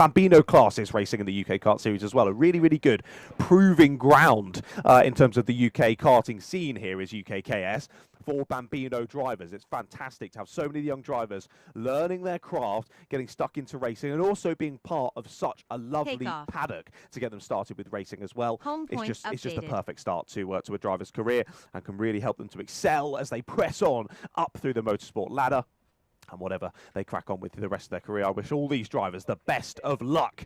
Bambino classes racing in the UK Kart Series as well. A really, really good proving ground in terms of the UK karting scene here is UKKS. For Bambino drivers, it's fantastic to have so many young drivers learning their craft, getting stuck into racing, and also being part of such a lovely paddock to get them started with racing as well. It's just a perfect start to a driver's career, and can really help them to excel as they press on up through the motorsport ladder. And whatever they crack on with the rest of their career. I wish all these drivers the best of luck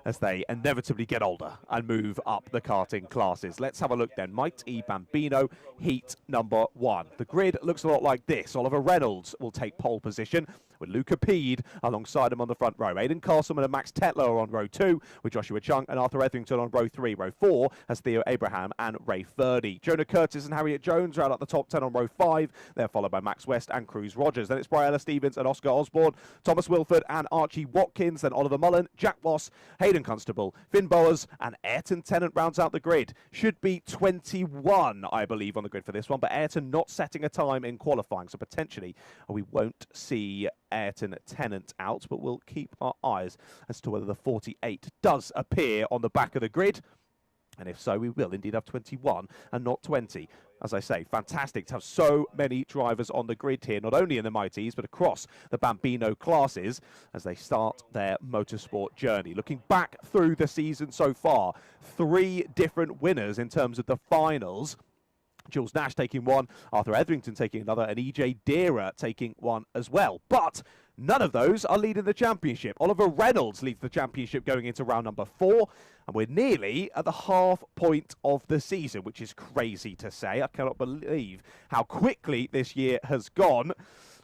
as they inevitably get older and move up the karting classes. Let's have a look then. Mighty Bambino, heat number 1. The grid looks a lot like this. Oliver Reynolds will take pole position with Luca Pede alongside him on the front row. Aidan Castleman and Max Tetlow are on row 2, with Joshua Chung and Arthur Etherington on row 3. Row 4 has Theo Abraham and Ray Furdy. Jonah Curtis and Harriet Jones are out at the top 10 on row 5. They're followed by Max West and Cruz Rogers. Then it's Briella Stevens and Oscar Osborne, Thomas Wilford and Archie Watkins, then Oliver Mullen, Jack Ross, Hayden Constable, Finn Bowers and Ayrton Tennant rounds out the grid. Should be 21, I believe, on the grid for this one, but Ayrton not setting a time in qualifying, so potentially we won't see Ayrton Tennant out, but we'll keep our eyes as to whether the 48 does appear on the back of the grid. And if so, we will indeed have 21 and not 20. As I say, fantastic to have so many drivers on the grid here, not only in the Mighties, but across the Bambino classes as they start their motorsport journey. Looking back through the season so far, 3 different winners in terms of the finals. Jules Nash taking one, Arthur Etherington taking another, and EJ Deera taking one as well. But none of those are leading the championship. Oliver Reynolds leads the championship going into round number 4, and we're nearly at the half point of the season, which is crazy to say. I cannot believe how quickly this year has gone.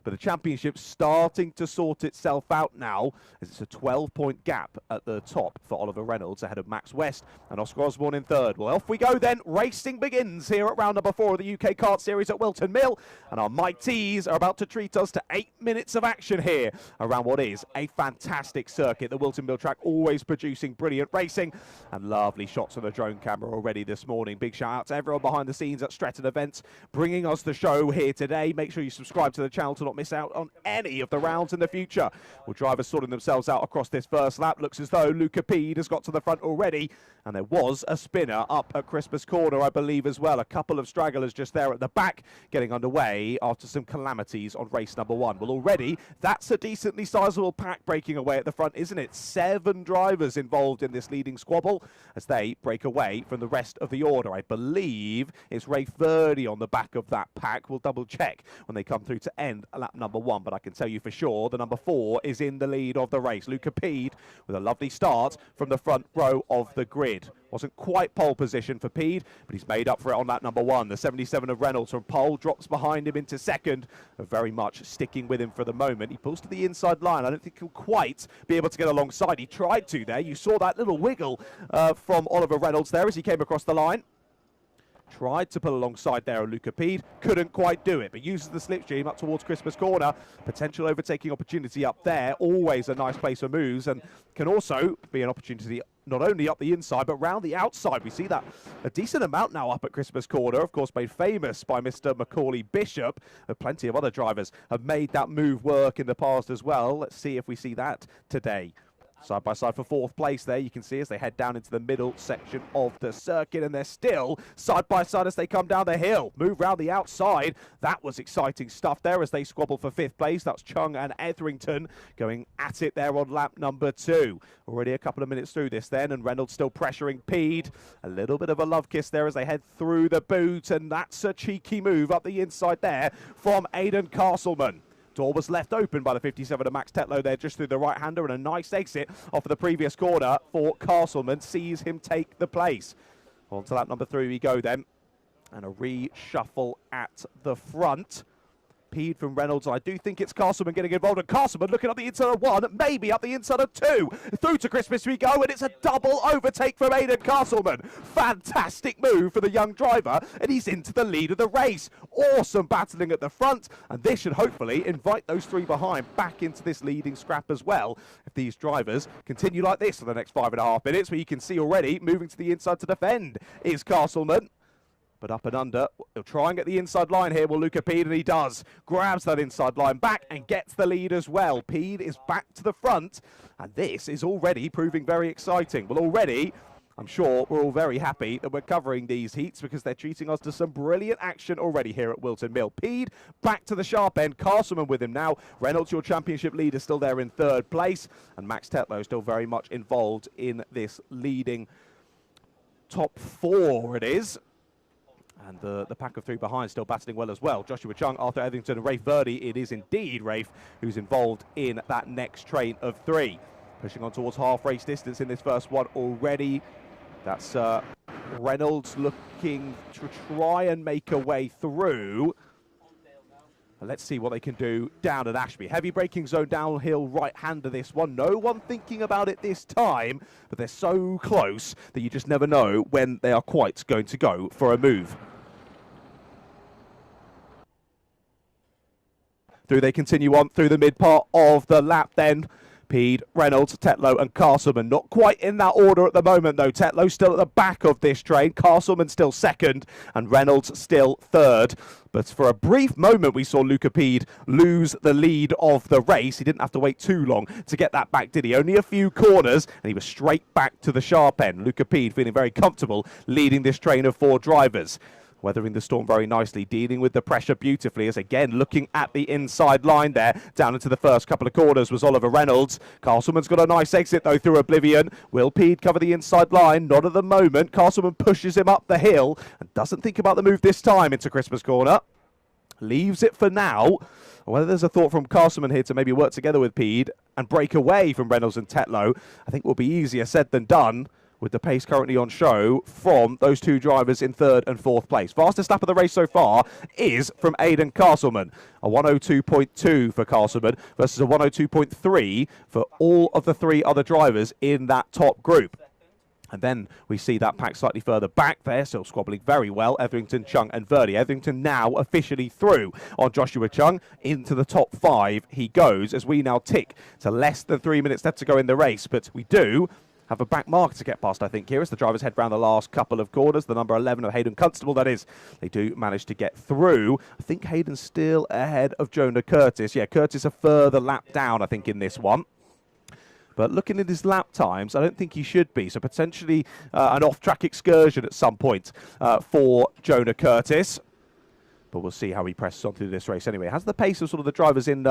But the championship's starting to sort itself out now, as it's a 12-point gap at the top for Oliver Reynolds ahead of Max West and Oscar Osborne in 3rd. Well, off we go then. Racing begins here at round number 4 of the UK Kart Series at Whilton Mill. And our Mighties are about to treat us to 8 minutes of action here around what is a fantastic circuit. The Whilton Mill track always producing brilliant racing and lovely shots on the drone camera already this morning. Big shout out to everyone behind the scenes at Stretton Events bringing us the show here today. Make sure you subscribe to the channel to not miss out on any of the rounds in the future. Well, drivers sorting themselves out across this first lap. Looks as though Luca Pede has got to the front already, and there was a spinner up at Christmas Corner, I believe, as well. A couple of stragglers just there at the back getting underway after some calamities on race number 1. Well, already that's a decently sizable pack breaking away at the front, isn't it? 7 drivers involved in this leading squabble as they break away from the rest of the order. I believe it's Ray Furdy on the back of that pack. We'll double check when they come through to end lap number 1, but I can tell you for sure the number 4 is in the lead of the race. Luca Pede with a lovely start from the front row of the grid. Wasn't quite pole position for Pede, but he's made up for it on lap number 1. The 77 of Reynolds from pole drops behind him into 2nd, very much sticking with him for the moment. He pulls to the inside line. I don't think he'll quite be able to get alongside. He tried to there. You saw that little wiggle from Oliver Reynolds there as he came across the line. Tried to pull alongside there on Luca Pede, couldn't quite do it, but uses the slipstream up towards Christmas Corner. Potential overtaking opportunity up there, always a nice place for moves, and can also be an opportunity not only up the inside, but round the outside. We see that a decent amount now up at Christmas Corner, of course made famous by Mr. Macaulay Bishop. Plenty of other drivers have made that move work in the past as well. Let's see if we see that today. Side by side for 4th place there, you can see as they head down into the middle section of the circuit, and they're still side by side as they come down the hill. Move round the outside. That was exciting stuff there as they squabble for 5th place. That's Chung and Etherington going at it there on lap number 2. Already a couple of minutes through this then, and Reynolds still pressuring Pede. A little bit of a love kiss there as they head through the boot, and that's a cheeky move up the inside there from Aidan Castleman. Door was left open by the 57 of Max Tetlow there just through the right-hander, and a nice exit off of the previous corner for Castleman. Sees him take the place. On to lap number 3 we go then. And a reshuffle at the front. Pede from Reynolds. I do think it's Castleman getting involved, and Castleman looking up the inside of 1, maybe up the inside of 2. Through to Christmas we go, and it's a double overtake from Aidan Castleman. Fantastic move for the young driver, and he's into the lead of the race. Awesome battling at the front, and this should hopefully invite those 3 behind back into this leading scrap as well. If these drivers continue like this for the next 5.5 minutes, where you can see already moving to the inside to defend is Castleman. But up and under, he'll try and get the inside line here, will Luca Pede, and he does. Grabs that inside line back and gets the lead as well. Pede is back to the front, and this is already proving very exciting. Well, already, I'm sure we're all very happy that we're covering these heats because they're treating us to some brilliant action already here at Whilton Mill. Pede back to the sharp end, Castleman with him now. Reynolds, your championship leader, still there in third place, and Max Tetlow still very much involved in this leading top four it is. And the pack of three behind still battling well as well. Joshua Chung, Arthur Etherington and Rafe Verdi. It is indeed Rafe who's involved in that next train of three. Pushing on towards half race distance in this first one already. That's Reynolds looking to try and make a way through. Let's see what they can do down at Ashby. Heavy braking zone downhill right-hander this one. No one thinking about it this time, but they're so close that you just never know when they are quite going to go for a move. Through they continue on through the mid part of the lap then. Pede, Reynolds, Tetlow and Castleman. Not quite in that order at the moment though. Tetlow still at the back of this train. Castleman still second and Reynolds still third. But for a brief moment we saw Luca Pede lose the lead of the race. He didn't have to wait too long to get that back, did he? Only a few corners and he was straight back to the sharp end. Luca Pede feeling very comfortable leading this train of four drivers. Weathering the storm very nicely, dealing with the pressure beautifully, as again looking at the inside line there. Down into the first couple of corners was Oliver Reynolds. Castleman's got a nice exit though through Oblivion. Will Pede cover the inside line? Not at the moment. Castleman pushes him up the hill and doesn't think about the move this time into Christmas Corner. Leaves it for now. Whether there's a thought from Castleman here to maybe work together with Pede and break away from Reynolds and Tetlow, I think will be easier said than done, with the pace currently on show from those two drivers in third and fourth place. Fastest lap of the race so far is from Aidan Castleman. A 102.2 for Castleman versus a 102.3 for all of the three other drivers in that top group. And then we see that pack slightly further back there, still squabbling very well. Etherington, Chung and Verdi. Etherington now officially through on Joshua Chung. Into the top five he goes as we now tick to less than 3 minutes left to go in the race. But we do have a back mark to get past, I think, here as the drivers head round the last couple of corners. The number 11 of Hayden Constable, that is. They do manage to get through. I think Hayden's still ahead of Jonah Curtis. Yeah, Curtis a further lap down, I think, in this one. But looking at his lap times, I don't think he should be. So potentially an off-track excursion at some point for Jonah Curtis. But we'll see how he presses on through this race anyway. Has the pace of sort of the drivers in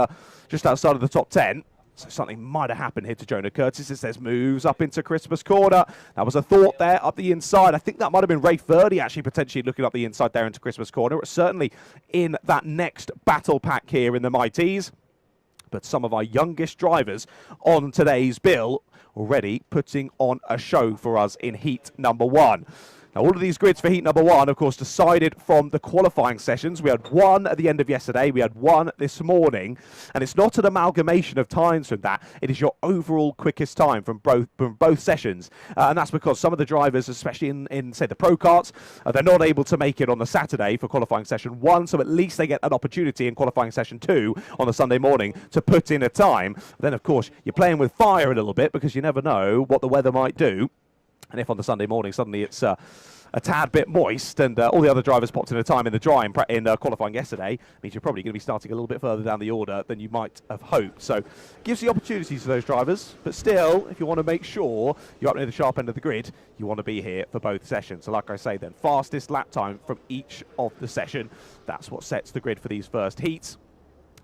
just outside of the top 10. So something might have happened here to Jonah Curtis as there's moves up into Christmas Corner. That was a thought there up the inside. I think that might have been Rafe Verdi actually potentially looking up the inside there into Christmas Corner. Certainly in that next battle pack here in the Mighties. But some of our youngest drivers on today's bill already putting on a show for us in heat number one. Now, all of these grids for heat number one, of course, decided from the qualifying sessions. We had one at the end of yesterday. We had one this morning. And it's not an amalgamation of times from that. It is your overall quickest time from both sessions. And that's because some of the drivers, especially in say, the Pro Karts, they're not able to make it on the Saturday for qualifying session one. So at least they get an opportunity in qualifying session two on the Sunday morning to put in a time. Then, of course, you're playing with fire a little bit because you never know what the weather might do. And if on the Sunday morning suddenly it's a tad bit moist and all the other drivers popped in a time in the dry in qualifying yesterday, means you're probably going to be starting a little bit further down the order than you might have hoped. So gives the opportunities to those drivers, but still, if you want to make sure you're up near the sharp end of the grid, you want to be here for both sessions. So like I say then, fastest lap time from each of the session. That's what sets the grid for these first heats.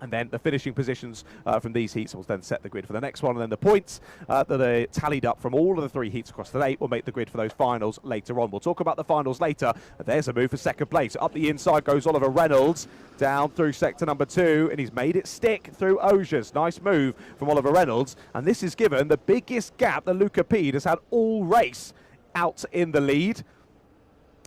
And then the finishing positions from these heats will then set the grid for the next one. And then the points that are tallied up from all of the three heats across the day will make the grid for those finals later on. We'll talk about the finals later. There's a move for second place. Up the inside goes Oliver Reynolds, down through sector number 2, and he's made it stick through Osiers. Nice move from Oliver Reynolds. And this is given the biggest gap that Luca Pede has had all race out in the lead.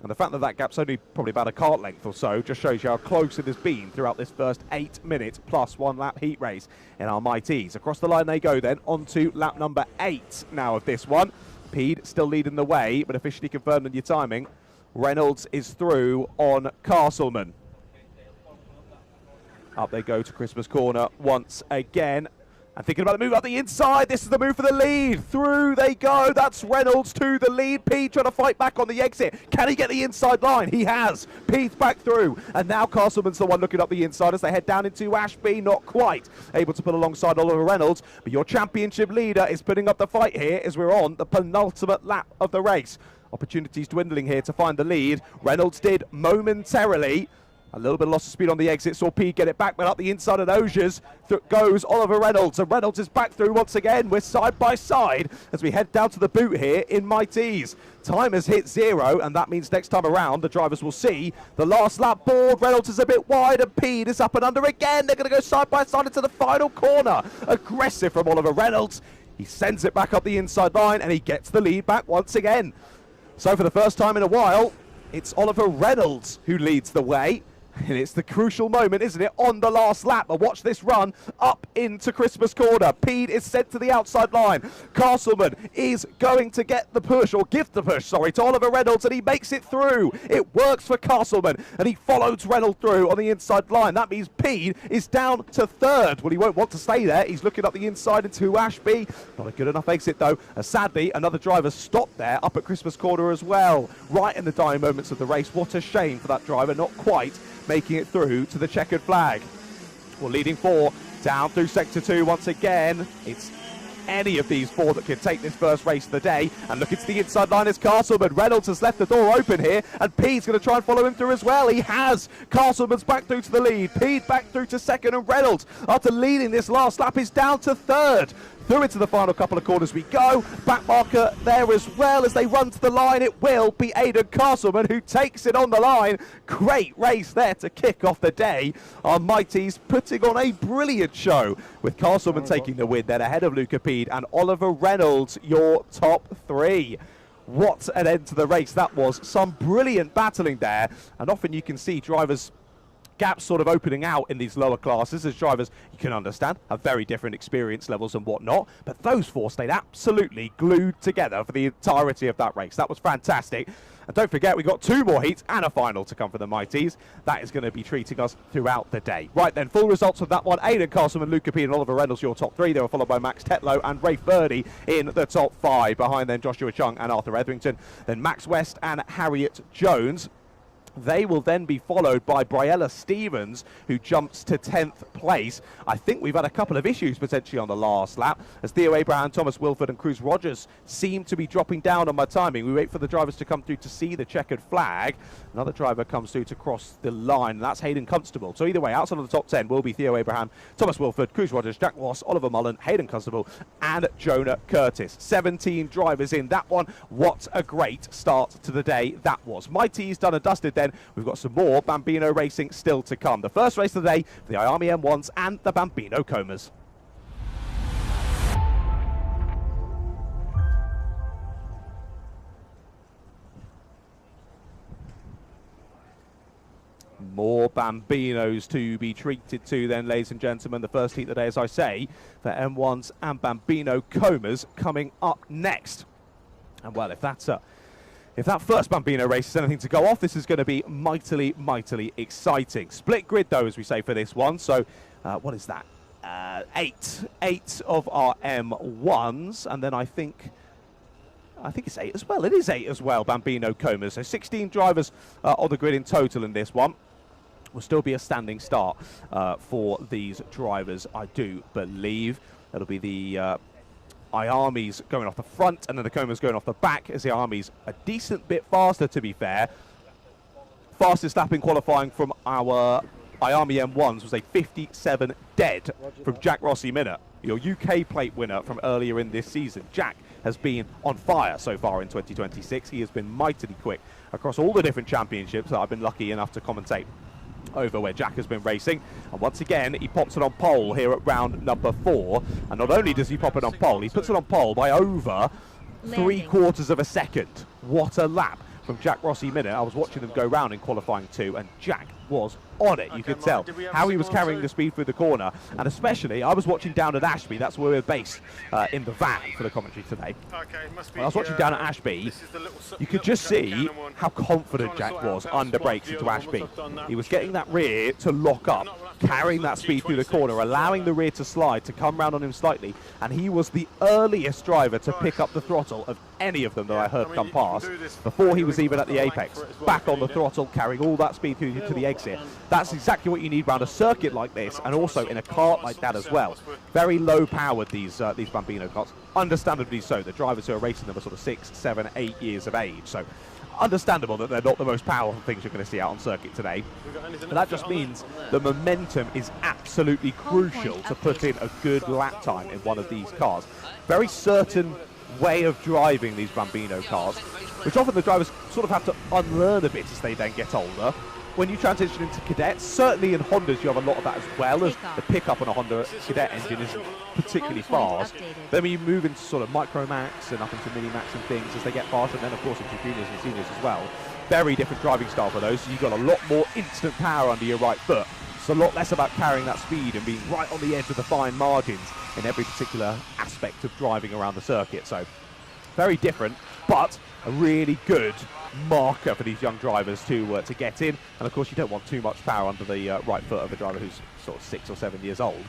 And the fact that that gap's only probably about a kart length or so just shows you how close it has been throughout this first 8 minutes plus 1 lap heat race in our Mighties. Across the line they go then, on to lap number 8 now of this one. Pede still leading the way, but officially confirmed on your timing. Reynolds is through on Castleman. Up they go to Christmas Corner once again. And thinking about the move up the inside, this is the move for the lead. Through they go, that's Reynolds to the lead. Pete trying to fight back on the exit. Can he get the inside line? He has. Pete back through. And now Castleman's the one looking up the inside as they head down into Ashby. Not quite able to pull alongside Oliver Reynolds. But your championship leader is putting up the fight here as we're on the penultimate lap of the race. Opportunities dwindling here to find the lead. Reynolds did momentarily. A little bit of loss of speed on the exit, saw P get it back, but up the inside of Osiers goes Oliver Reynolds, and Reynolds is back through once again. We're side by side as we head down to the boot here in Mighties. Time has hit 0, and that means next time around the drivers will see the last lap board. Reynolds is a bit wide, and P is up and under again. They're going to go side by side into the final corner. Aggressive from Oliver Reynolds. He sends it back up the inside line, and he gets the lead back once again. So for the first time in a while, it's Oliver Reynolds who leads the way. And it's the crucial moment, isn't it, on the last lap. But watch this run up into Christmas Corner. Pede is sent to the outside line. Castleman is going to get the push, or give the push, sorry, to Oliver Reynolds, and he makes it through. It works for Castleman, and he follows Reynolds through on the inside line. That means Pede is down to 3rd. Well, he won't want to stay there. He's looking up the inside into Ashby. Not a good enough exit, though. Sadly, another driver stopped there up at Christmas Corner as well. Right in the dying moments of the race. What a shame for that driver. Not quite making it through to the checkered flag. Well, leading 4 down through sector 2 once again. It's any of these 4 that can take this first race of the day. And look, it's the inside line is Castleman. Reynolds has left the door open here, and Pete's going to try and follow him through as well. He has. Castleman's back through to the lead. Pete back through to 2nd, and Reynolds, after leading this last lap, is down to 3rd. Through into the final couple of corners we go. Back marker there as well as they run to the line. It will be Aidan Castleman who takes it on the line. Great race there to kick off the day. Our Mighties putting on a brilliant show with Castleman taking the win then ahead of Luca Pede and Oliver Reynolds, your top 3. What an end to the race that was. Some brilliant battling there, and often you can see drivers gaps sort of opening out in these lower classes as drivers, you can understand, have very different experience levels and whatnot, but those 4 stayed absolutely glued together for the entirety of that race. That was fantastic. And don't forget, we got 2 more heats and a final to come for the Mighties. That is going to be treating us throughout the day. Right then, full results of that one. Aidan Castleman, Luca P and Oliver Reynolds, your top 3. They were followed by Max Tetlow and Ray Furdy in the top 5. Behind then Joshua Chung and Arthur Etherington. Then Max West and Harriet Jones. They will then be followed by Briella Stevens, who jumps to 10th place. I think we've had a couple of issues potentially on the last lap, as Theo Abraham, Thomas Wilford and Cruz Rogers seem to be dropping down on my timing. We wait for the drivers to come through to see the checkered flag. Another driver comes through to cross the line, and that's Hayden Constable. So either way, outside of the top 10 will be Theo Abraham, Thomas Wilford, Cruz Rogers, Jack Ross, Oliver Mullen, Hayden Constable and Jonah Curtis. 17 drivers in that one. What a great start to the day that was. Mighty's done and dusted then. We've got some more Bambino racing still to come. The first race of the day for the Iame M1s and the Bambino Comas. More Bambinos to be treated to then, ladies and gentlemen. The first heat of the day, as I say, for M1s and Bambino Comas coming up next. And well, if that first Bambino race is anything to go off, this is going to be mightily, mightily exciting. Split grid, though, as we say for this one. So, what is that? 8 of our M1s, and then I think it's 8 as well. It is 8 as well, Bambino Comas. So 16 drivers on the grid in total in this one. Will still be a standing start for these drivers, I do believe. That'll be the Iame's going off the front, and then the Comas going off the back, as the Iame's a decent bit faster, to be fair. Fastest lap in qualifying from our Iame M1s was a 57 dead from Jack Rossi Minute, your UK plate winner from earlier in this season. Jack has been on fire so far in 2026. He has been mightily quick across all the different championships that I've been lucky enough to commentate over where Jack has been racing, and once again he pops it on pole here at round number 4. And not only does he pop it on pole, he puts it on pole by over 3/4 of a second. What a lap from Jack Rossi Minute. I was watching them go round in qualifying 2, and Jack was on it. You could tell how he was carrying the speed through the corner, and especially I was watching down at Ashby. That's where we're based in the van for the commentary today. When I was watching down at Ashby, you could just see how confident Jack was under brakes into Ashby. He was getting that rear to lock up, carrying that speed through the corner, allowing the rear to slide, to come round on him slightly, and he was the earliest driver to pick up the throttle of any of them that I heard come past before he was even at the apex. Back on the throttle, carrying all that speed through to the exit. That's exactly what you need around a circuit like this, and also in a kart like that as well. Very low powered, these Bambino karts, understandably so. The drivers who are racing them are sort of 6, 7, 8 years of age, so understandable that they're not the most powerful things you're going to see out on circuit today. But that just means the momentum is absolutely crucial to put in a good lap time in one of these cars. Very certain way of driving these Bambino cars, which often the drivers sort of have to unlearn a bit as they then get older. When you transition into cadets, certainly in Hondas you have a lot of that as well, as the pickup on a Honda cadet engine isn't particularly fast. Then when you move into sort of micro max and up into mini max and things as they get faster, and then of course into juniors and seniors as well, very different driving style for those. So you've got a lot more instant power under your right foot. It's a lot less about carrying that speed and being right on the edge of the fine margins in every particular aspect of driving around the circuit. So very different, but a really good marker for these young drivers to get in. And of course you don't want too much power under the right foot of a driver who's sort of 6 or 7 years old.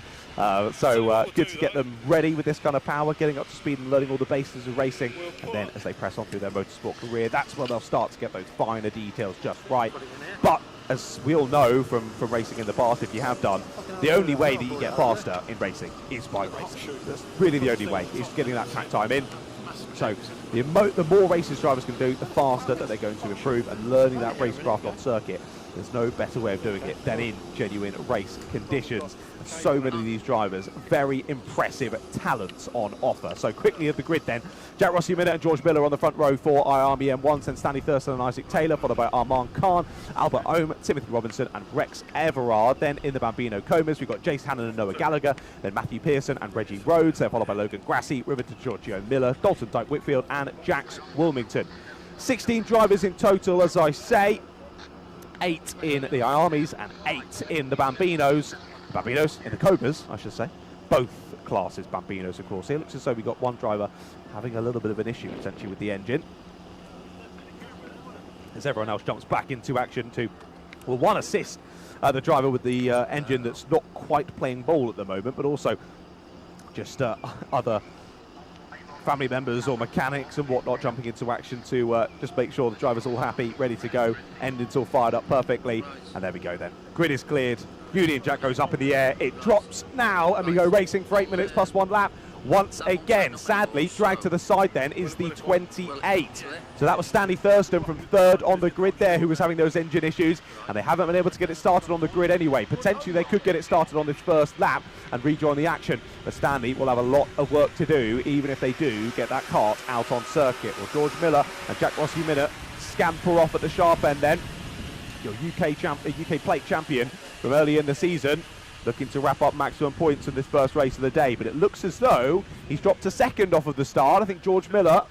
So good to get them ready with this kind of power, getting up to speed and learning all the bases of racing, and then as they press on through their motorsport career, that's where they'll start to get those finer details just right. But as we all know from racing in the past, if you have done, the only way that you get faster in racing is by racing. That's really the only way, is getting that track time in. So the more races drivers can do, the faster that they're going to improve, and learning that racecraft on circuit, there's no better way of doing it than in genuine race conditions. And so many of these drivers, very impressive talents on offer. So quickly at the grid then, Jack Rossi Minute and George Miller on the front row for Iame M1, then Stanley Thurston and Isaac Taylor, followed by Armand Khan, Albert Ohm, Timothy Robinson and Rex Everard. Then in the Bambino Comas, we've got Jace Hannon and Noah Gallagher, then Matthew Pearson and Reggie Rhodes, then followed by Logan Grassi, River to Giorgio Miller, Dalton Dyke Whitfield and Jax Wilmington. 16 drivers in total, as I say. 8 in the Iames and 8 in the Bambinos in the Cobras, I should say. Both classes Bambinos, of course. Here looks as though we got one driver having a little bit of an issue potentially with the engine, as everyone else jumps back into action to, well, one assist the driver with the engine that's not quite playing ball at the moment, but also just other family members or mechanics and whatnot jumping into action to just make sure the driver's all happy, ready to go, engine's all fired up perfectly, and there we go then. Grid is cleared, Union Jack goes up in the air, it drops now, and we go racing for 8 minutes plus 1 lap. Once again, sadly, dragged to the side then is the 28. So that was Stanley Thurston from 3rd on the grid there, who was having those engine issues, and they haven't been able to get it started on the grid anyway. Potentially they could get it started on this first lap and rejoin the action, but Stanley will have a lot of work to do, even if they do get that kart out on circuit. Well, George Miller and Jack Rossi Minute scamper off at the sharp end then. Your UK plate champion from early in the season, looking to wrap up maximum points in this first race of the day, but it looks as though he's dropped to 2nd off of the start. I think George Miller,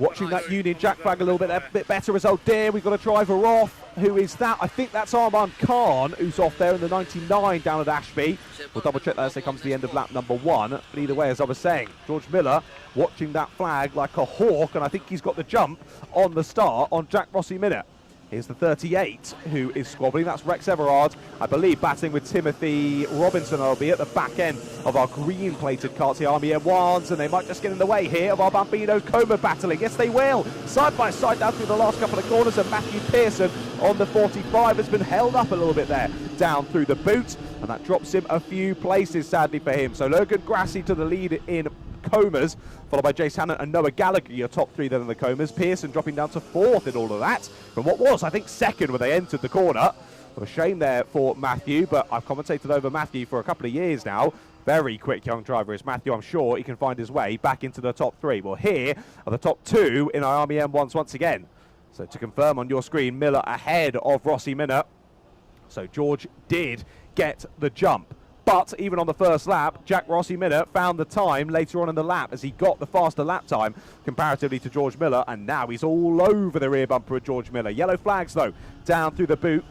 watching that Union Jack flag a little bit better as oh dear, we've got a driver off. Who is that? I think that's Armand Khan, who's off there in the 99 down at Ashby. We'll double check that as they come to the end of lap number 1. But either way, as I was saying, George Miller watching that flag like a hawk, and I think he's got the jump on the start on Jack Rossi Minute. Here's the 38 who is squabbling. That's Rex Everard, I believe, battling with Timothy Robinson. I'll be at the back end of our green-plated karts, the Army M1s, and they might just get in the way here of our Bambino Coma battling. Yes, they will. Side by side down through the last couple of corners, and Matthew Pearson on the 45 has been held up a little bit there, down through the boot, and that drops him a few places, sadly for him. So Logan Grassi to the lead in Comas, followed by Jace Hannon and Noah Gallagher, your top 3 then in the Comas. Pearson dropping down to 4th in all of that, from what was, I think, 2nd when they entered the corner. Well, a shame there for Matthew, but I've commentated over Matthew for a couple of years now. Very quick young driver is Matthew. I'm sure he can find his way back into the top 3. Well, here are the top 2 in Iame M1s once again. So to confirm on your screen, Miller ahead of Rossi Minute. So George did get the jump. But even on the first lap, Jack Rossi Minute found the time later on in the lap as he got the faster lap time comparatively to George Miller, and now he's all over the rear bumper of George Miller. Yellow flags, though, down through the boot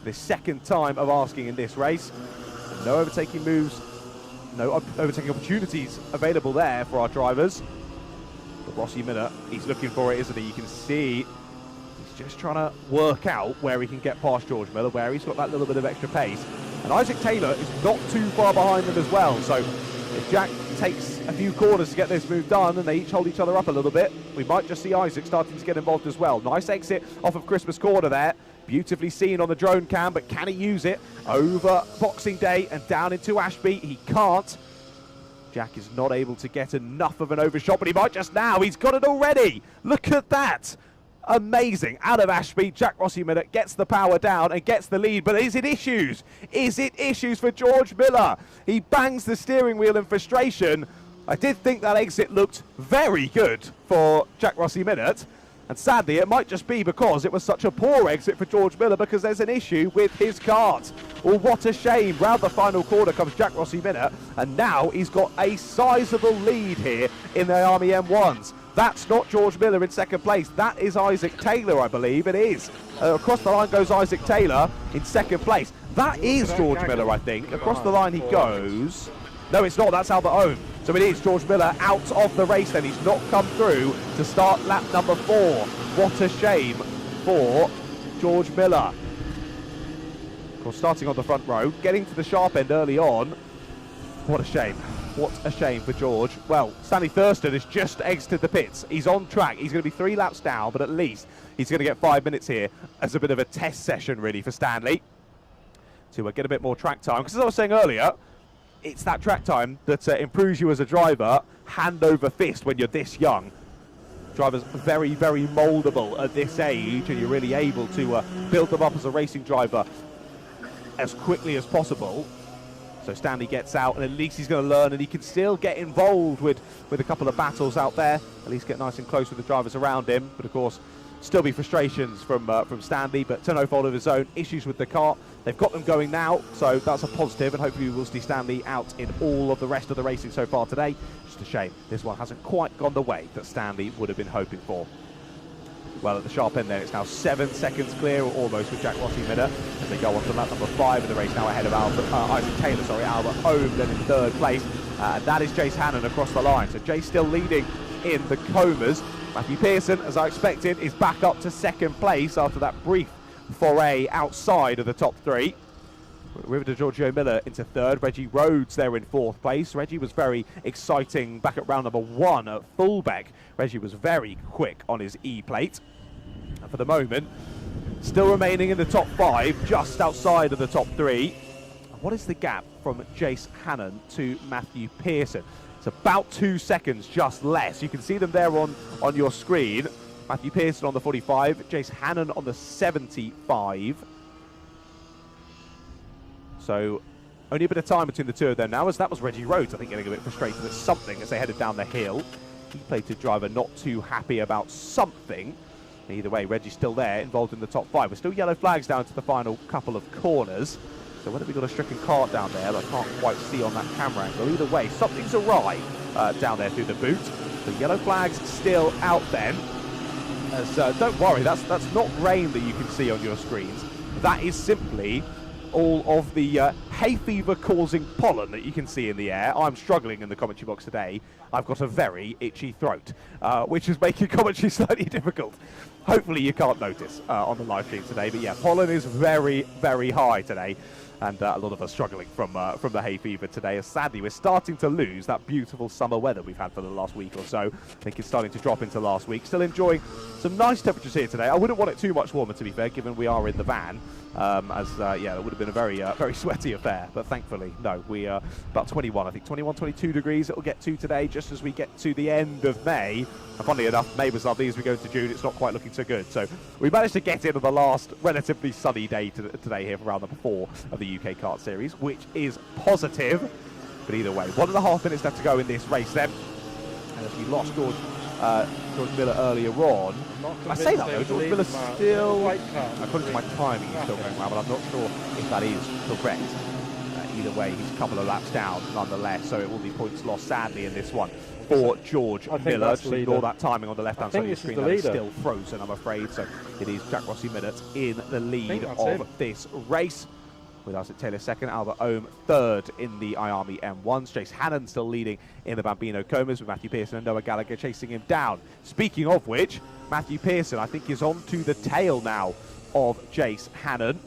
The second time of asking in this race. No overtaking moves, no overtaking opportunities available there for our drivers. But Rossi Miller, he's looking for it, isn't he? You can see he's just trying to work out where he can get past George Miller, where he's got that little bit of extra pace. And Isaac Taylor is not too far behind them as well. So if Jack takes a few corners to get this move done and they each hold each other up a little bit, we might just see Isaac starting to get involved as well. Nice exit off of Christmas Corner there. Beautifully seen on the drone cam, but can he use it over Boxing Day and down into Ashby? He can't. Jack is not able to get enough of an overshot, but he might just now. He's got it already. Look at that. Amazing. Out of Ashby, Jack Rossi Miller gets the power down and gets the lead. But is it issues? Is it issues for George Miller? He bangs the steering wheel in frustration. I did think that exit looked very good for Jack Rossi Miller. And sadly, it might just be because it was such a poor exit for George Miller because there's an issue with his kart. Well, what a shame. Round the final corner comes Jack Rossi Miller, and now he's got a sizable lead here in the Iame M1s. That's not George Miller in second place. That is Isaac Taylor, I believe it is. Across the line goes Isaac Taylor in second place. That is George Miller, I think. Across the line he goes. No, it's not. That's Albert Ohm. So it is George Miller out of the race then. He's not come through to start lap number 4. What a shame for George Miller. Of course, starting on the front row, getting to the sharp end early on. What a shame. What a shame for George. Well, Stanley Thurston has just exited the pits. He's on track. He's going to be 3 laps down, but at least he's going to get 5 minutes here as a bit of a test session, really, for Stanley. To get a bit more track time. Because as I was saying earlier, it's that track time that improves you as a driver, hand over fist when you're this young. Drivers very, very mouldable at this age, and you're really able to build them up as a racing driver as quickly as possible. So Stanley gets out, and at least he's going to learn, and he can still get involved with a couple of battles out there, at least get nice and close with the drivers around him. But of course, still be frustrations from Stanley, but to no fault of his own, issues with the kart. They've got them going now, so that's a positive, and hopefully we will see Stanley out in all of the rest of the racing so far today. Just a shame this one hasn't quite gone the way that Stanley would have been hoping for. Well, at the sharp end there, it's now 7 seconds clear, or almost, with Jack Rossi Miller as they go on to lap number 5 of the race, now ahead of Isaac Taylor, Albert Ohm then in 3rd place. And that is Jace Hannon across the line. So Jace still leading in the Comas. Matthew Pearson, as I expected, is back up to 2nd place after that brief foray outside of the top 3. River de Giorgio Miller into 3rd. Reggie Rhodes there in 4th place. Reggie was very exciting back at round number 1 at Fullbeck. Reggie was very quick on his E-plate. And for the moment, still remaining in the top 5, just outside of the top 3. What is the gap from Jace Hannon to Matthew Pearson? It's about 2 seconds, just less. You can see them there on your screen. Matthew Pearson on the 45, Jace Hannon on the 75. So only a bit of time between the two of them now, as that was Reggie Rhodes, I think, getting a bit frustrated at something as they headed down the hill. E-plated driver not too happy about something. Either way, Reggie's still there, involved in the top 5. We're still yellow flags down to the final couple of corners. So whether we've got a stricken kart down there, I can't quite see on that camera angle. Either way, something's awry down there through the boot. The yellow flag's still out then. As, don't worry, that's not rain that you can see on your screens. That is simply all of the hay fever causing pollen that you can see in the air. I'm struggling in the commentary box today. I've got a very itchy throat, which is making commentary slightly difficult. Hopefully you can't notice on the live stream today, but yeah, pollen is very, very high today. And a lot of us struggling from the hay fever today. As sadly, we're starting to lose that beautiful summer weather we've had for the last week or so. I think it's starting to drop into last week. Still enjoying some nice temperatures here today. I wouldn't want it too much warmer, to be fair, given we are in the van. Yeah, it would have been a very sweaty affair. But thankfully, no, we are about 21, I think 21, 22 degrees it'll get to today, just as we get to the end of May. And funnily enough, May was lovely. As we go into June, it's not quite looking so good. So we managed to get into the last relatively sunny day today here for round number 4 of the UK Kart Series, which is positive. But either way, 1.5 minutes left to go in this race then. And if you lost George Miller earlier on, I say that though, George Miller's still, according to my timing, he's still going well, but I'm not sure if that is correct. either way, he's a couple of laps down nonetheless, so it will be points lost sadly in this one for George Miller. Just ignore that timing on the left-hand side of the screen. That is still frozen, I'm afraid. So it is Jack Rossi Minnaert in the lead of this race, with Isaac Taylor second, Albert Ohm third in the Iame M1s. Chase Hannon still leading in the Bambino Comas, with Matthew Pearson and Noah Gallagher chasing him down. Speaking of which, Matthew Pearson, I think, is on to the tail now of Chase Hannon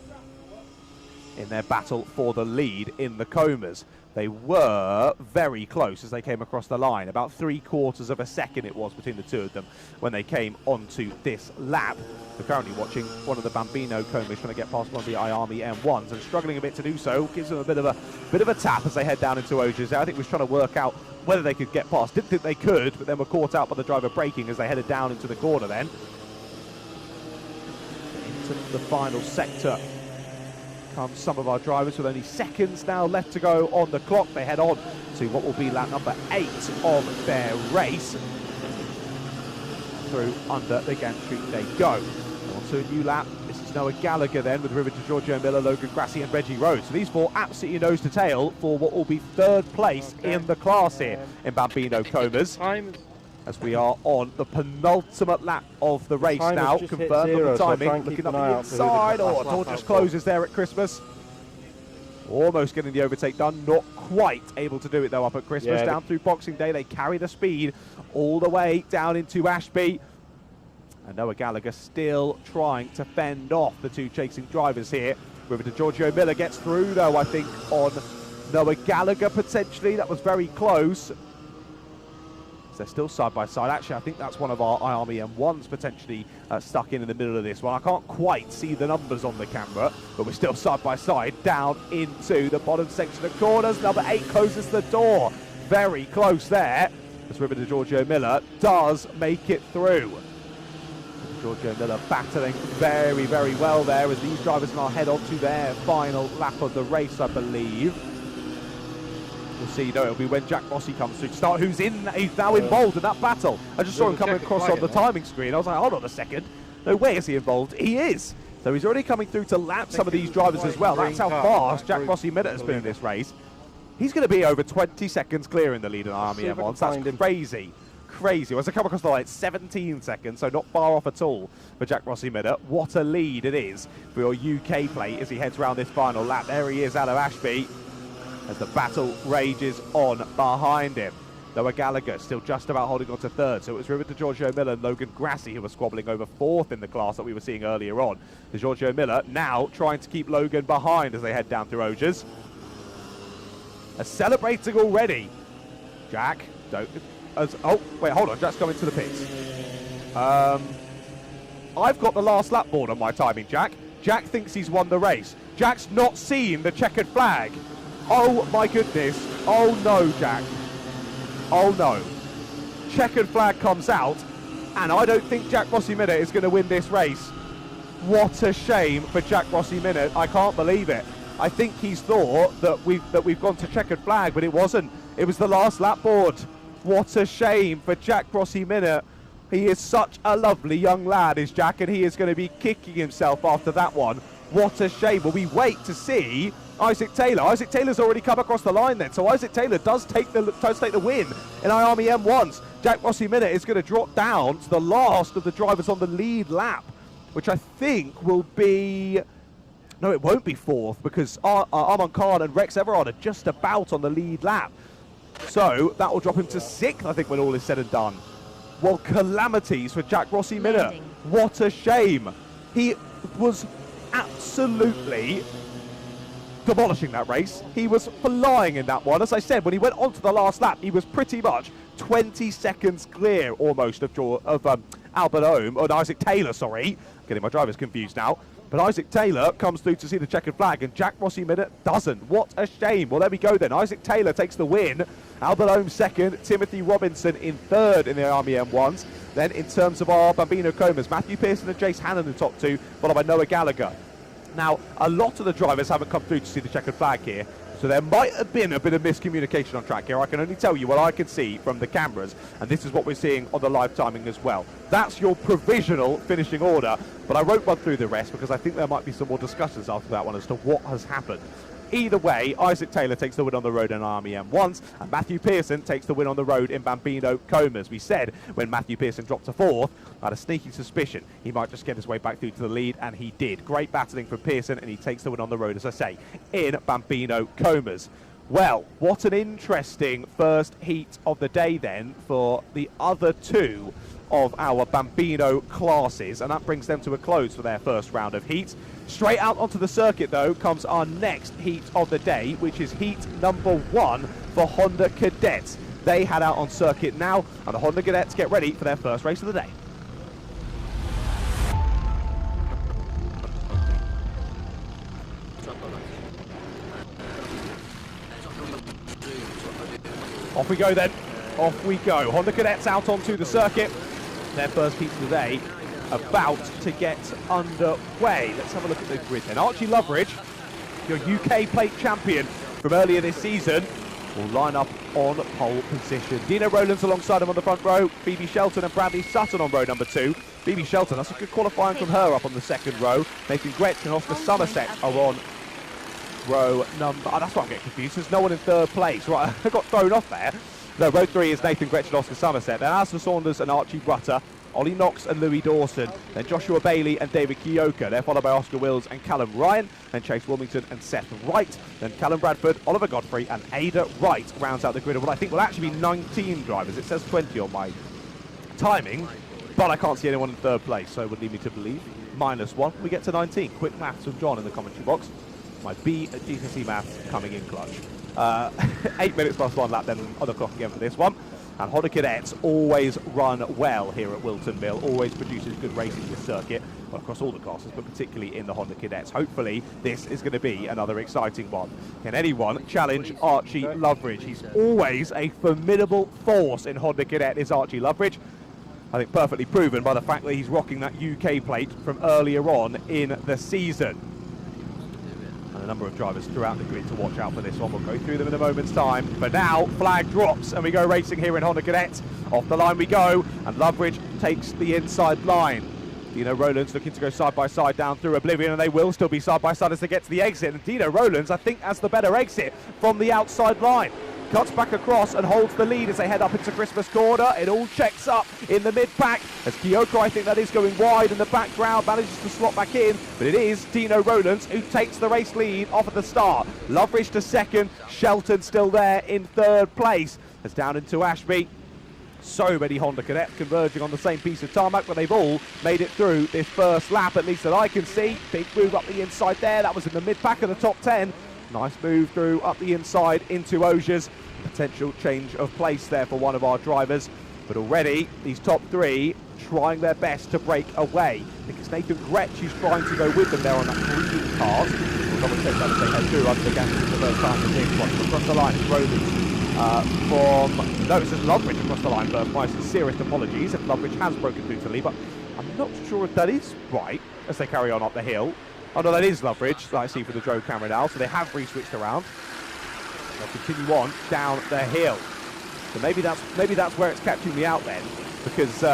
in their battle for the lead in the Comas. They were very close as they came across the line. About 3/4 of a second it was between the two of them when they came onto this lap. We're currently watching one of the Bambino Comas trying to get past one of the Iame M1s and struggling a bit to do so. Gives them a bit of a tap as they head down into Oges. I think was trying to work out whether they could get past. Didn't think they could, but then were caught out by the driver braking as they headed down into the corner then. Into the final sector comes some of our drivers with only seconds now left to go on the clock. They head on to what will be lap number 8 of their race. Through under the gantry they go. On to a new lap. This is Noah Gallagher then, with River to Giorgio Miller, Logan Grassi and Reggie Rhodes. So these four absolutely nose to tail for what will be third place in the class here in Bambino Comas. As we are on the penultimate lap of the race now, confirmed on the timing, looking up the inside. Oh, the door just closes there at Christmas. Almost getting the overtake done, not quite able to do it though up at Christmas. Down through Boxing Day, they carry the speed all the way down into Ashby. And Noah Gallagher still trying to fend off the two chasing drivers here. River to Giorgio Miller gets through though, I think, on Noah Gallagher potentially. That was very close. They're still side by side. Actually, I think that's one of our Iame M1s potentially stuck in the middle of this one. I can't quite see the numbers on the camera, but we're still side by side down into the bottom section of corners. Number 8 closes the door. Very close there. As River to Giorgio Miller does make it through. Giorgio Miller battling very, very well there as these drivers now head on to their final lap of the race, I believe. We'll see, no, it'll be when Jack Rossi comes through to start. He's now involved in that battle. I just saw him coming across on the timing screen. I was like, hold on a second. No way is he involved. He is. So he's already coming through to lap some of these drivers as well. That's how fast Jack Rossi Minnaert has been in this race. He's going to be over 20 seconds clear in the lead in Iame M1s. That's crazy. Crazy. As I come across the line, 17 seconds, so not far off at all for Jack Rossi Minnaert. What a lead it is for your UK plate as he heads around this final lap. There he is out of Ashby, as the battle rages on behind him. Noah Gallagher still just about holding on to third, so it was River to Giorgio Miller and Logan Grassi who were squabbling over fourth in the class that we were seeing earlier on. To Giorgio Miller now trying to keep Logan behind as they head down through Oges. Celebrating already. Jack, oh, wait, hold on, Jack's coming to the pits. I've got the last lap board on my timing, Jack. Jack thinks he's won the race. Jack's not seen the checkered flag. Oh my goodness. Oh no, Jack. Oh no. Checkered flag comes out, and I don't think Jack Rossi Minnaert is going to win this race. What a shame for Jack Rossi Minnaert. I can't believe it. I think he's thought that we've gone to checkered flag, but it wasn't. It was the last lap board. What a shame for Jack Rossi Minnaert. He is such a lovely young lad, is Jack, and he is going to be kicking himself after that one. What a shame. Well, we wait to see Isaac Taylor. Isaac Taylor's already come across the line then, so Isaac Taylor does take the win in Iame M1s. Jack Rossi Minnaert is going to drop down to the last of the drivers on the lead lap, which I think will be... No, it won't be fourth, because Armand Khan and Rex Everard are just about on the lead lap. So that will drop him to sixth, I think, when all is said and done. Well, calamities for Jack Rossi Minnaert. What a shame. He was absolutely demolishing that race. He was flying in that one. As I said, when he went on to the last lap, he was pretty much 20 seconds clear almost of Albert Ohm, or Isaac Taylor, sorry. Getting my drivers confused now. But Isaac Taylor comes through to see the checkered flag, and Jack Rossi Minnaert doesn't. What a shame. Well, there we go then. Isaac Taylor takes the win. Albert Ohm second. Timothy Robinson in third in the Iame M1s. Then in terms of our Bambino Comas, Matthew Pearson and Jace Hannon in the top two, followed by Noah Gallagher. Now, a lot of the drivers haven't come through to see the checkered flag here, so there might have been a bit of miscommunication on track here. I can only tell you what I can see from the cameras, and this is what we're seeing on the live timing as well. That's your provisional finishing order, but I won't run through the rest because I think there might be some more discussions after that one as to what has happened. Either way, Isaac Taylor takes the win on the road in Iame M1s, and Matthew Pearson takes the win on the road in Bambino Comas. We said when Matthew Pearson dropped to 4th, I had a sneaky suspicion he might just get his way back through to the lead, and he did. Great battling from Pearson, and he takes the win on the road, as I say, in Bambino Comas. Well, what an interesting first heat of the day then for the other two of our Bambino classes, and that brings them to a close for their first round of heat. Straight out onto the circuit though comes our next heat of the day, which is heat number 1 for Honda Cadets. They head out on circuit now, and the Honda Cadets get ready for their first race of the day. Off we go then, off we go. Honda Cadets out onto the circuit. Their first heat of the day about to get underway. Let's have a look at the grid then. Archie Loveridge, your UK plate champion from earlier this season, will line up on pole position. Dino Rowlands alongside him on the front row. Phoebe Shelton and Bradley Sutton on row number 2. Phoebe Shelton, that's a good qualifying from her up on the second row. Nathan Gretsch and Oscar Somerset are on row number... Oh, that's why I'm getting confused. There's no one in third place. Right, I got thrown off there. No, row 3 is Nathan Gretsch and Oscar Somerset. Then Alistair Saunders and Archie Rutter. Ollie Knox and Louis Dawson. Then Joshua Bailey and David Kioka. They're followed by Oscar Wills and Callum Ryan. Then Chase Wilmington and Seth Wright. Then Callum Bradford, Oliver Godfrey and Ada Wright rounds out the grid of what I think will actually be 19 drivers. It says 20 on my timing, but I can't see anyone in third place, so it would lead me to believe -1. We get to 19. Quick maths from John in the commentary box. My B at GCSE maths coming in clutch. 8 minutes plus 1 lap then on the clock again for this one. And Honda Cadets always run well here at Whilton Mill, always produces good racing this circuit, well, across all the classes, but particularly in the Honda Cadets. Hopefully this is going to be another exciting one. Can anyone challenge Archie Loveridge? He's always a formidable force in Honda Cadet, is Archie Loveridge. I think perfectly proven by the fact that he's rocking that UK plate from earlier on in the season. A number of drivers throughout the grid to watch out for this one. We'll go through them in a moment's time. For now, flag drops and we go racing here in Honda Cadet. Off the line we go, and Loveridge takes the inside line. Dino Rowlands looking to go side by side down through Oblivion, and they will still be side by side as they get to the exit. And Dino Rowlands, I think, has the better exit from the outside line. Cuts back across and holds the lead as they head up into Christmas Corner. It all checks up in the mid-pack as Kiyoko, I think that is going wide in the background, manages to slot back in, but it is Dino Rowlands who takes the race lead off at the start. Loveridge to second, Shelton still there in third place. As down into Ashby, so many Honda Cadets converging on the same piece of tarmac, but they've all made it through this first lap, at least that I can see. Big move up the inside there, that was in the mid-pack of the top 10. Nice move through up the inside into Osiers. Potential change of place there for one of our drivers. But already, these top 3 trying their best to break away. I think it's Nathan Gretsch who's trying to go with them there on that green card. We'll double check that as they head through under the gas for the first time. Across the line, Rowlands no, it says Loveridge across the line first. My sincerest apologies if Loveridge has broken through to the lead, but I'm not sure if that is right as they carry on up the hill. Oh no, that is Loveridge, that I see from the drone camera now, so they have re-switched around. They'll continue on down the hill. So maybe that's where it's catching me out then, because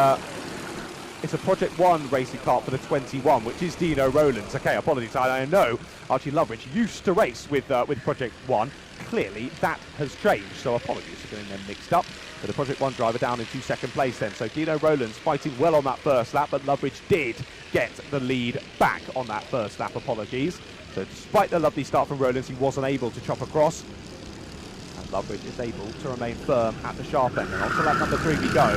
it's a Project 1 racing kart for the 21, which is Dino Rowlands. Okay, apologies, I know Archie Loveridge used to race with Project 1. Clearly that has changed, so apologies for getting them mixed up. But the Project 1 driver down into second place then. So Dino Rowlands fighting well on that first lap, but Loveridge did get the lead back on that first lap, apologies. So despite the lovely start from Rowlands, he wasn't able to chop across. And Loveridge is able to remain firm at the sharp end. And on to lap number 3 we go.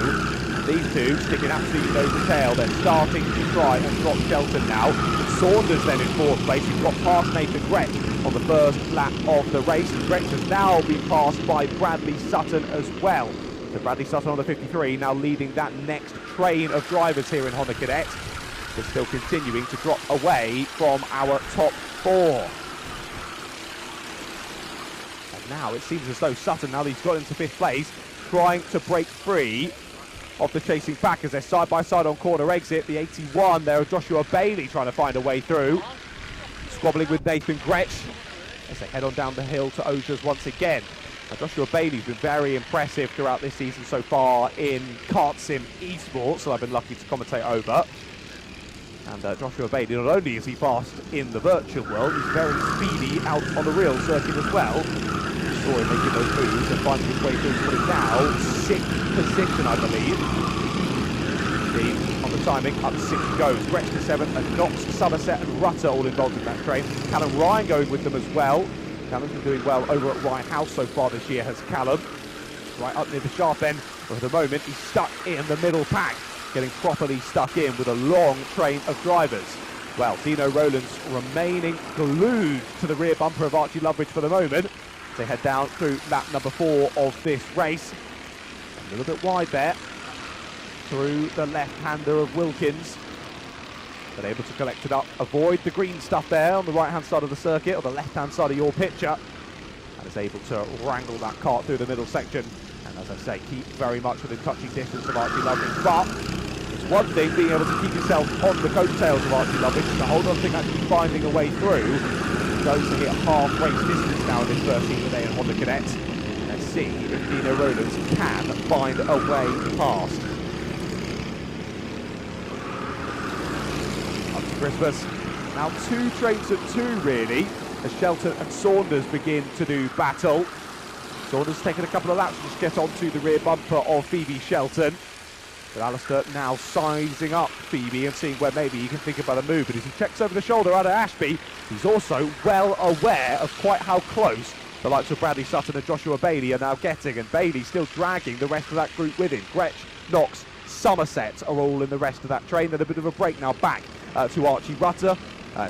These two sticking absolutely nose to tail. They're starting to try and drop Shelton now. Saunders then in 4th place. He's got past Nathan Gretsch on the first lap of the race. And Gretsch has now been passed by Bradley Sutton as well. So Bradley Sutton on the 53 now leading that next train of drivers here in Honda Cadet. They're still continuing to drop away from our top 4. And now it seems as though Sutton, now that he's got into 5th place, trying to break free of the chasing pack as they're side by side on corner exit. The 81 there, Joshua Bailey trying to find a way through. Squabbling with Nathan Gretsch as they head on down the hill to Osiers once again. Now, Joshua Bailey's been very impressive throughout this season so far in kart sim esports, so I've been lucky to commentate over. And Joshua Bailey, not only is he fast in the virtual world, he's very speedy out on the real circuit as well. You saw him making those moves and finding his way through to what is now 6th position, I believe. On the timing, up 6 goes. Gretsch to 7, and Knox, Somerset and Rutter all involved in that train. Callum Ryan going with them as well. Callum's been doing well over at Rye House so far this year, has Callum. Right up near the sharp end, but for the moment he's stuck in the middle pack, getting properly stuck in with a long train of drivers. Well, Dino Rowlands remaining glued to the rear bumper of Archie Loveridge for the moment. They head down through lap number 4 of this race. A little bit wide there, through the left-hander of Wilkins. But able to collect it up, avoid the green stuff there on the right-hand side of the circuit, or the left-hand side of your picture. And is able to wrangle that kart through the middle section. And as I say, keep very much within touching distance of Archie Loveridge. But it's one thing being able to keep yourself on the coattails of Archie Loveridge. It's a whole other thing actually finding a way through. Goes to hit half race distance now in this first season today in Honda Cadet. Let's see if Dino Rowlands can find a way past. Christmas. Now 2 trains at 2 really, as Shelton and Saunders begin to do battle. Saunders taking a couple of laps to just get onto the rear bumper of Phoebe Shelton. But Alistair now sizing up Phoebe and seeing where maybe he can think about a move. But as he checks over the shoulder out of Ashby, he's also well aware of quite how close the likes of Bradley Sutton and Joshua Bailey are now getting. And Bailey still dragging the rest of that group with him. Gretsch, Knox, Somerset are all in the rest of that train. Then a bit of a break now back to Archie Rutter.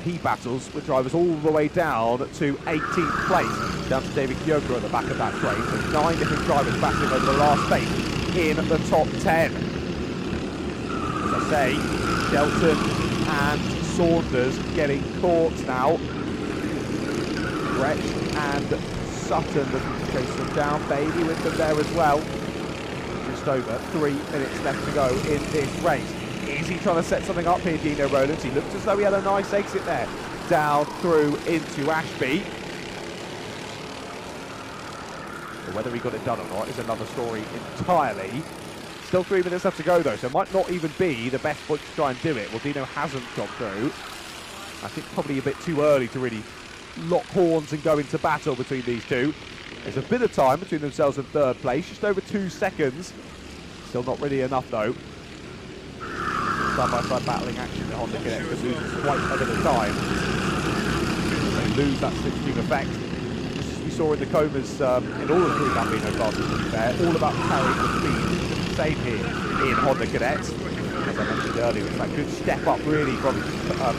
He battles with drivers all the way down to 18th place, down to David Kyoka at the back of that train. So 9 different drivers battling over the last space in the top 10. As I say, Shelton and Saunders getting caught now. Gretsch and Sutton looking to chase them down. Bailey with them there as well. Just over 3 minutes left to go in this race. Is he trying to set something up here, Dino Rowlands? He looked as though he had a nice exit there, down through into Ashby. But whether he got it done or not is another story entirely. Still 3 minutes left to go though, so it might not even be the best point to try and do it. Well, Dino hasn't got through. I think probably a bit too early to really lock horns and go into battle between these two. There's a bit of time between themselves and 3rd place, just over 2 seconds. Still not really enough though. Side-by-side battling action at Honda Cadet could lose quite a bit of time. They lose that slipstream effect. Just as we saw in the comas in all of the 3 Bambino classes, to be fair, all about carrying the speed. The same here in Honda Cadet. As I mentioned earlier, it's that good step up really from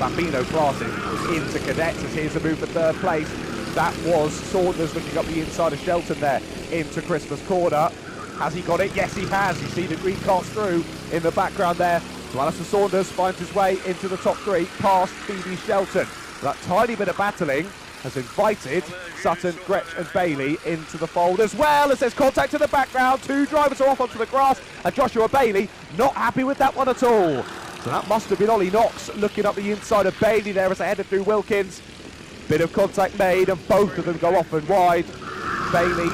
Bambino classes into cadets. As here's a move for 3rd place. That was Saunders looking up the inside of Shelton there into Christmas corner. Has he got it? Yes, he has. You see the green carts through in the background there. So Alistair Saunders finds his way into the top 3 past Phoebe Shelton. That tiny bit of battling has invited Sutton, Gretsch and Bailey into the fold as well, as there's contact in the background. 2 drivers are off onto the grass, and Joshua Bailey not happy with that one at all. So that must have been Ollie Knox looking up the inside of Bailey there as they headed through Wilkins. Bit of contact made and both of them go off and wide. Bailey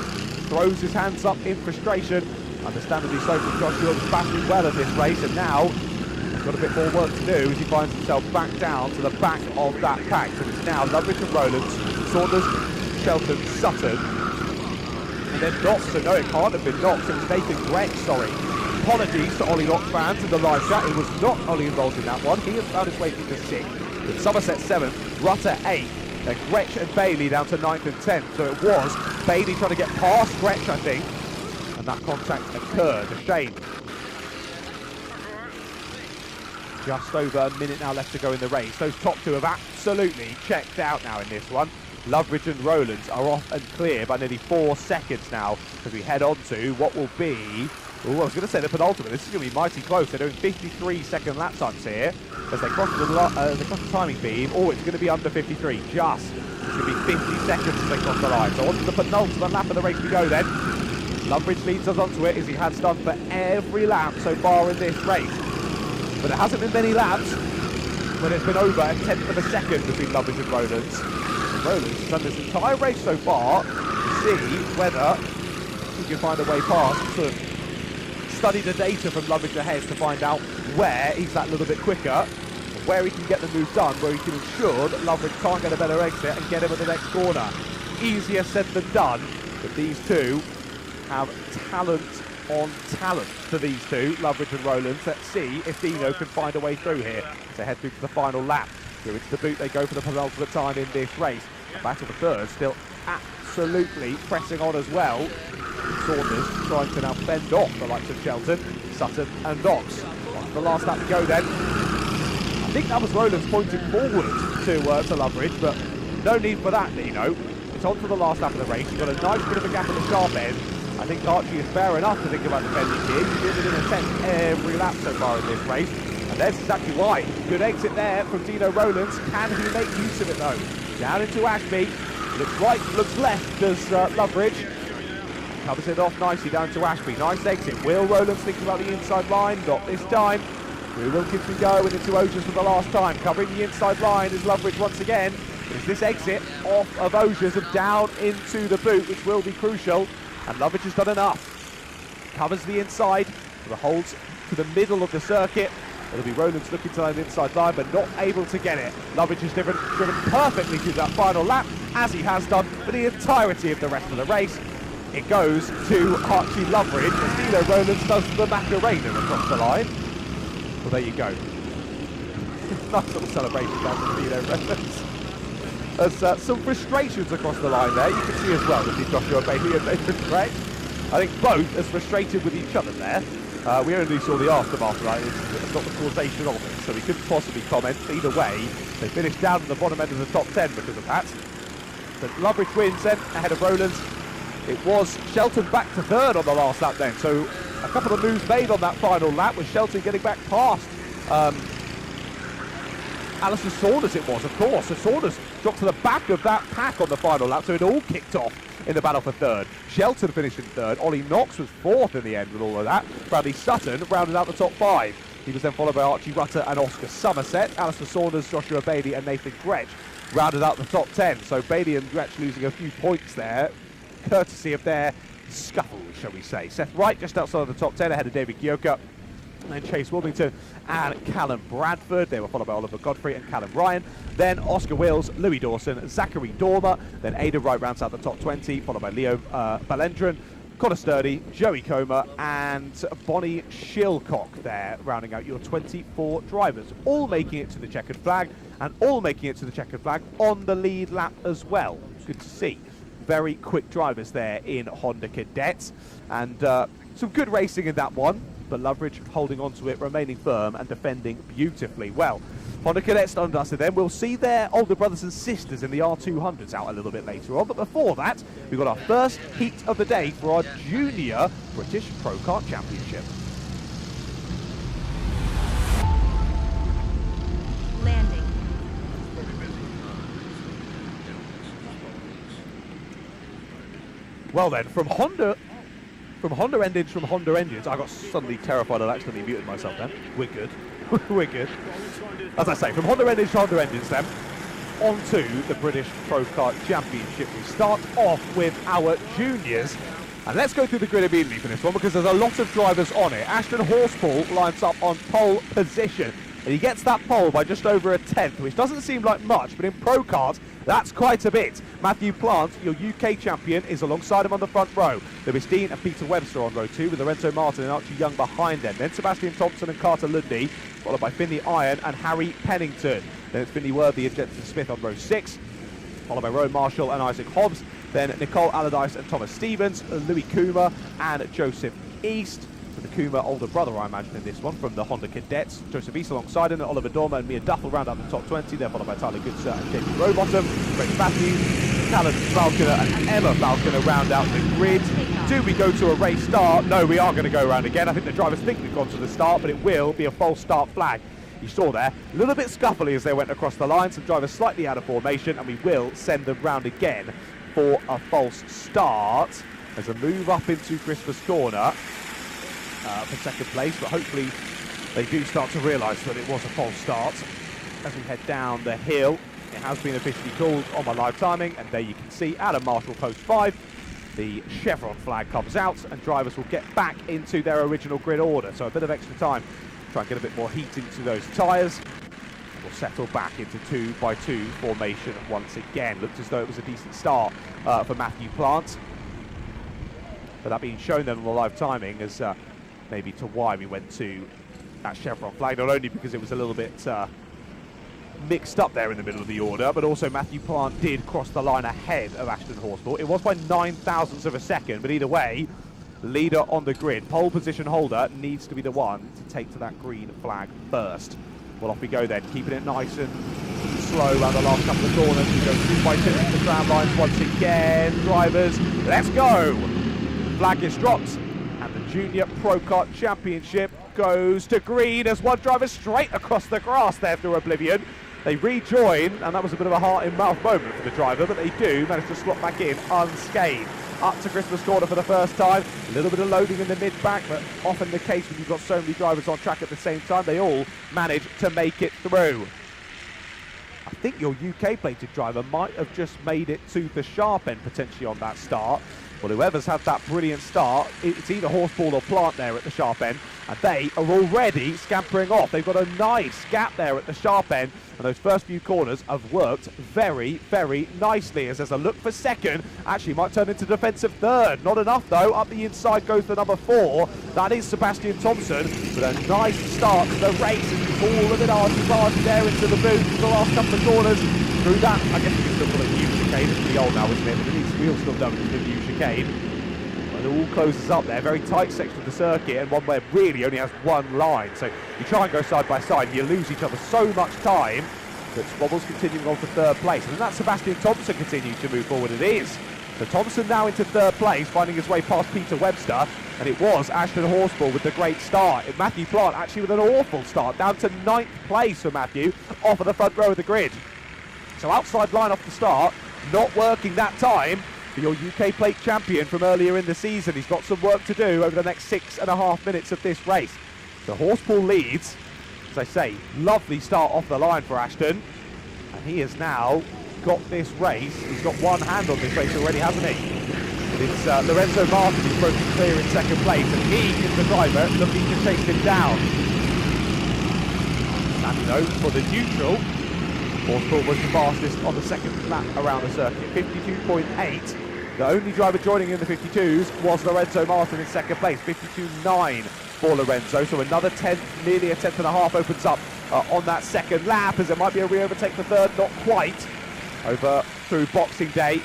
throws his hands up in frustration. Understandably so, from Joshua was battling well in this race, and now he's got a bit more work to do as he finds himself back down to the back of that pack. So it's now Loveridge and Rowlands, Saunders, Shelton, Sutton, and then Knox. So no, it can't have been Knox, it was Nathan Gretsch, sorry. Apologies to Ollie Knox fans in the live chat, it was not Ollie involved in that one. He has found his way into 6th, with Somerset 7th, Rutter 8th, then Gretsch and Bailey down to 9th and 10th. So it was Bailey trying to get past Gretsch, I think, and that contact occurred. A shame. Just over a minute now left to go in the race. Those top 2 have absolutely checked out now in this one. Loveridge and Rowlands are off and clear by nearly 4 seconds now as we head on to what will be, I was going to say the penultimate. This is going to be mighty close. They're doing 53-second lap times here as they cross the timing beam. Oh, it's going to be under 53. Just. It's going to be 50 seconds as they cross the line. So on to the penultimate lap of the race we go then. Loveridge leads us onto it as he has done for every lap so far in this race. But it hasn't been many laps when it's been over a 1/10 of a second between Loveridge and Rowlands. And Rowlands has done this entire race so far to see whether he can find a way past, sort of study the data from Loveridge ahead to find out where he's that little bit quicker, where he can get the move done, where he can ensure that Loveridge can't get a better exit and get him at the next corner. Easier said than done, but these two have talent on talent for these two, Loveridge and Rowlands. Let's see if Dino can find a way through here to head through to the final lap. Here into the boot they go for the penultimate time in this race. A battle for third, still absolutely pressing on as well. Saunders trying to now fend off the likes of Shelton, Sutton and Knox. On the last lap to go then. I think that was Rowlands pointing forward to Loveridge, but no need for that, Dino. It's on to the last lap of the race. You've got a nice bit of a gap at the sharp end. I think Archie is fair enough to think about defending here. He did it in a sense every lap so far in this race. And there's exactly why. Good exit there from Dino Rowlands. Can he make use of it though? Down into Ashby. Looks right, looks left does Loveridge. Covers it off nicely down to Ashby. Nice exit. Will Rowlands thinking about the inside line? Not this time. Through Wilkinson go and into Osiers for the last time. Covering the inside line is Loveridge once again. Is this exit off of Osiers and down into the boot, which will be crucial. And Loveridge has done enough. Covers the inside, the holds to the middle of the circuit. It'll be Rowlands looking to the inside line, but not able to get it. Loveridge has driven perfectly through that final lap, as he has done for the entirety of the rest of the race. It goes to Archie Loveridge as Dino Rowlands does the Macarena across the line. Well, there you go. Nice little celebration down from Dino Rowlands. There's some frustrations across the line there. You can see as well that Joshua Bailey and Nathan Gregg, I think both as frustrated with each other there. We only saw the aftermath of that. It's not the causation of it, so we couldn't possibly comment. Either way, they finished down at the bottom end of the top 10 because of that. But Loveridge wins then ahead of Rowlands. It was Shelton back to third on the last lap then, so a couple of moves made on that final lap with Shelton getting back past Alistair Saunders it was, of course. So Saunders dropped to the back of that pack on the final lap, so it all kicked off in the battle for third. Shelton finished in third. Ollie Knox was fourth in the end with all of that. Bradley Sutton rounded out the top 5. He was then followed by Archie Rutter and Oscar Somerset. Alistair Saunders, Joshua Bailey and Nathan Gretsch rounded out the top 10. So Bailey and Gretsch losing a few points there, courtesy of their scuffle, shall we say. Seth Wright just outside of the top 10 ahead of David Gioka. And Chase Wilmington and Callum Bradford. They were followed by Oliver Godfrey and Callum Ryan. Then Oscar Wills, Louis Dawson, Zachary Dormer. Then Aidan Wright rounds out the top 20, followed by Leo Balendron, Connor Sturdy, Joey Comer, and Bonnie Shilcock there, rounding out your 24 drivers. All making it to the checkered flag, and all making it to the checkered flag on the lead lap as well. Good to see. Very quick drivers there in Honda Cadets. And some good racing in that one. But Loveridge holding on to it, remaining firm and defending beautifully. Well, Honda Cadets done dusted then. We'll see their older brothers and sisters in the R200s out a little bit later on. But before that, we've got our first heat of the day for our Junior British Pro Kart Championship. Landing. Well then, from Honda Engines, I got suddenly terrified I accidentally muted myself then. We're good. We're good. As I say, from Honda Engines to Honda Engines then, on to the British Pro Kart Championship. We start off with our juniors. And let's go through the grid immediately for this one because there's a lot of drivers on it. Ashton Horspool lines up on pole position. And he gets that pole by just over a tenth, which doesn't seem like much, but in Pro Kart, that's quite a bit. Matthew Plant, your UK champion, is alongside him on the front row. Lewis Dean and Peter Webster on row 2, with Lorenzo Martin and Archie Young behind them. Then Sebastian Thompson and Carter Lundy, followed by Finley Iron and Harry Pennington. Then it's Finley Worthy and Jensen Smith on row 6, followed by Rowan Marshall and Isaac Hobbs. Then Nicole Allardyce and Thomas Stevens, Louis Coomer and Joseph East. The Coomer older brother, I imagine, in this one, from the Honda Cadets. Joseph East alongside him, Oliver Dormer and Mia Duffel round out the top 20. They're followed by Tyler Goodser and Jamie Rowbottom. Greg Matthews, Callum Falconer and Emma Falconer round out the grid. Do we go to a race start? No, we are going to go around again. I think the drivers think we've gone to the start, but it will be a false start flag. You saw there, a little bit scuffly as they went across the line. Some drivers slightly out of formation, and we will send them round again for a false start. There's a move up into Christmas Corner for second place, but hopefully they do start to realise that it was a false start. As we head down the hill, it has been officially called on my live timing, and there you can see Adam Marshall post 5. The chevron flag comes out, and drivers will get back into their original grid order. So a bit of extra time, try and get a bit more heat into those tyres. will settle back into 2-by-2 formation once again. Looked as though it was a decent start for Matthew Plant. But that being shown then on the live timing as maybe to why we went to that chevron flag, not only because it was a little bit mixed up there in the middle of the order, but also Matthew Plant did cross the line ahead of Ashton Horsfall. It was by 9,000ths of a second, but either way, leader on the grid, pole position holder, needs to be the one to take to that green flag first. Well, off we go then, keeping it nice and slow around the last couple of corners. We go 2-by-2 into the tram lines once again. Drivers, let's go! Flag is dropped, and the Junior Pro Kart Championship goes to green as one driver straight across the grass there through oblivion. They rejoin, and that was a bit of a heart-in-mouth moment for the driver, but they do manage to slot back in unscathed. Up to Christmas Corner for the first time. A little bit of loading in the mid-back, but often the case when you've got so many drivers on track at the same time, they all manage to make it through. I think your UK-plated driver might have just made it to the sharp end potentially on that start. Well, whoever's had that brilliant start, it's either Horsfall or Plant there at the sharp end, and they are already scampering off. They've got a nice gap there at the sharp end, and those first few corners have worked very, very nicely. As there's a look for second, actually might turn into defensive third. Not enough though, up the inside goes the number 4. That is Sebastian Thompson with a nice start to the race, and he's all a bit argy-bargy there into the boot for the last couple of corners. Through that, I guess we can still call it new chicane. It's pretty old now, isn't it? But at least we'll still know it's the new chicane. And it all closes up there, very tight section of the circuit, and one where really only has one line. So you try and go side by side, and you lose each other so much time that Squabble's continuing on to third place. And that's Sebastian Thompson continuing to move forward. It is. So Thompson now into third place, finding his way past Peter Webster, and it was Ashton Horsfall with the great start. And Matthew Plant actually with an awful start, down to 9th place for Matthew, off of the front row of the grid. So outside line off the start, not working that time for your UK plate champion from earlier in the season. He's got some work to do over the next 6.5 minutes of this race. So Horsfall leads, as I say, lovely start off the line for Ashton, and he has now got this race. He's got one hand on this race already, hasn't he? And it's Lorenzo Martin who's broken clear in second place, and he is the driver looking to chase him down. Bambino for the neutral. Horsfall was the fastest on the second lap around the circuit, 52.8. The only driver joining in the 52s was Lorenzo Martin in second place, 52.9 for Lorenzo. So another 10th, nearly a 10th&a-half opens up on that second lap, as it might be a re-overtake for third, not quite. Over through Boxing Day.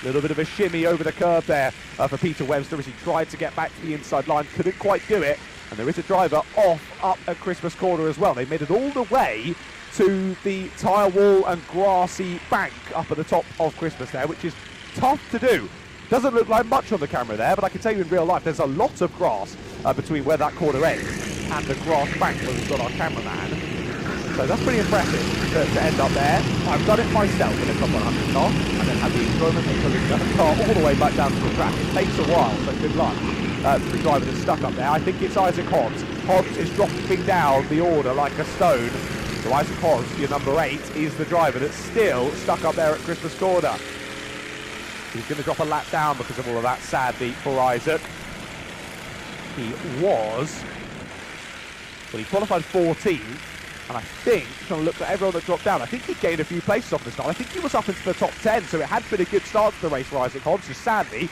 A little bit of a shimmy over the curve there for Peter Webster as he tried to get back to the inside line, couldn't quite do it. And there is a driver off up at Christmas Corner as well. They made it all the way to the tyre wall and grassy bank up at the top of Christmas there, which is tough to do. Doesn't look like much on the camera there, but I can tell you in real life there's a lot of grass between where that corner ends and the grass bank where we've got our cameraman. So that's pretty impressive to end up there. I've done it myself in a top 100 car, and then had the enjoyment of pulling the car all the way back down to the track. It takes a while, so good luck to the driver that's stuck up there. I think it's Isaac Hobbs. Hobbs is dropping down the order like a stone. So Isaac Hobbs, your number 8, is the driver that's still stuck up there at Christmas Corner. He's going to drop a lap down because of all of that, sadly, for Isaac. He qualified 14th. And I think, trying to look at everyone that dropped down, I think he gained a few places off the start. I think he was up into the top 10, so it had been a good start to the race for Isaac Hobbs, who sadly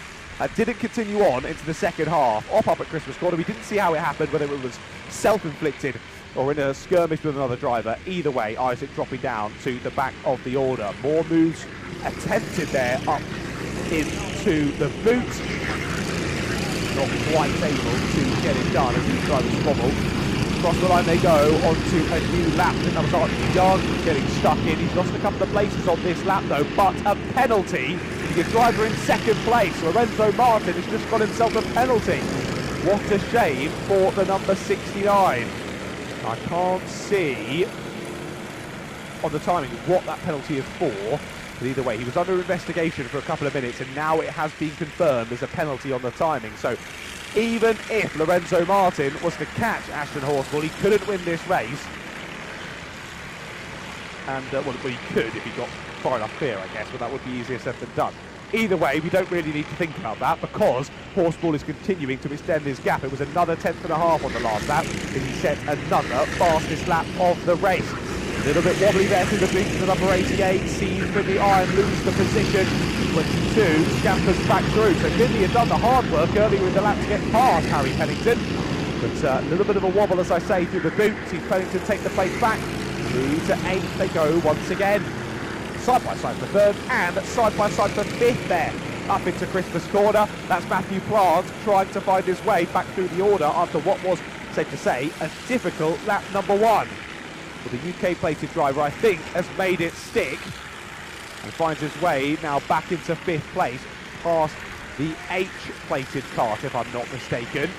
didn't continue on into the second half. Up at Christmas Corner, we didn't see how it happened, whether it was self-inflicted or in a skirmish with another driver. Either way, Isaac dropping down to the back of the order. More moves attempted there up into the boot. Not quite able to get it done as these drivers wobble. Across the line they go onto a new lap. I think that was Archie Young getting stuck in. He's lost a couple of places on this lap though, but a penalty. Your driver in second place, Lorenzo Martin, has just got himself a penalty. What a shame for the number 69. I can't see on the timing what that penalty is for, but either way, he was under investigation for a couple of minutes, and now it has been confirmed as a penalty on the timing. So even if Lorenzo Martin was to catch Ashton Horsfall, he couldn't win this race. And, well, he could if he got far enough clear, I guess, but that would be easier said than done. Either way, we don't really need to think about that because Horsfall is continuing to extend his gap. It was another 10th&a-half on the last lap, and he set another fastest lap of the race. A little bit wobbly there through the boots of the number 88. Sees Finley Iron lose the position. 22 scampers back through. So Finley had done the hard work earlier in the lap to get past Harry Pennington. But a little bit of a wobble, as I say, through the boots. Sees Pennington take the place back. 3 to 8 they go once again. Side by side for third and side by side for fifth there. Up into Christmas corner. That's Matthew Plant trying to find his way back through the order after what was, safe to say, a difficult lap number 1. But the UK plated driver, I think, has made it stick and finds his way now back into 5th place past the H plated kart, if I'm not mistaken.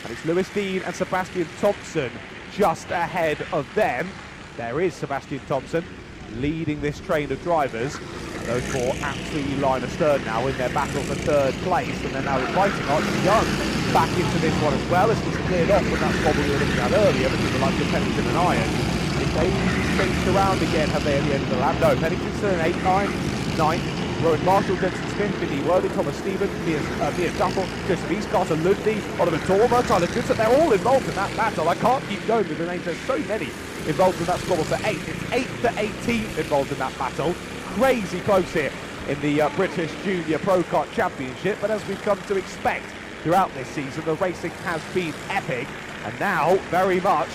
And it's Lewis Dean and Sebastian Thompson just ahead of them. There is Sebastian Thompson leading this train of drivers. Those 4 absolutely line astern now in their battle for 3rd place, and they're now inviting Archie Young back into this one as well, as he's cleared off from that bobble we were looking at earlier between the likes of Pennington and Iron. If they changed around again, have they, at the end of the lap? No, Pennington's still in 8th, 9th. Rowan Marshall, Denson Smith, Vinny Worley, Thomas Stephen, Mia Duffel, Joseph East, Carter Lundy, Oliver Tormer, Tyler Goodson. They're all involved in that battle. I can't keep going with the names. There's so many involved in that squabble for 8th. It's 8th to 18th involved in that battle. Crazy close here in the British Junior Pro Kart Championship. But as we've come to expect throughout this season, the racing has been epic. And now, very much,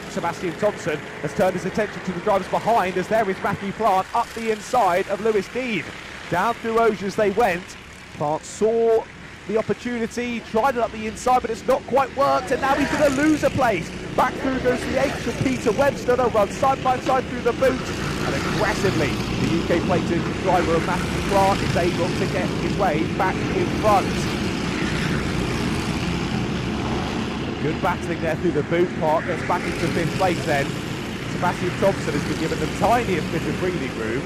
Sebastian Thompson has turned his attention to the drivers behind, as there is Matthew Plant up the inside of Lewis Dean. Down through Auges they went. Plant saw the opportunity, tried it up the inside, but it's not quite worked, and now he's going to lose a place. Back through goes the H of Peter Webster. They'll run side by side through the boot, and aggressively the UK plated driver of Matthew Plant is able to get his way back in front. Good battling there through the boot. Plant gets back into 5th place then. Sebastian Thompson has been given the tiniest bit of breathing room.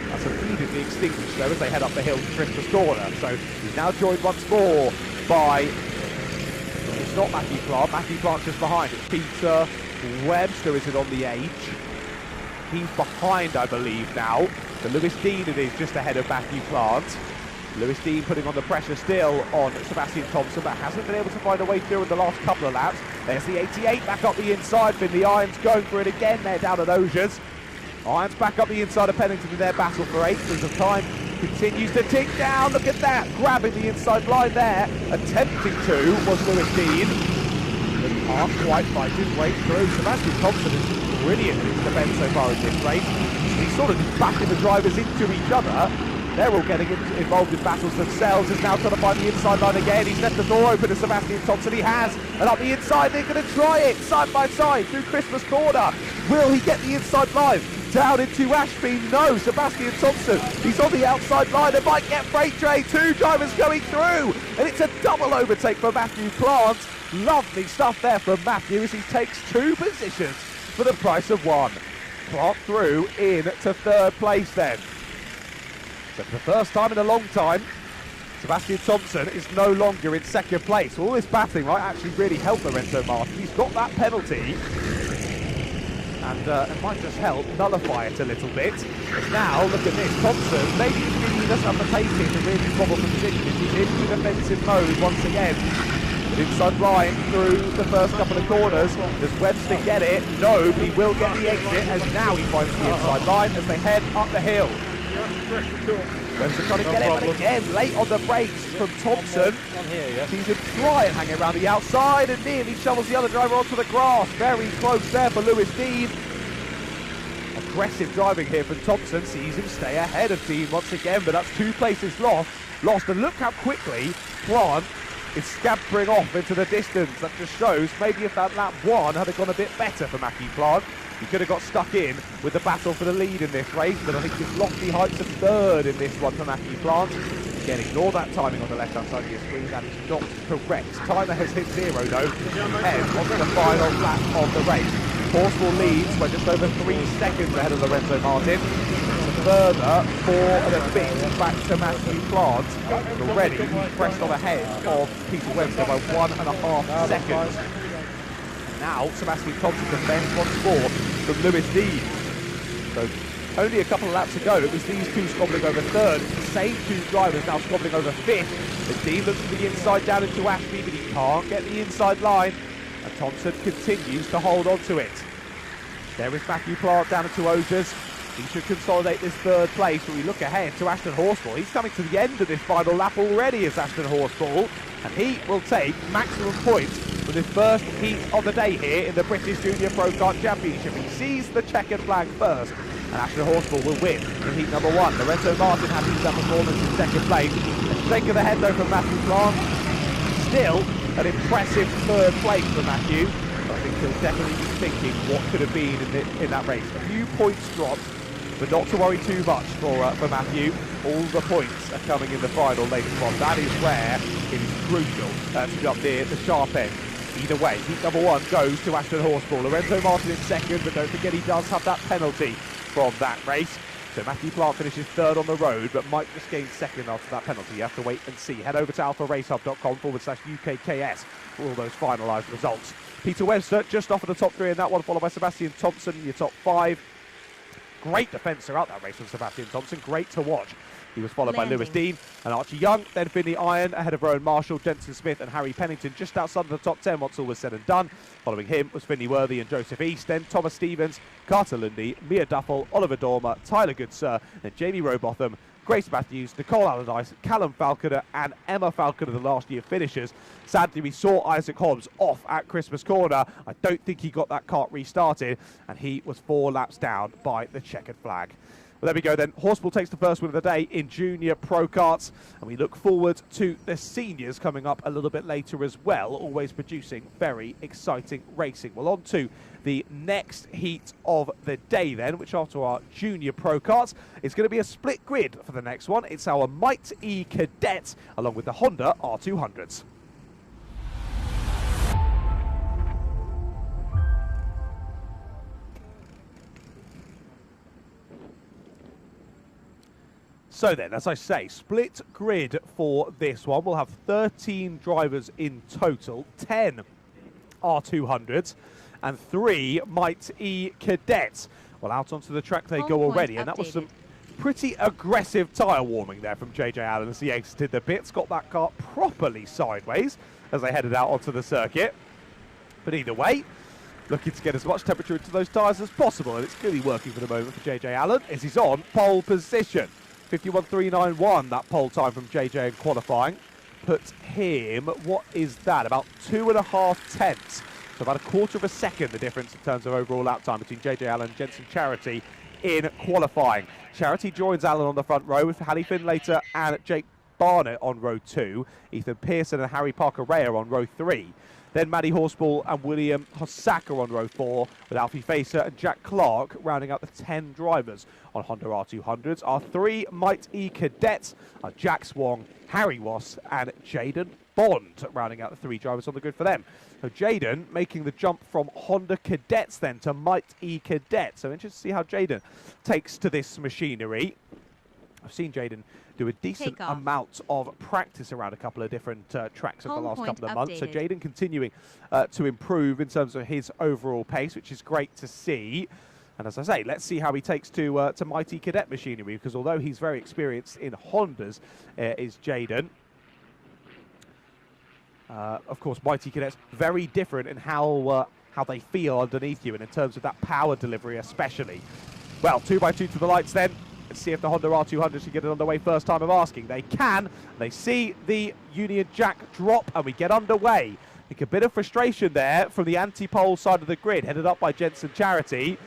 That's immediately extinguished though as they head up the hill to Christmas corner. So he's now joined once more by, it's not Matthew Plant, Matthew Plant's just behind. It's Peter Webster, is it, on the H? He's behind, I believe, now. So Lewis Dean it is, just ahead of Matthew Plant. Lewis Dean putting on the pressure still on Sebastian Thompson, but hasn't been able to find a way through in the last couple of laps. There's the 88 back up the inside. Finley Irons going for it again there down at Auges. Irons back up the inside of Pennington in their battle for 8th as time continues to tick down. Look at that, grabbing the inside line there. Attempting to was Lewis Dean. But can't quite fight his way through. Sebastian Thompson is brilliant in his defence so far in this race. He's sort of just backing the drivers into each other. They're all getting involved in battles themselves. He's now trying to find the inside line again. He's left the door open to Sebastian Thompson. He has. And up the inside, they're going to try it side by side through Christmas corner. Will he get the inside line? Down into Ashby, no, Sebastian Thompson, he's on the outside line, they might get Freight Train, 2 drivers going through, and it's a double overtake for Matthew Plant. Lovely stuff there from Matthew as he takes 2 positions for the price of 1. Plant through in to 3rd place then. So for the first time in a long time, Sebastian Thompson is no longer in 2nd place. All this battling might actually really help Lorenzo Martin. He's got that penalty. And it might just help nullify it a little bit. But now, look at this, Thompson, maybe he doesn't have the pace here to really bobble the position. He's into defensive mode once again. But inside line through the first couple of corners. Does Webster get it? No, but he will get the exit as now he finds the inside line as they head up the hill. Webster trying to get it, but again, late on the brakes from Thompson. He's to try and hang it around the outside and nearly shovels the other driver onto the grass. Very close there for Lewis Dean. Aggressive driving here from Thompson, sees him stay ahead of Dean once again, but that's 2 places lost. And look how quickly Plant is scampering off into the distance. That just shows maybe if that lap 1 had gone a bit better for Matthew Plant, he could have got stuck in with the battle for the lead in this race, but I think it's lofty heights of 3rd in this one for Matthew Plant. Again, ignore that timing on the left-hand side of your screen, that is not correct. Timer has hit 0 though, and on the final lap of the race. Horsfall leads by just over 3 seconds ahead of Lorenzo Martin. Further 4 and a bit back to Matthew Plant. Already he's pressed on ahead of Peter Webster by 1.5 seconds. Now Sebastian Thompson defends once more from Lewis Dean. So only a couple of laps ago it was these 2 squabbling over 3rd. The same 2 drivers now squabbling over 5th. As Dean looks for the inside down into Ashby, but he can't get the inside line. And Thompson continues to hold on to it. There is Matthew Plant down into Ozers. He should consolidate this third place, but we look ahead to Ashton Horsfall. He's coming to the end of this final lap already as Ashton Horsfall, and he will take maximum points for this first heat of the day here in the British Junior Pro Kart Championship. He sees the checkered flag first, and Ashton Horsfall will win in heat number 1. Lorenzo Martin has his performance in second place. A shake of the head though from Matthew Plant. Still an impressive third place for Matthew. I think he'll definitely be thinking what could have been in that race. A few points dropped, but not to worry too much for Matthew. All the points are coming in the final later on. That is where it is crucial to be up near the sharp end. Either way, heat number 1 goes to Ashton Horsfall. Lorenzo Martin in second, but don't forget he does have that penalty from that race. So Matthew Plant finishes third on the road, but might just gain second after that penalty. You have to wait and see. Head over to alpharacehub.com/UKKS for all those finalised results. Peter Webster just off of the top 3 in that one, followed by Sebastian Thompson in your top 5. Great defence throughout that race from Sebastian Thompson. Great to watch. He was followed by Lewis Dean and Archie Young, then Finley Iron ahead of Rowan Marshall, Jensen Smith and Harry Pennington just outside of the top 10 once all was said and done. Following him was Finley Worthy and Joseph East, then Thomas Stevens, Carter Lundy, Mia Duffel, Oliver Dormer, Tyler Goodsir, then Jamie Robotham, Grace Matthews, Nicole Allardyce, Callum Falconer and Emma Falconer, the last year finishers. Sadly, we saw Isaac Hobbs off at Christmas Corner. I don't think he got that kart restarted, and he was 4 laps down by the checkered flag. Well, there we go then. Horsfall takes the first win of the day in Junior Pro Karts, and we look forward to the seniors coming up a little bit later as well, always producing very exciting racing. Well, on to the next heat of the day then, which after our Junior Pro Karts is going to be a split grid for the next one. It's our Might E Cadet along with the Honda R200s. So then, as I say, split grid for this one. We'll have 13 drivers in total, 10 R200s and 3 Might E Cadets. Well, out onto the track they go already, and that was some pretty aggressive tyre warming there from JJ Allen as he exited the pits, got that car properly sideways as they headed out onto the circuit. But either way, looking to get as much temperature into those tyres as possible, and it's clearly working for the moment for JJ Allen as he's on pole position. 51.391, that pole time from JJ in qualifying, puts him, what is that, about 2.5 tenths. So about a quarter of a second the difference in terms of overall lap time between JJ Allen and Jensen Charity in qualifying. Charity joins Allen on the front row with Hallie Finlater and Jake Barnett on row 2, Ethan Pearson and Harry Parker-Rea on row 3. Then Maddie Horsfall and William Hosaka on row 4, with Alfie Facer and Jack Clark rounding out the 10 drivers on Honda R200s. Our 3 Might E Cadets are Jack Swong, Harry Ross and Jaden Bond, rounding out the 3 drivers on the grid for them. So Jaden making the jump from Honda Cadets then to Might E Cadets. So interested to see how Jaden takes to this machinery. I've seen Jaden do a decent amount of practice around a couple of different tracks over the last couple of months. So Jaden continuing to improve in terms of his overall pace, which is great to see. And as I say, let's see how he takes to Might E Cadet machinery, because although he's very experienced in Hondas, is Jaden. Of course, Might E Cadets very different in how they feel underneath you, and in terms of that power delivery especially. Well, 2x2 to the lights then. Let's see if the Honda R200 can get it underway first time of asking. They can. They see the Union Jack drop, and we get underway. I think a bit of frustration there from the anti-pole side of the grid, headed up by Jensen Charity.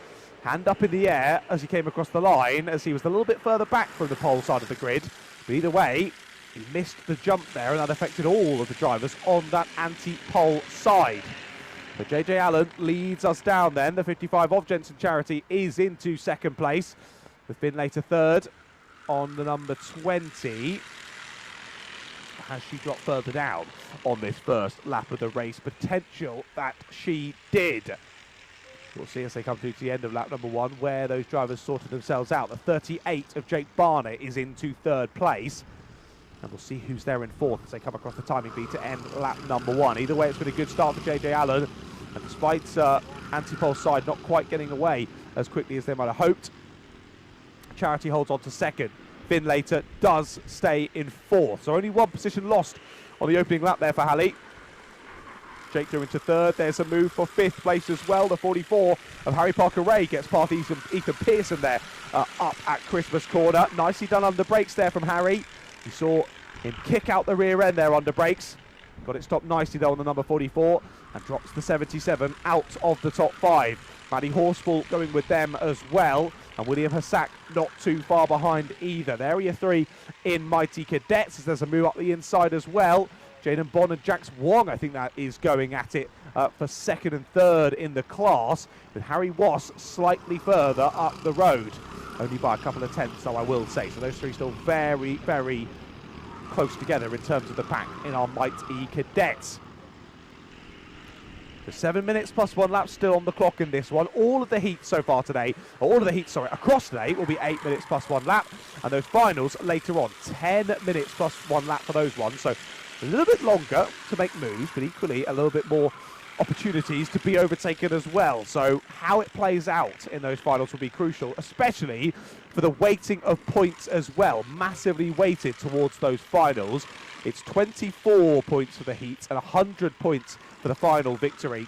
Hand up in the air as he came across the line, as he was a little bit further back from the pole side of the grid. But either way, he missed the jump there, and that affected all of the drivers on that anti-pole side. So JJ Allen leads us down then. The 55 of Jensen Charity is into second place, with Finlater third on the number 20. Has she dropped further down on this first lap of the race? Potential that she did. We'll see as they come through to the end of lap number 1 where those drivers sorted themselves out. The 38 of Jake Barnett is into third place. And we'll see who's there in fourth as they come across the timing beat to end lap number 1. Either way, it's been a good start for JJ Allen. And despite anti-pole side not quite getting away as quickly as they might have hoped, Charity holds on to second. Finlater does stay in fourth. So only 1 position lost on the opening lap there for Hallie. Jake through into third. There's a move for fifth place as well. The 44 of Harry Parker Ray gets past Ethan Pearson there up at Christmas corner. Nicely done under brakes there from Harry. You saw him kick out the rear end there under brakes. Got it stopped nicely though on the number 44 and drops the 77 out of the top 5. Matty Horsfall going with them as well. And William Hassack not too far behind either. There are your 3 in Mighty Cadets as there's a move up the inside as well. Jaden Bond and Jax Wong, I think that is going at it for second and third in the class, with Harry Wass slightly further up the road. Only by a couple of tenths, though, I will say. So those 3 still very, very close together in terms of the pack in our Mighty Cadets. So 7 minutes plus 1 lap still on the clock in this one. All of the heats so far today, or all of the heats, sorry, across today will be 8 minutes plus 1 lap. And those finals later on, 10 minutes plus 1 lap for those ones. So a little bit longer to make moves, but equally a little bit more opportunities to be overtaken as well. So how it plays out in those finals will be crucial, especially for the weighting of points as well. Massively weighted towards those finals. It's 24 points for the heats and 100 points for the final victory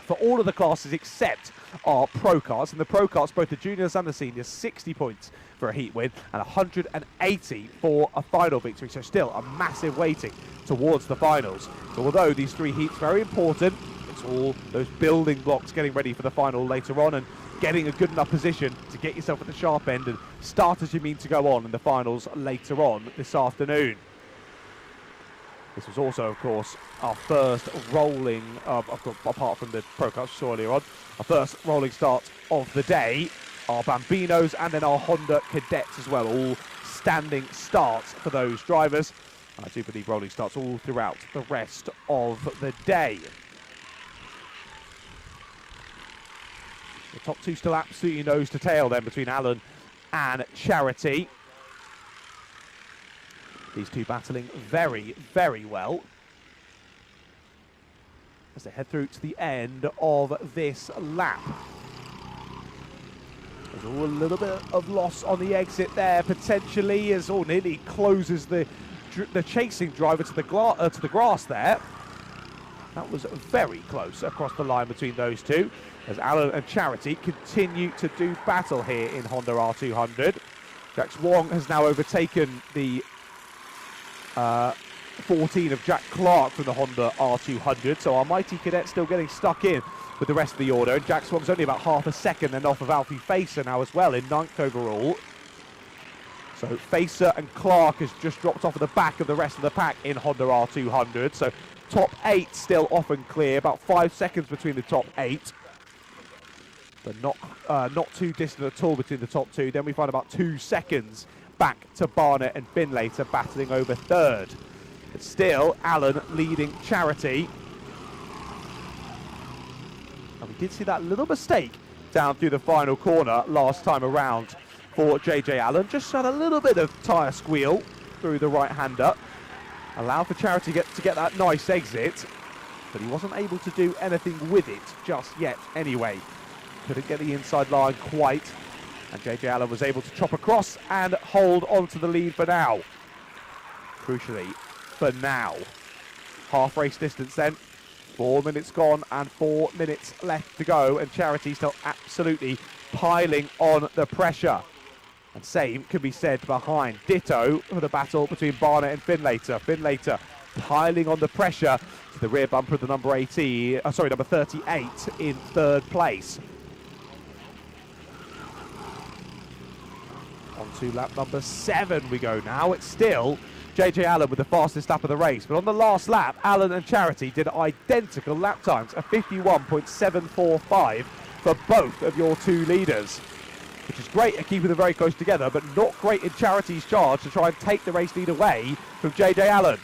for all of the classes except our Pro Karts. And the Pro Karts, both the juniors and the seniors, 60 points for a heat win and 180 for a final victory. So still a massive weighting towards the finals. So although these 3 heats very important, it's all those building blocks getting ready for the final later on and getting a good enough position to get yourself at the sharp end and start as you mean to go on in the finals later on this afternoon. This was also, of course, our first rolling, apart from the Pro Karts we saw earlier on, our first rolling start of the day. Our Bambinos and then our Honda Cadets as well, all standing starts for those drivers. I do believe rolling starts all throughout the rest of the day. The top 2 still absolutely nose to tail then between Alan and Charity. These 2 battling very, very well as they head through to the end of this lap. There's all a little bit of loss on the exit there potentially as nearly closes the chasing driver to the grass there. That was very close across the line between those 2 as Alan and Charity continue to do battle here in Honda R200. Jax Wong has now overtaken the 14 of Jack Clark from the Honda R200, so our Mighty Cadet still getting stuck in with the rest of the order, and Jack Wong's only about half a second then off of Alfie Facer now as well in 9th overall. So Facer and Clark has just dropped off at the back of the rest of the pack in Honda R200, so top 8 still off and clear, about 5 seconds between the top 8. But not too distant at all between the top 2. Then we find about 2 seconds back to Barnett and Finlater battling over 3rd. But still, Alan leading Charity. And we did see that little mistake down through the final corner last time around for JJ Allen. Just had a little bit of tyre squeal through the right-hander. Allowed for Charity to get that nice exit, but he wasn't able to do anything with it just yet anyway. Couldn't get the inside line quite, and JJ Allen was able to chop across and hold on to the lead for now. Crucially, for now. Half race distance then. 4 minutes gone and 4 minutes left to go, and Charity still absolutely piling on the pressure. And same can be said behind. Ditto for the battle between Barnett and Finlater. Finlater piling on the pressure to the rear bumper of the number 38 in 3rd place. On to lap number 7 we go now. It's still JJ Allen with the fastest lap of the race, but on the last lap, Allen and Charity did identical lap times, a 51.745 for both of your 2 leaders, which is great at keeping them very close together, but not great in Charity's charge to try and take the race lead away from JJ Allen.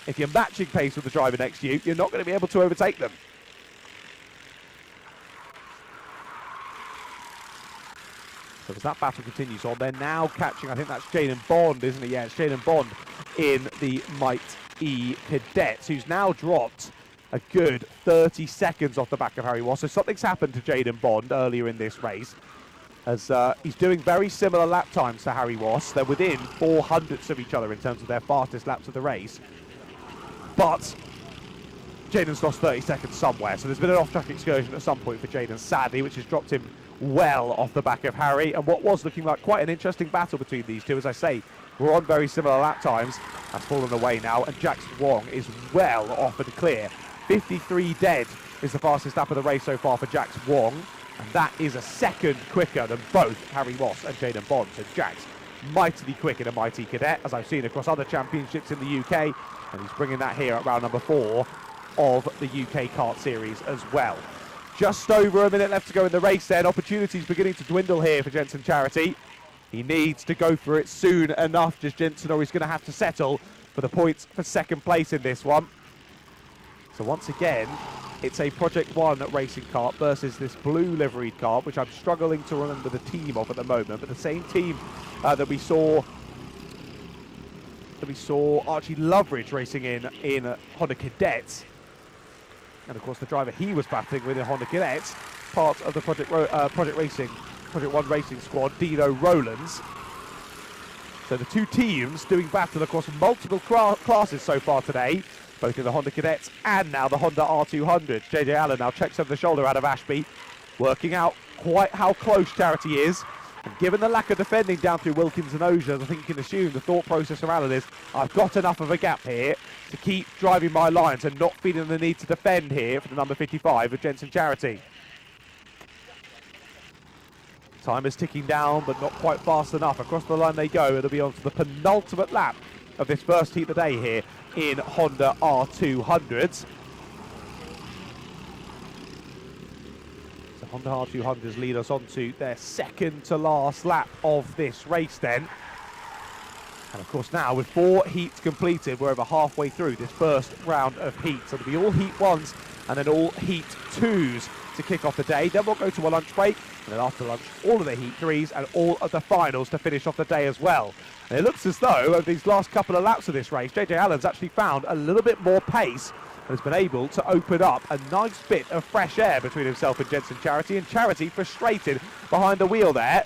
If you're matching pace with the driver next to you, you're not going to be able to overtake them. So as that battle continues on, they're now catching, I think that's Jaden Bond, isn't it? Yeah, it's Jaden Bond in the Mighty Cadets, who's now dropped a good 30 seconds off the back of Harry Wass. So something's happened to Jaden Bond earlier in this race, as he's doing very similar lap times to Harry Wass. They're within 400ths of each other in terms of their fastest laps of the race. But Jaden's lost 30 seconds somewhere, so there's been an off-track excursion at some point for Jaden, sadly, which has dropped him well off the back of Harry, and what was looking like quite an interesting battle between these two, as I say, we're on very similar lap times, has fallen away now, and Jax Wong is well off and clear. 53 dead is the fastest lap of the race so far for Jax Wong, and that is a second quicker than both Harry Ross and Jaden Bond. So Jax mightily quick in a Mighty Cadet, as I've seen across other championships in the UK, and he's bringing that here at round number 4 of the UK Kart Series as well. Just over a minute left to go in the race then. Opportunities beginning to dwindle here for Jensen Charity. He needs to go for it soon enough, just Jensen, or he's going to have to settle for the points for second place in this one. So once again, it's a Project 1 racing kart versus this blue liveried kart, which I'm struggling to remember the team of at the moment, but the same team that we saw Archie Loveridge racing in Honda Cadets. And of course the driver he was battling with in Honda Cadets, part of the Project 1 racing squad, Dino Rowlands. So the two teams doing battle across multiple classes so far today, both in the Honda Cadets and now the Honda R200. JJ Allen now checks over the shoulder out of Ashby, working out quite how close Charity is. And given the lack of defending down through Wilkins and Ozier, I think you can assume the thought process from Allen is, I've got enough of a gap here to keep driving my lines and not feeling the need to defend here for the number 55 of Jensen Charity. Time is ticking down, but not quite fast enough. Across the line they go. It'll be on to the penultimate lap of this first heat of the day here in Honda R200s. So Honda R200s lead us on to their second to last lap of this race then. And of course now, with 4 heats completed, we're over halfway through this first round of heats. So it'll be all heat 1s and then all heat 2s to kick off the day. Then we'll go to a lunch break, and then after lunch, all of the heat 3s and all of the finals to finish off the day as well. And it looks as though over these last couple of laps of this race, JJ Allen's actually found a little bit more pace and has been able to open up a nice bit of fresh air between himself and Jensen Charity. And Charity frustrated behind the wheel there,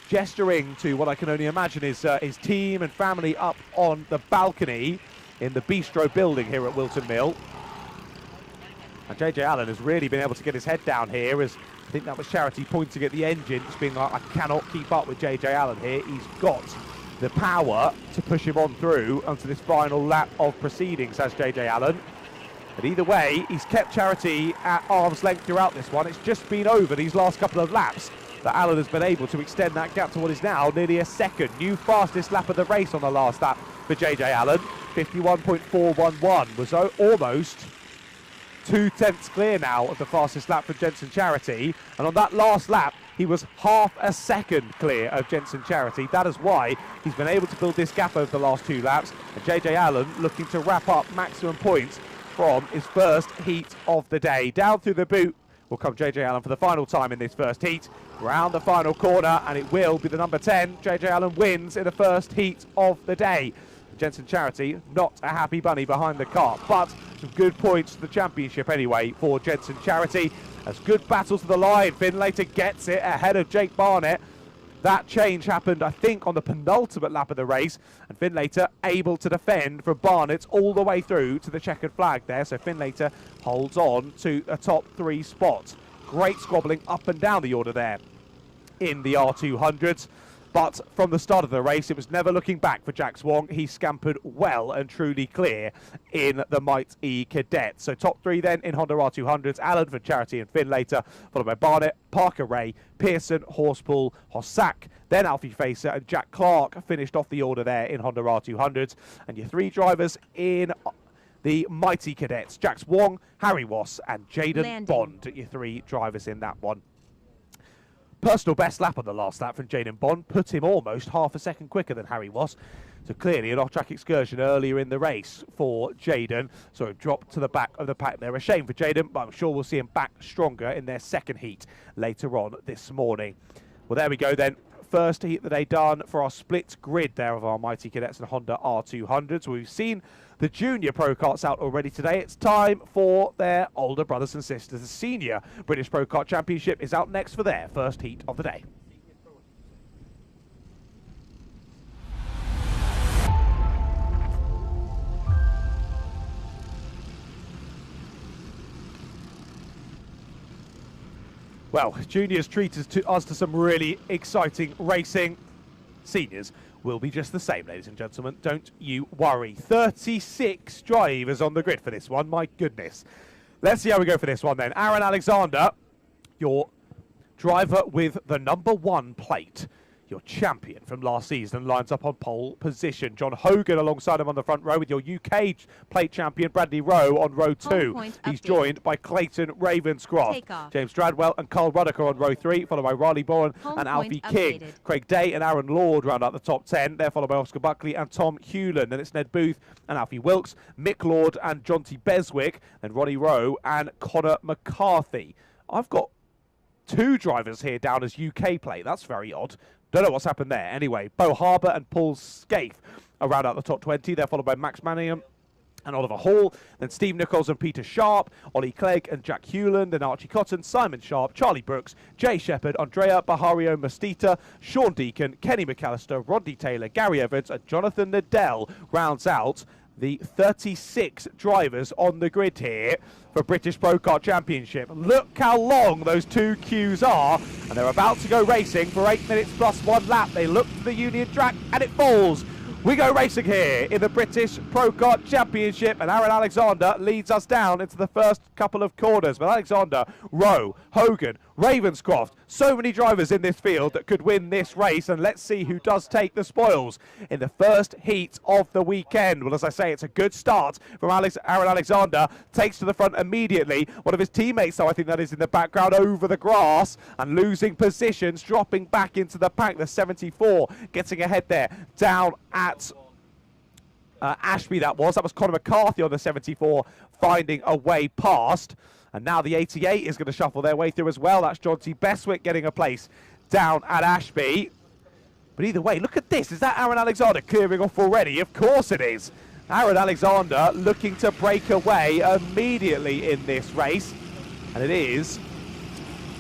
gesturing to what I can only imagine is his team and family up on the balcony in the bistro building here at Whilton Mill. And JJ Allen has really been able to get his head down here, as I think that was Charity pointing at the engine, just being like, I cannot keep up with JJ Allen here. He's got the power to push him on through onto this final lap of proceedings, has JJ Allen. But either way, he's kept Charity at arm's length throughout this one. It's just been over these last couple of laps that Allen has been able to extend that gap to what is now nearly a second. New fastest lap of the race on the last lap for JJ Allen. 51.411 was almost 2/10 clear now of the fastest lap for Jensen Charity. And on that last lap, he was half a second clear of Jensen Charity. That is why he's been able to build this gap over the last 2 laps. And JJ Allen looking to wrap up maximum points from his first heat of the day. Down through the boot will come JJ Allen for the final time in this first heat. Round the final corner, and it will be the number 10. JJ Allen wins in the first heat of the day. Jensen Charity, not a happy bunny behind the car, but some good points to the championship anyway for Jensen Charity. As good battles to the line, Finlater gets it ahead of Jake Barnett. That change happened, I think, on the penultimate lap of the race, and Finlater able to defend from Barnett all the way through to the checkered flag there. So Finlater holds on to a top 3 spot. Great squabbling up and down the order there in the R200s. But from the start of the race, it was never looking back for Jax Wong. He scampered well and truly clear in the Mighty Cadet. So top 3 then in Honda R200s, Allen for Charity and Finlater, followed by Barnett, Parker Ray, Pearson, Horspool, Hossack, then Alfie Facer and Jack Clark finished off the order there in Honda R200s. And your 3 drivers in the Mighty Cadets, Jax Wong, Harry Ross and Jaden Bond, your 3 drivers in that one. Personal best lap on the last lap from Jaden Bond, put him almost half a second quicker than Harry Ross. So clearly an off-track excursion earlier in the race for Jaden. So it dropped to the back of the pack there. A shame for Jaden, but I'm sure we'll see him back stronger in their second heat later on this morning. Well, there we go then. First heat that they done for our split grid there of our Mighty Cadets and Honda R200s. We've seen the junior Pro Karts out already today. It's time for their older brothers and sisters. The senior British Pro Kart Championship is out next for their first heat of the day. Well, juniors treat us to some really exciting racing. Seniors will be just the same, ladies and gentlemen. Don't you worry. 36 drivers on the grid for this one. My goodness. Let's see how we go for this one then. Aaron Alexander, your driver with the #1 plate. Your champion from last season lines up on pole position. John Hogan alongside him on the front row with your UK plate champion Bradley Rowe on row 2. He's joined by Clayton Ravenscroft. James Stradwell and Carl Ruddock on row 3, followed by Riley Bowen and Alfie King. Craig Day and Aaron Lord round out the top 10. They're followed by Oscar Buckley and Tom Hewland. Then it's Ned Booth and Alfie Wilkes, Mick Lord and Jonty Beswick, and Ronnie Rowe and Connor McCarthy. I've got 2 drivers here down as UK plate. That's very odd. Don't know what's happened there. Anyway, Bo Harbour and Paul Scaife are round out the top 20. They're followed by Max Manningham and Oliver Hall. Then Steve Nichols and Peter Sharp, Ollie Clegg and Jack Hewland, then Archie Cotton, Simon Sharp, Charlie Brooks, Jay Shepherd, Andrea Bahario Mastita, Sean Deacon, Kenny McAllister, Rodney Taylor, Gary Evans and Jonathan Nadell rounds out the 36 drivers on the grid here for British Pro Kart Championship. Look how long those 2 queues are, and they're about to go racing for 8 minutes plus 1 lap. They look to the Union track, and it falls. We go racing here in the British Pro Kart Championship, and Aaron Alexander leads us down into the first couple of corners. But Alexander, Rowe, Hogan, Ravenscroft, so many drivers in this field that could win this race, and let's see who does take the spoils in the first heat of the weekend. Well, as I say, it's a good start from Aaron Alexander, takes to the front immediately. One of his teammates, though, I think that is in the background over the grass and losing positions, dropping back into the pack. The 74 getting ahead there down at Ashby. That was Connor McCarthy on the 74 finding a way past. And now the 88 is going to shuffle their way through as well. That's Jonty Beswick getting a place down at Ashby. But either way, look at this. Is that Aaron Alexander clearing off already? Of course it is. Aaron Alexander looking to break away immediately in this race. And it is,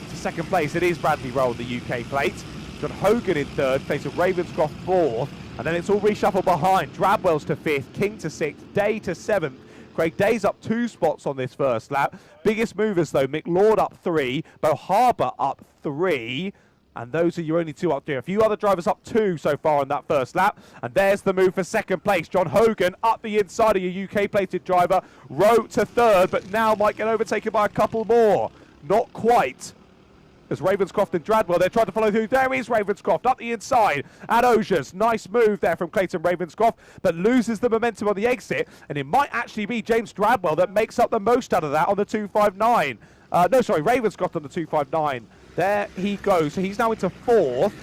to second place, it is Bradley Rowe on the UK plate. John Hogan in third, place of Ravenscroft fourth. And then it's all reshuffled behind. Drabwell's to 5th, King to 6th, Day to 7th. Craig Day's up 2 spots on this first lap. Biggest movers, though, Mick Lord up 3, Bo Harbour up 3, and those are your only 2 up there. A few other drivers up 2 so far in that first lap, and there's the move for second place. John Hogan up the inside of your UK-plated driver, Rowe to 3rd, but now might get overtaken by a couple more. Not quite. As Ravenscroft and Dradwell, they're trying to follow through. There is Ravenscroft up the inside at Osiers. Nice move there from Clayton Ravenscroft, but loses the momentum on the exit. And it might actually be James Dradwell that makes up the most out of that on the 259. Ravenscroft on the 259. There he goes. So he's now into 4th.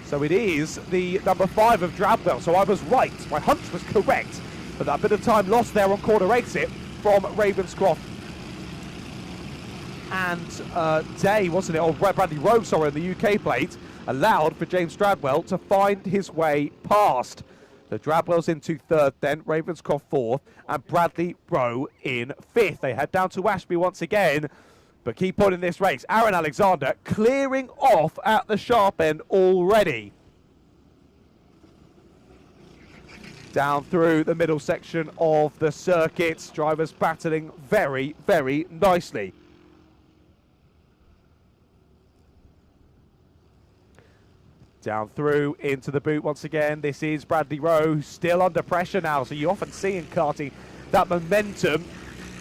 So it is the #5 of Dradwell. So I was right. My hunch was correct. But that bit of time lost there on corner exit from Ravenscroft and Day, wasn't it? Or Bradley Rowe, sorry, on the UK plate, allowed for James Stradwell to find his way past. So Dradwell's into 3rd then, Ravenscroft 4th, and Bradley Rowe in 5th. They head down to Ashby once again, but key point in this race, Aaron Alexander clearing off at the sharp end already. Down through the middle section of the circuit, drivers battling very, very nicely. Down through into the boot once again. This is Bradley Rowe, still under pressure now. So you often see in karting that momentum.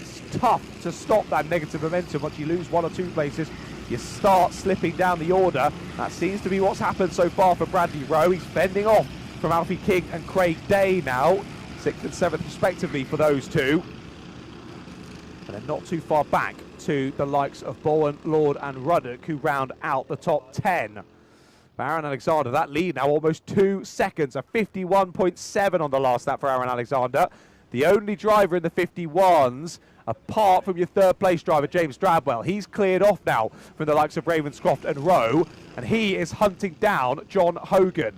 It's tough to stop that negative momentum. Once you lose 1 or 2 places, you start slipping down the order. That seems to be what's happened so far for Bradley Rowe. He's fending off from Alfie King and Craig Day now. 6th and 7th respectively for those 2. And then not too far back to the likes of Bowen, Lord and Ruddock, who round out the top 10. Aaron Alexander, that lead now almost 2 seconds, a 51.7 on the last lap for Aaron Alexander. The only driver in the 51s, apart from your 3rd place driver, James Dradwell. He's cleared off now from the likes of Ravenscroft and Rowe, and he is hunting down John Hogan.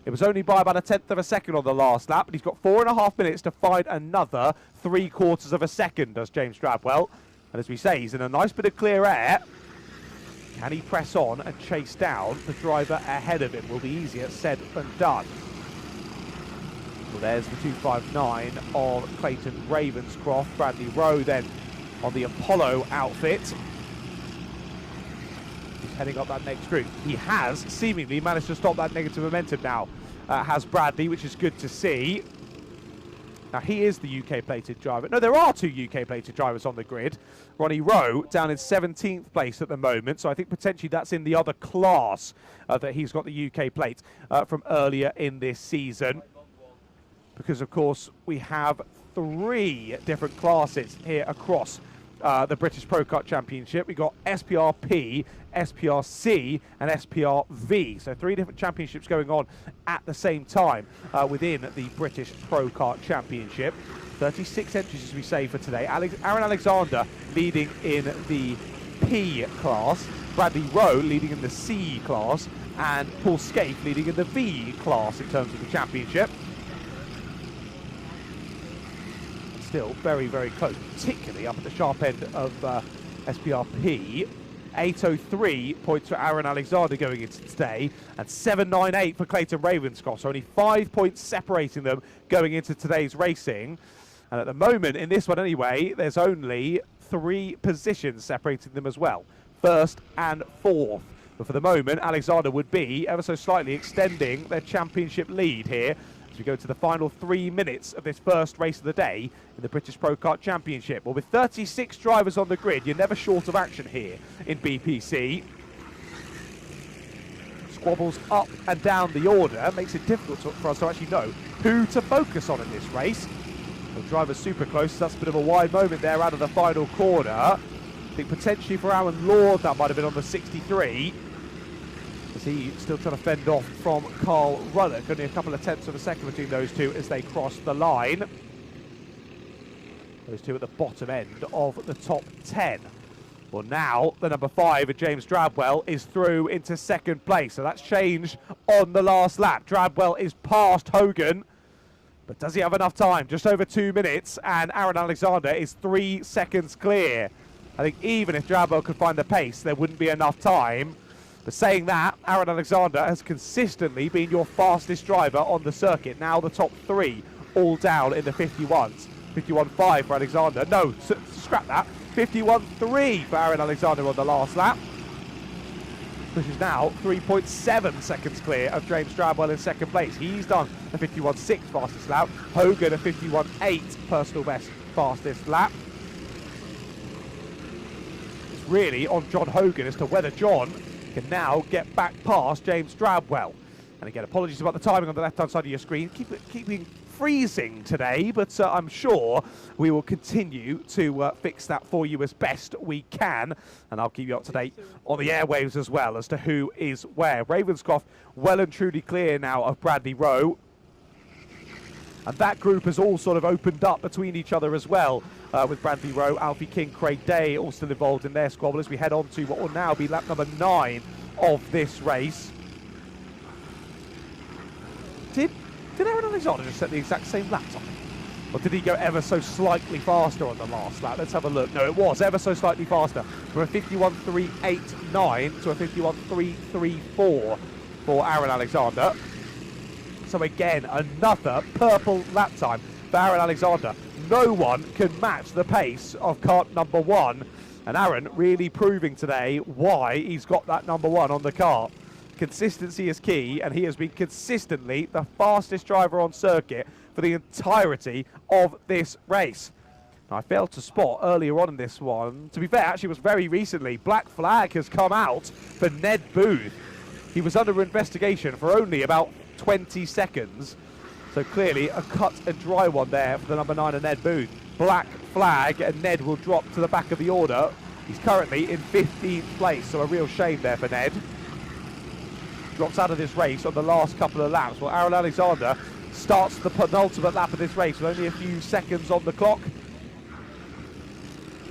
It was only by about 1/10 of a second on the last lap, but he's got 4.5 minutes to find another 3/4 of a second, does James Dradwell. And as we say, he's in a nice bit of clear air. Can he press on and chase down the driver ahead of him? Will be easier said than done. Well, there's the 259 of Clayton Ravenscroft. Bradley Rowe then on the Apollo outfit. heading up that next group. He has seemingly managed to stop that negative momentum now, has Bradley, which is good to see. Now, he is the UK plated driver. No, there are two UK plated drivers on the grid. Ronnie Rowe down in 17th place at the moment, so I think potentially that's in the other class that he's got the UK plate from earlier in this season. Because, of course, we have 3 different classes here across the British Pro Kart Championship. We've got SPRP, SPRC and SPRV. So 3 different championships going on at the same time within the British Pro Kart Championship. 36 entries, as we say, for today. Aaron Alexander leading in the P class, Bradley Rowe leading in the C class, and Paul Scaife leading in the V class in terms of the championship. Still very, very close, particularly up at the sharp end of SPRP. 803 points for Aaron Alexander going into today, and 798 for Clayton Ravenscroft. So only 5 points separating them going into today's racing. And at the moment, in this one anyway, there's only 3 positions separating them as well, 1st and 4th. But for the moment, Alexander would be ever so slightly extending their championship lead here. We go to the final 3 minutes of this first race of the day in the British Pro Kart Championship. Well, with 36 drivers on the grid, you're never short of action here in BPC. Squabbles up and down the order makes it difficult for us to actually know who to focus on in this race. The driver's super close, so that's a bit of a wide moment there out of the final corner. I think potentially for Aaron Lord that might have been on the 63. As he still trying to fend off from Carl Ruddock. Only a couple of tenths of a second between those two as they cross the line. Those two at the bottom end of the top 10. Well, now the number 5, James Drabwell, is through into 2nd place. So that's changed on the last lap. Drabwell is past Hogan. But does he have enough time? Just over 2 minutes, and Aaron Alexander is 3 seconds clear. I think even if Drabwell could find the pace, there wouldn't be enough time. But saying that, Aaron Alexander has consistently been your fastest driver on the circuit. Now the top 3 all down in the 51s. 51.5 for Alexander. No, scrap that. 51.3 for Aaron Alexander on the last lap. Which is now 3.7 seconds clear of James Drabwell in 2nd place. He's done a 51.6 fastest lap. Hogan a 51.8 personal best fastest lap. It's really on John Hogan as to whether John can now get back past James Drabwell. And again, apologies about the timing on the left-hand side of your screen. Keeping freezing today, but I'm sure we will continue to fix that for you as best we can. And I'll keep you up to date on the airwaves as well as to who is where. Ravenscroft well and truly clear now of Bradley Rowe. And that group has all sort of opened up between each other as well, with Bradley Rowe, Alfie King, Craig Day all still involved in their squabble as we head on to what will now be lap number 9 of this race. Did Aaron Alexander just set the exact same lap time? Or did he go ever so slightly faster on the last lap? Let's have a look. No, it was ever so slightly faster. From a 51.389 to a 51.334 for Aaron Alexander. So again, another purple lap time for Aaron Alexander. No one can match the pace of kart number 1. And Aaron really proving today why he's got that number 1 on the kart. Consistency is key, and he has been consistently the fastest driver on circuit for the entirety of this race. Now, I failed to spot earlier on in this one. To be fair, actually it was very recently. Black flag has come out for Ned Booth. He was under investigation for only about 20 seconds. So clearly a cut and dry one there for the number 9 of Ned Booth. Black flag, and Ned will drop to the back of the order. He's currently in 15th place, so a real shame there for Ned. Drops out of this race on the last couple of laps. Well, Aaron Alexander starts the penultimate lap of this race with only a few seconds on the clock.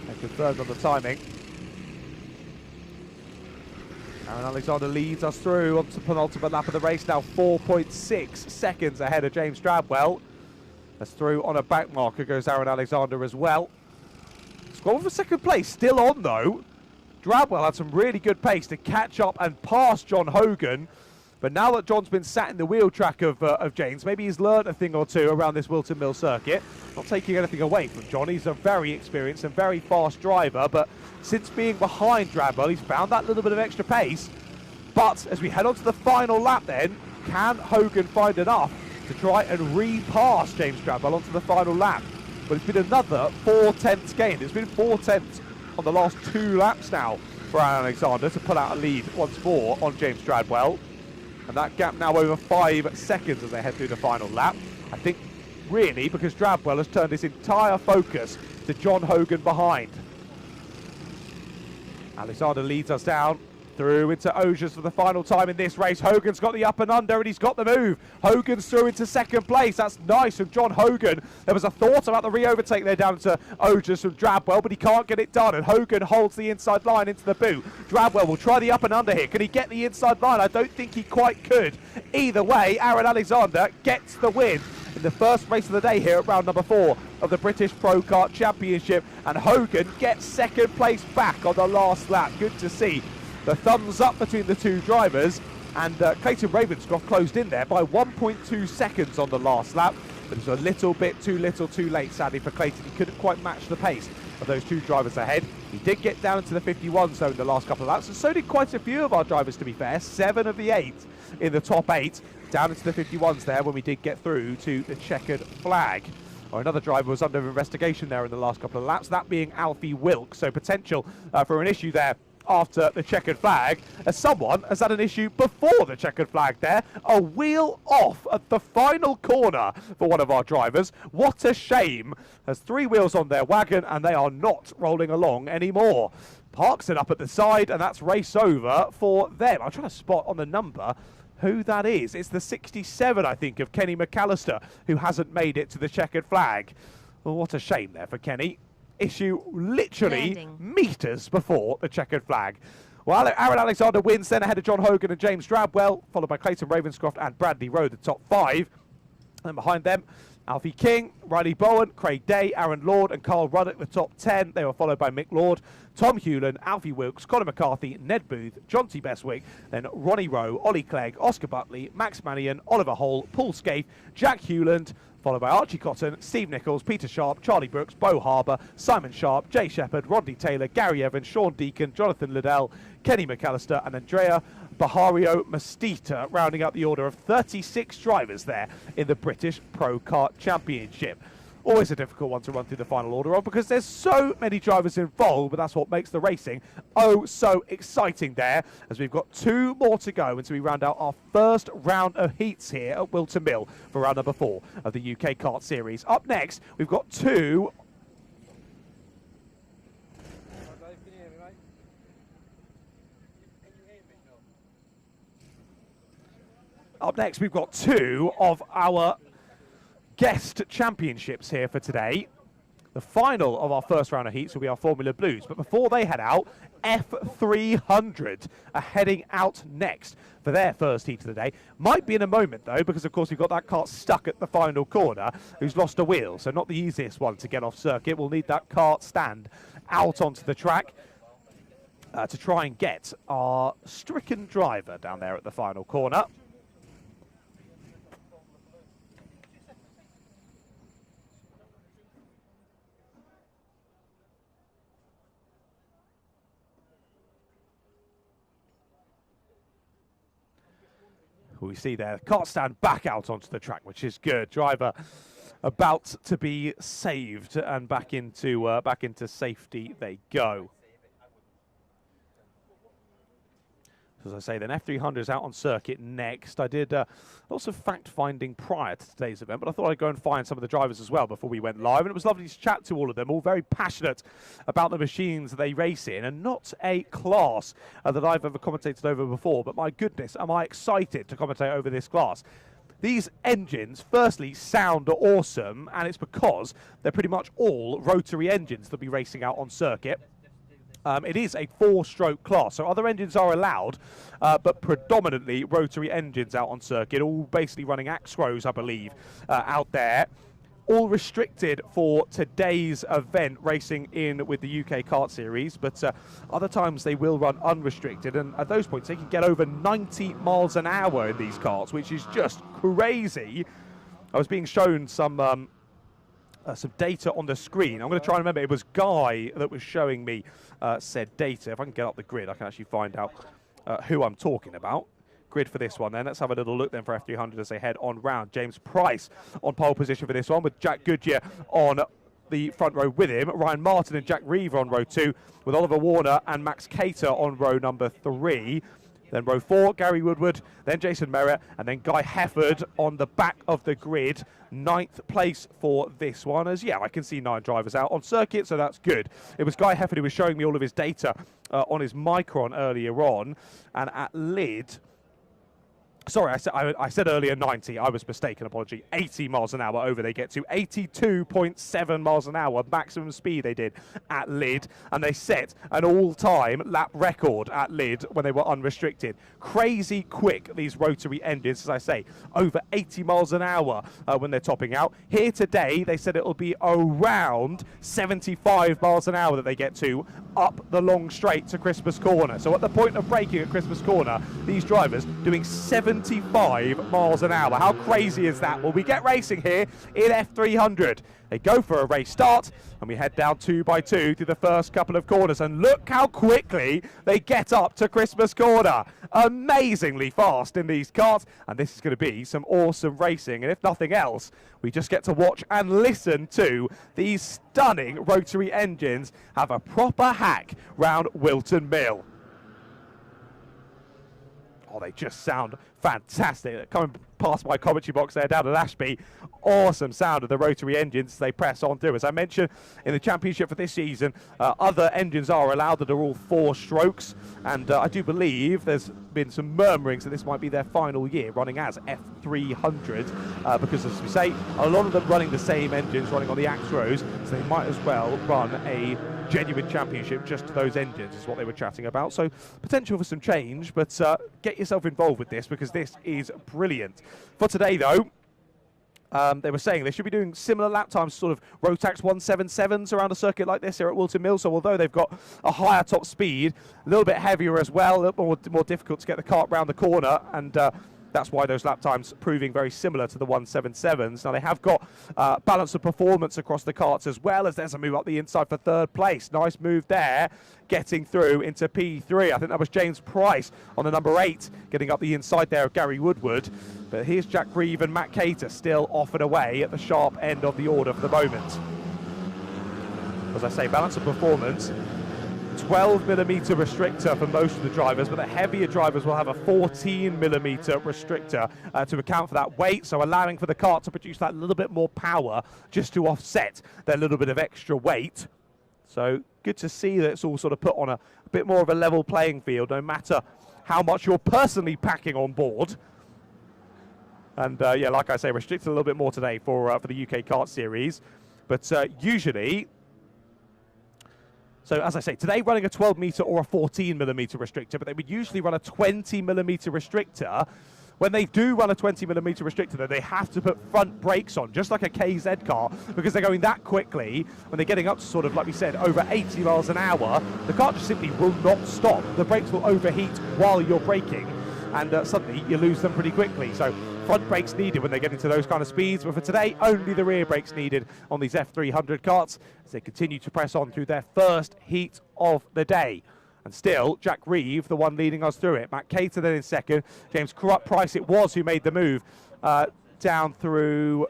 And confirmed on the timing. Aaron Alexander leads us through onto the penultimate lap of the race, now 4.6 seconds ahead of James Drabwell. That's through on a back marker goes Aaron Alexander as well. Squabble for 2nd place, still on though. Drabwell had some really good pace to catch up and pass John Hogan. But now that John's been sat in the wheel track of James, maybe he's learned a thing or two around this Whilton Mill circuit. Not taking anything away from John. He's a very experienced and very fast driver, but since being behind Dradwell. He's found that little bit of extra pace. But as we head on to the final lap then, can Hogan find enough to try and re-pass James Dradwell onto the final lap? But it's been another 4/10 gain. It's been 4/10 on the last 2 laps now for Aaron Alexander to pull out a lead once more on James Dradwell. And that gap now over 5 seconds as they head through the final lap. I think really because Dradwell has turned his entire focus to John Hogan behind. Alexander leads us down through into Osiers for the final time in this race. Hogan's got the up and under and he's got the move. Hogan's through into second place. That's nice from John Hogan. There was a thought about the re-overtake there down to Osiers from Dradwell, but he can't get it done, and Hogan holds the inside line into the boot. Dradwell will try the up and under here. Can he get the inside line? I don't think he quite could. Either way, Aaron Alexander gets the win in the first race of the day here at round number 4 of the British Pro Kart Championship, and Hogan gets second place back on the last lap. Good to see the thumbs up between the 2 drivers, and Clayton Ravenscroft closed in there by 1.2 seconds on the last lap, but it was a little bit too little too late, sadly, for Clayton. He couldn't quite match the pace of those 2 drivers ahead. He did get down into the 51 zone in the last couple of laps, and so did quite a few of our drivers, to be fair. 7 of the 8 in the top 8 down into the 51s there when we did get through to the checkered flag. Or another driver was under investigation there in the last couple of laps, that being Alfie Wilkes, so potential for an issue there after the checkered flag, as someone has had an issue before the checkered flag there. A wheel off at the final corner for one of our drivers. What a shame. There's 3 wheels on their wagon and they are not rolling along anymore. Parks it up at the side and that's race over for them. I'm trying to spot on the number who that is. It's the 67, I think, of Kenny McAllister, who hasn't made it to the checkered flag. Well, what a shame there for Kenny. Issue literally meters before the checkered flag. Well, Aaron Alexander wins then ahead of John Hogan and James Dradwell, followed by Clayton Ravenscroft and Bradley Rowe, the top 5. And behind them, Alfie King, Riley Bowen, Craig Day, Aaron Lord and Carl Ruddock, the top 10. They were followed by Mick Lord, Tom Hewland, Alfie Wilkes, Conor McCarthy, Ned Booth, John T. Bestwick, then Ronnie Rowe, Ollie Clegg, Oscar Buckley, Max Mannion, Oliver Hall, Paul Scaife, Jack Hewland, followed by Archie Cotton, Steve Nichols, Peter Sharp, Charlie Brooks, Bo Harbour, Simon Sharp, Jay Shepherd, Rodney Taylor, Gary Evans, Sean Deacon, Jonathan Liddell, Kenny McAllister and Andrea Bahario Mastita, rounding out the order of 36 drivers there in the British Pro Kart Championship. Always a difficult one to run through the final order of because there's so many drivers involved, but that's what makes the racing oh so exciting there, as we've got 2 more to go until we round out our first round of heats here at Whilton Mill for round number 4 of the UK Kart Series. Up next, we've got 2... Up next, we've got 2 of our guest championships here for today. The final of our first round of heats will be our Formula Blues, but before they head out, F300 are heading out next for their first heat of the day. Might be in a moment though, because of course we've got that car stuck at the final corner who's lost a wheel, so not the easiest one to get off circuit. We'll need that kart stand out onto the track to try and get our stricken driver down there at the final corner. We see there, kart stand back out onto the track, which is good. Driver about to be saved and back into safety they go. As I say, then F300 is out on circuit next. I did lots of fact-finding prior to today's event, but I thought I'd go and find some of the drivers as well before we went live. And it was lovely to chat to all of them, all very passionate about the machines they race in, and not a class that I've ever commentated over before. But my goodness, am I excited to commentate over this class. These engines, firstly, sound awesome, and it's because they're pretty much all rotary engines that'll be racing out on circuit. It is a 4-stroke class, so other engines are allowed, but predominantly rotary engines out on circuit, all basically running Axros, I believe, out there. All restricted for today's event, racing in with the UK Kart Series, but other times they will run unrestricted, and at those points they can get over 90 miles an hour in these karts, which is just crazy. I was being shown some some data on the screen. I'm going to try and remember. It was Guy that was showing me said data. If I can get up the grid, I can actually find out who I'm talking about. Grid for this one then. Let's have a little look then for F300 as they head on round. James Price on pole position for this one with Jack Goodyear on the front row with him. Ryan Martin and Jack Reaver on row 2 with Oliver Warner and Max Cater on row number 3. Then row 4, Gary Woodward, then Jason Merritt, and then Guy Hefford on the back of the grid. 9th place for this one, as yeah, I can see 9 drivers out on circuit, so that's good. It was Guy Hefford who was showing me all of his data on his Micron earlier on, and at Lid, sorry, I said earlier 90. I was mistaken, apology. 80 miles an hour over they get to. 82.7 miles an hour maximum speed they did at Lid. And they set an all-time lap record at Lid when they were unrestricted. Crazy quick, these rotary engines, as I say. Over 80 miles an hour when they're topping out. Here today, they said it'll be around 75 miles an hour that they get to up the long straight to Christmas Corner. So at the point of braking at Christmas Corner, these drivers doing 75 miles an hour. How crazy is that? Well, we get racing here in F300. They go for a race start, and we head down 2 by 2 through the first couple of corners. And look how quickly they get up to Christmas Corner. Amazingly fast in these karts. And this is going to be some awesome racing. And if nothing else, we just get to watch and listen to these stunning rotary engines have a proper hack round Whilton Mill. Oh, they just sound fantastic. Coming past my commentary box there down at Ashby. Awesome sound of the rotary engines as they press on through. As I mentioned, in the championship for this season, other engines are allowed that are all 4 strokes. And I do believe there's been some murmurings that this might be their final year running as F300. Because, as we say, a lot of them running the same engines, running on the Axe rows. So they might as well run a genuine championship just to those engines is what they were chatting about. So potential for some change, but get yourself involved with this because this is brilliant. For today though, they were saying they should be doing similar lap times, sort of Rotax 177s around a circuit like this here at Whilton Mill. So although they've got a higher top speed, a little bit heavier as well, a little more difficult to get the kart round the corner, and that's why those lap times proving very similar to the 177s. Now they have got balance of performance across the karts as well, as there's a move up the inside for 3rd place. Nice move there, getting through into P3. I think that was James Price on the number 8, getting up the inside there of Gary Woodward. But here's Jack Reeve and Matt Cater still off and away at the sharp end of the order for the moment. As I say, balance of performance. 12mm restrictor for most of the drivers, but the heavier drivers will have a 14mm restrictor to account for that weight, so allowing for the kart to produce that little bit more power just to offset their little bit of extra weight. So good to see that it's all sort of put on a bit more of a level playing field, no matter how much you're personally packing on board. And yeah, like I say, restricted a little bit more today for the UK Kart Series, but usually. So as I say, today running a 12mm or a 14mm restrictor, but they would usually run a 20mm restrictor. When they do run a 20mm restrictor, though, they have to put front brakes on, just like a KZ car, because they're going that quickly. When they're getting up to sort of, like we said, over 80 miles an hour, the car just simply will not stop. The brakes will overheat while you're braking, and suddenly you lose them pretty quickly. So front brakes needed when they get into those kind of speeds, but for today, only the rear brakes needed on these F300 karts as they continue to press on through their first heat of the day. And still, Jack Reeve, the one leading us through it. Matt Cater then in second. James Price it was who made the move down through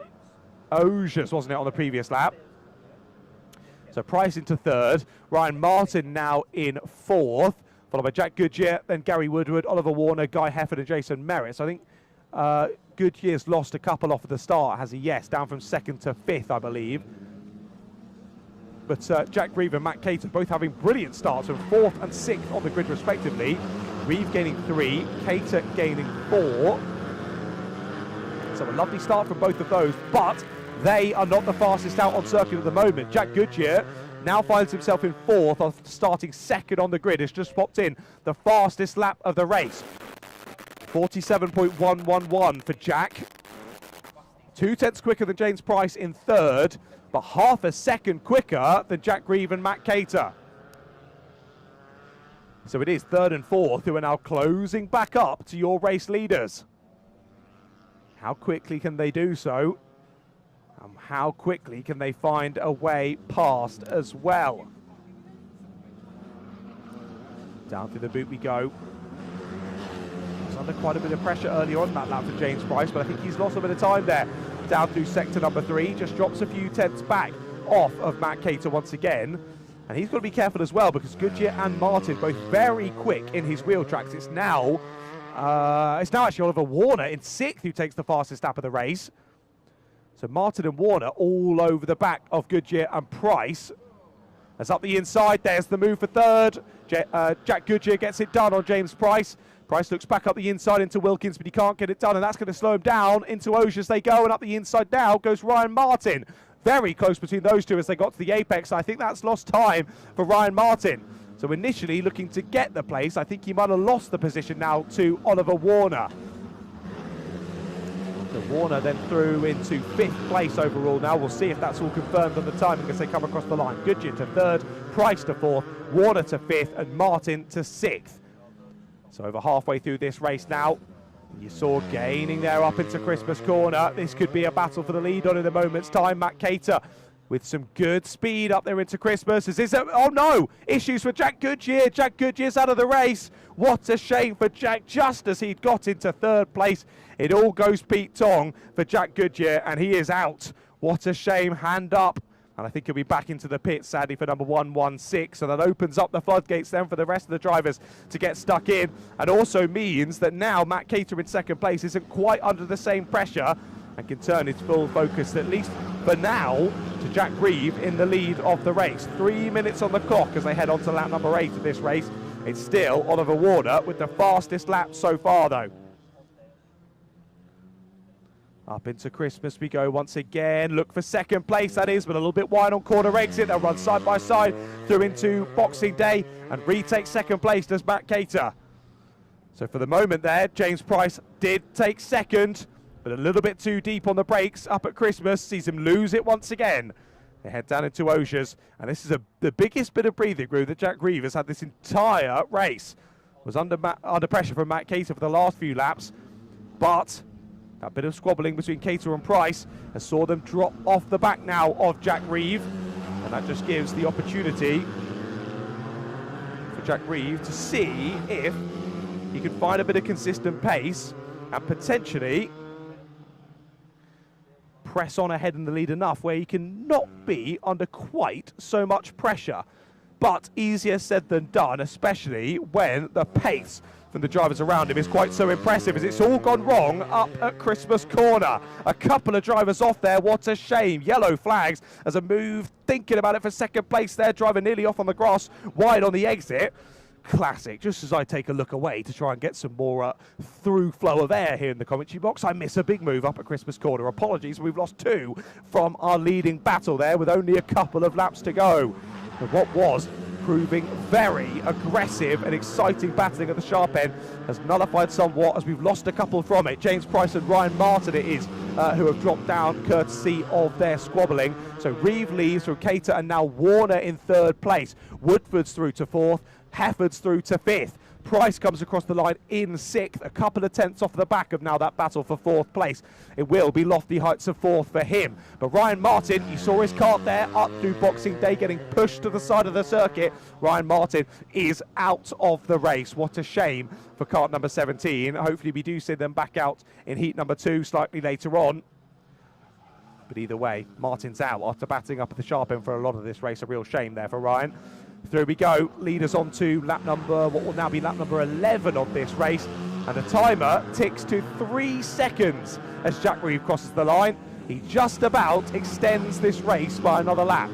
Ogiers, wasn't it, on the previous lap? So Price into 3rd. Ryan Martin now in 4th, followed by Jack Goodyear, then Gary Woodward, Oliver Warner, Guy Hefford and Jason Merritt. So I think Goodyear's lost a couple off at the start, has he? Yes, down from 2nd to 5th, I believe. But Jack Reeve and Matt Cater both having brilliant starts from 4th and 6th on the grid respectively. Reeve gaining 3, Cater gaining 4. So a lovely start from both of those, but they are not the fastest out on circuit at the moment. Jack Goodyear now finds himself in 4th after starting 2nd on the grid. Has just swapped in the fastest lap of the race. 47.111 for Jack. 2/10 quicker than James Price in 3rd, but half a second quicker than Jack Reeve and Matt Cater. So it is 3rd and 4th who are now closing back up to your race leaders. How quickly can they do so? And how quickly can they find a way past as well? Down through the boot we go. He's under quite a bit of pressure early on that lap for James Price, but I think he's lost a bit of time there. Down through sector number 3, just drops a few tenths back off of Matt Cater once again. And he's got to be careful as well, because Goodyear and Martin both very quick in his wheel tracks. It's now actually Oliver Warner in 6th who takes the fastest lap of the race. So Martin and Warner all over the back of Goodyear and Price. As up the inside, there's the move for 3rd. Jack Goodyear gets it done on James Price. Price looks back up the inside into Wilkins, but he can't get it done, and that's going to slow him down. Into Ogier they go, and up the inside now goes Ryan Martin. Very close between those two as they got to the apex. I think that's lost time for Ryan Martin. So initially looking to get the place, I think he might have lost the position now to Oliver Warner. So Warner then through into 5th place overall now. We'll see if that's all confirmed on the timing as they come across the line. Goodyear to 3rd, Price to 4th, Warner to 5th, and Martin to 6th. So over halfway through this race now. You saw gaining there up into Christmas corner. This could be a battle for the lead on in a moment's time. Matt Cater with some good speed up there into Christmas. Oh no! Issues for Jack Goodyear. Jack Goodyear's out of the race. What a shame for Jack, just as he'd got into 3rd place. It all goes Pete Tong for Jack Goodyear, and he is out. What a shame, hand up. And I think he'll be back into the pit, sadly, for number 116. So that opens up the floodgates then for the rest of the drivers to get stuck in. And also means that now Matt Cater in 2nd place isn't quite under the same pressure and can turn his full focus, at least for now, to Jack Reeve in the lead of the race. 3 minutes on the clock as they head on to lap number 8 of this race. It's still Oliver Warner with the fastest lap so far, though. Up into Christmas we go once again. Look for 2nd place, that is, but a little bit wide on corner exit. They'll run side by side through into Boxing Day and retake 2nd place does Matt Cater. So for the moment there, James Price did take 2nd, but a little bit too deep on the brakes up at Christmas. Sees him lose it once again. They head down into Ogiers, and this is the biggest bit of breathing room that Jack Reeve has had this entire race. Was under pressure from Matt Cater for the last few laps, but that bit of squabbling between Cater and Price has saw them drop off the back now of Jack Reeve, and that just gives the opportunity for Jack Reeve to see if he can find a bit of consistent pace and potentially press on ahead in the lead enough where he can not be under quite so much pressure. But easier said than done, especially when the pace from the drivers around him is quite so impressive, as it's all gone wrong up at Christmas corner. A couple of drivers off there, what a shame. Yellow flags as a move, thinking about it for 2nd place there. Driver nearly off on the grass, wide on the exit. Classic. Just as I take a look away to try and get some more through flow of air here in the commentary box, I miss a big move up at Christmas corner. Apologies, we've lost 2 from our leading battle there with only a couple of laps to go. But what was proving very aggressive and exciting battling at the sharp end has nullified somewhat as we've lost a couple from it. James Price and Ryan Martin it is who have dropped down courtesy of their squabbling. So Reeve leaves from Cater, and now Warner in 3rd place. Woodford's through to 4th, Hefford's through to 5th. Price comes across the line in 6th, a couple of tenths off the back of now that battle for 4th place. It will be lofty heights of 4th for him. But Ryan Martin, you saw his kart there up through Boxing Day getting pushed to the side of the circuit. Ryan Martin is out of the race. What a shame for kart number 17. Hopefully we do see them back out in heat number 2 slightly later on. But either way, Martin's out after batting up at the sharp end for a lot of this race. A real shame there for Ryan. Through we go, leaders on to lap number, what will now be lap number 11 of this race. And the timer ticks to 3 seconds as Jack Reeve crosses the line. He just about extends this race by another lap.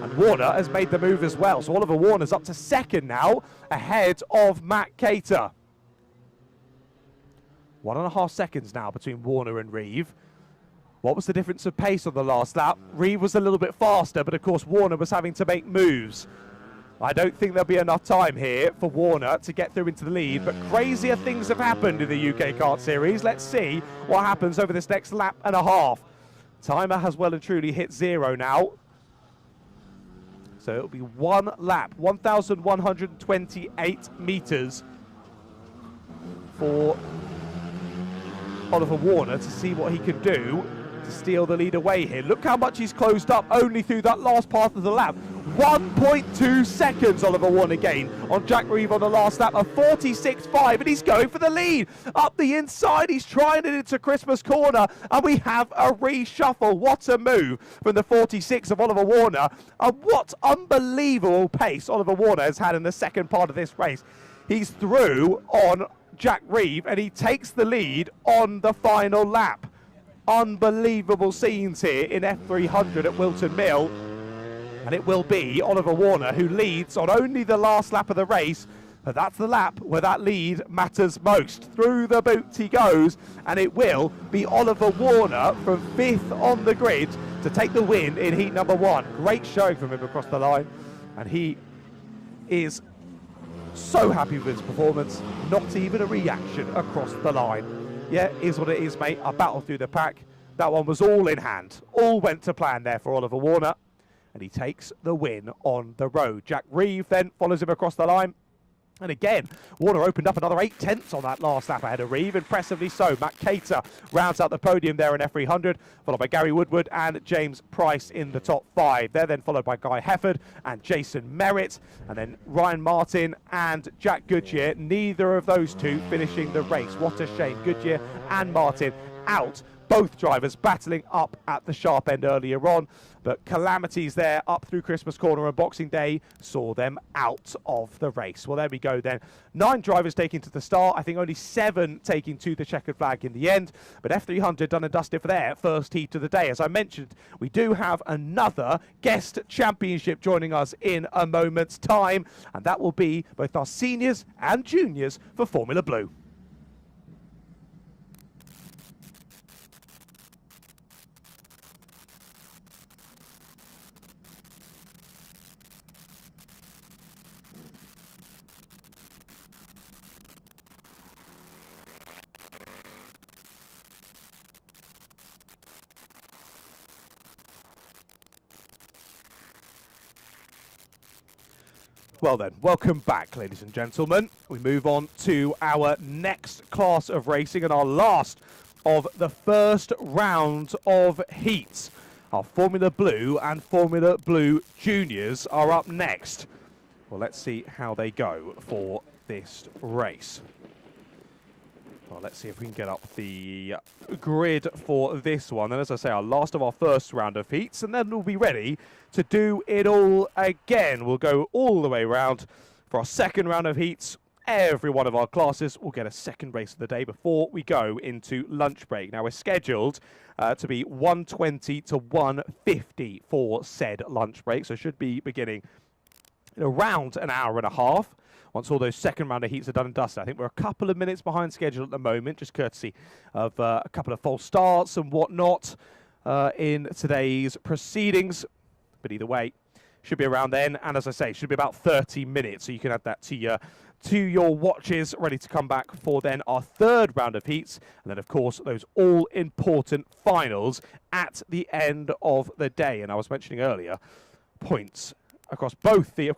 And Warner has made the move as well. So Oliver Warner's up to 2nd now, ahead of Matt Cater. 1.5 seconds now between Warner and Reeve. What was the difference of pace on the last lap? Reeve was a little bit faster, but of course Warner was having to make moves. I don't think there'll be enough time here for Warner to get through into the lead, but crazier things have happened in the UK Kart Series. Let's see what happens over this next lap and a half. Timer has well and truly hit 0 now. So it'll be 1 lap, 1,128 metres for Oliver Warner to see what he can do to steal the lead away here. Look how much he's closed up only through that last part of the lap. 1.2 seconds Oliver Warner gained on Jack Reeve on the last lap, a 46.5, and he's going for the lead. Up the inside, he's trying it into Christmas corner, and we have a reshuffle. What a move from the 46 of Oliver Warner, and what unbelievable pace Oliver Warner has had in the second part of this race. He's through on Jack Reeve, and he takes the lead on the final lap. Unbelievable scenes here in F300 at Whilton Mill. And it will be Oliver Warner who leads on only the last lap of the race, but that's the lap where that lead matters most. Through the boots he goes, and it will be Oliver Warner from 5th on the grid to take the win in heat number 1. Great showing from him across the line, and he is so happy with his performance. Not even a reaction across the line. Yeah, is what it is, mate. A battle through the pack. That one was all in hand. All went to plan there for Oliver Warner, and he takes the win on the road. Jack Reeve then follows him across the line. And again, Warner opened up another 8 tenths on that last lap ahead of Reeve, impressively so. Matt Cater rounds out the podium there in F300, followed by Gary Woodward and James Price in the top 5. They're then followed by Guy Hefford and Jason Merritt, and then Ryan Martin and Jack Goodyear. Neither of those two finishing the race. What a shame. Goodyear and Martin out. Both drivers battling up at the sharp end earlier on, but calamities there up through Christmas corner and Boxing Day saw them out of the race. Well, there we go then. 9 drivers taking to the start. I think only 7 taking to the checkered flag in the end, but F300 done and dusted for their first heat of the day. As I mentioned, we do have another guest championship joining us in a moment's time, and that will be both our seniors and juniors for Formula Blue. Well then, welcome back, ladies and gentlemen. We move on to our next class of racing and our last of the first round of heats. Our Formula Blue and Formula Blue Juniors are up next. Well, let's see how they go for this race. Well, let's see if we can get up the grid for this one. And as I say, our last of our first round of heats, and then we'll be ready to do it all again. We'll go all the way around for our second round of heats. Every one of our classes will get a second race of the day before we go into lunch break. Now, we're scheduled to be 1:20 to 1:50 for said lunch break, so should be beginning in around an hour and a half. Once all those second round of heats are done and dusted. I think we're a couple of minutes behind schedule at the moment, just courtesy of a couple of false starts and whatnot in today's proceedings. But either way, should be around then. And as I say, should be about 30 minutes. So you can add that to your watches, ready to come back for then our third round of heats. And then, of course, those all-important finals at the end of the day. And I was mentioning earlier, points across both the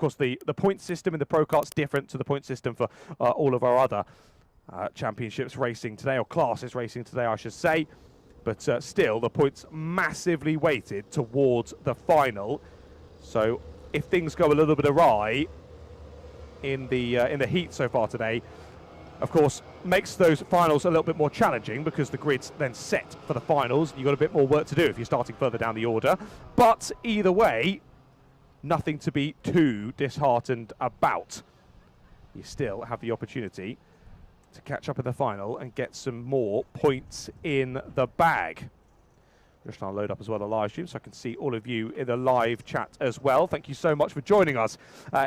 point system in the Pro Kart's different to the point system for all of our other championships racing today, or classes racing today, I should say. But still, the points massively weighted towards the final. So if things go a little bit awry in the heat so far today, of course, makes those finals a little bit more challenging because the grid's then set for the finals. You've got a bit more work to do if you're starting further down the order. But either way, nothing to be too disheartened about. You still have the opportunity to catch up in the final and get some more points in the bag. Just trying to load up as well the live stream so I can see all of you in the live chat as well. Thank you so much for joining us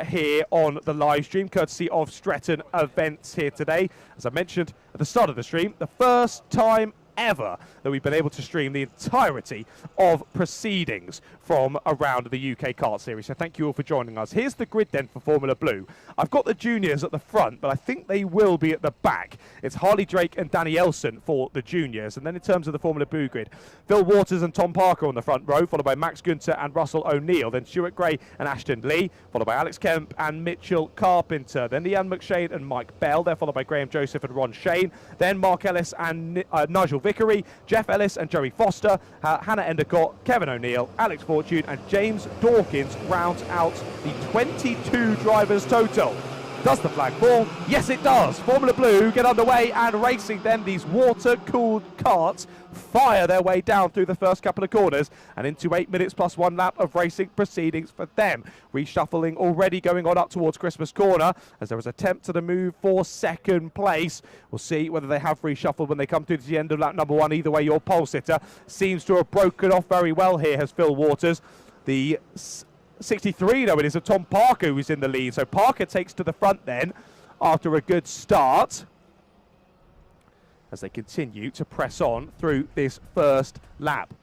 here on the live stream, courtesy of Stretton Events here today. As I mentioned at the start of the stream, the first time ever that we've been able to stream the entirety of proceedings from around the UK Kart Series. So thank you all for joining us. Here's the grid then for Formula Blue. I've got the juniors at the front, but I think they will be at the back. It's Harley Drake and Danny Elson for the juniors. And then in terms of the Formula Blue grid, Phil Waters and Tom Parker on the front row, followed by Max Günther and Russell O'Neill. Then Stuart Gray and Ashton Lee, followed by Alex Kemp and Mitchell Carpenter. Then Ian McShane and Mike Bell. They're followed by Graham Joseph and Ron Shane. Then Mark Ellis and Nigel Vickery, Jeff Ellis and Joey Foster, Hannah Endicott, Kevin O'Neill, Alex Fortune and James Dawkins rounds out the 22 drivers total. Does the flag fall? Yes, it does. Formula Blue get underway and racing then. These water-cooled karts fire their way down through the first couple of corners and into 8 minutes plus 1 lap of racing proceedings for them. Reshuffling already going on up towards Christmas Corner as there was an attempt at a move for second place. We'll see whether they have reshuffled when they come to the end of lap number 1. Either way, your pole sitter seems to have broken off very well here, has Phil Waters. The 63, though, it is of Tom Parker who's in the lead. So Parker takes to the front then after a good start as they continue to press on through this first lap.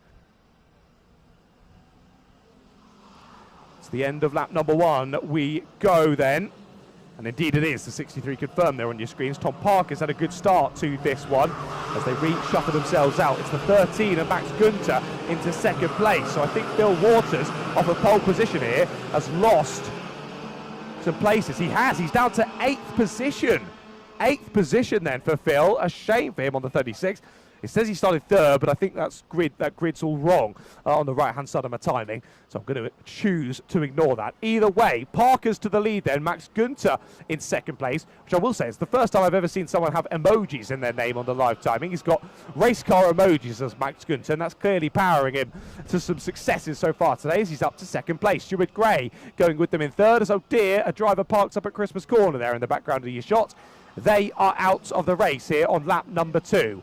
It's the end of lap number 1. We go then. And indeed it is, the 63 confirmed there on your screens. Tom Parker's had a good start to this one as they reshuffle themselves out. It's the 13 and Max Günther into second place. So I think Phil Waters, off a pole position here, has lost some places. He has, he's down to 8th position. 8th position then for Phil. A shame for him on the 36. It says he started 3rd, but I think that grid's all wrong on the right-hand side of my timing. So I'm going to choose to ignore that. Either way, Parker's to the lead then. Max Günther in second place, which I will say is the first time I've ever seen someone have emojis in their name on the live timing. He's got race car emojis as Max Günther, and that's clearly powering him to some successes so far today as he's up to second place. Stuart Gray going with them in 3rd as, oh dear, a driver parks up at Christmas Corner there in the background of your shot. They are out of the race here on lap number 2.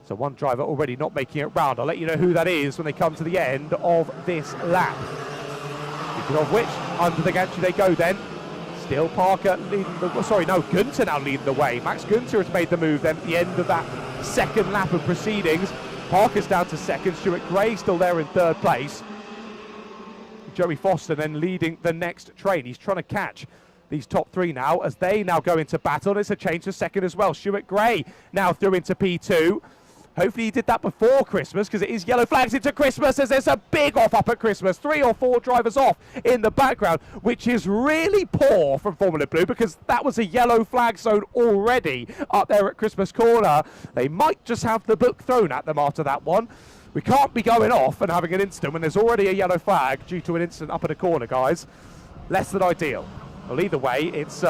So one driver already not making it round. I'll let you know who that is when they come to the end of this lap. Speaking of which, under the gantry they go then. Still Parker leading the... Günther now leading the way. Max Günther has made the move then at the end of that second lap of proceedings. Parker's down to 2nd. Stuart Gray still there in 3rd place. Joey Foster then leading the next train. He's trying to catch these top 3 now as they now go into battle. It's a change to 2nd as well. Stuart Gray now through into P2. Hopefully he did that before Christmas because it is yellow flags into Christmas as there's a big off up at Christmas. 3 or 4 drivers off in the background, which is really poor from Formula Blue because that was a yellow flag zone already up there at Christmas Corner. They might just have the book thrown at them after that one. We can't be going off and having an incident when there's already a yellow flag due to an incident up at a corner, guys. Less than ideal. Well, either way, it's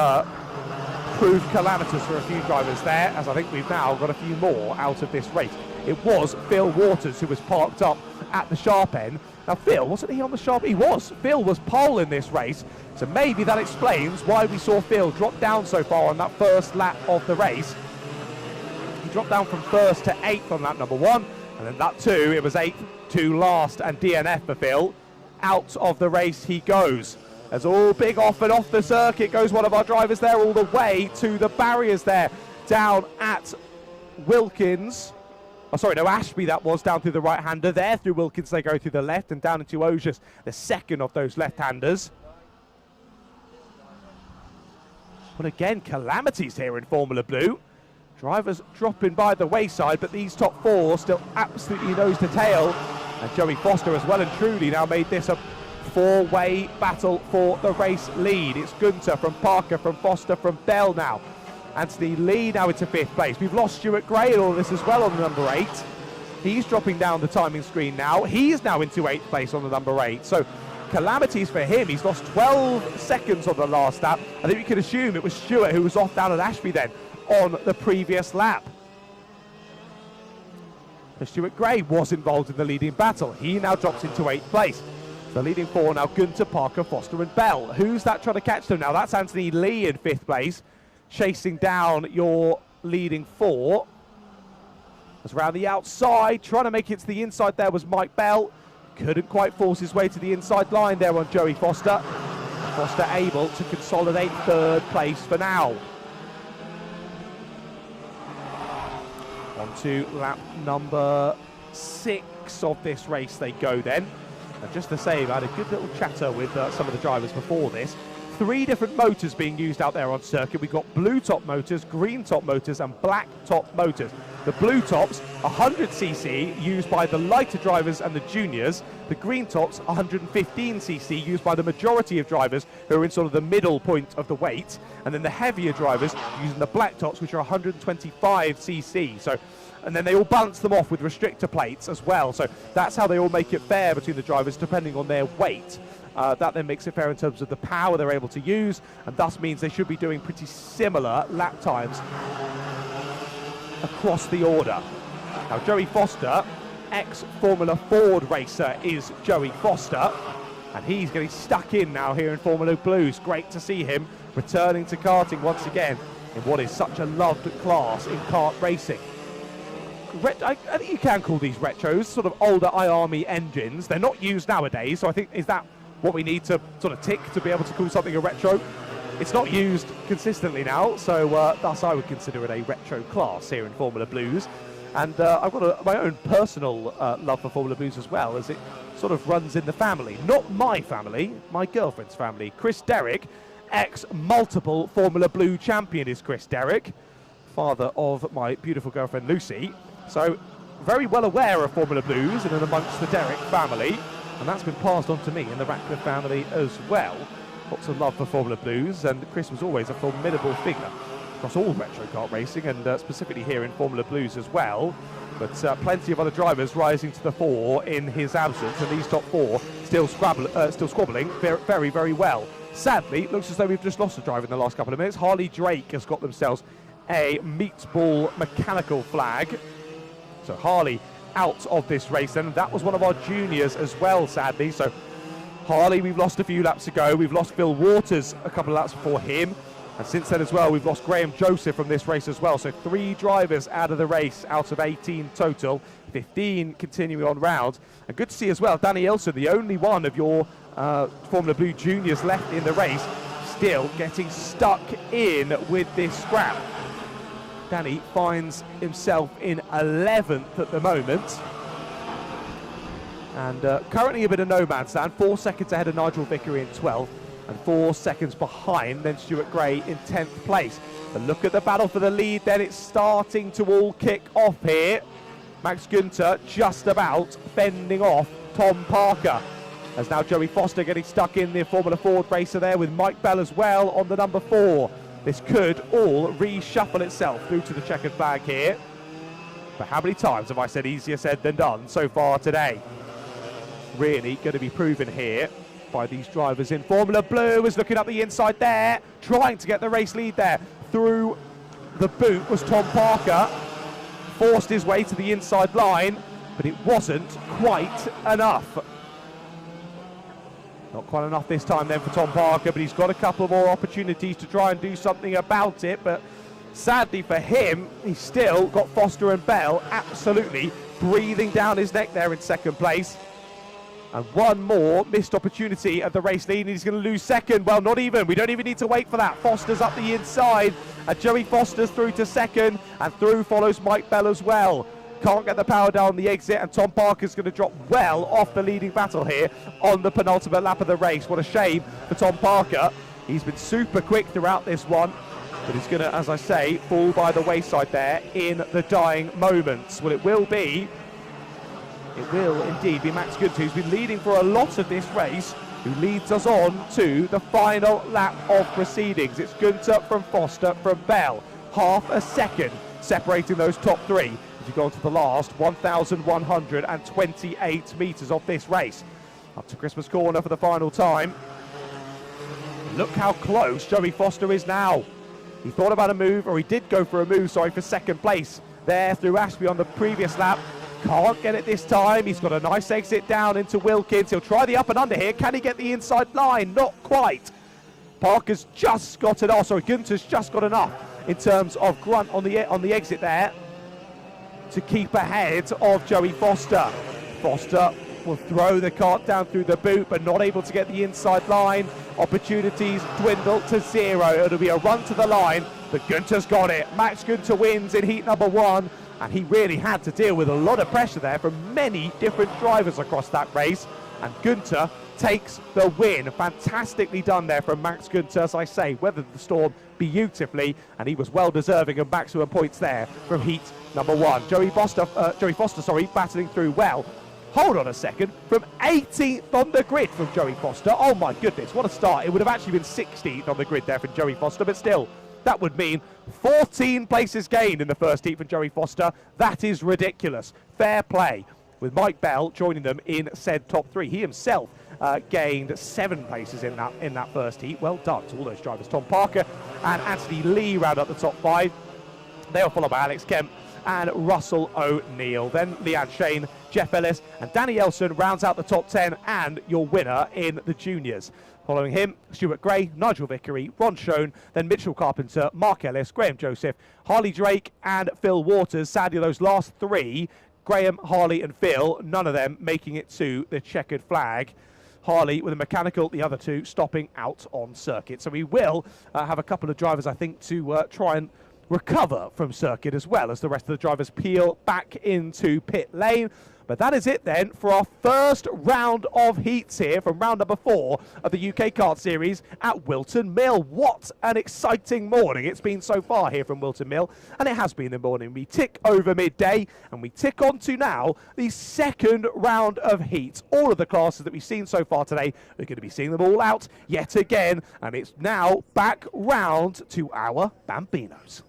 proved calamitous for a few drivers there, as I think we've now got a few more out of this race. It was Phil Waters who was parked up at the sharp end. Now, Phil, wasn't he on the sharp? He was. Phil was pole in this race, so maybe that explains why we saw Phil drop down so far on that first lap of the race. He dropped down from 1st to 8th on lap number 1, and then that 2, it was 8th to last, and DNF for Phil. Out of the race he goes. As all big off and off the circuit goes one of our drivers there all the way to the barriers there down at Wilkins. Oh, sorry, no, Ashby that was down through the right-hander there. Through Wilkins they go through the left and down into Osius, the second of those left-handers. But again, calamities here in Formula Blue. Drivers dropping by the wayside, but these top 4 still absolutely nose to tail. And Joey Foster has well and truly now made this a 4-way battle for the race lead. It's Günther from Parker, from Foster, from Bell now. Anthony Lee now into 5th place. We've lost Stuart Gray in all this as well on the number 8. He's dropping down the timing screen now. He's now into 8th place on the number 8. So calamities for him. He's lost 12 seconds on the last lap. I think we could assume it was Stuart who was off down at Ashby then on the previous lap. But Stuart Gray was involved in the leading battle. He now drops into 8th place. The leading 4 now, Günther, Parker, Foster and Bell. Who's that trying to catch them now? That's Anthony Lee in 5th place, chasing down your leading 4. As around the outside, trying to make it to the inside there was Mike Bell. Couldn't quite force his way to the inside line there on Joey Foster. Foster able to consolidate 3rd place for now. On to lap number 6 of this race they go then. And just to say, I had a good little chatter with some of the drivers before this. 3 different motors being used out there on circuit. We've got blue top motors, green top motors and black top motors. The blue tops, 100cc, used by the lighter drivers and the juniors. The green tops, 115cc, used by the majority of drivers who are in sort of the middle point of the weight. And then the heavier drivers using the black tops, which are 125cc. So and then they all balance them off with restrictor plates as well. So that's how they all make it fair between the drivers, depending on their weight. That then makes it fair in terms of the power they're able to use, and thus means they should be doing pretty similar lap times across the order. Now, Joey Foster, ex-Formula Ford racer, is Joey Foster, and he's getting stuck in now here in Formula Blues. Great to see him returning to karting once again in what is such a loved class in kart racing. I think you can call these retros sort of older Iame engines. They're not used nowadays, so I think, is that what we need to sort of tick to be able to call something a retro? It's not used consistently now, so thus I would consider it a retro class here in Formula Blues. And I've got my own personal love for Formula Blues as well, as it sort of runs in the family. Not my family, my girlfriend's family. Chris Derrick, ex-multiple Formula Blue champion is Chris Derrick, father of my beautiful girlfriend Lucy. So very well aware of Formula Blues and amongst the Derrick family, and that's been passed on to me in the Ratcliffe family as well. Lots of love for Formula Blues, and Chris was always a formidable figure across all retro kart racing, and specifically here in Formula Blues as well. But plenty of other drivers rising to the fore in his absence, and these top four still squabbling very, very well. Sadly, it looks as though we've just lost a driver in the last couple of minutes. Harley Drake has got themselves a meatball mechanical flag. So Harley out of this race, and that was one of our juniors as well, sadly. So Harley, we've lost a few laps ago. We've lost Phil Waters a couple of laps before him. And since then as well, we've lost Graham Joseph from this race as well. So 3 drivers out of the race, out of 18 total, 15 continuing on round. And good to see as well, Danny Elson, the only one of your Formula Blue juniors left in the race, still getting stuck in with this scrap. Danny finds himself in 11th at the moment. And currently a bit of no man's land, 4 seconds ahead of Nigel Vickery in 12th. And 4 seconds behind then Stuart Gray in 10th place. But look at the battle for the lead then, it's starting to all kick off here. Max Günther just about fending off Tom Parker. As now Joey Foster getting stuck in the Formula Ford racer there with Mike Bell as well on the number 4. This could all reshuffle itself through to the checkered flag here. But how many times have I said easier said than done so far today? Really going to be proven here by these drivers in Formula Blue. Is looking up the inside there, trying to get the race lead there. Through the boot was Tom Parker, forced his way to the inside line, but it wasn't quite enough. Not quite enough this time then for Tom Parker, but he's got a couple more opportunities to try and do something about it, but sadly for him, he's still got Foster and Bell absolutely breathing down his neck there in second place. And one more missed opportunity at the race lead, and he's going to lose second. Well, not even. We don't even need to wait for that. Foster's up the inside, and Joey Foster's through to second, and through follows Mike Bell as well. Can't get the power down the exit, and Tom Parker's going to drop well off the leading battle here on the penultimate lap of the race. What a shame for Tom Parker. He's been super quick throughout this one, but he's going to, as I say, fall by the wayside there in the dying moments. Well, it will indeed be Max Günther, who's been leading for a lot of this race, who leads us on to the final lap of proceedings. It's Günther from Foster from Bell. Half a second separating those top 3 as you go on to the last 1,128 metres of this race. Up to Christmas corner for the final time. Look how close Joey Foster is now. He thought about a move, or he did go for a move, sorry, for second place there through Ashby on the previous lap. Can't get it this time. He's got a nice exit down into Wilkins. He'll try the up and under here. Can he get the inside line? Not quite. Parker's just got it off. Sorry, Günther's just got enough in terms of grunt on the exit there to keep ahead of Joey Foster. Foster will throw the kart down through the boot, but not able to get the inside line. Opportunities dwindle to 0. It'll be a run to the line, but Günther's got it. Max Günther wins in heat number 1. And he really had to deal with a lot of pressure there from many different drivers across that race. And Günther takes the win. Fantastically done there from Max Günther, as I say, weathered the storm beautifully, and he was well deserving of maximum points there from heat number 1. Joey Foster, battling through well. Hold on a second, from 18th on the grid from Joey Foster. Oh my goodness, what a start. It would have actually been 16th on the grid there from Joey Foster, but still, That would mean 14 places gained in the first heat from Joey Foster. That is ridiculous. Fair play, with Mike Bell joining them in said top 3. He himself gained 7 places in that first heat. Well done to all those drivers. Tom Parker and Anthony Lee round up the top 5. They were followed by Alex Kemp and Russell O'Neill. Then Leanne Shane, Jeff Ellis and Danny Elson rounds out the top 10 and your winner in the juniors. Following him, Stuart Gray, Nigel Vickery, Ron Schoen, then Mitchell Carpenter, Mark Ellis, Graham Joseph, Harley Drake and Phil Waters. Sadly, those last 3, Graham, Harley and Phil, none of them making it to the checkered flag. Harley with a mechanical, the other 2 stopping out on circuit. So we will have a couple of drivers, I think, to try and recover from circuit as well as the rest of the drivers peel back into pit lane. But that is it then for our first round of heats here from round number 4 of the UK Kart Series at Whilton Mill. What an exciting morning it's been so far here from Whilton Mill, and it has been the morning. We tick over midday and we tick on to now the second round of heats. All of the classes that we've seen so far today, we're going to be seeing them all out yet again, and it's now back round to our Bambinos.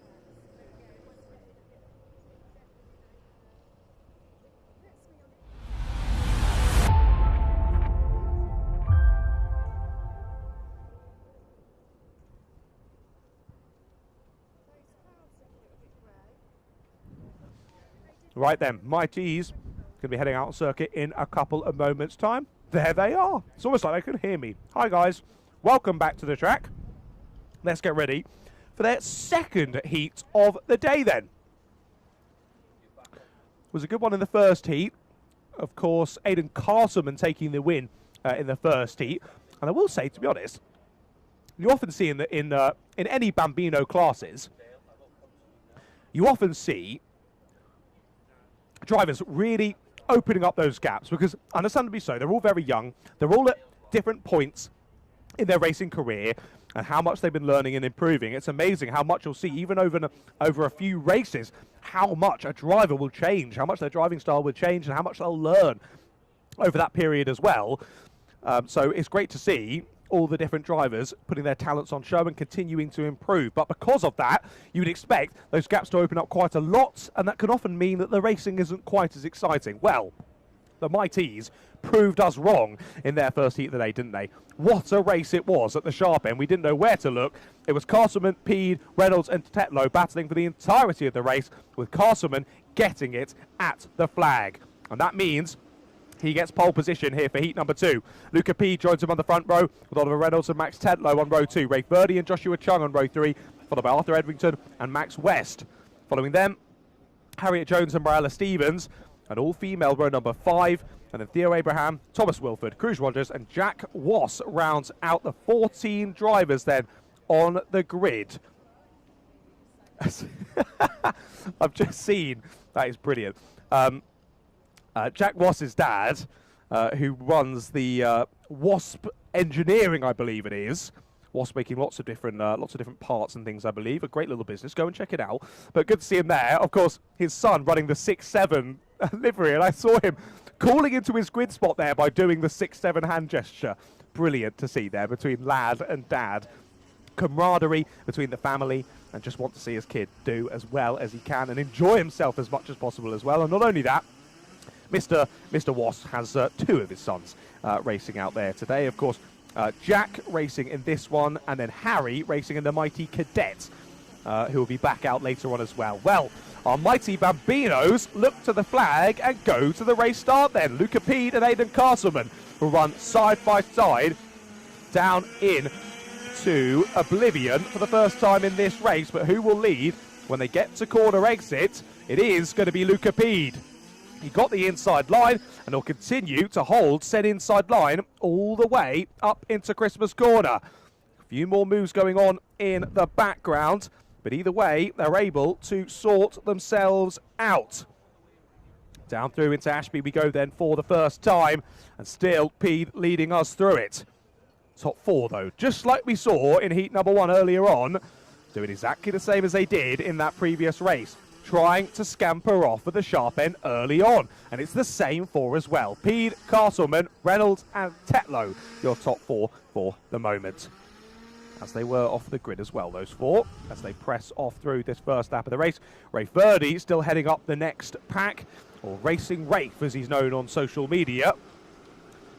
Right then, my T's going to be heading out on circuit in a couple of moments' time. There they are. It's almost like they could hear me. Hi guys, welcome back to the track. Let's get ready for their second heat of the day then. It was a good one in the first heat. Of course, Aidan Castleman taking the win in the first heat. And I will say, to be honest, you often see in any Bambino classes, you often see drivers really opening up those gaps because, understandably so, they're all very young. They're all at different points in their racing career and how much they've been learning and improving. It's amazing how much you'll see, even over a few races, how much a driver will change, how much their driving style will change, and how much they'll learn over that period as well. So it's great to see all the different drivers putting their talents on show and continuing to improve. But because of that, you would expect those gaps to open up quite a lot, and that can often mean that the racing isn't quite as exciting. Well, the Mighties proved us wrong in their first heat of the day, didn't they? What a race it was at the sharp end. We didn't know where to look. It was Castleman, Peed, Reynolds and Tetlow battling for the entirety of the race, with Castleman getting it at the flag. And that means he gets pole position here for heat number 2. Luca P joins him on the front row with Oliver Reynolds and Max Tetlow on row 2. Ray Verdi and Joshua Chung on row 3, followed by Arthur Edrington and Max West. Following them, Harriet Jones and Mariella Stevens, and all female row number 5. And then Theo Abraham, Thomas Wilford, Cruz Rogers and Jack Wass rounds out the 14 drivers then on the grid. I've just seen, that is brilliant. Jack Wass's dad, who runs the Wasp Engineering, I believe it is. Wasp making lots of different parts and things, I believe. A great little business. Go and check it out. But good to see him there. Of course, his son running the 6-7 livery, and I saw him calling into his grid spot there by doing the 6-7 hand gesture. Brilliant to see there between lad and dad. Camaraderie between the family, and just want to see his kid do as well as he can and enjoy himself as much as possible as well. And not only that, Mr. Wasp has 2 of his sons racing out there today. Of course, Jack racing in this one, and then Harry racing in the mighty Cadet, who will be back out later on as well. Well, our mighty Bambinos look to the flag and go to the race start then. Luca Peed and Aidan Castleman will run side by side down in to oblivion for the first time in this race. But who will lead when they get to corner exit? It is going to be Luca Peed. He got the inside line and he'll continue to hold said inside line all the way up into Christmas corner. A few more moves going on in the background, but either way, they're able to sort themselves out. Down through into Ashby we go then for the first time, and still Peed leading us through it. Top 4 though, just like we saw in heat number 1 earlier on, doing exactly the same as they did in that previous race, trying to scamper off at the sharp end early on. And it's the same 4 as well. Peed, Castleman, Reynolds and Tetlow, your top 4 for the moment. as they were off the grid as well, those four, as they press off through this first lap of the race. Rafe Verdi still heading up the next pack, or Racing Rafe as he's known on social media.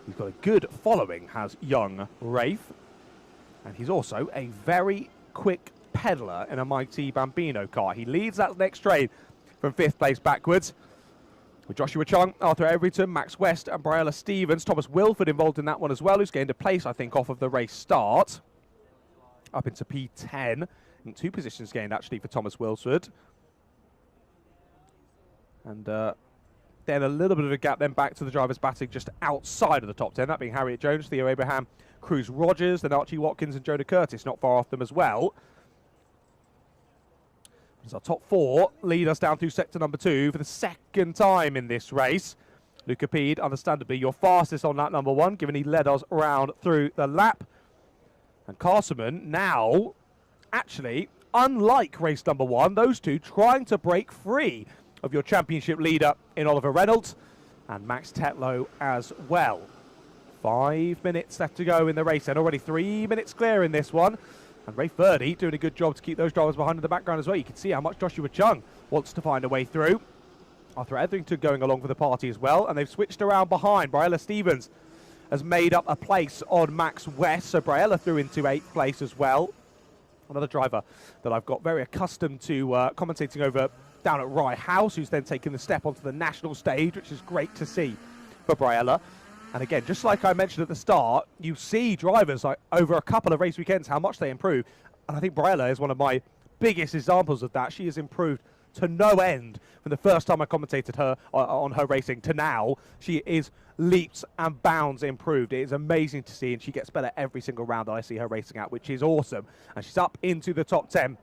He's got a good following, has young Rafe, and he's also a very quick peddler in a mighty Bambino car. He leads that next straight from 5th place backwards, with Joshua Chung, Arthur Everington, Max West and Briella Stevens. Thomas Wilford involved in that one as well, who's gained a place, I think, off of the race start. Up into P10, and 2 positions gained actually for Thomas Wilford. And then a little bit of a gap then back to the drivers batting just outside of the top 10, that being Harriet Jones, Theo Abraham, Cruz Rogers, then Archie Watkins and Jonah Curtis not far off them as well. As our top 4 lead us down through sector number 2 for the second time in this race. Luca Pede, understandably, your fastest on that number 1, given he led us round through the lap. And Castleman now, actually, unlike race number 1, those two trying to break free of your championship leader in Oliver Reynolds and Max Tetlow as well. 5 minutes left to go in the race, and already 3 minutes clear in this one. And Rafe Verdi doing a good job to keep those drivers behind in the background as well. You can see how much Joshua Chung wants to find a way through. Arthur Etherington going along for the party as well, and they've switched around behind. Briella Stevens has made up a place on Max West, so Briella through into 8th place as well. Another driver that I've got very accustomed to commentating over down at Rye House, who's then taken the step onto the national stage, which is great to see for Briella. And again, just like I mentioned at the start, you see drivers like over a couple of race weekends how much they improve. And I think Briella is one of my biggest examples of that. She has improved to no end from the first time I commentated her on her racing to now. She is leaps and bounds improved. It is amazing to see, and she gets better every single round that I see her racing at, which is awesome. And she's up into the top 10,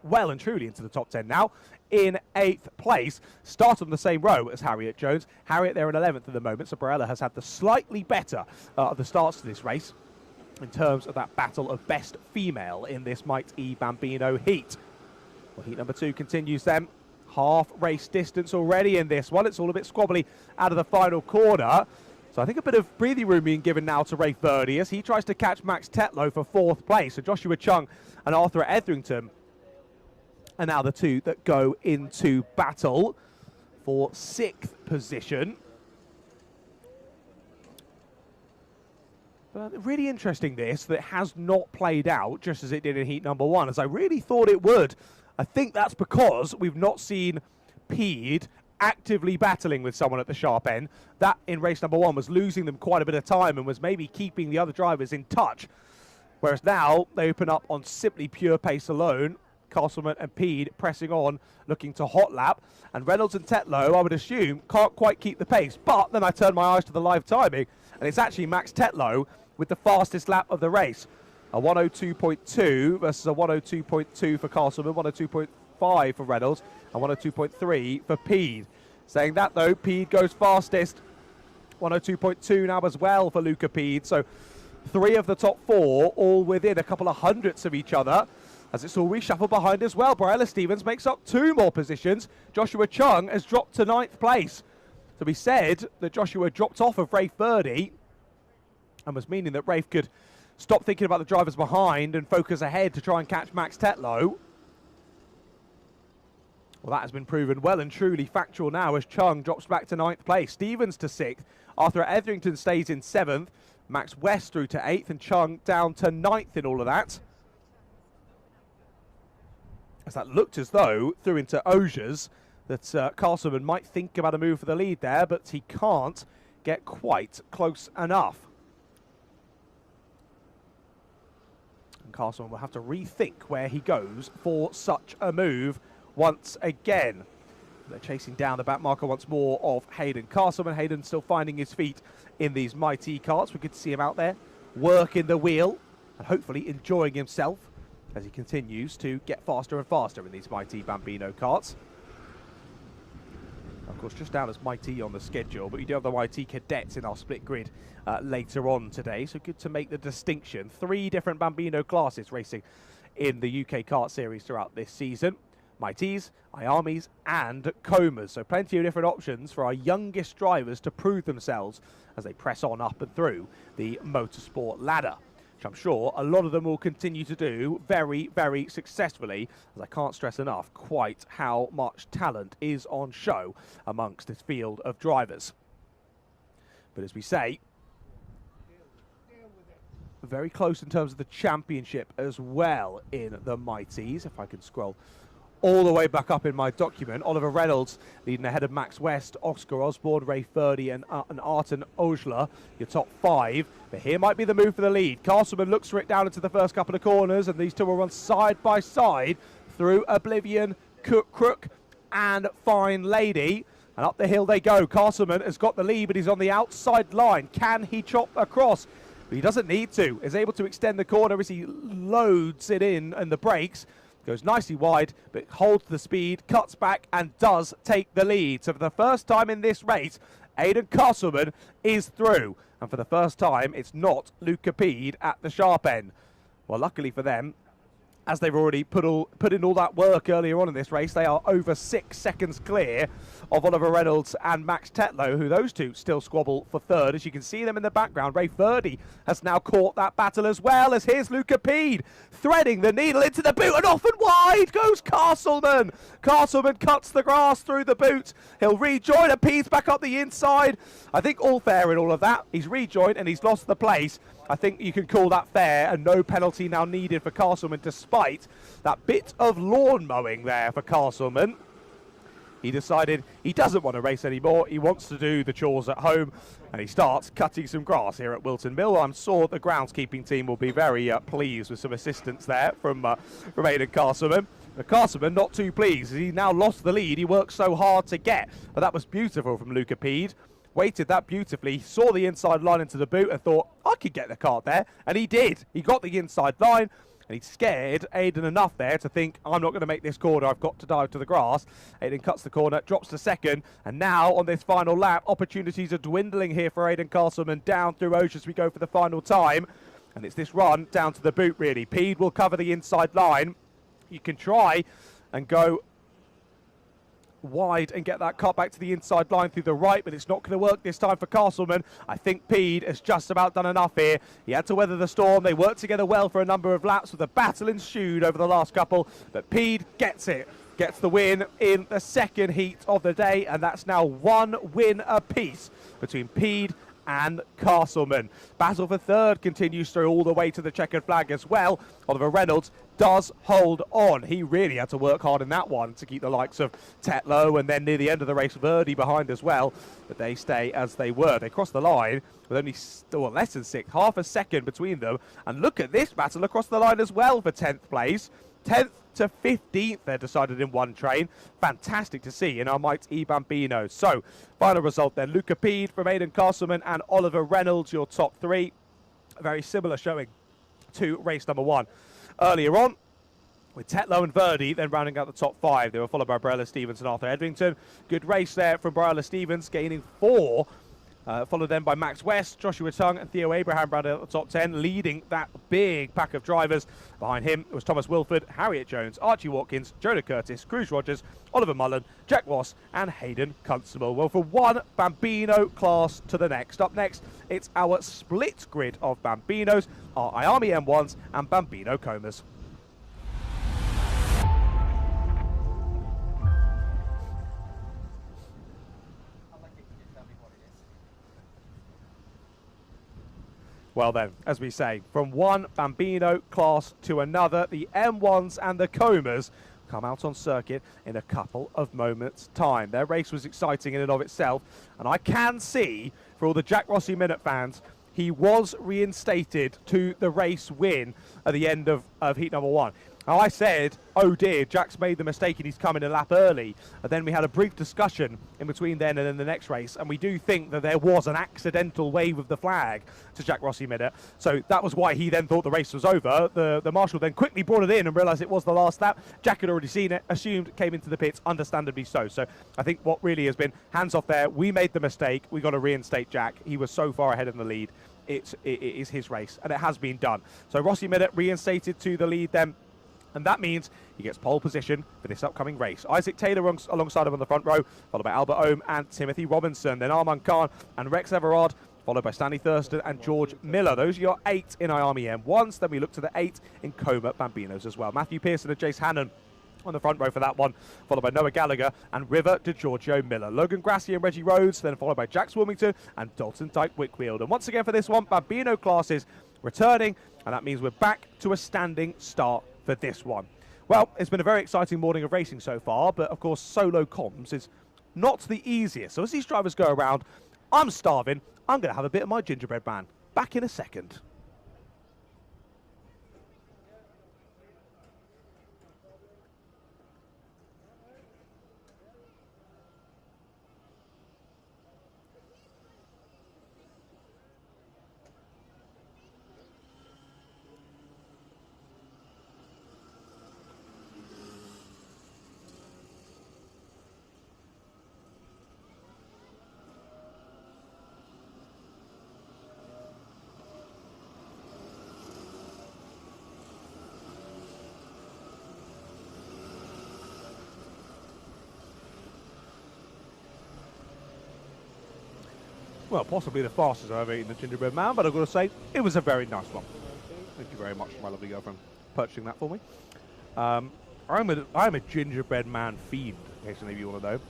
well and truly into the top 10 now, in 8th place. Start on the same row as Harriet Jones. Harriet there in 11th at the moment, so Briella has had the slightly better of the starts to this race in terms of that battle of best female in this mighty Bambino heat. Well, heat number 2 continues then. Half race distance already in this one. It's all a bit squabbly out of the final corner. So I think a bit of breathing room being given now to Rafe Verdi as he tries to catch Max Tetlow for 4th place. So Joshua Chung and Arthur Etherington are now the 2 that go into battle for 6th position. But really interesting this, that it has not played out just as it did in heat number 1, as I really thought it would. I think that's because we've not seen Pede actively battling with someone at the sharp end. That in race number 1 was losing them quite a bit of time and was maybe keeping the other drivers in touch. Whereas now they open up on simply pure pace alone. Castleman and Pede pressing on, looking to hot lap. And Reynolds and Tetlow, I would assume, can't quite keep the pace. But then I turn my eyes to the live timing, and it's actually Max Tetlow with the fastest lap of the race. A 102.2 versus a 102.2 for Castleman, 102.5 for Reynolds, and 102.3 for Pede. Saying that, though, Pede goes fastest. 102.2 now as well for Luca Pede. So 3 of the top 4 all within a couple of hundredths of each other, as it's all reshuffled behind as well. Briella Stevens makes up 2 more positions. Joshua Chung has dropped to 9th place. So we said that Joshua dropped off of Rafe Verdi, and was meaning that Rafe could stop thinking about the drivers behind and focus ahead to try and catch Max Tetlow. Well, that has been proven well and truly factual now as Chung drops back to 9th place. Stevens to 6th. Arthur Etherington stays in 7th. Max West through to 8th, and Chung down to 9th in all of that. As that looked as though, through into Osiers, that Castleman might think about a move for the lead there, but he can't get quite close enough. And Castleman will have to rethink where he goes for such a move once again. They're chasing down the back marker once more of Hayden Castleman. Hayden still finding his feet in these mighty karts. We could see him out there working the wheel and hopefully enjoying himself as he continues to get faster and faster in these mighty Bambino karts. Of course, just down as mighty on the schedule, but we do have the mighty cadets in our split grid later on today, so good to make the distinction. 3 different Bambino classes racing in the UK kart series throughout this season. Mighties, Iames and Comas, so plenty of different options for our youngest drivers to prove themselves as they press on up and through the motorsport ladder. which I'm sure a lot of them will continue to do very, very successfully, as I can't stress enough quite how much talent is on show amongst this field of drivers. But as we say, very close in terms of the championship as well in the Mighties. If I can scroll all the way back up in my document, Oliver Reynolds leading ahead of Max West, Oscar Osborne, Ray Furdy and Arten Ojla, your top 5. But here might be the move for the lead. Castleman looks for it down into the first couple of corners, and these two will run side by side through Oblivion, Crook and Fine Lady. And up the hill they go. Castleman has got the lead, but he's on the outside line. Can he chop across? But he doesn't need to. Is able to extend the corner as he loads it in and the brakes. Goes nicely wide, but holds the speed, cuts back, and does take the lead. So for the first time in this race, Aidan Castleman is through. And for the first time, it's not Luke Capede at the sharp end. Well, luckily for them, as they've already put in all that work earlier on in this race, they are over 6 seconds clear of Oliver Reynolds and Max Tetlow, who those two still squabble for third. As you can see them in the background, Ray Furdy has now caught that battle as well, as here's Luke Capede threading the needle into the boot, and off and wide goes Castleman. Castleman cuts the grass through the boot. He'll rejoin, and Pede's back up the inside. I think all fair in all of that. He's rejoined and he's lost the place. I think you can call that fair, and no penalty now needed for Castleman, despite that bit of lawn mowing there for Castleman. He decided he doesn't want to race anymore. He wants to do the chores at home, and he starts cutting some grass here at Whilton Mill. I'm sure the groundskeeping team will be very pleased with some assistance there from Aidan Castleman. Castleman not too pleased. He now lost the lead he worked so hard to get. But that was beautiful from Luke Capede. Waited that beautifully, saw the inside line into the boot and thought, I could get the kart there. And he did. He got the inside line, and he scared Aidan enough there to think, I'm not going to make this corner, I've got to dive to the grass. Aidan cuts the corner, drops to second, and now on this final lap, opportunities are dwindling here for Aidan Castleman down through Ocean as we go for the final time. And it's this run down to the boot, really. Pede will cover the inside line. You can try and go wide and get that cut back to the inside line through the right, but it's not going to work this time for Castleman. I think Pede has just about done enough here. He had to weather the storm. They worked together well for a number of laps, with a battle ensued over the last couple, but Pede gets it. Gets the win in the second heat of the day, and that's now 1 win apiece between Pede and Castleman. Battle for third continues through all the way to the checkered flag as well. Oliver Reynolds does hold on. He really had to work hard in that one to keep the likes of Tetlow and then near the end of the race Verdi behind as well, but they stay as they were. They cross the line with only less than 6, half a second between them, and look at this battle across the line as well for 10th place. 10th to 15th, they're decided in one train. Fantastic to see in our mighty Bambino. So, final result then, Luke Capede from Aidan Castleman and Oliver Reynolds, your top 3. A very similar showing to race number 1. Earlier on, with Tetlow and Verdi then rounding out the top 5. They were followed by Briella Stevens and Arthur Edrington. Good race there from Briella Stevens, gaining 4. Followed then by Max West, Joshua Tung and Theo Abraham rounded out the top 10, leading that big pack of drivers. Behind him was Thomas Wilford, Harriet Jones, Archie Watkins, Jonah Curtis, Cruz Rogers, Oliver Mullen, Jack Ross and Hayden Constable. Well, from one Bambino class to the next. Up next, it's our split grid of Bambinos, our Iame M1s and Bambino Comas. Well then, as we say, from one Bambino class to another, the M1s and the Comas come out on circuit in a couple of moments' time. Their race was exciting in and of itself, and I can see, for all the Jack Rossi Minute fans, he was reinstated to the race win at the end of heat number 1. Now I said, oh dear, Jack's made the mistake and he's coming a lap early. And then we had a brief discussion in between then and then the next race, and we do think that there was an accidental wave of the flag to Jack Rossi Minute. So that was why he then thought the race was over. The marshal then quickly brought it in and realised it was the last lap. Jack had already seen it, assumed, came into the pits, understandably so. So I think what really has been hands off there. We made the mistake. We got to reinstate Jack. He was so far ahead in the lead. It is his race, and it has been done. So Rossi Minute reinstated to the lead then. And that means he gets pole position for this upcoming race. Isaac Taylor alongside him on the front row, followed by Albert Ohm and Timothy Robinson. Then Arman Khan and Rex Everard followed by Stanley Thurston and George Miller. Those are your 8 in Iame M1s. Then we look to the 8 in Coma Bambinos as well. Matthew Pearson and Jace Hannon on the front row for that one, followed by Noah Gallagher and River DeGiorgio Miller. Logan Grassi and Reggie Rhodes, then followed by Jack Wilmington and Dalton Dyke Wickfield. And once again for this one, Bambino classes returning, and that means we're back to a standing start for this one. Well, it's been a very exciting morning of racing so far, but of course solo comms is not the easiest. So as these drivers go around, I'm starving. I'm going to have a bit of my gingerbread man. Back in a second. Well, possibly the fastest I've ever eaten a gingerbread man, but I've got to say, it was a very nice one. Thank you very much, my lovely girlfriend, purchasing that for me. I'm a gingerbread man fiend, in case any of you want to know.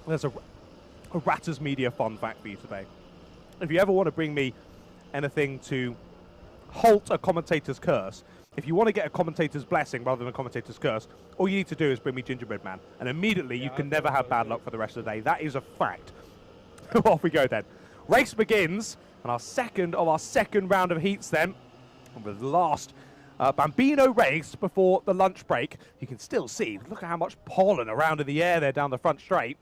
There's a Ratters Media fun fact for you today. If you ever want to bring me anything to halt a commentator's curse, if you want to get a commentator's blessing rather than a commentator's curse, all you need to do is bring me gingerbread man, and immediately you can never have bad luck for the rest of the day. That is a fact. Off we go then. Race begins, and our second round of heats then, and the last Bambino race before the lunch break. You can still see, look at how much pollen around in the air there down the front straight.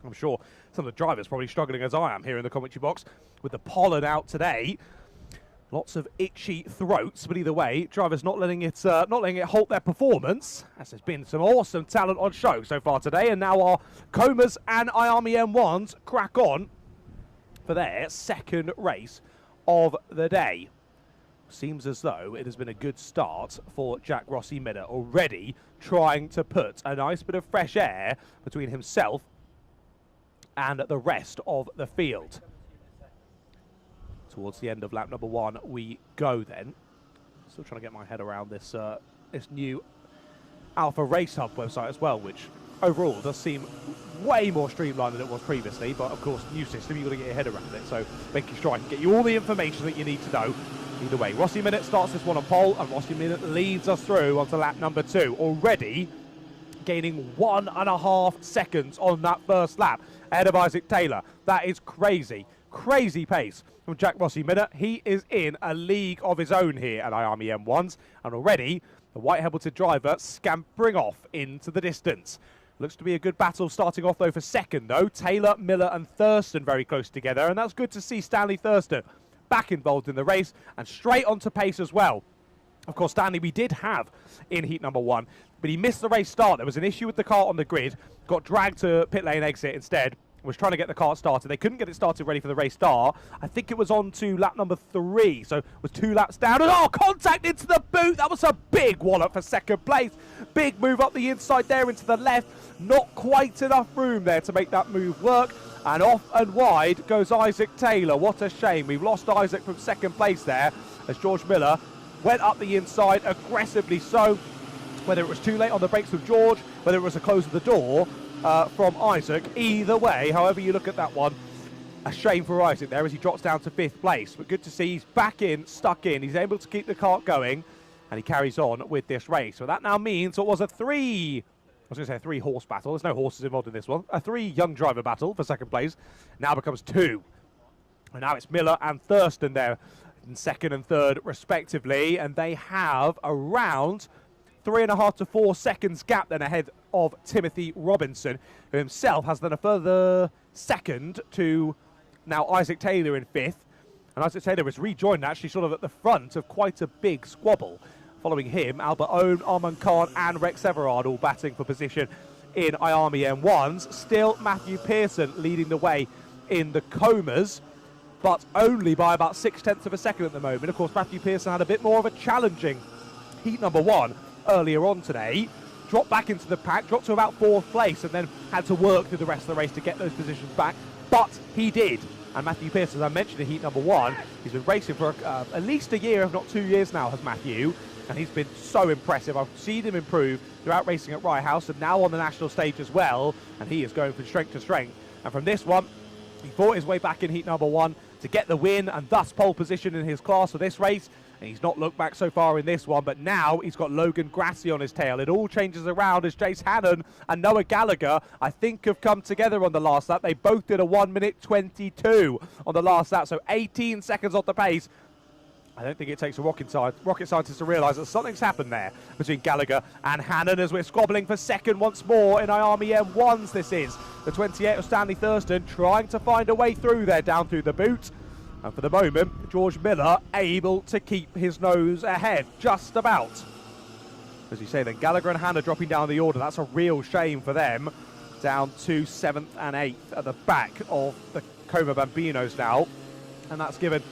I'm sure some of the drivers probably struggling as I am here in the commentary box with the pollen out today. Lots of itchy throats, but either way, drivers not letting it halt their performance, as there's been some awesome talent on show so far today, and now our Comas and Iame M1s crack on for their second race of the day. Seems as though it has been a good start for Jack Rossi Miller, already trying to put a nice bit of fresh air between himself and the rest of the field. Towards the end of lap number 1 we go then. Still trying to get my head around this this new Alpha Race Hub website as well, which overall does seem way more streamlined than it was previously, but of course, new system, you've got to get your head around it, so making sure I can get you all the information that you need to know. Either way, Rossi Minute starts this one on pole, and Rossi Minute leads us through onto lap number 2, already gaining 1.5 seconds on that first lap ahead of Isaac Taylor. That is crazy, crazy pace from Jack Rossi Minute. He is in a league of his own here at Iame M1s, and already the white-helmeted driver scampering off into the distance. Looks to be a good battle starting off, though, for second, though. Taylor, Miller and Thurston very close together, and that's good to see Stanley Thurston back involved in the race and straight onto pace as well. Of course, Stanley we did have in heat number 1, but he missed the race start. There was an issue with the car on the grid, got dragged to pit lane exit instead, was trying to get the car started. They couldn't get it started ready for the race start. I think it was on to lap number 3, so it was 2 laps down. And contact into the boot. That was a big wallop for second place. Big move up the inside there into the left. Not quite enough room there to make that move work. And off and wide goes Isaac Taylor. What a shame. We've lost Isaac from second place there as George Miller went up the inside aggressively so. Whether it was too late on the brakes with George, whether it was a close of the door from Isaac, either way, however you look at that one, a shame for Isaac there as he drops down to 5th place. But good to see he's back in, stuck in. He's able to keep the kart going, and he carries on with this race. So that now means it was a 3-horse battle. There's no horses involved in this one. A 3 young driver battle for second place. Now becomes 2. And now it's Miller and Thurston there in second and third respectively. And they have around 3.5 to 4 seconds gap then ahead of Timothy Robinson, who himself has then a further second to now Isaac Taylor in 5th. And Isaac Taylor is rejoined actually sort of at the front of quite a big squabble. Following him, Albert Ohm, Arman Khan and Rex Everard all batting for position in Iame M1s. Still Matthew Pearson leading the way in the Comas, but only by about 0.6 of a second at the moment. Of course, Matthew Pearson had a bit more of a challenging heat number 1 earlier on today. Dropped back into the pack, dropped to about 4th place, and then had to work through the rest of the race to get those positions back. But he did. And Matthew Pearson, as I mentioned in heat number 1, he's been racing for at least a year, if not 2 years now, has Matthew. And he's been so impressive. I've seen him improve throughout racing at Rye House and now on the national stage as well. And he is going from strength to strength. And from this one, he fought his way back in heat number 1 to get the win and thus pole position in his class for this race. And he's not looked back so far in this one, but now he's got Logan Grassi on his tail. It all changes around as Jace Hannon and Noah Gallagher, I think, have come together on the last lap. They both did a 1:22 on the last lap, so 18 seconds off the pace. I don't think it takes a rocket scientist to realise that something's happened there between Gallagher and Hannon as we're squabbling for second once more in Iame M1s. This is the 28 of Stanley Thurston trying to find a way through there, down through the boot. And for the moment, George Miller able to keep his nose ahead, just about. As you say then, Gallagher and Hannon dropping down the order. That's a real shame for them. Down to 7th and 8th at the back of the Como Bambinos now. And that's given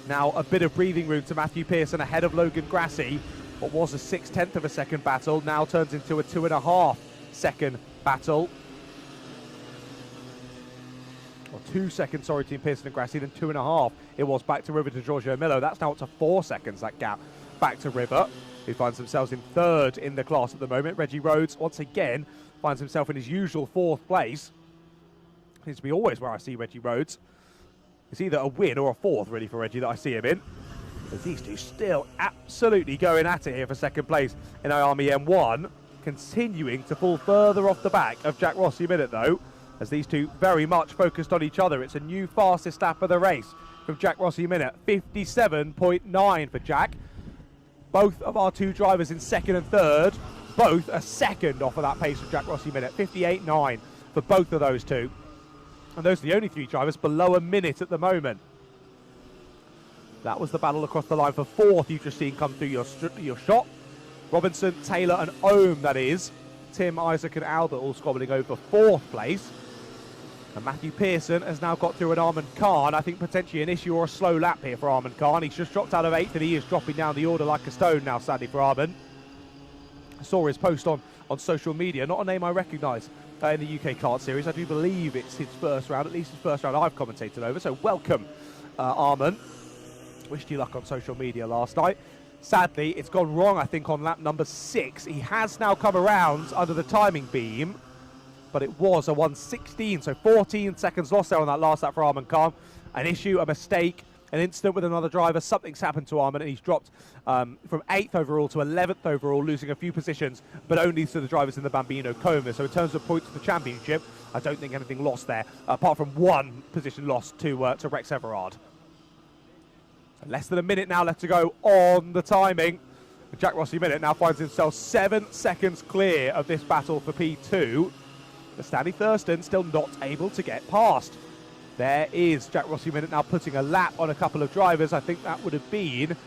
now a bit of breathing room to Matthew Pearson ahead of Logan Grassi. What was a 6/10 of a second battle now turns into a 2.5 second battle. Or 2 seconds, sorry, between Pearson and Grassi, then 2.5. It was back to River to Giorgio Milo. That's now up to 4 seconds, that gap back to River, who finds themselves in 3rd in the class at the moment. Reggie Rhodes, once again, finds himself in his usual 4th place. Seems to be always where I see Reggie Rhodes. It's either a win or a 4th, really, for Reggie that I see him in. As these two still absolutely going at it here for second place in Iame M1, continuing to fall further off the back of Jack Rossi Minute, though, as these two very much focused on each other. It's a new fastest lap of the race from Jack Rossi Minute, 57.9 for Jack. Both of our two drivers in 2nd and 3rd, both a second off of that pace of Jack Rossi Minute, 58.9 for both of those two. And those are the only 3 drivers below a minute at the moment. That was the battle across the line for 4th you've just seen come through your shot. Robinson, Taylor and Ohm, that is. Tim, Isaac and Albert all squabbling over 4th place. And Matthew Pearson has now got through an Armand Khan. I think potentially an issue or a slow lap here for Armand Khan. He's just dropped out of 8th and he is dropping down the order like a stone now, sadly, for Armand. I saw his post on social media, not a name I recognise in the UK Kart Series. I do believe it's his first round, at least his first round I've commentated over. So welcome, Armand. Wished you luck on social media last night. Sadly, it's gone wrong, I think, on lap number 6. He has now come around under the timing beam, but it was a 1:16, so 14 seconds lost there on that last lap for Armand Khan. An issue, a mistake, an incident with another driver. Something's happened to Armand, and he's dropped from 8th overall to 11th overall, losing a few positions, but only to the drivers in the Bambino Como. So in terms of points for the championship, I don't think anything lost there, apart from 1 position lost to Rex Everard. Less than a minute now left to go on the timing. Jack Rossi Minute now finds himself 7 seconds clear of this battle for P2. But Stanley Thurston still not able to get past. There is Jack Rossi Minute now putting a lap on a couple of drivers. I think that would have been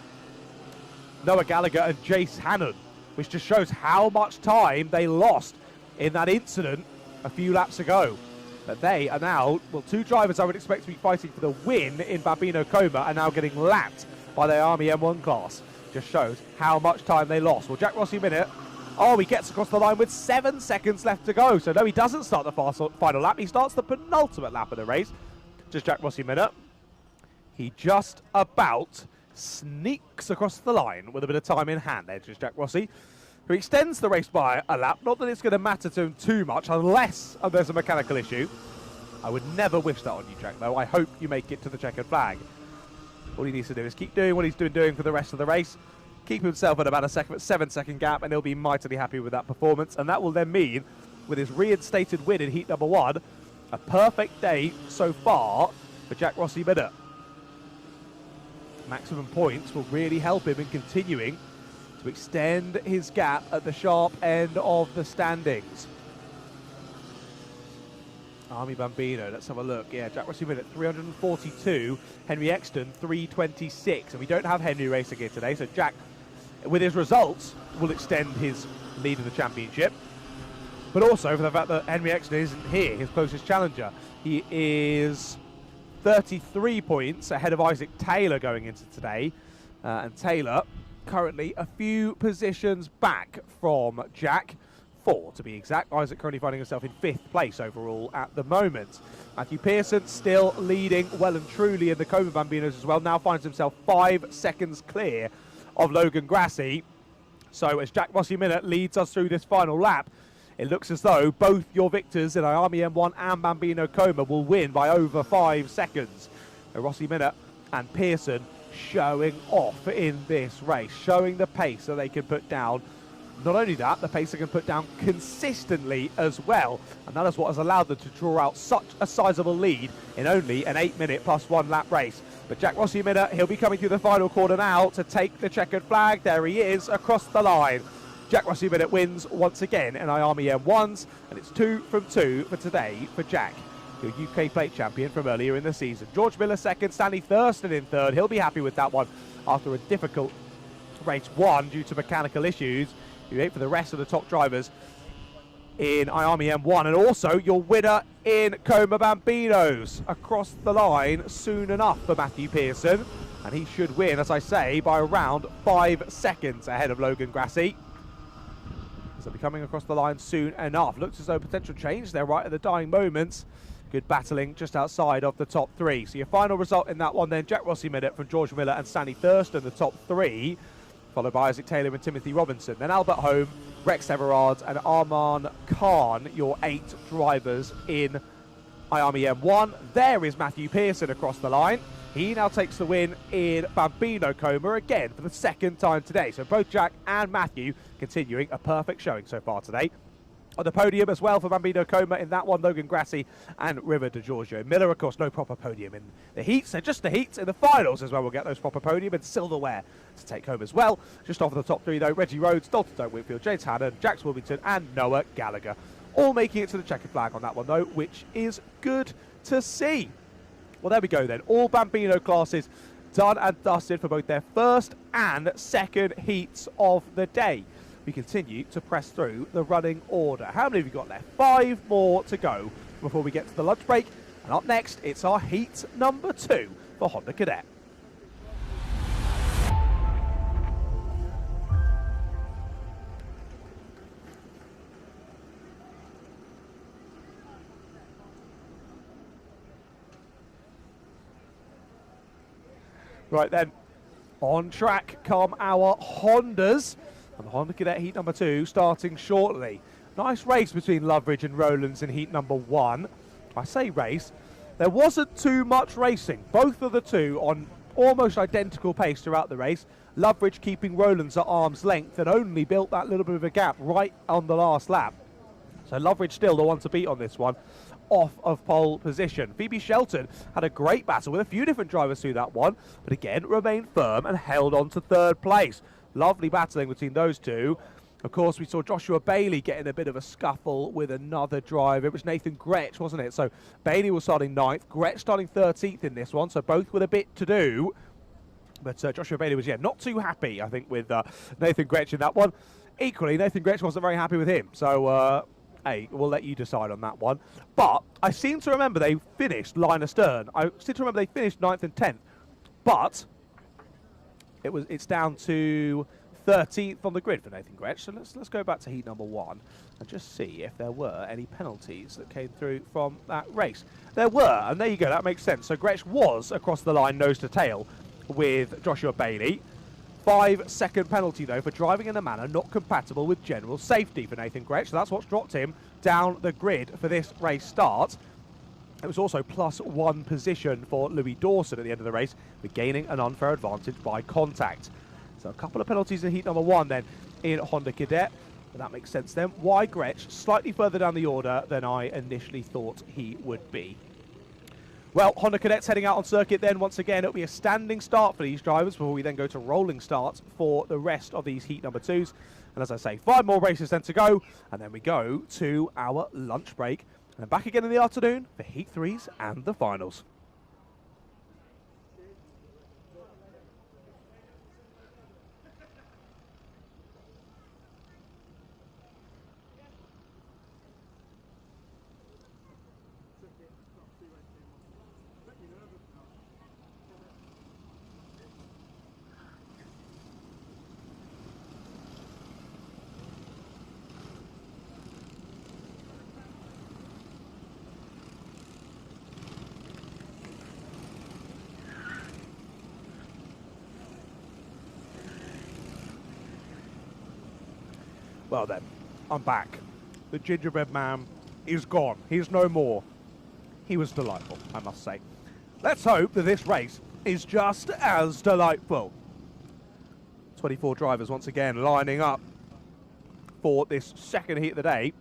Noah Gallagher and Jace Hannon, which just shows how much time they lost in that incident a few laps ago. But they are now, well, 2 drivers I would expect to be fighting for the win in Bambino Como are now getting lapped by the Army M1 class. Just shows how much time they lost. Well, Jack Rossi Minute, he gets across the line with 7 seconds left to go. So no, he doesn't start the final lap. He starts the penultimate lap of the race. Just Jack Rossi Minute. He just about sneaks across the line with a bit of time in hand there, just Jack Rossi, who extends the race by a lap. Not that it's going to matter to him too much, unless there's a mechanical issue. I would never wish that on you, Jack, though. I hope you make it to the checkered flag. All he needs to do is keep doing what he's been doing for the rest of the race, keep himself at about a 7-second gap, and he'll be mightily happy with that performance. And that will then mean, with his reinstated win in heat number 1, a perfect day so far for Jack Rossi Minute. Maximum points will really help him in continuing to extend his gap at the sharp end of the standings. Army Bambino, let's have a look. Yeah, Jack Rossi Minute 342, Henry Exton 326. And we don't have Henry racing here today, so Jack, with his results, will extend his lead in the championship. But also for the fact that Henry Exton isn't here, his closest challenger. He is 33 points ahead of Isaac Taylor going into today. And Taylor currently a few positions back from Jack, 4 to be exact. Isaac currently finding himself in 5th place overall at the moment. Matthew Pearson still leading well and truly in the Coma Bambinos as well. Now finds himself 5 seconds clear of Logan Grassi. So as Jack Rossi Minute leads us through this final lap, it looks as though both your victors in Iame M1 and Bambino Coma will win by over 5 seconds. Rossi Minute and Pearson showing off in this race, showing the pace that they can put down. Not only that, the pace they can put down consistently as well, and that is what has allowed them to draw out such a sizable lead in only an 8-minute plus 1 lap race. But Jack Rossi Minute, he'll be coming through the final corner now to take the checkered flag. There he is across the line. Jack Rossi Minute wins once again in Iame M1s, and it's 2 from 2 for today for Jack, your UK plate champion from earlier in the season. George Miller second, Stanley Thurston in third. He'll be happy with that one after a difficult race 1 due to mechanical issues. You wait for the rest of the top drivers in Iame M1, and also your winner in Coma Bambinos across the line soon enough for Matthew Pearson, and he should win, as I say, by around 5 seconds ahead of Logan Grassi. So be coming across the line soon enough. Looks as though potential change there right at the dying moments. Good battling just outside of the top 3. So your final result in that one then, Jack Rossi Minute from George Miller and Stanley Thurston, the top 3, followed by Isaac Taylor and Timothy Robinson. Then Albert Home, Rex Everard and Arman Khan, your 8 drivers in Iame M1. There is Matthew Pearson across the line. He now takes the win in Bambino Coma again for the 2nd time today. So both Jack and Matthew continuing a perfect showing so far today. On the podium as well for Bambino Coma in that one, Logan Grassi and River DiGiorgio. Miller, of course, no proper podium in the heats. So just the heats. In the finals as well, we'll get those proper podium and silverware to take home as well. Just off of the top 3, though, Reggie Rhodes, Dalton Doe Whitfield, James Hannon, Jax Wilmington and Noah Gallagher. All making it to the checkered flag on that one, though, which is good to see. Well, there we go then. All Bambino classes done and dusted for both their 1st and 2nd heats of the day. We continue to press through the running order. How many have you got left? 5 more to go before we get to the lunch break. And up next, it's our heat number 2 for Honda Cadet. Right then, on track come our Hondas. And the Honda Cadet Heat number 2 starting shortly. Nice race between Loveridge and Rowlands in Heat number 1. I say race, there wasn't too much racing. Both of the two on almost identical pace throughout the race. Loveridge keeping Rowlands at arm's length and only built that little bit of a gap right on the last lap. So Loveridge still the one to beat on this one, off of pole position. Phoebe Shelton had a great battle with a few different drivers through that one, but again remained firm and held on to 3rd place. Lovely battling between those two. Of course, we saw Joshua Bailey getting a bit of a scuffle with another driver. It was Nathan Gretsch, wasn't it? So Bailey was starting 9th, Gretsch starting 13th in this one, so both with a bit to do. But Joshua Bailey was, not too happy, I think, with Nathan Gretsch in that one. Equally, Nathan Gretsch wasn't very happy with him. So, hey, we'll let you decide on that one. But I seem to remember they finished line astern. I seem to remember they finished 9th and 10th. But it's down to 13th on the grid for Nathan Gretsch. So let's go back to heat number 1 and just see if there were any penalties that came through from that race. There were, and there you go, that makes sense. So Gretsch was across the line nose to tail with Joshua Bailey. 5-second penalty, though, for driving in a manner not compatible with general safety for Nathan Gretsch. So that's what's dropped him down the grid for this race start. It was also +1 position for Louis Dawson at the end of the race, regaining an unfair advantage by contact. So a couple of penalties in heat number 1 then in Honda Cadet. But that makes sense then. Why Gretsch slightly further down the order than I initially thought he would be. Well, Honda Cadets heading out on circuit then. Once again, it'll be a standing start for these drivers before we then go to rolling starts for the rest of these heat number 2s. And as I say, 5 more races then to go. And then we go to our lunch break. And back again in the afternoon for heat 3s and the finals. Well then, I'm back. The gingerbread man is gone. He's no more. He was delightful, I must say. Let's hope that this race is just as delightful. 24 drivers once again lining up for this second heat of the day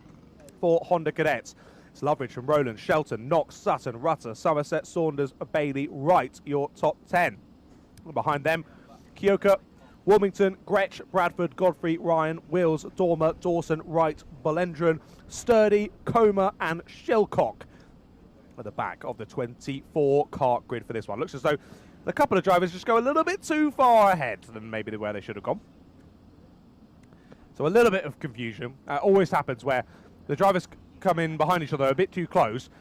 for Honda Cadets. It's Loveridge from Rowland, Shelton, Knox, Sutton, Rutter, Somerset, Saunders, Bailey, Wright, your top 10. And behind them, Kyoka, Wilmington, Gretsch, Bradford, Godfrey, Ryan, Wills, Dormer, Dawson, Wright, Bolendron, Sturdy, Comer and Shilcock at the back of the 24 kart grid for this one. Looks as though a couple of drivers just go a little bit too far ahead than maybe where they should have gone. So a little bit of confusion always happens where the drivers come in behind each other a bit too close,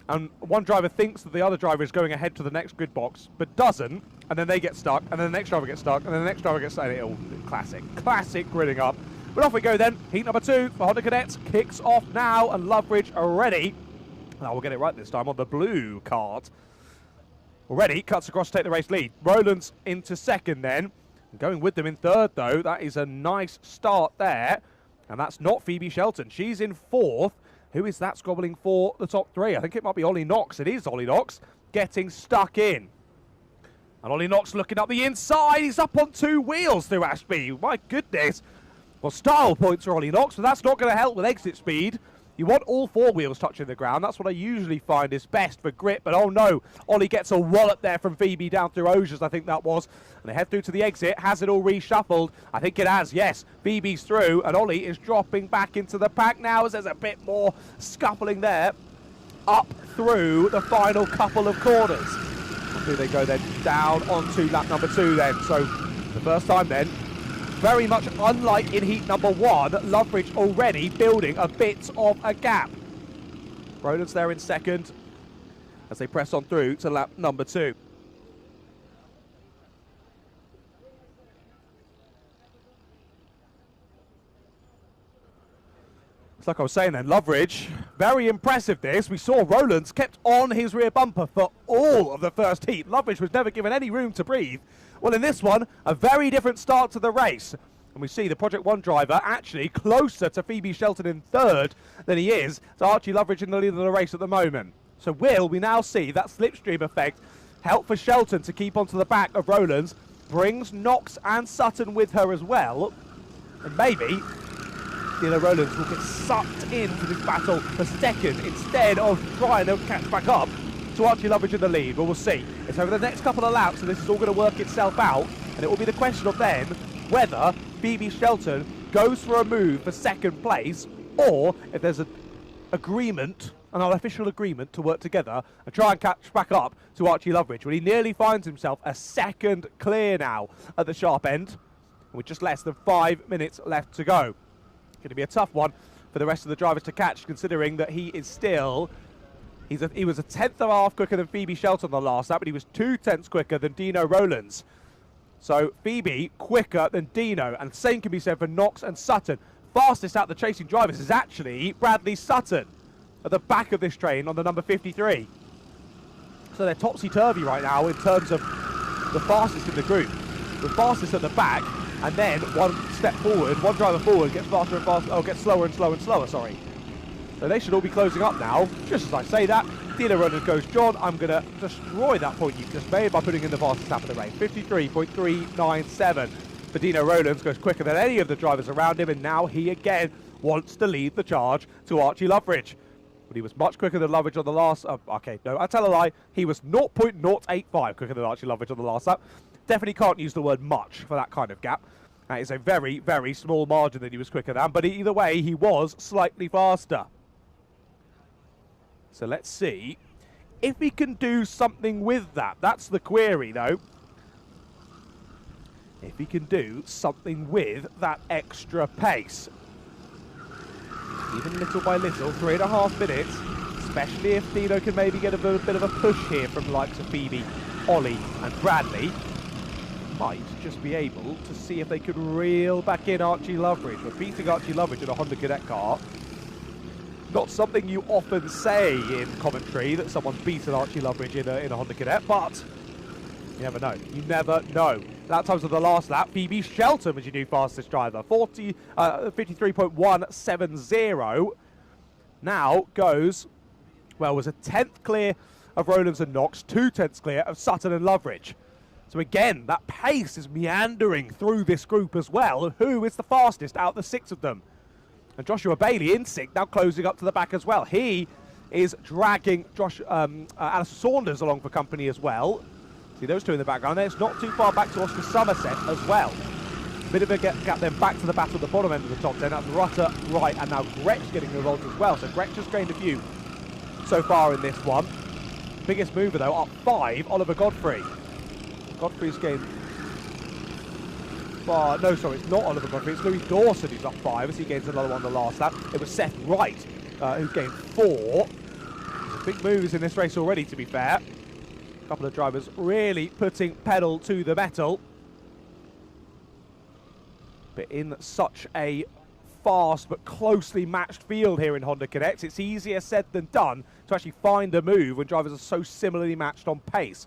and one driver thinks that the other driver is going ahead to the next grid box, but doesn't, and then they get stuck, and then the next driver gets stuck, and then the next driver gets stuck. Classic gridding up. But off we go then. Heat number 2 for Honda Cadets kicks off now, and Loveridge are ready. Now we'll get it right this time on the blue kart. Already cuts across to take the race lead. Rowland's into second then. Going with them in third though. That is a nice start there. And that's not Phoebe Shelton. She's in fourth. Who is that squabbling for the top 3? I think it might be Ollie Knox. It is Ollie Knox getting stuck in. And Ollie Knox looking up the inside. He's up on 2 wheels through Ashby. My goodness. Well, style points for Ollie Knox, but that's not going to help with exit speed. You want all 4 wheels touching the ground. That's what I usually find is best for grip. But oh no, Ollie gets a wallop there from Phoebe down through Osiers, I think that was. And they head through to the exit. Has it all reshuffled? I think it has, yes. Phoebe's through, and Ollie is dropping back into the pack now as there's a bit more scuffling there. Up through the final couple of corners. Here they go then, down onto lap number 2 then. So the first time then, very much unlike in heat number 1, Loveridge already building a bit of a gap. Rowland's there in second as they press on through to lap number 2. It's like I was saying then, Loveridge, very impressive this. We saw Rowland's kept on his rear bumper for all of the first heat. Loveridge was never given any room to breathe. Well, in this one, a very different start to the race. And we see the Project 1 driver actually closer to Phoebe Shelton in third than he is to Archie Loveridge in the lead of the race at the moment. So will we now see that slipstream effect help for Shelton to keep onto the back of Rowland's, brings Knox and Sutton with her as well, and maybe Rowlands will get sucked into this battle for second instead of trying to catch back up to Archie Loveridge in the lead. But we'll see. It's over the next couple of laps, so this is all going to work itself out, and it will be the question of then whether Phoebe Shelton goes for a move for second place, or if there's an agreement, an unofficial agreement to work together and try and catch back up to Archie Loveridge. Well, he nearly finds himself a second clear now at the sharp end, with just less than 5 minutes left to go. Going to be a tough one for the rest of the drivers to catch, considering that he is still... He was a tenth of a half quicker than Phoebe Shelton on the last lap, but he was 2/10 quicker than Dino Rowlands. So Phoebe quicker than Dino, and the same can be said for Knox and Sutton. Fastest out of the chasing drivers is actually Bradley Sutton at the back of this train on the number 53. So they're topsy-turvy right now in terms of the fastest in the group. The fastest at the back, and then one step forward, one driver forward gets faster and faster, gets slower and slower and slower, sorry. So they should all be closing up now. Just as I say that, Dino Rowlands goes, John, I'm going to destroy that point you've just made by putting in the fastest lap of the race. 53.397. But Dino Rowlands goes quicker than any of the drivers around him, and now he again wants to lead the charge to Archie Loveridge. But he was much quicker than Loveridge on the last... okay, no, I tell a lie. He was 0.085 quicker than Archie Loveridge on the last lap. Definitely can't use the word much for that kind of gap. That is a very, very small margin that he was quicker than, but either way, he was slightly faster. So let's see if he can do something with that. That's the query, though. If he can do something with that extra pace. Even little by little, 3.5 minutes, especially if Dino can maybe get a bit of a push here from the likes of Phoebe, Ollie and Bradley. Might just be able to see if they could reel back in Archie Loveridge. But beating Archie Loveridge in a Honda Cadet car, not something you often say in commentary, that someone's beaten Archie Loveridge in a Honda Cadet, but you never know. You never know. lap times of the last lap. Phoebe Shelton was your new fastest driver, 53.170. Now goes, well, was a 10th clear of Rowlands and Knox, 2/10 clear of Sutton and Loveridge. So again, that pace is meandering through this group as well. Who is the fastest out of the 6 of them? And Joshua Bailey in 6th, now closing up to the back as well. He is dragging Alistair Saunders along for company as well. See those two in the background there. It's not too far back to Oscar Somerset as well. Bit of a gap then back to the battle at the bottom end of the top 10. That's Rutter, Wright, and now Gretsch getting involved as well. So Gretsch has gained a few so far in this one. Biggest mover though, up 5, Oliver Godfrey. Godfrey's gained... no, sorry, it's not Oliver Godfrey. It's Louis Dawson who's up 5 as he gains another one on the last lap. It was Seth Wright who gained 4. Big moves in this race already, to be fair. A couple of drivers really putting pedal to the metal. But in such a fast but closely matched field here in Honda Cadets, it's easier said than done to actually find a move when drivers are so similarly matched on pace.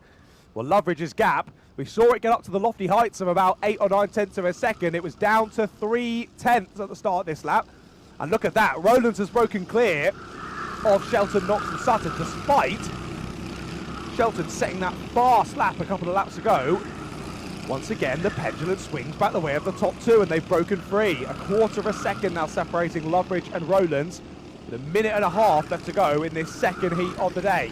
Well, Loveridge's gap, we saw it get up to the lofty heights of about 8 or 9 tenths of a second. It was down to 3 tenths at the start of this lap. And look at that, Rowlands has broken clear of Shelton, Knox and Sutton, despite Shelton setting that fast lap a couple of laps ago. Once again, the pendulum swings back the way of the top 2, and they've broken free. A quarter of a second now separating Loveridge and Rowlands, with a minute and a half left to go in this second heat of the day.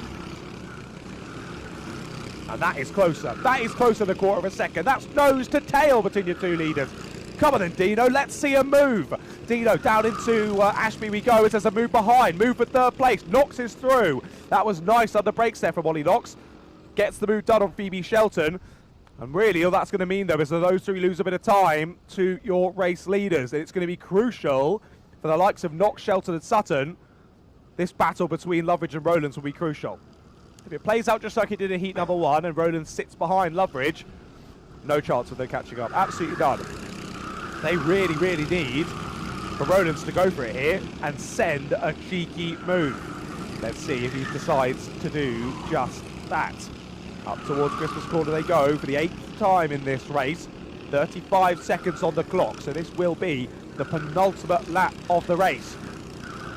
And that is closer. That is closer than a quarter of a second. That's nose to tail between your 2 leaders. Come on then, Dino, let's see a move. Dino down into Ashby we go. It says a move behind. Move for 3rd place. Knox is through. That was nice under brakes there from Ollie Knox. Gets the move done on Phoebe Shelton. And really all that's going to mean, though, is that those 3 lose a bit of time to your race leaders. And it's going to be crucial for the likes of Knox, Shelton and Sutton. This battle between Loveridge and Rowlands will be crucial. If it plays out just like it did in heat number 1 and Rowlands sits behind Loveridge, no chance of them catching up. Absolutely none. They really, really need for Rowlands to go for it here and send a cheeky move. Let's see if he decides to do just that. Up towards Christmas Corner they go for the 8th time in this race. 35 seconds on the clock, so this will be the penultimate lap of the race.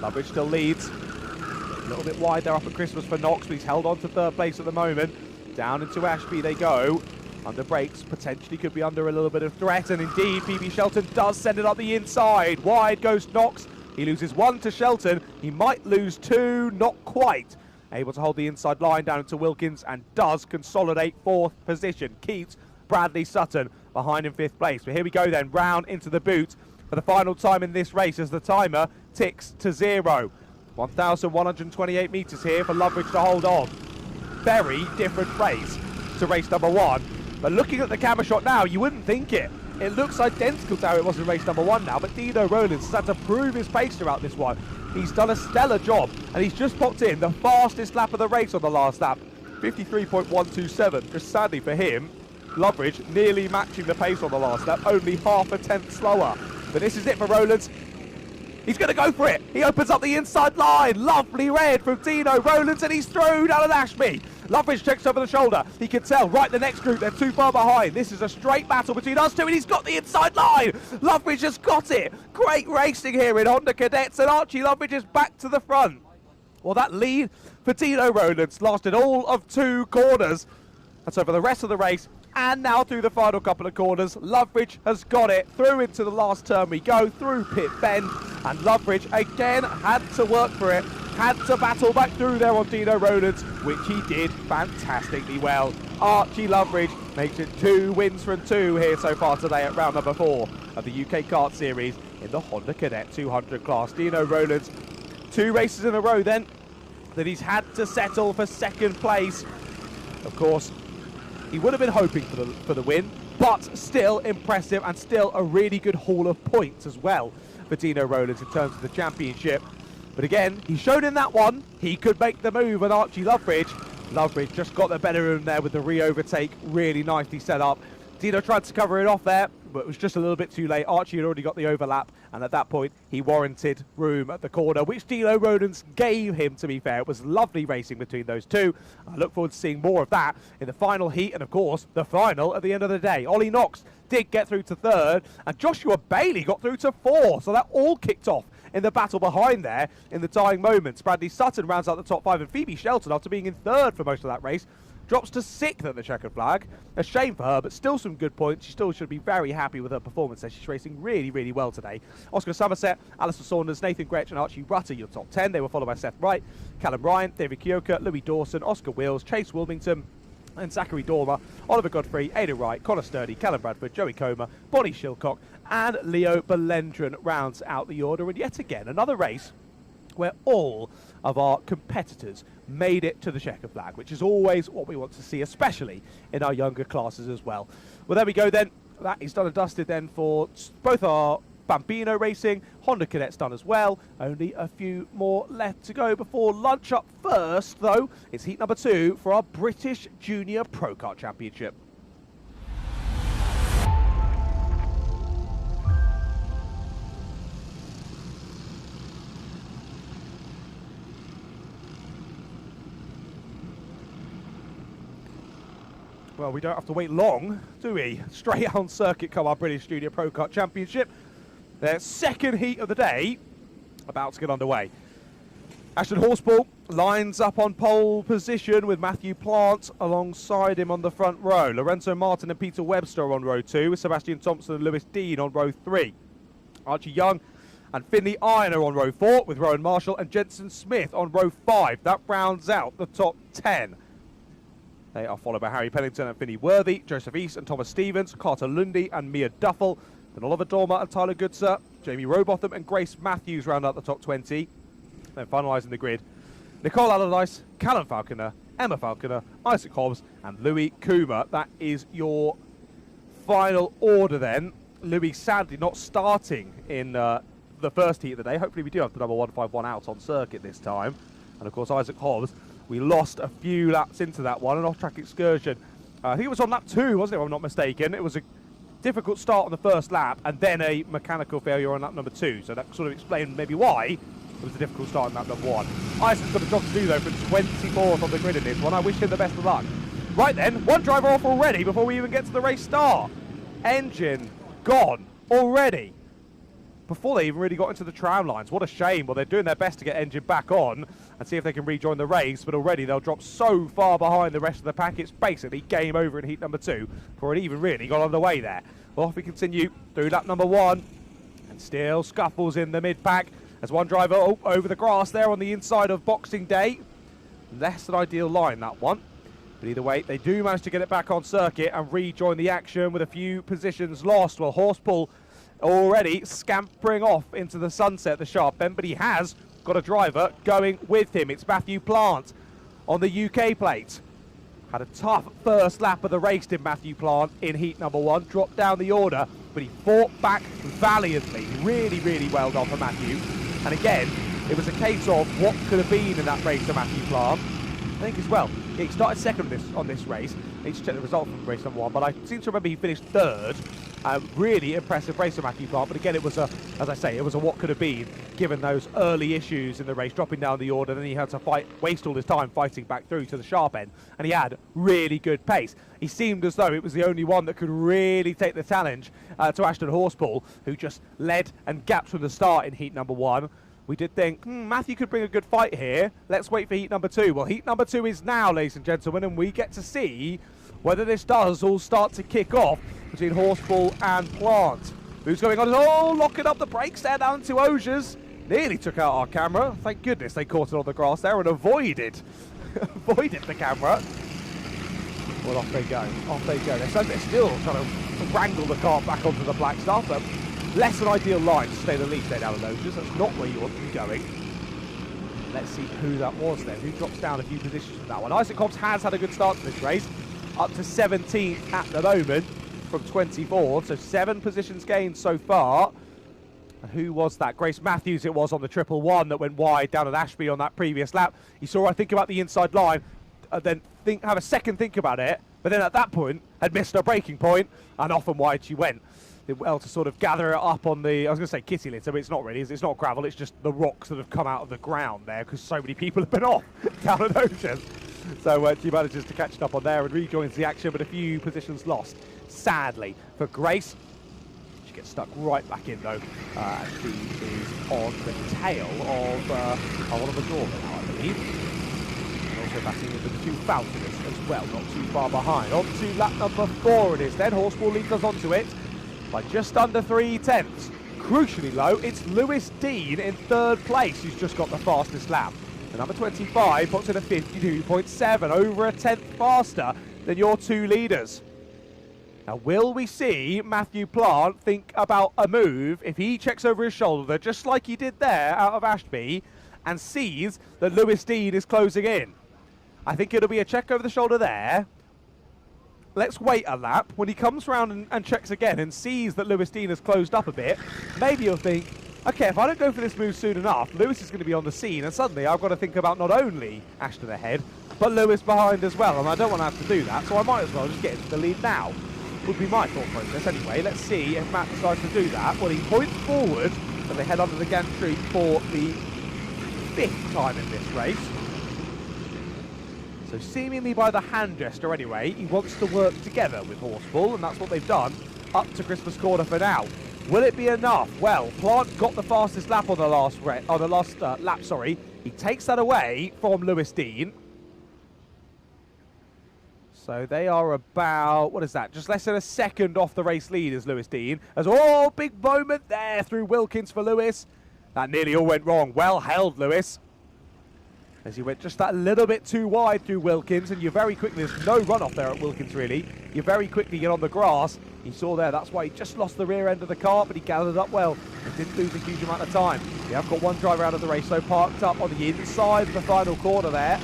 Loveridge still leads. A little bit wide there up at Christmas for Knox, but he's held on to 3rd place at the moment. Down into Ashby they go. Under brakes, potentially could be under a little bit of threat, and indeed Phoebe Shelton does send it up the inside. Wide goes Knox. He loses 1 to Shelton. He might lose 2, not quite. Able to hold the inside line down into Wilkins and does consolidate 4th position. Keeps Bradley Sutton behind in 5th place. But here we go then, round into the boot for the final time in this race as the timer ticks to 0. 1,128 metres here for Loveridge to hold on. Very different race to race number 1. But looking at the camera shot now, you wouldn't think it. It looks identical to how it was in race number 1 now, but Dino Rowlands has had to prove his pace throughout this one. He's done a stellar job, and he's just popped in the fastest lap of the race on the last lap, 53.127. Just sadly for him, Loveridge nearly matching the pace on the last lap, only half a tenth slower. But this is it for Rowlands. He's going to go for it. He opens up the inside line. Lovely red from Dino Rowlands, and he's through down at Ashby. Loveridge checks over the shoulder. He can tell right the next group, they're too far behind. This is a straight battle between us 2, and he's got the inside line. Loveridge has got it. Great racing here in Honda Cadets, and Archie Loveridge is back to the front. Well, that lead for Dino Rowlands lasted all of 2 corners. And so for the rest of the race, and now through the final couple of corners, Loveridge has got it. Through into the last turn we go, through pit bend, and Loveridge again had to work for it, had to battle back through there on Dino Rowlands, which he did fantastically well. Archie Loveridge makes it 2 wins from 2 here so far today at round number 4 of the UK Kart Series in the Honda Cadet 200 class. Dino Rowlands, 2 races in a row then that he's had to settle for 2nd place. Of course, he would have been hoping for the win, but still impressive and still a really good haul of points as well for Dino Rowlands in terms of the championship. But again, he showed in that one he could make the move on Archie Loveridge. Loveridge just got the better of him there with the re-overtake, really nicely set up. Dino tried to cover it off there, but it was just a little bit too late. Archie had already got the overlap, And at that point, he warranted room at the corner, which Dino Rodens gave him, to be fair. It was lovely racing between those two. I look forward to seeing more of that in the final heat and, of course, the final at the end of the day. Ollie Knox did get through to third, and Joshua Bailey got through to fourth. So that all kicked off in the battle behind there in the dying moments. Bradley Sutton rounds out the top 5, and Phoebe Shelton, after being in third for most of that race, drops to 6th at the checkered flag. A shame for her, but still some good points. She still should be very happy with her performance there. She's racing really, really well today. Oscar Somerset, Alistair Saunders, Nathan Gretsch and Archie Rutter, your top 10. They were followed by Seth Wright, Callum Ryan, David Kyoka, Louis Dawson, Oscar Wills, Chase Wilmington, and Zachary Dormer, Oliver Godfrey, Ada Wright, Connor Sturdy, Callum Bradford, Joey Comer, Bonnie Shilcock, and Leo Belendron rounds out the order. And yet again, another race where all of our competitors made it to the checker flag, which is always what we want to see, especially in our younger classes as well. Well, there we go then. That is done and dusted then for both our Bambino racing. Honda Cadet's done as well. Only a few more left to go before lunch. Up first, though, it's heat number 2 for our British Junior Pro Kart Championship. Well, we don't have to wait long, do we? Straight on circuit come our British Junior Pro Kart Championship. Their second heat of the day about to get underway. Ashton Horsball lines up on pole position with Matthew Plant alongside him on the front row. Lorenzo Martin and Peter Webster on row 2, with Sebastian Thompson and Lewis Dean on row 3. Archie Young and Finley Iron are on row 4, with Rowan Marshall and Jensen Smith on row 5. That rounds out the top 10. They are followed by Harry Pennington and Finney Worthy, Joseph East and Thomas Stevens, Carter Lundy and Mia Duffel, then Oliver Dormer and Tyler Goodser, Jamie Robotham and Grace Matthews round out the top 20. Then finalising the grid, Nicole Allardyce, Callum Falconer, Emma Falconer, Isaac Hobbs and Louis Coomer. That is your final order then. Louis sadly not starting in the first heat of the day. Hopefully we do have the number 151 out on circuit this time. And of course Isaac Hobbs, we lost a few laps into that one, an off-track excursion. I think it was on lap 2, wasn't it, if I'm not mistaken. It was a difficult start on the first lap and then a mechanical failure on lap number 2. So that sort of explained maybe why it was a difficult start on lap number 1. Isaac's got a job to do though for 24th on the grid in this one. I wish him the best of luck. Right then, one driver off already before we even get to the race start. Engine gone already, before they even really got into the tram lines. What a shame. Well, they're doing their best to get engine back on and see if they can rejoin the race, but already they'll drop so far behind the rest of the pack. It's basically game over in heat number 2 before it even really got underway there. Well, off we continue through lap number 1, and still scuffles in the mid-pack as one driver over the grass there on the inside of Boxing Day. Less than ideal line, that one. But either way, they do manage to get it back on circuit and rejoin the action with a few positions lost. Well, Horspool already scampering off into the sunset, the sharp end, but he has got a driver going with him. It's Matthew Plant on the UK plate. Had a tough first lap of the race, did Matthew Plant in heat number 1, dropped down the order, but he fought back valiantly. Really, really well done for Matthew. And again, it was a case of what could have been in that race for Matthew Plant. I think as well, he started second on this race. I need to check the result from race number 1, but I seem to remember he finished third. Really impressive race for Matthew Plant, but again, it was as I say, it was a what could have been, given those early issues in the race, dropping down the order. Then he had to waste all his time fighting back through to the sharp end, and he had really good pace. He seemed as though it was the only one that could really take the challenge to Ashton Horspool, who just led and gapped from the start in heat number 1. We did think, Matthew could bring a good fight here. Let's wait for heat number 2. Well, heat number 2 is now, ladies and gentlemen, and we get to see whether this does all start to kick off between Horspool and Plant. Who's going on? Oh, locking up the brakes there down to Osiers. Nearly took out our camera. Thank goodness they caught it on the grass there and avoided the camera. Well, off they go. Off they go. They're still trying to wrangle the cart back onto the black stuff. But less than ideal line, to say the least, there down at Osiers. That's not where you want to be going. Let's see who that was then. Who drops down a few positions with that one. Isaac Hobbs has had a good start to this race. Up to 17th at the moment from 24th. So 7 positions gained so far. And who was that? Grace Matthews it was on the 111 that went wide down at Ashby on that previous lap. He saw, I think, about the inside line, then have a second think about it. But then at that point, had missed her braking point, and off and wide she went. well to sort of gather it up on the, I was going to say kitty litter, but it's not really, it's not gravel, it's just the rocks that have come out of the ground there because so many people have been off down at Ocean. So she manages to catch it up on there and rejoins the action, but a few positions lost, sadly, for Grace. She gets stuck right back in though, and she is on the tail of Oliver Norman now, I believe. Also batting into the two Falconers as well, not too far behind. On to lap number 4 it is then. Horseball leads us onto it by just under 3/10. Crucially low, it's Lewis Dean in 3rd place who's just got the fastest lap. The number 25 puts in a 52.7, over a 10th faster than your 2 leaders. Now, will we see Matthew Plant think about a move if he checks over his shoulder, just like he did there out of Ashby, and sees that Lewis Dean is closing in? I think it'll be a check over the shoulder there. Let's wait a lap. When he comes around and checks again and sees that Lewis Dean has closed up a bit, maybe he'll think, okay, if I don't go for this move soon enough, Lewis is going to be on the scene, and suddenly I've got to think about not only Ashton ahead, but Lewis behind as well, and I don't want to have to do that, so I might as well just get into the lead now. Would be my thought process anyway. Let's see if Matt decides to do that. Well, he points forward as they head under the gantry for the 5th time in this race. So seemingly by the hand gesture anyway, he wants to work together with Horseball, and that's what they've done up to Christmas Corner for now. Will it be enough? Well, Plant got the fastest lap on the last lap. He takes that away from Lewis Dean. So they are about, what is that? Just less than a second off the race lead is Lewis Dean. As big moment there through Wilkins for Lewis. That nearly all went wrong. Well held, Lewis. As he went just that little bit too wide through Wilkins, and you very quickly, there's no runoff there at Wilkins really. You very quickly get on the grass. He saw there, that's why he just lost the rear end of the car, but he gathered up well and didn't lose a huge amount of time. We have got one driver out of the race, so parked up on the inside of the final corner there.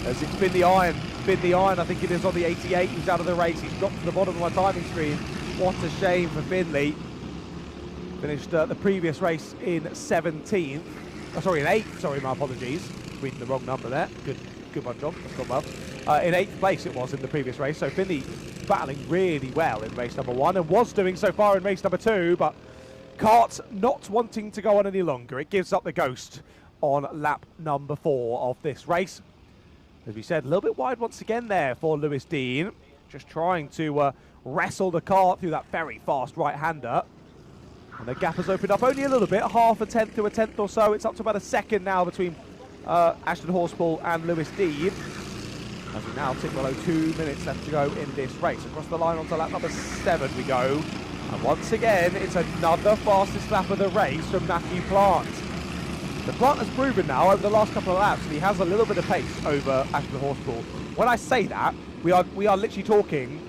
As it's been the iron, I think it is on the 88, who's out of the race. He's dropped to the bottom of my timing screen. What a shame for Finley. Finished the previous race in 17th. Oh, sorry, in 8th. Sorry, my apologies. Reading the wrong number there. Good one, John. That's gone well. In 8th place it was in the previous race. So Finley battling really well in race number 1 and was doing so far in race number 2, but Kart not wanting to go on any longer. It gives up the ghost on lap number 4 of this race. As we said, a little bit wide once again there for Lewis Dean. Just trying to wrestle the Kart through that very fast right-hander. And the gap has opened up only a little bit, half a tenth to a tenth or so. It's up to about a second now between Ashton Horseball and Lewis Dean. As we now tick below 2 minutes left to go in this race. Across the line onto lap number 7 we go. And once again, it's another fastest lap of the race from Matthew Plant. The Plant has proven now over the last couple of laps that he has a little bit of pace over Ashton Horseball. When I say that, we are literally talking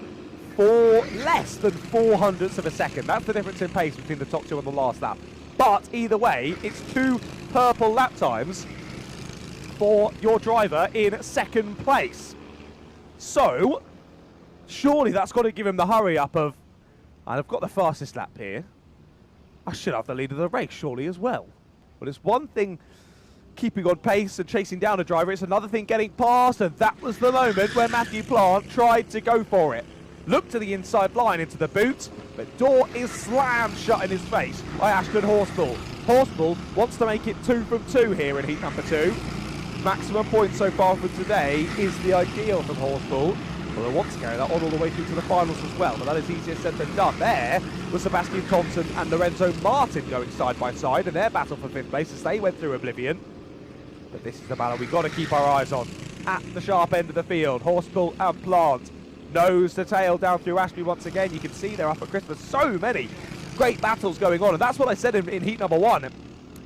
for less than 400ths of a second. That's the difference in pace between the top 2 on the last lap. But either way, it's 2 purple lap times for your driver in 2nd place. So, surely that's got to give him the hurry up of, I've got the fastest lap here. I should have the lead of the race, surely, as well. But it's one thing keeping on pace and chasing down a driver. It's another thing getting past, and that was the moment where Matthew Plant tried to go for it. Looked to the inside line into the boot, but door is slammed shut in his face by Ashton Horseball. Horseball wants to make it 2 from 2 here in heat number 2. Maximum points so far for today is the ideal from Horseball. Well, they want to carry that on all the way through to the finals as well, but that is easier said than done. There was Sebastian Thompson and Lorenzo Martin going side by side in their battle for 5th place as they went through oblivion. But this is the battle we've got to keep our eyes on. At the sharp end of the field, Horseball and Plant. Nose to tail down through Ashby once again. You can see they're up at Christmas. So many great battles going on, and that's what I said in heat number 1. It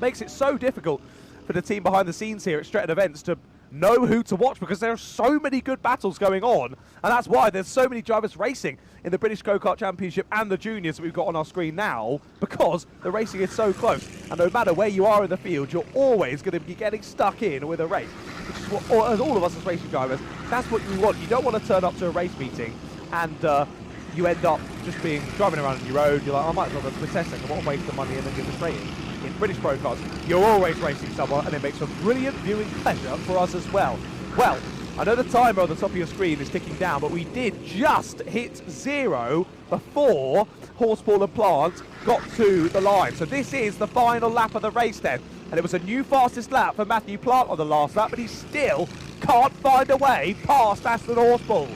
makes it so difficult for the team behind the scenes here at Stretton Events to know who to watch, because there are so many good battles going on, and that's why there's so many drivers racing in the British Go-Kart Championship and the Juniors that we've got on our screen now, because the racing is so close, and no matter where you are in the field, you're always going to be getting stuck in with a race, which is what, or as all of us as racing drivers, that's what you want. You don't want to turn up to a race meeting and you end up just driving around on your own. You're like, I might as well go to the test second, what a waste of money, and then get frustrated. In British Pro Karts, you're always racing someone, and it makes for brilliant viewing pleasure for us as well. Well, I know the timer on the top of your screen is ticking down, but we did just hit 0 before Horseball and Plant got to the line. So this is the final lap of the race then. And it was a new fastest lap for Matthew Plant on the last lap, but he still can't find a way past Aston Horseball.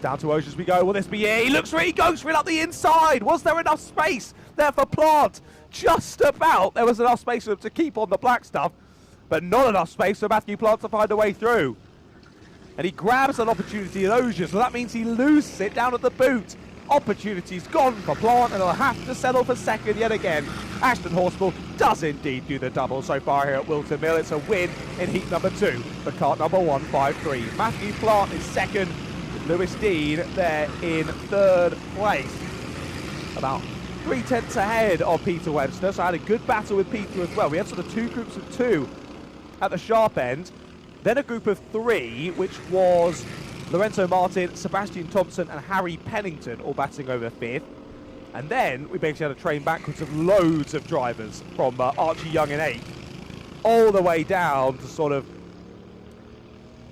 Down to Ocean as we go. Will this be it? He looks really goes for it up the inside. Was there enough space there for Plant? Just about. There was enough space for him to keep on the black stuff, but not enough space for Matthew Plant to find a way through. And he grabs an opportunity at Ocean, so that means he loses it down at the boot. Opportunity's gone for Plant, and he'll have to settle for second yet again. Aston Horseball does indeed do the double so far here at Whilton Mill. It's a win in heat number 2 for kart number 153. Matthew Plant is second, with Lewis Dean there in third place. About 3/10 ahead of Peter Webster, so I had a good battle with Peter as well. We had sort of 2 groups of 2 at the sharp end, then a group of 3, which was Lorenzo Martin, Sebastian Thompson and Harry Pennington all battling over 5th. And then we basically had a train backwards of loads of drivers from Archie Young in 8th, all the way down to sort of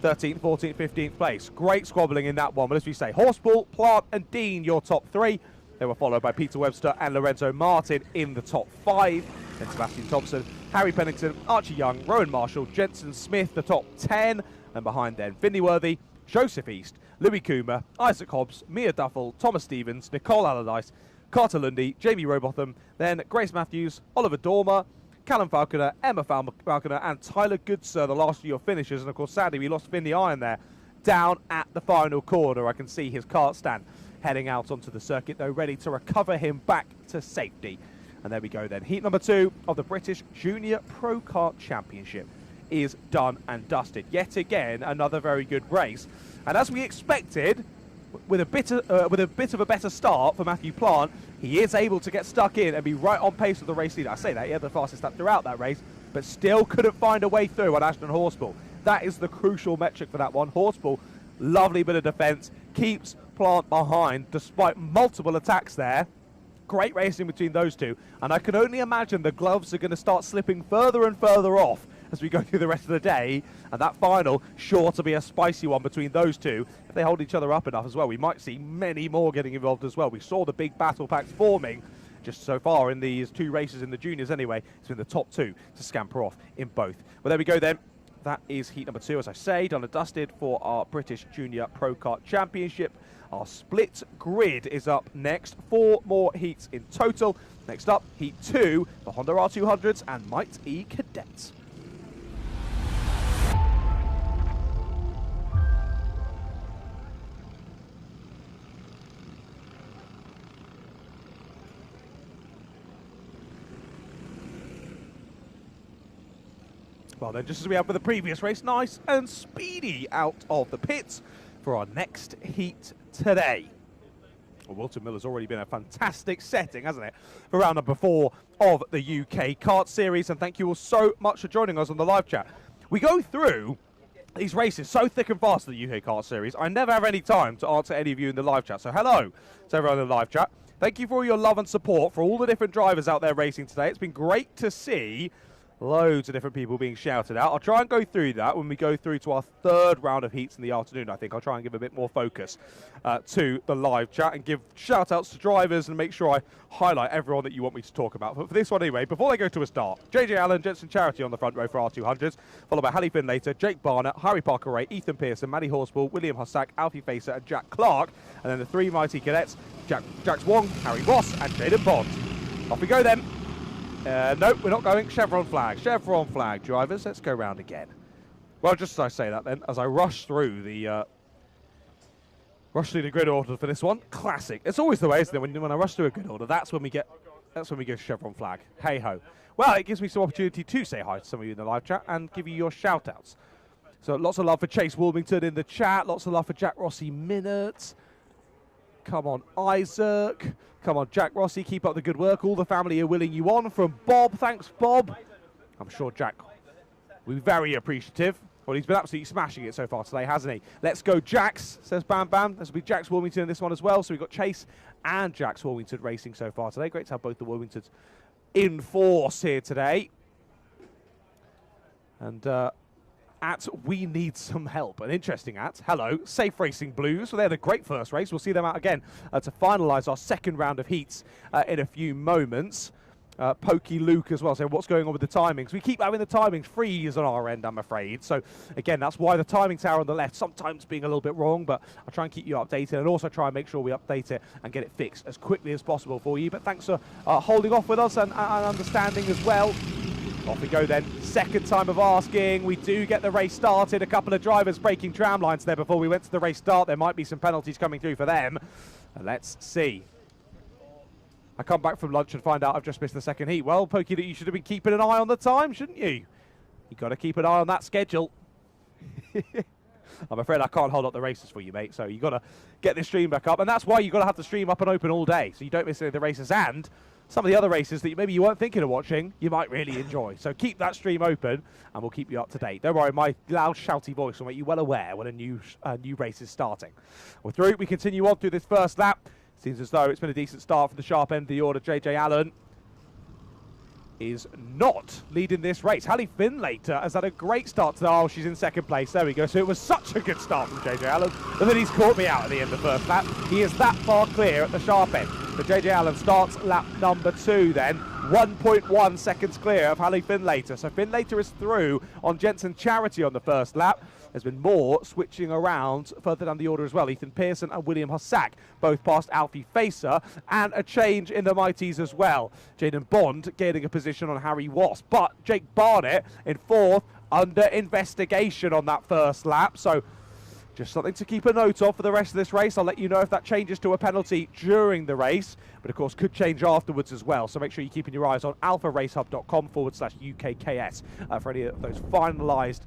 13th, 14th, 15th place. Great squabbling in that one, but as we say, Horseball, Plant and Dean, your top 3. They were followed by Peter Webster and Lorenzo Martin in the top 5. Then Sebastian Thompson, Harry Pennington, Archie Young, Rowan Marshall, Jensen Smith, the top 10. And behind then, Finley Worthy, Joseph East, Louis Coomer, Isaac Hobbs, Mia Duffel, Thomas Stevens, Nicole Allardyce, Carter Lundy, Jamie Robotham, then Grace Matthews, Oliver Dormer, Callum Falconer, Emma Falconer and Tyler Goodsir, the last of your finishers. And of course, sadly, we lost Finley Iron there down at the final corner. I can see his kart stand heading out onto the circuit, though, ready to recover him back to safety. And there we go then. Heat number 2 of the British Junior Pro Kart Championship is done and dusted. Yet again, another very good race. And as we expected, with a bit of a better start for Matthew Plant, he is able to get stuck in and be right on pace with the race leader. I say that, he had the fastest lap throughout that race, but still couldn't find a way through on Aston Horseball. That is the crucial metric for that one. Horseball, lovely bit of defence, keeps Plant behind despite multiple attacks there. Great racing between those two, and I can only imagine the gloves are going to start slipping further and further off as we go through the rest of the day, and that final sure to be a spicy one between those two. If they hold each other up enough as well, we might see many more getting involved as well. We saw the big battle packs forming just so far in these 2 races in the juniors anyway. It's been the top 2 to scamper off in both. Well, there we go then. That is heat number 2, as I say, done and dusted for our British Junior Pro Kart Championship. Our split grid is up next. 4 more heats in total. Next up, heat 2 for Honda R200s and Might E Cadets. Well then, just as we have for the previous race, nice and speedy out of the pits for our next heat today. Well, Whilton Mill has already been a fantastic setting, hasn't it, for round number 4 of the UK Kart Series, and thank you all so much for joining us on the live chat. We go through these races so thick and fast in the UK Kart Series, I never have any time to answer any of you in the live chat, so hello to everyone in the live chat. Thank you for all your love and support for all the different drivers out there racing today. It's been great to see loads of different people being shouted out. I'll try and go through that when we go through to our 3rd round of heats in the afternoon. I think I'll try and give a bit more focus to the live chat and give shout outs to drivers and make sure I highlight everyone that you want me to talk about. But for this one anyway, before they go to a start, JJ Allen, Jensen Charity on the front row for R200s, followed by Hallie Finlater, Jake Barnett, Harry Parker Ray, Ethan Pearson, Maddie Horseball, William Hossack, Alfie Facer and Jack Clark. And then the 3 mighty cadets, Jax Wong, Harry Ross and Jaden Bond. Off we go then. Nope, we're not going. Chevron flag, drivers. Let's go round again. Well, just as I say that then, as I rush through the grid order for this one, classic. It's always the way, isn't it? When I rush through a grid order, that's when we go chevron flag. Hey ho. Well, it gives me some opportunity to say hi to some of you in the live chat and give you your shout outs. So lots of love for Chase Wilmington in the chat. Lots of love for Jack Rossi Minute. Come on, Isaac. Come on, Jack Rossi, keep up the good work. All the family are willing you on. From Bob, thanks, Bob. I'm sure Jack will be very appreciative. Well, he's been absolutely smashing it so far today, hasn't he? Let's go, Jax, says Bam Bam. This will be Jax Wilmington in this one as well. So we've got Chase and Jax Wilmington racing so far today. Great to have both the Wilmingtons in force here today. And at We Need Some Help. An interesting at. Hello, Safe Racing Blues. Well, they had a great first race. We'll see them out again to finalise our second round of heats in a few moments. Pokey Luke as well, so what's going on with the timings? We keep having the timings freeze on our end, I'm afraid. So, again, that's why the timing tower on the left sometimes being a little bit wrong, but I'll try and keep you updated and also try and make sure we update it and get it fixed as quickly as possible for you. But thanks for holding off with us and understanding as well. Off we go then. Second time of asking. We do get the race started. A couple of drivers breaking tram lines there before we went to the race start. There might be some penalties coming through for them. And let's see. I come back from lunch and find out I've just missed the second heat. Well, Pokey, you should have been keeping an eye on the time, shouldn't you? You've got to keep an eye on that schedule. I'm afraid I can't hold up the races for you, mate. So you've got to get this stream back up. And that's why you've got to have the stream up and open all day, so you don't miss any of the races. And some of the other races that maybe you weren't thinking of watching, you might really enjoy. So keep that stream open, and we'll keep you up to date. Don't worry, my loud, shouty voice will make you well aware when a new race is starting. We're through. We continue on through this first lap. Seems as though it's been a decent start for the sharp end of the order. JJ Allen is not leading this race. Hallie Finlater has had a great start to the... Oh, she's in second place. There we go. So it was such a good start from JJ Allen. And then he's caught me out at the end of the first lap. He is that far clear at the sharp end. So JJ Allen starts lap number 2 then. 1.1 seconds clear of Hallie Finlater. So Finlater is through on Jensen Charity on the first lap. There's been more switching around further down the order as well. Ethan Pearson and William Hossack both past Alfie Facer, and a change in the Mighties as well. Jaden Bond gaining a position on Harry Wasp, but Jake Barnett in 4th under investigation on that first lap. So just something to keep a note of for the rest of this race. I'll let you know if that changes to a penalty during the race, but of course could change afterwards as well. So make sure you're keeping your eyes on alpharacehub.com/UKKS for any of those finalised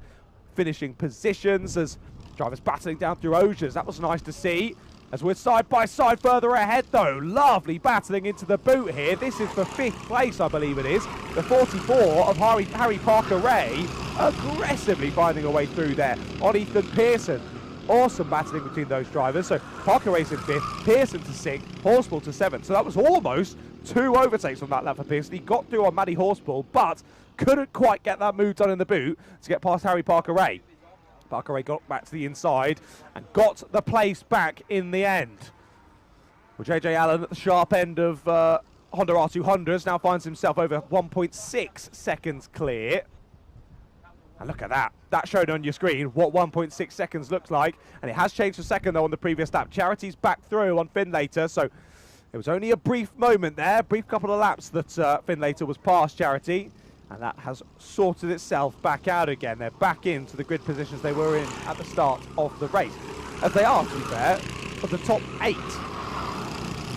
finishing positions as drivers battling down through Osiers. That was nice to see. As we're side by side further ahead though, lovely battling into the boot here. This is for 5th place, I believe it is. The 44 of Harry Parker Ray aggressively finding a way through there on Ethan Pearson. Awesome battling between those drivers. So Parker Ray's in 5th, Pearson to 6th, Horspool to 7th. So that was almost 2 overtakes on that lap for Pearson. He got through on Maddie Horspool, but couldn't quite get that move done in the boot to get past Harry Parker Ray. Parker Ray got back to the inside and got the place back in the end. Well, JJ Allen at the sharp end of Honda R200s now finds himself over 1.6 seconds clear. And look at that. That showed on your screen what 1.6 seconds looks like. And it has changed for second, though, on the previous lap. Charity's back through on Finlater, so it was only a brief moment there, brief couple of laps that Finlater was past Charity. And that has sorted itself back out again. They're back into the grid positions they were in at the start of the race. As they are, to be fair, of the top 8.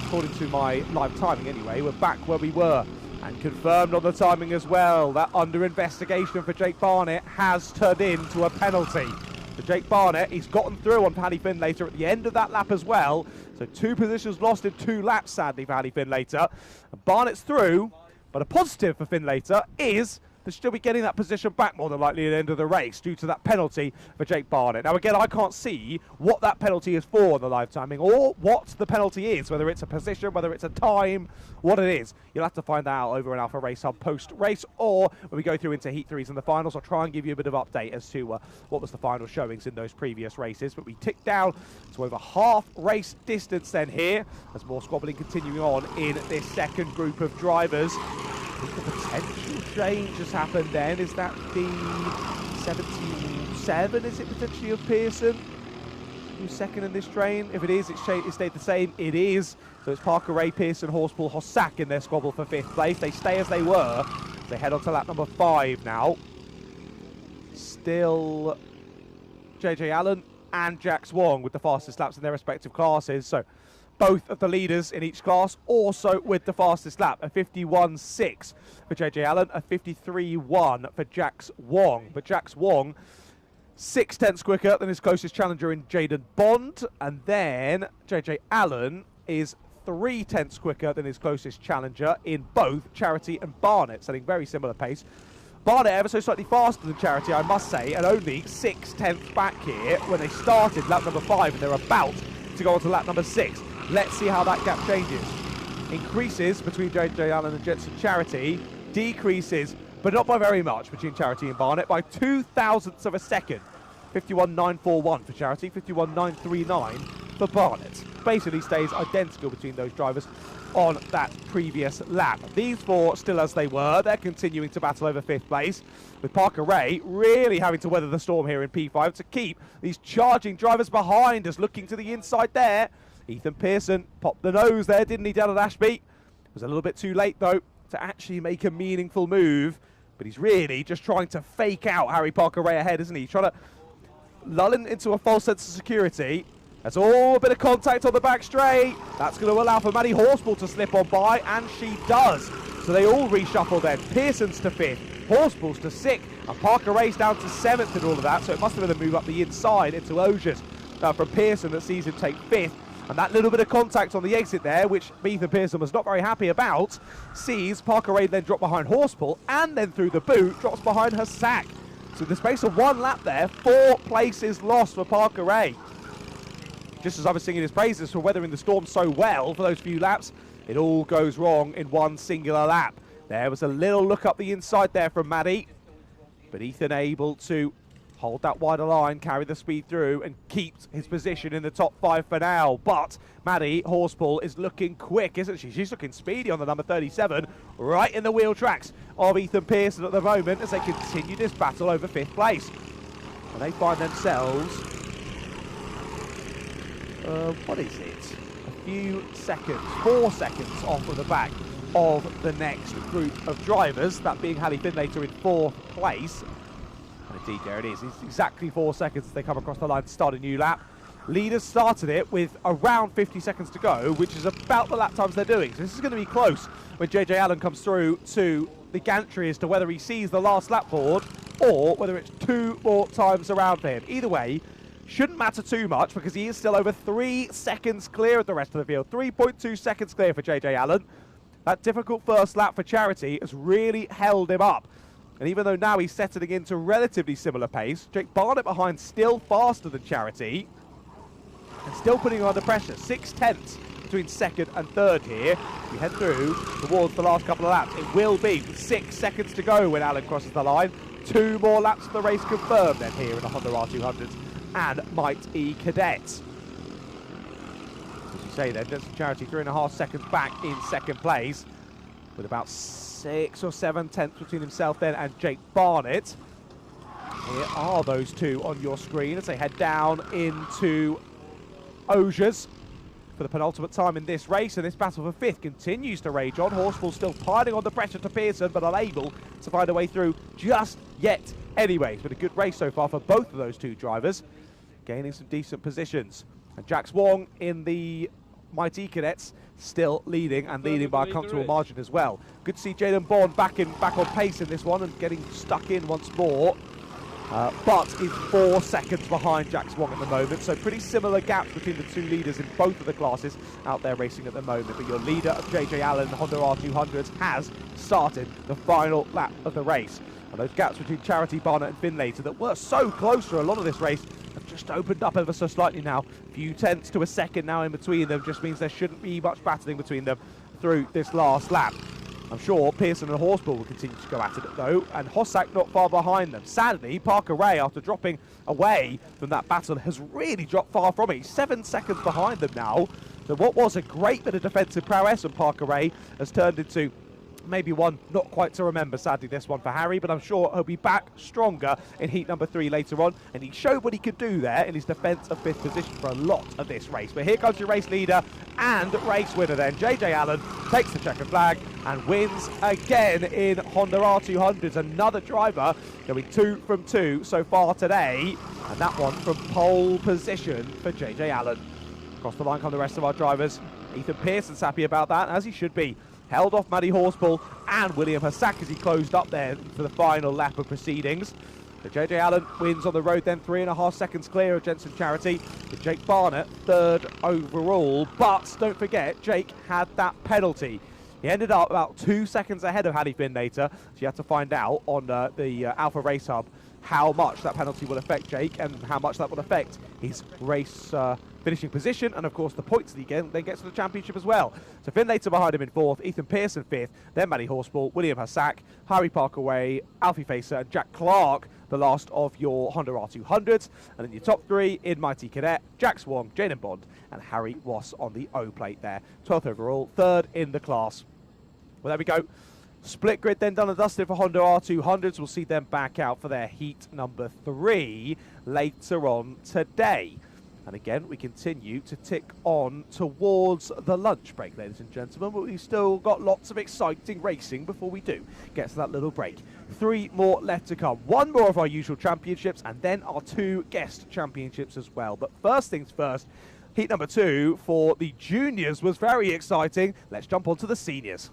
According to my live timing anyway, we're back where we were. And confirmed on the timing as well, that under investigation for Jake Barnett has turned into a penalty. So Jake Barnett, he's gotten through on Hallie Finlater at the end of that lap as well. So 2 positions lost in 2 laps, sadly, for Hallie Finlater. And Barnett's through. But a positive for Finlater is that she'll be getting that position back more than likely at the end of the race due to that penalty for Jake Barnett. Now, again, I can't see what that penalty is for the live timing or what the penalty is, whether it's a position, whether it's a time, what it is. You'll have to find that out over in Alpha Race Hub post-race or when we go through into Heat 3s and the finals. I'll try and give you a bit of update as to what was the final showings in those previous races. But we tick down to over half race distance then here as more squabbling continuing on in this second group of drivers. I think the potential change has happened then. Is that the 77, is it potentially, of Pearson? Who's second in this train? If it is, it stayed the same. It is. So it's Parker Ray, Pearson, Horspool, Hossack in their squabble for 5th place. They stay as they were. They head on to lap number 5 now. Still JJ Allen and Jax Wong with the fastest laps in their respective classes. So both of the leaders in each class also with the fastest lap, a 51.6 for JJ Allen, a 53.1 for Jax Wong. But Jax Wong 6/10 quicker than his closest challenger in Jaden Bond, and then JJ Allen is 3/10 quicker than his closest challenger in both Charity and Barnett, setting very similar pace. Barnett ever so slightly faster than Charity, I must say, and only 6/10 back here when they started lap number 5 and they're about to go on to lap number 6. Let's see how that gap changes. Increases between JJ Allen and Jensen Charity, decreases but not by very much between Charity and Barnett, by 0.02 of a second. 51.941 for Charity, 51.939 for Barnett. Basically stays identical between those drivers on that previous lap. These four still as they were. They're continuing to battle over 5th place, with Parker Ray really having to weather the storm here in P5 to keep these charging drivers behind us. Looking to the inside there, Ethan Pearson popped the nose there, didn't he, down at Ashby? Was a little bit too late though to actually make a meaningful move, but he's really just trying to fake out Harry Parker Ray ahead, isn't he? He's trying to lull him into a false sense of security. That's all a bit of contact on the back straight. That's going to allow for Maddie Horspool to slip on by, and she does. So they all reshuffle then. Pearson's to 5th, Horspool's to 6th, and Parker Ray's down to 7th and all of that. So it must have been a move up the inside into Osiers from Pearson that sees him take 5th. And that little bit of contact on the exit there, which Ethan Pearson was not very happy about, sees Parker Ray then drop behind Horspool, and then through the boot, drops behind her sack. So in the space of 1 lap there, 4 places lost for Parker Ray. Just as I was singing his praises for weathering the storm so well for those few laps, it all goes wrong in one singular lap. There was a little look up the inside there from Maddie, but Ethan able to hold that wider line, carry the speed through, and keep his position in the top 5 for now. But Maddie Horspool is looking quick, isn't she? She's looking speedy on the number 37, right in the wheel tracks of Ethan Pearson at the moment as they continue this battle over 5th place. And they find themselves, what is it? A few seconds, 4 seconds off of the back of the next group of drivers, that being Hallie Finlater in 4th place. And indeed, there it is. It's exactly 4 seconds as they come across the line to start a new lap. Leaders started it with around 50 seconds to go, which is about the lap times they're doing. So this is going to be close when JJ Allen comes through to the gantry as to whether he sees the last lap board or whether it's 2 more times around for him. Either way, shouldn't matter too much because he is still over 3 seconds clear of the rest of the field. 3.2 seconds clear for JJ Allen. That difficult first lap for Charity has really held him up. And even though now he's settling into relatively similar pace, Jake Barnett behind still faster than Charity and still putting him under pressure. 6/10 between 2nd and 3rd here. We head through towards the last couple of laps. It will be 6 seconds to go when Allen crosses the line. 2 more laps of the race confirmed then here in the Honda R200s and Might E Cadet. As you say then, Jensen Charity 3.5 seconds back in 2nd place with about 6 or 7 tenths between himself then and Jake Barnett. Here are those two on your screen as they head down into Osiers for the penultimate time in this race, and this battle for 5th continues to rage on. Horspool still piling on the pressure to Pearson, but unable to find a way through just yet. Anyway, it's been a good race so far for both of those two drivers, gaining some decent positions. And Jax Wong in the Mighty Cadets still leading, and leading by a comfortable margin as well. Good to see Jaden Bourne back on pace in this one and getting stuck in once more. But is 4 seconds behind Jax Wong at the moment, so pretty similar gaps between the two leaders in both of the classes out there racing at the moment. But your leader of JJ Allen, the Honda R200s, has started the final lap of the race. And those gaps between Charity, Barnett and Finlater that were so close for a lot of this race have just opened up ever so slightly now. A few tenths to a second now in between them just means there shouldn't be much battling between them through this last lap. I'm sure Pearson and Horspool will continue to go at it though, and Hossack not far behind them. Sadly, Parker Ray, after dropping away from that battle, has really dropped far from it. He's 7 seconds behind them now. So what was a great bit of defensive prowess from Parker Ray has turned into maybe one not quite to remember, sadly, this one for Harry, but I'm sure he'll be back stronger in heat number 3 later on, and he showed what he could do there in his defence of 5th position for a lot of this race. But here comes your race leader and race winner then. JJ Allen takes the checkered flag and wins again in Honda R200s. Another driver going 2 from 2 so far today, and that one from pole position for JJ Allen. Across the line come the rest of our drivers. Ethan Pearson's happy about that, as he should be. Held off Maddie Horspool and William Hossack as he closed up there for the final lap of proceedings. So JJ Allen wins on the road then, 3.5 seconds clear of Jensen Charity, with Jake Barnett 3rd overall. But don't forget, Jake had that penalty. He ended up about 2 seconds ahead of Hallie Finlater. She had to find out on the Alpha Race Hub how much that penalty will affect Jake and how much that will affect his race finishing position, and of course the points that he then gets to the championship as well. So Finn Later behind him in 4th, Ethan Pearson 5th, then Matty Horsball, William Hassack, Harry Parkaway, Alfie Facer, and Jack Clark, the last of your Honda R200s. And then your top 3 in Mighty Cadet, Jack Swong, Jaden Bond, and Harry Wass on the O plate there. 12th overall, 3rd in the class. Well, there we go. Split grid then done and dusted for Honda R200s. We'll see them back out for their heat number 3 later on today. And again, we continue to tick on towards the lunch break, ladies and gentlemen, but we've still got lots of exciting racing before we do get to that little break. 3 more left to come. 1 more of our usual championships, and then our 2 guest championships as well. But first things first, heat number 2 for the juniors was very exciting. Let's jump on to the seniors.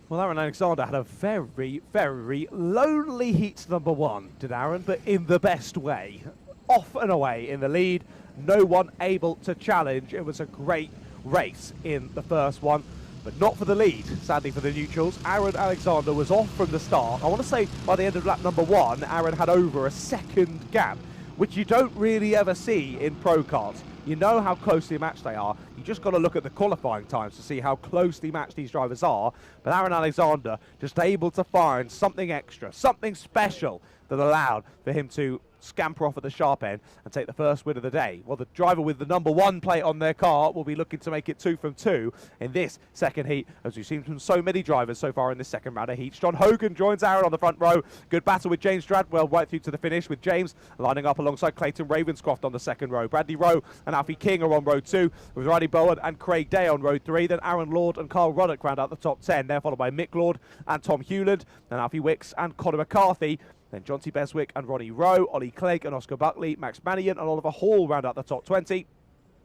Well, Aaron Alexander had a very, very lonely heat number 1, did Aaron, but in the best way. Off and away in the lead, no one able to challenge. It was a great race in the first one, but not for the lead, sadly for the neutrals. Aaron Alexander was off from the start. I want to say by the end of lap number 1, Aaron had over a second gap, which you don't really ever see in Pro Kart. You know how closely matched they are. You just got to look at the qualifying times to see how closely matched these drivers are. But Aaron Alexander just able to find something extra, something special that allowed for him to scamper off at the sharp end and take the first win of the day. Well, the driver with the number 1 plate on their car will be looking to make it 2 from 2 in this second heat, as we've seen from so many drivers so far in this second round of heats. John Hogan joins Aaron on the front row. Good battle with James Stradwell right through to the finish, with James lining up alongside Clayton Ravenscroft on the second row. Bradley Rowe and Alfie King are on row 2, with Riley Bowen and Craig Day on row 3. Then Aaron Lord and Carl Roddick round out the top 10. They're followed by Mick Lord and Tom Hewland, then Alfie Wicks and Connor McCarthy. Then Jonty Beswick and Ronnie Rowe, Ollie Clegg and Oscar Buckley, Max Mannion and Oliver Hall round out the top 20.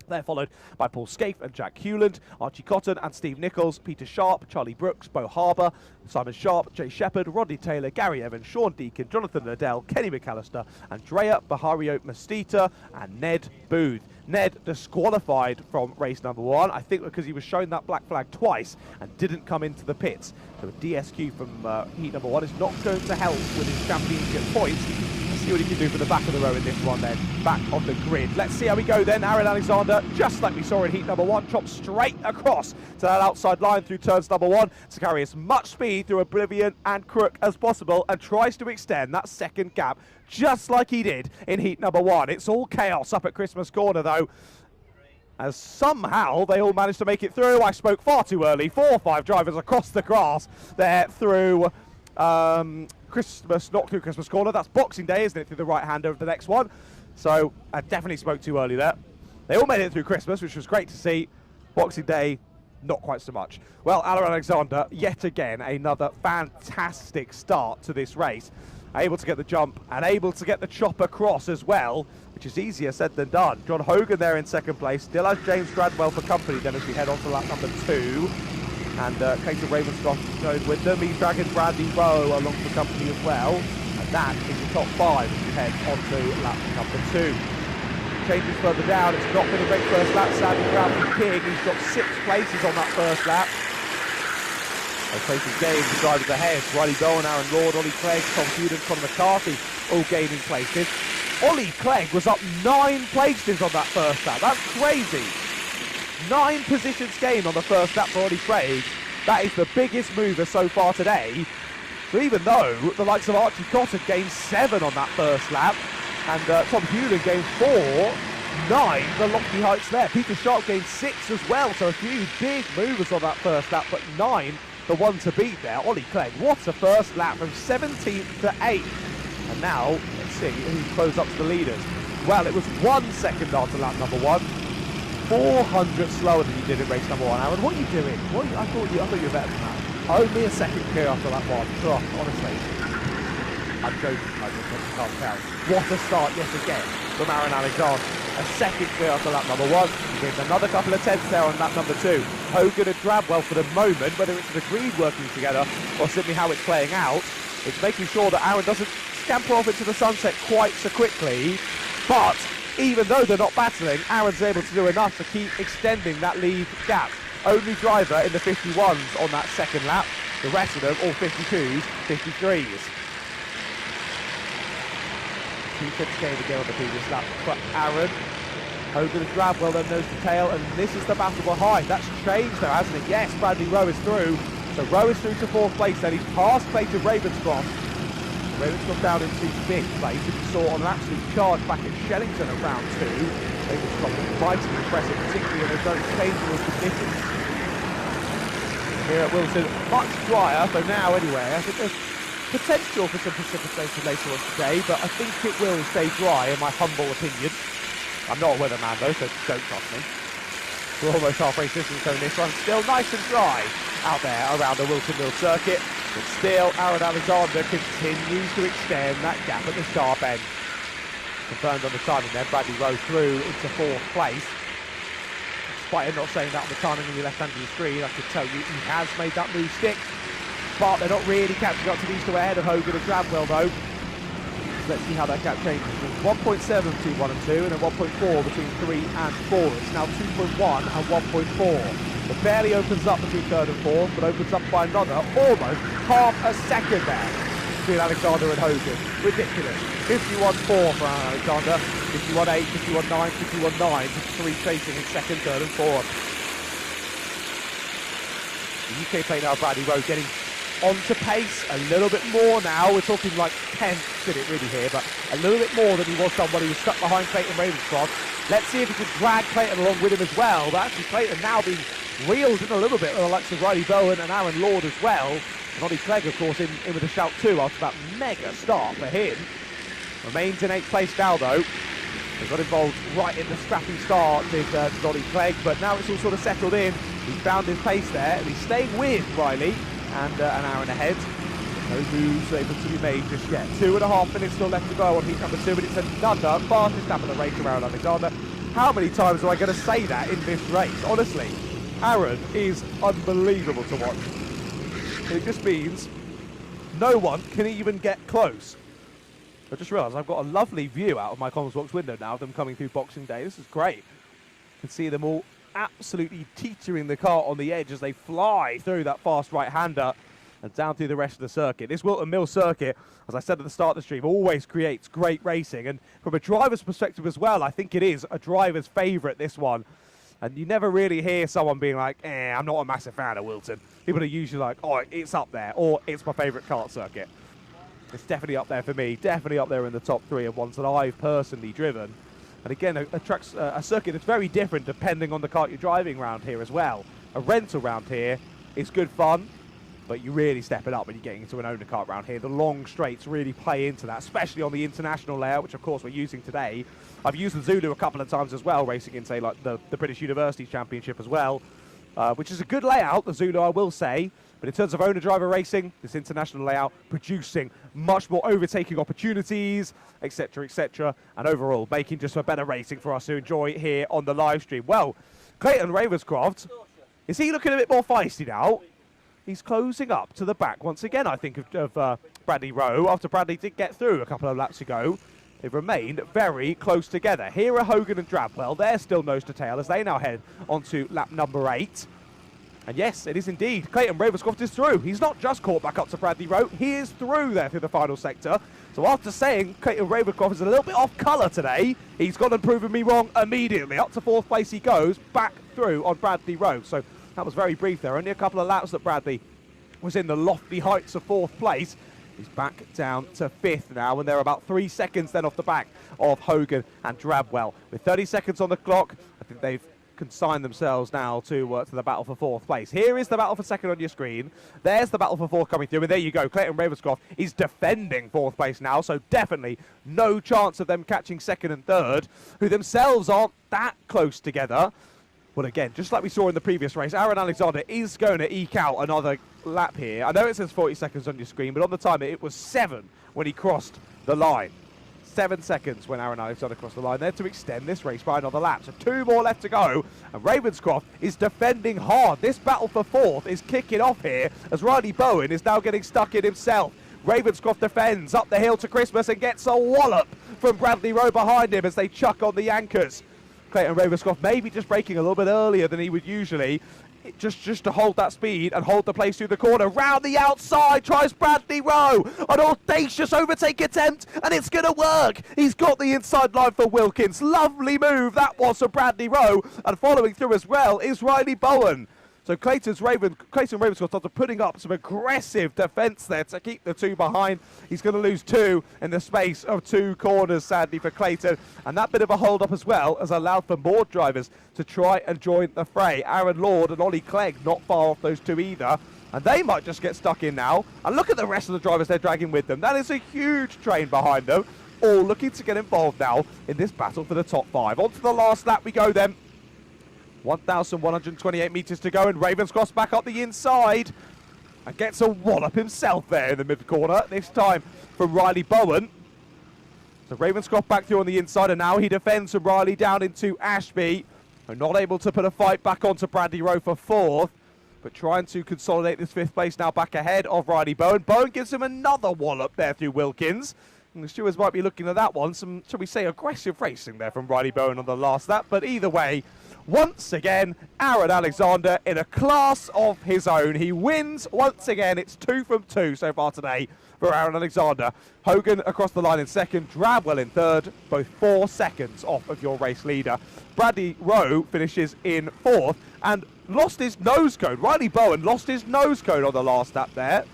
They're followed by Paul Scaife and Jack Hewland, Archie Cotton and Steve Nichols, Peter Sharp, Charlie Brooks, Bo Harbour, Simon Sharp, Jay Shepherd, Rodney Taylor, Gary Evans, Sean Deacon, Jonathan Liddell, Kenny McAllister, Andrea Bahario Mastita and Ned Booth. Ned disqualified from race number 1, I think because he was shown that black flag twice and didn't come into the pits. So a DSQ from heat number 1 is not going to help with his championship points. Let's see what he can do for the back of the row in this one then, back on the grid. Let's see how we go then. Aaron Alexander, just like we saw in heat number 1, chops straight across to that outside line through turns number 1 to carry as much speed through Oblivion and Crook as possible, and tries to extend that second gap just like he did in heat number 1. It's all chaos up at Christmas Corner though, as somehow they all managed to make it through. I spoke far too early. 4 or 5 drivers across the grass there through Christmas, not through Christmas Corner, that's Boxing Day, isn't it, through the right hand of the next one. So I definitely spoke too early there. They all made it through Christmas, which was great to see. Boxing Day, not quite so much. Well, Aaron Alexander, yet again, another fantastic start to this race. Able to get the jump and able to get the chop across as well, which is easier said than done. John Hogan there in second place, still has James Stradwell for company then as we head on to lap number 2. And Clayton Ravenscroft going with them. He's dragging Bradley Rowe along for company as well. And that is the top 5 as we head on to lap number 2. Changes further down, it's not been a great first lap, sadly for Alfie King. He's got 6 places on that first lap. As places gained, the drivers ahead. Riley Bowen, Aaron Lord, Ollie Clegg, Tom Hewden, Conor McCarthy, all gaining places. Ollie Clegg was up 9 places on that first lap. That's crazy. 9 positions gained on the first lap for Ollie Clegg. That is the biggest mover so far today. So even though the likes of Archie Cotton gained 7 on that first lap, and Tom Hewden gained 4, 9, the lofty heights there. Peter Sharp gained 6 as well, so a few big movers on that first lap, but 9, the one to beat there. Ollie Clegg, what a first lap from 17th to 8th. And now, let's see who's close up to the leaders. Well, it was 1 second after lap number 1. 400 slower than you did in race number 1. Aaron, what are you doing? I thought you were better than that. Only a second clear after lap 1. Oh, honestly. I'm joking, I just can't tell. What a start yet again from Aaron Alexander. A second clear after lap number 1. He gets another couple of tenths there on lap number 2. Hogan and Drabwell for the moment, whether it's the grid working together or simply how it's playing out, it's making sure that Aaron doesn't scamper off into the sunset quite so quickly. But even though they're not battling, Aaron's able to do enough to keep extending that lead gap. Only driver in the 51s on that second lap. The rest of them, all 52s, 53s. 2:10 again on the previous lap for Aaron. Hogan and Drabwell then nose to tail, and this is the battle behind. That's changed though, hasn't it? Yes, Bradley Rowe is through. So Rowe is through to 4th place, then he's past Clayton Ravenscroft. Ravenscroft down into 5th place, and you saw on an absolute charge back at Shellington at round 2. Ravenscroft was mightily impressive, particularly in those very dangerous conditions. Here at Whilton, much drier, so now anyway, I think there's potential for some precipitation later on today, but I think it will stay dry in my humble opinion. I'm not a weatherman though, so don't trust me. We're almost halfway through this one. Still nice and dry out there around the Whilton Mill circuit. But still, Aaron Alexander continues to extend that gap at the sharp end. Confirmed on the timing then, Bradley Rowe through into 4th place. Despite him not saying that on the timing on your left hand of the screen, I can tell you he has made that move stick. But they're not really catching up to these two ahead of Hogan and Drabwell though. Let's see how that gap changes. 1.7 between 1 and 2, and then 1.4 between 3 and 4. It's now 2.1 and 1.4. It barely opens up between 3rd and 4th, but opens up by another, almost half a second there between Alexander and Hogan. Ridiculous. 51.4 for Alexander, 51.8, 51.9, 51.9, 53 chasing in 2nd, 3rd and 4th. The UK plate now, Bradley Rowe getting onto pace a little bit more now. We're talking like 10th in it really here, but a little bit more than he was done when he was stuck behind Clayton Ravenscroft. Let's see if he can drag Clayton along with him as well. But actually Clayton now being reeled in a little bit with the likes of Riley Bowen and Aaron Lord as well. And Ollie Clegg, of course, in with a shout too after that mega start for him. Remains in 8th place now though. He got involved right in the scrappy start with Ollie Clegg, but now it's all sort of settled in. He's found his pace there, and he's staying with Riley and an hour and ahead. No moves able to be made just yet. 2.5 minutes still left to go on heat number 2, and it's another fastest lap of the race around Alexander. How many times am I going to say that in this race? Honestly, Aaron is unbelievable to watch. It just means no one can even get close. I just realised I've got a lovely view out of my comms box window now of them coming through Boxing Day. This is great. You can see them all absolutely teetering the car on the edge as they fly through that fast right-hander and down through the rest of the circuit. This Whilton Mill circuit, as I said at the start of the stream, always creates great racing. And from a driver's perspective as well, I think it is a driver's favourite, this one. And you never really hear someone being like, I'm not a massive fan of Whilton. People are usually like, oh, it's up there, or it's my favourite kart circuit. It's definitely up there for me, definitely up there in the top 3 of ones that I've personally driven. And again, a circuit that's very different depending on the kart you're driving around here as well. A rental round here is good fun, but you really step it up when you're getting into an owner kart round here. The long straights really play into that, especially on the international layout, which of course we're using today. I've used the Zulu a couple of times as well, racing in, say, like the British Universities Championship as well, which is a good layout, the Zulu, I will say. But in terms of owner-driver racing, this international layout producing much more overtaking opportunities, etc., and overall making just for better racing for us to enjoy here on the live stream. Well, Clayton Ravenscroft, is he looking a bit more feisty now? He's closing up to the back once again, I think, of Bradley Rowe. After Bradley did get through a couple of laps ago, they've remained very close together. Here are Hogan and Drabwell. They're still nose to tail as they now head onto lap number 8. And yes, it is indeed. Clayton Ravenscroft is through. He's not just caught back up to Bradley Rowe. He is through there through the final sector. So after saying Clayton Ravenscroft is a little bit off colour today, he's gone and proven me wrong immediately. Up to 4th place he goes, back through on Bradley Rowe. So that was very brief there. Only a couple of laps that Bradley was in the lofty heights of 4th place. He's back down to 5th now, and they're about 3 seconds then off the back of Hogan and Drabwell. With 30 seconds on the clock, I think they've consign themselves now to the battle for 4th place. Here is the battle for 2nd on your screen. There's the battle for 4th coming through, and there you go. Clayton Ravenscroft is defending 4th place now, so definitely no chance of them catching 2nd and 3rd, who themselves aren't that close together. Well, again, just like we saw in the previous race, Aaron Alexander is going to eke out another lap here. I know it says 40 seconds on your screen, but on the timer it was 7 when he crossed the line. 7 seconds when Aaron Alexander crossed the line there to extend this race by another lap. So 2 more left to go, and Ravenscroft is defending hard. This battle for 4th is kicking off here as Riley Bowen is now getting stuck in himself. Ravenscroft defends up the hill to Christmas and gets a wallop from Bradley Rowe behind him as they chuck on the anchors. Clayton Ravenscroft maybe just braking a little bit earlier than he would usually, just to hold that speed and hold the place through the corner. Round the outside tries Bradley Rowe, an audacious overtake attempt, and it's going to work. He's got the inside line for Wilkins. Lovely move that was for Bradley Rowe, and following through as well is Riley Bowen. So Clayton Ravenscroft after putting up some aggressive defence there to keep the two behind. He's going to lose two in the space of two corners, sadly, for Clayton. And that bit of a hold-up as well has allowed for more drivers to try and join the fray. Aaron Lord and Ollie Clegg not far off those two either. And they might just get stuck in now. And look at the rest of the drivers they're dragging with them. That is a huge train behind them, all looking to get involved now in this battle for the top five. On to the last lap we go then. 1,128 metres to go, and Ravenscroft's back up the inside and gets a wallop himself there in the mid-corner, this time from Riley Bowen. So Ravenscroft back through on the inside, and now he defends from Riley down into Ashby. They're not able to put a fight back onto Bradley Rowe for fourth, but trying to consolidate this fifth place now back ahead of Riley Bowen. Bowen gives him another wallop there through Wilkins. And the stewards might be looking at that one. Some, shall we say, aggressive racing there from Riley Bowen on the last lap, but either way, once again, Aaron Alexander in a class of his own. He wins once again. It's 2 from 2 so far today for Aaron Alexander. Hogan across the line in second, Drabwell in third, both 4 seconds off of your race leader. Bradley Rowe finishes in fourth and lost his nose cone. Riley Bowen lost his nose cone on the last lap there.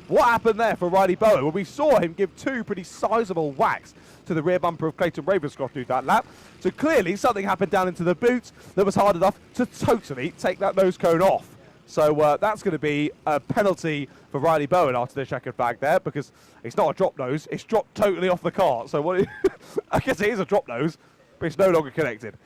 What happened there for Riley Bowen? Well, we saw him give 2 pretty sizable whacks to the rear bumper of Clayton Ravenscroft through that lap. So clearly something happened down into the boot that was hard enough to totally take that nose cone off. So that's going to be a penalty for Riley Bowen after the checkered flag there, because it's not a drop nose, it's dropped totally off the cart. So what? I guess it is a drop nose, but it's no longer connected.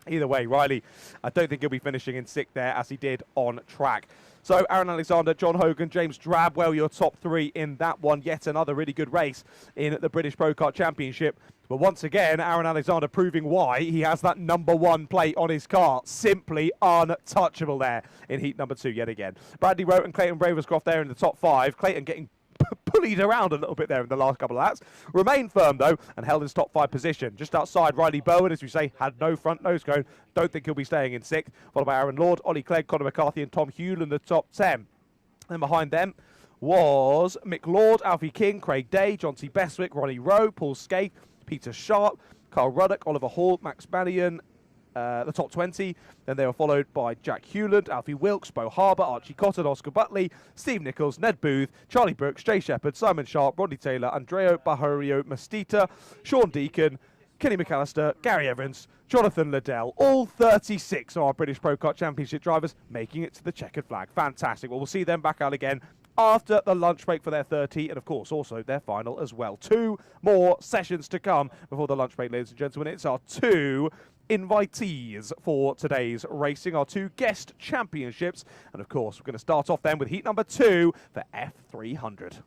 Either way, Riley, I don't think he'll be finishing in 6th there as he did on track. So Aaron Alexander, John Hogan, James Drabwell, your top 3 in that one. Yet another really good race in the British Pro Kart Championship. But once again, Aaron Alexander proving why he has that #1 plate on his car. Simply untouchable there in heat number 2 yet again. Bradley Rowe and Clayton Ravenscroft there in the top 5. Clayton getting bullied around a little bit there in the last couple of laps. Remained firm though and held his top 5 position. Just outside Riley Bowen, as we say, had no front nose cone. Don't think he'll be staying in 6th. Followed by Aaron Lord, Ollie Clegg, Conor McCarthy and Tom Hewland, the top 10. And behind them was Mick Lord, Alfie King, Craig Day, John T. Bestwick, Ronnie Rowe, Paul Skate, Peter Sharp, Carl Ruddock, Oliver Hall, Max Bannion, the top 20. Then they were followed by Jack Hewland, Alfie Wilkes, Bo Harbour, Archie Cotton, Oscar Butley, Steve Nichols, Ned Booth, Charlie Brooks, Jay Shepherd, Simon Sharp, Rodney Taylor, Andrea Bahario Mastita, Sean Deacon, Kenny McAllister, Gary Evans, Jonathan Liddell, all 36 of our British Pro Kart Championship drivers making it to the checkered flag. Fantastic. Well, we'll see them back out again after the lunch break for their 30 and, of course, also their final as well. 2 more sessions to come before the lunch break, ladies and gentlemen. It's our 2 invitees for today's racing, our 2 guest championships. And, of course, we're going to start off then with heat number 2 for F300.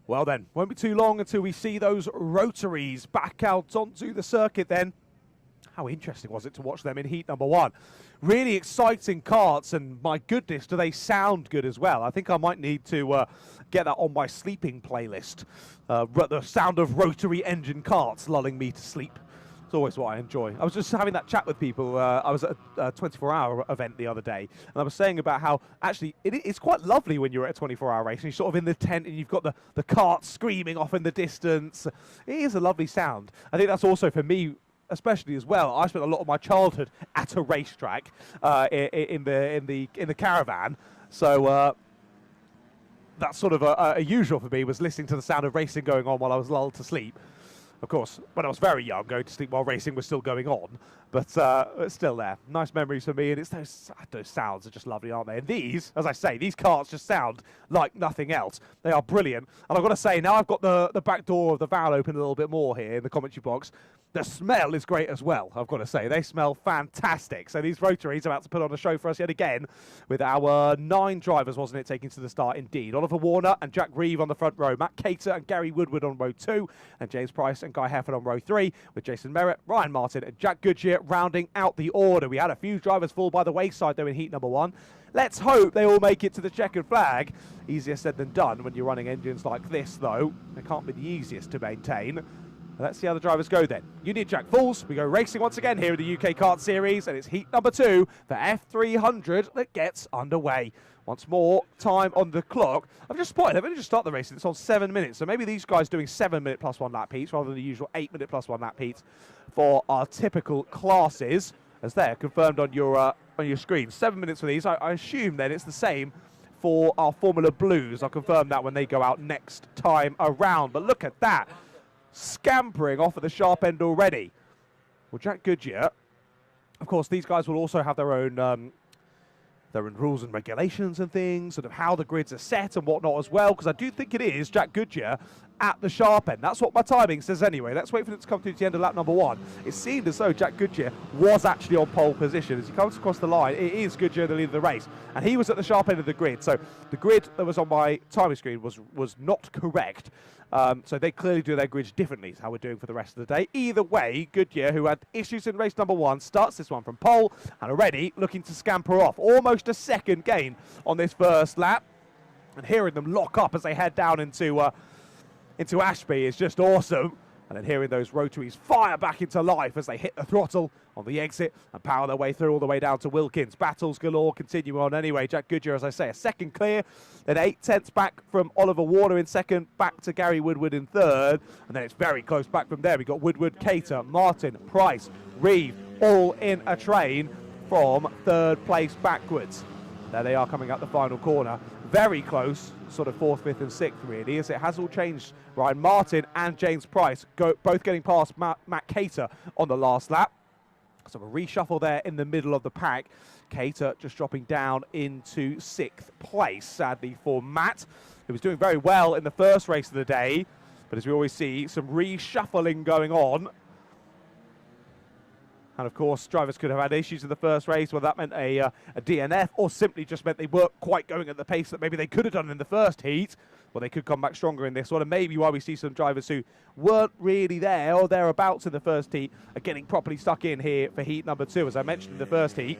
Well then, won't be too long until we see those rotaries back out onto the circuit then. How interesting was it to watch them in heat number 1? Really exciting karts, and my goodness, do they sound good as well. I think I might need to get that on my sleeping playlist. The sound of rotary engine karts lulling me to sleep. It's always what I enjoy. I was just having that chat with people. I was at a 24-hour event the other day, and I was saying about how actually it's quite lovely when you're at a 24-hour race and you're sort of in the tent and you've got the cart screaming off in the distance. It is a lovely sound. I think that's also for me, especially as well. I spent a lot of my childhood at a racetrack in the caravan, so that's sort of a usual for me, was listening to the sound of racing going on while I was lulled to sleep. Of course, when I was very young, going to sleep while racing was still going on, but it's still there. Nice memories for me, and it's those sounds are just lovely, aren't they? And these, as I say, these karts just sound like nothing else. They are brilliant, and I've got to say, now I've got the back door of the van open a little bit more here in the commentary box. The smell is great as well, I've got to say. They smell fantastic. So these rotaries are about to put on a show for us yet again with our 9 drivers, wasn't it, taking to the start indeed. Oliver Warner and Jack Reeve on the front row, Matt Cater and Gary Woodward on row 2, and James Price and Guy Heffern on row 3, with Jason Merritt, Ryan Martin and Jack Goodyear rounding out the order. We had a few drivers fall by the wayside though in heat number 1. Let's hope they all make it to the checkered flag. Easier said than done when you're running engines like this though. They can't be the easiest to maintain. Let's see how the drivers go then. Union Jack Falls, we go racing once again here in the UK Kart Series, and it's heat number 2 for F300 that gets underway. Once more time on the clock. I've just spotted, I've only just started the racing, it's on 7 minutes, so maybe these guys doing 7-minute plus 1 lap heats rather than the usual 8-minute plus 1 lap heats for our typical classes, as they're confirmed on your screen. 7 minutes for these. I assume then it's the same for our Formula Blues. I'll confirm that when they go out next time around, but look at that. Scampering off at the sharp end already. Well, Jack Goodyear, of course, these guys will also have their own rules and regulations and things, sort of how the grids are set and whatnot as well, because I do think it is Jack Goodyear at the sharp end. That's what my timing says anyway. Let's wait for it to come through to the end of lap number 1. It seemed as though Jack Goodyear was actually on pole position. As he comes across the line, it is Goodyear the lead of the race, and he was at the sharp end of the grid. So the grid that was on my timing screen was not correct. So they clearly do their grids differently, is how we're doing for the rest of the day. Either way, Goodyear, who had issues in race number 1, starts this one from pole and already looking to scamper off. Almost a second gain on this first lap. And hearing them lock up as they head down into Ashby is just awesome. And then hearing those rotaries fire back into life as they hit the throttle on the exit and power their way through all the way down to Wilkins. Battles galore continue on anyway. Jack Goodyear, as I say, a second clear. Then 8/10 back from Oliver Warner in second, back to Gary Woodward in third. And then it's very close back from there. We've got Woodward, Cater, Martin, Price, Reeve, all in a train from third place backwards. There they are coming up the final corner. Very close, sort of 4th, 5th and 6th really, as it has all changed. Ryan Martin and James Price both getting past Matt Cater on the last lap. So a reshuffle there in the middle of the pack. Cater just dropping down into 6th place, sadly for Matt, who was doing very well in the first race of the day. But as we always see, some reshuffling going on. And of course, drivers could have had issues in the first race, whether that meant a DNF or simply just meant they weren't quite going at the pace that maybe they could have done in the first heat. Well, they could come back stronger in this one, and maybe why we see some drivers who weren't really there or thereabouts in the first heat are getting properly stuck in here for heat number 2. As I mentioned in the first heat,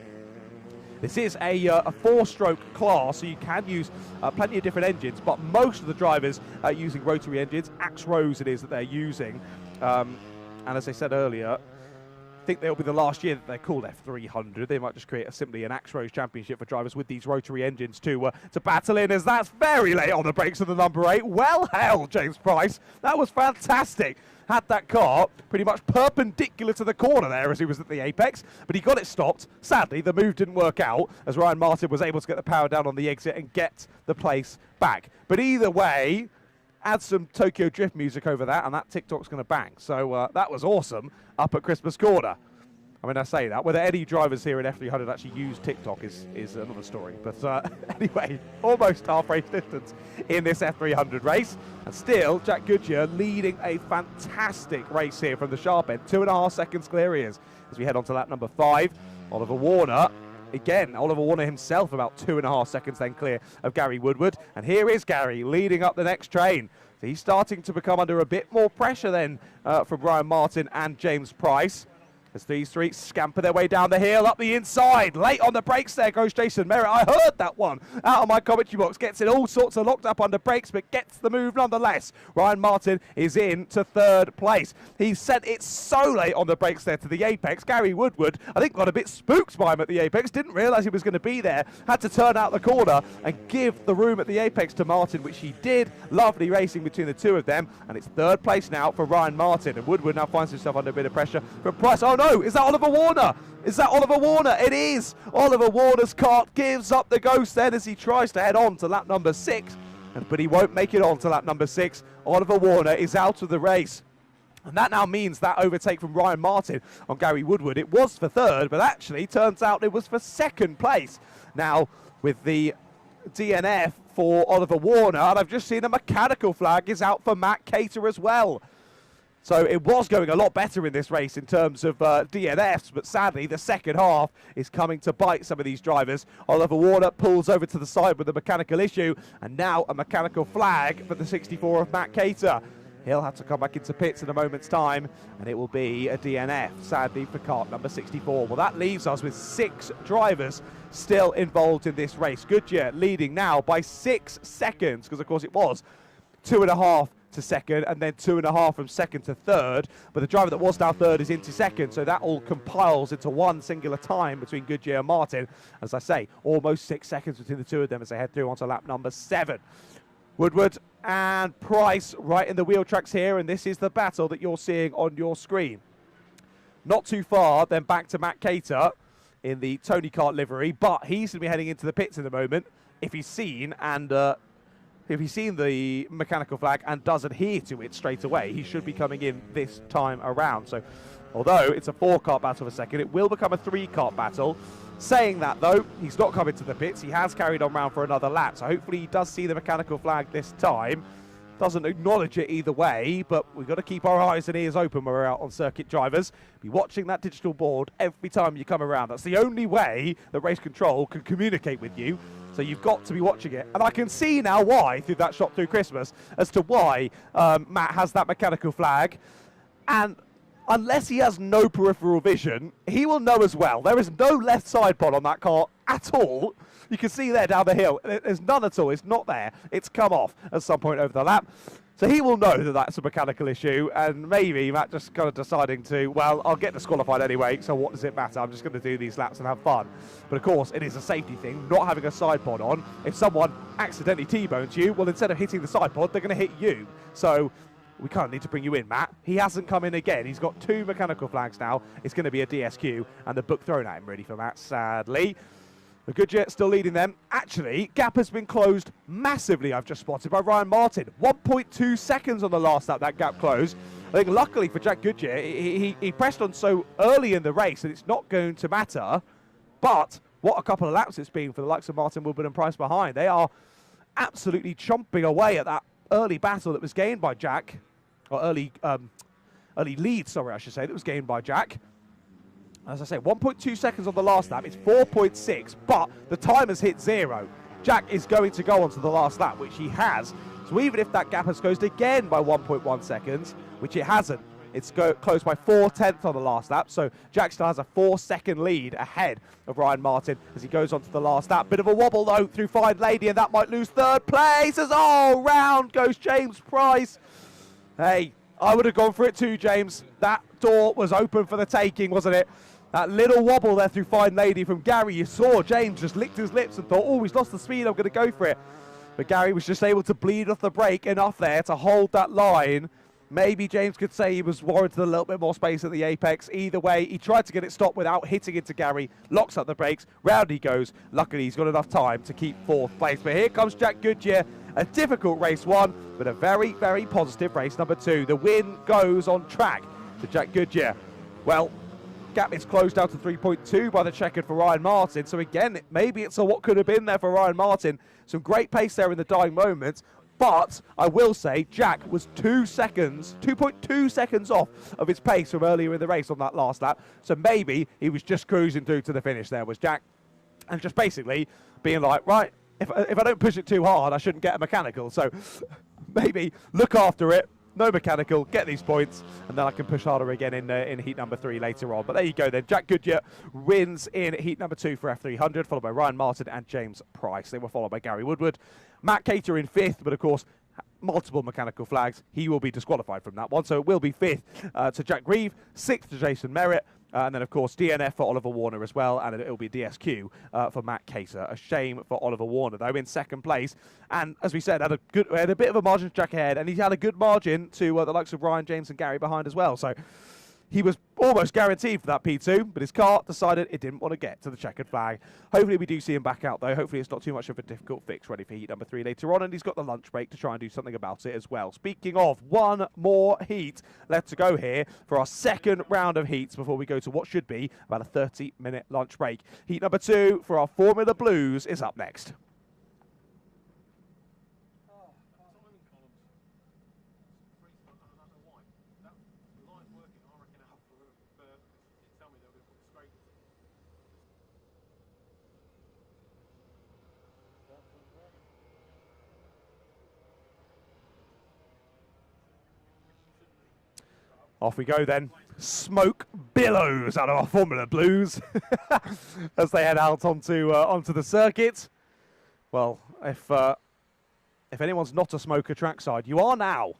this is a 4-stroke class, so you can use plenty of different engines, but most of the drivers are using rotary engines. Axe Rose it is that they're using. And as I said earlier, I think they'll be the last year that they're called F300. They might just create simply an Axe Rose championship for drivers with these rotary engines to battle in, as that's very late on the brakes of the number 8. Well held, James Price. That was fantastic. Had that car pretty much perpendicular to the corner there as he was at the apex, but he got it stopped. Sadly, the move didn't work out as Ryan Martin was able to get the power down on the exit and get the place back. But either way, add some Tokyo Drift music over that, and that TikTok's going to bang. So that was awesome up at Christmas Corner. I mean, I say that. Whether any drivers here in F300 actually use TikTok is another story. But anyway, almost half race distance in this F300 race. And still, Jack Goodyear leading a fantastic race here from the sharp end. 2.5 seconds clear he is as we head on to lap number 5. Oliver Warner. Again, Oliver Warner himself about 2.5 seconds then clear of Gary Woodward. And here is Gary leading up the next train. So he's starting to become under a bit more pressure then from Ryan Martin and James Price, as these three scamper their way down the hill, up the inside. Late on the brakes there goes Jason Merritt. I heard that one out of my commentary box. Gets it all sorts of locked up under brakes, but gets the move nonetheless. Ryan Martin is in to 3rd place. He sent it so late on the brakes there to the apex. Gary Woodward, I think, got a bit spooked by him at the apex. Didn't realise he was going to be there. Had to turn out the corner and give the room at the apex to Martin, which he did. Lovely racing between the two of them. And it's 3rd place now for Ryan Martin. And Woodward now finds himself under a bit of pressure from Price. Oh no! Is that Oliver Warner? Is that Oliver Warner? It is! Oliver Warner's kart gives up the ghost then as he tries to head on to lap number 6. But he won't make it on to lap number 6. Oliver Warner is out of the race. And that now means that overtake from Ryan Martin on Gary Woodward. It was for 3rd, but actually turns out it was for 2nd place. Now, with the DNF for Oliver Warner, and I've just seen a mechanical flag is out for Matt Cater as well. So it was going a lot better in this race in terms of DNFs, but sadly the second half is coming to bite some of these drivers. Oliver Warner pulls over to the side with a mechanical issue, and now a mechanical flag for the 64 of Matt Cater. He'll have to come back into pits in a moment's time, and it will be a DNF, sadly, for kart number 64. Well, that leaves us with 6 drivers still involved in this race. Goodyear leading now by 6 seconds, because of course it was 2.5 to second, and then 2.5 from second to third. But the driver that was now third is into second, so that all compiles into one singular time between Goodyear and Martin. As I say, almost 6 seconds between the two of them as they head through onto lap number 7. Woodward and Price right in the wheel tracks here, and this is the battle that you're seeing on your screen. Not too far, then back to Matt Cater in the Tony Kart livery, but he's going to be heading into the pits in a moment if he's seen the mechanical flag and does adhere to it straight away. He should be coming in this time around. So although it's a 4-kart battle for second, it will become a 3-kart battle. Saying that though, he's not coming to the pits. He has carried on round for another lap, so hopefully he does see the mechanical flag this time. Doesn't acknowledge it either way, but we've got to keep our eyes and ears open when we're out on circuit, drivers. Be watching that digital board every time you come around. That's the only way that race control can communicate with you. So you've got to be watching it. And I can see now why, through that shot through Christmas, as to why Matt has that mechanical flag. And unless he has no peripheral vision, he will know as well. There is no left side pod on that car at all. You can see there down the hill. There's none at all. It's not there. It's come off at some point over the lap. So he will know that that's a mechanical issue, and maybe Matt just kind of deciding to, well, I'll get disqualified anyway, so what does it matter? I'm just going to do these laps and have fun. But of course, it is a safety thing, not having a side pod on. If someone accidentally T-bones you, well, instead of hitting the side pod, they're going to hit you. So we kind of need to bring you in, Matt. He hasn't come in again. He's got 2 mechanical flags now. It's going to be a DSQ, and the book thrown at him, really, for Matt, sadly. The Goodyear still leading them. Actually, gap has been closed massively, I've just spotted, by Ryan Martin. 1.2 seconds on the last lap, that gap closed. I think luckily for Jack Goodyear, he pressed on so early in the race that it's not going to matter. But what a couple of laps it's been for the likes of Martin, Woodward and Price behind. They are absolutely chomping away at that early battle that was gained by Jack. Or early lead, sorry, I should say, that was gained by Jack. As I say, 1.2 seconds on the last lap. It's 4.6, but the time has hit 0. Jack is going to go on to the last lap, which he has. So even if that gap has closed again by 1.1 seconds, which it hasn't, it's closed by 4/10 on the last lap. So Jack still has a 4-second lead ahead of Ryan Martin as he goes on to the last lap. Bit of a wobble, though, through Fine Lady, and that might lose third place as round goes James Price. Hey, I would have gone for it too, James. That door was open for the taking, wasn't it? That little wobble there through Fine Lady from Gary. You saw James just licked his lips and thought, oh, he's lost the speed, I'm going to go for it. But Gary was just able to bleed off the brake enough there to hold that line. Maybe James could say he was warranted a little bit more space at the apex. Either way, he tried to get it stopped without hitting into Gary. Locks up the brakes. Round he goes. Luckily, he's got enough time to keep 4th place. But here comes Jack Goodyear. A difficult race 1, but a very, very positive race number 2. The win goes on track to Jack Goodyear. Well, gap is closed down to 3.2 by the checkered for Ryan Martin. So again, maybe it's a what could have been there for Ryan Martin. Some great pace there in the dying moments. But I will say Jack was 2.2 seconds off of his pace from earlier in the race on that last lap. So maybe he was just cruising through to the finish there, was Jack. And just basically being like, right, if I don't push it too hard, I shouldn't get a mechanical. So maybe look after it. No mechanical, get these points, and then I can push harder again in heat number 3 later on. But there you go then. Jack Goodyear wins in heat number 2 for F300, followed by Ryan Martin and James Price. They were followed by Gary Woodward. Matt Cater in 5th, but of course, multiple mechanical flags. He will be disqualified from that one, so it will be 5th to Jack Grieve, 6th to Jason Merritt, and then, of course, DNF for Oliver Warner as well, and it'll be DSQ for Matt Cater. A shame for Oliver Warner, though, in 2nd place. And, as we said, had a bit of a margin to Jack ahead, and he had a good margin to the likes of Ryan, James, and Gary behind as well. So he was almost guaranteed for that P2, but his car decided it didn't want to get to the checkered flag. Hopefully we do see him back out, though. Hopefully it's not too much of a difficult fix ready for heat number 3 later on, and he's got the lunch break to try and do something about it as well. Speaking of, one more heat left to go here for our 2nd round of heats before we go to what should be about a 30-minute lunch break. Heat number 2 for our Formula Blues is up next. Off we go then. Smoke billows out of our Formula Blues as they head out onto the circuit. Well, if anyone's not a smoker trackside, you are now.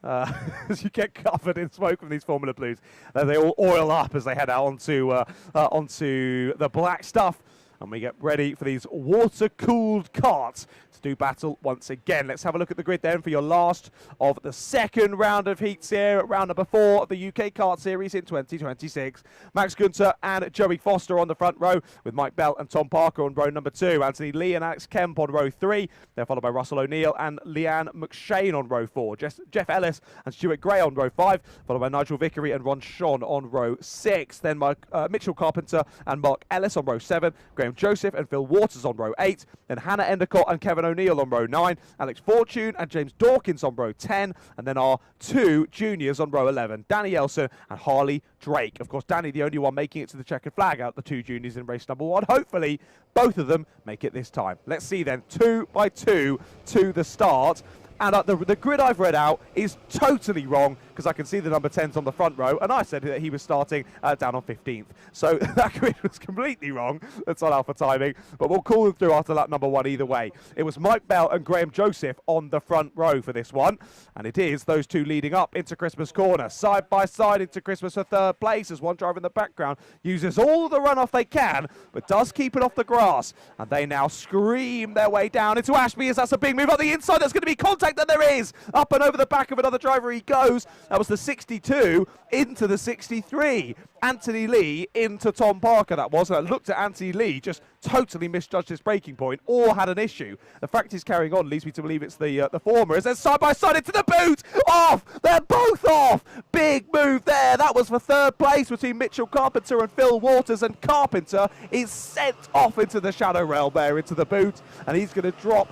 As you get covered in smoke from these Formula Blues, they all oil up as they head out onto the black stuff, and we get ready for these water-cooled karts to do battle once again. Let's have a look at the grid then for your last of the second round of heats here at round number 4 of the UK Kart Series in 2026. Max Günther and Joey Foster on the front row, with Mike Bell and Tom Parker on row number 2. Anthony Lee and Alex Kemp on row 3. They're followed by Russell O'Neill and Leanne McShane on row 4. Jeff Ellis and Stuart Gray on row 5, followed by Nigel Vickery and Ron Sean on row 6. Then Mitchell Carpenter and Mark Ellis on row 7. Graham Joseph and Phil Waters on row 8. Then Hannah Endicott and Kevin O'Neill on row 9. Alex Fortune and James Dawkins on row 10. And then our 2 juniors on row 11, Danny Elson and Harley Drake. Of course, Danny, the only one making it to the checkered flag out the 2 juniors in race number 1. Hopefully, both of them make it this time. Let's see then, 2 by 2 to the start. And the grid I've read out is totally wrong, because I can see the number 10s on the front row, and I said that he was starting down on 15th. So that grid was completely wrong. That's on Alpha Timing, but we'll call them through after lap number 1 either way. It was Mike Bell and Graham Joseph on the front row for this one, and it is those 2 leading up into Christmas corner, side by side into Christmas for 3rd place, as one driver in the background uses all the runoff they can, but does keep it off the grass, and they now scream their way down into Ashby as that's a big move on the inside. There's going to be contact, that there is, up and over the back of another driver he goes. That was the 62 into the 63. Anthony Lee into Tom Parker, that was. And I looked at Anthony Lee, just totally misjudged his braking point or had an issue. The fact he's carrying on leads me to believe it's the former. As they're side by side into the boot, off. They're both off. Big move there. That was for 3rd place between Mitchell Carpenter and Phil Waters, and Carpenter is sent off into the shadow realm there, into the boot, and he's going to drop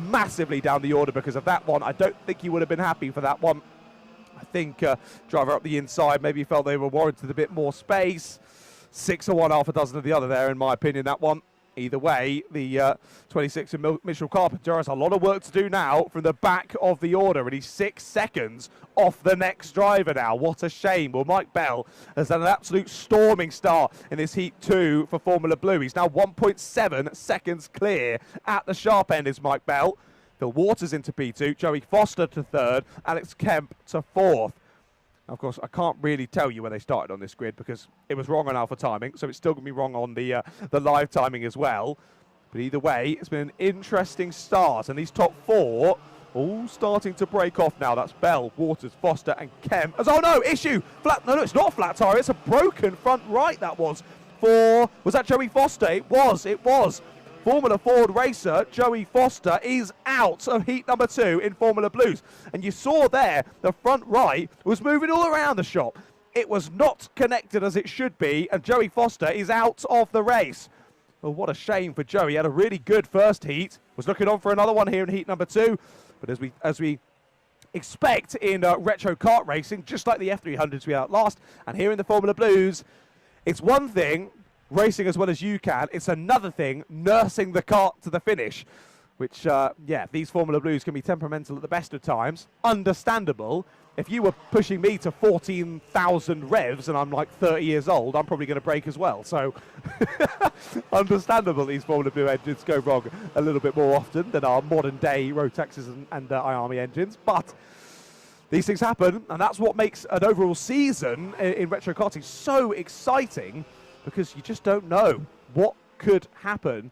massively down the order because of that one. I don't think he would have been happy for that one. I think driver up the inside maybe felt they were warranted a bit more space. 6 of one, half a dozen of the other there, in my opinion, that one. Either way, the 26 of Mitchell Carpenter has a lot of work to do now from the back of the order, and he's 6 seconds off the next driver now. What a shame. Well, Mike Bell has done an absolute storming start in this Heat 2 for Formula Blue. He's now 1.7 seconds clear at the sharp end is Mike Bell. Phil Waters into P2, Joey Foster to 3rd, Alex Kemp to 4th. Of course, I can't really tell you where they started on this grid because it was wrong on Alpha Timing, so it's still going to be wrong on the live timing as well. But either way, it's been an interesting start, and these top 4 all starting to break off now. That's Bell, Waters, Foster, and Kemp. Oh no, issue! Flat. No, it's not a flat tyre. It's a broken front right. That was was that Joey Foster? It was. Formula Ford racer Joey Foster is out of heat number 2 in Formula Blues. And you saw there, the front right was moving all around the shop. It was not connected as it should be, and Joey Foster is out of the race. Well, what a shame for Joey. He had a really good first heat. Was looking on for another one here in heat number 2. But as we expect in retro kart racing, just like the F300s we had last, and here in the Formula Blues, it's one thing racing as well as you can. It's another thing nursing the kart to the finish, which, yeah, these Formula Blues can be temperamental at the best of times. Understandable. If you were pushing me to 14,000 revs and I'm like 30 years old, I'm probably going to break as well. So, understandable these Formula Blue engines go wrong a little bit more often than our modern day Rotexes and Iame engines. But these things happen, and that's what makes an overall season in retro karting so exciting, because you just don't know what could happen.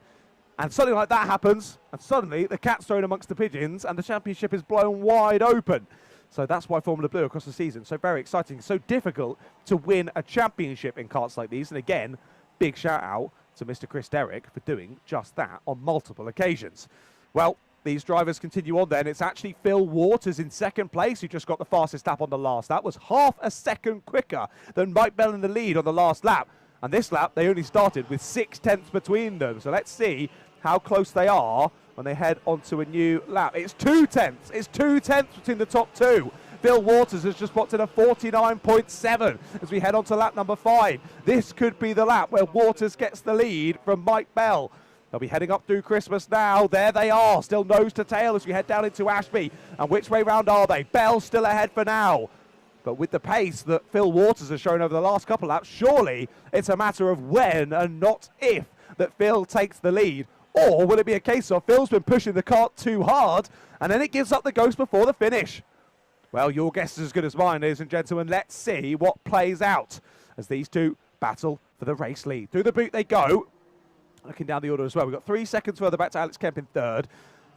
And something like that happens, and suddenly the cat's thrown amongst the pigeons, and the championship is blown wide open. So that's why Formula Blue across the season, so very exciting, so difficult to win a championship in karts like these. And again, big shout out to Mr. Chris Derrick for doing just that on multiple occasions. Well, these drivers continue on then. It's actually Phil Waters in 2nd place who just got the fastest lap on the last. That was half a second quicker than Mike Bell in the lead on the last lap. And this lap, they only started with 6 tenths between them. So let's see how close they are when they head onto a new lap. It's 2 tenths. It's 2 tenths between the top 2. Phil Waters has just popped in a 49.7 as we head on to lap number 5. This could be the lap where Waters gets the lead from Mike Bell. They'll be heading up through Christmas now. There they are, still nose to tail as we head down into Ashby. And which way round are they? Bell still ahead for now. But with the pace that Phil Waters has shown over the last couple of laps, surely it's a matter of when and not if that Phil takes the lead. Or will it be a case of Phil's been pushing the kart too hard and then it gives up the ghost before the finish? Well, your guess is as good as mine, ladies and gentlemen. Let's see what plays out as these two battle for the race lead. Through the boot they go. Looking down the order as well. We've got 3 seconds further back to Alex Kemp in third.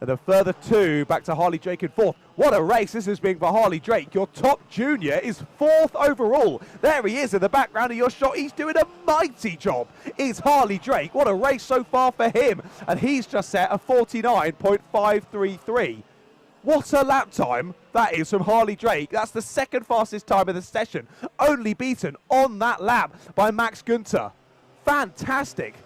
And a further 2 back to Harley Drake in fourth. What a race this has been for Harley Drake. Your top junior is 4th overall. There he is in the background of your shot. He's doing a mighty job. Is Harley Drake. What a race so far for him. And he's just set a 49.533. What a lap time that is from Harley Drake. That's the second fastest time of the session. Only beaten on that lap by Max Günther. Fantastic.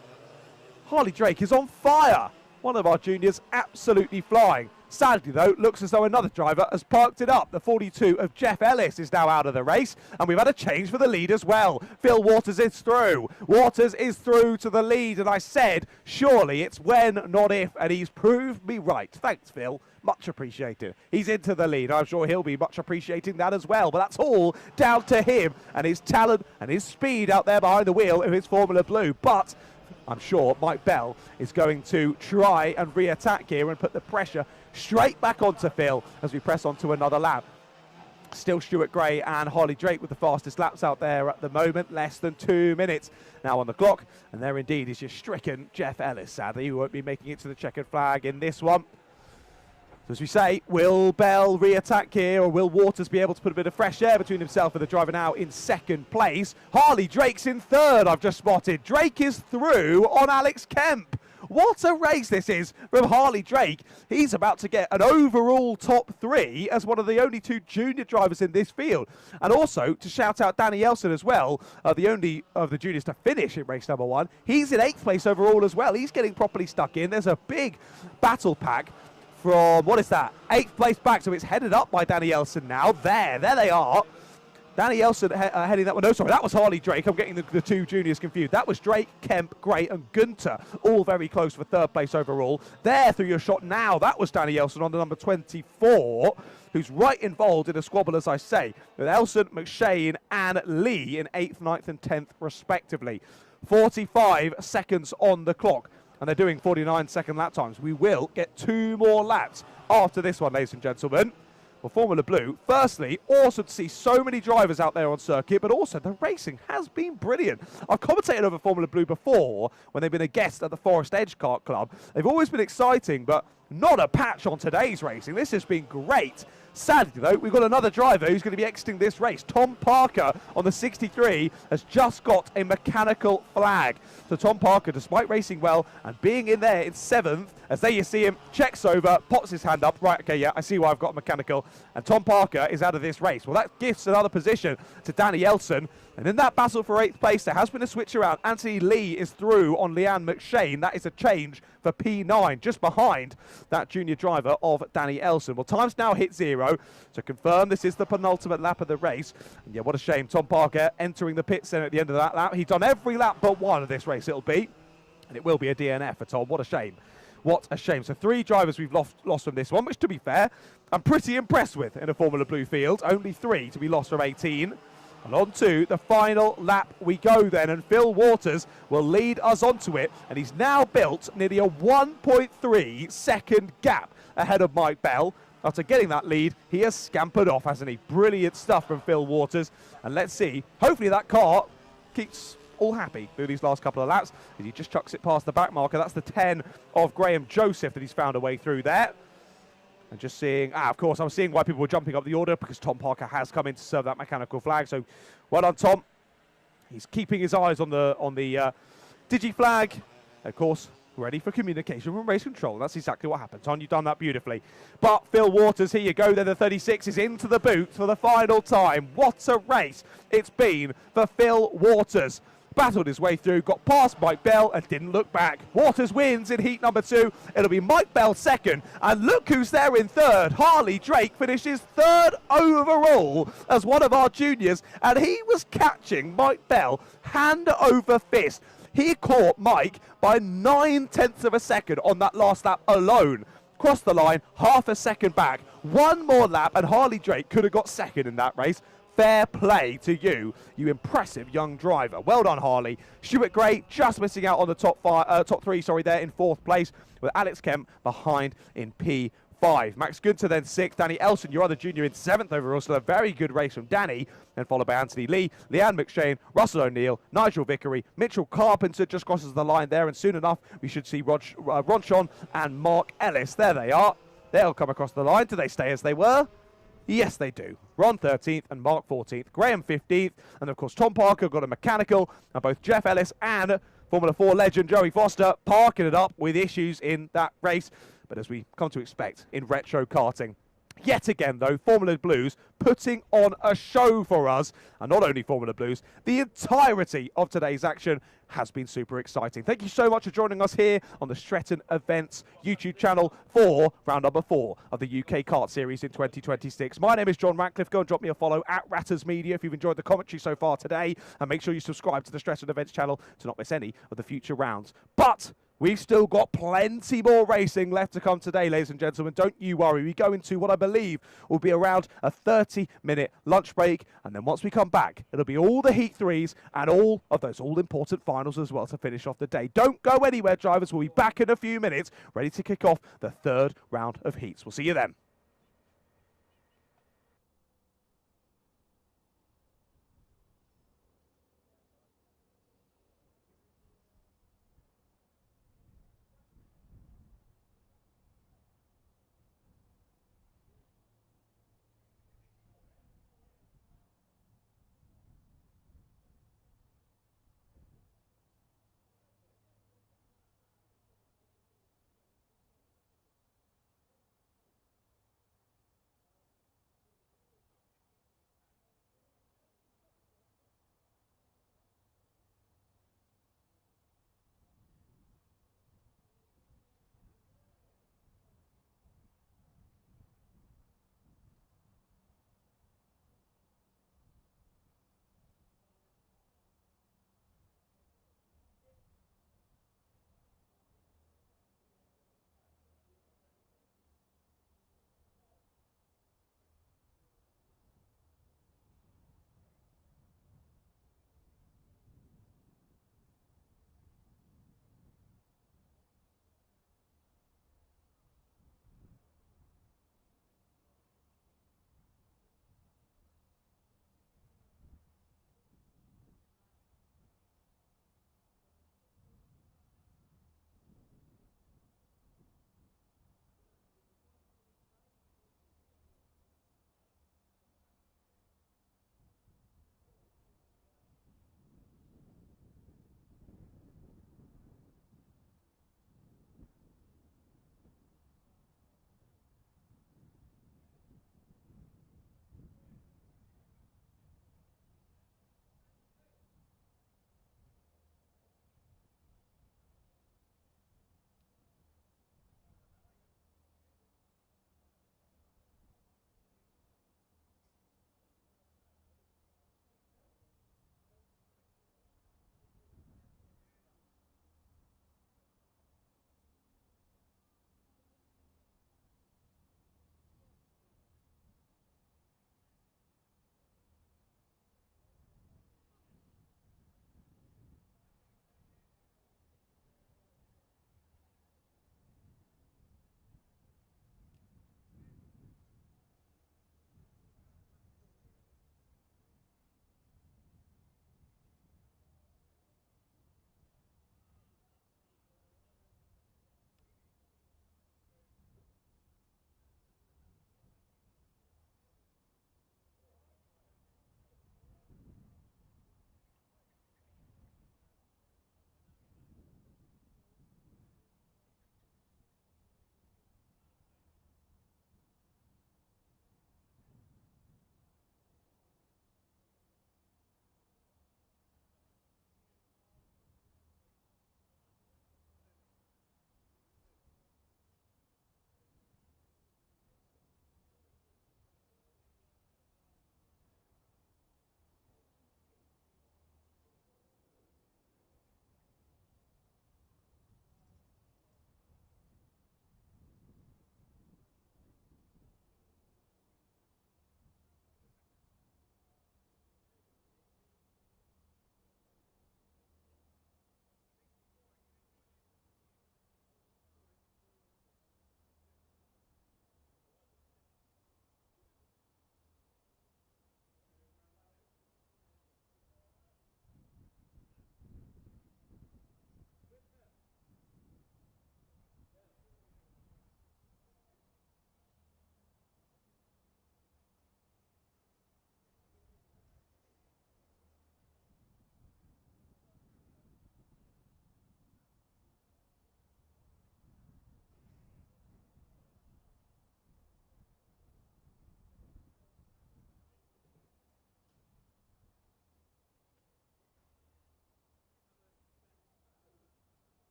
Harley Drake is on fire. One of our juniors absolutely flying. Sadly, though, looks as though another driver has parked it up. The 42 of Jeff Ellis is now out of the race, and we've had a change for the lead as well. Phil Waters is through. Waters is through to the lead, and I said, surely it's when, not if, and he's proved me right. Thanks, Phil. Much appreciated. He's into the lead. I'm sure he'll be much appreciating that as well, but that's all down to him and his talent and his speed out there behind the wheel of his Formula Blue. But I'm sure Mike Bell is going to try and re-attack here and put the pressure straight back onto Phil as we press on to another lap. Still Stuart Gray and Harley Drake with the fastest laps out there at the moment. Less than 2 minutes now on the clock. And there indeed is your stricken Jeff Ellis. Sadly, he won't be making it to the checkered flag in this one. So as we say, will Bell re-attack here, or will Waters be able to put a bit of fresh air between himself and the driver now in second place? Harley Drake's in third, I've just spotted. Drake is through on Alex Kemp. What a race this is from Harley Drake. He's about to get an overall top 3 as one of the only 2 junior drivers in this field. And also to shout out Danny Elson as well, the only of the juniors to finish in race number 1. He's in 8th place overall as well. He's getting properly stuck in. There's a big battle pack from, what is that, 8th place back, so it's headed up by Danny Elson now. There they are. Danny Elson heading that one. No, sorry, that was Harley Drake. I'm getting the 2 juniors confused. That was Drake, Kemp, Gray, and Günther, all very close for 3rd place overall. There, through your shot now, that was Danny Elson on the number 24, who's right involved in a squabble, as I say, with Elson, McShane, and Lee in 8th, 9th, and 10th, respectively. 45 seconds on the clock. And they're doing 49-second lap times. We will get 2 more laps after this one, ladies and gentlemen. Well, Formula Blue, firstly, awesome to see so many drivers out there on circuit, but also the racing has been brilliant. I've commentated over Formula Blue before when they've been a guest at the Forest Edge Kart Club. They've always been exciting, but not a patch on today's racing. This has been great. Sadly, though, we've got another driver who's going to be exiting this race. Tom Parker on the 63 has just got a mechanical flag. So Tom Parker, despite racing well and being in there in 7th, as there you see him, checks over, pops his hand up. Right, okay, yeah, I see why I've got a mechanical. And Tom Parker is out of this race. Well, that gives another position to Danny Elson. And in that battle for 8th place, there has been a switch around. Anthony Lee is through on Leanne McShane. That is a change for P9, just behind that junior driver of Danny Elson. Well, time's now hit 0. To confirm, this is the penultimate lap of the race. And yeah, what a shame. Tom Parker entering the pit center at the end of that lap. He's done every lap but one of this race, it'll be. And it will be a DNF for Tom. What a shame. What a shame. So 3 drivers we've lost from this one, which, to be fair, I'm pretty impressed with in a Formula Blue field. Only 3 to be lost from 18. And on to the final lap we go then, and Phil Waters will lead us onto it, and he's now built nearly a 1.3 second gap ahead of Mike Bell. After getting that lead, he has scampered off, hasn't he? Brilliant stuff from Phil Waters, and let's see, hopefully that car keeps all happy through these last couple of laps, as he just chucks it past the back marker. That's the 10 of Graham Joseph that he's found a way through there. And just seeing, of course, I'm seeing why people were jumping up the order, because Tom Parker has come in to serve that mechanical flag. So well done, Tom. He's keeping his eyes on the digi flag. Of course, ready for communication from race control. That's exactly what happened, Tom. You've done that beautifully. But Phil Waters, here you go. Then the 36 is into the boot for the final time. What a race it's been for Phil Waters. Battled his way through, got past Mike Bell and didn't look back. Waters wins in heat number 2. It'll be Mike Bell second. And look who's there in third. Harley Drake finishes 3rd overall as one of our juniors. And he was catching Mike Bell hand over fist. He caught Mike by 9/10 of a second on that last lap alone. Crossed the line, half a second back. One more lap and Harley Drake could have got second in that race. Fair play to you, you impressive young driver. Well done, Harley. Stuart Gray just missing out on the top three, there in 4th place, with Alex Kemp behind in P5. Max Günther then 6th. Danny Elson, your other junior, in 7th overall. Still a very good race from Danny. Then followed by Anthony Lee, Leanne McShane, Russell O'Neill, Nigel Vickery, Mitchell Carpenter just crosses the line there. And soon enough, we should see Ronchon and Mark Ellis. There they are. They'll come across the line. Do they stay as they were? Yes, they do. Ron 13th and Mark 14th. Graham 15th. And, of course, Tom Parker got a mechanical. And both Jeff Ellis and Formula 4 legend Joey Foster parking it up with issues in that race. But as we come to expect in retro karting, yet again, though, Formula Blues putting on a show for us. And not only Formula Blues, the entirety of today's action has been super exciting. Thank you so much for joining us here on the Stretton Events YouTube channel for round number 4 of the UK Kart Series in 2026. My name is John Ratcliffe. Go and drop me a follow at Ratters Media if you've enjoyed the commentary so far today. And make sure you subscribe to the Stretton Events channel to not miss any of the future rounds. But we've still got plenty more racing left to come today, ladies and gentlemen. Don't you worry. We go into what I believe will be around a 30-minute lunch break. And then once we come back, it'll be all the Heat 3s and all of those all-important finals as well to finish off the day. Don't go anywhere, drivers. We'll be back in a few minutes, ready to kick off the 3rd round of Heats. We'll see you then.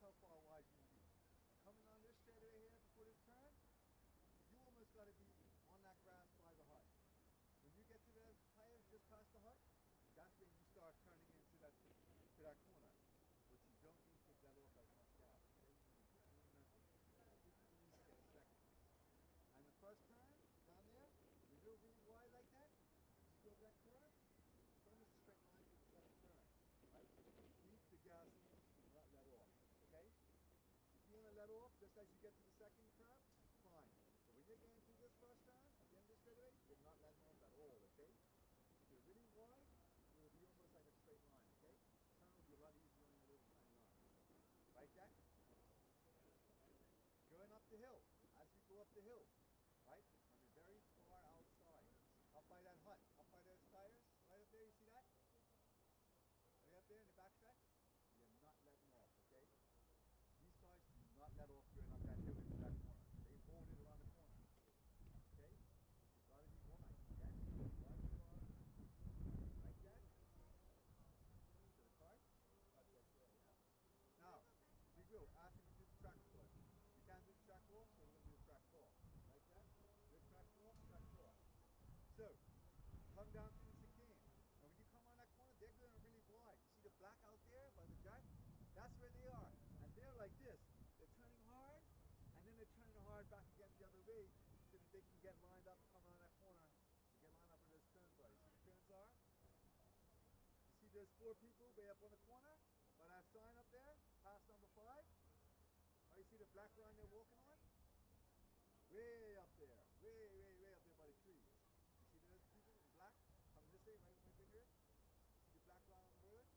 how far wide you can be. Coming on this straightaway here before this turn, you almost got to be on that grass by the hut. When you get to those tires just past the hut, that's when you start turning into that corner. But you don't need to let off as much gas. Okay? Nothing. You need to get a second. And the first turn down there, you go really wide like that. You go that curve. It's almost a straight line to the second turn. Right? Keep the gas on. Do not let off. Okay? If you want to let off just as you get to the second curve, fine. But when you're going through this first turn, at the end of this straightaway, you're not letting off at all, okay? If you're really wide, it'll be almost like a straight line, okay? The turn will be a lot easier on your little tiny line. Right, Jack? Going up the hill. As you go up the hill, right? On the very far outside, up by that hut, up by those tires, right up there, you see that? Way up there in the backstretch, you're not letting off, okay? These cars do not let off going up that hill into that corner. They hold it around the corner, okay? But you've got to be wide, yes? Wide the car, like that. To the cart, that's right there, yeah. Now, we will, after we do the track foot. We can't do the track walk, so we're going to do the track talk. Like that. Do the track walk, track talk. So, come down through the chicane. And when you come on that corner, they're going really wide. You see the black out there by the jack? That's where they are. And they're like this. They're turning hard, and then they're turning hard back again the other way so that they can get lined up and come around that corner to get lined up where those cones are. You see the cones are? You see those 4 people way up on the corner? By that sign up there, past number 5? Oh, you see the black line they're walking on? Way up there. Way up there by the trees. You see those people in black coming this way, right where my finger is? You see the black line on the road?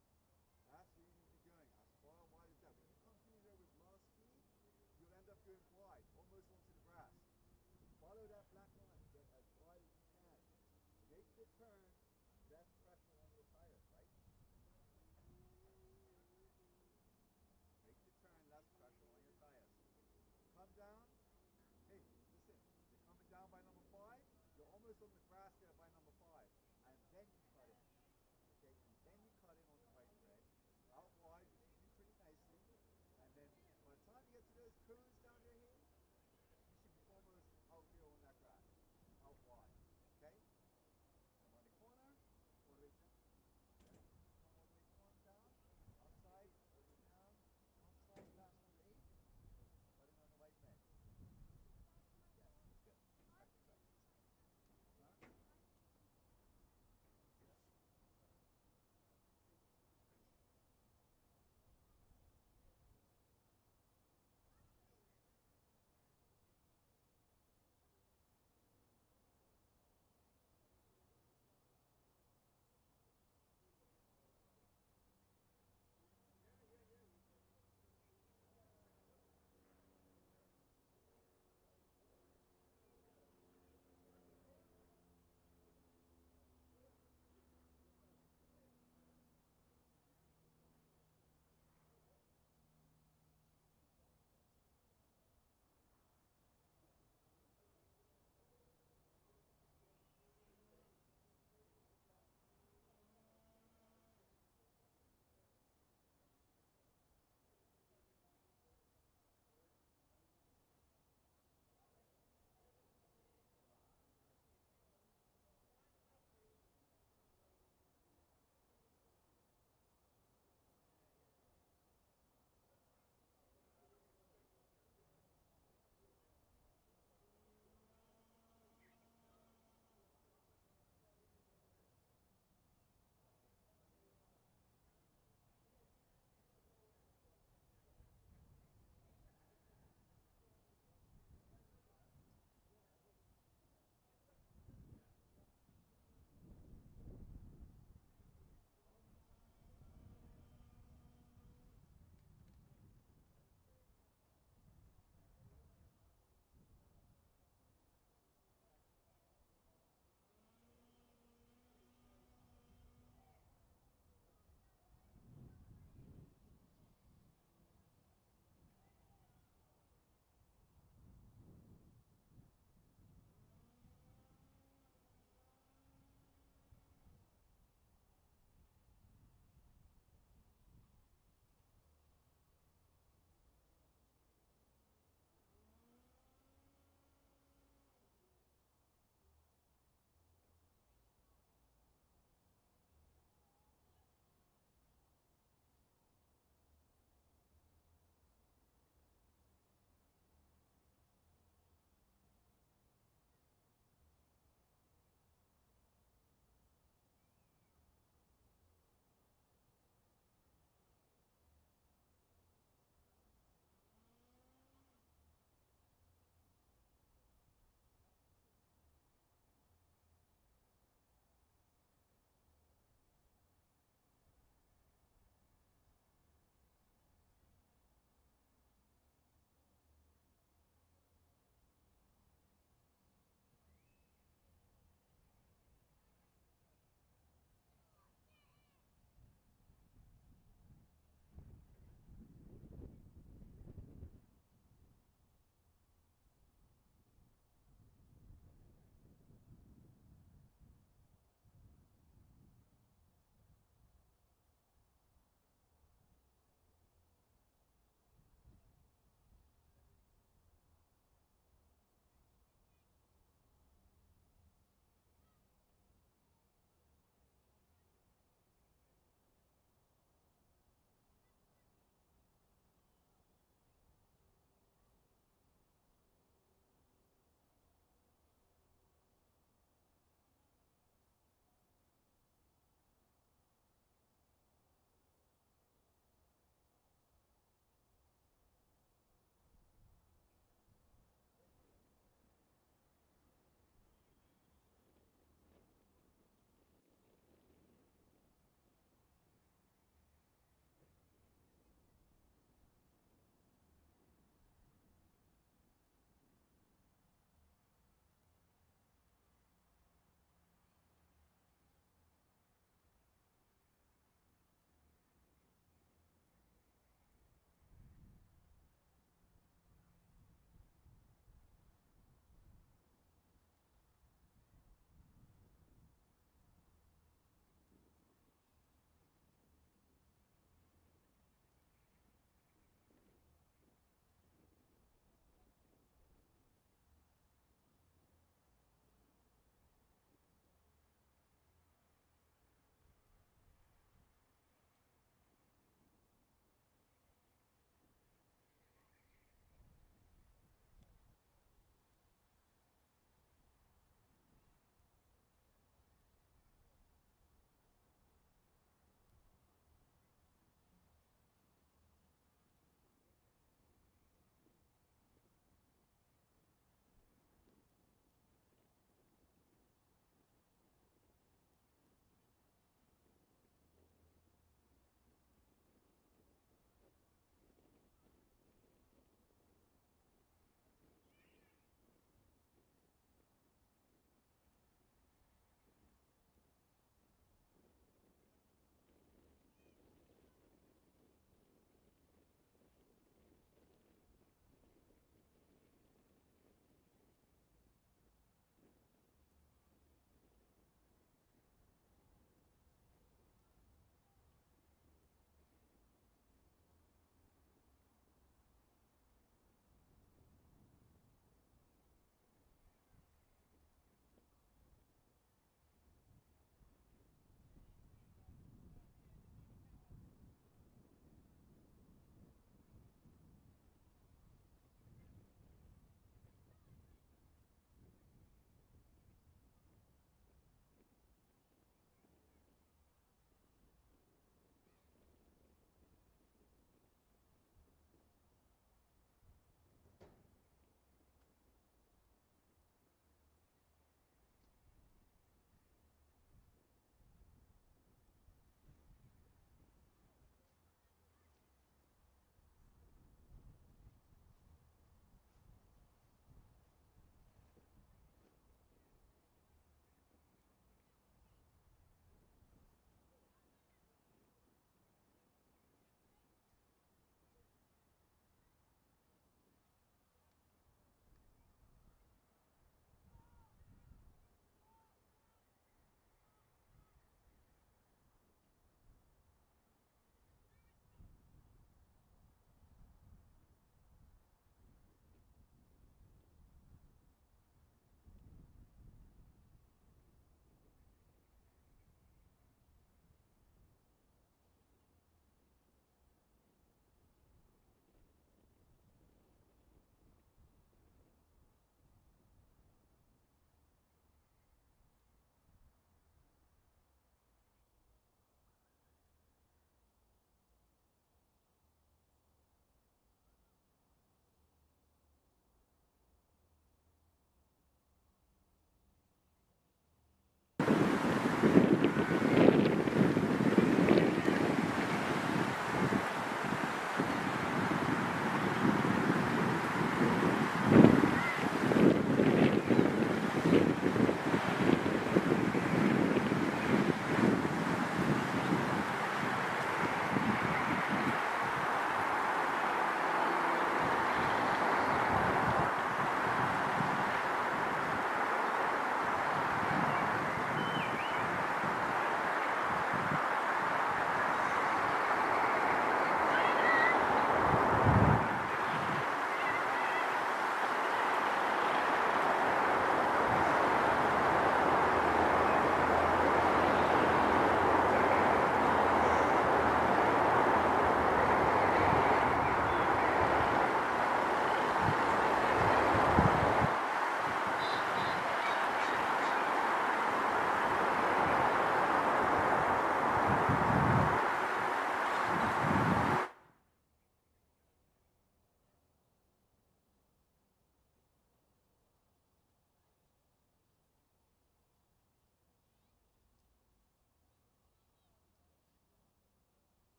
That's where you need to be going, as far wide as that. When you come through there with a lot of speed, you'll end up going wide, almost onto the grass. Follow that black line, get as wide as you can. Make the turn, less pressure on your tires, right? Make the turn, less pressure on your tires. Come down. Hey, listen, you're coming down by number 5. You're almost on the grass there by number 5. And then you cut in. Okay, and then you cut in on the white and red. Out wide, which you do pretty nicely. And then by the time you get to those cones down there here,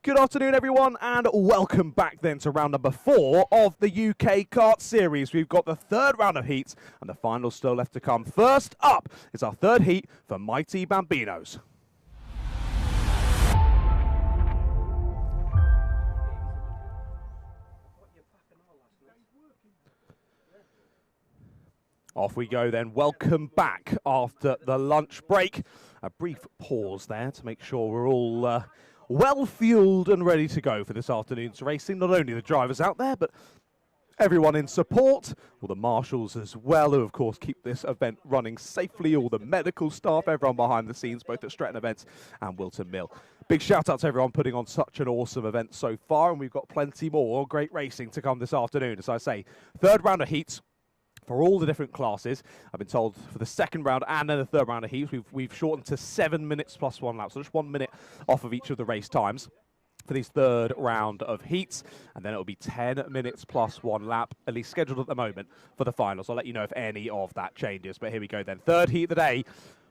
Good afternoon, everyone, and welcome back then to round number 4 of the UK Kart Series. We've got the third round of heats, and the finals still left to come. First up is our third heat for mighty Bambinos. Off we go then. Welcome back after the lunch break. A brief pause there to make sure we're all well-fueled and ready to go for this afternoon's racing. Not only the drivers out there, but everyone in support, all the marshals as well, who of course keep this event running safely, all the medical staff, everyone behind the scenes, both at Stretton Events and Whilton Mill. Big shout out to everyone putting on such an awesome event so far, and we've got plenty more great racing to come this afternoon. As I say, third round of heats for all the different classes. I've been told for the second round and then the third round of heats, we've shortened to 7 minutes plus 1 lap, so just 1 minute off of each of the race times for this third round of heats, and then it'll be 10 minutes plus 1 lap, at least scheduled at the moment, for the finals. I'll let you know if any of that changes, but here we go then. Third heat of the day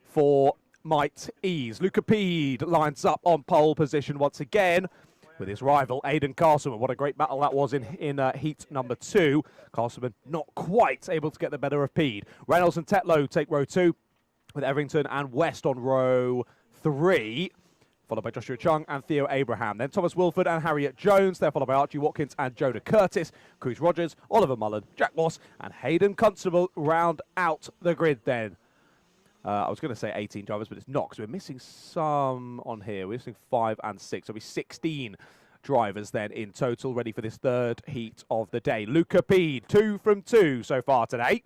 for Might Ease. Luca Pede lines up on pole position once again with his rival, Aidan Castleman. What a great battle that was in heat number 2. Castleman not quite able to get the better of Pede. Reynolds and Tetlow take row 2, with Everington and West on row 3, followed by Joshua Chung and Theo Abraham. Then Thomas Wilford and Harriet Jones. They're followed by Archie Watkins and Jonah Curtis. Cruz Rogers, Oliver Mullen, Jack Moss and Hayden Constable round out the grid then. I was going to say 18 drivers, but it's not, because we're missing some on here. We're missing 5 and 6. So it'll be 16 drivers then in total, ready for this third heat of the day. Luca Pede, 2 from 2 so far today.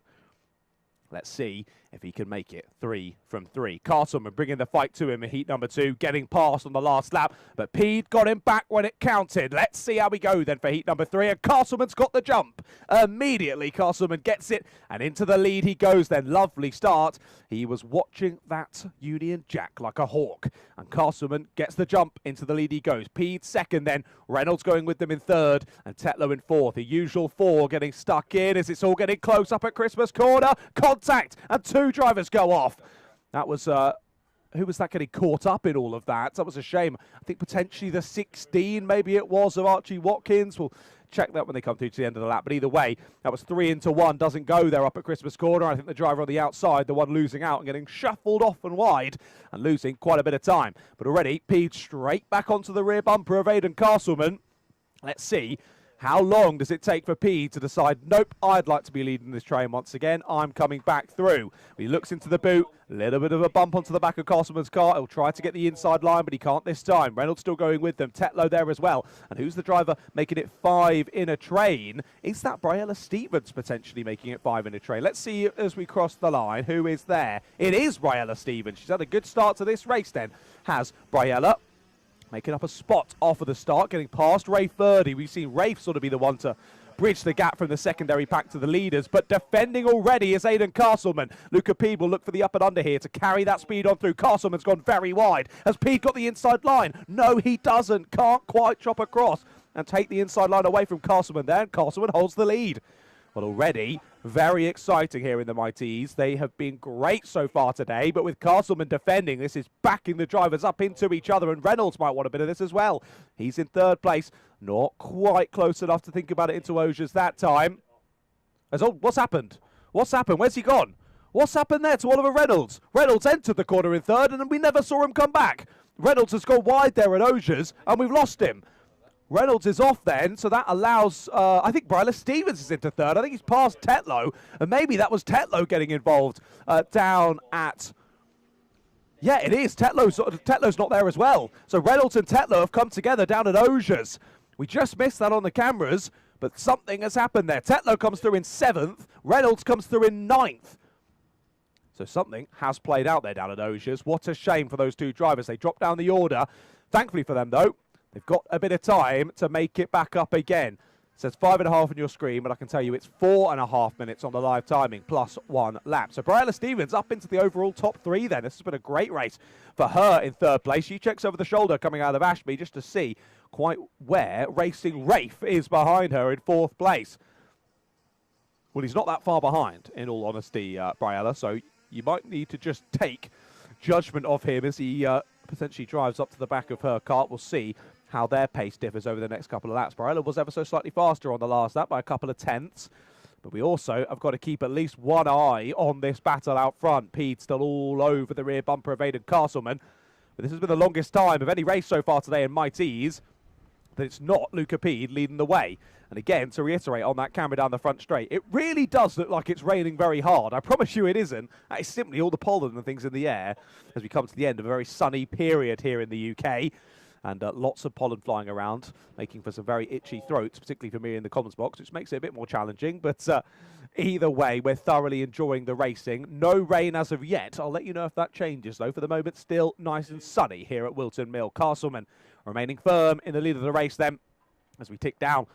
Let's see if he can make it 3 from 3. Castleman bringing the fight to him in heat number 2, getting past on the last lap, but Pede got him back when it counted. Let's see how we go then for heat number 3, and Castleman's got the jump. Immediately, Castleman gets it, and into the lead he goes then. Lovely start. He was watching that Union Jack like a hawk, and Castleman gets the jump. Into the lead he goes. Pede second then, Reynolds going with them in third, and Tetlow in fourth. The usual 4 getting stuck in as it's all getting close up at Christmas corner. Contact, and 2 drivers go off. That was, who was that getting caught up in all of that? That was a shame. I think potentially the 16, maybe it was, of Archie Watkins. We'll check that when they come through to the end of the lap. But either way, that was 3 into 1. Doesn't go there up at Christmas corner. I think the driver on the outside, the one losing out and getting shuffled off and wide and losing quite a bit of time. But already, Pede straight back onto the rear bumper of Aidan Castleman. Let's see. How long does it take for Pede to decide, nope, I'd like to be leading this train once again. I'm coming back through. He looks into the boot. A little bit of a bump onto the back of Castleman's car. He'll try to get the inside line, but he can't this time. Reynolds still going with them. Tetlow there as well. And who's the driver making it 5 in a train? Is that Briella Stevens potentially making it 5 in a train? Let's see as we cross the line who is there. It is Briella Stevens. She's had a good start to this race then, has Briella. Making up a spot off of the start, getting past Rafe Verdi. We've seen Rafe sort of be the one to bridge the gap from the secondary pack to the leaders, but defending already is Aidan Castleman. Luca Pede will look for the up and under here to carry that speed on through. Castleman's gone very wide. Has Pede got the inside line? No, he doesn't. Can't quite chop across and take the inside line away from Castleman there, and Castleman holds the lead. Well, already very exciting here in the Mighties. They have been great so far today, but with Castleman defending, this is backing the drivers up into each other, and Reynolds might want a bit of this as well. He's in third place, not quite close enough to think about it into Osiers that time. What's happened? What's happened? Where's he gone? What's happened there to Oliver Reynolds? Reynolds entered the corner in third, and we never saw him come back. Reynolds has gone wide there at Osiers, and we've lost him. Reynolds is off then, so that allows, I think Briella Stevens is into third. I think he's past Tetlow, and maybe that was Tetlow getting involved down at... Yeah, it is. Tetlow's not there as well. So Reynolds and Tetlow have come together down at Osiers. We just missed that on the cameras, but something has happened there. Tetlow comes through in 7th. Reynolds comes through in 9th. So something has played out there down at Osiers. What a shame for those 2 drivers. They dropped down the order. Thankfully for them, though, they've got a bit of time to make it back up again. It says 5.5 on your screen, but I can tell you it's 4.5 minutes on the live timing, plus 1 lap. So Briella Stevens up into the overall top 3 then. This has been a great race for her in third place. She checks over the shoulder coming out of Ashby just to see quite where Racing Rafe is behind her in 4th place. Well, he's not that far behind, in all honesty, Briella, so you might need to just take judgment of him as he potentially drives up to the back of her cart. We'll see how their pace differs over the next couple of laps. Barella was ever so slightly faster on the last lap by a couple of tenths. But we also have got to keep at least one eye on this battle out front. Pede still all over the rear bumper of Aidan Castleman. But this has been the longest time of any race so far today in Mighties that it's not Luca Pede leading the way. And again, to reiterate on that camera down the front straight, it really does look like it's raining very hard. I promise you it isn't. That is simply all the pollen and things in the air as we come to the end of a very sunny period here in the UK. And lots of pollen flying around, making for some very itchy throats, particularly for me in the comments box, which makes it a bit more challenging. But either way, we're thoroughly enjoying the racing. No rain as of yet. I'll let you know if that changes, though. For the moment, still nice and sunny here at Whilton Mill. Castleman remaining firm in the lead of the race then, as we tick down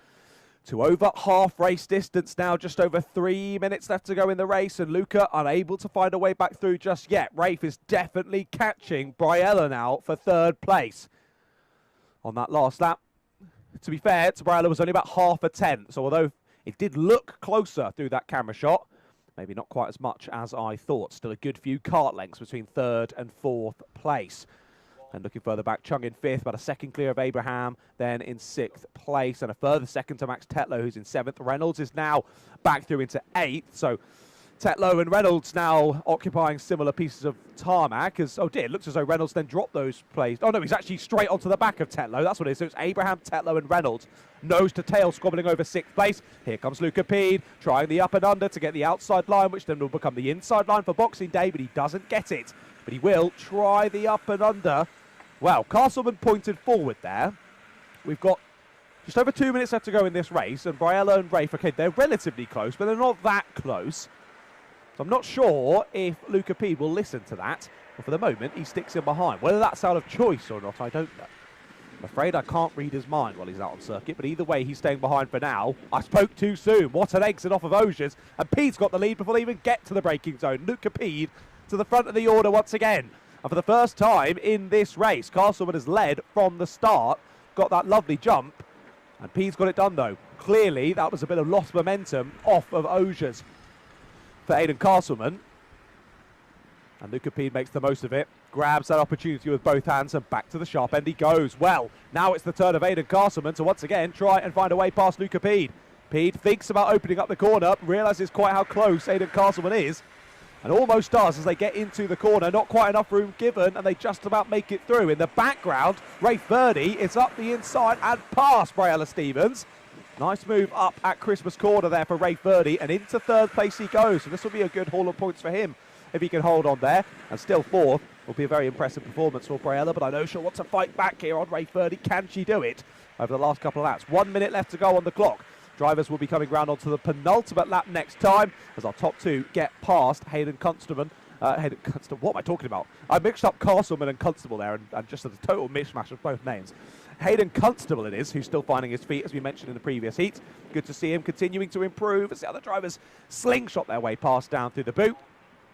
to over half race distance now, just over 3 minutes left to go in the race, and Luca unable to find a way back through just yet. Rafe is definitely catching Briella now for third place on that last lap. To be fair, Briella was only about half a tenth, so although it did look closer through that camera shot, maybe not quite as much as I thought. Still a good few kart lengths between third and fourth place. And looking further back, Chung in fifth, about a second clear of Abraham, then in sixth place, and a further second to Max Tetlow, who's in seventh. Reynolds is now back through into eighth, so Tetlow and Reynolds now occupying similar pieces of tarmac. As, oh dear, it looks as though Reynolds then dropped those plays. Oh no, he's actually straight onto the back of Tetlow. That's what it is. So it's Abraham, Tetlow and Reynolds. Nose to tail, squabbling over sixth place. Here comes Luca Pede, trying the up and under to get the outside line, which then will become the inside line for Boxing Day, but he doesn't get it. But he will try the up and under. Well, Castleman pointed forward there. We've got just over 2 minutes left to go in this race, and Briella and Rafe, okay, they're relatively close, but they're not that close. So I'm not sure if Luca Pede will listen to that, but for the moment, he sticks in behind. Whether that's out of choice or not, I don't know. I'm afraid I can't read his mind while he's out on circuit, but either way, he's staying behind for now. I spoke too soon. What an exit off of Ogiers, and Pede's got the lead before they even get to the braking zone. Luca Pede to the front of the order once again. And for the first time in this race, Castleman has led from the start, got that lovely jump, and Pede's got it done though. Clearly, that was a bit of lost momentum off of Ogiers for Aidan Castleman. And Luca Pede makes the most of it, grabs that opportunity with both hands, and back to the sharp end he goes. Well, now it's the turn of Aidan Castleman to once again try and find a way past Luca Pede. Pede thinks about opening up the corner, realises quite how close Aidan Castleman is, and almost does as they get into the corner. Not quite enough room given, and they just about make it through. In the background, Rafe Verdi is up the inside and past Briella Stevens. Nice move up at Christmas corner there for Rafe Verdi, and into third place he goes. So this will be a good haul of points for him if he can hold on there. And still fourth will be a very impressive performance for Briella, but I know she'll want to fight back here on Rafe Verdi. Can she do it over the last couple of laps? 1 minute left to go on the clock. Drivers will be coming round onto the penultimate lap next time as our top two get past Hayden Constable. What am I talking about? I mixed up Castleman and Constable there and just a total mishmash of both names. Hayden Constable it is, who's still finding his feet, as we mentioned in the previous heat. Good to see him continuing to improve as the other drivers slingshot their way past down through the boot.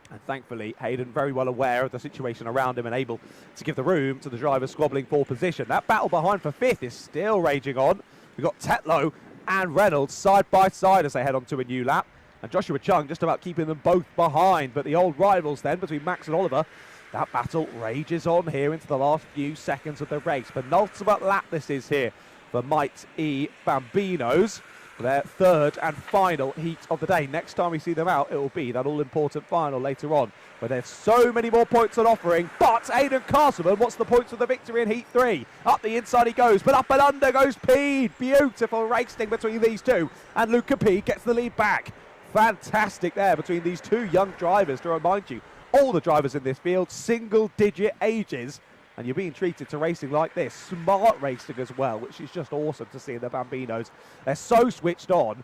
And thankfully, Hayden very well aware of the situation around him and able to give the room to the drivers squabbling for position. That battle behind for fifth is still raging on. We've got Tetlow and Reynolds side by side as they head on to a new lap. And Joshua Chung just about keeping them both behind. But the old rivals then between Max and Oliver, that battle rages on here into the last few seconds of the race. Penultimate lap this is here for Mighty Bambinos. Their third and final heat of the day. Next time we see them out, it will be that all-important final later on, where there's so many more points on offering. But Aidan Castleman wants the points for the victory in Heat 3. Up the inside he goes, but up and under goes Pede. Beautiful racing between these two, and Luca Pede gets the lead back. Fantastic there between these two young drivers. To remind you, all the drivers in this field, single-digit ages, and you're being treated to racing like this. Smart racing as well, which is just awesome to see in the Bambinos. They're so switched on.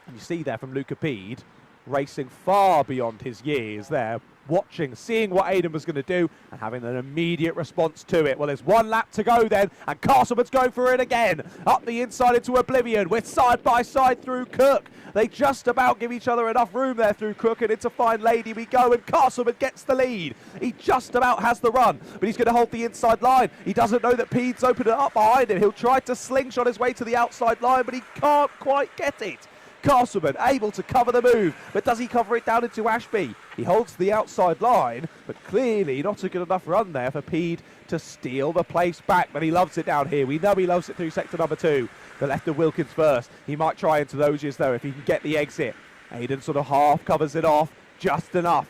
And you see there from Luca Pede, racing far beyond his years there, watching, seeing what Aidan was going to do and having an immediate response to it. Well, there's 1 lap to go then, and Castleman's going for it again. Up the inside into oblivion. We're side by side through Cook. They just about give each other enough room there through Cook, and into Fine Lady we go, and Castleman gets the lead. He just about has the run, but he's going to hold the inside line. He doesn't know that Pede's opened it up behind him. He'll try to slingshot his way to the outside line, but he can't quite get it. Castleman able to cover the move, but does he cover it down into Ashby? He holds the outside line, but clearly not a good enough run there for Pede to steal the place back, but he loves it down here. We know he loves it through sector number 2. The left of Wilkins first. He might try into those years though if he can get the exit. Aiden sort of half covers it off, just enough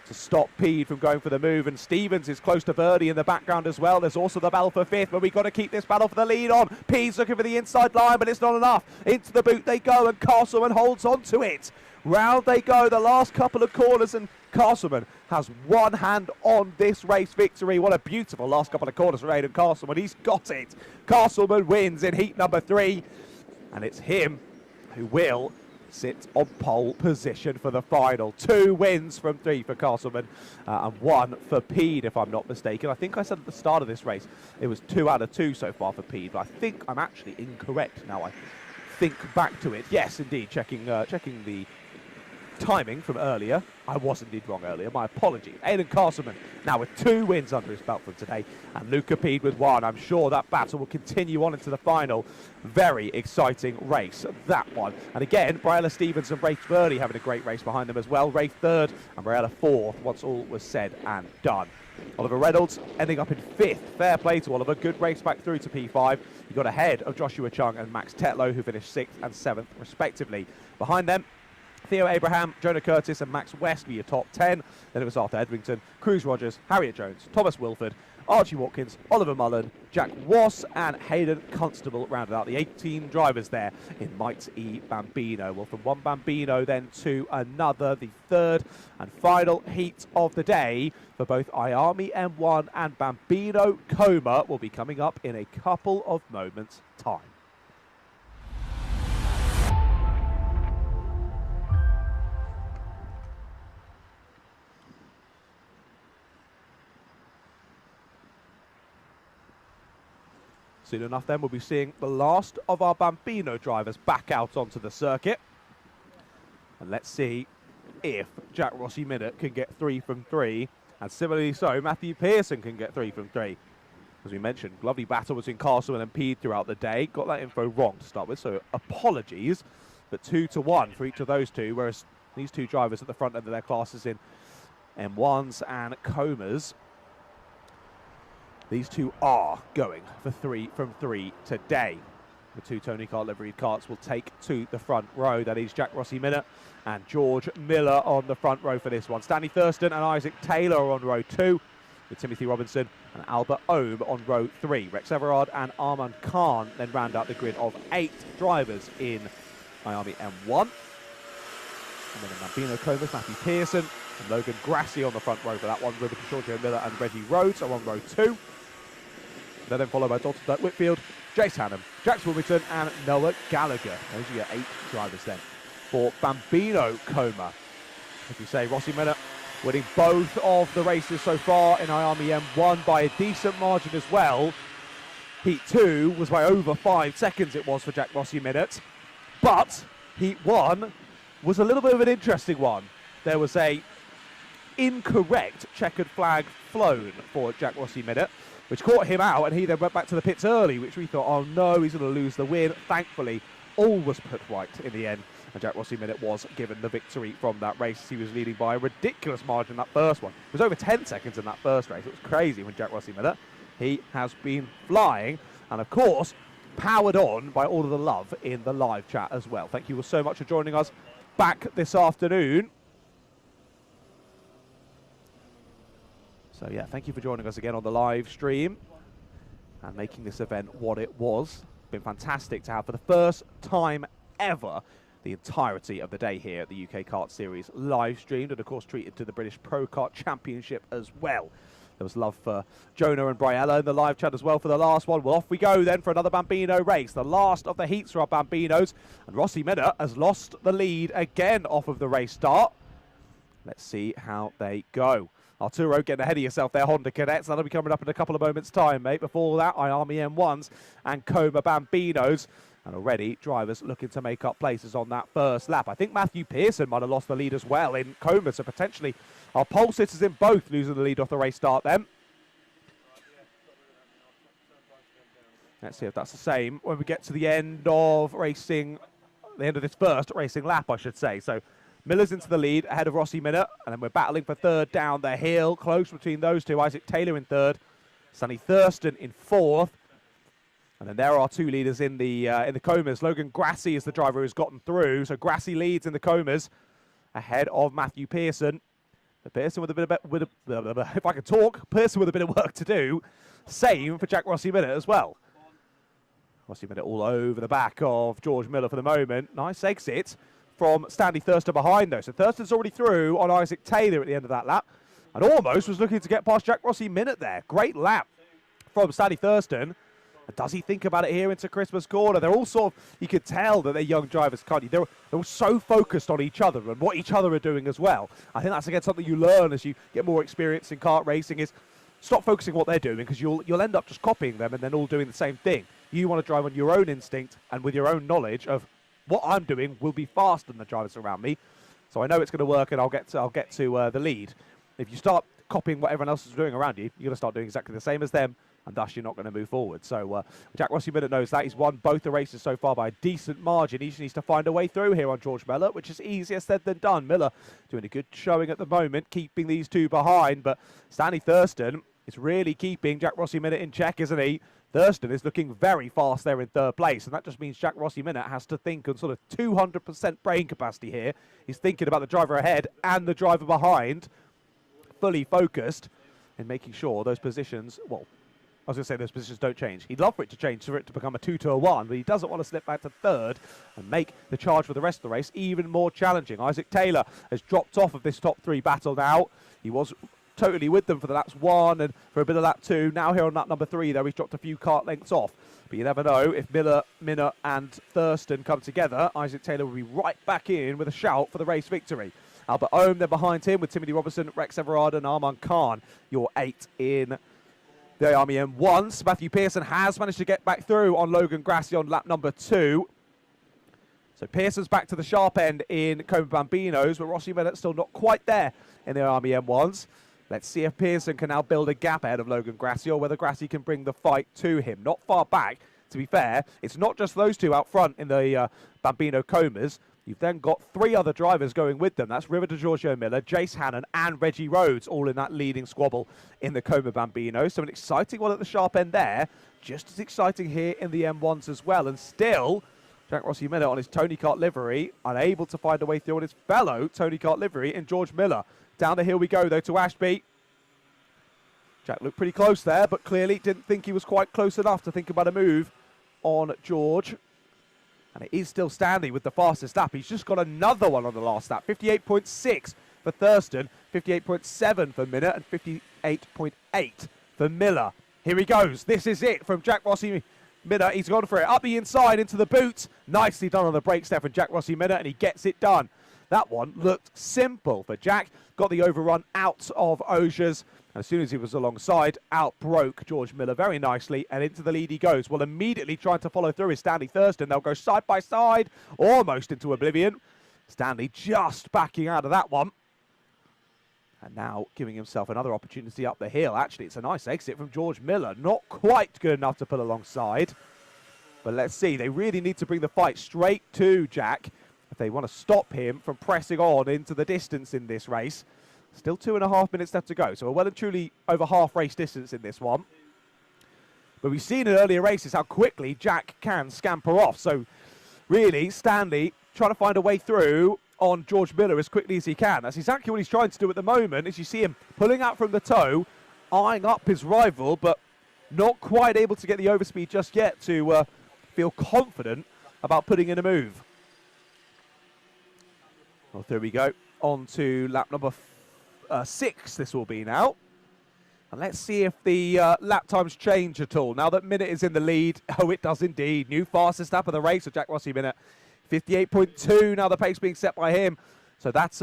to stop Pede from going for the move, and Stevens is close to birdie in the background as well. There's also the battle for 5th, but we've got to keep this battle for the lead on. Pede's looking for the inside line, but it's not enough. Into the boot they go, and Castleman holds on to it. Round they go, the last couple of corners, and Castleman has one hand on this race victory. What a beautiful last couple of corners for Aidan Castleman. He's got it. Castleman wins in heat number 3, and it's him who will sit on pole position for the final. 2 wins from 3 for Castleman and 1 for Pede, if I'm not mistaken. I think I said at the start of this race it was 2 out of 2 so far for Pede, but I think I'm actually incorrect now. I think back to it. Yes, indeed, checking the timing from earlier. I was indeed wrong earlier. My apologies. Aidan Castleman now with 2 wins under his belt from today, and Luca Pede with 1. I'm sure that battle will continue on into the final. Very exciting race, that one. And again, Briella Stevens and Rafe Burley having a great race behind them as well. Rafe 3rd and Briella 4th once all was said and done. Oliver Reynolds ending up in 5th. Fair play to Oliver. Good race back through to P5. He got ahead of Joshua Chung and Max Tetlow, who finished 6th and 7th respectively. Behind them, Theo Abraham, Jonah Curtis and Max West were your top 10. Then it was Arthur Edrington, Cruz Rogers, Harriet Jones, Thomas Wilford, Archie Watkins, Oliver Mullen, Jack Wass and Hayden Constable rounded out the 18 drivers there in Might E Bambino. Well, from one Bambino then to another, the 3rd and final heat of the day for both Iame M1 and Bambino Coma will be coming up in a couple of moments' time. Soon enough then we'll be seeing the last of our Bambino drivers back out onto the circuit. And let's see if Jack Rossi Minute can get 3 from 3. And similarly so, Matthew Pearson can get 3 from 3. As we mentioned, lovely battle between Castleman and Pede throughout the day. Got that info wrong to start with, so apologies. But 2-1 for each of those two, whereas these 2 drivers at the front end of their classes in M1s and Comas, these 2 are going for 3 from 3 today. The 2 Tony Kart liveried karts will take to the front row. That is Jack Rossi Minute and George Miller on the front row for this one. Stanley Thurston and Isaac Taylor are on row 2, with Timothy Robinson and Albert Ohm on row 3. Rex Everard and Armand Khan then round out the grid of 8 drivers in Iame M1. And then in Bambino Comas, Matthew Pearson and Logan Grassi on the front row for that one. Ruben Giorgio Miller and Reggie Rhodes are on row 2. They're then followed by Dalton Duck Whitfield, Jace Hannum, Jax Wilmington and Noah Gallagher. Those are your 8 drivers then for Bambino Coma. As we say, Rossi Minute winning both of the races so far in Iame M1 by a decent margin as well. Heat 2 was by over 5 seconds it was for Jack Rossi Minute. But Heat 1 was a little bit of an interesting one. There was a incorrect checkered flag flown for Jack Rossi Minute, which caught him out, and he then went back to the pits early, which we thought, oh no, he's going to lose the win. Thankfully, all was put right in the end, and Jack Rossi Minute was given the victory from that race. He was leading by a ridiculous margin that first one. It was over 10 seconds in that first race. It was crazy when Jack Rossi Minute. He has been flying, and of course, powered on by all of the love in the live chat as well. Thank you all so much for joining us back this afternoon. So yeah, thank you for joining us again on the live stream and making this event what it was. Been fantastic to have for the first time ever the entirety of the day here at the UK Kart Series live streamed, and of course treated to the British Pro Kart Championship as well. There was love for Jonah and Briella in the live chat as well for the last one. Well, off we go then for another Bambino race, the last of the heats for our Bambinos, and Rossi Minute has lost the lead again off of the race start. Let's see how they go. Arturo getting ahead of yourself there, Honda Cadets. That'll be coming up in a couple of moments' time, mate. Before that, Iame M1s and Coma Bambinos. And already, drivers looking to make up places on that first lap. I think Matthew Pearson might have lost the lead as well in Coma, so potentially our pole sitters in both losing the lead off the race start then. Let's see if that's the same when we get to the end of racing, the end of this first racing lap, I should say. So Miller's into the lead ahead of Rossi Minute, and then we're battling for third down the hill. Close between those two. Isaac Taylor in third, Sonny Thurston in fourth. And then there are two leaders in the Comas. Logan Grassi is the driver who's gotten through. So Grassi leads in the Comas ahead of Matthew Pearson. But Pearson with a bit of, if I could talk, Pearson with a bit of work to do. Same for Jack Rossi Minute as well. Rossi Minute all over the back of George Miller for the moment. Nice exit from Stanley Thurston behind though. So Thurston's already through on Isaac Taylor at the end of that lap. And almost was looking to get past Jack Rossi Minute there. Great lap from Stanley Thurston. Does he think about it here into Christmas corner? They're all sort of, you could tell that they're young drivers, can't you? They're all so focused on each other and what each other are doing as well. I think that's, again, something you learn as you get more experience in kart racing is stop focusing on what they're doing, because you'll end up just copying them and then all doing the same thing. You want to drive on your own instinct and with your own knowledge of what I'm doing will be faster than the drivers around me. So I know it's going to work and I'll get to the lead. If you start copying what everyone else is doing around you, you're going to start doing exactly the same as them, and thus you're not going to move forward. So Jack Rossi Minute knows that. He's won both the races so far by a decent margin. He just needs to find a way through here on George Miller, which is easier said than done. Miller doing a good showing at the moment, keeping these two behind, but Stanley Thurston is really keeping Jack Rossi Minute in check, isn't he? Thurston is looking very fast there in third place, and that just means Jack Rossi Minute has to think on sort of 200% brain capacity here. He's thinking about the driver ahead and the driver behind, fully focused in making sure those positions, well, I was going to say those positions don't change. He'd love for it to change, for it to become a 2 to a 1, but he doesn't want to slip back to third and make the charge for the rest of the race even more challenging. Isaac Taylor has dropped off of this top three battle now. He was totally with them for the laps 1 and for a bit of lap 2. Now here on lap number 3, though, he's dropped a few kart lengths off. But you never know, if Miller, Minner and Thurston come together, Isaac Taylor will be right back in with a shout for the race victory. Albert Ohm, they're behind him with Timothy Robertson, Rex Everard and Arman Khan, your 8 in the Iame M1. Matthew Pearson has managed to get back through on Logan Grassi on lap number 2. So Pearson's back to the sharp end in Coma Bambinos, but Rossi Minute still not quite there in the Iame M1s. Let's see if Pearson can now build a gap ahead of Logan Grassi, or whether Grassi can bring the fight to him. Not far back, to be fair. It's not just those two out front in the Bambino Comas. You've then got 3 other drivers going with them. That's River DeGiorgio Miller, Jace Hannon, and Reggie Rhodes, all in that leading squabble in the Coma Bambino. So an exciting one at the sharp end there. Just as exciting here in the M1s as well. And still, Jack Rossi Minute on his Tony Kart livery, unable to find a way through on his fellow Tony Kart livery in George Miller. Down the hill we go, though, to Ashby. Jack looked pretty close there, but clearly didn't think he was quite close enough to think about a move on George. And it is still Stanley with the fastest lap. He's just got another one on the last lap. 58.6 for Thurston, 58.7 for Minute, and 58.8 for Miller. Here he goes. This is it from Jack Rossi Minute. He's gone for it. Up the inside into the boot. Nicely done on the brakes there from Jack Rossi Minute, and he gets it done. That one looked simple for Jack. Got the overrun out of Osiers. As soon as he was alongside, outbroke George Miller very nicely, and into the lead he goes. Well, immediately trying to follow through is Stanley Thurston. They'll go side by side, almost into oblivion. Stanley just backing out of that one. And now giving himself another opportunity up the hill. Actually, it's a nice exit from George Miller. Not quite good enough to pull alongside. But let's see. They really need to bring the fight straight to Jack if they want to stop him from pressing on into the distance in this race. Still 2.5 minutes left to go. So we're well and truly over half race distance in this one. But we've seen in earlier races how quickly Jack can scamper off. So really, Stanley trying to find a way through on George Miller as quickly as he can. That's exactly what he's trying to do at the moment, as you see him pulling out from the toe, eyeing up his rival, but not quite able to get the overspeed just yet to feel confident about putting in a move. Well, there we go. On to lap number 6 this will be now. And let's see if the lap times change at all. Now that Minute is in the lead. Oh, it does indeed. New fastest lap of the race for Jack Rossi Minute. 58.2 now the pace being set by him. So that's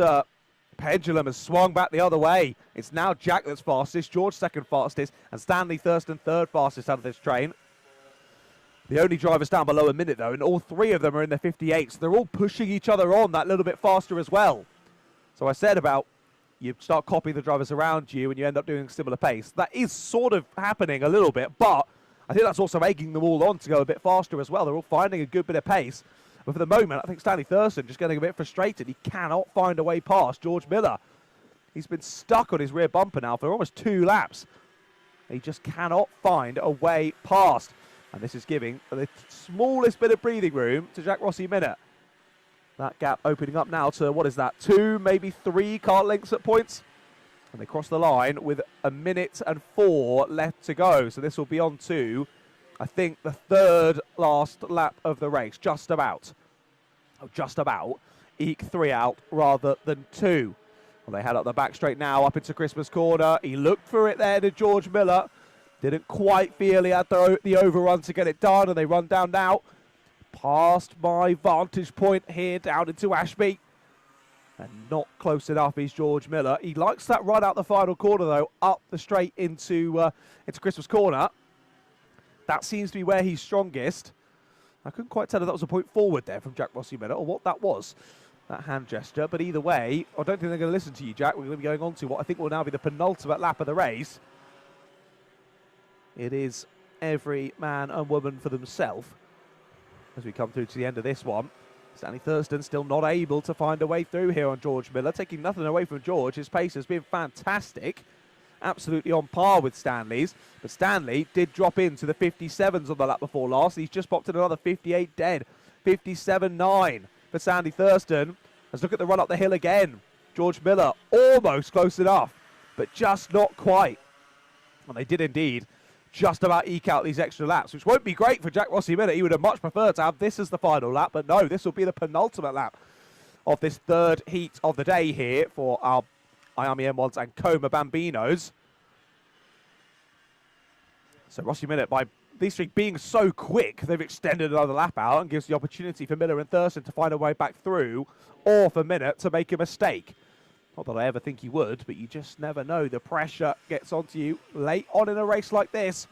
pendulum has swung back the other way. It's now Jack that's fastest, George second fastest, and Stanley Thurston third fastest out of this train. The only drivers down below a minute, though, and all 3 of them are in their 58s. So they're all pushing each other on that little bit faster as well. So I said about you start copying the drivers around you and you end up doing a similar pace. That is sort of happening a little bit, but I think that's also egging them all on to go a bit faster as well. They're all finding a good bit of pace. But for the moment, I think Stanley Thurston just getting a bit frustrated. He cannot find a way past George Miller. He's been stuck on his rear bumper now for almost 2 laps. He just cannot find a way past. And this is giving the smallest bit of breathing room to Jack Rossi Minute. That gap opening up now to, what is that, 2, maybe 3 kart lengths at points. And they cross the line with 1 minute and 4 left to go. So this will be on to, I think, the 3rd last lap of the race. Just about. Oh, just about. Eke 3 out rather than 2. Well, they head up the back straight now, up into Christmas corner. He looked for it there to George Miller. Didn't quite feel he had the overrun to get it done, and they run down now. Past my vantage point here, down into Ashby. And not close enough is George Miller. He likes that run out the final corner, though, up the straight into Christmas corner. That seems to be where he's strongest. I couldn't quite tell if that was a point forward there from Jack Rossi Miller, or what that was. That hand gesture, but either way, I don't think they're going to listen to you, Jack. We're going to be going on to what I think will now be the penultimate lap of the race. It is every man and woman for themselves as we come through to the end of this one. Stanley Thurston still not able to find a way through here on George Miller, taking nothing away from George. His pace has been fantastic, absolutely on par with Stanley's, but Stanley did drop into the 57s on the lap before last. He's just popped in another 58 dead, 57.9. For Stanley Thurston. Let's look at the run up the hill again. George Miller almost close enough, but just not quite. And they did indeed just about eke out these extra laps, which won't be great for Jack Rossi Miller. He would have much preferred to have this as the final lap, but no, this will be the penultimate lap of this 3rd heat of the day here for our Iame M1s and Coma Bambinos. So Rossi Miller, by these 3 being so quick, they've extended another lap out and gives the opportunity for Miller and Thurston to find a way back through, or for Minute to make a mistake. Not that I ever think he would, but you just never know. The pressure gets onto you late on in a race like this.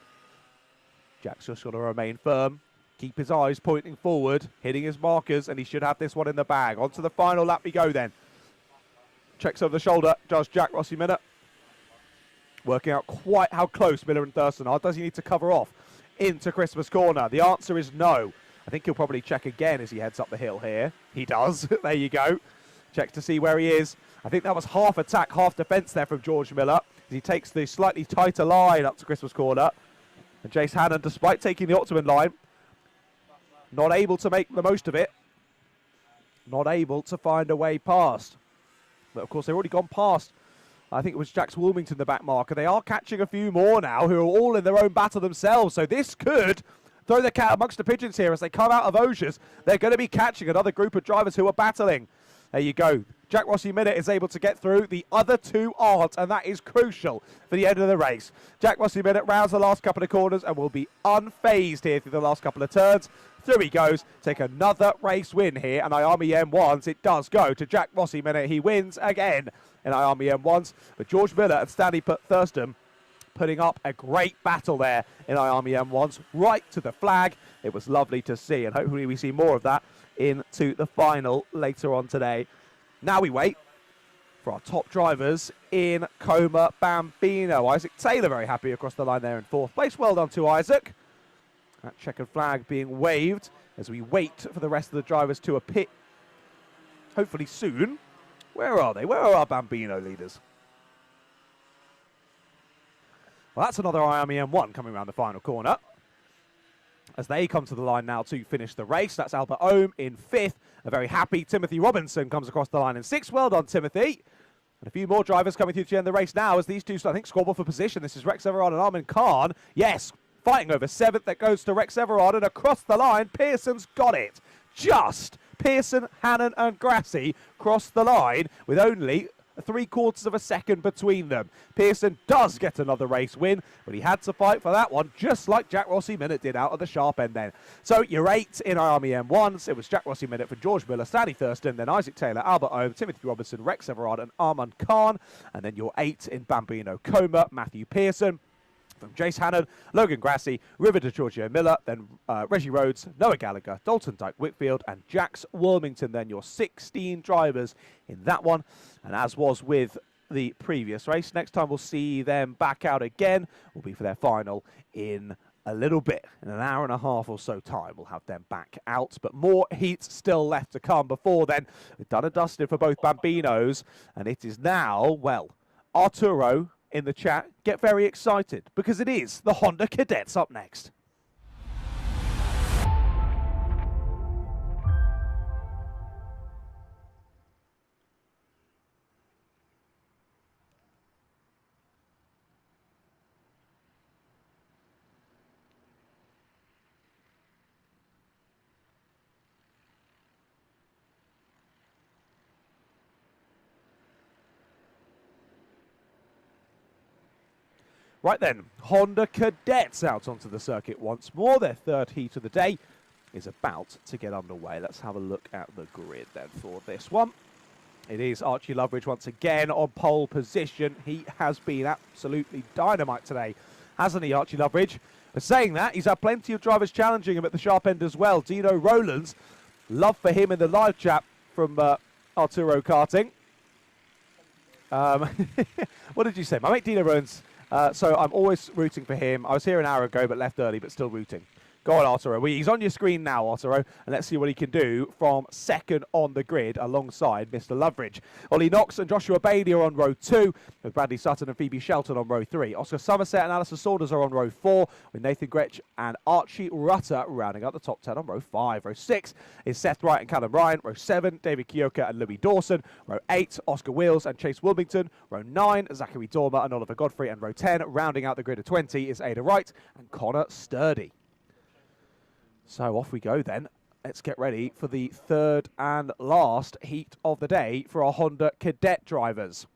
Jack's just got to remain firm, keep his eyes pointing forward, hitting his markers, and he should have this one in the bag. On to the final lap we go then. Checks over the shoulder, does Jack Rossi Minute. Working out quite how close Miller and Thurston are. Does he need to cover off into Christmas corner? The answer is no. I think he'll probably check again as he heads up the hill here. He does. There you go. Checks to see where he is. I think that was half attack, half defence there from George Miller as he takes the slightly tighter line up to Christmas corner. And Jace Hannon, despite taking the optimum line, not able to make the most of it. Not able to find a way past. But of course, they've already gone past. I think it was Jax Wilmington, the back marker. They are catching a few more now who are all in their own battle themselves. So this could throw the cat amongst the pigeons here as they come out of Osiers. They're going to be catching another group of drivers who are battling. There you go. Jack Rossi Minute is able to get through. The other 2 aren't, and that is crucial for the end of the race. Jack Rossi Minute rounds the last couple of corners and will be unfazed here through the last couple of turns. Through he goes. Take another race win here, and Iame M1s. It does go to Jack Rossi Minute. He wins again in Iame M1s. But George Miller and Stanley Thurston putting up a great battle there in Iame M1s, right to the flag. It was lovely to see, and hopefully we see more of that into the final later on today. Now we wait for our top drivers in Coma Bambino. Isaac Taylor very happy across the line there in 4th place. Well done to Isaac. That checkered flag being waved as we wait for the rest of the drivers to appear. Hopefully soon. Where are they? Where are our Bambino leaders? Well, that's another Iame M1 coming around the final corner as they come to the line now to finish the race. That's Albert Ohm in 5th. A very happy Timothy Robinson comes across the line in 6th. Well done, Timothy. And a few more drivers coming through to the end of the race now as these 2, I think, squabble for position. This is Rex Everard and Armin Khan. Yes, fighting over 7th. That goes to Rex Everard, and across the line, Pearson's got it. Just Pearson, Hannon and Grassi cross the line with only 3/4 of a second between them. Pearson does get another race win, but he had to fight for that one, just like Jack Rossi Minute did out of the sharp end then. So your 8 in Iame M1s, it was Jack Rossi Minute for George Miller, Stanley Thurston, then Isaac Taylor, Albert Ohm, Timothy Robinson, Rex Everard and Armand Khan. And then your 8 in Bambino Coma, Matthew Pearson. From Jace Hannon, Logan Grassi, River to Giorgio Miller, then Reggie Rhodes, Noah Gallagher, Dalton Dyke Whitfield, and Jax Wilmington. Then your 16 drivers in that one. And as was with the previous race, next time we'll see them back out again will be for their final in a little bit. In an hour and a half or so time, we'll have them back out. But more heats still left to come before then. We've done and dusted for both Bambinos. And it is now, well, Arturo in the chat, get very excited because it is the Honda Cadets up next. Right then, Honda Cadets out onto the circuit once more. Their third heat of the day is about to get underway. Let's have a look at the grid then for this one. It is Archie Loveridge once again on pole position. He has been absolutely dynamite today, hasn't he, Archie Loveridge? But saying that, he's had plenty of drivers challenging him at the sharp end as well. Dino Rowlands, love for him in the live chat from Arturo Karting. What did you say? My mate Dino Rowlands. So I'm always rooting for him. I was here an hour ago, but left early, but still rooting. Go on, Arturo. He's on your screen now, Arturo, and let's see what he can do from second on the grid alongside Mr. Loveridge. Ollie Knox and Joshua Bailey are on row 2, with Bradley Sutton and Phoebe Shelton on row 3. Oscar Somerset and Alistair Saunders are on row 4, with Nathan Gretsch and Archie Rutter rounding out the top 10 on row 5. Row 6 is Seth Wright and Callum Ryan. Row 7, David Kioka and Louis Dawson. Row 8, Oscar Wills and Chase Wilmington. Row 9, Zachary Dormer and Oliver Godfrey. And row 10, rounding out the grid of 20, is Ada Wright and Connor Sturdy. So off we go then. Let's get ready for the third and last heat of the day for our Honda Cadet drivers.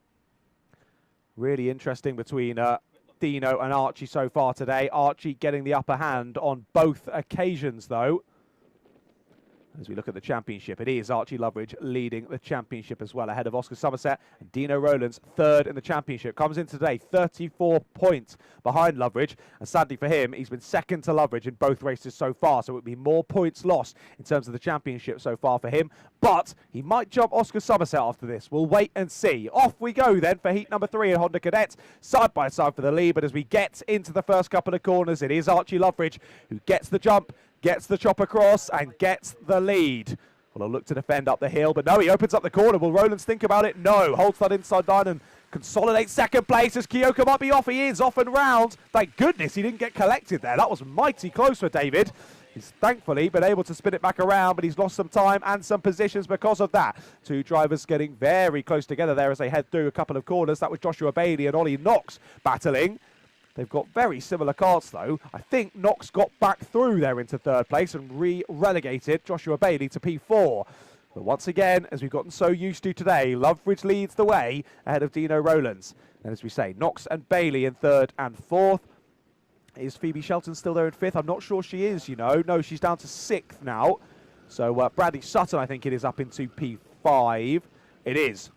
Really interesting between Dino and Archie so far today. Archie getting the upper hand on both occasions though. As we look at the championship, it is Archie Loveridge leading the championship as well, ahead of Oscar Somerset and Dino Rowlands, third in the championship. Comes in today 34 points behind Loveridge, and sadly for him, he's been second to Loveridge in both races so far, so it would be more points lost in terms of the championship so far for him, but he might jump Oscar Somerset after this. We'll wait and see. Off we go then for heat number 3 in Honda Cadets, side by side for the lead, but as we get into the first couple of corners, it is Archie Loveridge who gets the jump, gets the chop across and gets the lead. Well, he'll look to defend up the hill, but no, he opens up the corner. Will Rowlands think about it? No. Holds that inside line and consolidates second place as Kioka might be off. He is off and round. Thank goodness he didn't get collected there. That was mighty close for David. He's thankfully been able to spin it back around, but he's lost some time and some positions because of that. Two drivers getting very close together there as they head through a couple of corners. That was Joshua Bailey and Ollie Knox battling. They've got very similar carts, though. I think Knox got back through there into third place and relegated Joshua Bailey to P4. But once again, as we've gotten so used to today, Loveridge leads the way ahead of Dino Rowlands. And as we say, Knox and Bailey in third and fourth. Is Phoebe Shelton still there in fifth? I'm not sure she is, you know. No, she's down to sixth now. So Bradley Sutton, I think it is, up into P5. It is.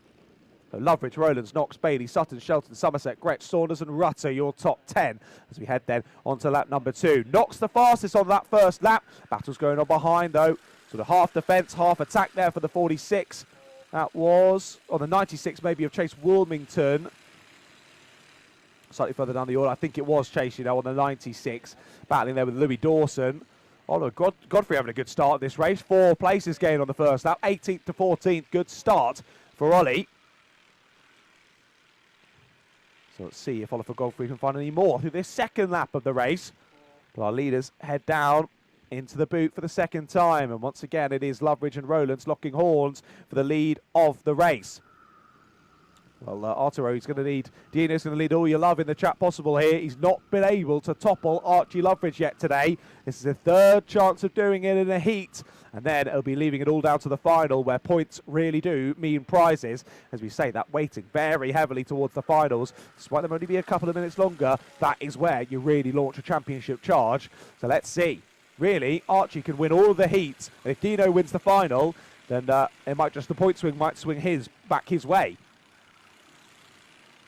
So Loveridge, Rowlands, Knox, Bailey, Sutton, Shelton, Somerset, Gretsch, Saunders and Rutter, your top 10 as we head then onto lap number 2. Knox the fastest on that first lap. Battle's going on behind though. Sort of half defence, half attack there for the 46. That was on the 96 maybe of Chase Wilmington. Slightly further down the order, I think it was Chase, you know, on the 96. Battling there with Louis Dawson. Oliver Godfrey having a good start at this race. 4 places gained on the first lap. 18th to 14th, good start for Ollie. So let's see if Oliver Godfrey can find any more through this second lap of the race. But our leaders head down into the boot for the second time. And once again, it is Loveridge and Rowlands locking horns for the lead of the race. Well, Arturo is going to need, Dino's going to need all your love in the chat possible here. He's not been able to topple Archie Loveridge yet today. This is a third chance of doing it in a heat. And then it'll be leaving it all down to the final where points really do mean prizes. As we say, that weighting very heavily towards the finals. Despite them only be a couple of minutes longer, that is where you really launch a championship charge. So let's see. Really, Archie can win all of the heats. And if Dino wins the final, then it might just, the point swing might swing back his way.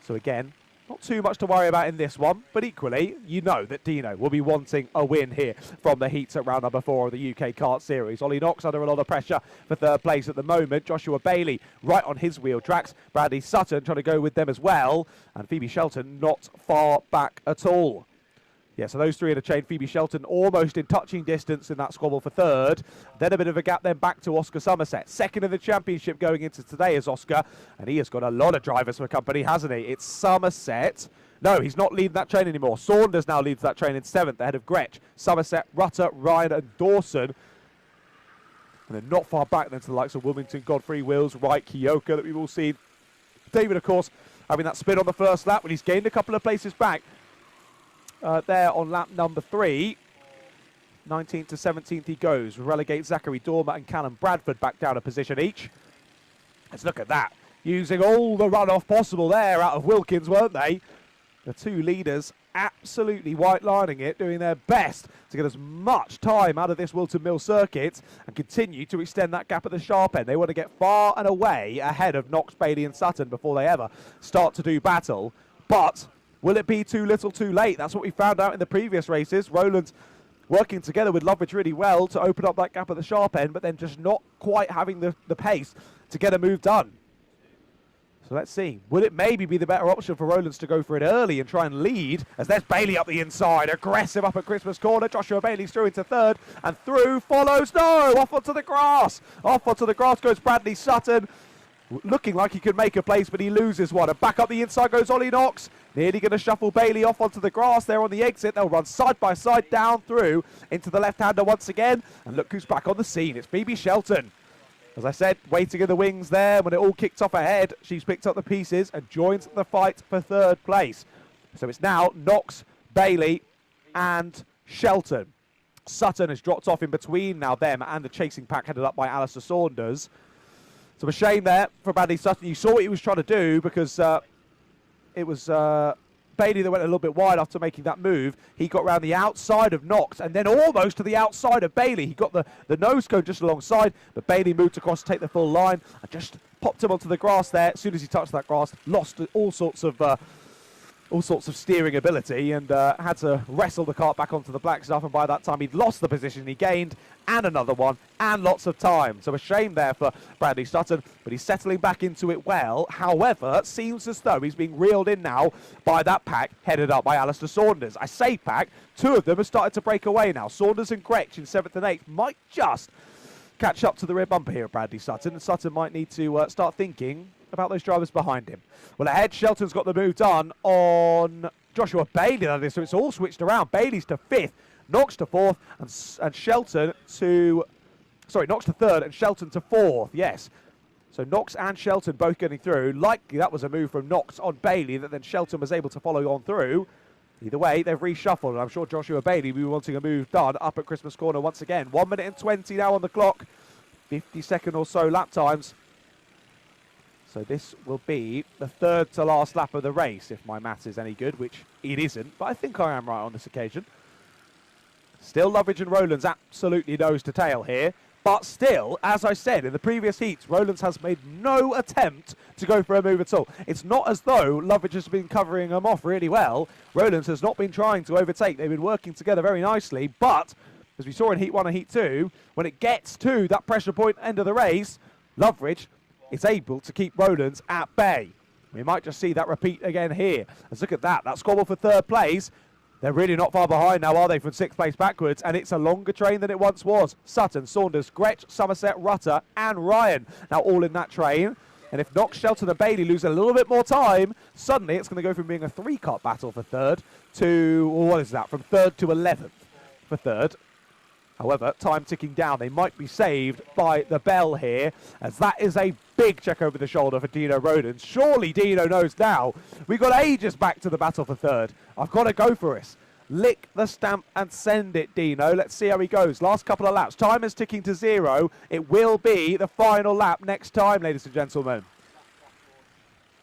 So again, not too much to worry about in this one, but equally, you know that Dino will be wanting a win here from the heats at round number 4 of the UK Kart Series. Ollie Knox under a lot of pressure for third place at the moment. Joshua Bailey right on his wheel tracks. Bradley Sutton trying to go with them as well. And Phoebe Shelton not far back at all. Yeah, so those three in a chain. Phoebe Shelton almost in touching distance in that squabble for third. Then a bit of a gap then back to Oscar Somerset. Second in the championship going into today is Oscar. And he has got a lot of drivers for company, hasn't he? It's Somerset. No, he's not leading that train anymore. Saunders now leads that train in seventh ahead of Gretsch. Somerset, Rutter, Ryan and Dawson. And then not far back then to the likes of Wilmington, Godfrey, Wills, Wright, Kiyoka that we've all seen. David, of course, having that spin on the first lap when he's gained a couple of places back. There on lap number 3. 19th to 17th he goes. Relegate Zachary Dormer and Callum Bradford back down a position each. Let's look at that. Using all the runoff possible there out of Wilkins, weren't they? The two leaders absolutely white lining it, doing their best to get as much time out of this Whilton Mill circuit and continue to extend that gap at the sharp end. They want to get far and away ahead of Knox, Bailey and Sutton before they ever start to do battle. But will it be too little too late? That's what we found out in the previous races. Rowland's working together with Loveridge really well to open up that gap at the sharp end, but then just not quite having the pace to get a move done. So let's see. Will it maybe be the better option for Rowlands to go for it early and try and lead? As there's Bailey up the inside. Aggressive up at Christmas corner. Joshua Bailey's through into third. And through follows. No! Off onto the grass. Off onto the grass goes Bradley Sutton. Looking like he could make a place, but he loses one. And back up the inside goes Ollie Knox. Nearly going to shuffle Bailey off onto the grass there on the exit. They'll run side by side down through into the left-hander once again. And look who's back on the scene. It's Phoebe Shelton. As I said, waiting in the wings there. When it all kicked off ahead, she's picked up the pieces and joins the fight for third place. So it's now Knox, Bailey and Shelton. Sutton has dropped off in between now them and the chasing pack headed up by Alistair Saunders. So a shame there for Bradley Sutton. You saw what he was trying to do because it was Bailey that went a little bit wide after making that move. He got round the outside of Knox and then almost to the outside of Bailey. He got the nose cone just alongside, but Bailey moved across to take the full line and just popped him onto the grass there. As soon as he touched that grass, lost all sorts of steering ability and had to wrestle the kart back onto the black stuff, and by that time he'd lost the position he gained and another one and lots of time. So a shame there for Bradley Sutton, but he's settling back into it well. However, it seems as though he's being reeled in now by that pack headed up by Alistair Saunders. I say pack, two of them have started to break away now. Saunders and Gretsch in 7th and 8th might just catch up to the rear bumper here at Bradley Sutton, and Sutton might need to start thinking about those drivers behind him. Well, ahead, Shelton's got the move done on Joshua Bailey, that is, so it's all switched around. Bailey's to 5th, Knox to 4th, and Shelton to... Sorry, Knox to 3rd and Shelton to 4th, yes. So Knox and Shelton both getting through. Likely that was a move from Knox on Bailey that then Shelton was able to follow on through. Either way, they've reshuffled, and I'm sure Joshua Bailey will be wanting a move done up at Christmas corner once again. 1 minute and 20 now on the clock. 50-second or so lap times. So this will be the 3rd to last lap of the race, if my maths is any good, which it isn't, but I think I am right on this occasion. Still Loveridge and Rowlands absolutely nose to tail here, but still, as I said in the previous heats, Rowlands has made no attempt to go for a move at all. It's not as though Loveridge has been covering them off really well. Rowlands has not been trying to overtake. They've been working together very nicely, but as we saw in Heat 1 and Heat 2, when it gets to that pressure point end of the race, Loveridge is able to keep Rowlands at bay. We might just see that repeat again here. Let's look at that. That squabble for 3rd place. They're really not far behind now, are they, from 6th place backwards? And it's a longer train than it once was. Sutton, Saunders, Gretsch, Somerset, Rutter and Ryan now all in that train. And if Knox, Shelton and Bailey lose a little bit more time, suddenly it's going to go from being a 3-car battle for 3rd to, what is that, from 3rd to 11th for 3rd. However, time ticking down. They might be saved by the bell here, as that is a big check over the shoulder for Dino Rodens. Surely Dino knows now. We've got ages back to the battle for 3rd. I've got to go for this. Lick the stamp and send it, Dino. Let's see how he goes. Last couple of laps. Time is ticking to 0. It will be the final lap next time, ladies and gentlemen.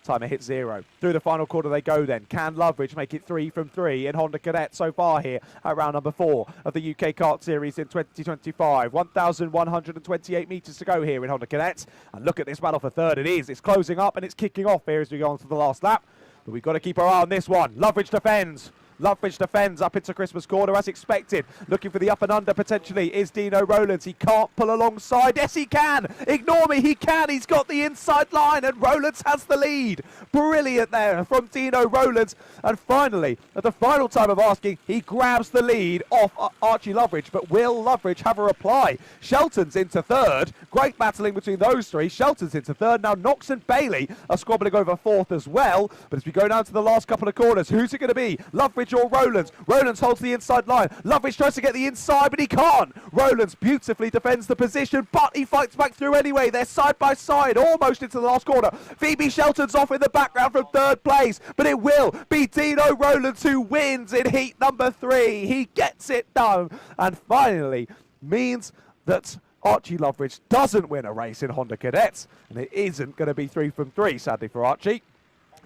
Timer hits 0. Through the final quarter they go then. Can Loveridge make it 3 from 3 in Honda Cadet so far here at round number 4 of the UK Kart Series in 2025. 1,128 metres to go here in Honda Cadet. And look at this battle for 3rd. It is. It's closing up and it's kicking off here as we go on to the last lap. But we've got to keep our eye on this one. Loveridge defends. Loveridge defends up into Christmas corner as expected. Looking for the up and under potentially is Dino Rowlands. He can't pull alongside. Yes, he can. Ignore me. He can. He's got the inside line and Rowlands has the lead. Brilliant there from Dino Rowlands. And finally, at the final time of asking, he grabs the lead off Archie Loveridge. But will Loveridge have a reply? Shelton's into third. Great battling between those three. Shelton's into third. Now Knox and Bailey are squabbling over fourth as well. But as we go down to the last couple of corners, who's it going to be? Loveridge or Rowlands? Rowlands holds the inside line. Loveridge tries to get the inside, but he can't. Rowlands beautifully defends the position, but he fights back through anyway. They're side by side, almost into the last corner. Phoebe Shelton's off in the background from third place, but it will be Dino Rowlands who wins in heat number 3. He gets it done, and finally means that Archie Loveridge doesn't win a race in Honda Cadets, and it isn't going to be 3 from 3, sadly for Archie.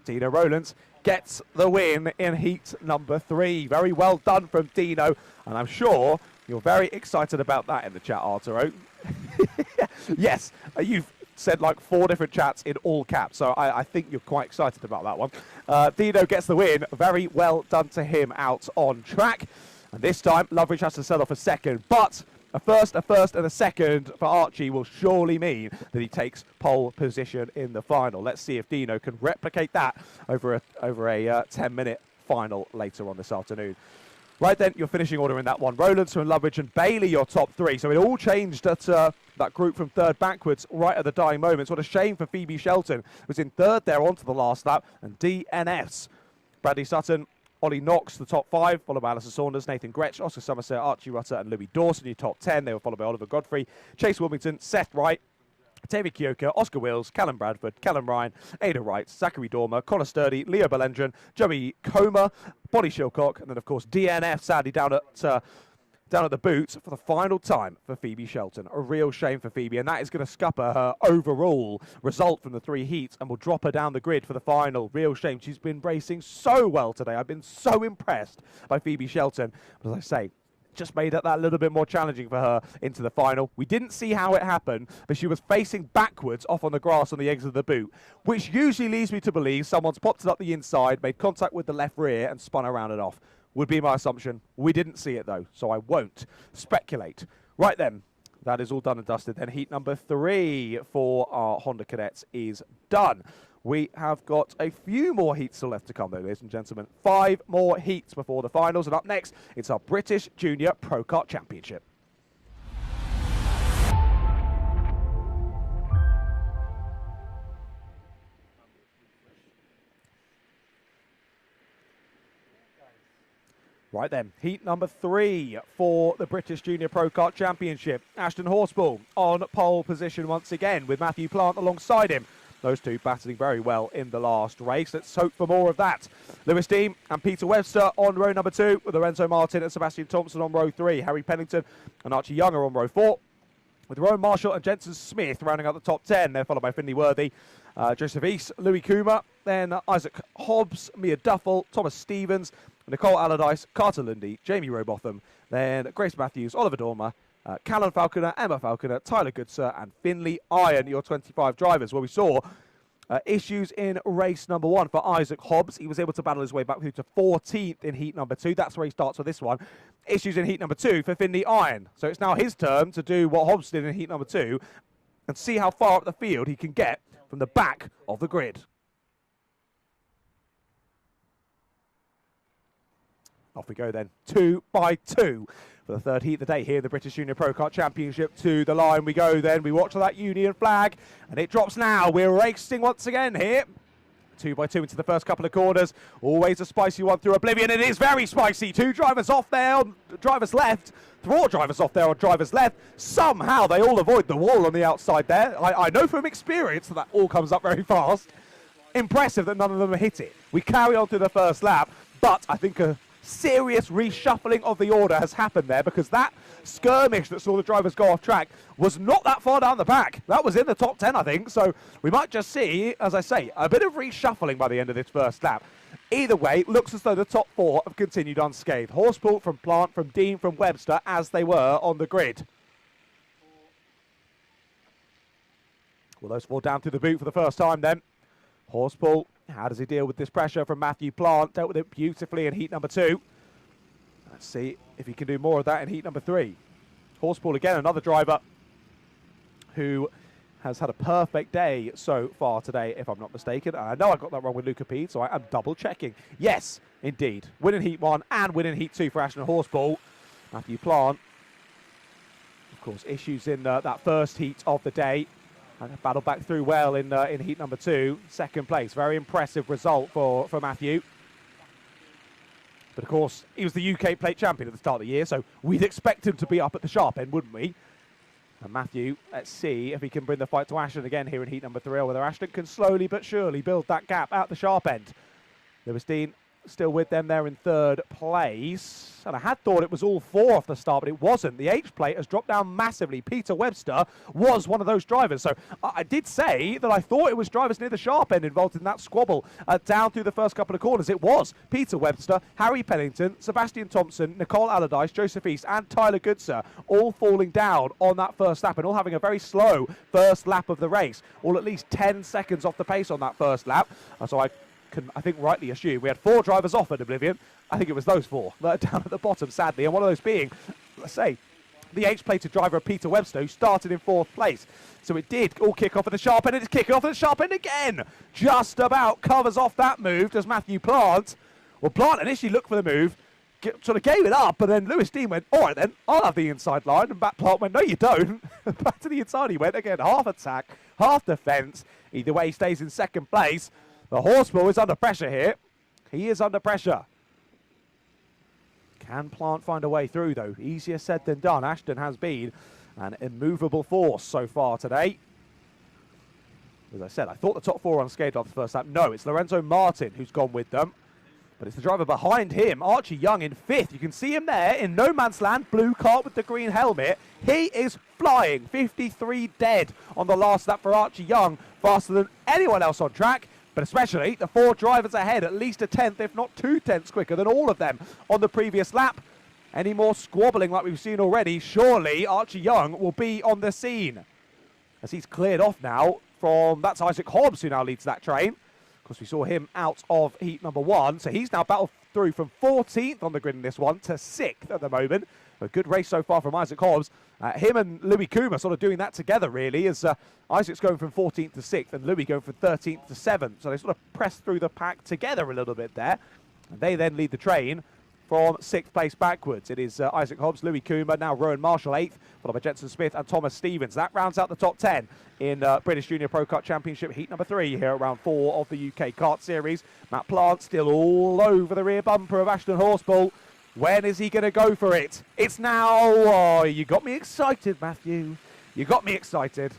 Dino Rowlands gets the win in heat number 3. Very well done from Dino, and I'm sure you're very excited about that in the chat, Arturo. Yes, you've said like 4 different chats in all caps, so I think you're quite excited about that one. Dino gets the win. Very well done to him out on track. And this time, Loveridge has to sell off a second, but a first, and a second for Archie will surely mean that he takes pole position in the final. Let's see if Dino can replicate that over a 10-minute final later on this afternoon. Right then, your finishing order in that one. Rowlands from Loveridge and Bailey, your top 3. So it all changed at that group from third backwards right at the dying moments. What a shame for Phoebe Shelton, who was in third there onto the last lap. And DNFs. Bradley Sutton, Ollie Knox, the top 5, followed by Alison Saunders, Nathan Gretsch, Oscar Somerset, Archie Rutter and Louis Dawson, your top 10. They were followed by Oliver Godfrey, Chase Wilmington, Seth Wright, David Kyoka, Oscar Wills, Callum Bradford, Callum Ryan, Ada Wright, Zachary Dormer, Connor Sturdy, Leo Belendron, Joey Comer, Bonnie Shilcock, and then of course DNF sadly down at the boot for the final time for Phoebe Shelton. A real shame for Phoebe, and that is going to scupper her overall result from the 3 heats and will drop her down the grid for the final. Real shame. She's been racing so well today. I've been so impressed by Phoebe Shelton. But as I say, just made it that little bit more challenging for her into the final. We didn't see how it happened, but she was facing backwards off on the grass on the exit of the boot, which usually leads me to believe someone's popped it up the inside, made contact with the left rear and spun around and off. Would be my assumption. We didn't see it though, so I won't speculate. Right then, that is all done and dusted. Then heat number 3 for our Honda Cadets is done. We have got a few more heats still left to come though, ladies and gentlemen. 5 more heats before the finals, and up next, it's our British Junior Pro Kart Championship. Right then, heat number 3 for the British Junior Pro Kart Championship. Ashton Horsball on pole position once again with Matthew Plant alongside him. Those two battling very well in the last race. Let's hope for more of that. Lewis Dean and Peter Webster on row number 2 with Lorenzo Martin and Sebastian Thompson on row 3. Harry Pennington and Archie Young are on row 4. With Rowan Marshall and Jensen Smith rounding out the top 10. They're followed by Finley Worthy, Joseph East, Louis Kuma, then Isaac Hobbs, Mia Duffel, Thomas Stevens, Nicole Allardyce, Carter Lundy, Jamie Robotham, then Grace Matthews, Oliver Dormer, Callan Falconer, Emma Falconer, Tyler Goodser, and Finley Iron, your 25 drivers. Well, we saw issues in race number 1 for Isaac Hobbs. He was able to battle his way back through to 14th in heat number 2. That's where he starts for this one. Issues in heat number 2 for Finley Iron. So it's now his turn to do what Hobbs did in heat number 2 and see how far up the field he can get from the back of the grid. Off we go then, 2 by 2 for the 3rd heat of the day here in the British Junior Pro Kart Championship. To the line we go then. We watch that Union flag, and it drops now. We're racing once again here. 2 by 2 into the first couple of corners. Always a spicy one through Oblivion. It is very spicy. 2 drivers off there on driver's left. 4 drivers off there on driver's left. Somehow they all avoid the wall on the outside there. I know from experience that all comes up very fast. Impressive that none of them hit it. We carry on through the first lap, but I think a serious reshuffling of the order has happened there, because that skirmish that saw the drivers go off track was not that far down the back. That was in the top 10, I think. So we might just see, as I say, a bit of reshuffling by the end of this first lap. Either way, looks as though the top 4 have continued unscathed. Horspool from Plant, from Dean, from Webster, as they were on the grid. Well, those 4 down through the boot for the first time then. Horspool How does he deal with this pressure from Matthew Plant? Dealt with it beautifully in heat number 2. Let's see if he can do more of that in heat number 3. Horspool again, another driver who has had a perfect day so far today, if I'm not mistaken. And I know I got that wrong with Luca Pede, so I am double checking. Yes, indeed. Winning heat 1 and winning heat 2 for Ashton Horspool. Matthew Plant, of course, issues in that first heat of the day. And battled back through well in heat number 2. Second place. Very impressive result for Matthew. But of course, he was the UK plate champion at the start of the year, so we'd expect him to be up at the sharp end, wouldn't we? And Matthew, let's see if he can bring the fight to Ashton again here in heat number 3, or whether Ashton can slowly but surely build that gap out the sharp end. Lewis Dean still with them there in 3rd place. And I had thought it was all 4 off the start, but it wasn't. The H plate has dropped down massively. Peter Webster was one of those drivers. So I did say that I thought it was drivers near the sharp end involved in that squabble down through the first couple of corners. It was Peter Webster, Harry Pennington, Sebastian Thompson, Nicole Allardyce, Joseph East and Tyler Goodser all falling down on that first lap and all having a very slow first lap of the race. All at least 10 seconds off the pace on that first lap. So I can, I think, rightly assume we had 4 drivers off at Oblivion. I think it was those 4 that are down at the bottom, sadly, and one of those being, let's say, the H-plated driver of Peter Webster, who started in 4th place. So it did all kick off at the sharp end, and it's kicking off at the sharp end again. Just about covers off that move, does Matthew Plant. Well, Plant initially looked for the move, sort of gave it up, but then Lewis Dean went, all right then, I'll have the inside line, and back Plant went, no you don't. Back to the inside he went, again, half attack, half defence. Either way, he stays in 2nd place. The Horspool is under pressure here. He is under pressure. Can Plant find a way through, though? Easier said than done. Ashton has been an immovable force so far today. As I said, I thought the top 4 were unscathed after the first lap. No, it's Lorenzo Martin who's gone with them. But it's the driver behind him, Archie Young, in 5th. You can see him there in no man's land, blue kart with the green helmet. He is flying, 53 dead on the last lap for Archie Young, faster than anyone else on track. But especially the 4 drivers ahead, at least a 10th, if not 2 tenths quicker than all of them on the previous lap. Any more squabbling like we've seen already, surely Archie Young will be on the scene. As he's cleared off now from, that's Isaac Hobbs who now leads that train. Of course, we saw him out of heat number 1, so he's now battled through from 14th on the grid in this one to 6th at the moment. A good race so far from Isaac Hobbs. Him and Louis Kuma sort of doing that together, really, as Isaac's going from 14th to 6th and Louis going from 13th to 7th. So they sort of press through the pack together a little bit there. And they then lead the train from 6th place backwards. It is Isaac Hobbs, Louis Kuma, now Rowan Marshall 8th, followed by Jensen Smith and Thomas Stevens. That rounds out the top 10 in British Junior Pro Kart Championship heat number 3 here at round 4 of the UK Kart Series. Matt Plant still all over the rear bumper of Ashton Horspool. When is he going to go for it? It's now. Oh, you got me excited, Matthew. You got me excited.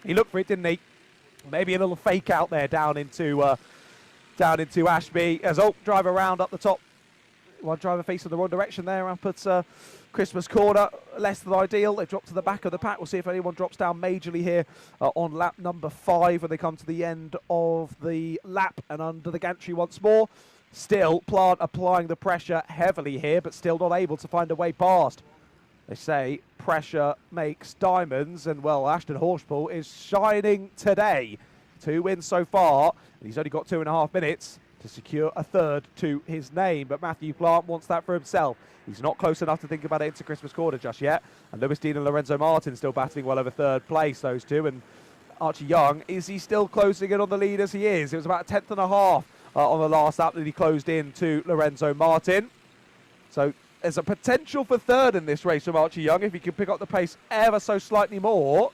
He looked for it, didn't he? Maybe a little fake out there down into Ashby. As drive around up the top. One driver facing the wrong direction there up at Christmas corner. Less than ideal. They drop to the back of the pack. We'll see if anyone drops down majorly here on lap number 5 when they come to the end of the lap and under the gantry once more. Still, Plant applying the pressure heavily here, but still not able to find a way past. They say pressure makes diamonds, and well, Ashton Horspool is shining today. 2 wins so far, and he's only got 2.5 minutes to secure a 3rd to his name, but Matthew Plant wants that for himself. He's not close enough to think about it into Christmas corner just yet, and Lewis Dean and Lorenzo Martin still battling well over 3rd place, those two, and Archie Young, is he still closing in on the lead as he is? It was about a 10.5 on the last lap that he closed in to Lorenzo Martin. So there's a potential for 3rd in this race from Archie Young if he can pick up the pace ever so slightly more.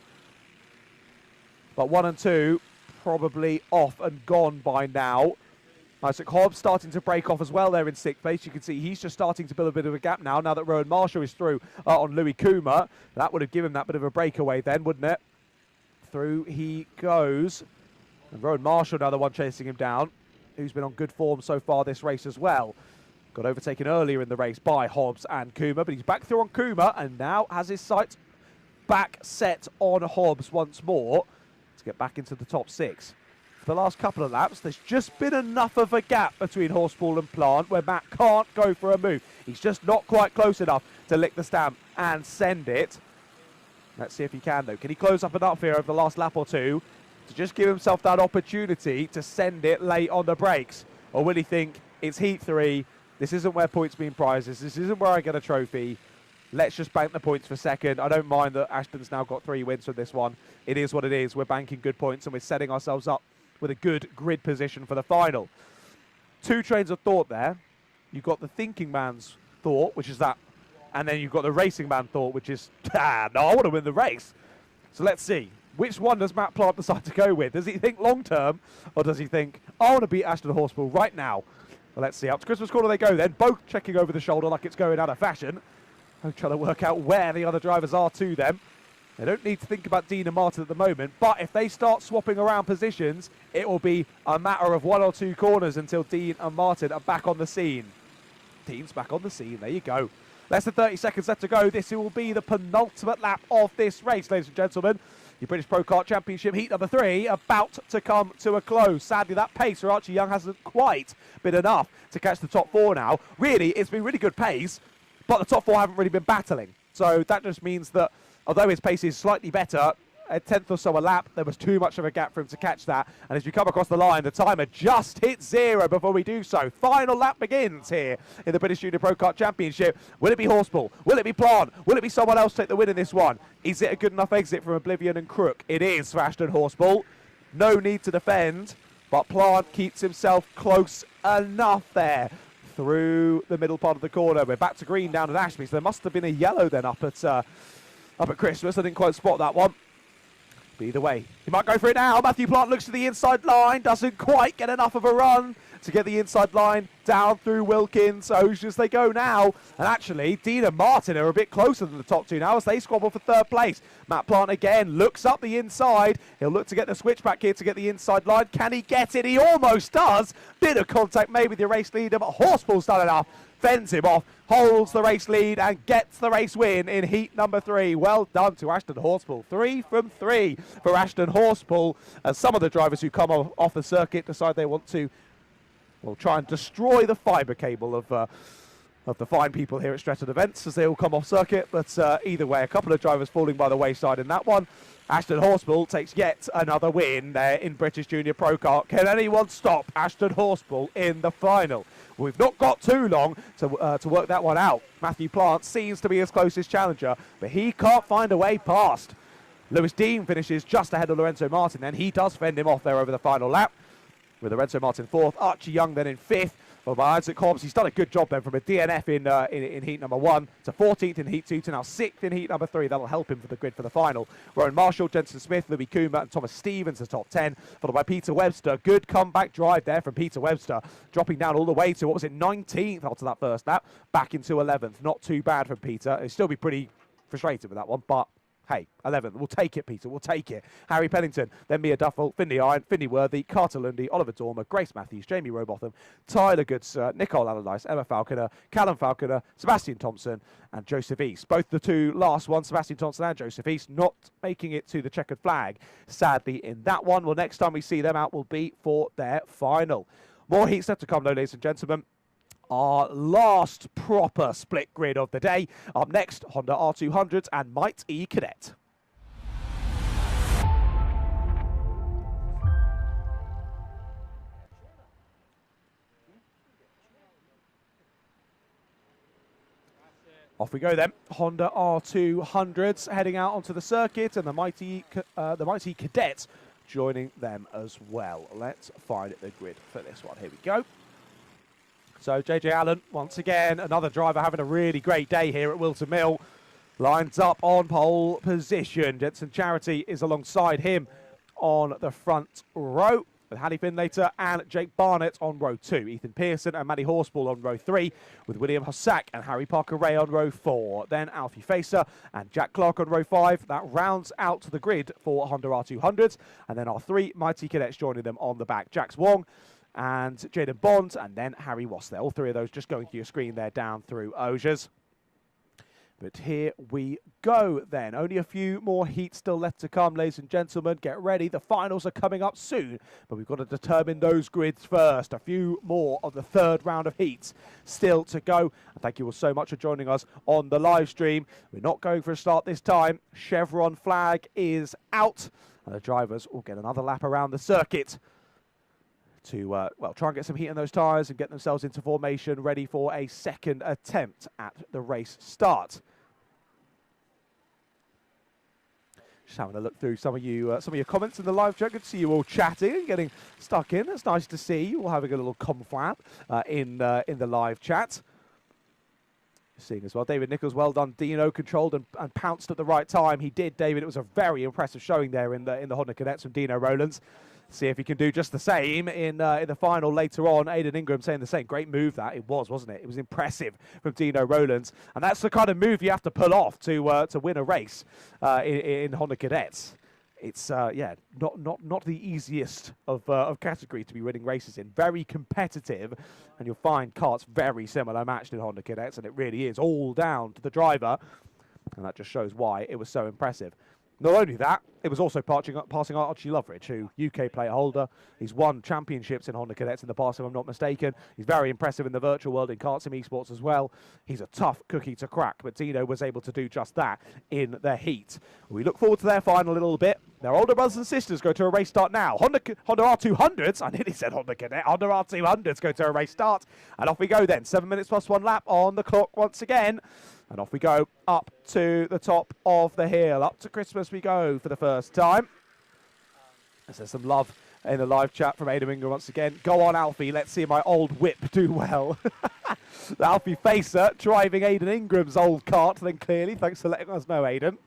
But 1 and 2 probably off and gone by now. Isaac Hobbs starting to break off as well there in 6th place. You can see he's just starting to build a bit of a gap now that Rowan Marshall is through on Louis Kuma. That would have given that bit of a breakaway then, wouldn't it? Through he goes. And Rowan Marshall now the one chasing him down, who's been on good form so far this race as well. Got overtaken earlier in the race by Hobbs and Kuma, but he's back through on Kuma and now has his sights back set on Hobbs once more to get back into the top 6. For the last couple of laps, there's just been enough of a gap between Horspool and Plant where Matt can't go for a move. He's just not quite close enough to lick the stamp and send it. Let's see if he can, though. Can he close up enough here over the last lap or 2? to just give himself that opportunity to send it late on the brakes? Or will he think, it's Heat 3, this isn't where points being prized, this isn't where I get a trophy, let's just bank the points for second. I don't mind that Ashton's now got 3 wins from this one. It is what it is. We're banking good points and we're setting ourselves up with a good grid position for the final. 2 trains of thought there. You've got the thinking man's thought, which is that, and then you've got the racing man thought, which is, no, I want to win the race. So let's see. Which one does Matt Plant decide to go with? Does he think long term, or does he think, I want to beat Ashton Horspool right now? Well, let's see. Up to Christmas corner they go then, both checking over the shoulder like it's going out of fashion. I'm trying to work out where the other drivers are to them. They don't need to think about Dean and Martin at the moment, but if they start swapping around positions, it will be a matter of 1 or 2 corners until Dean and Martin are back on the scene. Dean's back on the scene. There you go. Less than 30 seconds left to go. This will be the penultimate lap of this race, ladies and gentlemen. The British Pro Kart Championship heat number 3 about to come to a close. Sadly, that pace for Archie Young hasn't quite been enough to catch the top 4 now. Really, it's been really good pace, but the top 4 haven't really been battling. So that just means that although his pace is slightly better, a 10th or so a lap, there was too much of a gap for him to catch that. And as we come across the line, the timer just hit 0 before we do so. Final lap begins here in the British Junior Pro Kart Championship. Will it be Horspool? Will it be Plant? Will it be someone else take the win in this one? Is it a good enough exit from Oblivion and Crook? It is for Ashton Horspool. No need to defend, but Plant keeps himself close enough there through the middle part of the corner. We're back to green down at Ashby, so there must have been a yellow then up at Christmas. I didn't quite spot that one. But either way, he might go for it now. Matthew Plant looks to the inside line, doesn't quite get enough of a run to get the inside line down through Wilkins. So as they go now, and actually Dean and Martin are a bit closer than the top 2 now as they squabble for 3rd place. Matt Plant again looks up the inside. He'll look to get the switchback here to get the inside line. Can he get it? He almost does. Bit of contact made with the race leader, but Horspool's done enough. Fends him off, holds the race lead and gets the race win in heat number 3. Well done to Ashton Horspool. 3 from 3 for Ashton Horspool, as some of the drivers who come off the circuit decide they want to, well, try and destroy the fibre cable of the fine people here at Stretton Events as they all come off circuit. But either way, a couple of drivers falling by the wayside in that one. Ashton Horspool takes yet another win there in British Junior Pro Kart. Can anyone stop Ashton Horspool in the final? We've not got too long to work that one out. Matthew Plant seems to be his closest challenger, but he can't find a way past. Lewis Dean finishes just ahead of Lorenzo Martin, and he does fend him off there over the final lap, with Lorenzo Martin 4th, Archie Young then in 5th. Well, by Isaac Hobbs, he's done a good job then from a DNF in heat number 1 to 14th in heat 2 to now 6th in heat number 3. That'll help him for the grid for the final. Rowan Marshall, Jensen Smith, Louis Kuma and Thomas Stevens are top 10, followed by Peter Webster. Good comeback drive there from Peter Webster, dropping down all the way to, what was it, 19th after that first lap, back into 11th. Not too bad from Peter. He'll still be pretty frustrated with that one, but hey, 11th. We'll take it, Peter. We'll take it. Harry Pennington, then Mia Duffel, Finley Iron, Finley Worthy, Carter Lundy, Oliver Dormer, Grace Matthews, Jamie Robotham, Tyler Goodser, Nicole Allardyce, Emma Falconer, Callum Falconer, Sebastian Thompson, and Joseph East. Both the 2 last ones, Sebastian Thompson and Joseph East, not making it to the checkered flag, sadly, in that one. Well, next time we see them out will be for their final. More heats left to come, though, ladies and gentlemen. Our last proper split grid of the day. Up next, Honda R200s and Might E Cadet. Off we go then. Honda R200s heading out onto the circuit, and the mighty Cadet joining them as well. Let's find the grid for this one. Here we go. So JJ Allen, once again, another driver having a really great day here at Whilton Mill. Lines up on pole position. Jensen Charity is alongside him on the front row, with Hallie Finlater and Jake Barnett on row 2. Ethan Pearson and Matty Horspool on row 3, with William Hossack and Harry Parker Ray on row 4. Then Alfie Facer and Jack Clark on row 5. That rounds out the grid for Honda R200s. And then our 3 mighty cadets joining them on the back. Jax Wong and Jaden Bond, and then Harry Ross there. All 3 of those just going through your screen there down through Osiers. But here we go then. Only a few more heats still left to come, ladies and gentlemen. Get ready. The finals are coming up soon, but we've got to determine those grids first. A few more of the 3rd round of heats still to go. And thank you all so much for joining us on the live stream. We're not going for a start this time. Chevron flag is out. And the drivers will get another lap around the circuit to, well, try and get some heat in those tyres and get themselves into formation, ready for a second attempt at the race start. Just having a look through some of your comments in the live chat. Good to see you all chatting and getting stuck in. It's nice to see you all having a little conflab in the live chat. Seeing as well, David Nichols, well done. Dino controlled and pounced at the right time. He did, David. It was a very impressive showing there in the Honda Cadets from Dino Rowlands. See if he can do just the same in the final later on. Aidan Ingram saying the same. Great move that it was, wasn't it? It was impressive from Dino Rowlands, and that's the kind of move you have to pull off to win a race in Honda Cadets. It's yeah, not the easiest of category to be winning races in. Very competitive, and you'll find karts very similar matched in Honda Cadets, and it really is all down to the driver, and that just shows why it was so impressive. Not only that, it was also passing Archie Loveridge, who UK player holder. He's won championships in Honda Cadets in the past, if I'm not mistaken. He's very impressive in the virtual world in karts and esports as well. He's a tough cookie to crack, but Dino was able to do just that in the heat. We look forward to their final a little bit. Their older brothers and sisters go to a race start now. Honda R200s, I nearly said Honda Cadet, Honda R200s go to a race start. And off we go then. 7 minutes plus 1 lap on the clock once again. And off we go up to the top of the hill. Up to Christmas we go for the first time. There's some love in the live chat from Aidan Ingram once again. Go on, Alfie. Let's see my old whip do well. The Alfie Facer driving Aidan Ingram's old kart then clearly. Thanks for letting us know, Aidan.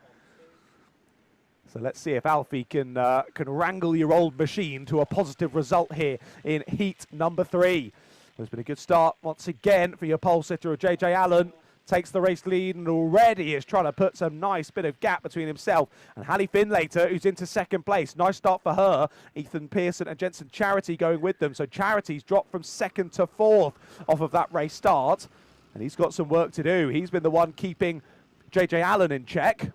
So let's see if Alfie can wrangle your old machine to a positive result here in heat number 3. There's been a good start once again for your pole sitter, JJ Allen. Takes the race lead and already is trying to put some nice bit of gap between himself and Hallie Finlater, who's into second place. Nice start for her. Ethan Pearson and Jensen Charity going with them. So Charity's dropped from 2nd to 4th off of that race start. And he's got some work to do. He's been the one keeping JJ Allen in check.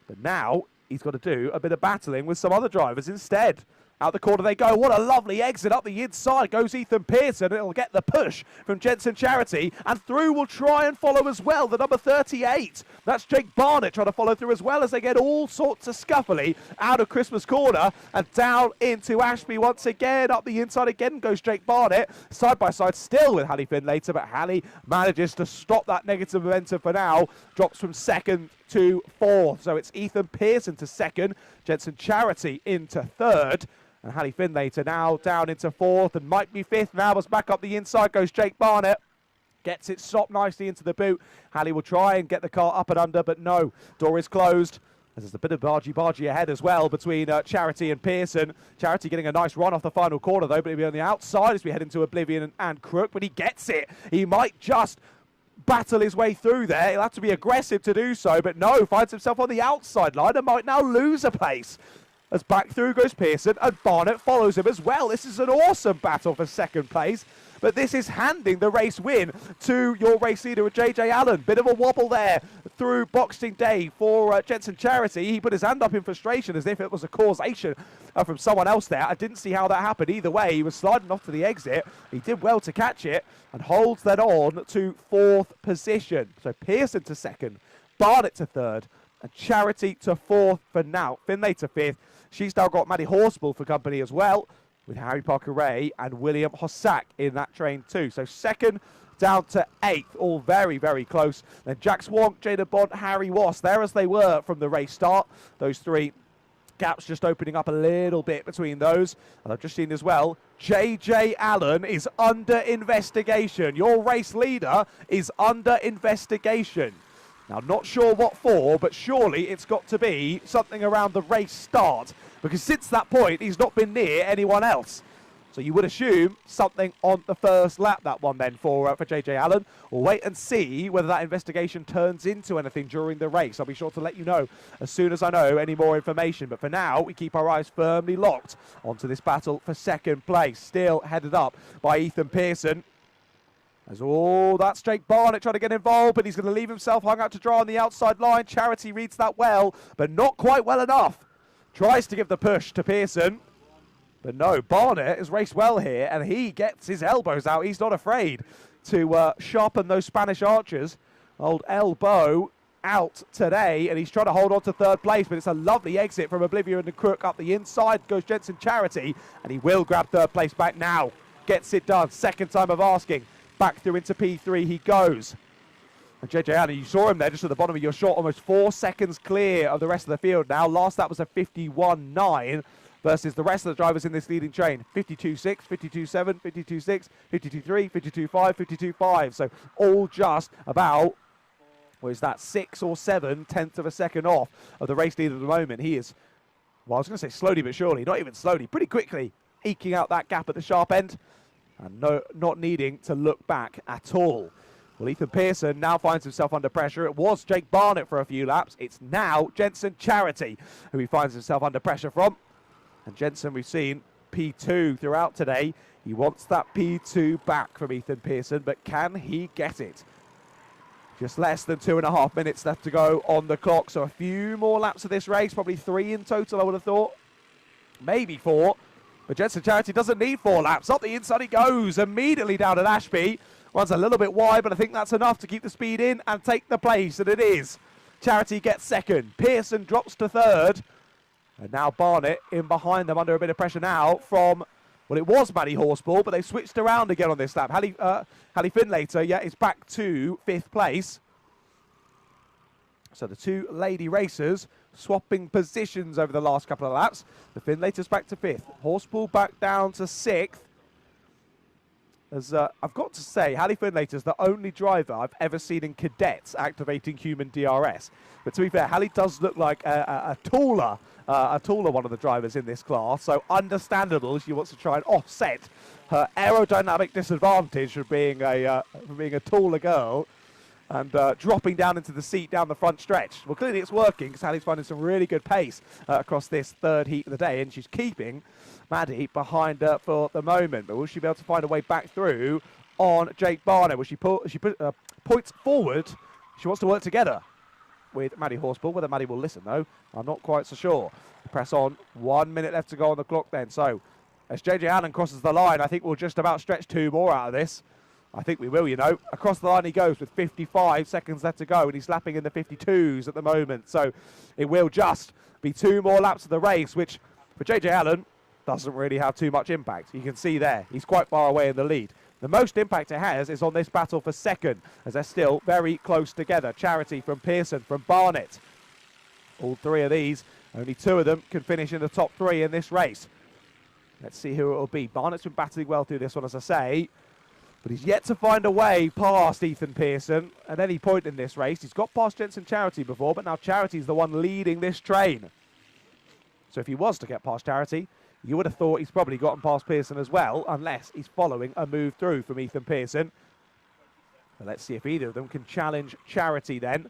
But now he's got to do a bit of battling with some other drivers instead. Out the corner they go. What a lovely exit up the inside goes Ethan Pearson. It'll get the push from Jensen Charity. And through will try and follow as well, the number 38. That's Jake Barnett trying to follow through as well as they get all sorts of scuffly out of Christmas Corner and down into Ashby once again. Up the inside again goes Jake Barnett. Side by side still with Hallie Finlater, but Hallie manages to stop that negative momentum for now. Drops from 2nd to 4th. So it's Ethan Pearson to 2nd. Jensen Charity into 3rd. And Hallie Finlater now down into 4th and might be 5th now, as back up the inside goes Jake Barnett. Gets it stopped nicely into the boot. Hallie will try and get the car up and under, but no, door is closed. There's a bit of bargy ahead as well between Charity and Pearson. Charity getting a nice run off the final corner though, but he'll be on the outside as we head into Oblivion and Crook, but he gets it. He might just battle his way through there. He'll have to be aggressive to do so, but no, finds himself on the outside line and might now lose a place. As back through goes Pearson and Barnett follows him as well. This is an awesome battle for 2nd place, but this is handing the race win to your race leader, JJ Allen. Bit of a wobble there through Boxing Day for Jensen Charity. He put his hand up in frustration as if it was a causation from someone else there. I didn't see how that happened either way. He was sliding off to the exit. He did well to catch it and holds that on to 4th position. So Pearson to 2nd, Barnett to 3rd, and Charity to 4th for now. Finlay to 5th. She's now got Maddie Horsbull for company as well, with Harry Parker Ray and William Hossack in that train too. So 2nd down to 8th, all very, very close. Then Jack Swank, Jada Bond, Harry Wass, there as they were from the race start. Those 3 gaps just opening up a little bit between those. And I've just seen as well, JJ Allen is under investigation. Your race leader is under investigation. Now, not sure what for, but surely it's got to be something around the race start, because since that point, he's not been near anyone else. So you would assume something on the first lap, that one then for JJ Allen. We'll wait and see whether that investigation turns into anything during the race. I'll be sure to let you know as soon as I know any more information. But for now, we keep our eyes firmly locked onto this battle for 2nd place, still headed up by Ethan Pearson. As that's Jake Barnett trying to get involved, but he's going to leave himself hung out to dry on the outside line. Charity reads that well, but not quite well enough. Tries to give the push to Pearson, but no, Barnett has raced well here, and he gets his elbows out. He's not afraid to sharpen those Spanish archers. Old elbow out today, and he's trying to hold on to third place, but it's a lovely exit from Oblivion and Crook. Up the inside goes Jensen Charity, and he will grab third place back now. Gets it done, second time of asking. Back through into P3 he goes. And JJ Allen, you saw him there just at the bottom of your shot, almost 4 seconds clear of the rest of the field now. Last that was a 51.9 versus the rest of the drivers in this leading train. 52.6, 52.7, 52.6, 52.3, 52.5, 52.5. So all just about, what is that, 6 or 7 tenths of a second off of the race leader at the moment. He is, well, I was going to say slowly but surely, not even slowly, pretty quickly eking out that gap at the sharp end and not needing to look back at all. Well, Ethan Pearson now finds himself under pressure. It was Jake Barnett for a few laps. It's now Jensen Charity who he finds himself under pressure from. And Jensen, we've seen P2 throughout today. He wants that P2 back from Ethan Pearson, but can he get it? Just less than 2.5 minutes left to go on the clock. So a few more laps of this race, probably 3 in total, I would have thought. Maybe 4. But Jensen Charity doesn't need 4 laps. Up the inside he goes, immediately down at Ashby. Runs a little bit wide, but I think that's enough to keep the speed in and take the place, and it is. Charity gets second. Pearson drops to third. And now Barnett in behind them under a bit of pressure now from, well, it was Maddie Horsball, but they've switched around again on this lap. Hallie Finlater, yeah, is back to 5th place. So the 2 lady racers swapping positions over the last couple of laps. The Finlater's back to 5th. Horsball back down to 6th. As I've got to say, Hallie Finlater's the only driver I've ever seen in cadets activating human DRS. But to be fair, Hallie does look like a taller one of the drivers in this class. So understandable, she wants to try and offset her aerodynamic disadvantage for being a taller girl and dropping down into the seat down the front stretch. Well, clearly it's working because Hallie's finding some really good pace across this third heat of the day, and she's keeping Maddie behind her for the moment. But will she be able to find a way back through on Jake Barnett? Will she points forward? She wants to work together with Maddie Horsball. Whether Maddie will listen, though, I'm not quite so sure. Press on. 1 minute left to go on the clock then. So as JJ Allen crosses the line, I think we'll just about stretch 2 more out of this. I think we will, you know. Across the line he goes with 55 seconds left to go, and he's lapping in the 52s at the moment. So it will just be 2 more laps of the race, which for JJ Allen doesn't really have too much impact. You can see there, he's quite far away in the lead. The most impact it has is on this battle for second, as they're still very close together. Charity from Pearson, from Barnett. All 3 of these, only 2 of them can finish in the top 3 in this race. Let's see who it will be. Barnett's been battling well through this one, as I say. But he's yet to find a way past Ethan Pearson at any point in this race. He's got past Jensen Charity before, but now Charity's the one leading this train. So if he was to get past Charity, you would have thought he's probably gotten past Pearson as well, unless he's following a move through from Ethan Pearson. But let's see if either of them can challenge Charity then.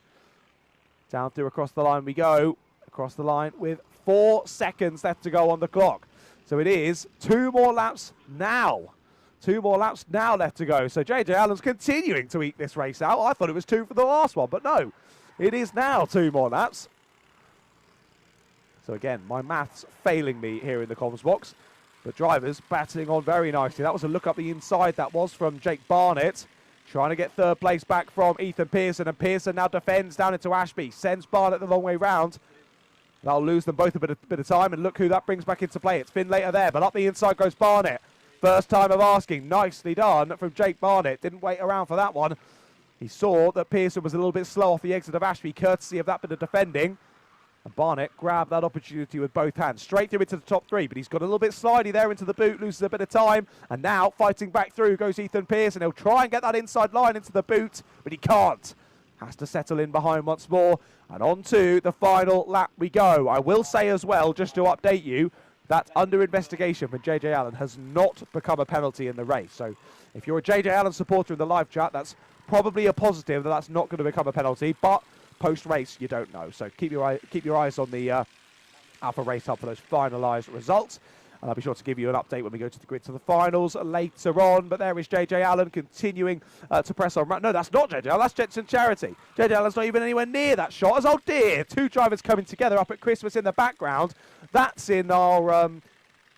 Down through across the line we go. Across the line with 4 seconds left to go on the clock. So it is 2 more laps now. 2 more laps now left to go. So JJ Allen's continuing to eke this race out. I thought it was 2 for the last one, but no. It is now 2 more laps. So again, my maths failing me here in the comms box. But drivers battling on very nicely. That was a look up the inside. That was from Jake Barnett. Trying to get third place back from Ethan Pearson. And Pearson now defends down into Ashby. Sends Barnett the long way round. That'll lose them both a bit of time. And look who that brings back into play. It's Finlater there. But up the inside goes Barnett. First time of asking. Nicely done from Jake Barnett. Didn't wait around for that one. He saw that Pearson was a little bit slow off the exit of Ashby, courtesy of that bit of defending. And Barnett grabbed that opportunity with both hands. Straight through into the top 3, but he's got a little bit slidey there into the boot, loses a bit of time. And now fighting back through goes Ethan Pearson. He'll try and get that inside line into the boot, but he can't. Has to settle in behind once more. And on to the final lap we go. I will say as well, just to update you, that under investigation for JJ Allen has not become a penalty in the race. So if you're a JJ Allen supporter in the live chat, that's probably a positive that that's not going to become a penalty. But post-race, you don't know. So keep your eyes on the Alpha Race Hub for those finalised results. And I'll be sure to give you an update when we go to the grid to the finals later on. But there is JJ Allen continuing to press on. No, that's not JJ Allen. That's Jensen Charity. JJ Allen's not even anywhere near that shot. As oh dear, 2 drivers coming together up at Christmas in the background. That's in our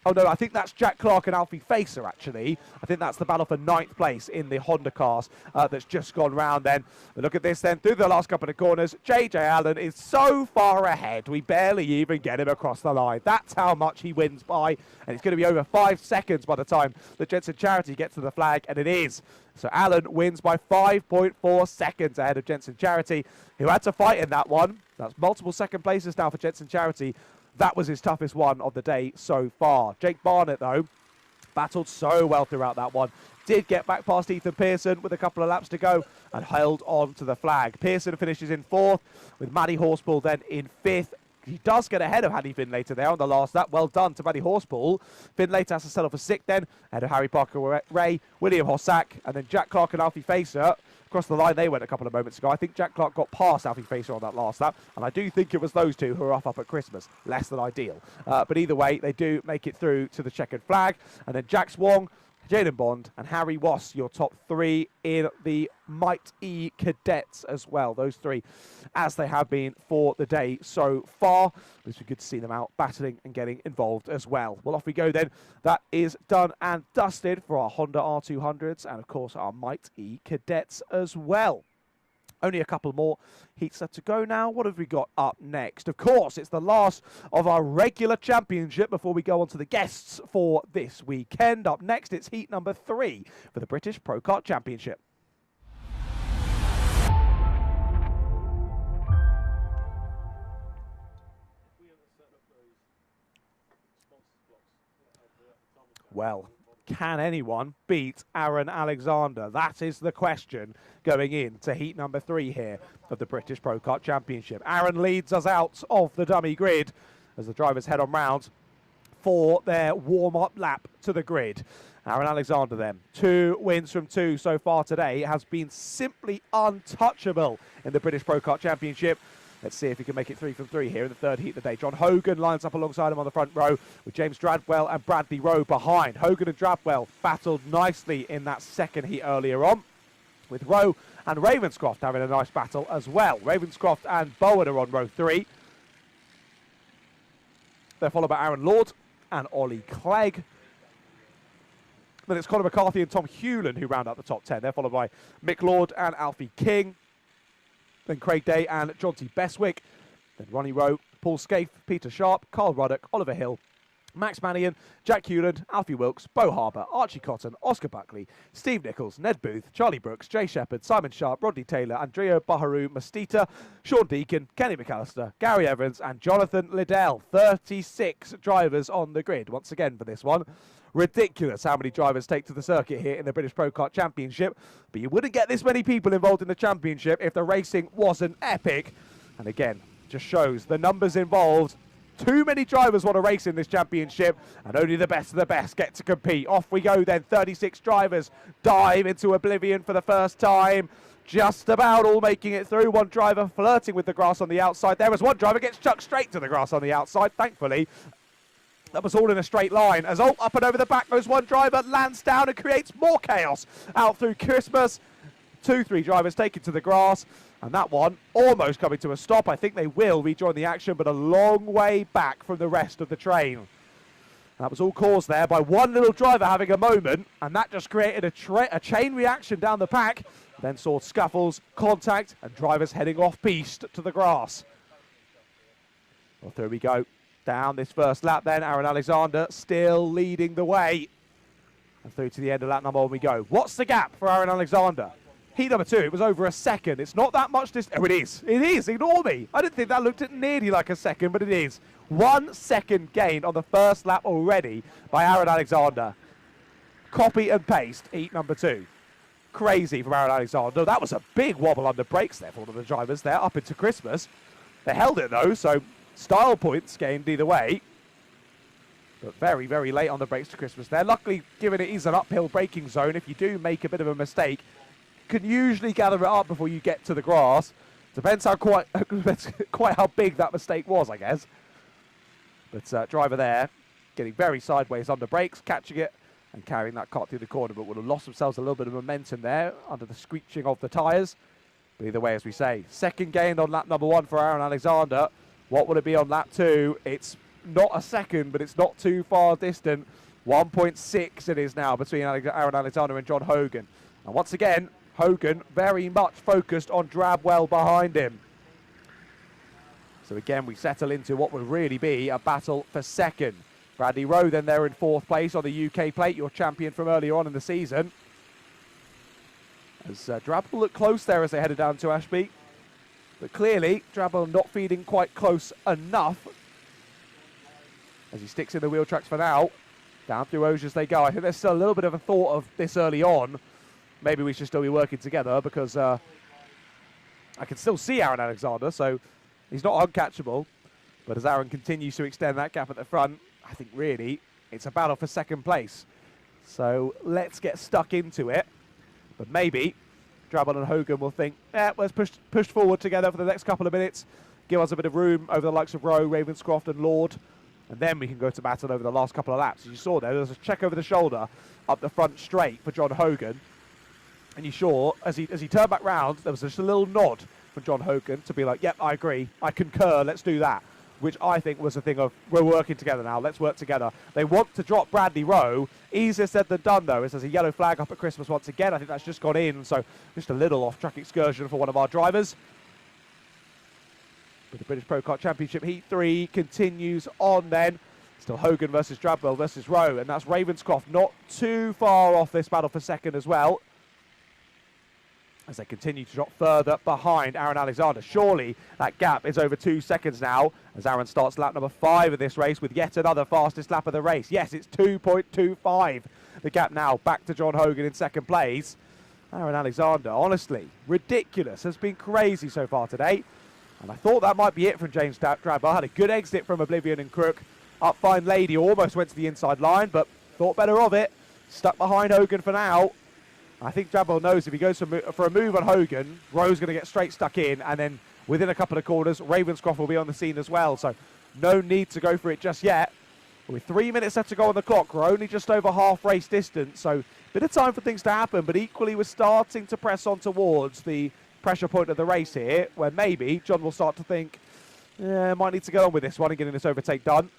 Oh no, I think that's Jack Clark and Alfie Facer, actually. I think that's the battle for 9th place in the Honda cars that's just gone round then. But look at this then, through the last couple of corners, JJ Allen is so far ahead, we barely even get him across the line. That's how much he wins by, and it's going to be over 5 seconds by the time the Jensen Charity gets to the flag, and it is. So Allen wins by 5.4 seconds ahead of Jensen Charity, who had to fight in that one. That's multiple second places now for Jensen Charity. That was his toughest one of the day so far. Jake Barnett, though, battled so well throughout that one. Did get back past Ethan Pearson with a couple of laps to go and held on to the flag. Pearson finishes in 4th, with Matty Horspool then in 5th. He does get ahead of Paddy Finlater there on the last lap. Well done to Paddy Horspool. Finlater has to settle for 6th then, ahead of Harry Parker Ray, William Hossack, and then Jack Clark and Alfie Facer. Across the line they went a couple of moments ago. I think Jack Clark got past Alfie Facer on that last lap, and I do think it was those two who were up at Christmas. Less than ideal. But either way, they do make it through to the checkered flag. And then Jack Swong, Jaden Bond and Harry Wass, your top 3 in the Might E Cadets as well. Those 3 as they have been for the day so far. It's been good to see them out battling and getting involved as well. Well, off we go then. That is done and dusted for our Honda R200s and, of course, our Might E Cadets as well. Only a couple more heats left to go now. What have we got up next? Of course, it's the last of our regular championship before we go on to the guests for this weekend. Up next, it's heat number 3 for the British Pro Kart Championship. Well, can anyone beat Aaron Alexander? That is the question going into heat number 3 here of the British Pro Kart Championship. Aaron leads us out of the dummy grid as the drivers head on round for their warm-up lap to the grid. Aaron Alexander then, 2 wins from 2 so far today, has been simply untouchable in the British Pro Kart Championship. Let's see if he can make it 3 from 3 here in the 3rd heat of the day. John Hogan lines up alongside him on the front row with James Dradwell and Bradley Rowe behind. Hogan and Dradwell battled nicely in that 2nd heat earlier on, with Rowe and Ravenscroft having a nice battle as well. Ravenscroft and Bowen are on row 3. They're followed by Aaron Lord and Ollie Clegg. Then it's Conor McCarthy and Tom Hewland who round out the top 10. They're followed by Mick Lord and Alfie King. Then Craig Day and Jonty Beswick. Then Ronnie Rowe, Paul Scaife, Peter Sharp, Carl Ruddock, Oliver Hill, Max Mannion, Jack Hewland, Alfie Wilkes, Bo Harbour, Archie Cotton, Oscar Buckley, Steve Nichols, Ned Booth, Charlie Brooks, Jay Shepherd, Simon Sharp, Rodney Taylor, Andrea Baharu Mastita, Sean Deacon, Kenny McAllister, Gary Evans and Jonathan Liddell. 36 drivers on the grid once again for this one. Ridiculous how many drivers take to the circuit here in the British Pro Kart Championship. But you wouldn't get this many people involved in the championship if the racing wasn't epic. And again, just shows the numbers involved. Too many drivers want to race in this championship, and only the best of the best get to compete. Off we go then. 36 drivers dive into oblivion for the first time. Just about all making it through. One driver flirting with the grass on the outside. There was one driver gets chucked straight to the grass on the outside, thankfully. That was all in a straight line. As up and over the back goes one driver, lands down and creates more chaos out through Christmas. 2-3 drivers taken to the grass. And that one almost coming to a stop. I think they will rejoin the action, but a long way back from the rest of the train. And that was all caused there by one little driver having a moment, and that just created a chain reaction down the pack. Then saw scuffles, contact, and drivers heading off-piste to the grass. Well, there we go. Down this first lap then, Aaron Alexander still leading the way. And through to the end of lap number 1 we go. What's the gap for Aaron Alexander? Heat number 2, it was over a second. It's not that much oh, it is. It is, ignore me. I didn't think that looked at nearly like a second, but it is. 1 second gained on the first lap already by Aaron Alexander. Copy and paste, heat number 2. Crazy from Aaron Alexander. That was a big wobble under brakes there for one of the drivers there up into Christmas. They held it though, so style points gained either way. But very, very late on the brakes to Christmas there. Luckily, given it is an uphill braking zone, if you do make a bit of a mistake, you can usually gather it up before you get to the grass. Depends how quite how big that mistake was, I guess. But driver there getting very sideways under brakes, catching it and carrying that cart through the corner, but would have lost themselves a little bit of momentum there under the screeching of the tyres. But either way, as we say, second gained on lap number 1 for Aaron Alexander. What will it be on lap 2? It's not a second, but it's not too far distant. 1.6 it is now between Aaron Alexander and John Hogan. And once again, Hogan very much focused on Drabwell behind him. So again, we settle into what would really be a battle for second. Bradley Rowe then there in 4th place on the UK plate, your champion from earlier on in the season. As Drabwell looked close there as they headed down to Ashby. But clearly, Drabwell not feeding quite close enough. As he sticks in the wheel tracks for now. Down through Auge as they go. I think there's still a little bit of a thought of this early on. Maybe we should still be working together because I can still see Aaron Alexander, so he's not uncatchable. But as Aaron continues to extend that gap at the front, I think really it's a battle for second place. So let's get stuck into it. But maybe Drabwell and Hogan will think, let's push forward together for the next couple of minutes, give us a bit of room over the likes of Rowe, Ravenscroft and Lord, and then we can go to battle over the last couple of laps. As you saw there was a check over the shoulder up the front straight for John Hogan. And you saw, as he turned back round, there was just a little nod from John Hogan to be like, yep, I agree, I concur, let's do that. Which I think was a thing of, we're working together now, let's work together. They want to drop Bradley Rowe. Easier said than done, though, as there's a yellow flag up at Christmas once again. I think that's just gone in, so just a little off-track excursion for one of our drivers. But the British Pro Kart Championship Heat 3 continues on then. Still Hogan versus Drabwell versus Rowe, and that's Ravenscroft not too far off this battle for second as well, as they continue to drop further behind Aaron Alexander. Surely that gap is over 2 seconds now as Aaron starts lap number 5 of this race with yet another fastest lap of the race. Yes, it's 2.25. The gap now back to John Hogan in second place. Aaron Alexander, honestly, ridiculous. Has been crazy so far today. And I thought that might be it from James Drabwell. Had a good exit from Oblivion and Crook. Up Fine Lady almost went to the inside line, but thought better of it. Stuck behind Hogan for now. I think Drabwell knows if he goes for a move on Hogan, Rowe's going to get straight stuck in, and then within a couple of corners, Ravenscroft will be on the scene as well. So no need to go for it just yet. With 3 minutes left to go on the clock, we're only just over half race distance, so a bit of time for things to happen, but equally we're starting to press on towards the pressure point of the race here, where maybe John will start to think, might need to get on with this one and getting this overtake done.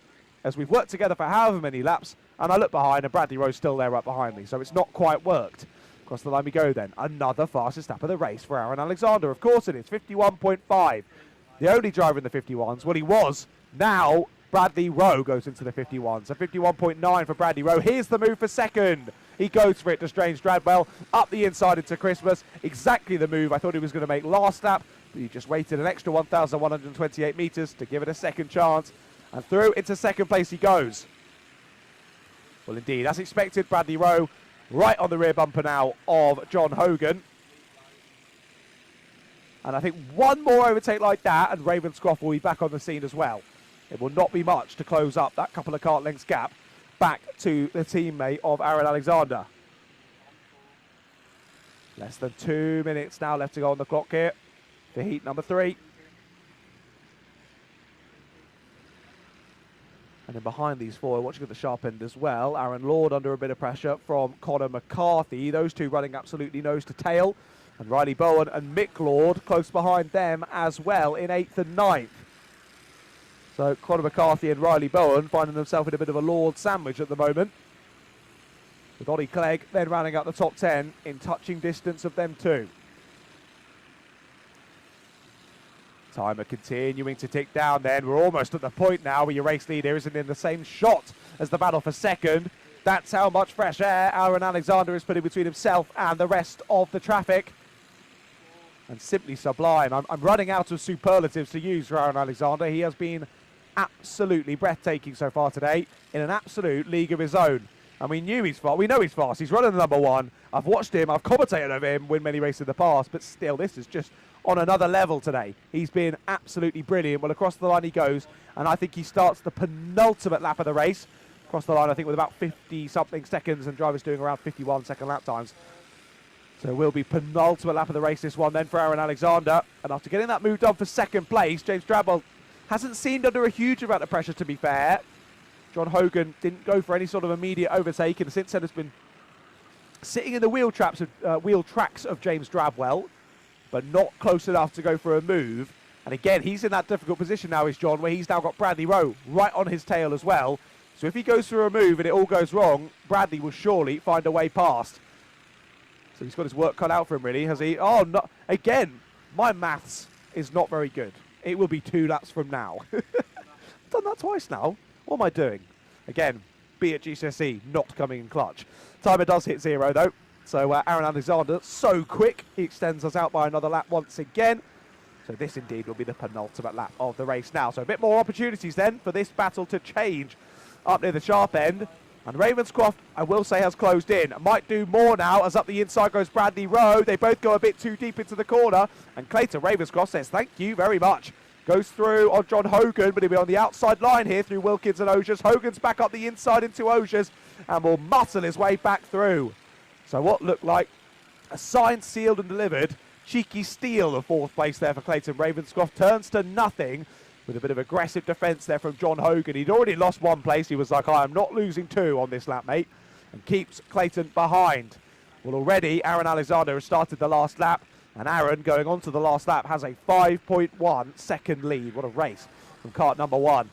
As we've worked together for however many laps, and I look behind, and Bradley Rowe's still there right behind me, so it's not quite worked. Across the line we go then. Another fastest lap of the race for Aaron Alexander. Of course it is. 51.5. The only driver in the 51s. Well, he was. Now Bradley Rowe goes into the 51s. So 51.9 for Bradley Rowe. Here's the move for second. He goes for it to Strange Drabwell. Up the inside into Christmas. Exactly the move I thought he was going to make last lap. But he just waited an extra 1,128 metres to give it a second chance. And through into second place he goes. Well, indeed, as expected, Bradley Rowe right on the rear bumper now of John Hogan. And I think one more overtake like that and Ravenscroft will be back on the scene as well. It will not be much to close up that couple of kart lengths gap back to the teammate of Aaron Alexander. Less than 2 minutes now left to go on the clock here for heat number 3. And then behind these four, watching at the sharp end as well, Aaron Lord under a bit of pressure from Connor McCarthy. Those two running absolutely nose to tail. And Riley Bowen and Mick Lord close behind them as well in 8th and 9th. So Connor McCarthy and Riley Bowen finding themselves in a bit of a Lord sandwich at the moment. With Ollie Clegg then rounding out the top 10 in touching distance of them too. Timer continuing to tick down then. We're almost at the point now where your race leader isn't in the same shot as the battle for second. That's how much fresh air Aaron Alexander is putting between himself and the rest of the traffic. And simply sublime. I'm running out of superlatives to use for Aaron Alexander. He has been absolutely breathtaking so far today in an absolute league of his own. And we know he's fast. He's running the number one. I've watched him. I've commentated over him win many races in the past. But still, this is just on another level today. He's been absolutely brilliant. Well, across the line he goes. And I think he starts the penultimate lap of the race. Across the line, I think, with about 50-something seconds. And drivers doing around 51 second lap times. So it will be penultimate lap of the race, this one then for Aaron Alexander. And after getting that moved on for second place, James Drabwell hasn't seemed under a huge amount of pressure, to be fair. John Hogan didn't go for any sort of immediate overtake, and since then has been sitting in the wheel tracks of James Drabwell, but not close enough to go for a move. And again, he's in that difficult position now, is John, where he's now got Bradley Rowe right on his tail as well. So if he goes through a move and it all goes wrong, Bradley will surely find a way past. So he's got his work cut out for him, really, has he? Oh, no. Again, my maths is not very good. It will be 2 laps from now. I've done that twice now. What am I doing? Again, be at GCSE, not coming in clutch. Timer does hit 0, though. So Aaron Alexander, so quick, he extends us out by another lap once again. So this indeed will be the penultimate lap of the race now. So a bit more opportunities then for this battle to change up near the sharp end. And Ravenscroft, I will say, has closed in. Might do more now as up the inside goes Bradley Rowe. They both go a bit too deep into the corner. And Clayton Ravenscroft says, thank you very much. Goes through on John Hogan, but he'll be on the outside line here through Wilkins and Osiers. Hogan's back up the inside into Osiers and will muscle his way back through. So what looked like a signed, sealed and delivered cheeky steal of 4th place there for Clayton Ravenscroft turns to nothing with a bit of aggressive defence there from John Hogan. He'd already lost 1 place. He was like, I am not losing 2 on this lap, mate, and keeps Clayton behind. Well, already Aaron Alexander has started the last lap, and Aaron, going on to the last lap, has a 5.1 second lead. What a race from kart number 1.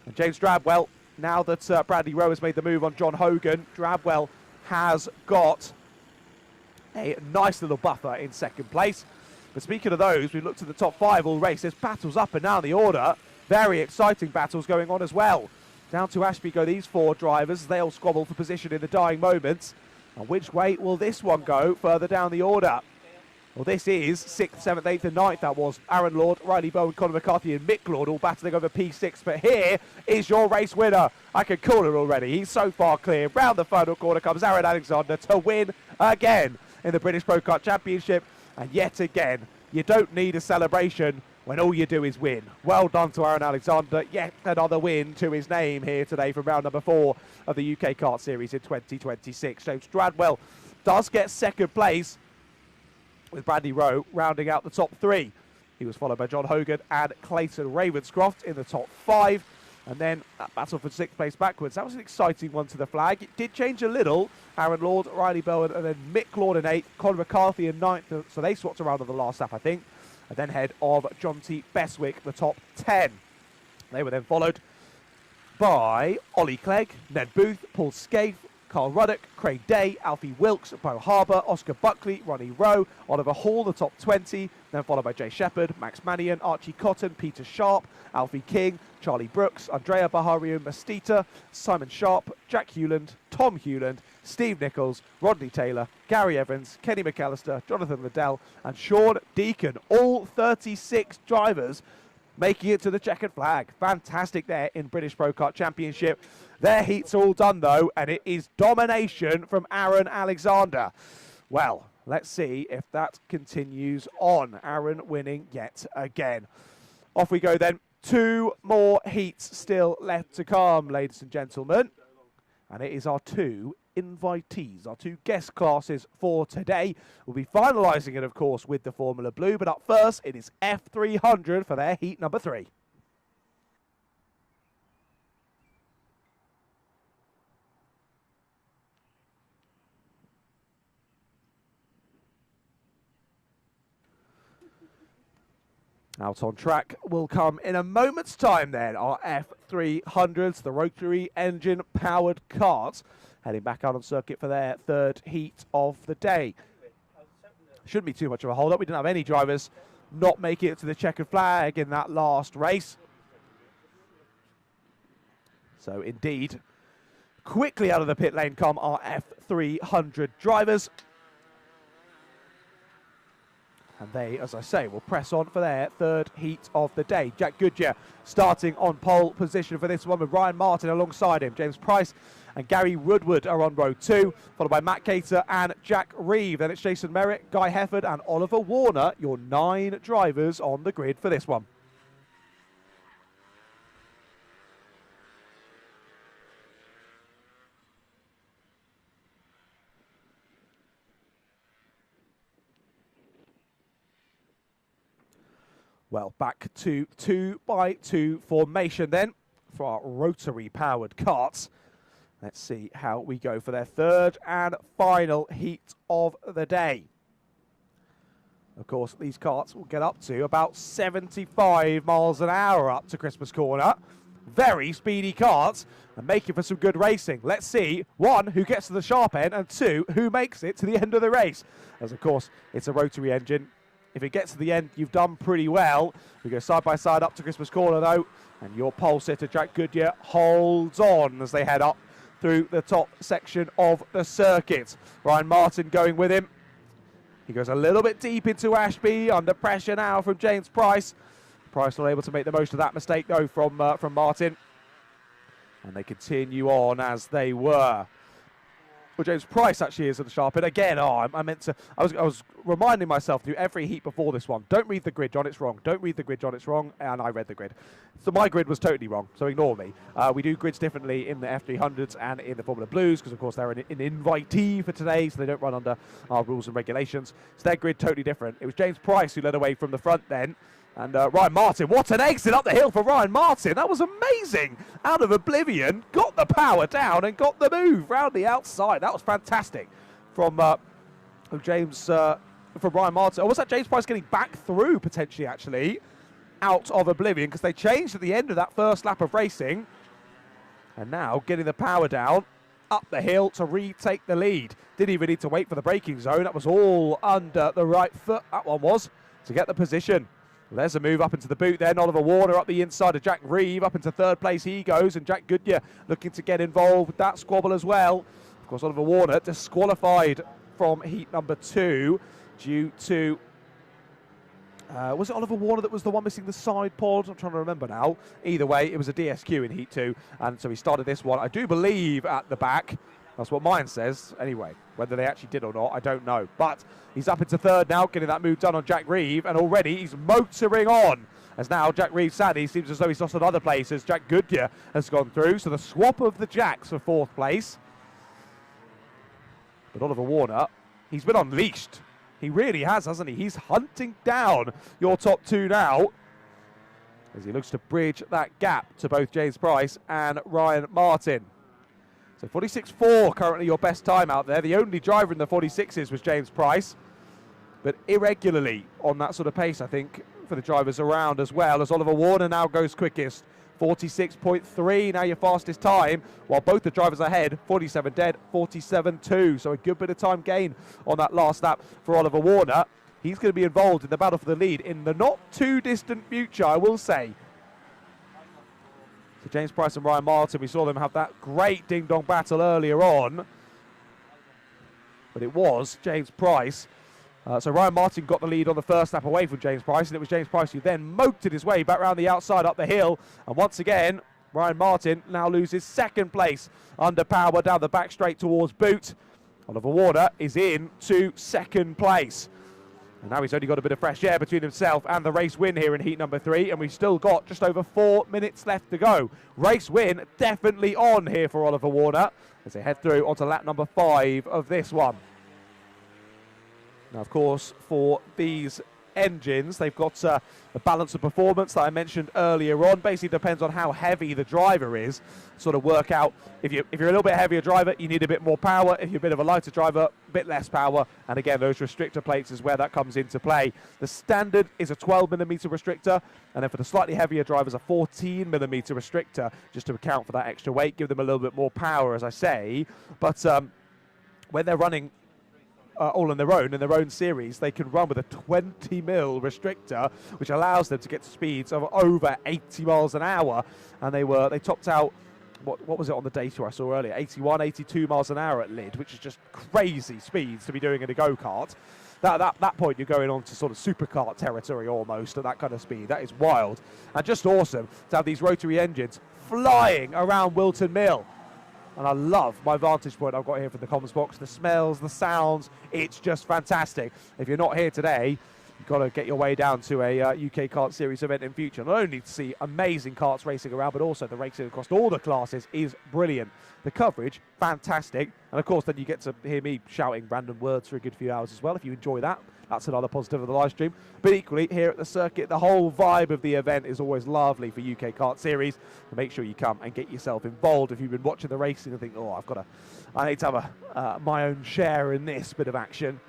And James Drabwell, now that Bradley Rowe has made the move on John Hogan, Drabwell has got a nice little buffer in 2nd place. But speaking of those, we've looked at the top 5 all race. There's battles up and down the order. Very exciting battles going on as well. Down to Ashby go these 4 drivers. They'll squabble for position in the dying moments. And which way will this one go further down the order? Well, this is 6th, 7th, 8th and 9th. That was Aaron Lord, Riley Bowen, Conor McCarthy and Mick Lord all battling over P6. But here is your race winner. I can call it already. He's so far clear. Round the final corner comes Aaron Alexander to win again in the British Pro Kart Championship. And yet again, you don't need a celebration when all you do is win. Well done to Aaron Alexander. Yet another win to his name here today from round number 4 of the UK Kart Series in 2026. James Stradwell does get 2nd place, with Bradley Rowe rounding out the top 3. He was followed by John Hogan and Clayton Ravenscroft in the top 5. And then that battle for 6th place backwards. That was an exciting one to the flag. It did change a little. Aaron Lord, Riley Bowen, and then Mick Lord in 8th, Conor McCarthy in 9th. So they swapped around on the last lap, I think. And then head of John T. Beswick, the top 10. They were then followed by Ollie Clegg, Ned Booth, Paul Scaife, Carl Ruddock, Craig Day, Alfie Wilkes, Bo Harbour, Oscar Buckley, Ronnie Rowe, Oliver Hall, the top 20, then followed by Jay Shepherd, Max Mannion, Archie Cotton, Peter Sharp, Alfie King, Charlie Brooks, Andrea Bahariu Mastita, Simon Sharp, Jack Hewland, Tom Hewland, Steve Nichols, Rodney Taylor, Gary Evans, Kenny McAllister, Jonathan Liddell, and Sean Deacon. All 36 drivers making it to the checkered flag. Fantastic there in British Pro Kart Championship. Their heats are all done, though, and it is domination from Aaron Alexander. Well, let's see if that continues on. Aaron winning yet again. Off we go then. 2 more heats still left to come, ladies and gentlemen. And it is our 2 invitees, our 2 guest classes for today. We'll be finalising it, of course, with the Formula Blue. But up first, it is F300 for their heat number 3. Out on track will come in a moment's time then, our F300s, the rotary engine powered karts, heading back out on circuit for their 3rd heat of the day. Shouldn't be too much of a hold up. We didn't have any drivers not make it to the checkered flag in that last race. So indeed, quickly out of the pit lane come our F300 drivers. And they, as I say, will press on for their 3rd heat of the day. Jack Goodyear starting on pole position for this one with Ryan Martin alongside him. James Price and Gary Woodward are on row 2, followed by Matt Cater and Jack Reeve. Then it's Jason Merritt, Guy Hefford and Oliver Warner, your 9 drivers on the grid for this one. Well, back to 2x2 formation then for our rotary-powered karts. Let's see how we go for their 3rd and final heat of the day. Of course, these karts will get up to about 75 miles an hour up to Christmas Corner. Very speedy karts and making for some good racing. Let's see, one, who gets to the sharp end, and two, who makes it to the end of the race. As of course, it's a rotary engine. If it gets to the end, you've done pretty well. We go side by side up to Christmas Corner though, and your pole sitter, Jack Goodyear, holds on as they head up through the top section of the circuit. Ryan Martin going with him. He goes a little bit deep into Ashby, under pressure now from James Price. Price not able to make the most of that mistake though from Martin. And they continue on as they were. Well, James Price actually is at the sharp end. Again, I was reminding myself through every heat before this one, don't read the grid, John, it's wrong. Don't read the grid, John, it's wrong. And I read the grid. So my grid was totally wrong, so ignore me. We do grids differently in the F300s and in the Formula Blues, because of course they're an invitee for today, so they don't run under our rules and regulations. So their grid totally different. It was James Price who led away from the front then. And Ryan Martin, what an exit up the hill for Ryan Martin. That was amazing. Out of oblivion, got the power down and got the move round the outside. That was fantastic from Ryan Martin. Or was that James Price getting back through potentially actually out of oblivion, because they changed at the end of that first lap of racing. And now getting the power down up the hill to retake the lead. Didn't even need to wait for the braking zone. That was all under the right foot, that one was, to get the position. There's a move up into the boot then. Oliver Warner up the inside of Jack Reeve. Up into third place he goes. And Jack Goodyear looking to get involved with that squabble as well. Of course, Oliver Warner disqualified from heat number 2 due to... was it Oliver Warner that was the one missing the side pod? I'm trying to remember now. Either way, it was a DSQ in heat 2. And so he started this one, I do believe, at the back. That's what mine says. Anyway, whether they actually did or not, I don't know. But he's up into third now, getting that move done on Jack Reeve. And already he's motoring on. As now Jack Reeve, sadly, seems as though he's lost at other places. Jack Goodyear has gone through. So the swap of the Jacks for fourth place. But Oliver Warner, he's been unleashed. He really has, hasn't he? He's hunting down your top 2 now, as he looks to bridge that gap to both James Price and Ryan Martin. So 46.4 currently your best time out there. The only driver in the 46s was James Price, but irregularly on that sort of pace, I think, for the drivers around as well, as Oliver Warner now goes quickest. 46.3 now your fastest time, while both the drivers ahead, 47 dead, 47.2. So a good bit of time gain on that last lap for Oliver Warner. He's going to be involved in the battle for the lead in the not too distant future, I will say. So James Price and Ryan Martin, we saw them have that great ding-dong battle earlier on. But it was James Price. So Ryan Martin got the lead on the first lap away from James Price, and it was James Price who then motored his way back round the outside up the hill. And once again, Ryan Martin now loses second place under power down the back straight towards boot. Oliver Warner is in to second place. And now he's only got a bit of fresh air between himself and the race win here in heat number 3. And we've still got just over 4 minutes left to go. Race win definitely on here for Oliver Warner as they head through onto lap number 5 of this one. Now, of course, for these engines, they've got a balance of performance that I mentioned earlier on. Basically depends on how heavy the driver is. Sort of work out, if you're a little bit heavier driver, you need a bit more power. If you're a bit of a lighter driver, a bit less power. And again, those restrictor plates is where that comes into play. The standard is a 12mm restrictor, and then for the slightly heavier drivers, a 14mm restrictor, just to account for that extra weight, give them a little bit more power, as I say. But when they're running all on their own series, they can run with a 20mm restrictor, which allows them to get to speeds of over 80 miles an hour. And they topped out, what was it on the data I saw earlier, 81, 82 miles an hour at Lid, which is just crazy speeds to be doing in a go-kart. At that point, you're going on to sort of supercar territory almost at that kind of speed. That is wild. And just awesome to have these rotary engines flying around Whilton Mill. And I love my vantage point I've got here from the comms box. The smells, the sounds, it's just fantastic. If you're not here today, you've got to get your way down to a UK Kart Series event in future. Not only to see amazing karts racing around, but also the racing across all the classes is brilliant. The coverage, fantastic. And of course, then you get to hear me shouting random words for a good few hours as well. If you enjoy that, that's another positive of the live stream. But equally, here at the circuit, the whole vibe of the event is always lovely for UK Kart Series. So make sure you come and get yourself involved. If you've been watching the racing and think, oh, I need to have my own share in this bit of action,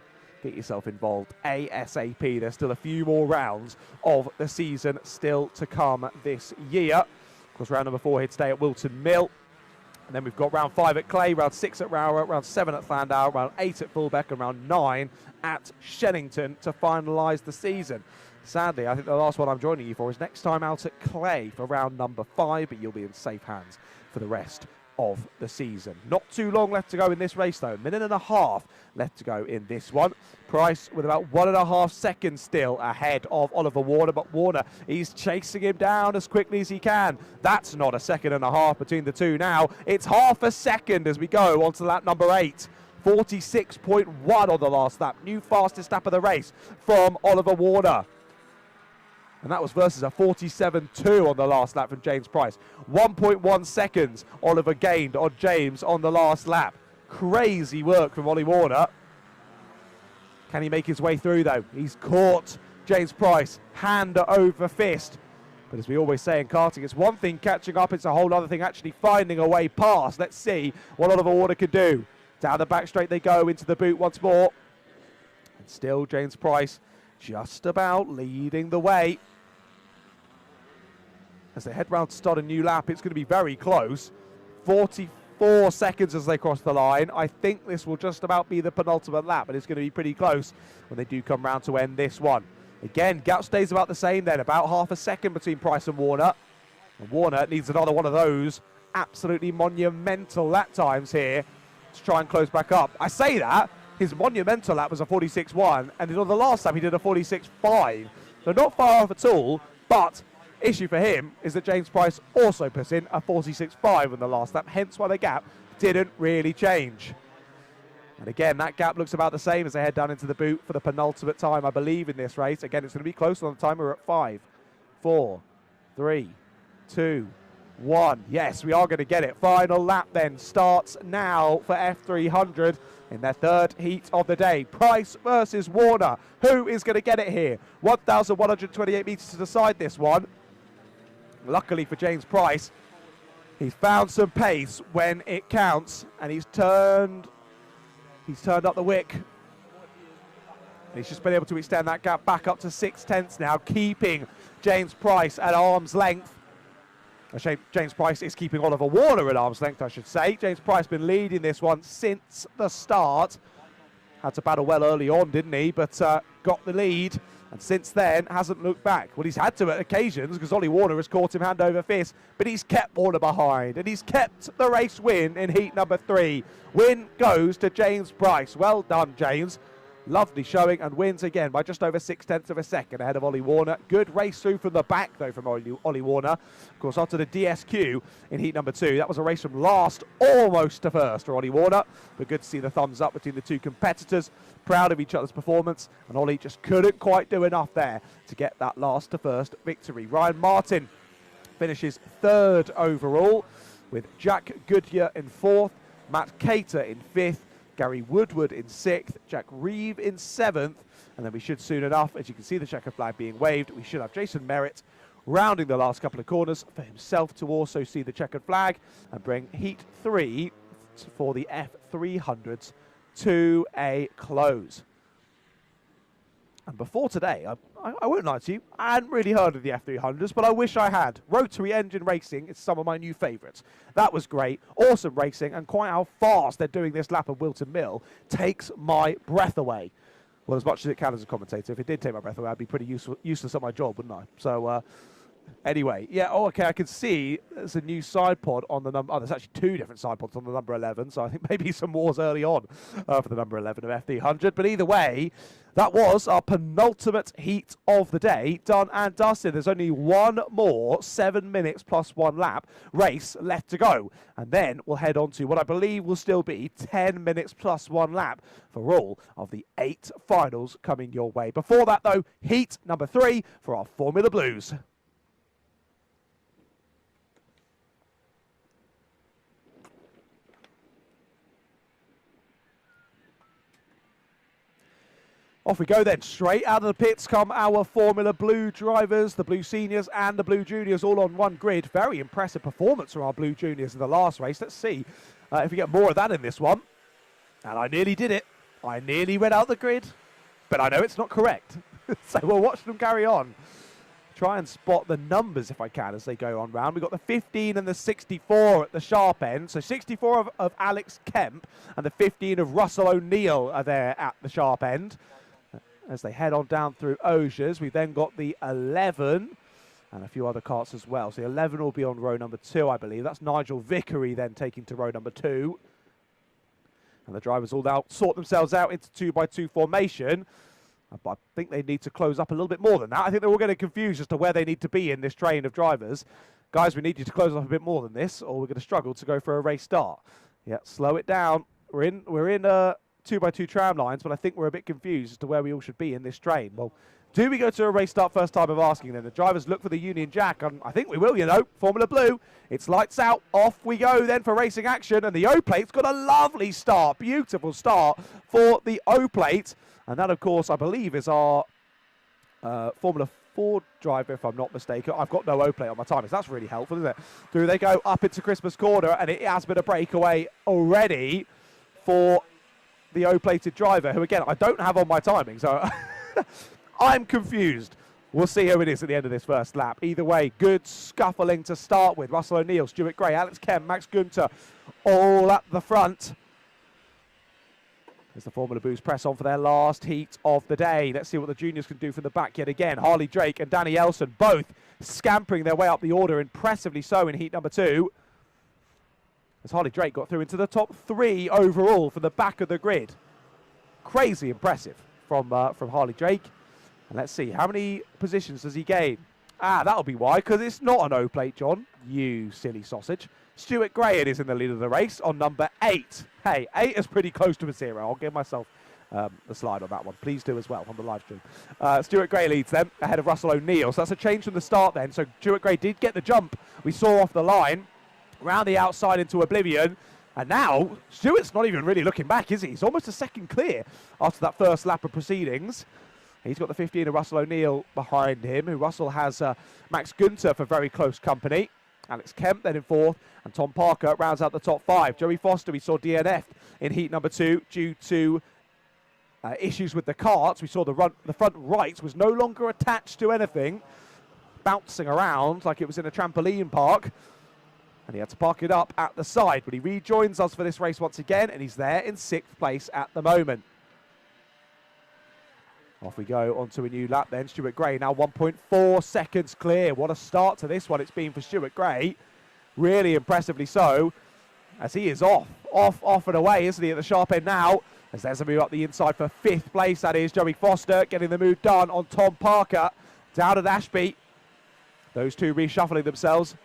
get yourself involved ASAP. There's still a few more rounds of the season still to come this year. Of course, round number 4 here today at Whilton Mill. And then we've got round 5 at Clay, round 6 at Rowrah, round 7 at Llandau, round 8 at Fulbeck, and round 9 at Shennington to finalise the season. Sadly, I think the last one I'm joining you for is next time out at Clay for round number 5, but you'll be in safe hands for the rest of the season. Not too long left to go in this race though, 1.5 minutes left to go in this one. Price with about 1.5 seconds still ahead of Oliver Warner, but Warner, he's chasing him down as quickly as he can. That's not 1.5 seconds between the two now. It's half a second as we go onto lap number 8. 46.1 on the last lap. New fastest lap of the race from Oliver Warner. And that was versus a 47.2 on the last lap from James Price. 1.1 seconds Oliver gained on James on the last lap. Crazy work from Ollie Warner. Can he make his way through though? He's caught James Price hand over fist. But as we always say in karting, it's one thing catching up, it's a whole other thing actually finding a way past. Let's see what Oliver Warner can do. Down the back straight they go into the boot once more. And still James Price just about leading the way. As they head round to start a new lap, it's going to be very close. 44 seconds as they cross the line. I think this will just about be the penultimate lap, but it's going to be pretty close when they do come round to end this one. Again, gap stays about the same then, about half a second between Price and Warner. And Warner needs another one of those absolutely monumental lap times here to try and close back up. I say that, his monumental lap was a 46.1, and on the last lap he did a 46.5. So not far off at all, but issue for him is that James Price also put in a 46.5 on the last lap, hence why the gap didn't really change. And again, that gap looks about the same as they head down into the boot for the penultimate time, I believe, in this race. Again, it's going to be close on the time. We're at 5, 4, 3, 2, 1. Yes, we are going to get it. Final lap then starts now for F300 in their third heat of the day. Price versus Warner. Who is going to get it here? 1,128 metres to decide this one. Luckily for James Price, he's found some pace when it counts, and he's turned up the wick. He's just been able to extend that gap back up to 0.6 now, keeping James Price at arm's length. James Price is keeping Oliver Warner at arm's length, I should say. James Price been leading this one since the start. Had to battle well early on, didn't he? But got the lead, and since then hasn't looked back. Well, he's had to at occasions because Ollie Warner has caught him hand over fist, but he's kept Warner behind, and he's kept the race win in heat number 3. Win goes to James Price. Well done, James. Lovely showing, and wins again by just over 0.6 seconds ahead of Ollie Warner. Good race through from the back, though, from Ollie Warner. Of course, after the DSQ in heat number 2, that was a race from last almost to first for Ollie Warner. But good to see the thumbs up between the two competitors. Proud of each other's performance, and Ollie just couldn't quite do enough there to get that last to first victory. Ryan Martin finishes 3rd overall, with Jack Goodyear in 4th, Matt Cater in 5th, Gary Woodward in 6th, Jack Reeve in 7th, and then we should soon enough, as you can see the checker flag being waved, we should have Jason Merritt rounding the last couple of corners for himself to also see the checkered flag and bring heat 3 for the F300s to a close. And before today, I won't lie to you, I hadn't really heard of the F300s, but I wish I had. Rotary engine racing is some of my new favourites. That was great, awesome racing, and quite how fast they're doing this lap of Whilton Mill takes my breath away. Well, as much as it can as a commentator, if it did take my breath away, I'd be pretty useless at my job, wouldn't I? So, anyway, yeah, okay, I can see there's a new side pod on the number. Oh, there's actually 2 different side pods on the number 11, so I think maybe some wars early on for the number 11 of FD100. But either way, that was our penultimate heat of the day, done and dusted. There's only one more 7 minutes plus 1 lap race left to go. And then we'll head on to what I believe will still be 10 minutes plus 1 lap for all of the 8 finals coming your way. Before that, though, heat number 3 for our Formula Blues. Off we go then, straight out of the pits come our Formula Blue drivers, the Blue Seniors and the Blue Juniors all on one grid. Very impressive performance from our Blue Juniors in the last race. Let's see if we get more of that in this one. And I nearly did it. I nearly went out the grid. but I know it's not correct. So we'll watch them carry on. Try and spot the numbers if I can as they go on round. We've got the 15 and the 64 at the sharp end. So 64 of Alex Kemp and the 15 of Russell O'Neill are there at the sharp end. As they head on down through Osiers, we've then got the 11 and a few other carts as well. So the 11 will be on row number 2, I believe. That's Nigel Vickery then taking to row number 2. And the drivers all now sort themselves out into 2x2 formation. But I think they need to close up a little bit more than that. I think they're all getting confused as to where they need to be in this train of drivers. Guys, we need you to close up a bit more than this, or we're going to struggle to go for a race start. Yeah, slow it down. We're in 2x2 tram lines, but I think we're a bit confused as to where we all should be in this train. Well, do we go to a race start first time of asking then? The drivers look for the Union Jack, and I think we will, you know. Formula Blue, it's lights out. Off we go then for racing action, and the O-Plate's got a lovely start. Beautiful start for the O-Plate. And that, of course, I believe is our Formula 4 driver, if I'm not mistaken. I've got no O-Plate on my timings. That's really helpful, isn't it? Through they go up into Christmas Corner, and it has been a breakaway already for the O-Plated driver, who, again, I don't have on my timing. So I'm confused. We'll see who it is at the end of this first lap. Either way, good scuffling to start with. Russell O'Neill, Stuart Gray, Alex Kemp, Max Günther, all at the front. As the Formula Blues press on for their last heat of the day. Let's see what the juniors can do from the back yet again. Harley Drake and Danny Elson both scampering their way up the order, impressively so in heat number 2. As Harley Drake got through into the top 3 overall from the back of the grid. Crazy impressive from Harley Drake. And let's see, how many positions does he gain? That'll be why, because it's not an O-Plate, John. You silly sausage. Stuart Gray it is in the lead of the race on number 8. Hey, 8 is pretty close to a 0. I'll give myself the slide on that one. Please do as well on the live stream. Stuart Gray leads them ahead of Russell O'Neill. So that's a change from the start then. So Stuart Gray did get the jump we saw off the line, round the outside into oblivion. And now, Stuart's not even really looking back, is he? He's almost a second clear after that first lap of proceedings. He's got the 15 of Russell O'Neill behind him, who Russell has Max Günther for very close company. Alex Kemp then in 4th, and Tom Parker rounds out the top 5. Joey Foster, we saw DNF'd in heat number 2 due to issues with the carts. We saw the front right was no longer attached to anything, bouncing around like it was in a trampoline park. And he had to park it up at the side, but he rejoins us for this race once again, and he's there in 6th place at the moment. Off we go onto a new lap then. Stuart Gray now 1.4 seconds clear. What a start to this one it's been for Stuart Gray. Really impressively so, as he is off and away, isn't he, at the sharp end now. As there's a move up the inside for 5th place, that is Joey Foster getting the move done on Tom Parker. Down at Ashby. Those two reshuffling themselves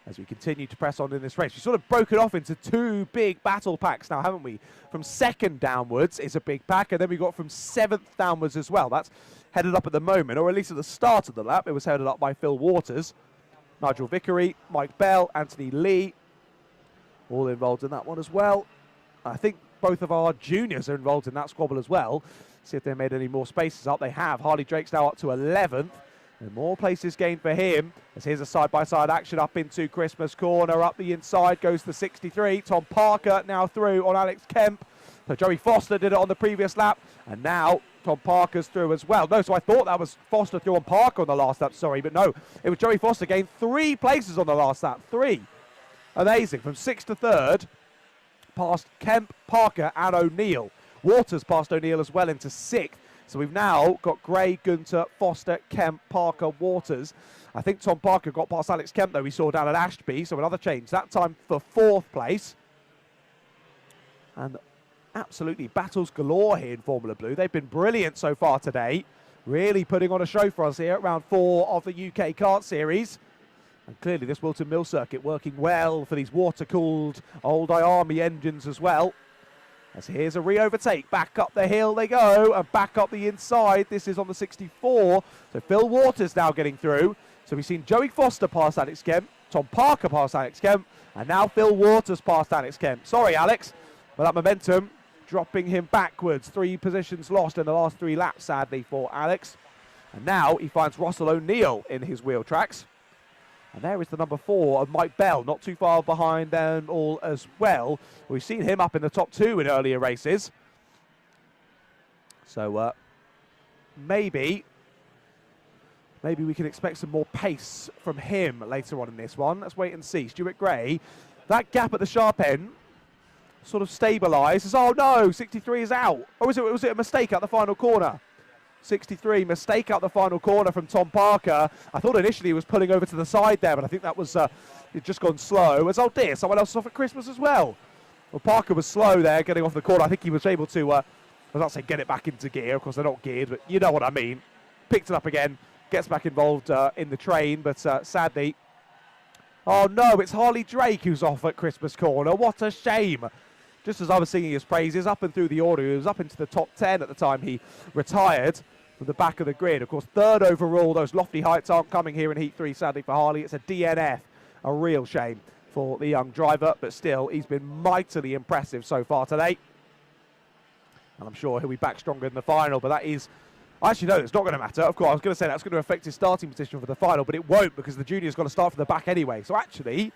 as we continue to press on in this race. We've sort of broken off into 2 big battle packs now, haven't we? From 2nd downwards is a big pack, and then we've got from 7th downwards as well. That's headed up at the moment, or at least at the start of the lap. It was headed up by Phil Waters, Nigel Vickery, Mike Bell, Anthony Lee, all involved in that one as well. I think both of our juniors are involved in that squabble as well. See if they made any more spaces up. They have. Harley Drake's now up to 11th. And more places gained for him, as here's a side-by-side action up into Christmas Corner. Up the inside goes the 63. Tom Parker now through on Alex Kemp. So Joey Foster did it on the previous lap, and now Tom Parker's through as well. No, so I thought that was Foster through on Parker on the last lap, sorry, but no. It was Joey Foster gained 3 places on the last lap. 3. Amazing. From 6th to 3rd, past Kemp, Parker and O'Neill. Waters passed O'Neill as well into 6th. So we've now got Gray, Günther, Foster, Kemp, Parker, Waters. I think Tom Parker got past Alex Kemp, though, we saw down at Ashby. So another change, that time for 4th place. And absolutely battles galore here in Formula Blue. They've been brilliant so far today. Really putting on a show for us here at round 4 of the UK Kart Series. And clearly this Whilton Mill circuit working well for these water-cooled old Iame engines as well. As here's a re-overtake. Back up the hill they go, and back up the inside. This is on the 64. So Phil Waters now getting through. So we've seen Joey Foster past Alex Kemp, Tom Parker past Alex Kemp, and now Phil Waters past Alex Kemp. Sorry, Alex, but that momentum dropping him backwards. 3 positions lost in the last 3 laps, sadly, for Alex. And now he finds Russell O'Neill in his wheel tracks. And there is the number 4 of Mike Bell, not too far behind them all as well. We've seen him up in the top 2 in earlier races. So maybe we can expect some more pace from him later on in this one. Let's wait and see. Stuart Gray, that gap at the sharp end sort of stabilises. Oh no, 63 is out. Or was it a mistake at the final corner? 63, mistake out the final corner from Tom Parker. I thought initially he was pulling over to the side there, but I think that was he'd just gone slow. As oh dear, someone else off at Christmas as well. Well, Parker was slow there, getting off the corner. I think he was able to, I was not saying get it back into gear. Of course, they're not geared, but you know what I mean. Picked it up again, gets back involved in the train, but sadly, oh no, it's Harley Drake who's off at Christmas corner. What a shame. Just as I was singing his praises, up and through the order, he was up into the top 10 at the time he retired from the back of the grid. Of course, third overall, those lofty heights aren't coming here in Heat 3, sadly, for Harley. It's a DNF, a real shame for the young driver, but still, he's been mightily impressive so far today. And I'm sure he'll be back stronger in the final, but that is... Actually, no, it's not going to matter. Of course, I was going to say that's going to affect his starting position for the final, but it won't because the junior's got to start from the back anyway. So actually...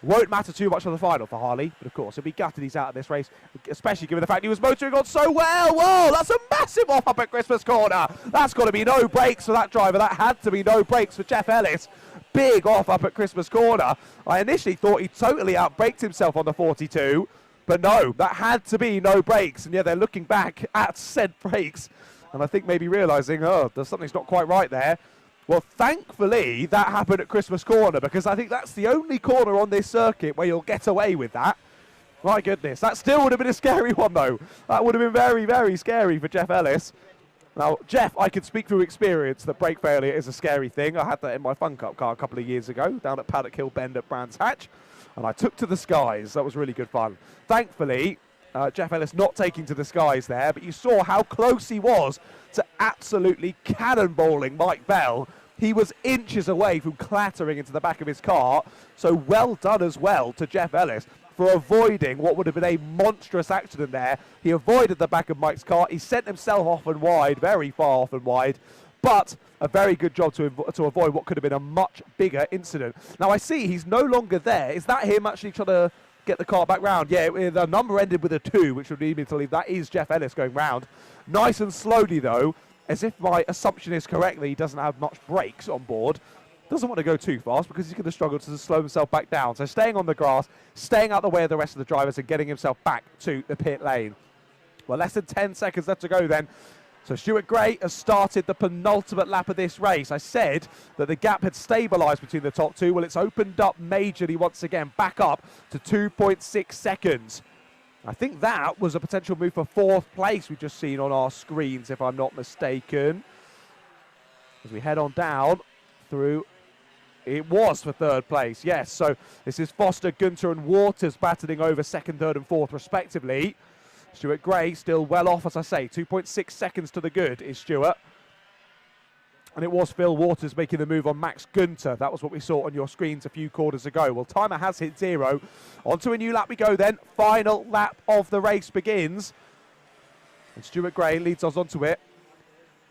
won't matter too much for the final for Harley, but of course he'll be gutted he's out of this race, especially given the fact he was motoring on so well. Whoa, that's a massive off up at Christmas corner. That's got to be no brakes for that driver. That had to be no brakes for Jeff Ellis. Big off up at Christmas corner. I initially thought he totally outbraked himself on the 42, but no, that had to be no brakes. And yeah, they're looking back at said brakes, and I think maybe realising, oh, there's something's not quite right there. Well, thankfully, that happened at Christmas corner because I think that's the only corner on this circuit where you'll get away with that. My goodness, that still would have been a scary one, though. That would have been very, very scary for Jeff Ellis. Now, Jeff, I can speak through experience that brake failure is a scary thing. I had that in my Fun Cup car a couple of years ago down at Paddock Hill Bend at Brands Hatch, and I took to the skies. That was really good fun. Thankfully, Jeff Ellis not taking to the skies there, but you saw how close he was to absolutely cannonballing Mike Bell. He was inches away from clattering into the back of his car, so well done as well to Jeff Ellis for avoiding what would have been a monstrous accident there. He avoided the back of Mike's car. He sent himself off and wide, very far off and wide, but a very good job to avoid what could have been a much bigger incident. Now, I see he's no longer there. Is that him actually trying to get the car back round? Yeah, the number ended with a 2, which would lead me to believe that is Jeff Ellis going round. Nice and slowly, though, as if my assumption is correctly, he doesn't have much brakes on board. Doesn't want to go too fast because he's going to struggle to slow himself back down. So staying on the grass, staying out the way of the rest of the drivers and getting himself back to the pit lane. Well, less than 10 seconds left to go then. So Stuart Gray has started the penultimate lap of this race. I said that the gap had stabilised between the top two. Well, it's opened up majorly once again, back up to 2.6 seconds. I think that was a potential move for 4th place we've just seen on our screens, if I'm not mistaken. As we head on down through, it was for 3rd place, yes. So this is Foster, Gunter and Waters battling over 2nd, 3rd and 4th respectively. Stuart Gray still well off, as I say, 2.6 seconds to the good is Stuart. And it was Phil Waters making the move on Max Gunter. That was what we saw on your screens a few quarters ago. Well, timer has hit 0. On to a new lap we go then. Final lap of the race begins. And Stuart Gray leads us onto it.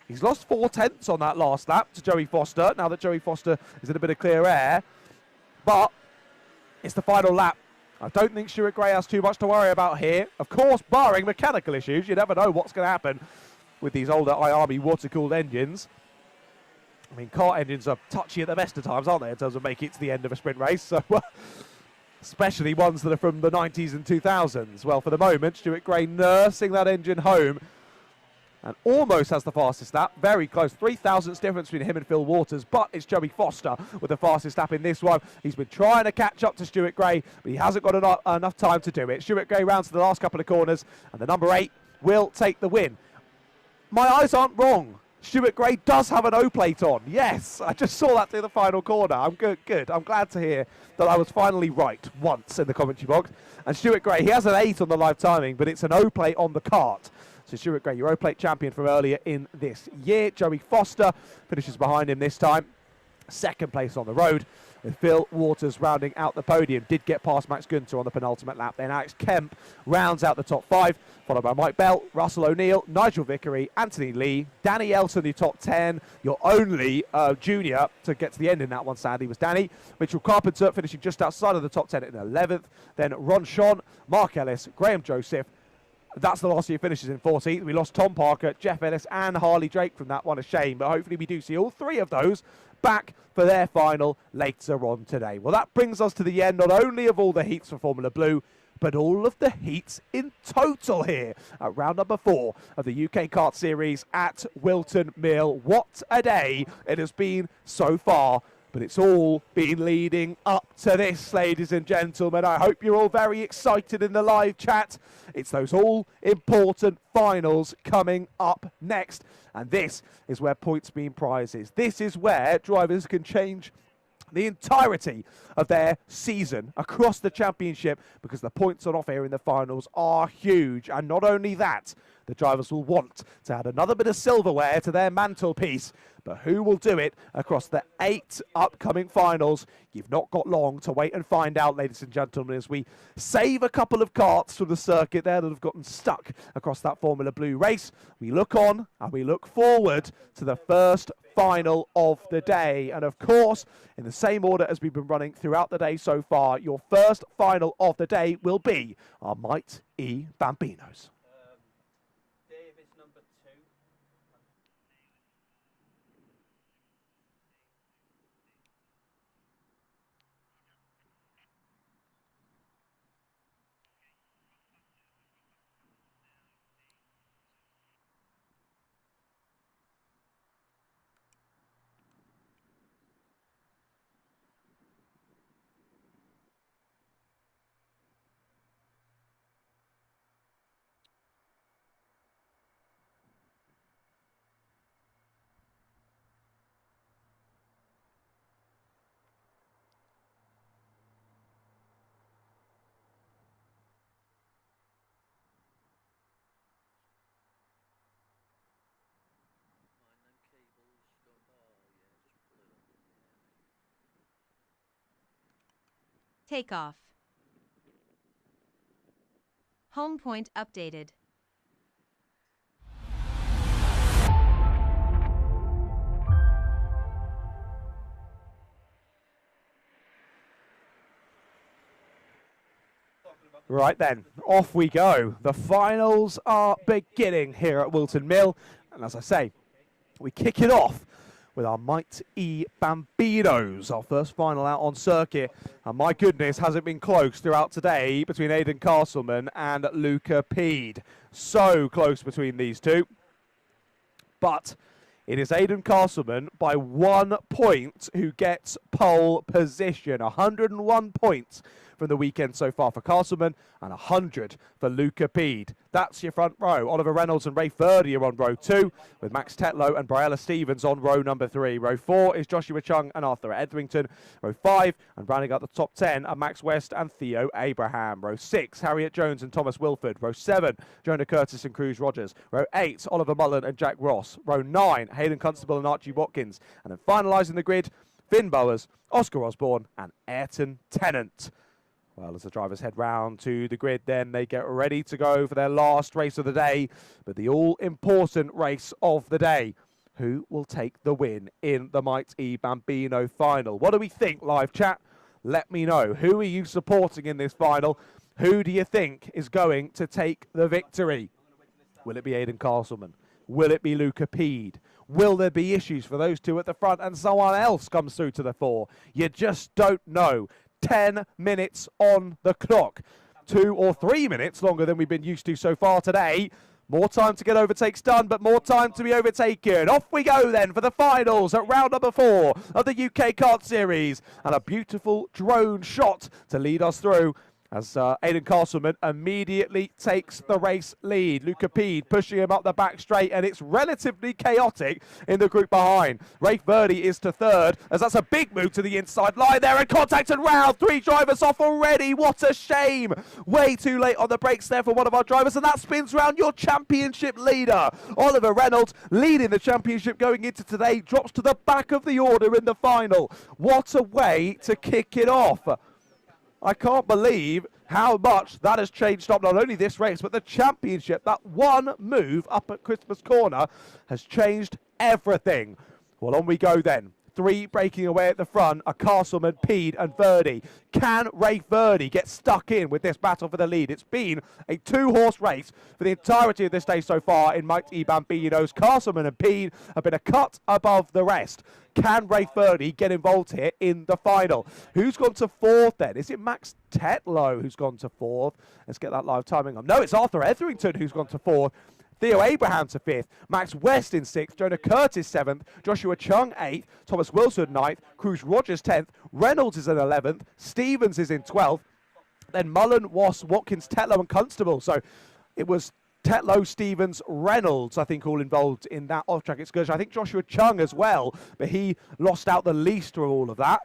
He's lost 4/10 on that last lap to Joey Foster, now that Joey Foster is in a bit of clear air. But it's the final lap. I don't think Stuart Gray has too much to worry about here. Of course, barring mechanical issues, you never know what's going to happen with these older Iame water-cooled engines. I mean, kart engines are touchy at the best of times, aren't they, in terms of making it to the end of a sprint race? So, especially ones that are from the 90s and 2000s. Well, for the moment, Stuart Gray nursing that engine home and almost has the fastest lap. Very close. 3,000ths difference between him and Phil Waters, but it's Joey Foster with the fastest lap in this one. He's been trying to catch up to Stuart Gray, but he hasn't got enough time to do it. Stuart Gray rounds to the last couple of corners, and the number 8 will take the win. My eyes aren't wrong. Stuart Gray does have an O plate on. Yes, I just saw that through the final corner. I'm good. I'm glad to hear that I was finally right once in the commentary box. And Stuart Gray, he has an 8 on the live timing, but it's an O plate on the kart. So Stuart Gray, your O plate champion from earlier in this year. Joey Foster finishes behind him this time. 2nd place on the road, with Phil Waters rounding out the podium. Did get past Max Gunter on the penultimate lap. Then Alex Kemp rounds out the top 5, followed by Mike Bell, Russell O'Neill, Nigel Vickery, Anthony Lee, Danny Elton, the top 10. Your only junior to get to the end in that one, sadly, was Danny. Mitchell Carpenter finishing just outside of the top 10 in 11th. Then Ron Sean, Mark Ellis, Graham Joseph, That's the last few finishes in 14th. We lost Tom Parker, Jeff Ellis and Harley Drake from that one. A shame, but hopefully we do see all three of those back for their final later on today. Well, that brings us to the end not only of all the heats for Formula Blue, but all of the heats in total here at round number 4 of the UK Kart Series at Whilton Mill. What a day it has been so far. But it's all been leading up to this, ladies and gentlemen. I hope you're all very excited in the live chat. It's those all-important finals coming up next. And this is where points mean prizes. This is where drivers can change the entirety of their season across the championship, because the points on offer here in the finals are huge. And not only that, the drivers will want to add another bit of silverware to their mantelpiece. But who will do it across the 8 upcoming finals? You've not got long to wait and find out, ladies and gentlemen, as we save a couple of karts from the circuit there that have gotten stuck across that Formula Blue race. We look on and we look forward to the first final of the day. And of course, in the same order as we've been running throughout the day so far, your first final of the day will be our Might E Bambinos. Takeoff. Home point updated. Right then, off we go. The finals are beginning here at Whilton Mill. And as I say, we kick it off with our Might E Bambinos, our first final out on circuit. And my goodness, has it been close throughout today between Aidan Castleman and Luca Pede. So close between these two. But it is Aidan Castleman by 1 point who gets pole position. 101 points from the weekend so far for Castleman and 100 for Luca Pede. That's your front row. Oliver Reynolds and Ray Verdi are on row 2, with Max Tetlow and Briella Stevens on row number 3. Row 4 is Joshua Chung and Arthur Etherington. Row 5, and rounding out the top 10 are Max West and Theo Abraham. Row 6, Harriet Jones and Thomas Wilford. Row 7, Jonah Curtis and Cruz Rogers. Row 8, Oliver Mullen and Jack Ross. Row 9, Hayden Constable and Archie Watkins. And then finalising the grid, Finn Bowers, Oscar Osborne and Ayrton Tennant. Well, as the drivers head round to the grid, then they get ready to go for their last race of the day, but the all-important race of the day. Who will take the win in the Might E Bambino final? What do we think, live chat? Let me know. Who are you supporting in this final? Who do you think is going to take the victory? Will it be Aidan Castleman? Will it be Luca Pede? Will there be issues for those two at the front and someone else comes through to the fore? You just don't know. 10 minutes on the clock. 2 or 3 minutes longer than we've been used to so far today. More time to get overtakes done, but more time to be overtaken. Off we go then for the finals at round number 4 of the UK Kart Series. And a beautiful drone shot to lead us through as Aidan Castleman immediately takes the race lead. Luca Pede pushing him up the back straight, and it's relatively chaotic in the group behind. Rafe Verdi is to third, as that's a big move to the inside line there, and contact and round. 3 drivers off already. What a shame. Way too late on the brakes there for one of our drivers, and that spins round your championship leader. Oliver Reynolds, leading the championship going into today, drops to the back of the order in the final. What a way to kick it off. I can't believe how much that has changed up not only this race, but the championship. That one move up at Christmas Corner has changed everything. Well, on we go then Three breaking away at the front are Castleman, Pede and Verdi. Can Rafe Verdi get stuck in with this battle for the lead? It's been a two-horse race for the entirety of this day so far in Mighty Bambino's. Castleman and Pede have been a cut above the rest. Can Rafe Verdi get involved here in the final? Who's gone to fourth then? Is it Max Tetlow who's gone to fourth? Let's get that live timing on. No, it's Arthur Etherington who's gone to fourth. Theo Abraham to fifth, Max West in sixth, Jonah Curtis seventh, Joshua Chung eighth, Thomas Wilson ninth, Cruz Rogers 10th, Reynolds is in 11th, Stevens is in 12th, then Mullen, Wass, Watkins, Tetlow and Constable. So it was Tetlow, Stevens, Reynolds, I think, all involved in that off-track excursion. I think Joshua Chung as well, but he lost out the least through all of that.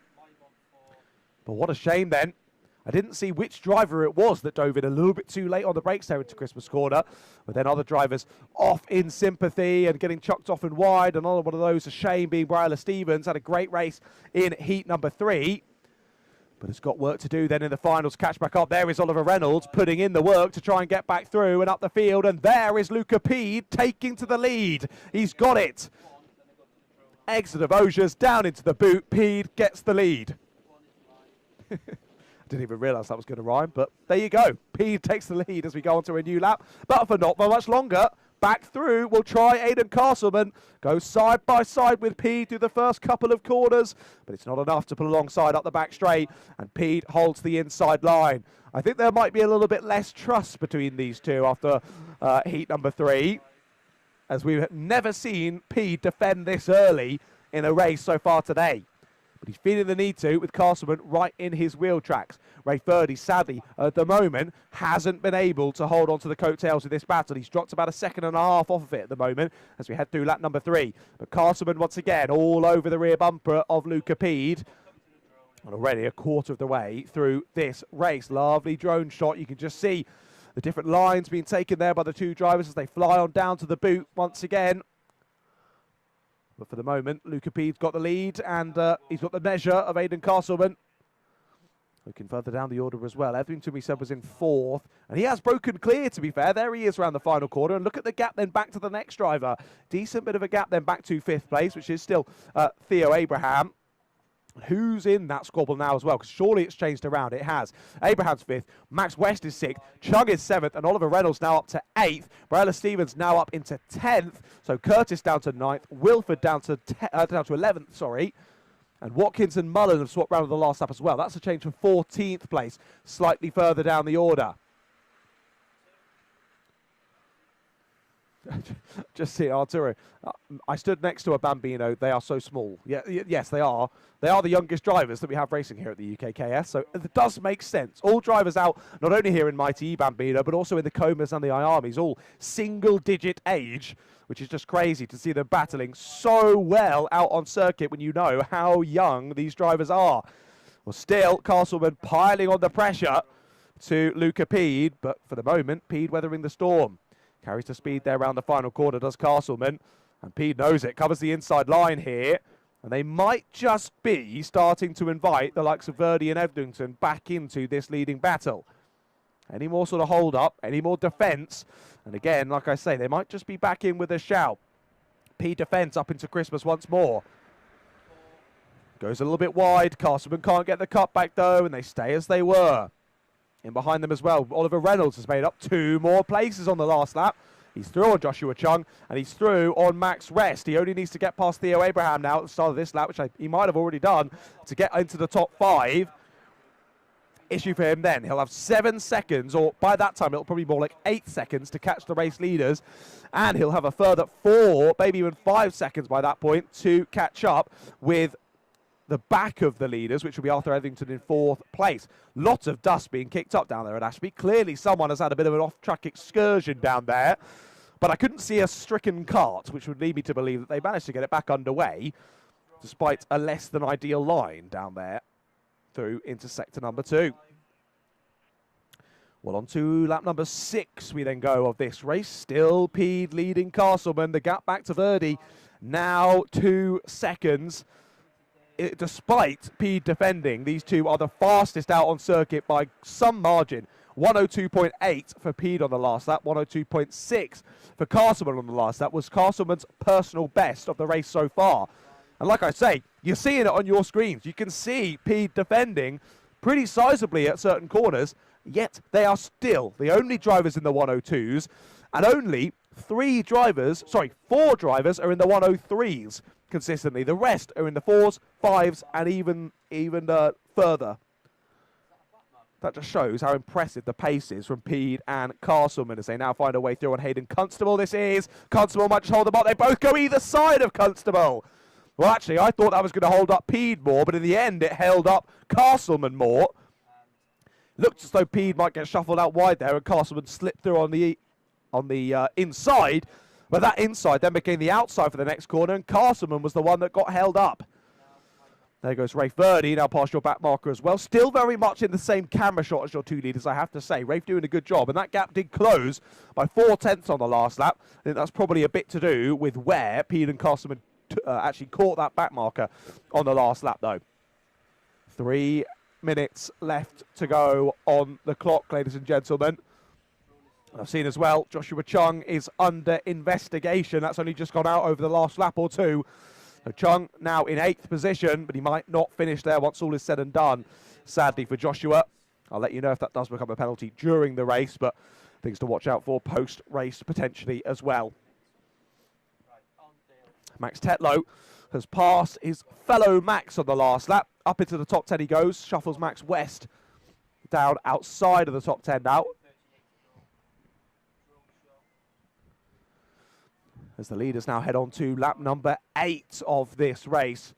But what a shame then. I didn't see which driver it was that dove in a little bit too late on the brakes there into Christmas Corner. But then other drivers off in sympathy and getting chucked off and wide. Another one of those, a shame, being Bryla Stevens. Had a great race in heat number 3. But has got work to do then in the finals. Catch back up. There is Oliver Reynolds putting in the work to try and get back through and up the field. And there is Luca Pede taking to the lead. He's got it. Exit of Osiers down into the boot. Pede gets the lead. Didn't even realise that was going to rhyme, but there you go. Pede takes the lead as we go on to a new lap. But for not very much longer, back through, we'll try Aidan Castleman. Goes side by side with Pede through the first couple of corners, but it's not enough to pull alongside up the back straight, and Pede holds the inside line. I think there might be a little bit less trust between these two after heat number 3, as we've never seen Pede defend this early in a race so far today. But he's feeling the need to with Castleman right in his wheel tracks. Rafe Verdi, sadly, at the moment, hasn't been able to hold on to the coattails of this battle. He's dropped about a second and a half off of it at the moment as we head through lap number 3. But Castleman, once again, all over the rear bumper of Luca Pede. And already a quarter of the way through this race. Lovely drone shot. You can just see the different lines being taken there by the two drivers as they fly on down to the boot once again. But for the moment, Luca Pede's got the lead, and he's got the measure of Aidan Castleman. Looking further down the order as well. Etherington, we said, was in 4th. And he has broken clear, to be fair. There he is around the final quarter. And look at the gap then back to the next driver. Decent bit of a gap then back to 5th place, which is still Theo Abraham. Who's in that squabble now as well? Because surely it's changed around. It has. Abraham's 5th. Max West is 6th. Chung is 7th. And Oliver Reynolds now up to 8th. Bryla Stevens now up into 10th. So Curtis down to 9th. Wilford down to 11th, sorry. And Watkins and Mullen have swapped round with the last lap as well. That's a change from 14th place, slightly further down the order. Just see Arturo. I stood next to a Bambino. They are so small. Yeah, yes, they are. They are the youngest drivers that we have racing here at the UKKS. So it does make sense. All drivers out, not only here in Mighty Bambino, but also in the Comas and the Iames, all single-digit age, which is just crazy to see them battling so well out on circuit when you know how young these drivers are. Well, still, Castleman piling on the pressure to Luca Pede, but for the moment, Pede weathering the storm. Carries the speed there around the final quarter, does Castleman. And Pede knows it, covers the inside line here. And they might just be starting to invite the likes of Verdi and Etherington back into this leading battle. Any more sort of hold up, any more defence. And again, like I say, they might just be back in with a shout. Pede defence up into Christmas once more. Goes a little bit wide. Castleman can't get the cut back though, and they stay as they were. In behind them as well, Oliver Reynolds has made up 2 more places on the last lap. He's through on Joshua Chung, and he's through on Max West. He only needs to get past Theo Abraham now at the start of this lap, which he might have already done, to get into the top 5. Issue for him then. He'll have 7 seconds, or by that time, it'll probably be more like 8 seconds to catch the race leaders. And he'll have a further 4, maybe even 5 seconds by that point to catch up with the back of the leaders, which will be Arthur Etherington in 4th place. Lots of dust being kicked up down there at Ashby. Clearly someone has had a bit of an off-track excursion down there, but I couldn't see a stricken cart, which would lead me to believe that they managed to get it back underway, despite a less than ideal line down there through into sector number 2. Well, on to lap number 6 we then go of this race. Still Pede leading Castleman. The gap back to Verdi, now 2 seconds. Despite Pede defending, these two are the fastest out on circuit by some margin. 102.8 for Pede on the last lap, 102.6 for Castleman on the last lap. Was Castleman's personal best of the race so far. And like I say, you're seeing it on your screens. You can see Pede defending pretty sizably at certain corners, yet they are still the only drivers in the 102s, and only four drivers are in the 103s consistently. The rest are in the 4s, 5s, and even further. That just shows how impressive the pace is from Pede and Castleman as they now find a way through on Hayden Constable. Constable might just hold them up. They both go either side of Constable. Well, actually, I thought that was going to hold up Pede more, but in the end, it held up Castleman more. Looked as though Pede might get shuffled out wide there, and Castleman slipped through on the inside. But that inside then became the outside for the next corner, and Castleman was the one that got held up. There goes Rafe Verdi, now past your back marker as well. Still very much in the same camera shot as your two leaders, I have to say. Rafe doing a good job, and that gap did close by 4/10 on the last lap. I think that's probably a bit to do with where Pede and Castleman actually caught that back marker on the last lap, though. 3 minutes left to go on the clock, ladies and gentlemen. I've seen as well, Joshua Chung is under investigation. That's only just gone out over the last lap or two. So Chung now in 8th position, but he might not finish there once all is said and done, sadly for Joshua. I'll let you know if that does become a penalty during the race, but things to watch out for post-race potentially as well. Max Tetlow has passed his fellow Max on the last lap. Up into the top 10 he goes, shuffles Max West down outside of the top 10 now. As the leaders now head on to lap number 8 of this race.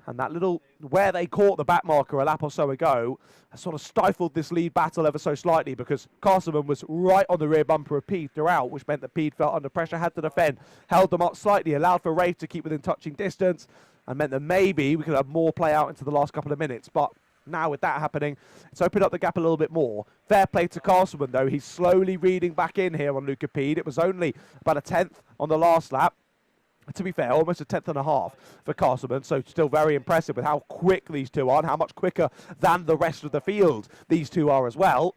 And that little, where they caught the back marker a lap or so ago, has sort of stifled this lead battle ever so slightly, because Castleman was right on the rear bumper of Pede throughout, which meant that Pede felt under pressure, had to defend, held them up slightly, allowed for Rafe to keep within touching distance, and meant that maybe we could have more play out into the last couple of minutes. But now with that happening, it's opened up the gap a little bit more. Fair play to Castleman, though. He's slowly reading back in here on Luca Pede. It was only about a 10th on the last lap. To be fair, almost a 10th and a half for Castleman, so still very impressive with how quick these two are and how much quicker than the rest of the field these two are as well.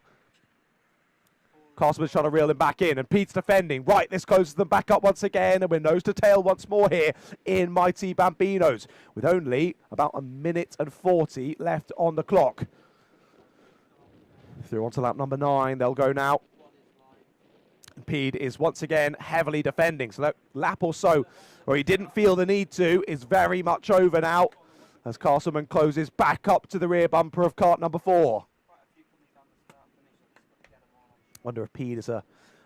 Castleman's trying to reel him back in, and Pete's defending. Right, this closes them back up once again, and we're nose to tail once more here in mighty Bambinos, with only about a minute and 40 left on the clock. Through onto lap number 9, they'll go now. Pede is once again heavily defending, so that lap or so where he didn't feel the need to is very much over now, as Castleman closes back up to the rear bumper of kart number 4. Wonder if Pede is a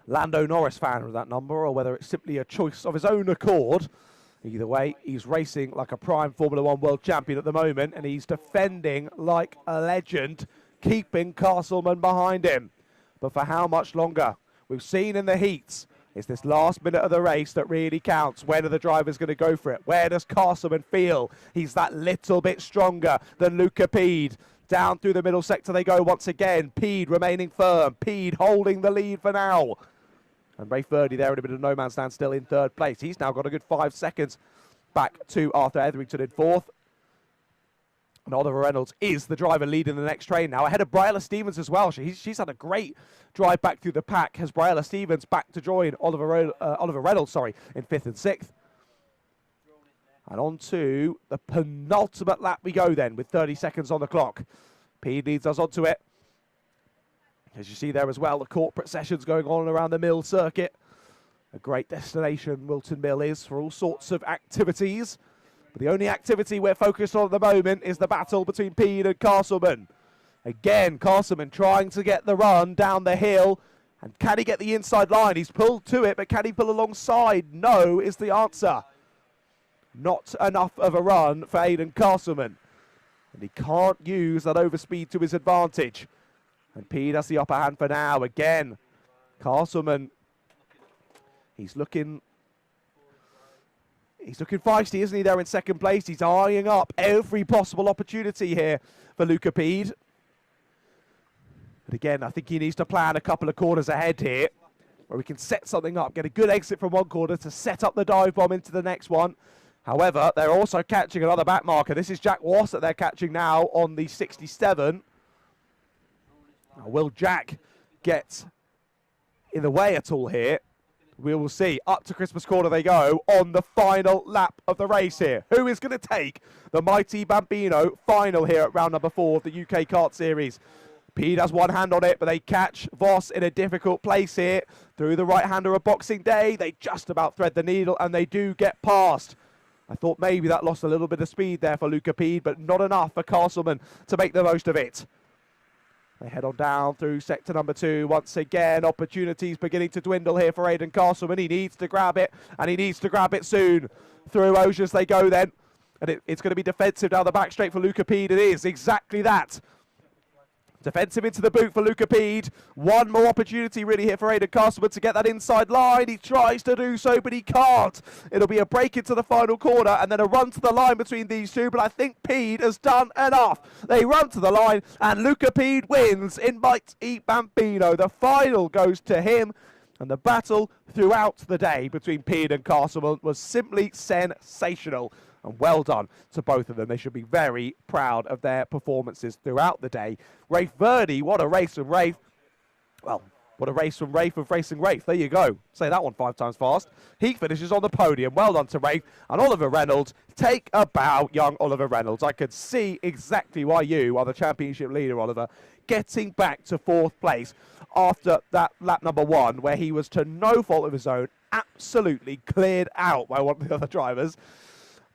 Lando Norris fan of that number, or whether it's simply a choice of his own accord. Either way, he's racing like a prime Formula 1 world champion at the moment, and he's defending like a legend, keeping Castleman behind him. But for how much longer? We've seen in the heats, it's this last minute of the race that really counts. When are the drivers going to go for it? Where does Castleman feel he's that little bit stronger than Luca Pede? Down through the middle sector they go once again. Pede remaining firm. Pede holding the lead for now. And Rafe Verdi there in a bit of no man's land, still in 3rd place. He's now got a good 5 seconds back to Arthur Etherington in 4th. And Oliver Reynolds is the driver leading the next train now, ahead of Briella Stevens as well. She's had a great drive back through the pack. Has Briella Stevens back to join Oliver Reynolds, in 5th and 6th. And on to the penultimate lap we go then, with 30 seconds on the clock. Pede leads us onto it. As you see there as well, the corporate sessions going on around the Mill circuit. A great destination Whilton Mill is for all sorts of activities. But the only activity we're focused on at the moment is the battle between Pede and Castleman. Again, Castleman trying to get the run down the hill. And can he get the inside line? He's pulled to it, but can he pull alongside? No is the answer. Not enough of a run for Aidan Castleman. And he can't use that overspeed to his advantage. And Pede has the upper hand for now. Again, Castleman, he's looking feisty, isn't he, there in 2nd place? He's eyeing up every possible opportunity here for Luca Pede. But again, I think he needs to plan a couple of corners ahead here, where we can set something up, get a good exit from one corner to set up the dive bomb into the next one. However, they're also catching another back marker. This is Jack Wass that they're catching now on the 67. Now, will Jack get in the way at all here? We will see. Up to Christmas Corner they go on the final lap of the race here. Who is going to take the mighty Bambino final here at round number 4 of the UK Kart Series? Pede has one hand on it, but they catch Voss in a difficult place here. Through the right-hander of Boxing Day, they just about thread the needle, and they do get past. I thought maybe that lost a little bit of speed there for Luca Pede, but not enough for Castleman to make the most of it. They head on down through sector number 2. Once again, opportunities beginning to dwindle here for Aidan Castleman. He needs to grab it, and he needs to grab it soon. Through Osiers they go then. And it's going to be defensive down the back straight for Luca Pede. It is exactly that. Defensive into the boot for Luca Pede. One more opportunity really here for Aidan Castleman to get that inside line. He tries to do so, but he can't. It'll be a break into the final corner and then a run to the line between these two, but I think Pede has done enough. They run to the line and Luca Pede wins in Mighty Bambino. The final goes to him, and the battle throughout the day between Pede and Castleman was simply sensational. And well done to both of them. They should be very proud of their performances throughout the day. Rafe Verdi, what a race from Rafe. Well, what a race from Rafe of Racing Rafe. There you go. Say that one 5 times fast. He finishes on the podium. Well done to Rafe. And Oliver Reynolds, take a bow, young Oliver Reynolds. I could see exactly why you are the championship leader, Oliver. Getting back to 4th place after that lap number 1, where he was to no fault of his own, absolutely cleared out by one of the other drivers.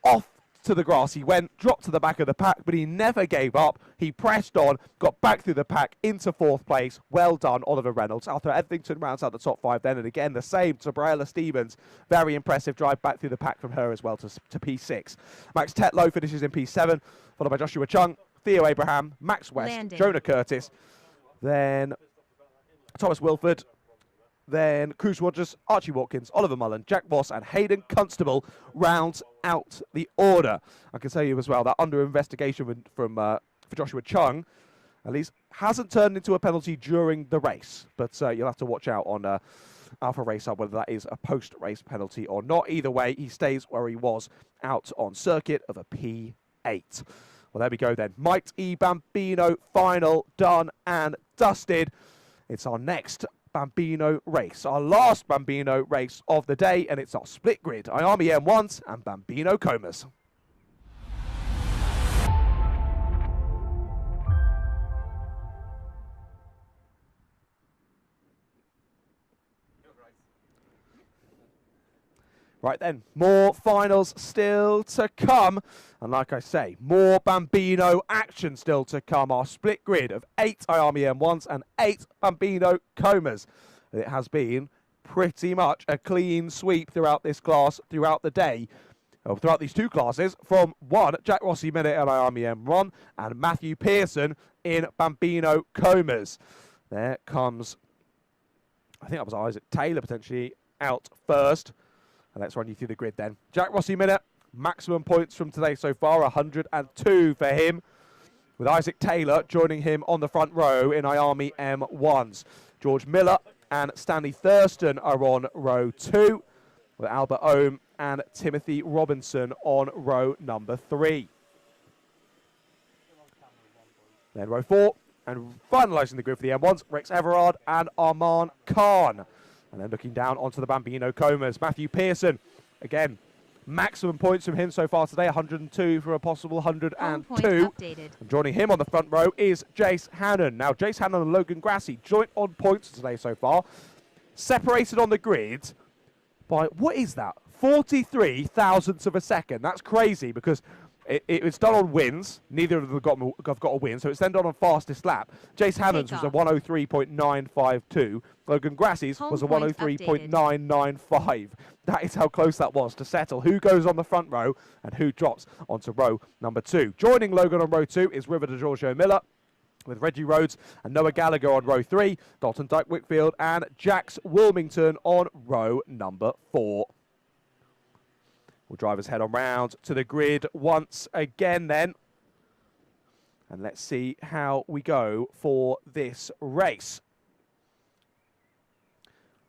Off to the grass he went, dropped to the back of the pack, but he never gave up. He pressed on, got back through the pack into 4th place. Well done, Oliver Reynolds. Arthur Edlington rounds out the top 5 then, and again the same to Briella Stevens. Very impressive drive back through the pack from her as well to P6. Max Tetlow finishes in P7, followed by Joshua Chung, Theo Abraham, Max West, Jonah Curtis, then Thomas Wilford, then Cruz Rogers, Archie Watkins, Oliver Mullen, Jack Voss and Hayden Constable rounds out the order. I can tell you as well that under investigation from for Joshua Chung, at least, hasn't turned into a penalty during the race. But you'll have to watch out on Alpha Race Hub whether that is a post-race penalty or not. Either way, he stays where he was out on circuit of a P8. Well, there we go then. Mighty Bambino final done and dusted. It's our next Bambino race, our last Bambino race of the day, and it's our split grid, Iame M1s and Bambino Comas. Right then, more finals still to come. And like I say, more Bambino action still to come. Our split grid of 8 Iame M1s and 8 Bambino Comas. It has been pretty much a clean sweep throughout this class, throughout the day. Throughout these 2 classes, from 1, Jack Rossi Minute in Iame M1 and Matthew Pearson in Bambino Comas. There comes, I think that was Isaac Taylor potentially out first. And let's run you through the grid then. Jack Rossi Minute, maximum points from today so far, 102 for him, with Isaac Taylor joining him on the front row in Iame M1s. George Miller and Stanley Thurston are on row 2, with Albert Ohm and Timothy Robinson on row number 3. Then row 4, and finalising the grid for the M1s, Rex Everard and Arman Khan. And then looking down onto the Bambino Comas, Matthew Pearson, again, maximum points from him so far today, 102 for a possible 102. And joining him on the front row is Jace Hannon. Now, Jace Hannon and Logan Grassi, joint on points today so far, separated on the grid by, what is that, 43 thousandths of a second. That's crazy because it's done on wins. Neither of them have got a win, so it's then done on fastest lap. Jace Hannon's was a 103.952. Logan Grassi's was a 103.995. That is how close that was to settle who goes on the front row and who drops onto row number 2. Joining Logan on row 2 is River DeGiorgio Miller, with Reggie Rhodes and Noah Gallagher on row 3, Dalton Dyke Whitfield and Jax Wilmington on row number 4. We'll drivers head on round to the grid once again then. And let's see how we go for this race.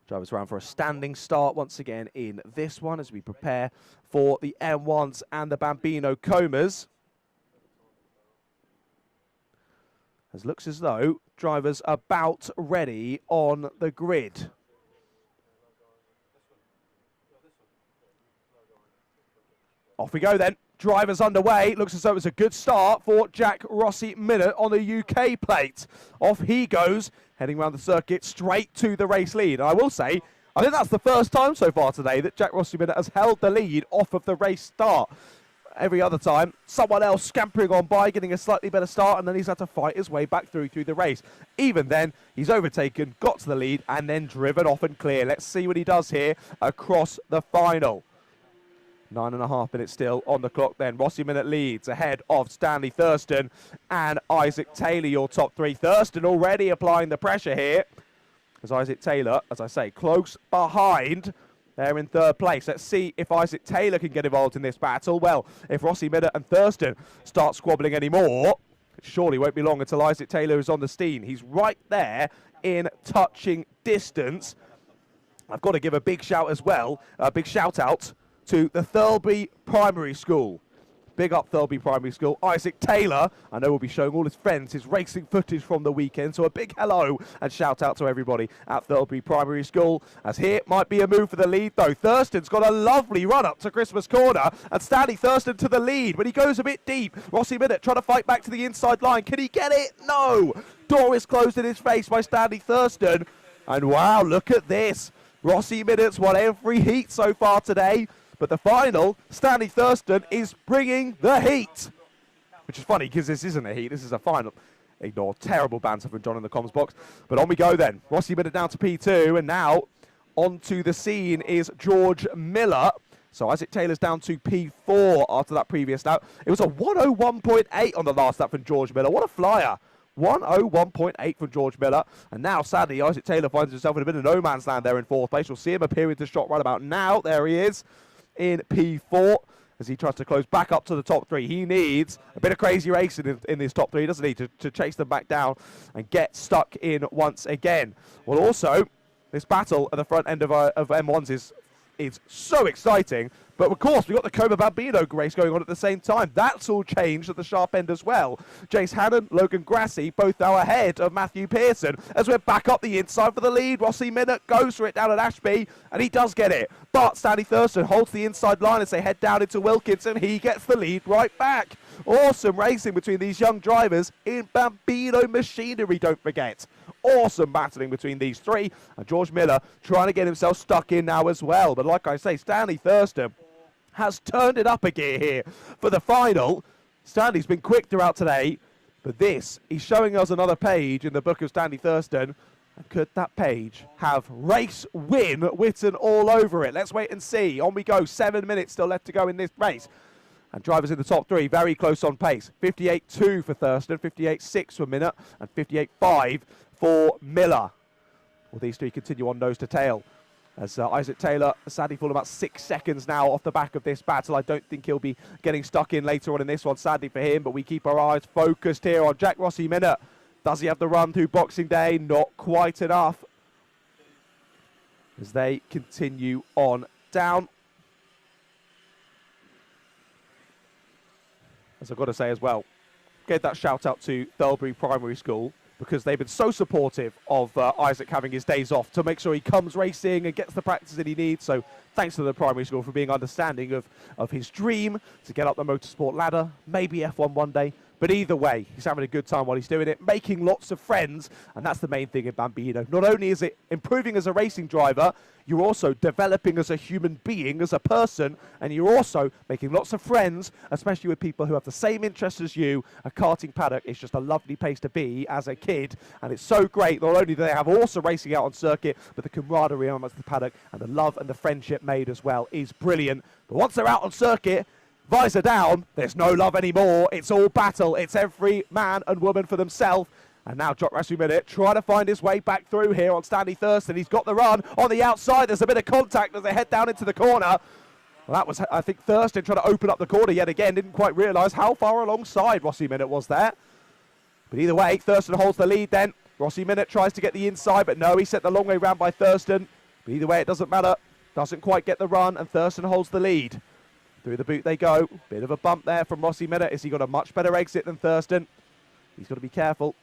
Drivers round for a standing start once again in this one as we prepare for the M1s and the Bambino Comas. As looks as though drivers are about ready on the grid. Off we go then. Drivers underway. Looks as though it was a good start for Jack Rossi Minute on the UK plate. Off he goes, heading around the circuit straight to the race lead. And I will say, I think that's the first time so far today that Jack Rossi Minute has held the lead off of the race start. Every other time, someone else scampering on by, getting a slightly better start, and then he's had to fight his way back through the race. Even then, he's overtaken, got to the lead, and then driven off and clear. Let's see what he does here across the final. 9.5 minutes still on the clock then. Rossi Minute leads ahead of Stanley Thurston and Isaac Taylor, your top three. Thurston already applying the pressure here, as Isaac Taylor, as I say, close behind. They're in third place. Let's see if Isaac Taylor can get involved in this battle. Well, if Rossi Minute and Thurston start squabbling anymore, it surely won't be long until Isaac Taylor is on the scene. He's right there in touching distance. I've got to give a big shout as well, a big shout out to the Thirlby Primary School. Big up Thirlby Primary School. Isaac Taylor, I know, will be showing all his friends his racing footage from the weekend. So a big hello and shout out to everybody at Thirlby Primary School. As here might be a move for the lead though. Thurston's got a lovely run up to Christmas Corner. And Stanley Thurston to the lead. But he goes a bit deep. Rossi Minute trying to fight back to the inside line. Can he get it? No. Door is closed in his face by Stanley Thurston. And wow, look at this. Rossi Minute's won every heat so far today. But the final, Stanley Thurston is bringing the heat. Which is funny because this isn't a heat, this is a final. Ignore terrible banter from John in the comms box. But on we go then. Rossi Minute down to P2, and now onto the scene is George Miller. So Isaac Taylor's down to P4 after that previous lap. It was a 101.8 on the last lap from George Miller. What a flyer. 101.8 from George Miller. And now, sadly, Isaac Taylor finds himself in a bit of no man's land there in fourth place. You'll see him appearing to shot right about now. There he is in P4 as he tries to close back up to the top three. He needs a bit of crazy racing in this top three, doesn't he, to chase them back down and get stuck in once again. Well, also, this battle at the front end of M1s is so exciting. But of course, we've got the Coma Bambino race going on at the same time. That's all changed at the sharp end as well. Jace Hannon, Logan Grassi, both now ahead of Matthew Pearson as we're back up the inside for the lead. Rossi Minute goes for it down at Ashby, and he does get it. But Stanley Thurston holds the inside line as they head down into Wilkins, and he gets the lead right back. Awesome racing between these young drivers in Bambino machinery, don't forget. Awesome battling between these three, and George Miller trying to get himself stuck in now as well. But like I say, Stanley Thurston has turned it up a gear here for the final. Stanley's been quick throughout today, but this, he's showing us another page in the book of Stanley Thurston. And could that page have race win Whilton all over it? Let's wait and see. On we go. 7 minutes still left to go in this race. And drivers in the top three, very close on pace. 58.2 for Thurston, 58.6 for Minute, and 58.5 for Miller. Well, these three continue on nose to tail. As Isaac Taylor sadly fallen about 6 seconds now off the back of this battle. I don't think he'll be getting stuck in later on in this one, sadly for him. But we keep our eyes focused here on Jack Rossi Minute. Does he have the run through Boxing Day? Not quite enough. As they continue on down. As I've got to say as well, get that shout out to Thirlby Primary School, because they've been so supportive of Isaac having his days off to make sure he comes racing and gets the practice that he needs. So thanks to the primary school for being understanding of his dream to get up the motorsport ladder, maybe F1 one day. But either way, he's having a good time while he's doing it, making lots of friends, and that's the main thing in Bambino. Not only is it improving as a racing driver, you're also developing as a human being, as a person, and you're also making lots of friends, especially with people who have the same interests as you. A karting paddock is just a lovely place to be as a kid, and it's so great. Not only do they have awesome racing out on circuit, but the camaraderie amongst the paddock and the love and the friendship made as well is brilliant. But once they're out on circuit, visor down, there's no love anymore. It's all battle. It's every man and woman for themselves. And now Jack Rossi Minute trying to find his way back through here on Stanley Thurston. He's got the run on the outside. There's a bit of contact as they head down into the corner. Well, that was, I think, Thurston trying to open up the corner yet again. Didn't quite realise how far alongside Rossi Minute was there. But either way, Thurston holds the lead then. Rossi Minute tries to get the inside, but no, he sent the long way round by Thurston. But either way, it doesn't matter. Doesn't quite get the run, and Thurston holds the lead. Through the boot they go. Bit of a bump there from Rossi Minute. Has he got a much better exit than Thurston? He's got to be careful.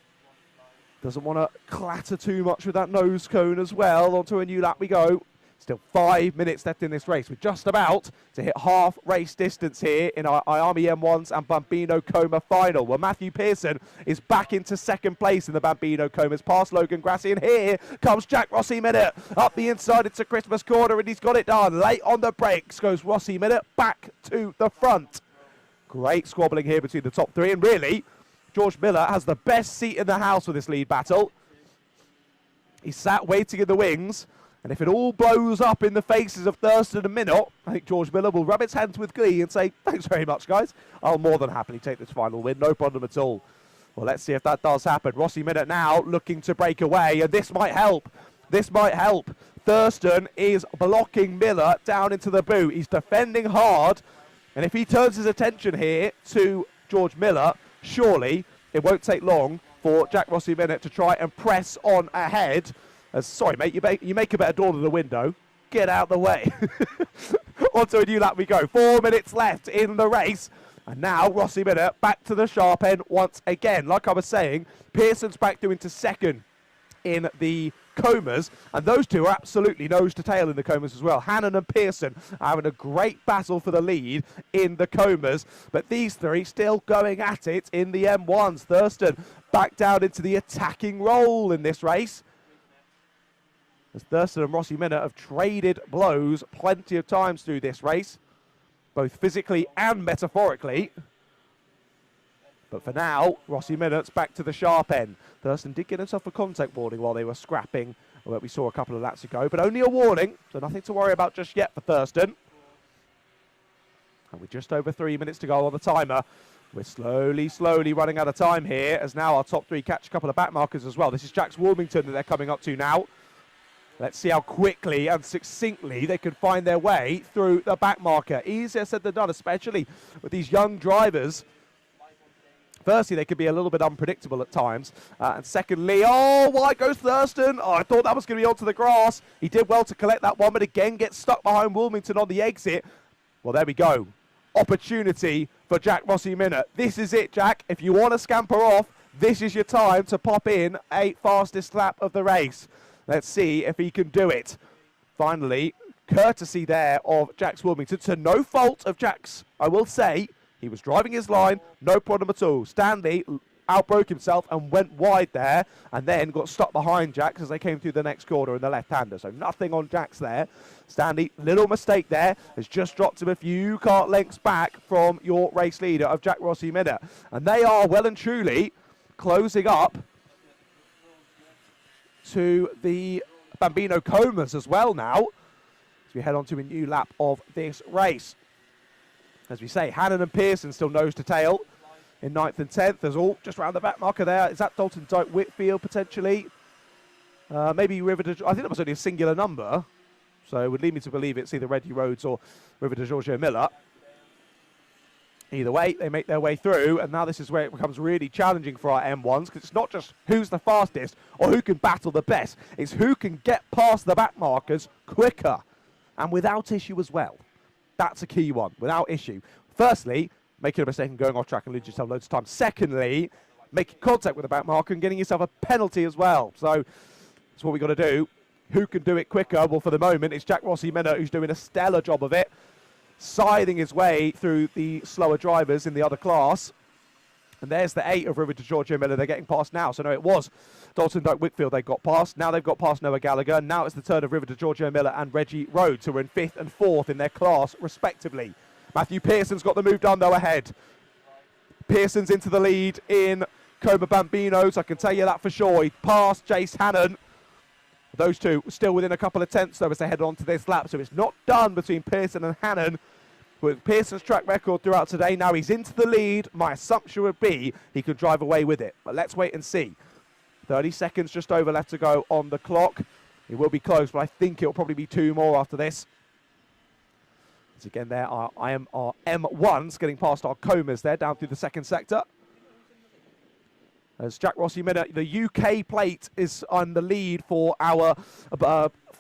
Doesn't want to clatter too much with that nose cone as well. Onto a new lap we go. Still 5 minutes left in this race. We're just about to hit half race distance here in our Iame M1s and Bambino Coma final. Well, Matthew Pearson is back into second place in the Bambino Comas, past Logan Grassi. And here comes Jack Rossi Minute up the inside into Christmas Corner, and he's got it done. Late on the brakes goes Rossi Minute back to the front. Great squabbling here between the top three. And really, George Miller has the best seat in the house for this lead battle. He's sat waiting in the wings. And if it all blows up in the faces of Thurston and Minot, I think George Miller will rub its hands with glee and say, thanks very much, guys. I'll more than happily take this final win. No problem at all. Well, let's see if that does happen. Rossi Minot now looking to break away, and this might help. This might help. Thurston is blocking Miller down into the boot. He's defending hard. And if he turns his attention here to George Miller, surely it won't take long for Jack Rossi Minot to try and press on ahead. Sorry, mate, you make a better door than the window. Get out the way. Onto a new lap we go. 4 minutes left in the race. And now Rossi Minot back to the sharp end once again. Like I was saying, Pearson's back through into second in the Comas. And those two are absolutely nose to tail in the Comas as well. Hannon and Pearson are having a great battle for the lead in the Comas. But these three still going at it in the M1s. Thurston back down into the attacking role in this race, as Thurston and Rossi Minot have traded blows plenty of times through this race, both physically and metaphorically. But for now, Rossi Minot's back to the sharp end. Thurston did get himself a contact warning while they were scrapping, what we saw a couple of laps ago, but only a warning, so nothing to worry about just yet for Thurston. And with just over 3 minutes to go on the timer, we're slowly running out of time here, as now our top three catch a couple of back markers as well. This is Jack's Wilmington that they're coming up to now. Let's see how quickly and succinctly they can find their way through the back marker. Easier said than done, especially with these young drivers. Firstly, they could be a little bit unpredictable at times. And secondly, oh, wide goes Thurston. Oh, I thought that was going to be onto the grass. He did well to collect that one, but again gets stuck behind Wilmington on the exit. Well, there we go. Opportunity for Jack Rossi Minot. This is it, Jack. If you want to scamper off, this is your time to pop in a fastest lap of the race. Let's see if he can do it. Finally, courtesy there of Jack's Wilmington, to no fault of Jack's, I will say. He was driving his line, no problem at all. Stanley outbroke himself and went wide there, and then got stuck behind Jack's as they came through the next corner in the left-hander. So nothing on Jack's there. Stanley, little mistake there, has just dropped him a few kart lengths back from your race leader of Jack Rossi Minot. And they are well and truly closing up to the Bambino Comas as well now, as we head on to a new lap of this race. As we say, Hannon and Pearson still nose to tail in 9th and 10th. There's all just round the back marker there. Is that Dalton Dyke Whitfield potentially? Maybe River de... I think that was only a singular number, so it would lead me to believe it's either Reggie Rhodes or River de Giorgio Miller. Either way, they make their way through, and now this is where it becomes really challenging for our M1s, because it's not just who's the fastest or who can battle the best. It's who can get past the back markers quicker and without issue as well. That's a key one, without issue. Firstly, making a mistake and going off track and losing yourself loads of time. Secondly, making contact with the back marker and getting yourself a penalty as well. So that's what we've got to do. Who can do it quicker? Well, for the moment, it's Jack Rossi Minot who's doing a stellar job of it, scything his way through the slower drivers in the other class. And there's the 8 of River de Giorgio Miller they're getting past now. So no, it was Dalton Dyke Whitfield they got past. Now they've got past Noah Gallagher. Now it's the turn of River de Giorgio Miller and Reggie Rhodes, who are in 5th and 4th in their class, respectively. Matthew Pearson's got the move done, though, ahead. Pearson's into the lead in Coma Bambinos. I can tell you that for sure. He passed Jace Hannon. Those two still within a couple of tenths, though, as they head on to this lap. So it's not done between Pearson and Hannon. With Pearson's track record throughout today, now he's into the lead. My assumption would be he could drive away with it. But let's wait and see. 30 seconds just over left to go on the clock. It will be close, but I think it'll probably be 2 more after this. As again, there are our M1s getting past our Comas there, down through the second sector. As Jack Rossi Minot, the UK plate is on the lead for our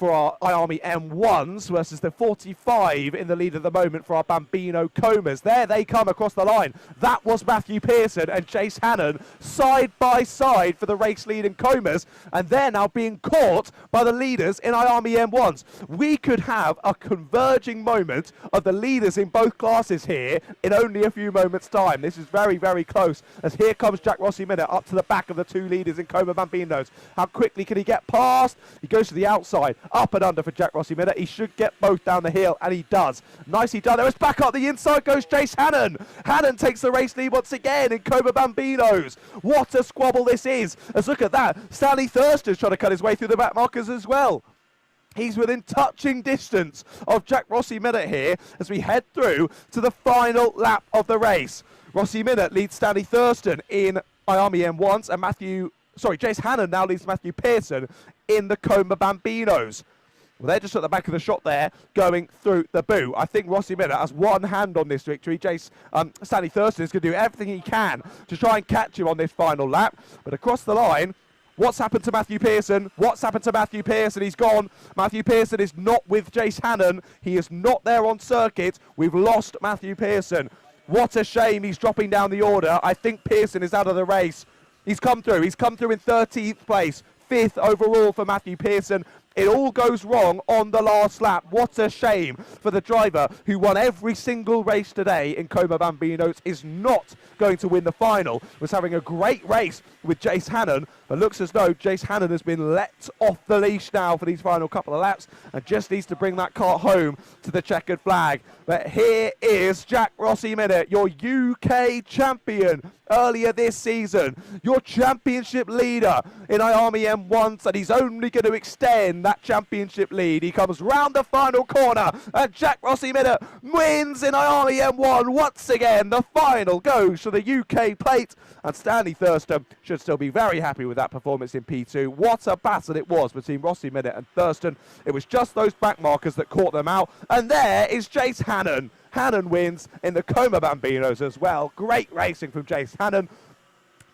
for our Iame M1s versus the 45 in the lead at the moment for our Bambino Comas. There they come across the line. That was Matthew Pearson and Jace Hannon side by side for the race lead in Comas, and they're now being caught by the leaders in Iame M1s. We could have a converging moment of the leaders in both classes here in only a few moments' time. This is very, very close, as here comes Jack Rossi Minute up to the back of the two leaders in Coma Bambinos. How quickly can he get past? He goes to the outside, up and under for Jack Rossi Minute. He should get both down the hill, and he does. Nicely done. There is back up the inside goes Jace Hannon. Hannon takes the race lead once again in Coma Bambinos. What a squabble this is. Let's look at that. Stanley Thurston's trying to cut his way through the back markers as well. He's within touching distance of Jack Rossi Minute here as we head through to the final lap of the race. Rossi Minute leads Stanley Thurston in Iame M1s, and Jace Hannon now leads Matthew Pearson in the Coma Bambinos. Well, they're just at the back of the shot there, going through the boot. I think Rossi Minute has one hand on this victory. Stanley Thurston is going to do everything he can to try and catch him on this final lap. But across the line, what's happened to Matthew Pearson? What's happened to Matthew Pearson? He's gone. Matthew Pearson is not with Jace Hannon. He is not there on circuit. We've lost Matthew Pearson. What a shame he's dropping down the order. I think Pearson is out of the race. He's come through. He's come through in 13th place. 5th overall for Matthew Pearson. It all goes wrong on the last lap. What a shame for the driver who won every single race today in Coma Bambinos, is not going to win the final. Was having a great race with Jace Hannon, but looks as though Jace Hannon has been let off the leash now for these final couple of laps and just needs to bring that car home to the checkered flag. But here is Jack Rossi Minute, your UK champion earlier this season, your championship leader in Iame M1s, and he's only going to extend that championship lead. He comes round the final corner, and Jack Rossi Minute wins in Iame M1 once again. The final goes to the UK plate, and Stanley Thurston should still be very happy with that performance in P2. What a battle it was between Rossi Minute and Thurston. It was just those back markers that caught them out, and there is Jace Hannon. Hannon wins in the Coma Bambinos as well. Great racing from Jace Hannon.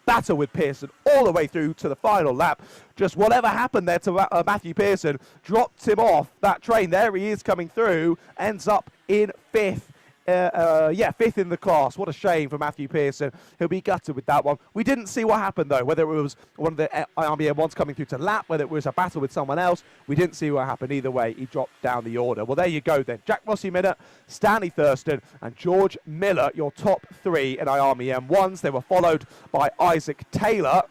Battle with Pearson all the way through to the final lap. Just whatever happened there to Matthew Pearson dropped him off that train. There he is coming through, ends up in 5th. 5th in the class. What a shame for Matthew Pearson. He'll be gutted with that one. We didn't see what happened though, whether it was one of the Iame M1s coming through to lap, whether it was a battle with someone else. We didn't see what happened. Either way, he dropped down the order. Well, there you go then. Jack Rossi Minute, Stanley Thurston and George Miller, your top 3 in Iame M1s. They were followed by Isaac Taylor.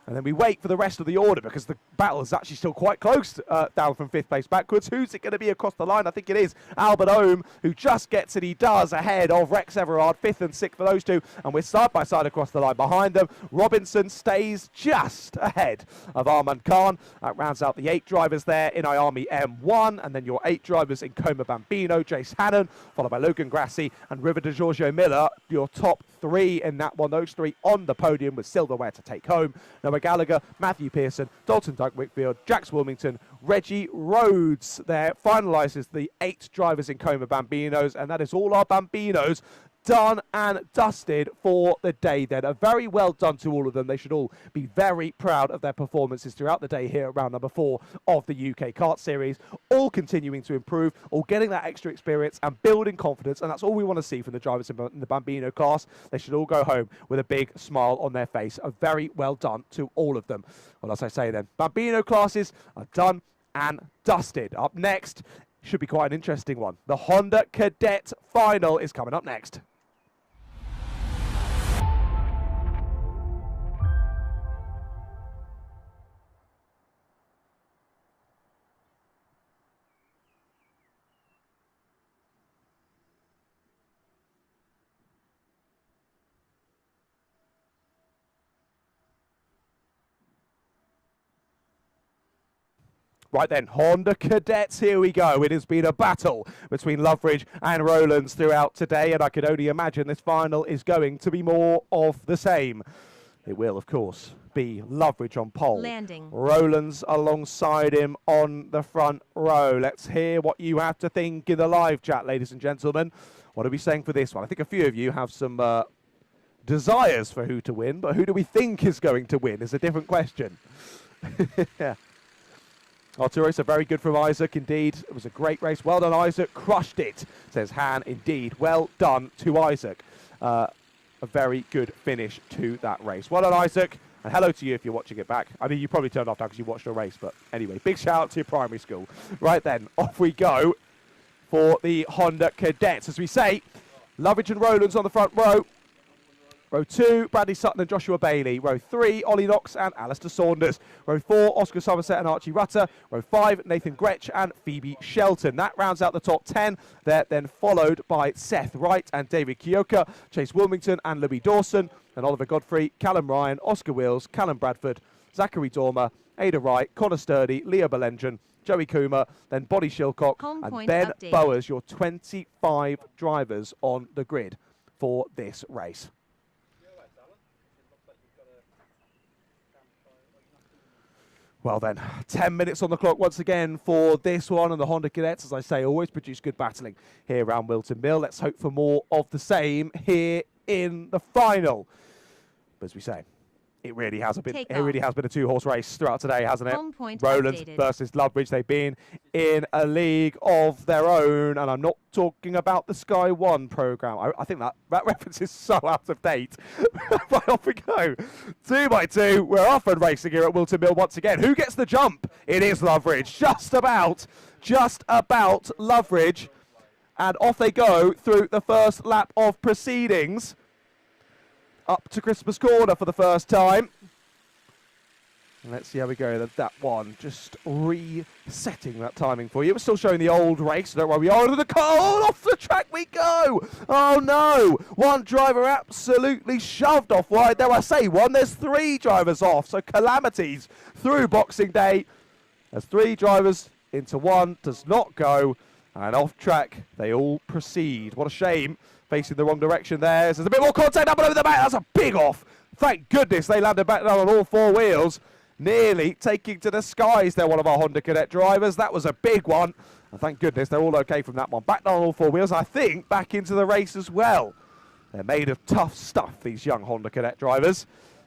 And then we wait for the rest of the order because the battle is actually still quite close down from 5th place backwards. Who's it going to be across the line? I think it is Albert Ohm who just gets it. He does, ahead of Rex Everard, 5th and 6th for those two. And we're side by side across the line behind them. Robinson stays just ahead of Armand Khan. That rounds out the 8 drivers there in Iame M1. And then your 8 drivers in Coma Bambino, Jace Hannon, followed by Logan Grassi and River de Giorgio Miller. Your top 3 in that one. Those 3 on the podium with silverware to take home. Noah Gallagher, Matthew Pearson, Dalton Doug Wickfield, Jax Wilmington, Reggie Rhodes there finalises the 8 drivers in Coma Bambinos, and that is all our Bambinos done and dusted for the day then. A very well done to all of them. They should all be very proud of their performances throughout the day here at round number 4 of the UK Kart Series. All continuing to improve, all getting that extra experience and building confidence, and that's all we want to see from the drivers in the Bambino class. They should all go home with a big smile on their face. A very well done to all of them. Well, as I say then, Bambino classes are done and dusted. Up next should be quite an interesting one. The Honda Cadet Final is coming up next. Right then, Honda Cadets, here we go. It has been a battle between Loveridge and Rowlands throughout today, and I could only imagine this final is going to be more of the same. It will, of course, be Loveridge on pole. Landing. Rowlands alongside him on the front row. Let's hear what you have to think in the live chat, ladies and gentlemen. What are we saying for this one? I think a few of you have some desires for who to win, but who do we think is going to win is a different question. Yeah. Arturo, so very good from Isaac indeed. It was a great race. Well done, Isaac. Crushed it, says Han indeed. Well done to Isaac. A very good finish to that race. Well done, Isaac. And hello to you if you're watching it back. I mean, you probably turned off now because you watched the race. But anyway, big shout out to your primary school. Right then, off we go for the Honda Cadets. As we say, Loveridge and Rowlands on the front row. Row 2, Bradley Sutton and Joshua Bailey. Row 3, Ollie Knox and Alistair Saunders. Row 4, Oscar Somerset and Archie Rutter. Row 5, Nathan Gretsch and Phoebe Shelton. That rounds out the top 10. They're then followed by Seth Wright and David Kioka, Chase Wilmington and Louis Dawson, and Oliver Godfrey, Callum Ryan, Oscar Wills, Callum Bradford, Zachary Dormer, Ada Wright, Connor Sturdy, Leo Belengen, Joey Kuma, then Boddy Shilcock, and Ben Bowers, your 25 drivers on the grid for this race. Well then, 10 minutes on the clock once again for this one, and the Honda Cadets, as I say, always produce good battling here around Whilton Mill. Let's hope for more of the same here in the final. But as we say, it really has been a two-horse race throughout today, hasn't it? Rowlands versus Loveridge. They've been in a league of their own, and I'm not talking about the Sky One program. I think that reference is so out of date. Right, off we go. 2 by 2. We're off and racing here at Whilton Mill once again. Who gets the jump? It is Loveridge. Just about Loveridge. And off they go through the first lap of proceedings. Up to Christmas Corner for the first time. And let's see how we go. That one, just resetting that timing for you. We're still showing the old race. Don't worry, we are under the car. Oh, off the track we go. Oh, no. One driver absolutely shoved off wide. There I say one. There's 3 drivers off. So calamities through Boxing Day. As 3 drivers into one does not go. And off track, they all proceed. What a shame. Facing the wrong direction there. There's a bit more contact up and over the back. That's a big off. Thank goodness they landed back down on all 4 wheels. Nearly taking to the skies. They're one of our Honda Cadet drivers. That was a big one. And thank goodness they're all okay from that one. Back down on all 4 wheels. I think back into the race as well. They're made of tough stuff, these young Honda Cadet drivers.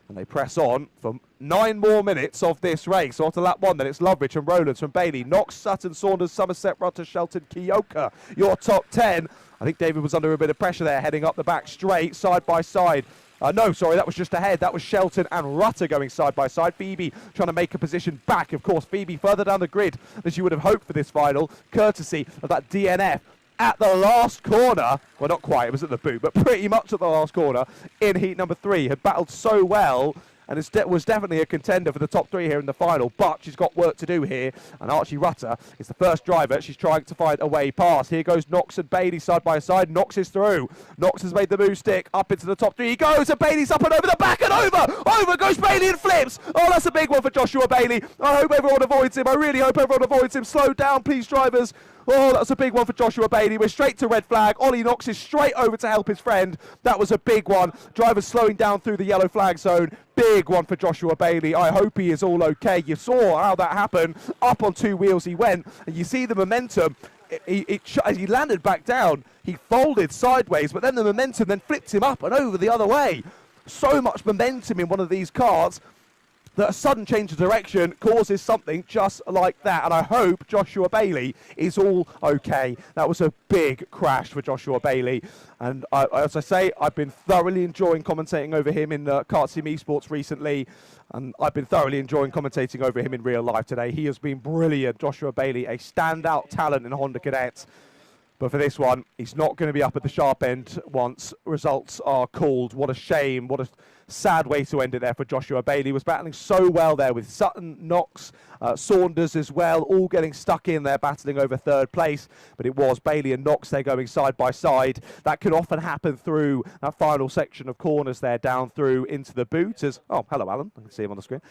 And they press on for 9 more minutes of this race. So after lap 1, then it's Loveridge and Rowlands from Bailey. Knox, Sutton, Saunders, Somerset, Rutter, Shelton, Kioka. Your top 10. I think David was under a bit of pressure there, heading up the back straight, side by side. No, sorry, that was just ahead. That was Shelton and Rutter going side by side. Phoebe trying to make a position back. Of course, Phoebe further down the grid as you would have hoped for this final, courtesy of that DNF at the last corner. Well, not quite, it was at the boot, but pretty much at the last corner in heat number 3. Had battled so well and was definitely a contender for the top 3 here in the final, but she's got work to do here, and Archie Rutter is the first driver. She's trying to find a way past. Here goes Knox and Bailey side by side. Knox is through. Knox has made the move stick up into the top 3. He goes, and Bailey's up and over the back and over. Over goes Bailey and flips. Oh, that's a big one for Joshua Bailey. I hope everyone avoids him. I really hope everyone avoids him. Slow down, please, drivers. Oh, that's a big one for Joshua Bailey. We're straight to red flag. Ollie Knox is straight over to help his friend. That was a big one. Drivers slowing down through the yellow flag zone. Big one for Joshua Bailey. I hope he is all okay. You saw how that happened. Up on 2 wheels he went. And you see the momentum. As he landed back down, he folded sideways, but then the momentum then flipped him up and over the other way. So much momentum in one of these karts that a sudden change of direction causes something just like that. And I hope Joshua Bailey is all okay. That was a big crash for Joshua Bailey. And as I say, I've been thoroughly enjoying commentating over him in Kart Sim Esports recently. And I've been thoroughly enjoying commentating over him in real life today. He has been brilliant. Joshua Bailey, a standout talent in Honda Cadets. But for this one, he's not going to be up at the sharp end once results are called. What a shame. What a sad way to end it there for Joshua Bailey. He was battling so well there with Sutton, Knox, Saunders as well, all getting stuck in there, battling over 3rd place. But it was Bailey and Knox there going side by side. That can often happen through that final section of corners there, down through into the boot. Oh, hello, Alan. I can see him on the screen.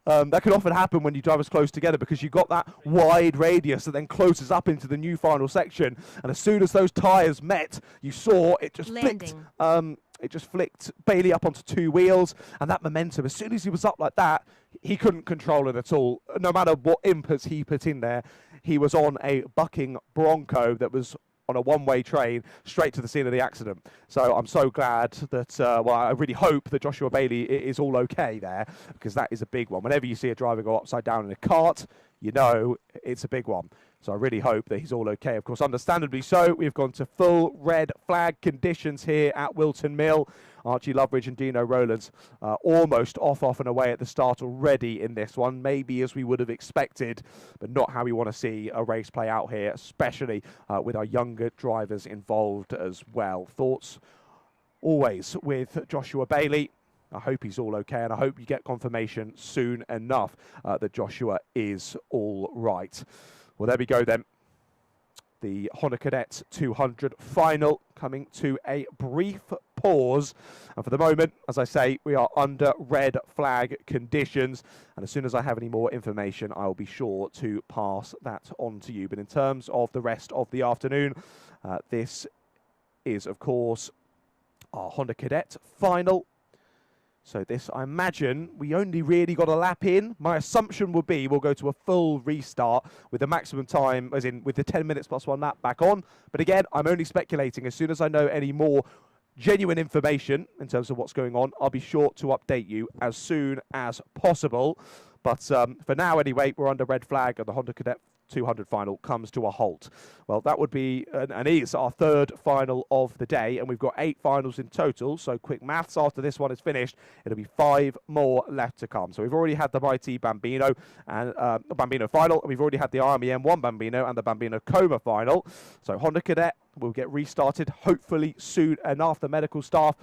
That can often happen when you drive as close together because you've got that wide radius that then closes up into the new final section. And as soon as those tyres met, you saw it just flicked. It just flicked Bailey up onto 2 wheels, and that momentum, as soon as he was up like that, he couldn't control it at all. No matter what inputs he put in there, he was on a bucking Bronco that was on a one-way train straight to the scene of the accident. So I'm so glad that, well, I really hope that Joshua Bailey is all okay there, because that is a big one. Whenever you see a driver go upside down in a kart, you know it's a big one. So I really hope that he's all okay. Of course, understandably so, we've gone to full red flag conditions here at Whilton Mill. Archie Loveridge and Dino Rowlands almost off and away at the start already in this one. Maybe as we would have expected, but not how we want to see a race play out here, especially with our younger drivers involved as well. Thoughts always with Joshua Bailey. I hope he's all okay, and I hope you get confirmation soon enough that Joshua is all right. Well, there we go then. The Honda Cadet 200 final coming to a brief pause. And for the moment, as I say, we are under red flag conditions. And as soon as I have any more information, I will be sure to pass that on to you. But in terms of the rest of the afternoon, this is, of course, our Honda Cadet final. So this, I imagine, we only really got a lap in. My assumption would be we'll go to a full restart with the maximum time, as in with the 10 minutes plus 1 lap back on. But again, I'm only speculating. As soon as I know any more genuine information in terms of what's going on, I'll be sure to update you as soon as possible. But for now, anyway, we're under red flag, and the Honda Cadet 200 final comes to a halt. Well, that would be and is our third final of the day, and we've got 8 finals in total. So quick maths, after this one is finished, it'll be 5 more left to come. So we've already had the mighty Bambino and Bambino final, and we've already had the Iame M1 Bambino and the Bambino Coma final. So Honda Cadet will get restarted hopefully soon enough. The medical staff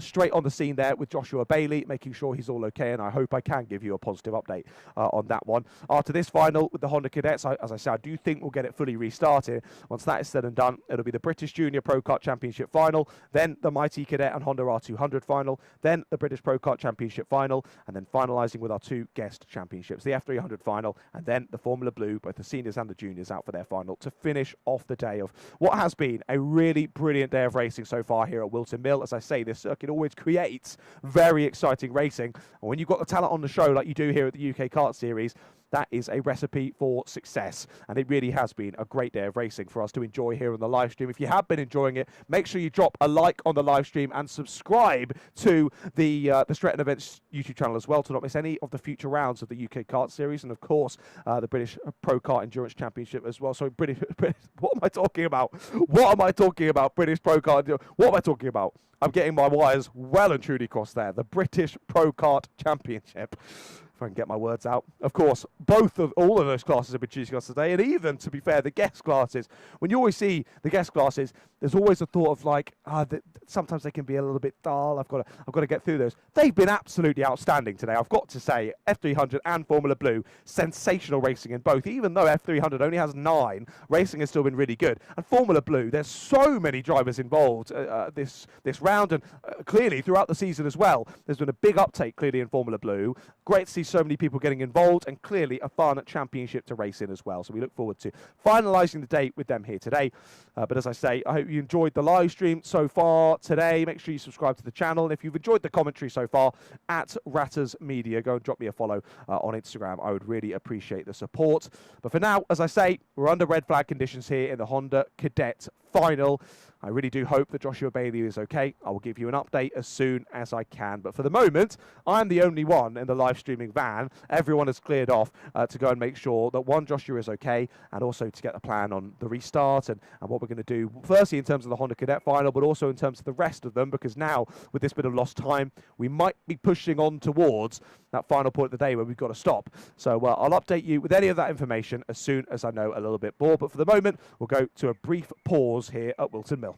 straight on the scene there with Joshua Bailey, making sure he's all okay, and I hope I can give you a positive update on that one. After this final with the Honda Cadets, as I said, I do think we'll get it fully restarted. Once that is said and done, it'll be the British Junior Pro Kart Championship final, then the mighty Cadet and Honda R200 final, then the British Pro Kart Championship final, and then finalising with our 2 guest championships, the F300 final, and then the Formula Blue, both the seniors and the juniors out for their final, to finish off the day of what has been a really brilliant day of racing so far here at Whilton Mill. As I say, this circuit always creates very exciting racing, and when you've got the talent on the show like you do here at the UK Kart Series, that is a recipe for success, and it really has been a great day of racing for us to enjoy here on the live stream. If you have been enjoying it, make sure you drop a like on the live stream and subscribe to the Stretton Events YouTube channel as well to not miss any of the future rounds of the UK Kart Series, and of course the British Pro Kart Endurance Championship as well. So British what am I talking about? What am I talking about? British Pro Kart. What am I talking about? I'm getting my wires well and truly crossed there. The British Pro Kart Championship. If I can get my words out. Of course, all of those classes have been choosing us today, and even, to be fair, the guest classes. When you always see the guest classes, there's always a thought of like, sometimes they can be a little bit dull. I've got to get through those. They've been absolutely outstanding today. I've got to say, F300 and Formula Blue, sensational racing in both. Even though F300 only has 9, racing has still been really good. And Formula Blue, there's so many drivers involved this round, and clearly throughout the season as well. There's been a big uptake clearly in Formula Blue. Great to see so many people getting involved, and clearly a fun championship to race in as well. So we look forward to finalising the day with them here today. But as I say, I hope you enjoyed the live stream so far today. Make sure you subscribe to the channel. And if you've enjoyed the commentary so far, at Ratters Media, go and drop me a follow on Instagram. I would really appreciate the support. But for now, as I say, we're under red flag conditions here in the Honda Cadet final. I really do hope that Joshua Bailey is okay. I will give you an update as soon as I can. But for the moment, I'm the only one in the live streaming van. Everyone has cleared off to go and make sure that, one, Joshua is okay, and also to get the plan on the restart and what we're going to do, firstly in terms of the Honda Cadet final, but also in terms of the rest of them, because now, with this bit of lost time, we might be pushing on towards that final point of the day where we've got to stop. So I'll update you with any of that information as soon as I know a little bit more. But for the moment, we'll go to a brief pause here at Whilton Mill.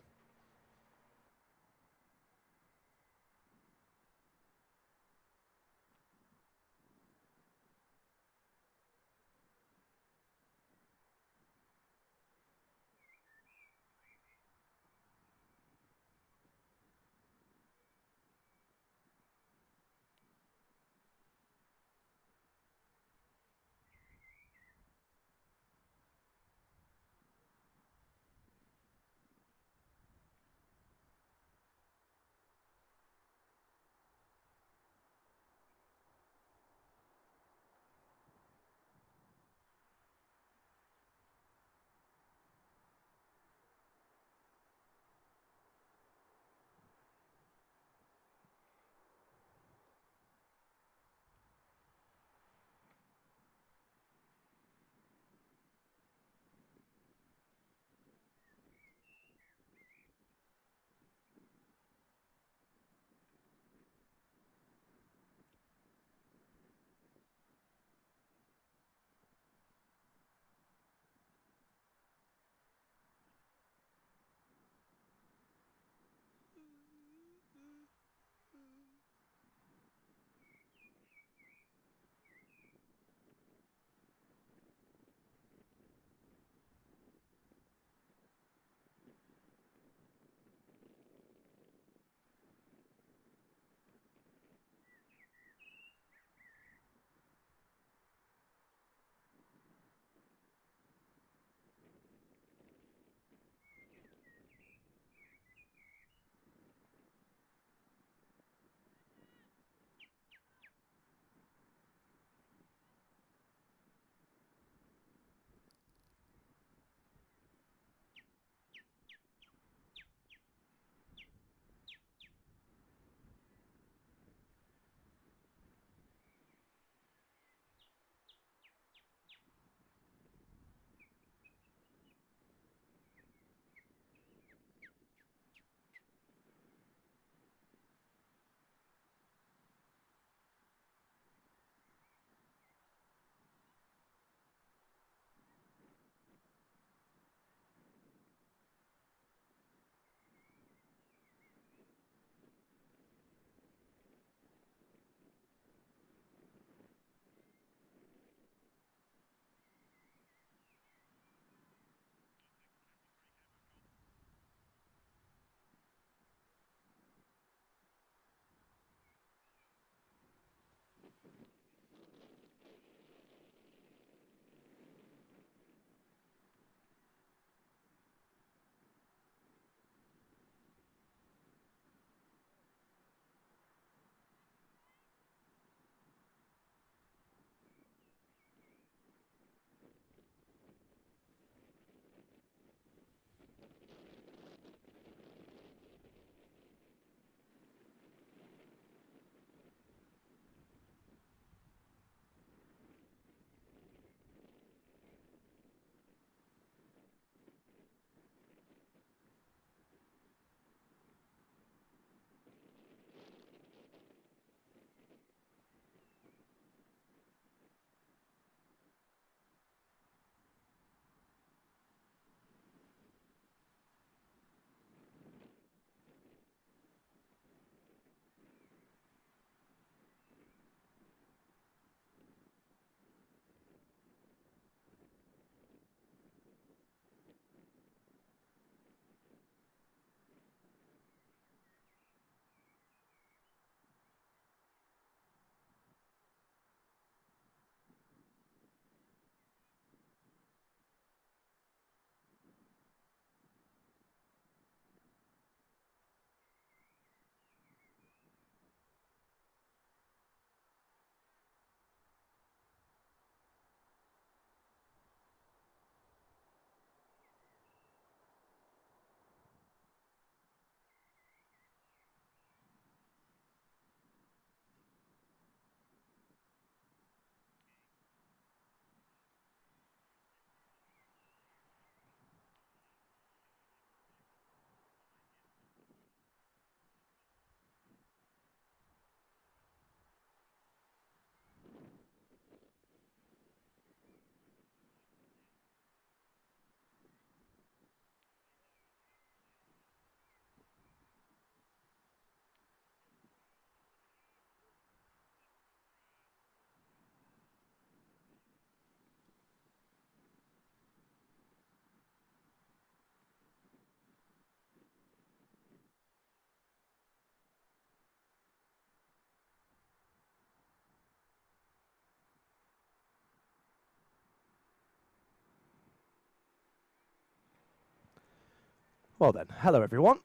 Well then, hello everyone,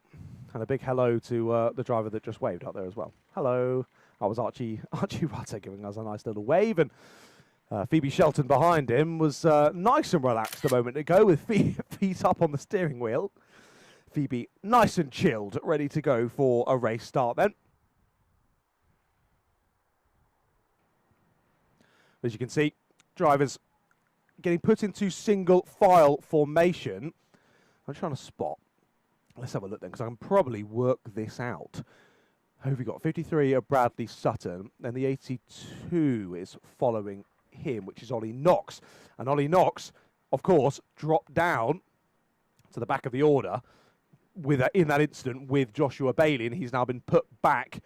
and a big hello to the driver that just waved out there as well. Hello. That was Archie Rutter giving us a nice little wave, and Phoebe Shelton behind him was nice and relaxed a moment ago with feet up on the steering wheel. Phoebe nice and chilled, ready to go for a race start then. As you can see, drivers getting put into single file formation. I'm trying to spot. Let's have a look then, because I can probably work this out. Who have we got? 53 of Bradley Sutton, and the 82 is following him, which is Ollie Knox. And Ollie Knox, of course, dropped down to the back of the order in that incident with Joshua Bailey, and he's now been put back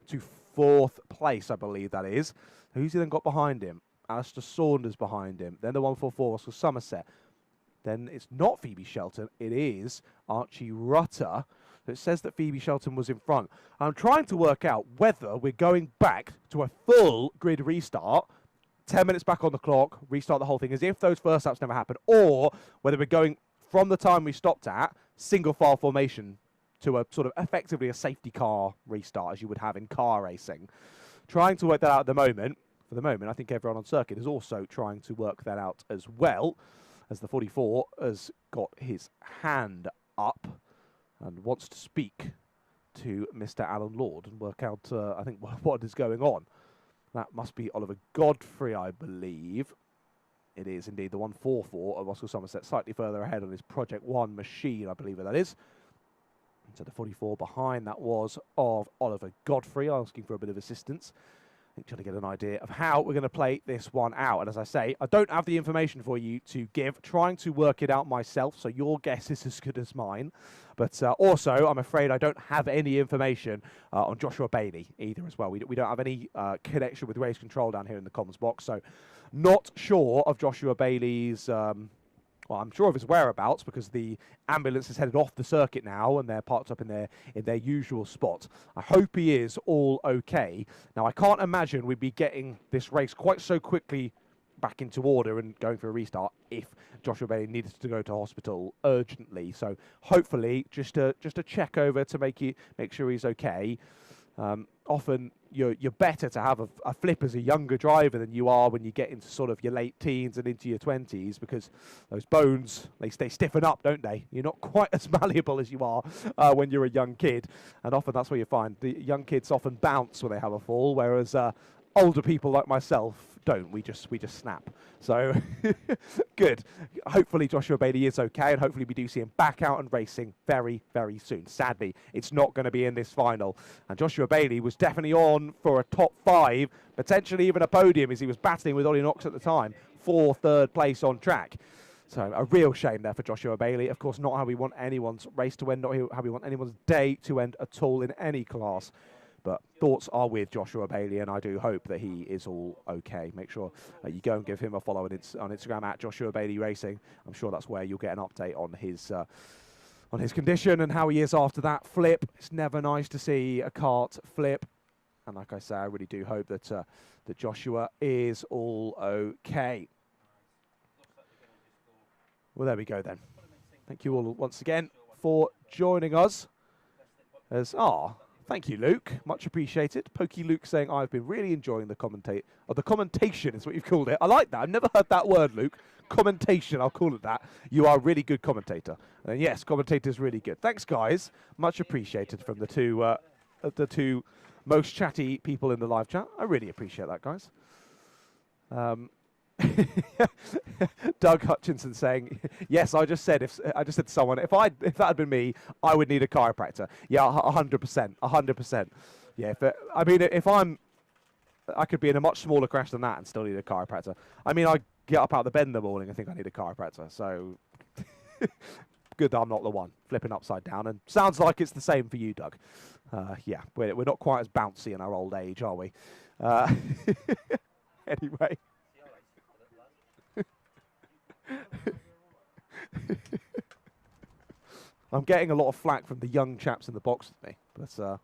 to 4th place, I believe that is. Who's he then got behind him? Alistair Saunders behind him. Then the 144 was for Somerset. Then it's not Phoebe Shelton, it is Archie Rutter. It says that Phoebe Shelton was in front. I'm trying to work out whether we're going back to a full grid restart, 10 minutes back on the clock, restart the whole thing as if those first laps never happened, or whether we're going from the time we stopped at single file formation to a sort of effectively a safety car restart as you would have in car racing. Trying to work that out at the moment. For the moment, I think everyone on circuit is also trying to work that out as well, as the 44 has got his hand up and wants to speak to Mr. Alan Lord and work out, I think, what is going on. That must be Oliver Godfrey, I believe. It is indeed the 144 of Oscar Somerset, slightly further ahead on his Project 1 machine, I believe that is. So the 44 behind that was of Oliver Godfrey, asking for a bit of assistance. I think trying to get an idea of how we're going to play this one out. And as I say, I don't have the information for you to give, trying to work it out myself, so your guess is as good as mine. But also, I'm afraid I don't have any information on Joshua Bailey either as well. We don't have any connection with race control down here in the comms box, so not sure of Joshua Bailey's... well, I'm sure of his whereabouts because the ambulance is headed off the circuit now and they're parked up in their usual spot. I hope he is all okay. Now, I can't imagine we'd be getting this race quite so quickly back into order and going for a restart if Joshua Bailey needed to go to hospital urgently. So hopefully just a check over to make sure he's okay. Often you're better to have a flip as a younger driver than you are when you get into sort of your late teens and into your 20s, because those bones, they stiffen up, don't they? You're not quite as malleable as you are when you're a young kid, and often that's where you find the young kids often bounce when they have a fall, whereas older people like myself don't. We just snap. So good. Hopefully Joshua Bailey is okay, and hopefully we do see him back out and racing very, very soon. Sadly, it's not going to be in this final. And Joshua Bailey was definitely on for a top 5, potentially even a podium, as he was battling with Ollie Knox at the time for 3rd place on track. So a real shame there for Joshua Bailey. Of course, not how we want anyone's race to end, not how we want anyone's day to end at all in any class. But thoughts are with Joshua Bailey, and I do hope that he is all okay. Make sure you go and give him a follow on Instagram at Joshua Bailey Racing. I'm sure that's where you'll get an update on his condition and how he is after that flip. It's never nice to see a kart flip, and like I say, I really do hope that that Joshua is all okay. Well, there we go then. Thank you all once again for joining us. Thank you, Luke. Much appreciated. Pokey Luke saying, I've been really enjoying the commentation is what you've called it. I like that. I've never heard that word, Luke. Commentation, I'll call it that. You are a really good commentator. And yes, commentator is really good. Thanks, guys. Much appreciated from the two most chatty people in the live chat. I really appreciate that, guys. Doug Hutchinson saying, yes, I just said to someone, if that had been me, I would need a chiropractor. Yeah, 100%. Yeah, I could be in a much smaller crash than that and still need a chiropractor. I mean, I get up out of the bed in the morning and think I need a chiropractor. So good that I'm not the one flipping upside down. And sounds like it's the same for you, Doug. Yeah, we're not quite as bouncy in our old age, are we? Anyway. I'm getting a lot of flack from the young chaps in the box with me, but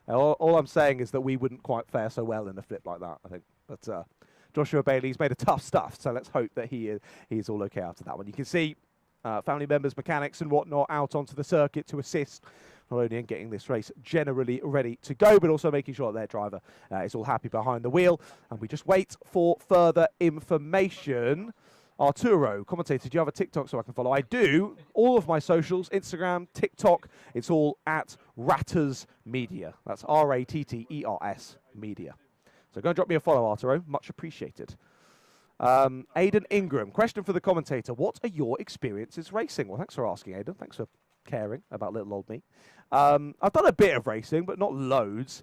all I'm saying is that we wouldn't quite fare so well in a flip like that, I think. But Joshua Bailey's made a tough stuff, so let's hope that he's all okay after that one. You can see family members, mechanics and whatnot out onto the circuit to assist not only in getting this race generally ready to go, but also making sure that their driver is all happy behind the wheel. And we just wait for further information. Arturo, commentator, do you have a TikTok so I can follow? I do. All of my socials, Instagram, TikTok, it's all at Ratters Media. That's Ratters Media. So go and drop me a follow, Arturo. Much appreciated. Aidan Ingram, question for the commentator. What are your experiences racing? Well, thanks for asking, Aidan. Thanks for caring about little old me. I've done a bit of racing, but not loads.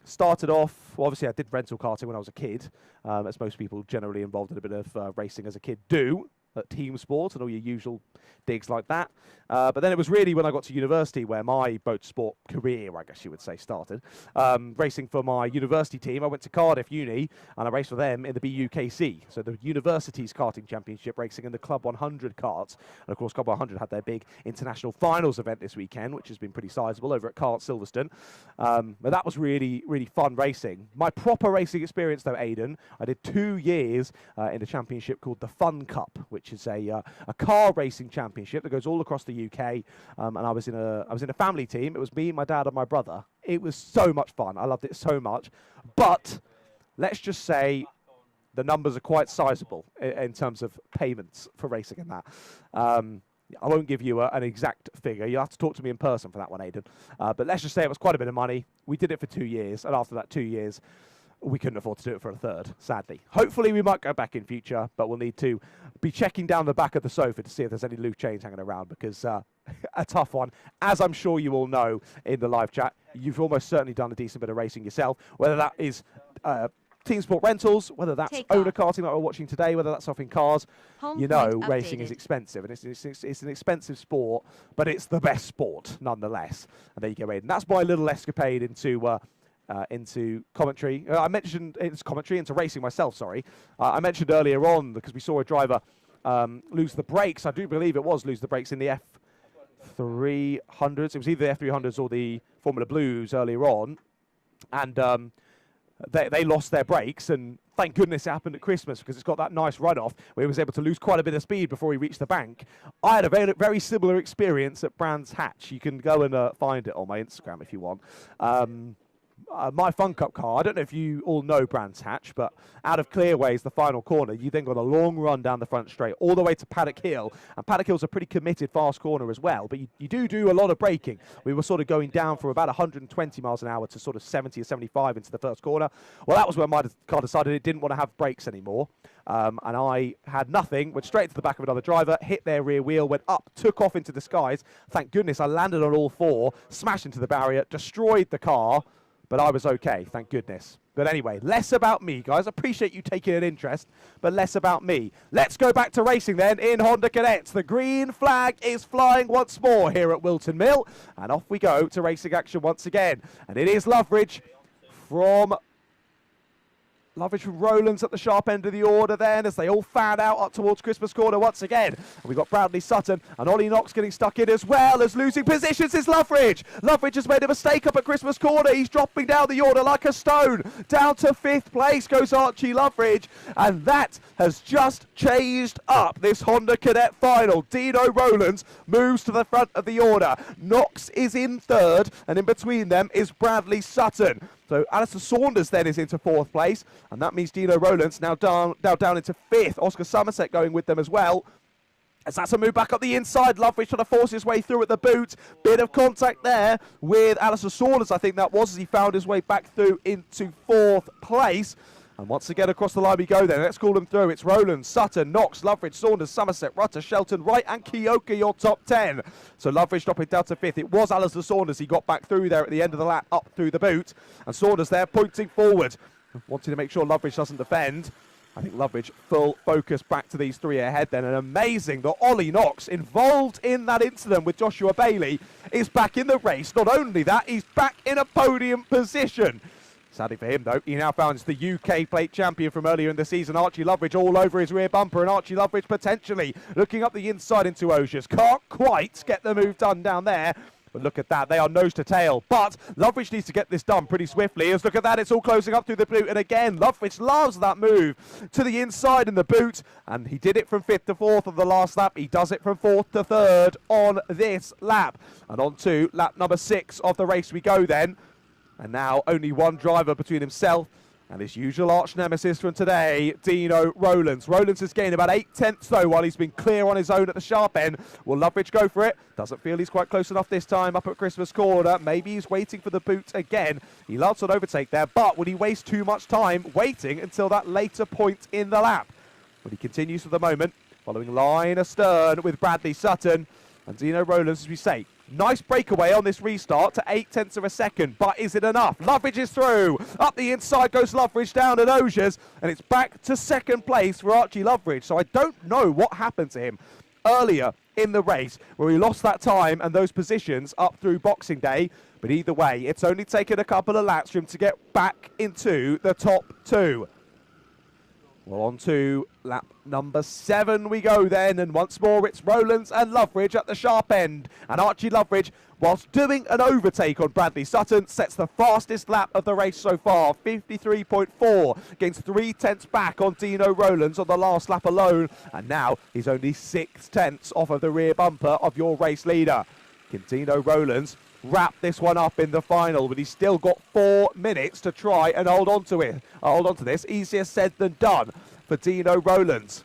Started off, well, obviously I did rental karting when I was a kid, as most people generally involved in a bit of racing as a kid do, at team sport and all your usual digs like that. But then it was really when I got to university where my boat sport career, I guess you would say, started. Racing for my university team. I went to Cardiff Uni and I raced for them in the BUKC, so the university's karting championship, racing in the Club 100 karts. And of course Club 100 had their big international finals event this weekend, which has been pretty sizable over at Kart Silverstone. But that was really, really fun racing. My proper racing experience though, Aidan, I did 2 years in a championship called the Fun Cup, which is a car racing championship that goes all across the UK. And I was in a family team. It was me, my dad, and my brother. It was so much fun. I loved it so much. But let's just say the numbers are quite sizable in terms of payments for racing in that. I won't give you an exact figure. You'll have to talk to me in person for that one, Aidan. But let's just say it was quite a bit of money. We did it for 2 years, and after that 2 years, we couldn't afford to do it for a third, sadly. Hopefully we might go back in future, but we'll need to be checking down the back of the sofa to see if there's any loose change hanging around, because a tough one. As I'm sure you all know in the live chat, you've almost certainly done a decent bit of racing yourself, whether that is team sport rentals, whether that's owner karting like we're watching today, whether that's off in cars. You know, racing is expensive, and it's an expensive sport, but it's the best sport nonetheless. And there you go, Aidan. That's my little escapade into commentary. I mentioned it's commentary into racing myself, sorry. I mentioned earlier on, because we saw a driver lose the brakes. I do believe it was lose the brakes in the F300s. It was either the F300s or the Formula Blues earlier on. And they lost their brakes, and thank goodness it happened at Christmas, because it's got that nice runoff where he was able to lose quite a bit of speed before he reached the bank. I had a very, very similar experience at Brands Hatch. You can go and find it on my Instagram if you want. My Fun Cup car, I don't know if you all know Brands Hatch, but out of Clearways, the final corner, you then got a long run down the front straight all the way to Paddock Hill. And Paddock Hill's a pretty committed fast corner as well, but you do a lot of braking. We were sort of going down from about 120 miles an hour to sort of 70 or 75 into the first corner. Well, that was when my car decided it didn't want to have brakes anymore. And I had nothing, went straight into the back of another driver, hit their rear wheel, went up, took off into the skies. Thank goodness I landed on all four, smashed into the barrier, destroyed the car. But I was okay, thank goodness. But anyway, less about me, guys. I appreciate you taking an interest, but less about me. Let's go back to racing then in Honda Cadets. The green flag is flying once more here at Whilton Mill. And off we go to racing action once again. And it is Loveridge from Rowlands at the sharp end of the order then, as they all fan out up towards Christmas Corner once again. And we've got Bradley Sutton and Ollie Knox getting stuck in as well, as losing positions is Loveridge. Loveridge has made a mistake up at Christmas Corner. He's dropping down the order like a stone. Down to 5th place goes Archie Loveridge. And that has just changed up this Honda Cadet final. Dino Rowlands moves to the front of the order. Knox is in 3rd, and in between them is Bradley Sutton. So Alistair Saunders then is into 4th place, and that means Dino Rowlands now down into 5th. Oscar Somerset going with them as well. As that's a move back up the inside. Loveridge trying to force his way through at the boot. Bit of contact there with Alistair Saunders, I think that was, as he found his way back through into 4th place. And once again across the line we go then. Let's call them through. It's Rowlands, Sutton, Knox, Loveridge, Saunders, Somerset, Rutter, Shelton, Wright and Kioka, your top 10. So Loveridge dropping down to 5th. It was Alistair Saunders. He got back through there at the end of the lap, up through the boot. And Saunders there pointing forward, wanting to make sure Loveridge doesn't defend. I think Loveridge full focus back to these 3 ahead then. And amazing that Ollie Knox, involved in that incident with Joshua Bailey, is back in the race. Not only that, he's back in a podium position. Sadly for him, though, he now finds the UK plate champion from earlier in the season, Archie Loveridge, all over his rear bumper, and Archie Loveridge potentially looking up the inside into Osiers. Can't quite get the move done down there. But look at that, they are nose to tail. But Loveridge needs to get this done pretty swiftly. As look at that, it's all closing up through the boot. And again, Loveridge loves that move to the inside in the boot. And he did it from 5th to 4th on the last lap. He does it from 4th to 3rd on this lap. And on to lap number 6 of the race we go then. And now only one driver between himself and his usual arch nemesis from today, Dino Rowlands. Rowlands has gained about 8/10 though while he's been clear on his own at the sharp end. Will Loveridge go for it? Doesn't feel he's quite close enough this time up at Christmas Corner. Maybe he's waiting for the boot again. He loves an overtake there, but would he waste too much time waiting until that later point in the lap? But he continues for the moment, following line astern with Bradley Sutton. And Dino Rowlands, as we say, nice breakaway on this restart to 8/10 of a second, but is it enough? Loveridge is through. Up the inside goes Loveridge down at Osiers, and it's back to 2nd place for Archie Loveridge. So I don't know what happened to him earlier in the race, where he lost that time and those positions up through Boxing Day. But either way, it's only taken a couple of laps for him to get back into the top 2. Well, on to lap number 7 we go then, and once more it's Rowlands and Loveridge at the sharp end. And Archie Loveridge, whilst doing an overtake on Bradley Sutton, sets the fastest lap of the race so far, 53.4, gains 3/10 back on Dino Rowlands on the last lap alone, and now he's only 6/10 off of the rear bumper of your race leader. Can Dino Rowlands wrap this one up in the final, but he's still got 4 minutes to try and hold on to it. Hold on to this. Easier said than done for Dino Rowlands.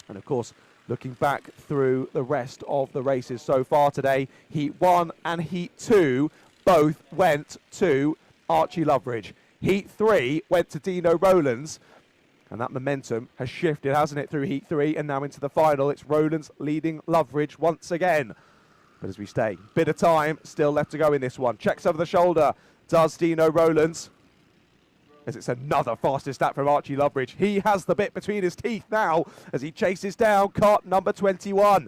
And of course, looking back through the rest of the races so far today, Heat 1 and Heat 2 both went to Archie Loveridge. Heat 3 went to Dino Rowlands. And that momentum has shifted, hasn't it, through Heat 3 and now into the final. It's Rowlands leading Loveridge once again. But as we stay, bit of time still left to go in this one. Checks over the shoulder, does Dino Rowlands. As it's another fastest lap from Archie Loveridge. He has the bit between his teeth now as he chases down kart number 21.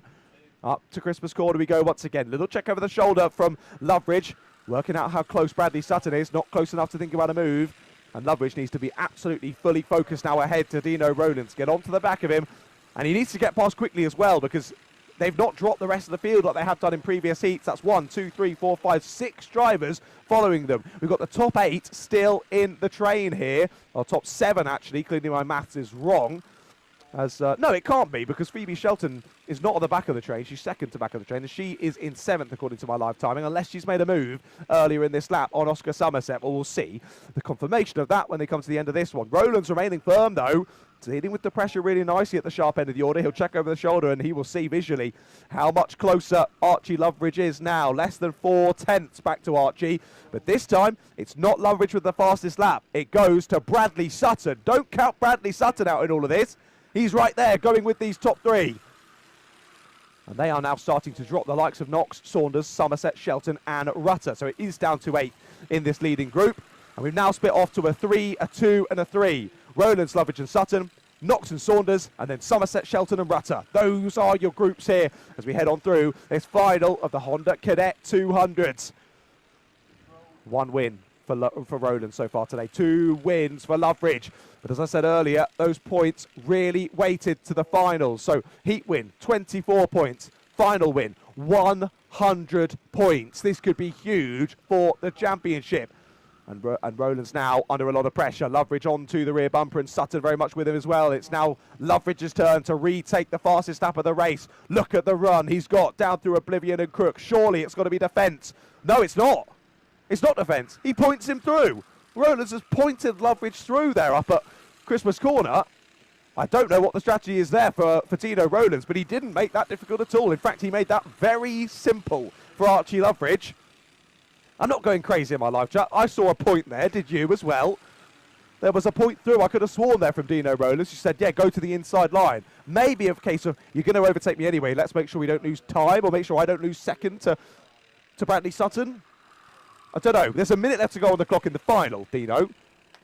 Up to Christmas Corner we go once again. Little check over the shoulder from Loveridge. Working out how close Bradley Sutton is. Not close enough to think about a move. And Loveridge needs to be absolutely fully focused now ahead to Dino Rowlands. Get onto the back of him. And he needs to get past quickly as well, because they've not dropped the rest of the field like they have done in previous heats. That's 1, 2, 3, 4, 5, 6 drivers following them. We've got the top 8 still in the train here. Or top 7, actually. Clearly my maths is wrong. No, it can't be, because Phoebe Shelton is not on the back of the train. She's 2nd to back of the train, and she is in 7th, according to my live timing, unless she's made a move earlier in this lap on Oscar Somerset. Well, we'll see the confirmation of that when they come to the end of this one. Rowlands remaining firm, though, dealing with the pressure really nicely at the sharp end of the order. He'll check over the shoulder, and he will see visually how much closer Archie Loveridge is now. Less than 4/10 back to Archie. But this time, it's not Loveridge with the fastest lap. It goes to Bradley Sutton. Don't count Bradley Sutton out in all of this. He's right there going with these top 3. And they are now starting to drop the likes of Knox, Saunders, Somerset, Shelton and Rutter. So it is down to 8 in this leading group. And we've now split off to a 3, a 2 and a 3. Rowlands, Loveridge and Sutton, Knox and Saunders, and then Somerset, Shelton and Rutter. Those are your groups here as we head on through this final of the Honda Cadet 200s. 1 win for Rowlands so far today. 2 wins for Loveridge. But as I said earlier, those points really weighted to the finals. So heat win, 24 points. Final win, 100 points. This could be huge for the championship. And Rowlands now under a lot of pressure. Loveridge onto the rear bumper and Sutton very much with him as well. It's now Loveridge's turn to retake the fastest lap of the race. Look at the run he's got down through Oblivion and Crook. Surely it's got to be defence. No, it's not. It's not defence. He points him through. Rowlands has pointed Loveridge through there up at Christmas Corner. I don't know what the strategy is there for Dino Rowlands, but he didn't make that difficult at all. In fact, he made that very simple for Archie Loveridge. I'm not going crazy in my live chat. I saw a point there. Did you as well? There was a point through. I could have sworn there from Dino Rowlands. She said, yeah, go to the inside line. Maybe a case of, you're going to overtake me anyway. Let's make sure we don't lose time, or make sure I don't lose second to Bradley Sutton. I don't know. There's a minute left to go on the clock in the final, Dino.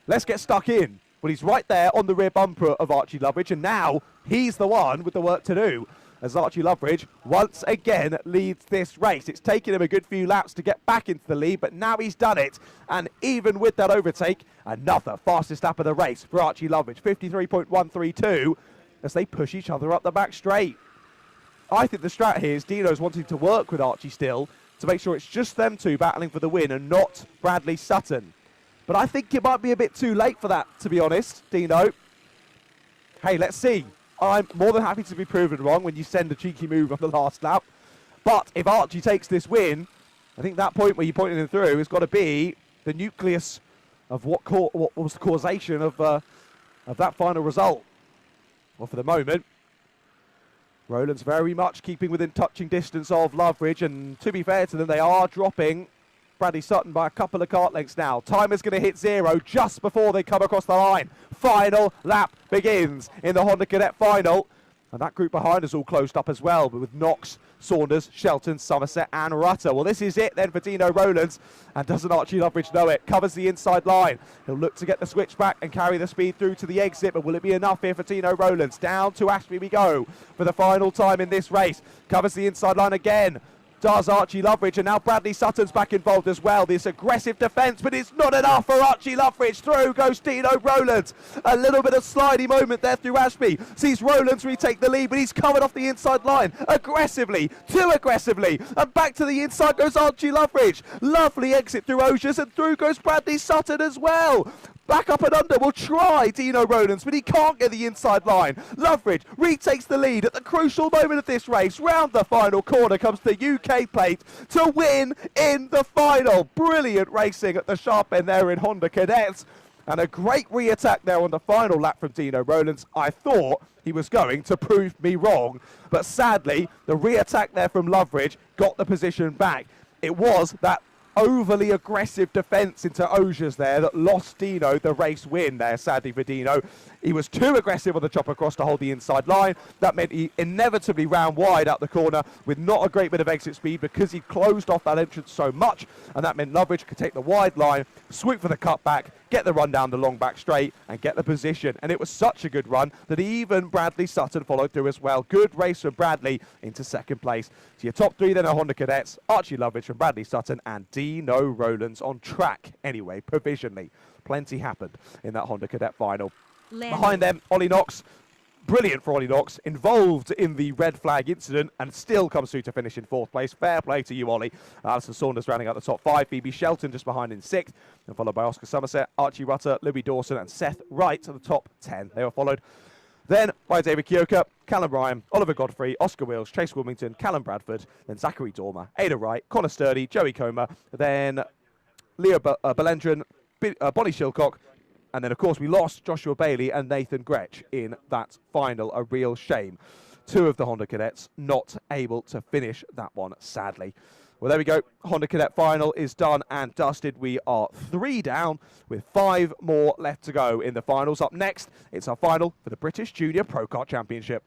Let's get stuck in. Well, he's right there on the rear bumper of Archie Loveridge, and now he's the one with the work to do, as Archie Loveridge once again leads this race. It's taken him a good few laps to get back into the lead, but now he's done it. And even with that overtake, another fastest lap of the race for Archie Loveridge, 53.132, as they push each other up the back straight. I think the strat here is Dino's wanting to work with Archie still, to make sure it's just them two battling for the win and not Bradley Sutton. But I think it might be a bit too late for that, to be honest, Dino. Hey, let's see. I'm more than happy to be proven wrong when you send a cheeky move on the last lap. But if Archie takes this win, I think that point where you pointed him through has got to be the nucleus of what was the causation of that final result. Well, for the moment, Rowland's very much keeping within touching distance of Loveridge, and to be fair to them, they are dropping Bradley Sutton by a couple of kart lengths now. Time is going to hit 0 just before they come across the line. Final lap begins in the Honda Cadet final. And that group behind is all closed up as well, but with Knox, Saunders, Shelton, Somerset and Rutter. Well, this is it then for Dino Rowlands. And doesn't Archie Loveridge know it? Covers the inside line. He'll look to get the switch back and carry the speed through to the exit, but will it be enough here for Dino Rowlands? Down to Ashby we go for the final time in this race. Covers the inside line again. Does Archie Loveridge, and now Bradley Sutton's back involved as well. This aggressive defence, but it's not enough for Archie Loveridge. Through goes Dino Rowlands. A little bit of slidey moment there through Ashby. Sees Rowlands retake the lead, but he's covered off the inside line aggressively, too aggressively. And back to the inside goes Archie Loveridge. Lovely exit through Osiers, and through goes Bradley Sutton as well. Back up and under will try Dino Rowlands, but he can't get the inside line. Loveridge retakes the lead at the crucial moment of this race. Round the final corner comes the UK plate to win in the final. Brilliant racing at the sharp end there in Honda Cadets. And a great re-attack there on the final lap from Dino Rowlands. I thought he was going to prove me wrong, but sadly, the re-attack there from Loveridge got the position back. It was that overly aggressive defence into Osiers there that lost Dino the race win there, sadly for Dino. He was too aggressive on the chopper cross to hold the inside line. That meant he inevitably ran wide out the corner with not a great bit of exit speed because he closed off that entrance so much, and that meant Loveridge could take the wide line, swoop for the cutback, get the run down the long back straight and get the position. And it was such a good run that even Bradley Sutton followed through as well. Good race from Bradley into second place. So your top three then are Honda Cadets, Archie Loveridge from Bradley Sutton and Dino Rowlands on track anyway, provisionally. Plenty happened in that Honda Cadet final. Behind them, Ollie Knox. Brilliant for Ollie Knox, involved in the red flag incident and still comes through to finish in fourth place. Fair play to you, Ollie. Alison Saunders rounding out the top 5. Phoebe Shelton just behind in 6th, and followed by Oscar Somerset, Archie Rutter, Louis Dawson and Seth Wright to the top 10. They were followed then by David Kyoka, Callum Ryan, Oliver Godfrey, Oscar Wills, Chase Wilmington, Callum Bradford, then Zachary Dormer, Ada Wright, Connor Sturdy, Joey Comer, then Leo Belendran, Bonnie Shilcock, and then, of course, we lost Joshua Bailey and Nathan Gretsch in that final. A real shame. Two of the Honda Cadets not able to finish that one, sadly. Well, there we go. Honda Cadet final is done and dusted. We are 3 down with 5 more left to go in the finals. Up next, it's our final for the British Junior Pro Kart Championship.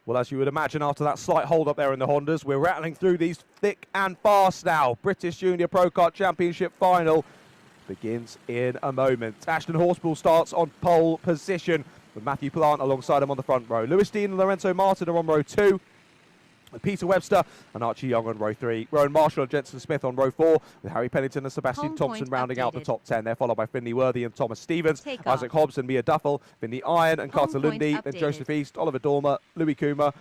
Well, as you would imagine, after that slight hold-up there in the Hondas, we're rattling through these thick and fast now. British Junior Pro Kart Championship final begins in a moment. Ashton Horspool starts on pole position with Matthew Plant alongside him on the front row. Lewis Dean and Lorenzo Martin are on row 2. Peter Webster and Archie Young on row 3. Rowan Marshall and Jensen Smith on row 4, with Harry Pennington and Sebastian Thompson rounding out the top 10. They're followed by Finley Worthy and Thomas Stevens, Isaac Hobbs and Mia Duffel, Finley Iron and Carter Lundy, then Joseph East, Oliver Dormer, Louis Coomer,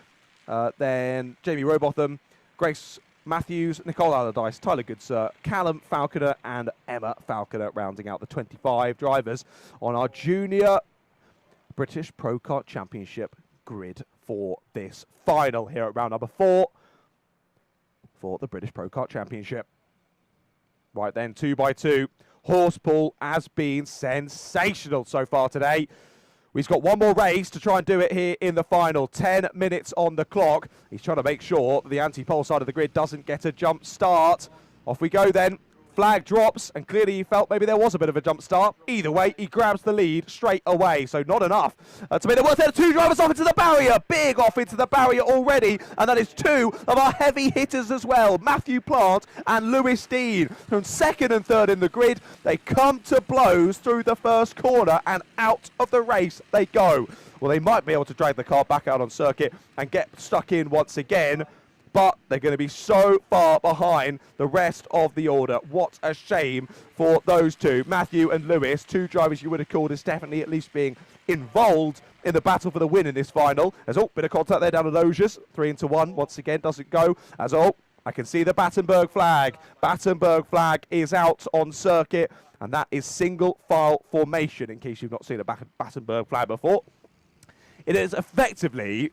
then Jamie Robotham, Grace Matthews, Nicole Allardyce, Tyler Goodsir, Callum Falconer and Emma Falconer rounding out the 25 drivers on our Junior British Pro Kart Championship grid for this final here at round number 4 for the British Pro Kart Championship. Right then, 2 by 2. Horspool has been sensational so far today. He's got one more race to try and do it here in the final. 10 minutes on the clock. He's trying to make sure that the anti-pole side of the grid doesn't get a jump start. Off we go then. Flag drops, and clearly he felt maybe there was a bit of a jump start. Either way, he grabs the lead straight away, so not enough to make it worth it. 2 drivers off into the barrier. Big off into the barrier already, and that is 2 of our heavy hitters as well. Matthew Plant and Lewis Dean from 2nd and 3rd in the grid. They come to blows through the first corner, and out of the race they go. Well, they might be able to drag the car back out on circuit and get stuck in once again. but they're going to be so far behind the rest of the order. What a shame for those two. Matthew and Lewis, two drivers you would have called as definitely at least being involved in the battle for the win in this final. There's bit of contact there down at Loges. 3-1 once again, doesn't go. As I can see the Battenberg flag. Battenberg flag is out on circuit, and that is single file formation, in case you've not seen a Battenberg flag before. It is effectively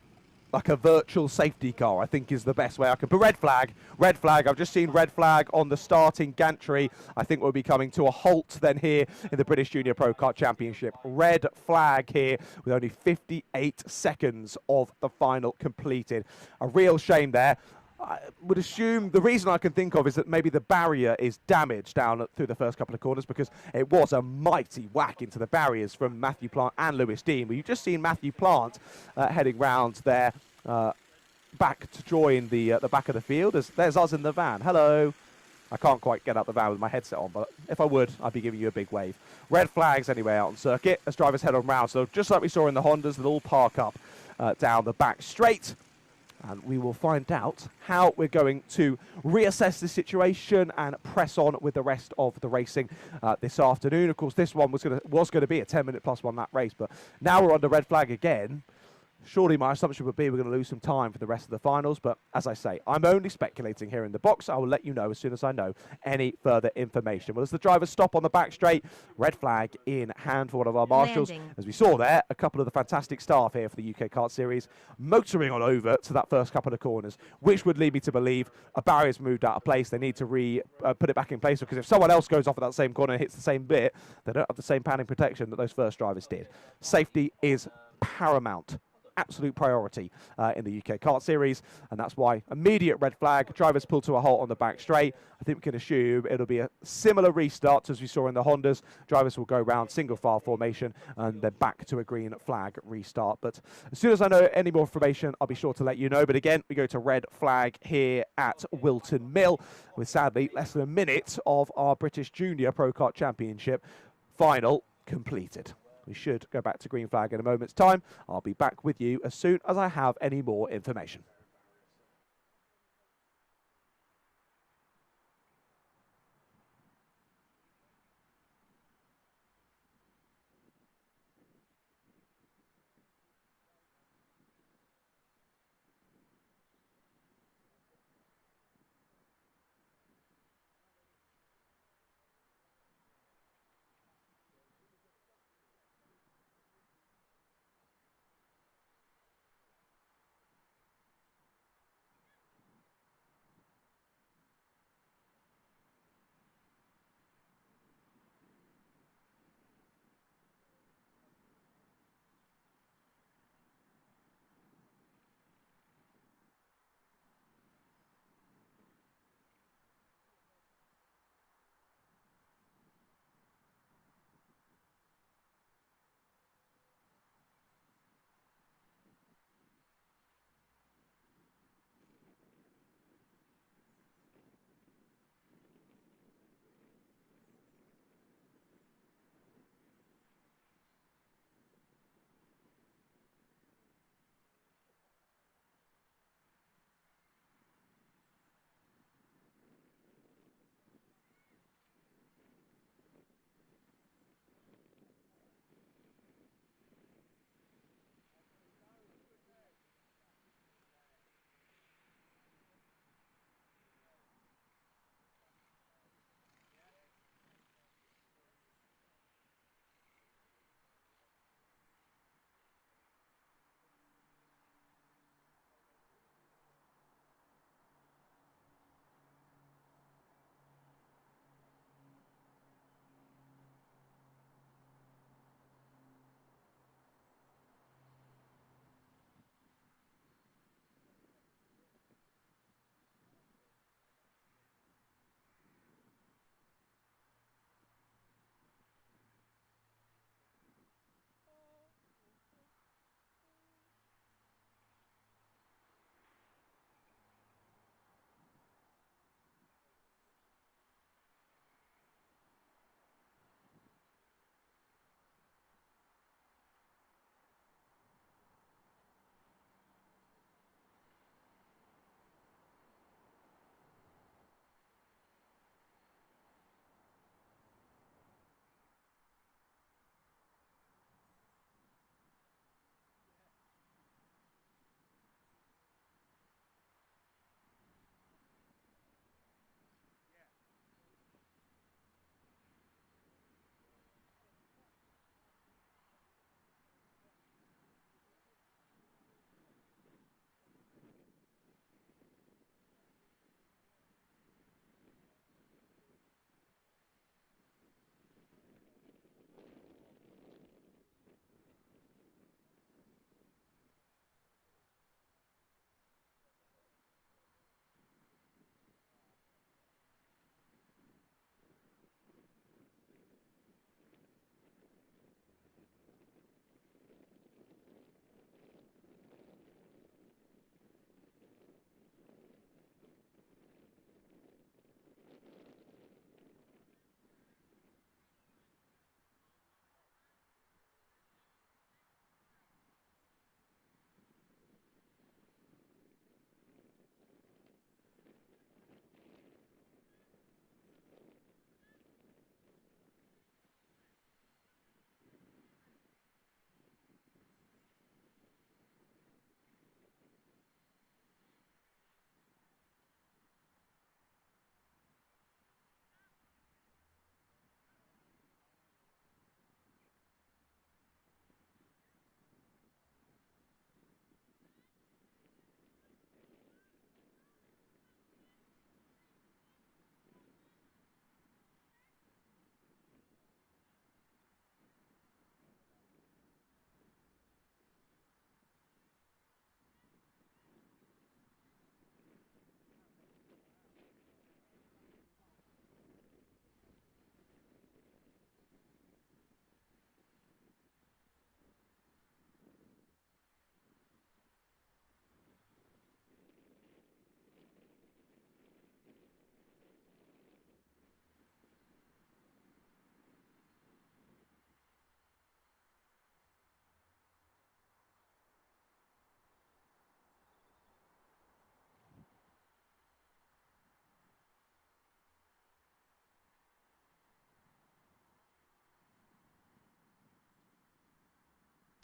like a virtual safety car, I think is the best way I can put. Red flag, I've just seen red flag on the starting gantry. I think we'll be coming to a halt then here in the British Junior Pro Kart Championship. Red flag here with only 58 seconds of the final completed. A real shame there. I would assume the reason I can think of is that maybe the barrier is damaged down through the first couple of corners, because it was a mighty whack into the barriers from Matthew Plant and Lewis Dean. But you've just seen Matthew Plant heading round there back to join the back of the field. There's us in the van. Hello. I can't quite get out the van with my headset on, but if I would, I'd be giving you a big wave. Red flags anyway out on circuit as drivers head on round. So just like we saw in the Hondas, they'll all park up down the back straight. And we will find out how we're going to reassess the situation and press on with the rest of the racing this afternoon. Of course, this one was going to be a 10-minute plus 1 lap race, but now we're under red flag again. Surely my assumption would be we're going to lose some time for the rest of the finals, but as I say, I'm only speculating here in the box. I will let you know as soon as I know any further information. Well, as the drivers stop on the back straight, red flag in hand for one of our marshals. Landing. As we saw there, a couple of the fantastic staff here for the UK Kart Series motoring on over to that first couple of corners, which would lead me to believe a barrier's moved out of place. They need to put it back in place, because if someone else goes off at that same corner and hits the same bit, they don't have the same panning protection that those first drivers did. Safety is paramount. Absolute priority in the UK Kart Series, and that's why immediate red flag. Drivers pull to a halt on the back straight. I think we can assume it'll be a similar restart as we saw in the Hondas. Drivers will go round single file formation and then back to a green flag restart. But as soon as I know any more information, I'll be sure to let you know. But again, we go to red flag here at Whilton Mill, with sadly less than a minute of our British Junior Pro Kart Championship final completed. We should go back to green flag in a moment's time. I'll be back with you as soon as I have any more information.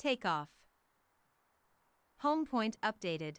Takeoff. Home point updated.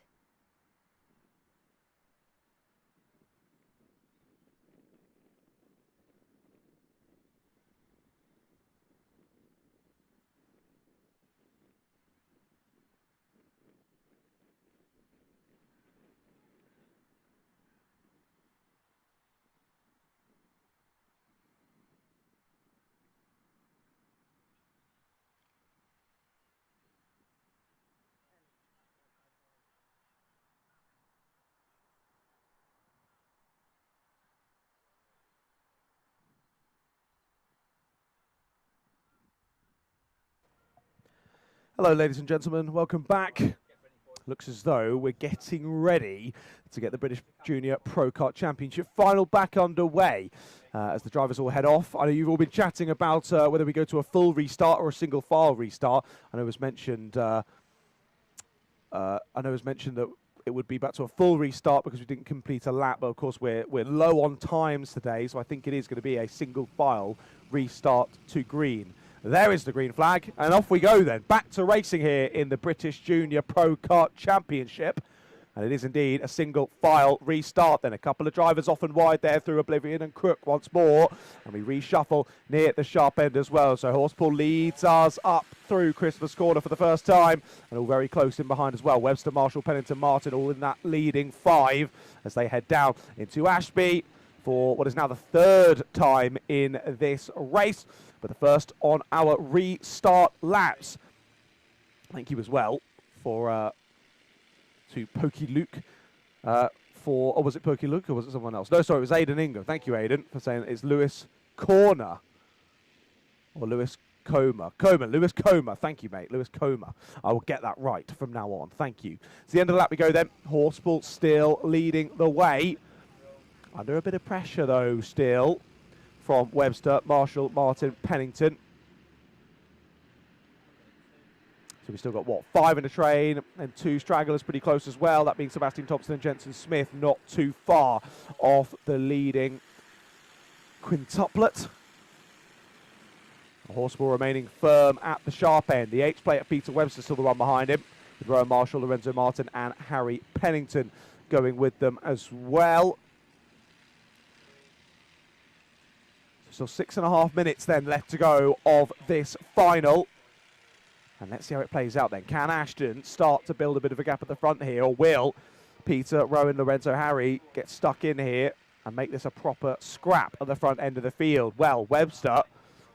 Hello, ladies and gentlemen. Welcome back. Looks as though we're getting ready to get the British Junior Pro Kart Championship final back underway as the drivers all head off. I know you've all been chatting about whether we go to a full restart or a single file restart. I know it was mentioned. That it would be back to a full restart because we didn't complete a lap. But of course, we're low on times today, so I think it is going to be a single file restart to green. There is the green flag, and off we go then. Back to racing here in the British Junior Pro Kart Championship. And it is indeed a single file restart. Then a couple of drivers off and wide there through Oblivion and Crook once more. And we reshuffle near the sharp end as well. So Horspool leads us up through Christmas Corner for the first time. And all very close in behind as well. Webster, Marshall, Pennington, Martin all in that leading 5 as they head down into Ashby for what is now the 3rd time in this race. But the first on our restart laps. Thank you as well for to Pokey Luke or was it Pokey Luke or was it someone else? No, sorry, it was Aidan Ingham. Thank you, Aidan, for saying it's Lewis Corner or Lewis Comer. Lewis Comer. Thank you, mate. Lewis Comer. I will get that right from now on. Thank you. It's the end of the lap we go then. Horspool still leading the way. Under a bit of pressure though, still. From Webster, Marshall, Martin, Pennington. So we've still got, what, 5 in the train and 2 stragglers pretty close as well. That being Sebastian Thompson and Jensen Smith, not too far off the leading quintuplet. Horspool remaining firm at the sharp end. The H-plate of Peter Webster still the one behind him, with Rowan Marshall, Lorenzo Martin and Harry Pennington going with them as well. So 6.5 minutes then left to go of this final. And let's see how it plays out then. Can Ashton start to build a bit of a gap at the front here, or will Peter, Rowan, Lorenzo, Harry get stuck in here and make this a proper scrap at the front end of the field? Well, Webster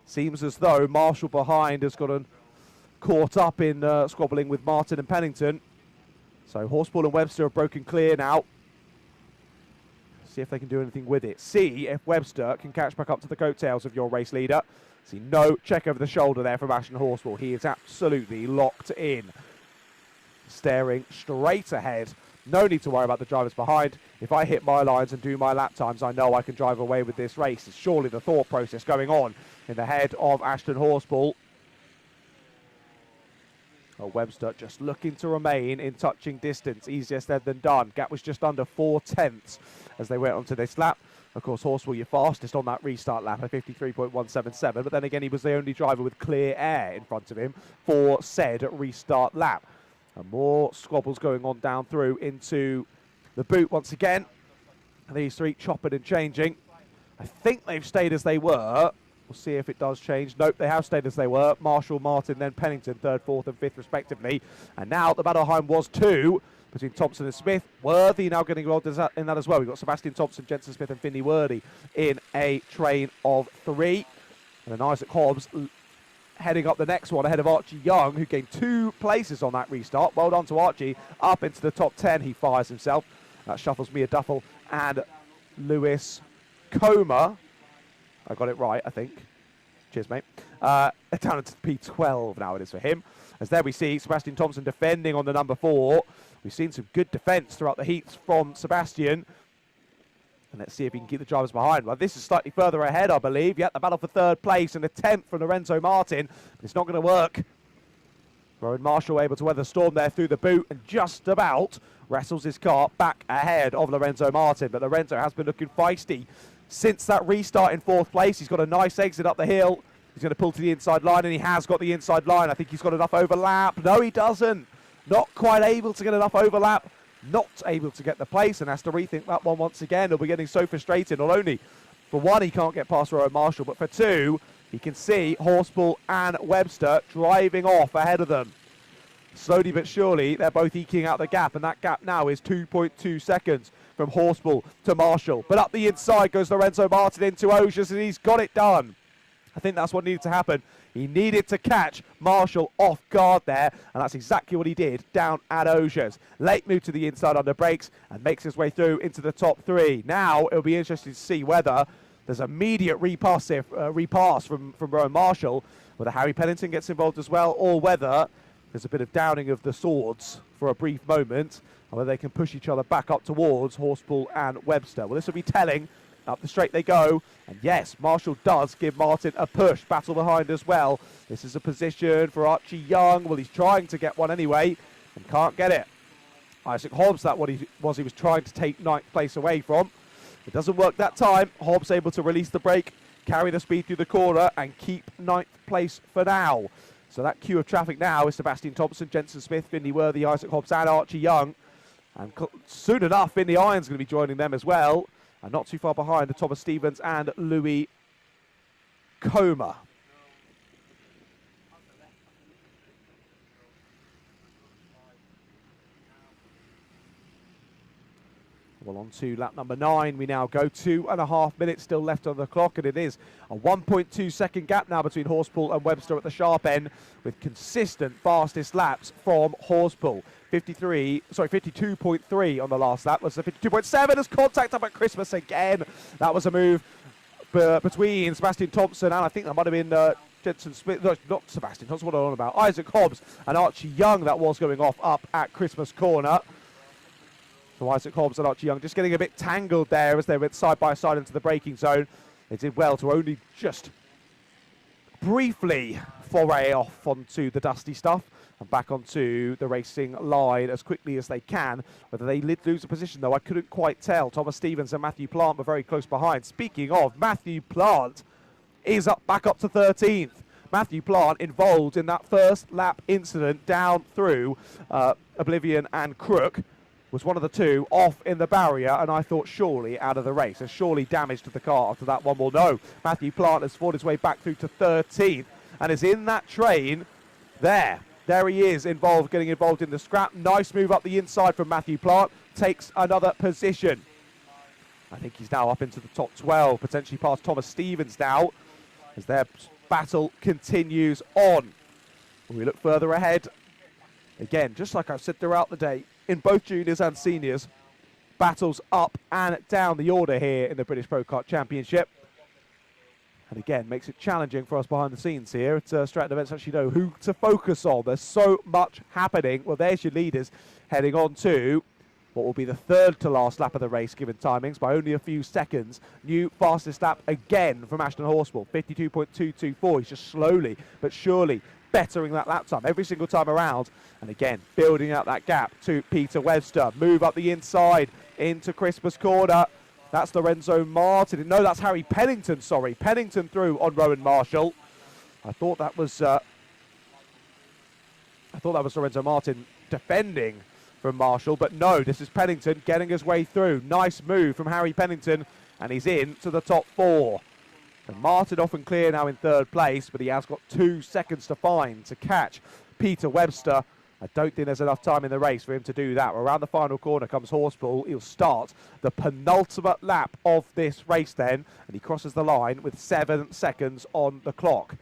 seems as though Marshall behind has gotten caught up in squabbling with Martin and Pennington. So Horspool and Webster have broken clear now. See if they can do anything with it. See if Webster can catch back up to the coattails of your race leader. See no check over the shoulder there from Ashton Horspool. He is absolutely locked in. Staring straight ahead. No need to worry about the drivers behind. If I hit my lines and do my lap times, I know I can drive away with this race. It's surely the thought process going on in the head of Ashton Horspool. Oh, Webster just looking to remain in touching distance. Easier said than done. Gap was just under 4/10 as they went onto this lap. Of course, Horspool, your fastest on that restart lap at 53.177. But then again, he was the only driver with clear air in front of him for said restart lap. And more squabbles going on down through into the boot once again. And these 3 chopping and changing. I think they've stayed as they were. We'll see if it does change. Nope, they have stayed as they were. Marshall, Martin, then Pennington, 3rd, 4th and 5th respectively. And now the battle behind was 2 between Thompson and Smith. Worthy now getting involved in that as well. We've got Sebastian Thompson, Jensen Smith and Finley Worthy in a train of 3. And then Isaac Hobbs heading up the next one ahead of Archie Young, who gained 2 places on that restart. Well done to Archie. Up into the top 10, he fires himself. That shuffles Mia Duffel and Lewis Comer. I got it right, I think. Cheers, mate. Down to P12 now it is for him. As there we see Sebastian Thompson defending on the number 4. We've seen some good defence throughout the heats from Sebastian. And let's see if he can keep the drivers behind. Well, this is slightly further ahead, I believe. Yet the battle for 3rd place, an attempt from Lorenzo Martin. But it's not going to work. Rowan Marshall able to weather the storm there through the boot and just about wrestles his car back ahead of Lorenzo Martin. But Lorenzo has been looking feisty since that restart in 4th place. He's got a nice exit up the hill He's going to pull to the inside line, and he has got the inside line. I think he's got enough overlap. No, he doesn't. Not quite able to get enough overlap. Not able to get the place, and has to rethink that one once again. He'll be getting so frustrated. Not only for one, he can't get past Rowan Marshall, but for two, he can see Horspool and Webster driving off ahead of them. Slowly but surely, they're both eking out the gap, and that gap now is 2.2 seconds from Horspool to Marshall. But up the inside goes Lorenzo Martin into Ogiers, and he's got it done. I think that's what needed to happen. He needed to catch Marshall off guard there, and that's exactly what he did down at Ogiers. Late move to the inside under brakes and makes his way through into the top three. Now it'll be interesting to see whether there's immediate repass from Rowan Marshall, whether Harry Pennington gets involved as well, or whether there's a bit of downing of the swords for a brief moment, and whether they can push each other back up towards Horspool and Webster. Well, this will be telling. Up the straight they go, and yes, Marshall does give Martin a push. Battle behind as well. This is a position for Archie Young. Well, he's trying to get one anyway, and can't get it. Isaac Hobbs, that what he was trying to take ninth place away from. It doesn't work that time. Hobbs able to release the brake, carry the speed through the corner, and keep ninth place for now. So that queue of traffic now is Sebastian Thompson, Jensen Smith, Finley Worthy, Isaac Hobbs, and Archie Young. And soon enough, Finley Irons going to be joining them as well. And not too far behind are Thomas Stevens and Louis Comer. Well, on to lap number 9 we now go. 2.5 minutes still left on the clock, and it is a 1.2 second gap now between Horspool and Webster at the sharp end, with consistent fastest laps from Horspool. 52.3 on the last lap. Was the 52.7 as contact up at Christmas again. That was a move between Sebastian Thompson and I think that might have been Jensen Smith. No, not Sebastian Thompson, what am I on about? Isaac Hobbs and Archie Young that was going off up at Christmas corner. So Isaac Hobbs and Archie Young just getting a bit tangled there as they went side by side into the braking zone. They did well to only just briefly foray off onto the dusty stuff and back onto the racing line as quickly as they can. Whether they lose a position, though, I couldn't quite tell. Thomas Stevens and Matthew Plant were very close behind. Speaking of, Matthew Plant is back up to 13th. Matthew Plant involved in that first lap incident down through Oblivion and Crook. Was one of the two off in the barrier, and I thought surely out of the race. There's surely damage to the car after that one. Well, no. Matthew Plant has fought his way back through to 13th and is in that train there. There he is, getting involved in the scrap. Nice move up the inside from Matthew Plant. Takes another position. I think he's now up into the top 12, potentially past Thomas Stevens now, as their battle continues on. When we look further ahead, again, just like I've said throughout the day, in both juniors and seniors, battles up and down the order here in the British Pro Kart Championship. And again, makes it challenging for us behind the scenes here at Stratton Events to actually know who to focus on. There's so much happening. Well, there's your leaders heading on to what will be the third to last lap of the race, given timings, by only a few seconds. New fastest lap again from Ashton Horspool, 52.224. He's just slowly but surely bettering that lap time every single time around. And again, building out that gap to Peter Webster. Move up the inside into Christmas corner. That's Lorenzo Martin. No, that's Harry Pennington, sorry. Pennington through on Rowan Marshall. I thought that was Lorenzo Martin defending from Marshall, but no, this is Pennington getting his way through. Nice move from Harry Pennington, and he's in to the top 4. And Martin off and clear now in 3rd place, but he has got 2 seconds to find to catch Peter Webster. I don't think there's enough time in the race for him to do that. Around the final corner comes Horspool. He'll start the penultimate lap of this race then, and he crosses the line with 7 seconds on the clock.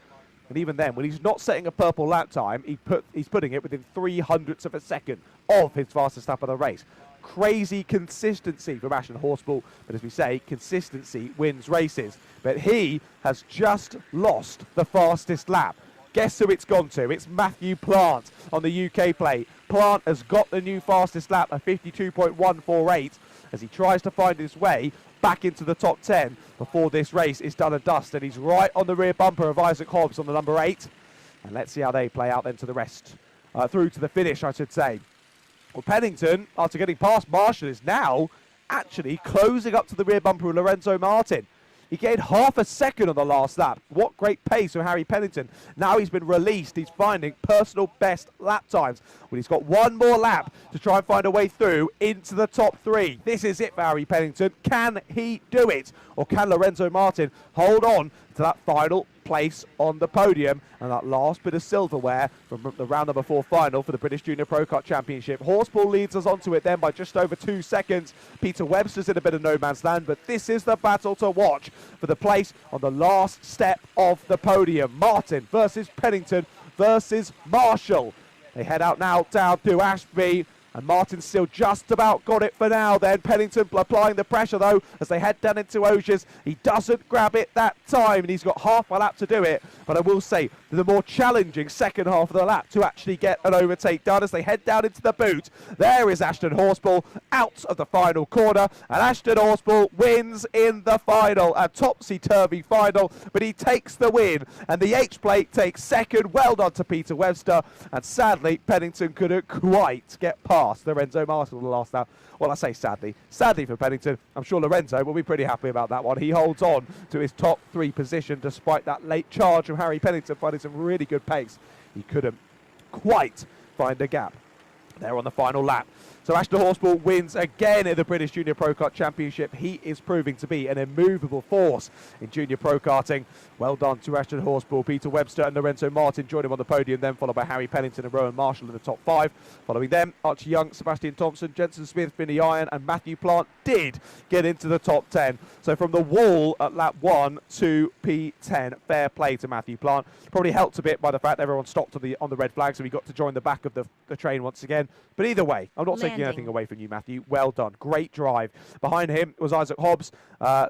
And even then, when he's not setting a purple lap time, he's putting it within 0.03 of a second of his fastest lap of the race. Crazy consistency from Ashton Horspool, but as we say, consistency wins races. But he has just lost the fastest lap. Guess who it's gone to? It's Matthew Plant on the UK plate. Plant has got the new fastest lap of 52.148 as he tries to find his way back into the top 10 before this race is done and dust. And he's right on the rear bumper of Isaac Hobbs on the number 8. And let's see how they play out then to the rest, through to the finish, I should say. Well, Pennington, after getting past Marshall, is now actually closing up to the rear bumper of Lorenzo Martin. He gained half a second on the last lap. What great pace from Harry Pennington. Now he's been released. He's finding personal best lap times. Well, he's got one more lap to try and find a way through into the top 3. This is it for Harry Pennington. Can he do it? Or can Lorenzo Martin hold on to that final place on the podium and that last bit of silverware from the round number 4 final for the British Junior Pro Kart Championship? Horspool leads us onto it then by just over 2 seconds. Peter Webster's in a bit of no man's land, but this is the battle to watch for the place on the last step of the podium. Martin versus Pennington versus Marshall. They head out now down through Ashby. And Martin's still just about got it for now then. Pennington applying the pressure though as they head down into Ogiers. He doesn't grab it that time and he's got half a lap to do it. But I will say the more challenging second half of the lap to actually get an overtake done as they head down into the boot. There is Ashton Horspool out of the final corner. And Ashton Horspool wins in the final. A topsy-turvy final, but he takes the win. And the H-plate takes second. Well done to Peter Webster. And sadly, Pennington couldn't quite get past Lorenzo Marshall the last lap. Well, I say sadly. Sadly for Pennington. I'm sure Lorenzo will be pretty happy about that one. He holds on to his top 3 position despite that late charge from Harry Pennington finding some really good pace. He couldn't quite find a gap there on the final lap. So Ashton Horspool wins again in the British Junior Pro Kart Championship. He is proving to be an immovable force in junior pro karting. Well done to Ashton Horspool. Peter Webster and Lorenzo Martin join him on the podium, then followed by Harry Pennington and Rowan Marshall in the top 5. Following them, Archie Young, Sebastian Thompson, Jensen Smith, Vinny Iron and Matthew Plant did get into the top 10. So from the wall at lap 1 to P10, fair play to Matthew Plant. Probably helped a bit by the fact everyone stopped on the red flag, so he got to join the back of the train once again. But either way, I'm not taking anything away from you, Matthew. Well done. Great drive. Behind him was Isaac Hobbs,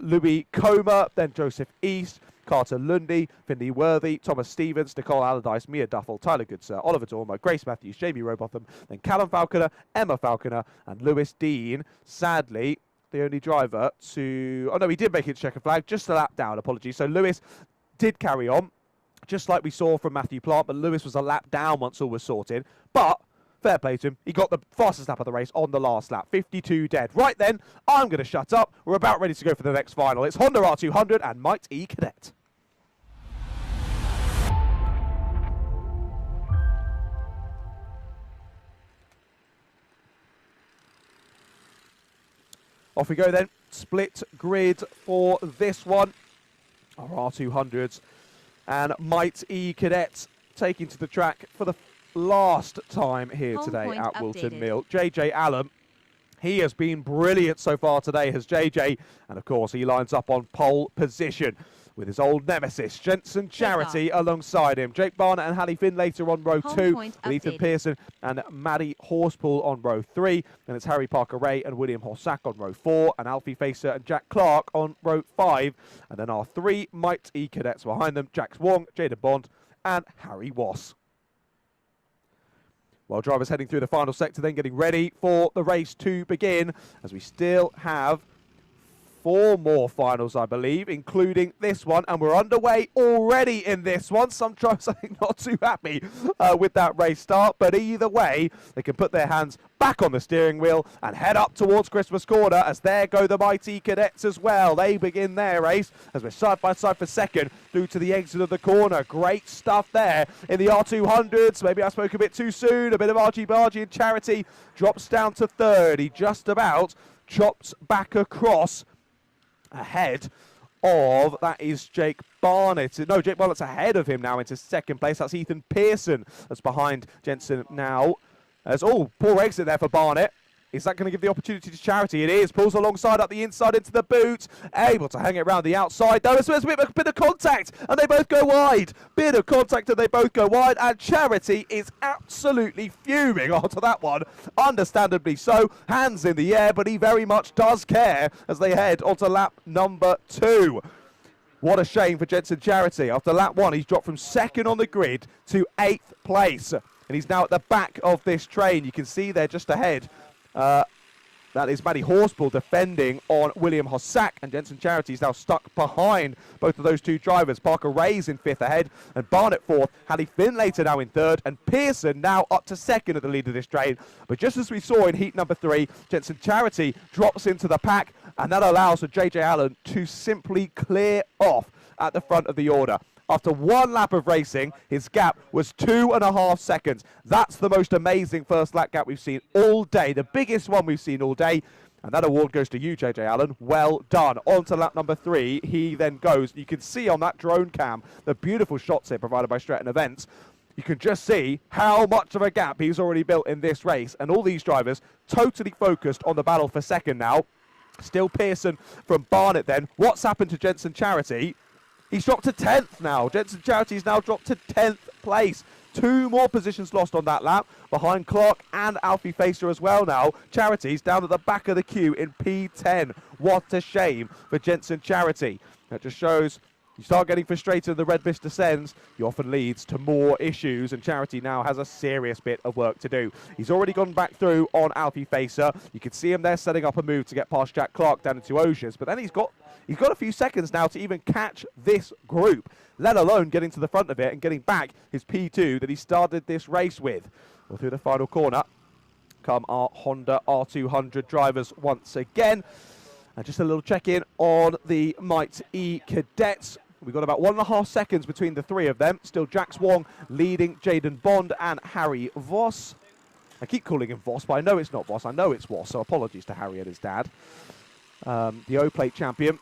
Louis Comer, then Joseph East, Carter Lundy, Finley Worthy, Thomas Stevens, Nicole Allardyce, Mia Duffel, Tyler Goodsir, Oliver Dormer, Grace Matthews, Jamie Robotham, then Callum Falconer, Emma Falconer, and Lewis Dean. Sadly, the only driver to... Oh, no, he did make it to checker flag. Just a lap down, apologies. So Lewis did carry on, just like we saw from Matthew Plant, but Lewis was a lap down once all was sorted. But... fair play to him. He got the fastest lap of the race on the last lap. 52 dead. Right then, I'm going to shut up. We're about ready to go for the next final. It's Honda R200 and Might E Cadet. Off we go then. Split grid for this one. Our R200s and Might E Cadets taking to the track for the last time here today at Whilton Mill. JJ Allen, he has been brilliant so far today, has JJ, and of course he lines up on pole position with his old nemesis Jensen Charity alongside him. Jake Barnett and Hallie Finlater on row 2, with Ethan Pearson and Maddie Horspool on row 3, and it's Harry Parker Ray and William Horsack on row 4, and Alfie Facer and Jack Clark on row 5, and then our 3 Might E Cadets behind them, Jax Wong, Jada Bond and Harry Wass. While drivers heading through the final sector, then getting ready for the race to begin, as we still have 4 more finals, I believe, including this one, and we're underway already in this one. Some drivers, I think, not too happy with that race start, but either way, they can put their hands back on the steering wheel and head up towards Christmas Corner, as there go the Mighty Cadets as well. They begin their race as we're side by side for second through to the exit of the corner. Great stuff there in the R200s. Maybe I spoke a bit too soon. A bit of argy-bargy and Charity drops down to third. He just about chops back across ahead of, that is Jake Barnett. No, Jake Barnett's ahead of him now into second place. That's Ethan Pearson that's behind Jensen now. As poor exit there for Barnett. Is that going to give the opportunity to Charity? It is. Pulls alongside up the inside into the boot. Able to hang it around the outside. Though, there's a bit of contact and they both go wide. Bit of contact and they both go wide. And Charity is absolutely fuming after that one. Understandably so. Hands in the air, but he very much does care as they head onto lap number 2. What a shame for Jensen Charity. After lap 1, he's dropped from second on the grid to 8th place. And he's now at the back of this train. You can see there just ahead. That is Matty Horspool defending on William Hossack, and Jensen Charity is now stuck behind both of those two drivers. Parker Ray's in 5th ahead, and Barnett 4th. Hallie Finlater now in 3rd, and Pearson now up to 2nd at the lead of this train. But just as we saw in heat number 3, Jensen Charity drops into the pack, and that allows for JJ Allen to simply clear off at the front of the order. After 1 lap of racing, his gap was 2.5 seconds. That's the most amazing first lap gap we've seen all day, the biggest one we've seen all day. And that award goes to you, JJ Allen. Well done. On to lap number 3. He then goes. You can see on that drone cam the beautiful shots here provided by Stretton Events. You can just see how much of a gap he's already built in this race. And all these drivers totally focused on the battle for second now. Still Pearson from Barnett then. What's happened to Jensen Charity? He's dropped to 10th now. Jensen Charity's now dropped to 10th place. 2 more positions lost on that lap, behind Clark and Alfie Facer as well now. Charity's down at the back of the queue in P10. What a shame for Jensen Charity. That just shows you start getting frustrated and the red mist descends, it often leads to more issues, and Charity now has a serious bit of work to do. He's already gone back through on Alfie Facer. You can see him there setting up a move to get past Jack Clark down into Osiers, but then he's got a few seconds now to even catch this group, let alone getting to the front of it and getting back his P2 that he started this race with. Well, through the final corner come our Honda R200 drivers once again. And just a little check-in on the Might E cadets. We've got about 1.5 seconds between the 3 of them. Still Jax Wong leading Jaden Bond and Harry Voss. I keep calling him Voss, but I know it's not Voss. I know it's Voss, so apologies to Harry and his dad. The O-Plate champion.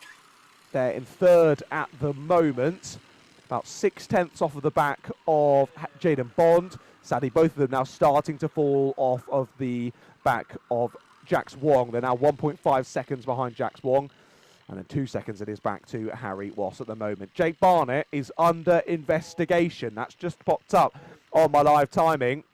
They're in 3rd at the moment. About 6/10 off of the back of Jaden Bond. Sadly, both of them now starting to fall off of the back of Jax Wong. They're now 1.5 seconds behind Jax Wong. And then 2 seconds it is back to Harry Voss at the moment. Jake Barnett is under investigation. That's just popped up on my live timing.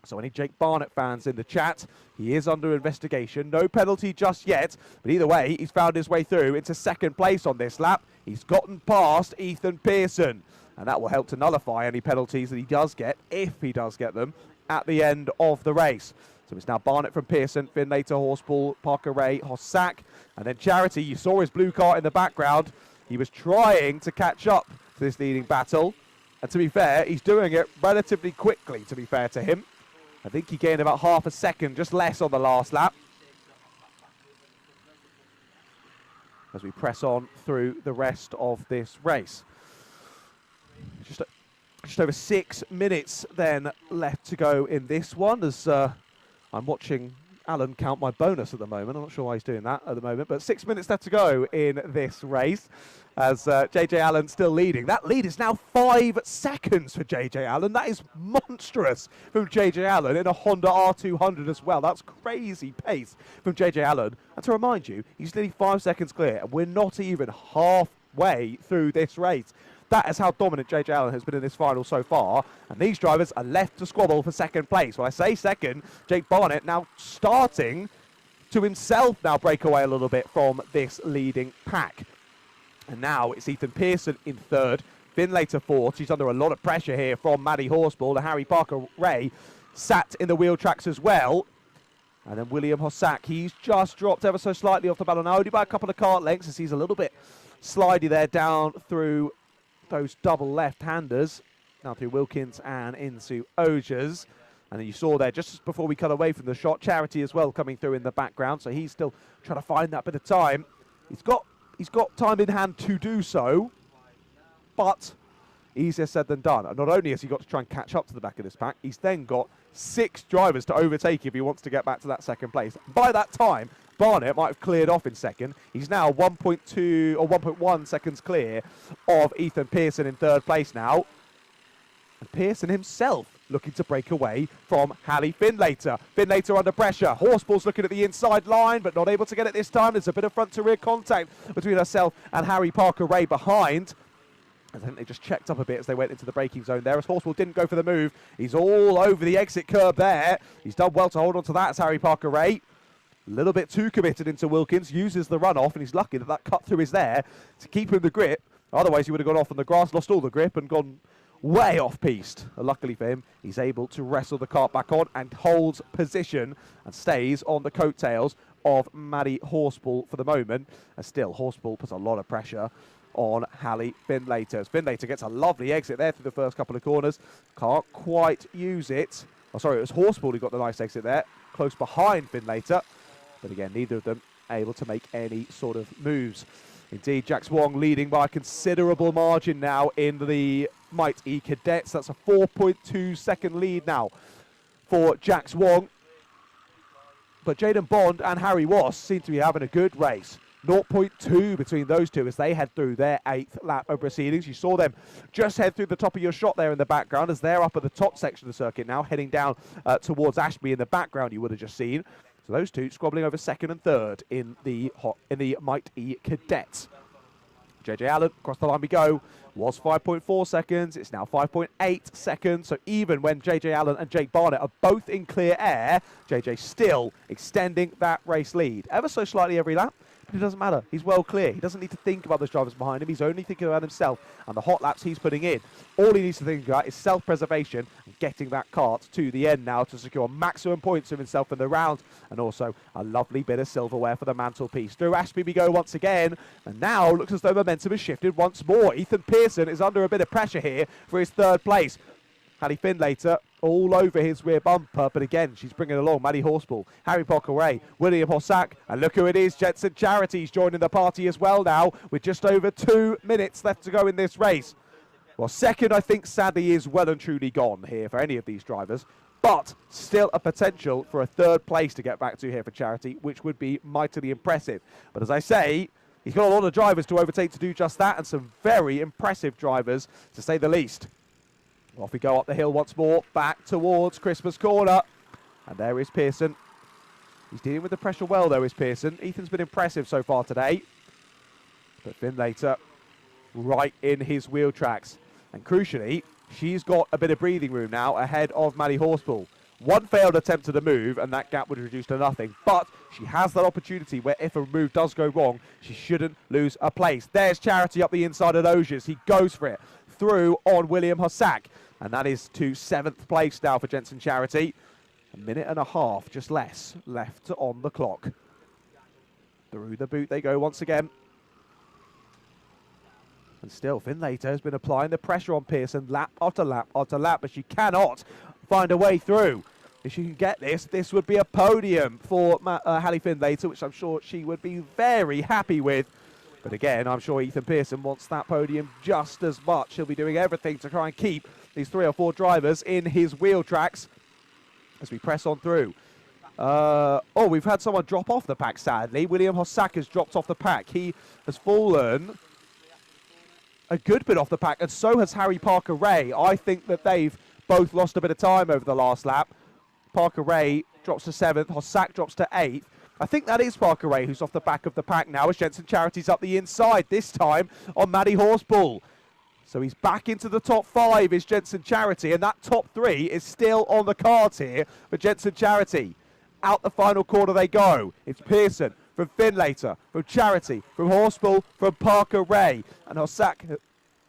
So any Jake Barnett fans in the chat, he is under investigation. No penalty just yet, but either way, he's found his way through into 2nd place on this lap. He's gotten past Ethan Pearson, and that will help to nullify any penalties that he does get, if he does get them, at the end of the race. So it's now Barnett from Pearson, Finlater, Horspool, Parker Ray, Hossack, and then Charity. You saw his blue cart in the background. He was trying to catch up to this leading battle, and to be fair, he's doing it relatively quickly, to be fair to him. I think he gained about half a second, just less on the last lap. As we press on through the rest of this race. Just over 6 minutes then left to go in this one, as I'm watching Alan count my bonus at the moment. I'm not sure why he's doing that at the moment, but 6 minutes left to go in this race as JJ Allen still leading. That lead is now 5 seconds for JJ Allen. That is monstrous from JJ Allen in a Honda R200 as well. That's crazy pace from JJ Allen. And to remind you, he's nearly 5 seconds clear, and we're not even halfway through this race. That is how dominant JJ Allen has been in this final so far. And these drivers are left to squabble for 2nd place. When I say 2nd, Jake Barnett now starting to himself now break away a little bit from this leading pack. And now it's Ethan Pearson in 3rd, Finlater 4th. She's under a lot of pressure here from Maddie Horspool. And Harry Parker Ray sat in the wheel tracks as well. And then William Hossack, he's just dropped ever so slightly off the battle now, only by a couple of kart lengths, as he's a little bit slidey there down through those double left-handers, down through Wilkins and into Osiers. And then you saw there, just before we cut away from the shot, Charity as well coming through in the background. So he's still trying to find that bit of time. He's got time in hand to do so, but easier said than done. And not only has he got to try and catch up to the back of this pack, he's then got 6 drivers to overtake if he wants to get back to that 2nd place. By that time, Barnett might have cleared off in 2nd. He's now 1.2 or 1.1 seconds clear of Ethan Pearson in 3rd place now. And Pearson himself looking to break away from Hallie Finlater. Finlater under pressure. Horspool's looking at the inside line, but not able to get it this time. There's a bit of front-to-rear contact between herself and Harry Parker Ray behind. I think they just checked up a bit as they went into the braking zone there. As Horspool didn't go for the move. He's all over the exit curb there. He's done well to hold on to that as Harry Parker Ray. A little bit too committed into Wilkins. Uses the runoff, and he's lucky that that cut through is there to keep him the grip. Otherwise, he would have gone off on the grass, lost all the grip, and gone way off-piste. Luckily for him, he's able to wrestle the kart back on and holds position and stays on the coattails of Maddie Horspool for the moment. And still, Horspool puts a lot of pressure on Hallie Findlater. As Findlater gets a lovely exit there through the first couple of corners. Can't quite use it. Oh, sorry, it was Horspool who got the nice exit there, close behind Findlater. But again, neither of them able to make any sort of moves. Indeed, Jax Wong leading by a considerable margin now in the Mighty Cadets. That's a 4.2 second lead now for Jax Wong. But Jaden Bond and Harry Wass seem to be having a good race. 0.2 between those two as they head through their 8th lap of proceedings. You saw them just head through the top of your shot there in the background as they're up at the top section of the circuit now, heading down towards Ashby in the background you would have just seen. So those two squabbling over 2nd and 3rd in the Mighty Cadets. JJ Allen, across the line we go, was 5.4 seconds, it's now 5.8 seconds, so even when JJ Allen and Jake Barnett are both in clear air, JJ still extending that race lead, ever so slightly every lap. But it doesn't matter. He's well clear. He doesn't need to think about those drivers behind him. He's only thinking about himself and the hot laps he's putting in. All he needs to think about is self-preservation and getting that kart to the end now to secure maximum points of himself in the round and also a lovely bit of silverware for the mantelpiece. Through Ashby we go once again, and now looks as though momentum has shifted once more. Ethan Pearson is under a bit of pressure here for his 3rd place. Hallie Findlater all over his rear bumper, but again, she's bringing along Maddie Horspool, Harry Pocker-Ray, William Hossack, and look who it is, Jetson Charity's joining the party as well now, with just over 2 minutes left to go in this race. Well, 2nd, I think, sadly, is well and truly gone here for any of these drivers, but still a potential for a 3rd place to get back to here for Charity, which would be mightily impressive. But as I say, he's got a lot of drivers to overtake to do just that, and some very impressive drivers, to say the least. Off we go up the hill once more, back towards Christmas Corner. And there is Pearson. He's dealing with the pressure well, though, is Pearson. Ethan's been impressive so far today. But Findlater right in his wheel tracks. And crucially, she's got a bit of breathing room now ahead of Maddie Horspool. One failed attempt at a move, and that gap would reduce to nothing. But she has that opportunity where if a move does go wrong, she shouldn't lose a place. There's Charity up the inside of Ogiers. He goes for it through on William Hossack. And that is to 7th place now for Jensen Charity. A minute and a half, just less, left on the clock. Through the boot they go once again. And still, Findlater has been applying the pressure on Pearson lap after lap after lap, but she cannot find a way through. If she can get this would be a podium for Hallie Findlater, which I'm sure she would be very happy with. But again, I'm sure Ethan Pearson wants that podium just as much. He'll be doing everything to try and keep these 3 or 4 drivers in his wheel tracks as we press on through. Oh, we've had someone drop off the pack, sadly. William Hossack has dropped off the pack. He has fallen a good bit off the pack, and so has Harry Parker-Ray. I think that they've both lost a bit of time over the last lap. Parker-Ray drops to 7th, Hossack drops to 8th. I think that is Parker-Ray who's off the back of the pack now as Jensen Charity's up the inside, this time on Maddie Horspool. So he's back into the top 5 is Jensen Charity, and that top 3 is still on the cards here for Jensen Charity. Out the final corner they go. It's Pearson from Findlater, from Charity, from Horspool, from Parker-Ray. And Hossack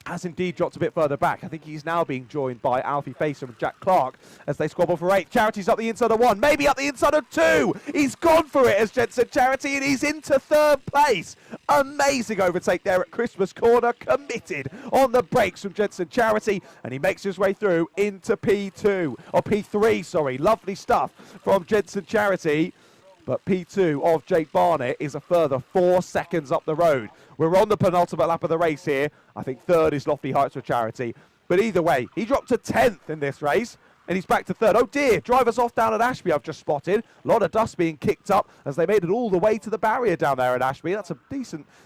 has indeed dropped a bit further back. I think he's now being joined by Alfie Facer and Jack Clark as they squabble for 8. Charity's up the inside of 1, maybe up the inside of 2. He's gone for it as Jensen Charity, and he's into 3rd place. Amazing overtake there at Christmas Corner, committed on the brakes from Jensen Charity, and he makes his way through into P2, or P3, sorry. Lovely stuff from Jensen Charity. But P2 of Jake Barnett is a further 4 seconds up the road. We're on the penultimate lap of the race here. I think 3rd is Lofty Heights for Charity. But either way, he dropped to 10th in this race. And he's back to 3rd. Oh dear, drivers off down at Ashby I've just spotted. A lot of dust being kicked up as they made it all the way to the barrier down there at Ashby. That's a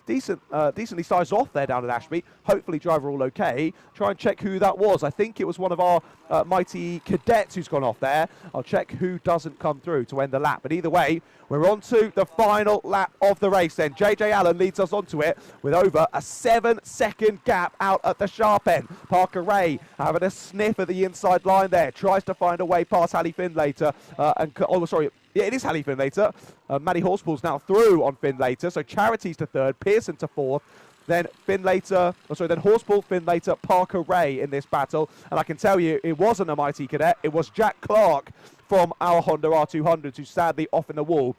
decently sized off there down at Ashby. Hopefully driver all okay. Try and check who that was. I think it was one of our Mighty Cadets who's gone off there. I'll check who doesn't come through to end the lap. But either way, we're on to the final lap of the race then. JJ Allen leads us onto it with over a 7-second gap out at the sharp end. Parker-Ray having a sniff at the inside line there. Tries to find a way past Hallie Findlater. Yeah, it is Hallie Findlater. Maddie Horspool's now through on Findlater. So Charity's to 3rd, Pearson to 4th. then Horseball, Finlater, Parker Ray in this battle. And I can tell you, it wasn't a mighty cadet, it was Jack Clark from our Honda R200s, who's sadly off in the wall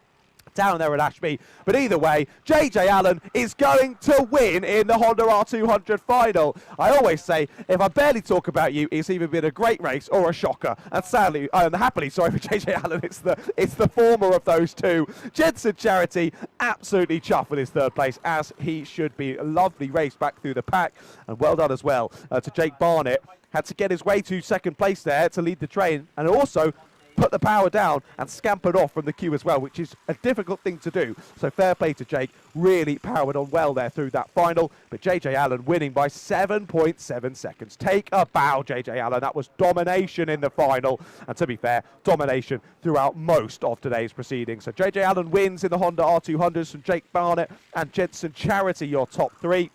down there at Ashby. But either way, JJ Allen is going to win in the Honda R200 final. I always say, if I barely talk about you, it's either been a great race or a shocker. And sadly, happily, sorry for JJ Allen, it's the former of those two. Jensen Charity, absolutely chuffed with his third place, as he should be. A lovely race back through the pack, and well done as well to Jake Barnett. Had to get his way to second place there to lead the train, and also put the power down and scampered off from the queue as well, which is a difficult thing to do. So fair play to Jake, really powered on well there through that final. But JJ Allen winning by 7.7 seconds. Take a bow, JJ Allen. That was domination in the final. And to be fair, domination throughout most of today's proceedings. So JJ Allen wins in the Honda R200s from Jake Barnett and Jensen Charity, your top three.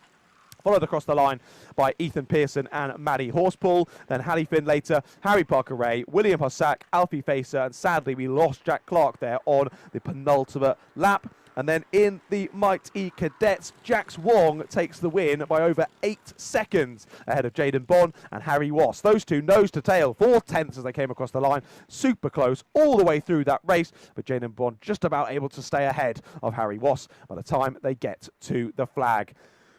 Followed across the line by Ethan Pearson and Maddie Horspool, then Hallie Finlater, Harry Parker Ray, William Hossack, Alfie Facer, and sadly we lost Jack Clark there on the penultimate lap. And then in the Mighty Cadets, Jax Wong takes the win by over 8 seconds ahead of Jaden Bond and Harry Wass. Those two nose to tail, 4/10 as they came across the line. Super close all the way through that race, but Jaden Bond just about able to stay ahead of Harry Wass by the time they get to the flag.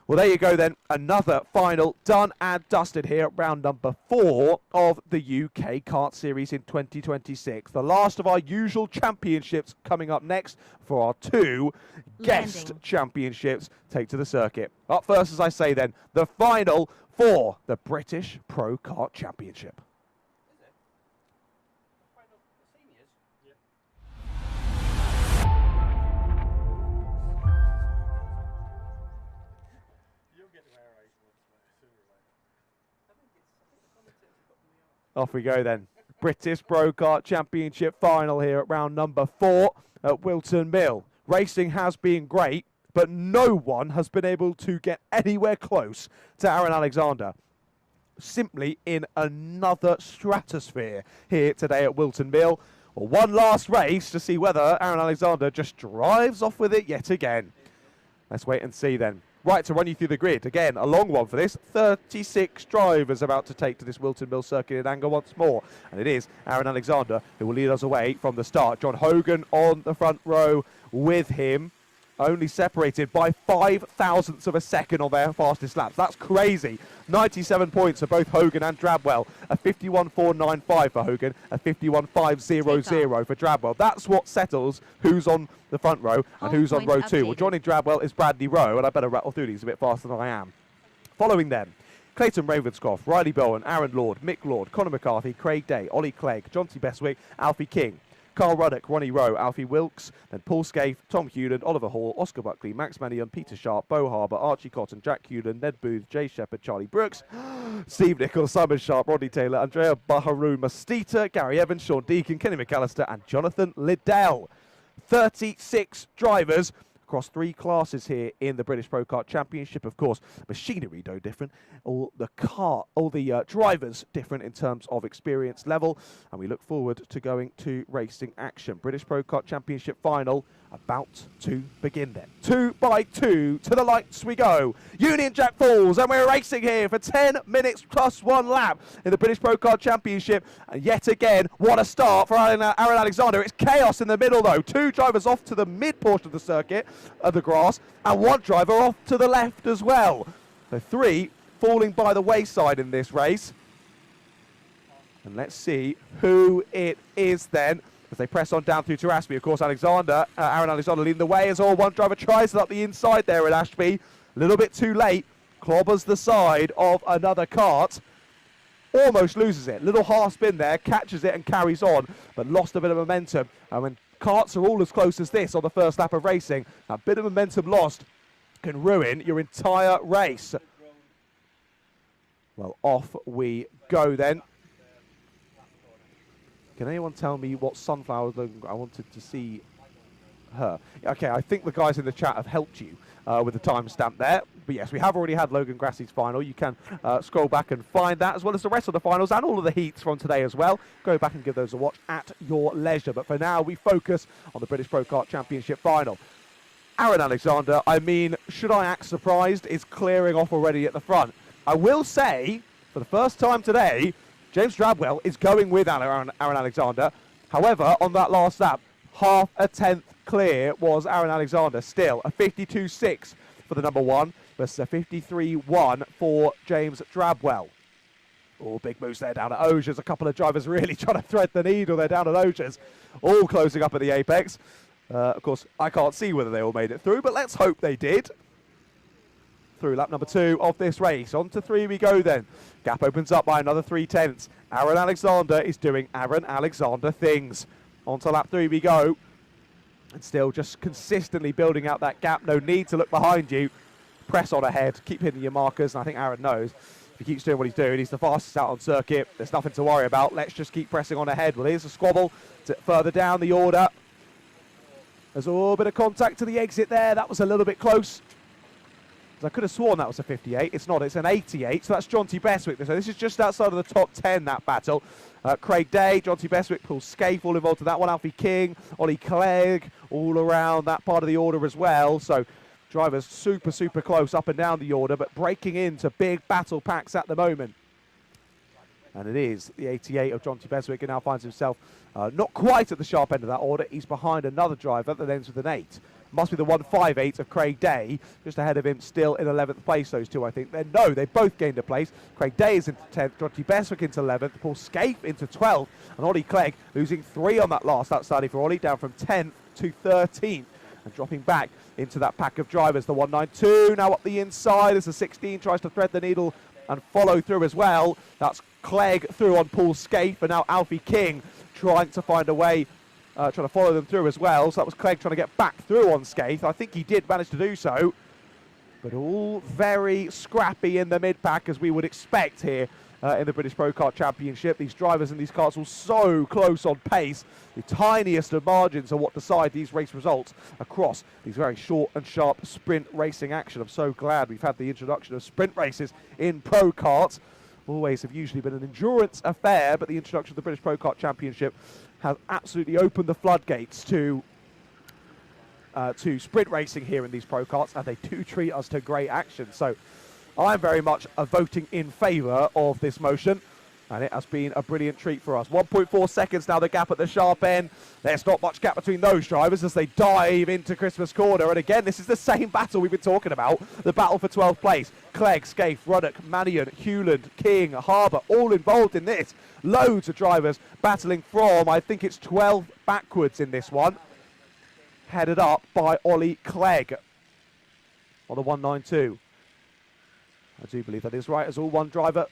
Well, there you go then, another final done and dusted here at round number 4 of the UK Kart Series in 2026. The last of our usual championships coming up next for our 2 guest championships take to the circuit. Up first, as I say then, the final for the British Pro Kart Championship. Off we go then. British Pro Kart Championship final here at round number 4 at Whilton Mill. Racing has been great, but no one has been able to get anywhere close to Aaron Alexander. Simply in another stratosphere here today at Whilton Mill. Well, one last race to see whether Aaron Alexander just drives off with it yet again. Let's wait and see then. Right, to run you through the grid. Again, a long one for this. 36 drivers about to take to this Whilton Mill circuit in anger once more. And it is Aaron Alexander who will lead us away from the start. John Hogan on the front row with him. Only separated by 0.005 of a second on their fastest laps. That's crazy. 97 points for both Hogan and Drabwell. A 51.495 for Hogan, a 51.500 for Drabwell. That's what settles who's on the front row and who's on row 2. Well, joining Drabwell is Bradley Rowe, and I better rattle through these a bit faster than I am. Following them, Clayton Ravenscroft, Riley Bowen, Aaron Lord, Mick Lord, Conor McCarthy, Craig Day, Ollie Clegg, Jonty Bestwick, Alfie King, Carl Ruddock, Ronnie Rowe, Alfie Wilkes, then Paul Scaife, Tom Hewland, Oliver Hall, Oscar Buckley, Max Mannion, Peter Sharp, Bo Harbour, Archie Cotton, Jack Hewland, Ned Booth, Jay Shepherd, Charlie Brooks, Steve Nichols, Simon Sharp, Rodney Taylor, Andrea Baharoon Mastita, Gary Evans, Sean Deacon, Kenny McAllister, and Jonathan Liddell. 36 drivers across 3 classes here in the British Pro Kart Championship. Of course, machinery no different, all the drivers different in terms of experience level, and we look forward to going to racing action. British Pro Kart Championship final about to begin then. 2 by 2 to the lights we go. Union Jack Falls, and we're racing here for 10 minutes plus 1 lap in the British Pro Kart Championship. And yet again, what a start for Aaron Alexander. It's chaos in the middle though. 2 drivers off to the mid portion of the circuit of the grass, and 1 driver off to the left as well. So 3 falling by the wayside in this race. And let's see who it is then as they press on down through to Ashby. Of course, Aaron Alexander leading the way as all 1 driver tries it up the inside there at Ashby. A little bit too late. Clobbers the side of another kart. Almost loses it. Little half spin there, catches it and carries on, but lost a bit of momentum. And when karts are all as close as this on the first lap of racing, a bit of momentum lost can ruin your entire race. Well, off we go then. Can anyone tell me what sunflower I wanted to see her? Okay, I think the guys in the chat have helped you with the timestamp there. But yes, we have already had Logan Grassie's final. You can scroll back and find that, as well as the rest of the finals and all of the heats from today as well. Go back and give those a watch at your leisure. But for now, we focus on the British Pro Kart Championship final. Aaron Alexander, I mean, should I act surprised, is clearing off already at the front. I will say, for the first time today, James Drabwell is going with Aaron Alexander. However, on that last lap, half a tenth clear was Aaron Alexander. Still, a 52.6 for the number one versus a 53.1 for James Drabwell. Oh, big moves there down at Osiers. A couple of drivers really trying to thread the needle there down at Osiers. All closing up at the apex. Of course, I can't see whether they all made it through, but let's hope they did. Through lap number 2 of this race. On to 3 we go then. Gap opens up by another 3/10. Aaron Alexander is doing Aaron Alexander things. On to lap 3 we go. And still just consistently building out that gap. No need to look behind you. Press on ahead. Keep hitting your markers. And I think Aaron knows if he keeps doing what he's doing, he's the fastest out on circuit. There's nothing to worry about. Let's just keep pressing on ahead. Well, here's a squabble further down the order. There's a little bit of contact to the exit there. That was a little bit close. I could have sworn that was a 58. It's not. It's an 88. So that's Jonty Bestwick. So this is just outside of the top 10, that battle. Craig Day, Jonty Bestwick, Paul Scaife all involved in that one. Alfie King, Ollie Clegg all around that part of the order as well. So drivers super, super close up and down the order, but breaking into big battle packs at the moment. And it is the 88 of Jonty Bestwick, who now finds himself not quite at the sharp end of that order. He's behind another driver that ends with an 8. Must be the 158 of Craig Day, just ahead of him, still in 11th place, those two, I think. No, they both gained a place. Craig Day is into 10th, Jonty Bestwick into 11th, Paul Scaife into 12th, and Ollie Clegg losing 3 on that last outside for Ollie, down from 10th to 13th, and dropping back into that pack of drivers. The 192 now up the inside as the 16 tries to thread the needle and follow through as well. That's Clegg through on Paul Scaife, and now Alfie King trying to find a way, trying to follow them through as well. So that was Clegg trying to get back through on Scaife. I think he did manage to do so. But all very scrappy in the mid-pack, as we would expect here in the British Pro Kart Championship. These drivers in these karts all so close on pace. The tiniest of margins are what decide these race results across these very short and sharp sprint racing action. I'm so glad we've had the introduction of sprint races in Pro Kart. Always have usually been an endurance affair, but the introduction of the British Pro Kart Championship has absolutely opened the floodgates to sprint racing here in these Pro Karts, and they do treat us to great action. So I'm very much voting in favour of this motion, and it has been a brilliant treat for us. 1.4 seconds now, the gap at the sharp end. There's not much gap between those drivers as they dive into Christmas Corner. And again, this is the same battle we've been talking about, the battle for 12th place. Clegg, Scaife, Ruddock, Mannion, Hewland, King, Harbour, all involved in this. Loads of drivers battling from, I think it's 12 backwards in this one. Headed up by Ollie Clegg on the 192. I do believe that is right, as all one driver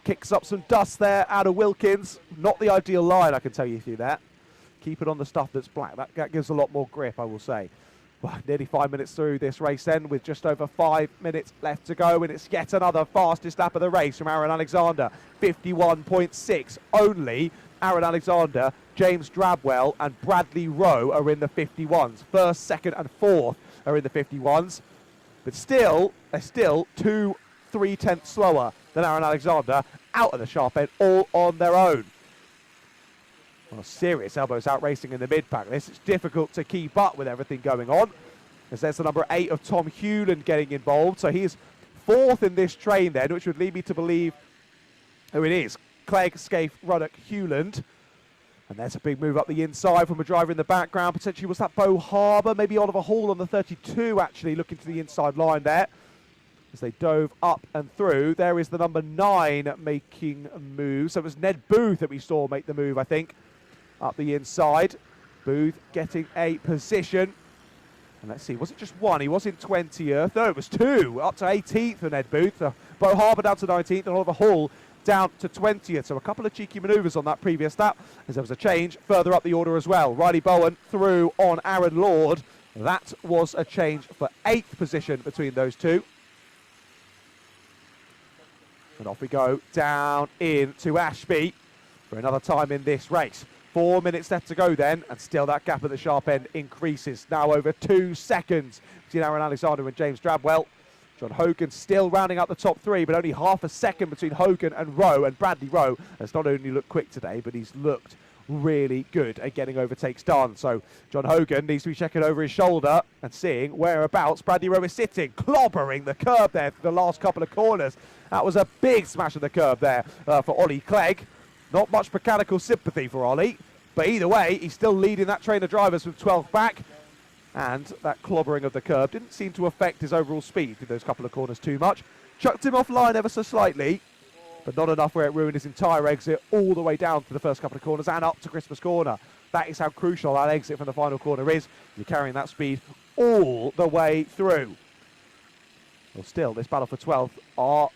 kicks up some dust there out of Wilkins. Not the ideal line, I can tell you through that. Keep it on the stuff that's black. That gives a lot more grip, I will say. Well, nearly 5 minutes through this race then, with just over 5 minutes left to go, and it's yet another fastest lap of the race from Aaron Alexander. 51.6 only. Aaron Alexander, James Drabwell and Bradley Rowe are in the 51s. First, second and fourth are in the 51s. But still, they're still 2 3/10 slower than Aaron Alexander, out of the sharp end, all on their own. Well, serious elbows out racing in the mid-pack. This is difficult to keep up with everything going on, as there's the number 8 of Tom Hewland getting involved. So he's 4th in this train then, which would lead me to believe who it is. Clegg, Scaife, Ruddock, Hewland. And there's a big move up the inside from a driver in the background. Potentially was that Bo Harbour, maybe Oliver Hall on the 32 actually, looking to the inside line there. As they dove up and through. There is the number 9 making a move. So it was Ned Booth that we saw make the move, I think, up the inside. Booth getting a position. And let's see, was it just 1? He was in 20th. No, it was 2. Up to 18th for Ned Booth. Bo Harbour down to 19th and Oliver Hall down to 20th. So a couple of cheeky manoeuvres on that previous lap, as there was a change further up the order as well. Riley Bowen through on Aaron Lord. That was a change for 8th position between those two. And off we go down into Ashby for another time in this race. 4 minutes left to go then, and still that gap at the sharp end increases. Now over 2 seconds between Aaron Alexander and James Drabwell. John Hogan still rounding up the top 3, but only half a second between Hogan and Rowe. And Bradley Rowe has not only looked quick today, but he's looked really good at getting overtakes done. So John Hogan needs to be checking over his shoulder and seeing whereabouts Bradley Rowe is sitting, clobbering the curb there for the last couple of corners. That was a big smash of the curb there for Ollie Clegg. Not much mechanical sympathy for Ollie, but either way, he's still leading that train of drivers from 12th back. And that clobbering of the curb didn't seem to affect his overall speed through those couple of corners too much. Chucked him offline ever so slightly, but not enough where it ruined his entire exit all the way down to the first couple of corners and up to Christmas Corner. That is how crucial that exit from the final corner is. You're carrying that speed all the way through. Well, still, this battle for 12th are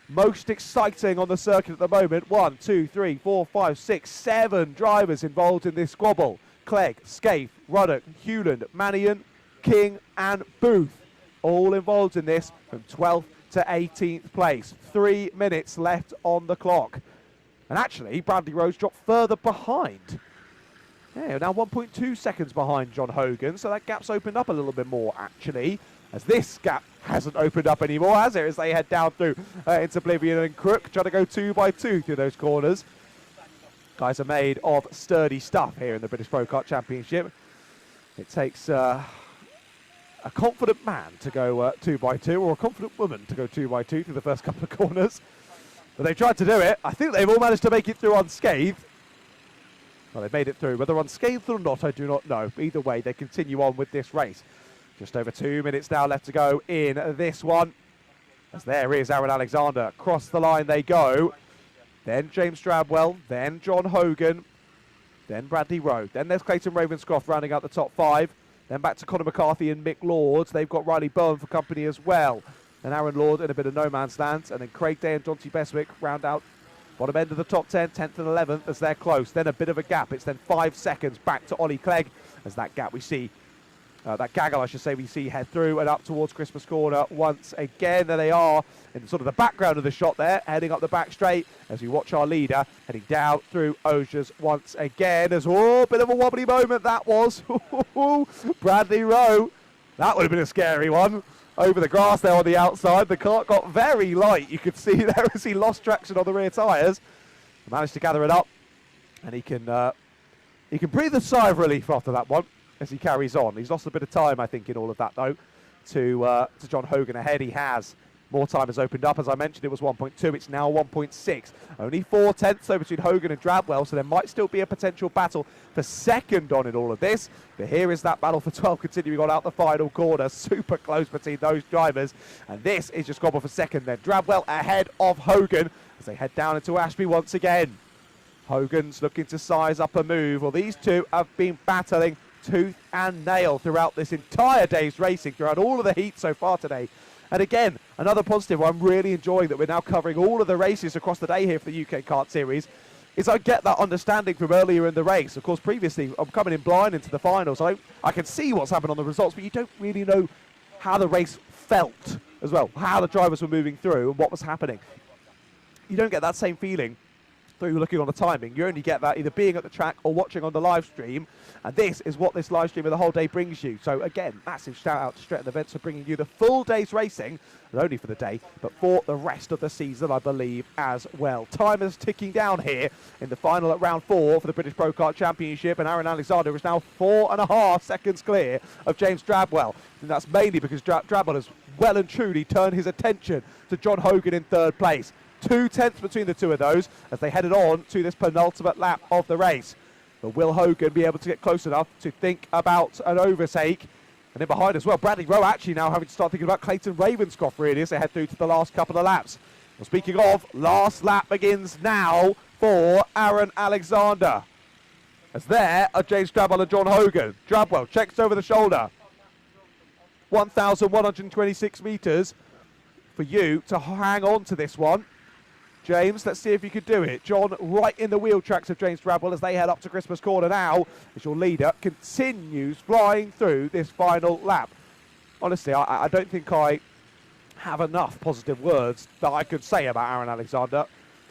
most exciting on the circuit at the moment. 1, 2, 3, 4, 5, 6, 7 drivers involved in this squabble. Clegg, Scaife, Ruddock, Hewland, Mannion, King and Booth all involved in this from 12th to 18th place. 3 minutes left on the clock. And actually, Bradley Rowe's dropped further behind. Yeah, now 1.2 seconds behind John Hogan, so that gap's opened up a little bit more, actually, as this gap hasn't opened up anymore, has it, as they head down through into Oblivion and Crook, trying to go 2 by 2 through those corners. Guys are made of sturdy stuff here in the British Pro Kart Championship. It takes a confident man to go 2 by 2, or a confident woman to go 2 by 2 through the first couple of corners. But they've tried to do it. I think they've all managed to make it through unscathed. Well, they've made it through. Whether unscathed or not, I do not know. Either way, they continue on with this race. Just over 2 minutes now left to go in this one. As there is Aaron Alexander. Across the line they go. Then James Drabwell, then John Hogan, then Bradley Rowe. Then there's Clayton Ravenscroft rounding out the top 5. Then back to Conor McCarthy and Mick Lords. They've got Riley Bowen for company as well. Then Aaron Lord in a bit of no man's land. And then Craig Day and Jonty Beswick round out bottom end of the top 10, 10th and 11th as they're close. Then a bit of a gap. It's then 5 seconds back to Ollie Clegg as that gap we see. That gaggle, I should say, we see head through and up towards Christmas Corner once again. There they are in sort of the background of the shot there, heading up the back straight as we watch our leader heading down through Osiers once again. As a bit of a wobbly moment that was. Bradley Rowe, that would have been a scary one. Over the grass there on the outside. The kart got very light. You could see there as he lost traction on the rear tyres. Managed to gather it up, and he can breathe a sigh of relief after that one as he carries on. He's lost a bit of time, I think, in all of that, though, to John Hogan ahead. He has. More time has opened up. As I mentioned, it was 1.2. It's now 1.6. Only 4 tenths though between Hogan and Drabwell, so there might still be a potential battle for second on in all of this. But here is that battle for 12 continuing on out the final corner. Super close between those drivers. And this is just squabble for second then. Drabwell ahead of Hogan as they head down into Ashby once again. Hogan's looking to size up a move. Well, these two have been battling tooth and nail throughout this entire day's racing, throughout all of the heat so far today. And again, another positive I'm really enjoying that we're now covering all of the races across the day here for the UK Kart Series is I get that understanding from earlier in the race. Of course, previously, I'm coming in blind into the finals. I can see what's happened on the results, but you don't really know how the race felt as well, how the drivers were moving through and what was happening. You don't get that same feeling through looking on the timing. You only get that either being at the track or watching on the live stream, and this is what this live stream of the whole day brings you. So again, massive shout out to Stretton Events for bringing you the full day's racing, not only for the day but for the rest of the season, I believe, as well. Time is ticking down here in the final at round 4 for the British Pro Kart Championship, and Aaron Alexander is now 4.5 seconds clear of James Drabwell, and that's mainly because Drabwell has well and truly turned his attention to John Hogan in 3rd place. 2 tenths between the two of those as they headed on to this penultimate lap of the race. But will Hogan be able to get close enough to think about an overtake? And in behind as well, Bradley Rowe actually now having to start thinking about Clayton Ravenscroft really as they head through to the last couple of laps. Well, speaking of, last lap begins now for Aaron Alexander. As there are James Drabwell and John Hogan. Drabwell checks over the shoulder. 1,126 metres for you to hang on to this one. James, let's see if you could do it. John right in the wheel tracks of James Drabwell as they head up to Christmas Corner now, as your leader continues flying through this final lap. Honestly, I don't think I have enough positive words that I could say about Aaron Alexander.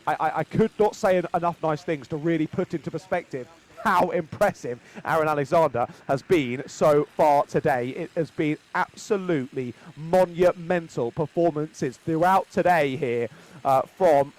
I could not say enough nice things to really put into perspective how impressive Aaron Alexander has been so far today. It has been absolutely monumental performances throughout today here from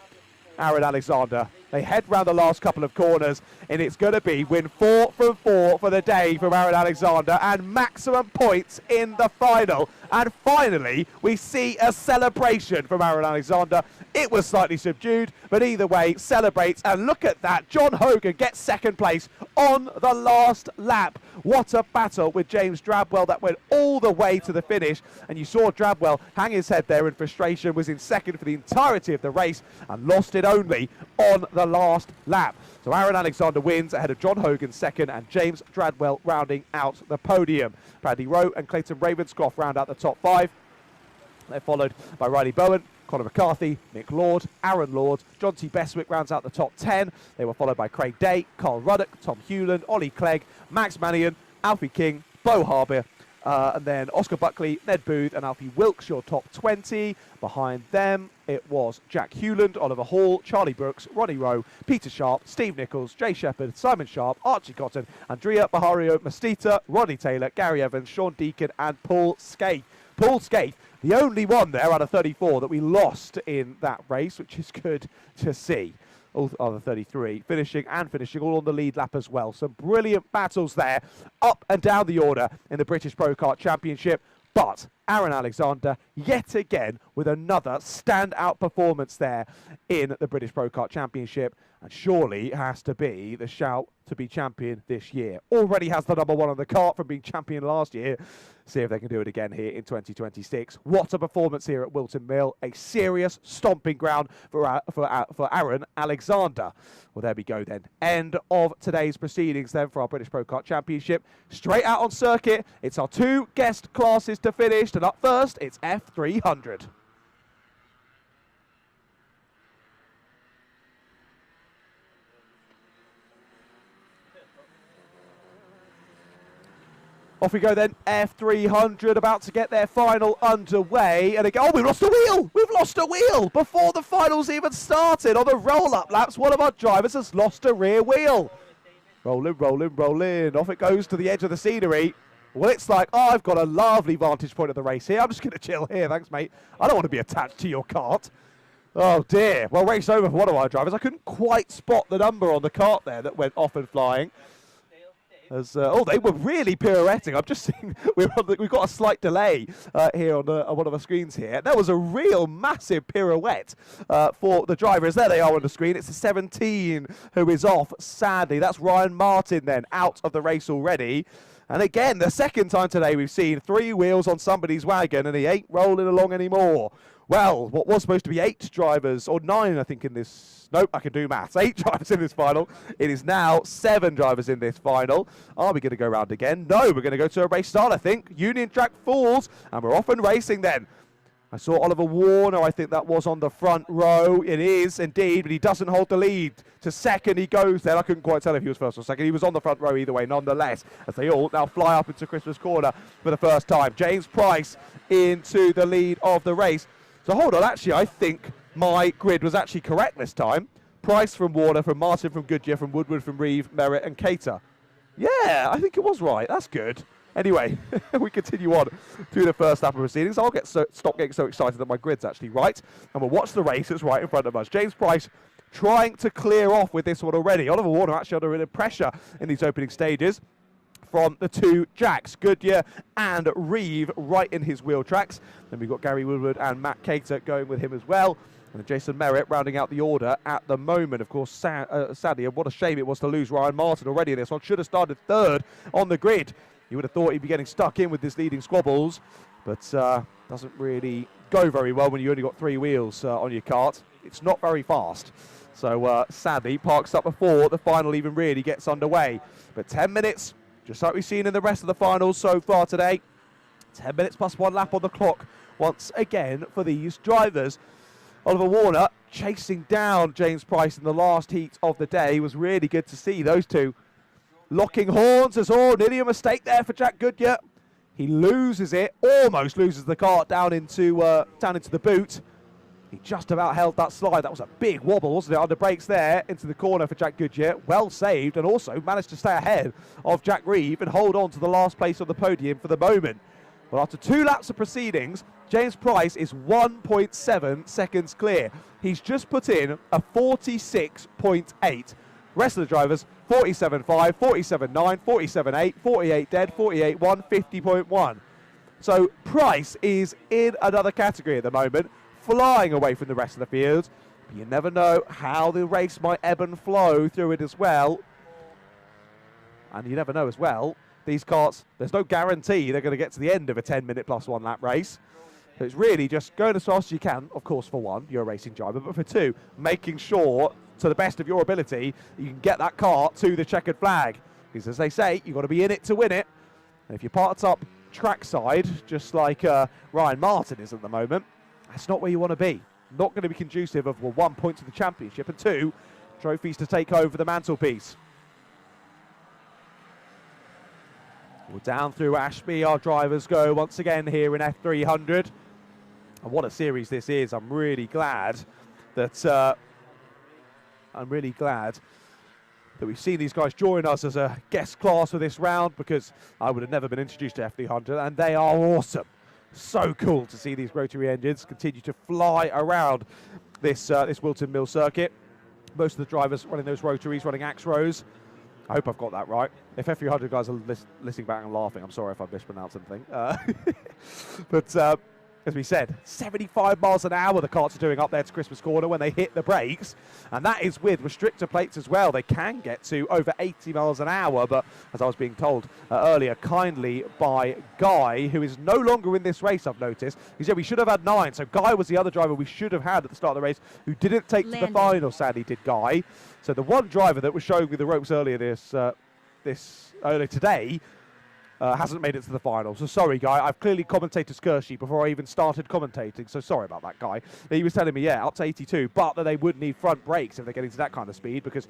Aaron Alexander They head round the last couple of corners, and it's going to be win 4 from 4 for the day from Aaron Alexander and maximum points in the final. And finally, we see a celebration from Aaron Alexander. It was slightly subdued, but either way, celebrates. And look at that, John Hogan gets second place on the last lap. What a battle with James Drabwell that went all the way to the finish. And you saw Drabwell hang his head there in frustration, was in second for the entirety of the race and lost it only on the last lap. So Aaron Alexander wins ahead of John Hogan second and James Drabwell rounding out the podium. Bradley Rowe and Clayton Ravenscroft round out the top 5. They're followed by Riley Bowen, Conor McCarthy, Nick Lord, Aaron Lord, John T. Bestwick rounds out the top 10. They were followed by Craig Day, Carl Ruddock, Tom Hewland, Ollie Clegg, Max Mannion, Alfie King, Bo Harbour, and then Oscar Buckley, Ned Booth and Alfie Wilkes, your top 20. Behind them, it was Jack Hewland, Oliver Hall, Charlie Brooks, Ronnie Rowe, Peter Sharp, Steve Nichols, Jay Shepherd, Simon Sharp, Archie Cotton, Andrea Bahario Mastita, Ronnie Taylor, Gary Evans, Sean Deacon and Paul Scaife. Paul Scaife, the only one there out of 34 that we lost in that race, which is good to see. All other 33 finishing all on the lead lap as well. Some brilliant battles there up and down the order in the British Pro Kart Championship. But Aaron Alexander, yet again, with another standout performance there in the British Pro Kart Championship. And surely it has to be the shout to be champion this year. Already has the number 1 on the kart from being champion last year. See if they can do it again here in 2026. What a performance here at Whilton Mill. A serious stomping ground for Aaron Alexander. Well, there we go then. End of today's proceedings then for our British Pro Kart Championship. Straight out on circuit. It's our 2 guest classes to finish. And up first, it's F300. Off we go then, F300 about to get their final underway. And again, oh, we've lost a wheel! We've lost a wheel! Before the finals even started, on the roll-up laps, one of our drivers has lost a rear wheel. Rolling, rolling, rolling. Off it goes to the edge of the scenery. Well, it's like, oh, I've got a lovely vantage point of the race here. I'm just going to chill here, thanks, mate. I don't want to be attached to your cart. Oh, dear. Well, race over for one of our drivers. I couldn't quite spot the number on the cart there that went off and flying. As, oh, they were really pirouetting. I'm just seeing we've got a slight delay here on one of our screens here. That was a real massive pirouette for the drivers. There they are on the screen. It's the 17 who is off, sadly. That's Ryan Martin then, out of the race already. And again, the second time today we've seen 3 wheels on somebody's wagon and he ain't rolling along anymore. Well, what was supposed to be 8 drivers, or 9 I think in this, nope, I can do maths, 8 drivers in this final. It is now 7 drivers in this final. Are we going to go round again? No, we're going to go to a race start, I think. Union Track Falls, and we're off and racing then. I saw Oliver Warner, I think that was on the front row. It is indeed, but he doesn't hold the lead. To second he goes there. I couldn't quite tell if he was first or second. He was on the front row either way, nonetheless, as they all now fly up into Christmas Corner for the first time. James Price into the lead of the race. So hold on, actually, I think my grid was actually correct this time. Price from Warner, from Martin from Goodyear, from Woodward, from Reeve, Merritt and Cater. Yeah, I think it was right. That's good. Anyway, we continue on to the first lap of proceedings. I'll stop getting so excited that my grid's actually right. And we'll watch the race that's right in front of us. James Price trying to clear off with this one already. Oliver Warner actually under a bit of pressure in these opening stages from the 2 Jacks, Goodyear and Reeve, right in his wheel tracks. Then we've got Gary Woodward and Matt Cater going with him as well. And Jason Merritt rounding out the order at the moment. Of course, sadly, what a shame it was to lose Ryan Martin already in this one. Should have started 3rd on the grid. You would have thought he'd be getting stuck in with this leading squabbles, but doesn't really go very well when you only got 3 wheels on your kart. It's not very fast. So sadly, parks up before the final even really gets underway. But 10 minutes, just like we've seen in the rest of the finals so far today. 10 minutes plus 1 lap on the clock once again for these drivers. Oliver Warner chasing down James Price in the last heat of the day. It was really good to see those 2 locking horns as all. Nearly a mistake there for Jack Goodyear. He loses it, almost loses the cart down into the boot. He just about held that slide. That was a big wobble, wasn't it, under brakes there into the corner for Jack Goodyear. Well saved, and also managed to stay ahead of Jack Reeve and hold on to the last place on the podium for the moment. Well, after 2 laps of proceedings, James Price is 1.7 seconds clear. He's just put in a 46.8. Rest of the drivers, 47.5, 47.9, 47.8, 48 dead, 48.1, 50.1. So Price is in another category at the moment, flying away from the rest of the field. But you never know how the race might ebb and flow through it as well. And you never know as well, these karts, there's no guarantee they're going to get to the end of a 10-minute plus 1 lap race. So it's really just going as fast as you can, of course, for one, you're a racing driver, but for two, making sure, to the best of your ability, you can get that kart to the checkered flag. Because as they say, you've got to be in it to win it. And if you're parked up trackside, just like Ryan Martin is at the moment, that's not where you want to be. Not going to be conducive of, well, 1 point to the championship, and 2 trophies to take over the mantelpiece. Well, down through Ashby, our drivers go once again here in F300. And what a series this is. I'm really glad that we've seen these guys join us as a guest class for this round, because I would have never been introduced to F300, and they are awesome. So cool to see these rotary engines continue to fly around this Whilton Mill circuit. Most of the drivers running those rotaries, running axe rows. I hope I've got that right. If F300 guys are listening back and laughing, I'm sorry if I mispronounced anything. But as we said, 75 miles an hour the karts are doing up there to Christmas Corner when they hit the brakes. And that is with restrictor plates as well. They can get to over 80 miles an hour. But as I was being told earlier, kindly by Guy, who is no longer in this race, I've noticed. He said we should have had 9. So Guy was the other driver we should have had at the start of the race who didn't take to the final, sadly, did Guy. So the one driver that was showing me the ropes earlier earlier today hasn't made it to the final. So sorry, Guy. I've clearly commentator's curse sheet before I even started commentating. So sorry about that, Guy. He was telling me, yeah, up to 82, but that they would need front brakes if they're getting to that kind of speed, because,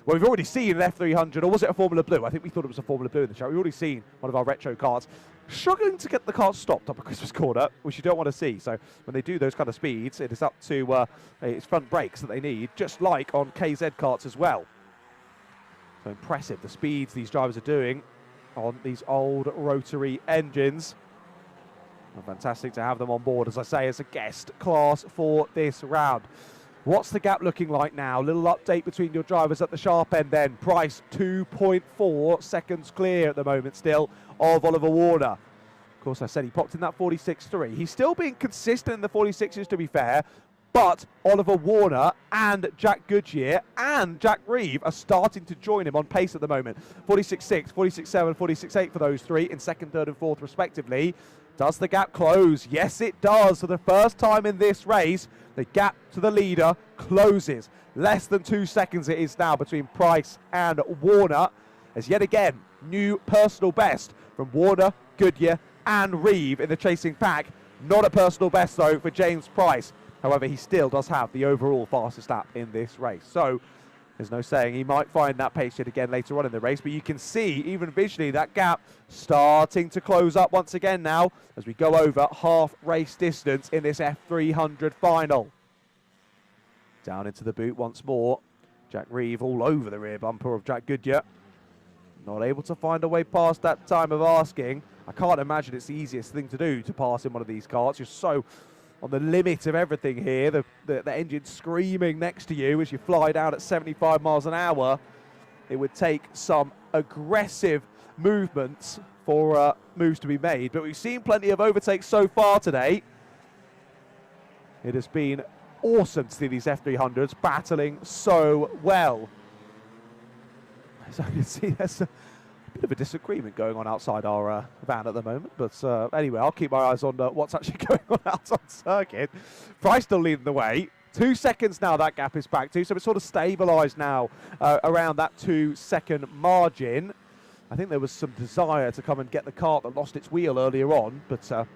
well, we've already seen an F300, or was it a Formula Blue? I think we thought it was a Formula Blue in the show. We've already seen one of our retro karts struggling to get the car stopped up a Christmas Corner, which you don't want to see. So when they do those kind of speeds, it is up to it's front brakes that they need, just like on KZ karts as well. So impressive, the speeds these drivers are doing on these old rotary engines. And fantastic to have them on board, as I say, as a guest class for this round. What's the gap looking like now? Little update between your drivers at the sharp end then. Price 2.4 seconds clear at the moment still of Oliver Warner. Of course, I said he popped in that 46.3. He's still being consistent in the 46s, to be fair, but Oliver Warner and Jack Goodyear and Jack Reeve are starting to join him on pace at the moment. 46.6, 46.7, 46.8 for those three in second, third and fourth respectively. Does the gap close? Yes, it does. For the first time in this race, the gap to the leader closes. Less than 2 seconds it is now between Price and Warner. As yet again, new personal best from Warner, Goodyear and Reeve in the chasing pack. Not a personal best, though, for James Price. However, he still does have the overall fastest lap in this race. So there's no saying he might find that pace yet again later on in the race. But you can see, even visually, that gap starting to close up once again now as we go over half race distance in this F300 final. Down into the boot once more. Jack Reeve all over the rear bumper of Jack Goodyear. Not able to find a way past that time of asking. I can't imagine it's the easiest thing to do to pass in one of these karts. You're so on the limit of everything here. The engine screaming next to you as you fly down at 75 miles an hour. It would take some aggressive movements for moves to be made. But we've seen plenty of overtakes so far today. It has been awesome to see these F300s battling so well. So you can see there's a bit of a disagreement going on outside our van at the moment. But anyway, I'll keep my eyes on what's actually going on out on circuit. Price still leading the way. 2 seconds now that gap is back to. So it's sort of stabilised now around that 2 second margin. I think there was some desire to come and get the kart that lost its wheel earlier on. But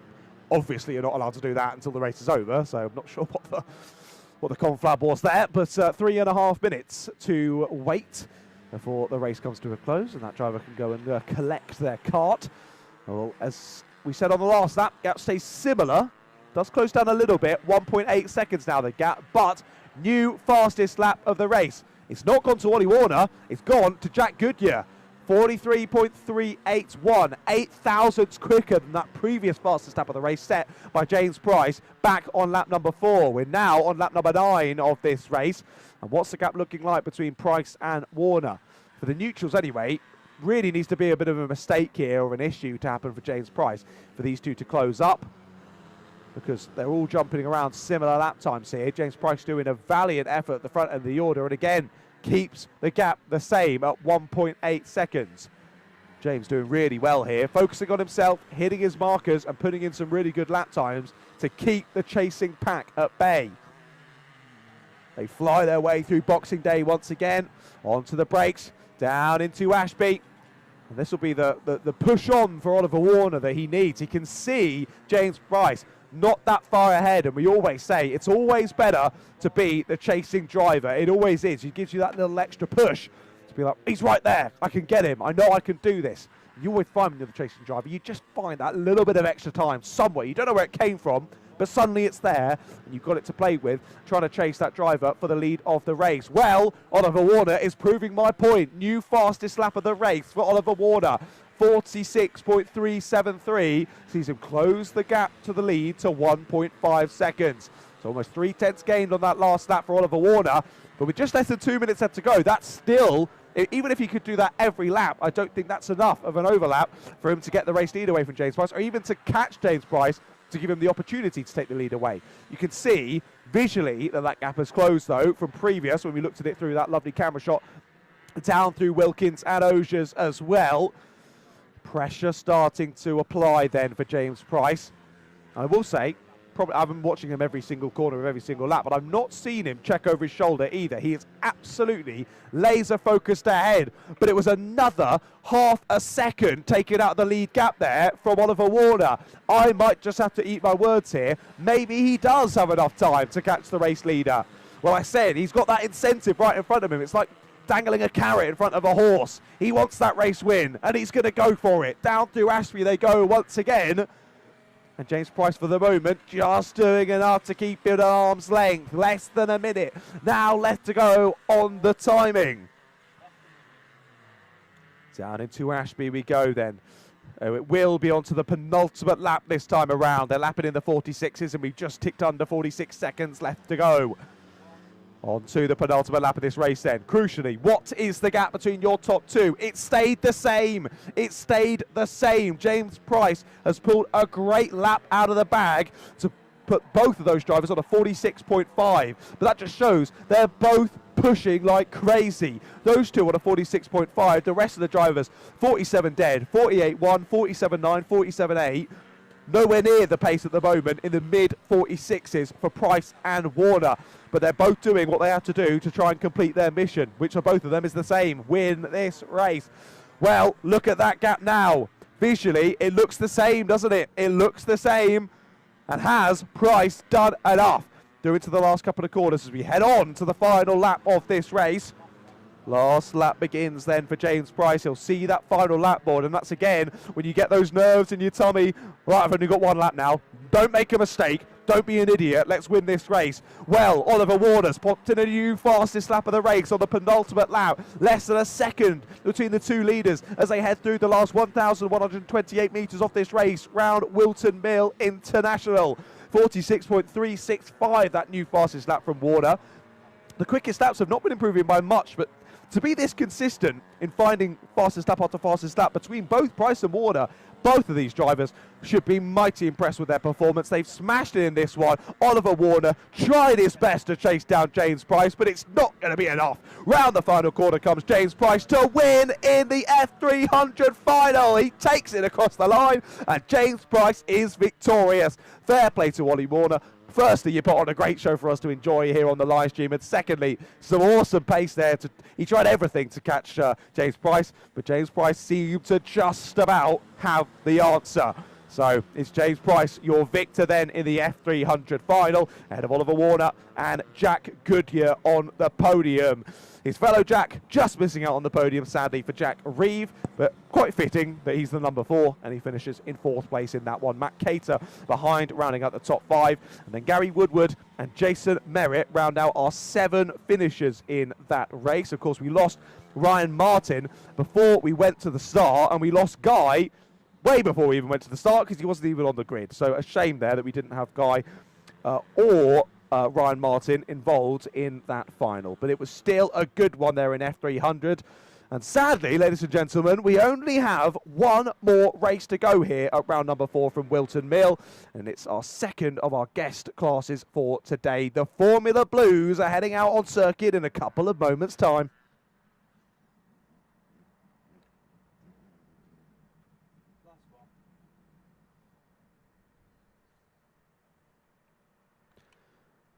obviously you're not allowed to do that until the race is over. So I'm not sure what the conflab was there. But 3.5 minutes to wait before the race comes to a close, and that driver can go and collect their kart. Well, as we said on the last lap, gap stays similar. Does close down a little bit, 1.8 seconds now the gap, but new fastest lap of the race. It's not gone to Ollie Warner, it's gone to Jack Goodyear. 43.381, 8 thousandths quicker than that previous fastest lap of the race set by James Price back on lap number 4. We're now on lap number 9 of this race. And what's the gap looking like between Price and Warner? For the neutrals anyway, really needs to be a bit of a mistake here or an issue to happen for James Price for these two to close up, because they're all jumping around similar lap times here. James Price doing a valiant effort at the front end of the order, and again keeps the gap the same at 1.8 seconds. James doing really well here, focusing on himself, hitting his markers and putting in some really good lap times to keep the chasing pack at bay. They fly their way through Boxing Day once again, onto the brakes, down into Ashby. And this will be the push on for Oliver Warner that he needs. He can see James Price not that far ahead, and we always say it's always better to be the chasing driver. It always is. It gives you that little extra push to be like, he's right there, I can get him, I know I can do this. You always find when you're the chasing driver, you just find that little bit of extra time somewhere. You don't know where it came from, but suddenly it's there, and you've got it to play with, trying to chase that driver for the lead of the race. Well, Oliver Warner is proving my point. New fastest lap of the race for Oliver Warner. 46.373 sees him close the gap to the lead to 1.5 seconds. So almost 3/10 gained on that last lap for Oliver Warner, but with just less than 2 minutes left to go, that's still, even if he could do that every lap, I don't think that's enough of an overlap for him to get the race lead away from James Price, or even to catch James Price to give him the opportunity to take the lead away. You can see visually that gap has closed though from previous, when we looked at it through that lovely camera shot, down through Wilkins and Osiers as well. Pressure starting to apply then for James Price. I will say, probably I've been watching him every single corner of every single lap, but I've not seen him check over his shoulder either. He is absolutely laser focused ahead, but it was another half a second taken out of the lead gap there from Oliver Warner. I might just have to eat my words here. Maybe he does have enough time to catch the race leader. Well, I said he's got that incentive right in front of him. It's like dangling a carrot in front of a horse. He wants that race win, and he's going to go for it. Down through Ashby they go once again. And James Price, for the moment, just doing enough to keep it at arm's length. Less than a minute now left to go on the timing. Down into Ashby we go then. It will be onto the penultimate lap this time around. They're lapping in the 46s, and we've just ticked under 46 seconds left to go. On to the penultimate lap of this race then. Crucially, what is the gap between your top two? It stayed the same. It stayed the same. James Price has pulled a great lap out of the bag to put both of those drivers on a 46.5. But that just shows they're both pushing like crazy. Those two on a 46.5. The rest of the drivers, 47 dead, 48.1, 47.9, 47.8. Nowhere near the pace at the moment, in the mid-46s for Price and Warner. But they're both doing what they have to do to try and complete their mission, which for both of them is the same: win this race. Well, look at that gap now. Visually, it looks the same, doesn't it? It looks the same. And has Price done enough? Through into the last couple of corners as we head on to the final lap of this race. Last lap begins then for James Price. He'll see that final lap board, and that's again when you get those nerves in your tummy. Right, I've only got one lap now. Don't make a mistake. Don't be an idiot. Let's win this race. Well, Oliver Warner's popped in a new fastest lap of the race on the penultimate lap. Less than a second between the two leaders as they head through the last 1,128 metres off this race round Whilton Mill International. 46.365, that new fastest lap from Warner. The quickest laps have not been improving by much, but to be this consistent in finding fastest lap after fastest lap between both Price and Warner, both of these drivers should be mighty impressed with their performance. They've smashed it in this one. Oliver Warner tried his best to chase down James Price, but it's not going to be enough. Round the final corner comes James Price to win in the F300 final. He takes it across the line, and James Price is victorious. Fair play to Ollie Warner. Firstly, you put on a great show for us to enjoy here on the live stream, and secondly, some awesome pace there. He tried everything to catch James Price, but James Price seemed to just about have the answer. So it's James Price, your victor then in the F300 final, ahead of Oliver Warner and Jack Goodyear on the podium. His fellow Jack just missing out on the podium, sadly, for Jack Reeve, but quite fitting that he's the number 4 and he finishes in 4th place in that one. Matt Cater behind, rounding out the top 5, and then Gary Woodward and Jason Merritt round out our 7 finishers in that race. Of course, we lost Ryan Martin before we went to the start, and we lost Guy way before we even went to the start because he wasn't even on the grid. So a shame there that we didn't have Guy or Ryan Martin involved in that final. But it was still a good one there in F300. And sadly, ladies and gentlemen, we only have one more race to go here at round number 4 from Whilton Mill. And it's our second of our guest classes for today. The Formula Blues are heading out on circuit in a couple of moments' time.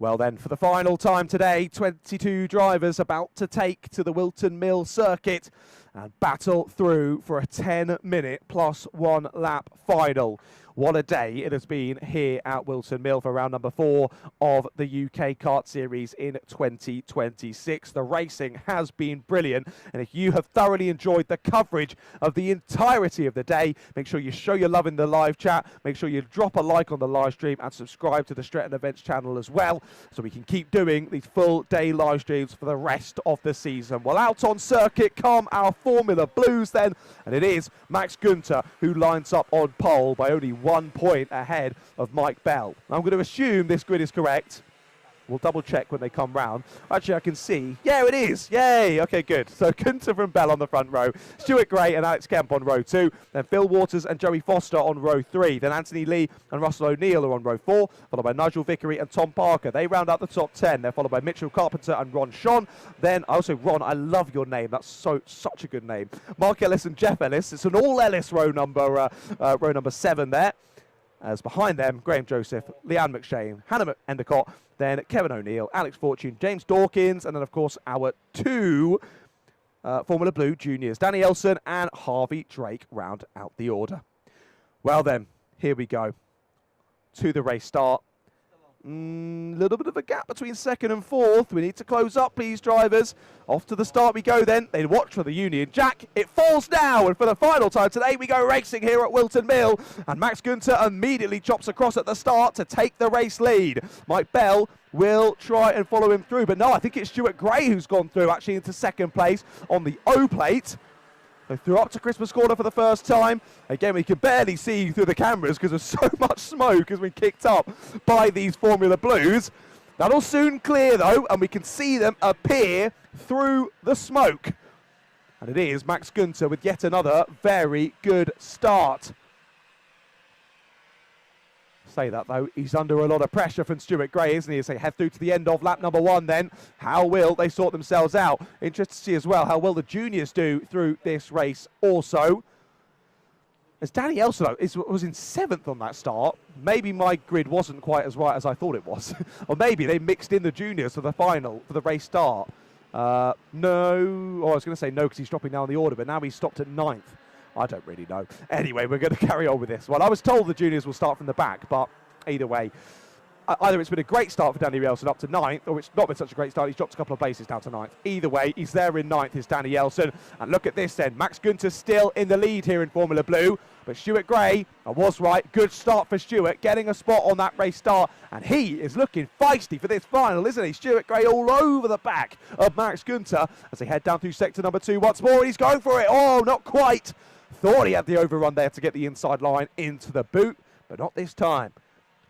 Well then, for the final time today, 22 drivers about to take to the Whilton Mill circuit and battle through for a 10-minute plus 1 lap final. What a day it has been here at Whilton Mill for round number 4 of the UK Kart Series in 2026. The racing has been brilliant, and if you have thoroughly enjoyed the coverage of the entirety of the day, make sure you show your love in the live chat, make sure you drop a like on the live stream and subscribe to the Stretton Events channel as well, so we can keep doing these full day live streams for the rest of the season. Well, out on circuit come our Formula Blues then, and it is Max Günther who lines up on pole by only 1 point ahead of Mike Bell. I'm going to assume this grid is correct. We'll double check when they come round. Actually, I can see. Yeah, it is. Yay. Okay, good. So Günther from Bell on the front row, Stuart Gray and Alex Kemp on row 2, then Phil Waters and Joey Foster on row 3, then Anthony Lee and Russell O'Neill are on row 4, followed by Nigel Vickery and Tom Parker. They round out the top 10. They're followed by Mitchell Carpenter and Ron Sean. Then also Ron, I love your name. That's such a good name. Mark Ellis and Jeff Ellis. It's an all Ellis row number 7 there. As behind them, Graham Joseph, Leanne McShane, Hannah Endicott, then Kevin O'Neill, Alex Fortune, James Dawkins, and then, of course, our 2 Formula Blue juniors, Danny Elson and Harvey Drake, round out the order. Well, then, here we go to the race start. Little bit of a gap between 2nd and 4th. We need to close up, please, drivers. Off to the start we go then. They watch for the Union Jack. It falls now, and for the final time today, we go racing here at Whilton Mill. And Max Günther immediately chops across at the start to take the race lead. Mike Bell will try and follow him through, but no, I think it's Stuart Gray who's gone through actually into 2nd place on the O plate. They threw up to Christmas Corner for the first time. Again, we can barely see through the cameras because there's so much smoke has been kicked up by these Formula Blues. That'll soon clear though, and we can see them appear through the smoke. And it is Max Günther with yet another very good start. Say that though, he's under a lot of pressure from Stuart Gray, isn't he, as they head through to the end of lap number 1 then. How will they sort themselves out? Interested to see as well how well the juniors do through this race also. As Danny Elson was in 7th on that start, maybe my grid wasn't quite as right as I thought it was. Or maybe they mixed in the juniors for the final, for the race start. No, I was going to say no because he's dropping down the order, but now he's stopped at 9th. I don't really know. Anyway, we're going to carry on with this. Well, I was told the juniors will start from the back, but either way, either it's been a great start for Danny Elson up to 9th, or it's not been such a great start. He's dropped a couple of places down to 9th. Either way, he's there in 9th, is Danny Elson. And look at this then. Max Günther still in the lead here in Formula Blue. But Stuart Gray, I was right. Good start for Stuart, getting a spot on that race start. And he is looking feisty for this final, isn't he? Stuart Gray all over the back of Max Günther as they head down through sector number 2 once more. He's going for it. Oh, not quite. Thought he had the overrun there to get the inside line into the boot, but not this time.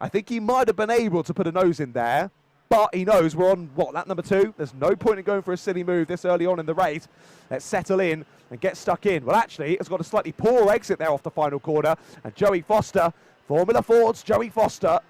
I think he might have been able to put a nose in there, but he knows we're on, lap number 2? There's no point in going for a silly move this early on in the race. Let's settle in and get stuck in. Well, actually, it's got a slightly poor exit there off the final corner, and Joey Foster, Formula Ford's Joey Foster,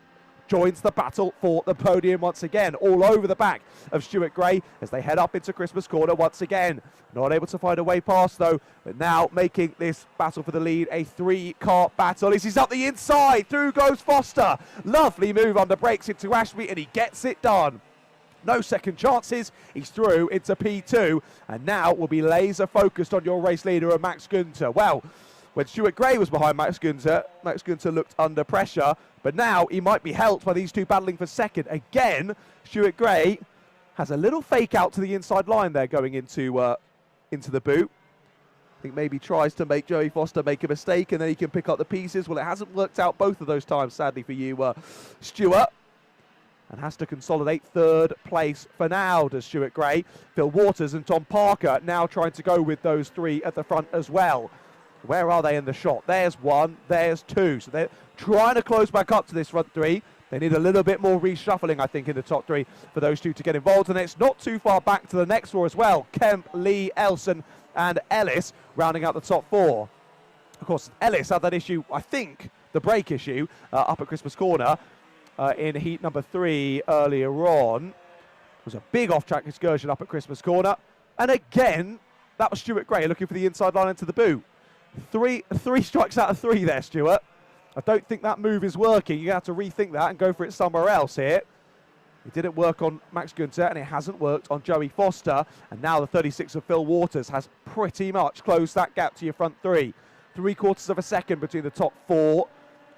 joins the battle for the podium once again, all over the back of Stuart Gray as they head up into Christmas Corner once again. Not able to find a way past though, but now making this battle for the lead a 3-car battle. He's up the inside, through goes Foster. Lovely move on the brakes into Ashby, and he gets it done. No second chances, he's through into P2, and now we'll be laser focused on your race leader, Max Günther. Well, When Stuart Gray was behind Max Günther looked under pressure, but now he might be helped by these two battling for second. Again, Stuart Gray has a little fake out to the inside line there going into the boot. I think maybe tries to make Joey Foster make a mistake and then he can pick up the pieces. Well, it hasn't worked out both of those times, sadly for you, Stuart. And has to consolidate third place for now, does Stuart Gray. Phil Waters and Tom Parker now trying to go with those three at the front as well. Where are they in the shot? There's one, there's two. So they're trying to close back up to this front three. They need a little bit more reshuffling, I think, in the top three for those two to get involved. And it's not too far back to the next four as well. Kemp, Lee, Elson and Ellis rounding out the top four. Of course, Ellis had that issue, I think, the brake issue up at Christmas Corner in heat number 3 earlier on. It was a big off-track excursion up at Christmas Corner. And again, that was Stuart Gray looking for the inside line into the boot. Three strikes out of 3 there, Stuart. I don't think that move is working. You have to rethink that and go for it somewhere else here. It didn't work on Max Günther and it hasn't worked on Joey Foster. And now the 36 of Phil Waters has pretty much closed that gap to your front three. 3/4 of a second between the top 4.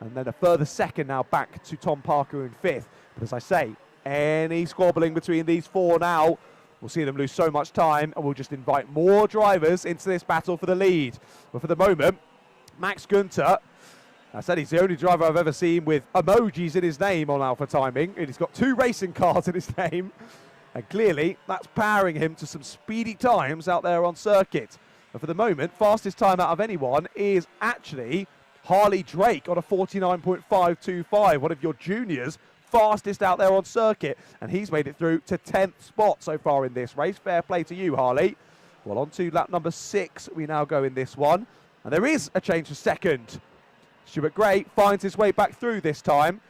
And then a further second now back to Tom Parker in 5th. But as I say, any squabbling between these 4 now, we'll see them lose so much time and we'll just invite more drivers into this battle for the lead. But for the moment, Max Günther, I said he's the only driver I've ever seen with emojis in his name on Alpha Timing. And he's got 2 racing cars in his name. And clearly, that's powering him to some speedy times out there on circuit. And for the moment, fastest time out of anyone is actually Harley Drake on a 49.525, one of your juniors, fastest out there on circuit. And he's made it through to 10th spot so far in this race. Fair play to you, Harley. Well, on to lap number 6, we now go in this one. And there is a change for second. Stuart Gray finds his way back through this time.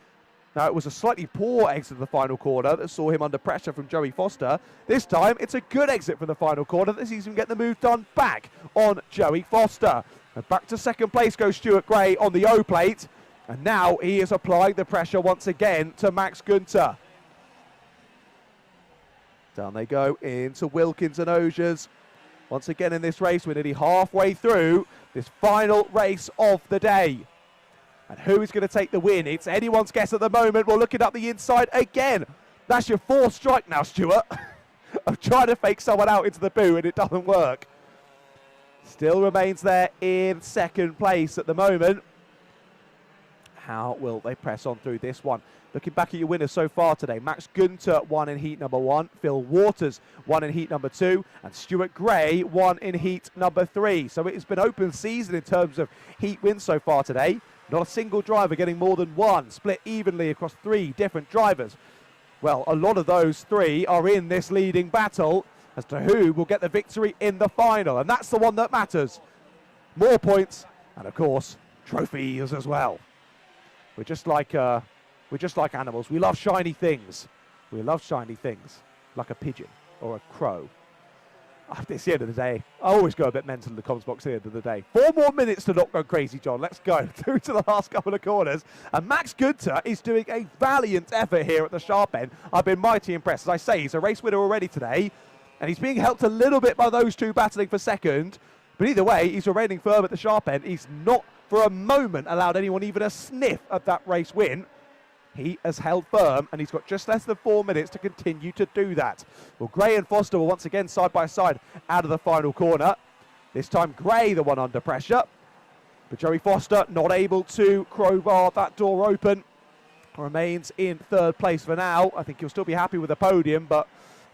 Now, it was a slightly poor exit of the final corner that saw him under pressure from Joey Foster. This time, it's a good exit from the final corner that sees him get the move done back on Joey Foster. And back to second place goes Stuart Gray on the O plate. And now he is applying the pressure once again to Max Günther. Down they go into Wilkins and Osiers. Once again in this race, we're nearly halfway through this final race of the day. And who is going to take the win? It's anyone's guess at the moment. We're looking up the inside again. That's your 4th strike now, Stuart, of trying to fake someone out into the boot and it doesn't work. Still remains there in second place at the moment. How will they press on through this one? Looking back at your winners so far today, Max Günther won in heat number 1, Phil Waters won in heat number 2, and Stuart Gray won in heat number 3. So it has been open season in terms of heat wins so far today. Not a single driver getting more than 1, split evenly across 3 different drivers. Well, a lot of those 3 are in this leading battle as to who will get the victory in the final, and that's the one that matters. More points, and of course, trophies as well. We're just like animals. We love shiny things. We love shiny things, like a pigeon or a crow. It's the end of the day. I always go a bit mental in the comms box at the end of the day. 4 more minutes to not go crazy, John. Let's go through to the last couple of corners. And Max Günther is doing a valiant effort here at the sharp end. I've been mighty impressed. As I say, he's a race winner already today. And he's being helped a little bit by those 2 battling for second. But either way, he's remaining firm at the sharp end. He's not for a moment allowed anyone even a sniff of that race win. He has held firm, and he's got just less than 4 minutes to continue to do that. Well, Gray and Foster were once again side by side out of the final corner. This time, Gray the one under pressure. But Joey Foster not able to crowbar that door open. Remains in 3rd place for now. I think he'll still be happy with the podium, but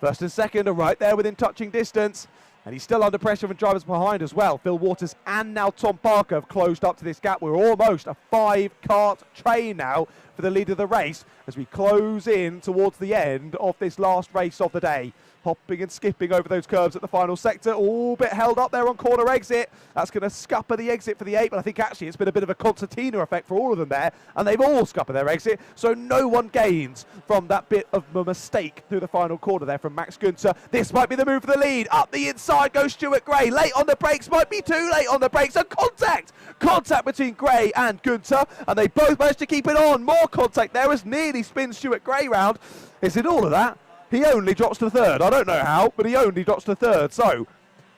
1st and 2nd are right there within touching distance. And he's still under pressure from drivers behind as well. Phil Waters and now Tom Parker have closed up to this gap. We're almost a 5-kart train now for the lead of the race as we close in towards the end of this last race of the day. Hopping and skipping over those curves at the final sector. All bit held up there on corner exit. That's going to scupper the exit for the 8, but I think actually it's been a bit of a concertina effect for all of them there, and they've all scuppered their exit, so no one gains from that bit of a mistake through the final corner there from Max Günther. This might be the move for the lead. Up the inside goes Stuart Gray. Late on the brakes, might be too late on the brakes, and contact between Gray and Günther, and they both managed to keep it on. More contact there as nearly spins Stuart Gray round. Is it all of that? He only drops to 3rd. I don't know how, but he only drops to 3rd. So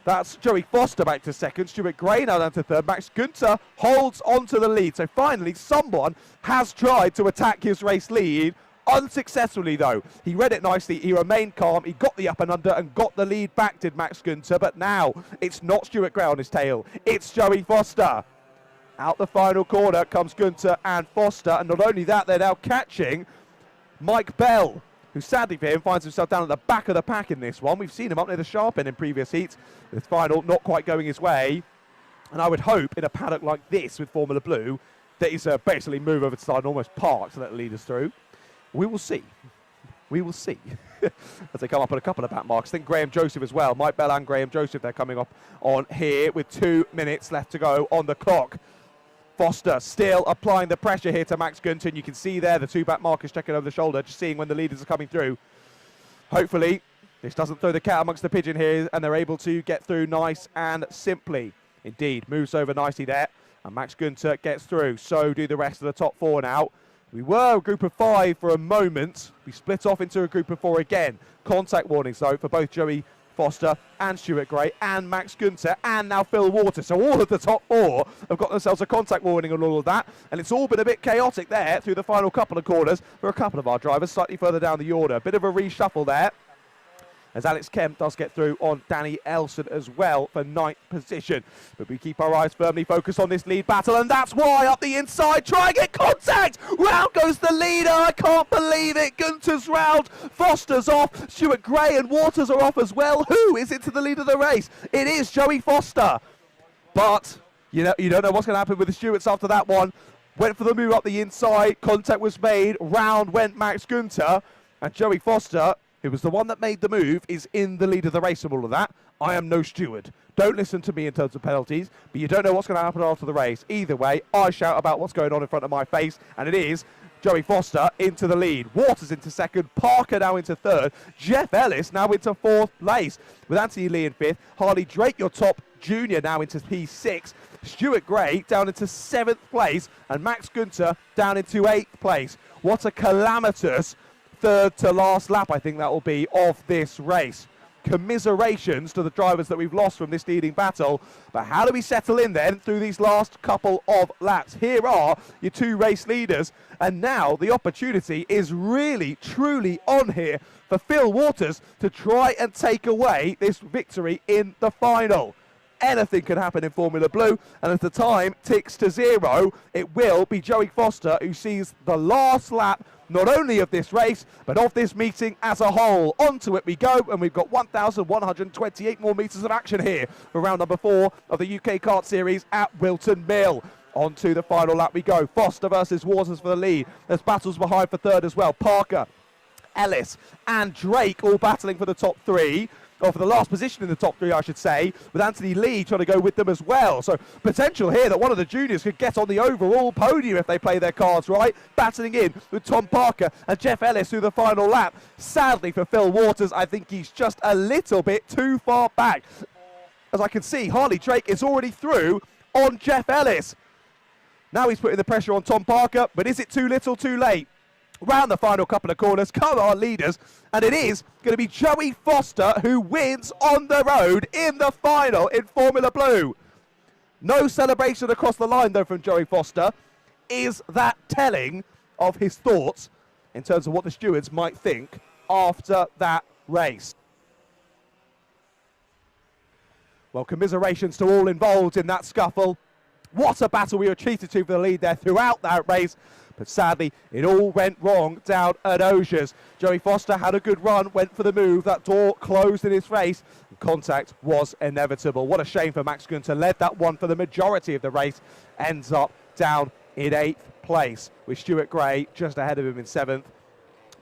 That's Joey Foster back to second, Stuart Gray now down to third, Max Günther holds on to the lead. So finally someone has tried to attack his race lead, unsuccessfully though. He read it nicely, he remained calm, he got the up and under and got the lead back, did Max Günther, but now it's not Stuart Gray on his tail, it's Joey Foster. Out the final corner comes Günther and Foster, and not only that, they're now catching Mike Bell, who sadly for him finds himself down at the back of the pack in this one. We've seen him up near the sharp end in previous heats. This final not quite going his way. And I would hope in a paddock like this with Formula Blue that he's basically move over to the side and almost park to let the leaders through. We will see. We will see as they come up on a couple of back marks. I think Graham Joseph as well. Mike Bell and Graham Joseph, they're coming up on here with 2 minutes left to go on the clock. Foster still applying the pressure here to Max Günther. You can see there the 2 back markers checking over the shoulder, just seeing when the leaders are coming through. Hopefully, this doesn't throw the cat amongst the pigeon here, and they're able to get through nice and simply. Indeed, moves over nicely there, and Max Günther gets through. So do the rest of the top 4 now. We were a group of 5 for a moment. We split off into a group of 4 again. Contact warnings, though, for both Joey Foster and Stuart Gray and Max Günther and now Phil Waters. So all of the top 4 have got themselves a contact warning on all of that, and it's all been a bit chaotic there through the final couple of corners for a couple of our drivers slightly further down the order. Bit of a reshuffle there as Alex Kemp does get through on Danny Elson as well for 9th position. But we keep our eyes firmly focused on this lead battle, and that's why up the inside, try and get contact! Round goes the leader, I can't believe it! Günther's round, Foster's off, Stuart Gray and Waters are off as well. Who is into the lead of the race? It is Joey Foster. But you don't know what's going to happen with the Stewarts after that one. Went for the move up the inside, contact was made, round went Max Günther, and Joey Foster, who was the one that made the move, is in the lead of the race and all of that. I am no steward. Don't listen to me in terms of penalties, but you don't know what's going to happen after the race. Either way, I shout about what's going on in front of my face, and it is Joey Foster into the lead. Waters into second, Parker now into third, Jeff Ellis now into 4th place, with Anthony Lee in 5th, Harley Drake, your top junior, now into P6, Stuart Gray down into 7th place, and Max Günther down into 8th place. What a calamitous third to last lap, I think that will be, of this race. Commiserations to the drivers that we've lost from this leading battle, but how do we settle in then through these last couple of laps? Here are your 2 race leaders, and now the opportunity is really truly on here for Phil Waters to try and take away this victory in the final. Anything can happen in Formula Blue, and as the time ticks to 0, it will be Joey Foster who sees the last lap not only of this race, but of this meeting as a whole. Onto it we go, and we've got 1,128 more metres of action here for round number 4 of the UK Kart Series at Whilton Mill. On to the final lap we go. Foster versus Waters for the lead. There's battles behind for third as well. Parker, Ellis and Drake all battling for the top 3. Or for the last position in the top 3, I should say, with Anthony Lee trying to go with them as well. So potential here that one of the juniors could get on the overall podium if they play their cards right. Battling in with Tom Parker and Jeff Ellis through the final lap. Sadly for Phil Waters, I think he's just a little bit too far back. As I can see, Harley Drake is already through on Jeff Ellis. Now he's putting the pressure on Tom Parker, but is it too little too late? Round the final couple of corners come our leaders, and it is going to be Joey Foster who wins on the road in the final in Formula Blue. No celebration across the line though from Joey Foster. Is that telling of his thoughts in terms of what the stewards might think after that race? Well, commiserations to all involved in that scuffle. What a battle we were treated to for the lead there throughout that race. But sadly, it all went wrong down at Osiers. Joey Foster had a good run, went for the move. That door closed in his face. Contact was inevitable. What a shame for Max Günther. Led that one for the majority of the race. Ends up down in 8th place, with Stuart Gray just ahead of him in 7th.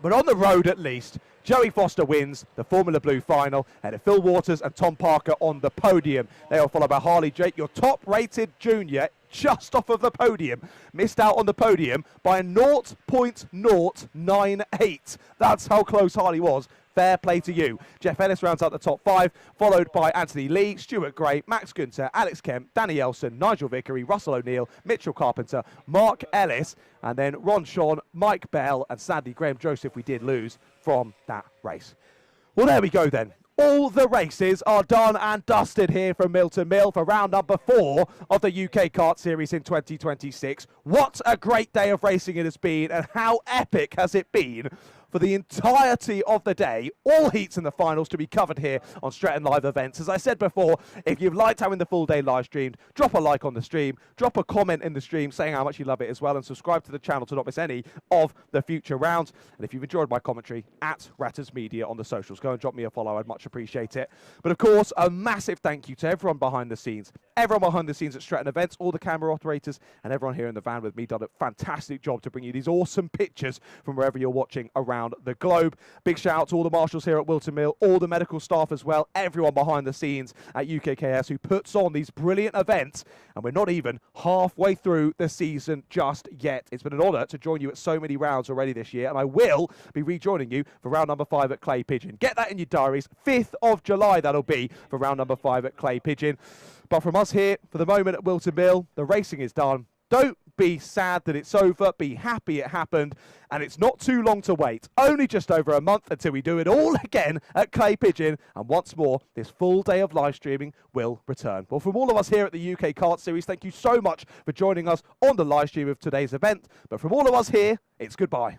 But on the road at least, Joey Foster wins the Formula Blue final, ahead of Phil Waters and Tom Parker on the podium. They are followed by Harley Drake, your top-rated junior, just off of the podium. Missed out on the podium by a 0.098. That's how close Harley was. Fair play to you. Jeff Ellis rounds out the top 5, followed by Anthony Lee, Stuart Gray, Max Günther, Alex Kemp, Danny Elson, Nigel Vickery, Russell O'Neill, Mitchell Carpenter, Mark Ellis, and then Ron Shawn, Mike Bell, and sadly Graham Joseph we did lose from that race. Well, there we go then. All the races are done and dusted here from Milton Mill for round number 4 of the UK Kart Series in 2026. What a great day of racing it has been, and how epic has it been for the entirety of the day. All heats and the finals to be covered here on Stretton Live Events. As I said before, if you've liked having the full day live streamed, drop a like on the stream, drop a comment in the stream saying how much you love it as well, and subscribe to the channel to not miss any of the future rounds. And if you've enjoyed my commentary, at Ratters Media on the socials, go and drop me a follow. I'd much appreciate it. But of course, a massive thank you to everyone behind the scenes. Everyone behind the scenes at Stretton Events, all the camera operators, and everyone here in the van with me done a fantastic job to bring you these awesome pictures from wherever you're watching around the globe. Big shout out to all the marshals here at Whilton Mill, all the medical staff as well, everyone behind the scenes at UKKS who puts on these brilliant events. And we're not even halfway through the season just yet. It's been an honour to join you at so many rounds already this year, and I will be rejoining you for round number 5 at Clay Pigeon. Get that in your diaries. 5th of July that'll be for round number 5 at Clay Pigeon. But from us here, for the moment at Whilton Mill, the racing is done. Don't be sad that it's over. Be happy it happened. And it's not too long to wait. Only just over a month until we do it all again at Clay Pigeon. And once more, this full day of live streaming will return. Well, from all of us here at the UK Kart Series, thank you so much for joining us on the live stream of today's event. But from all of us here, it's goodbye.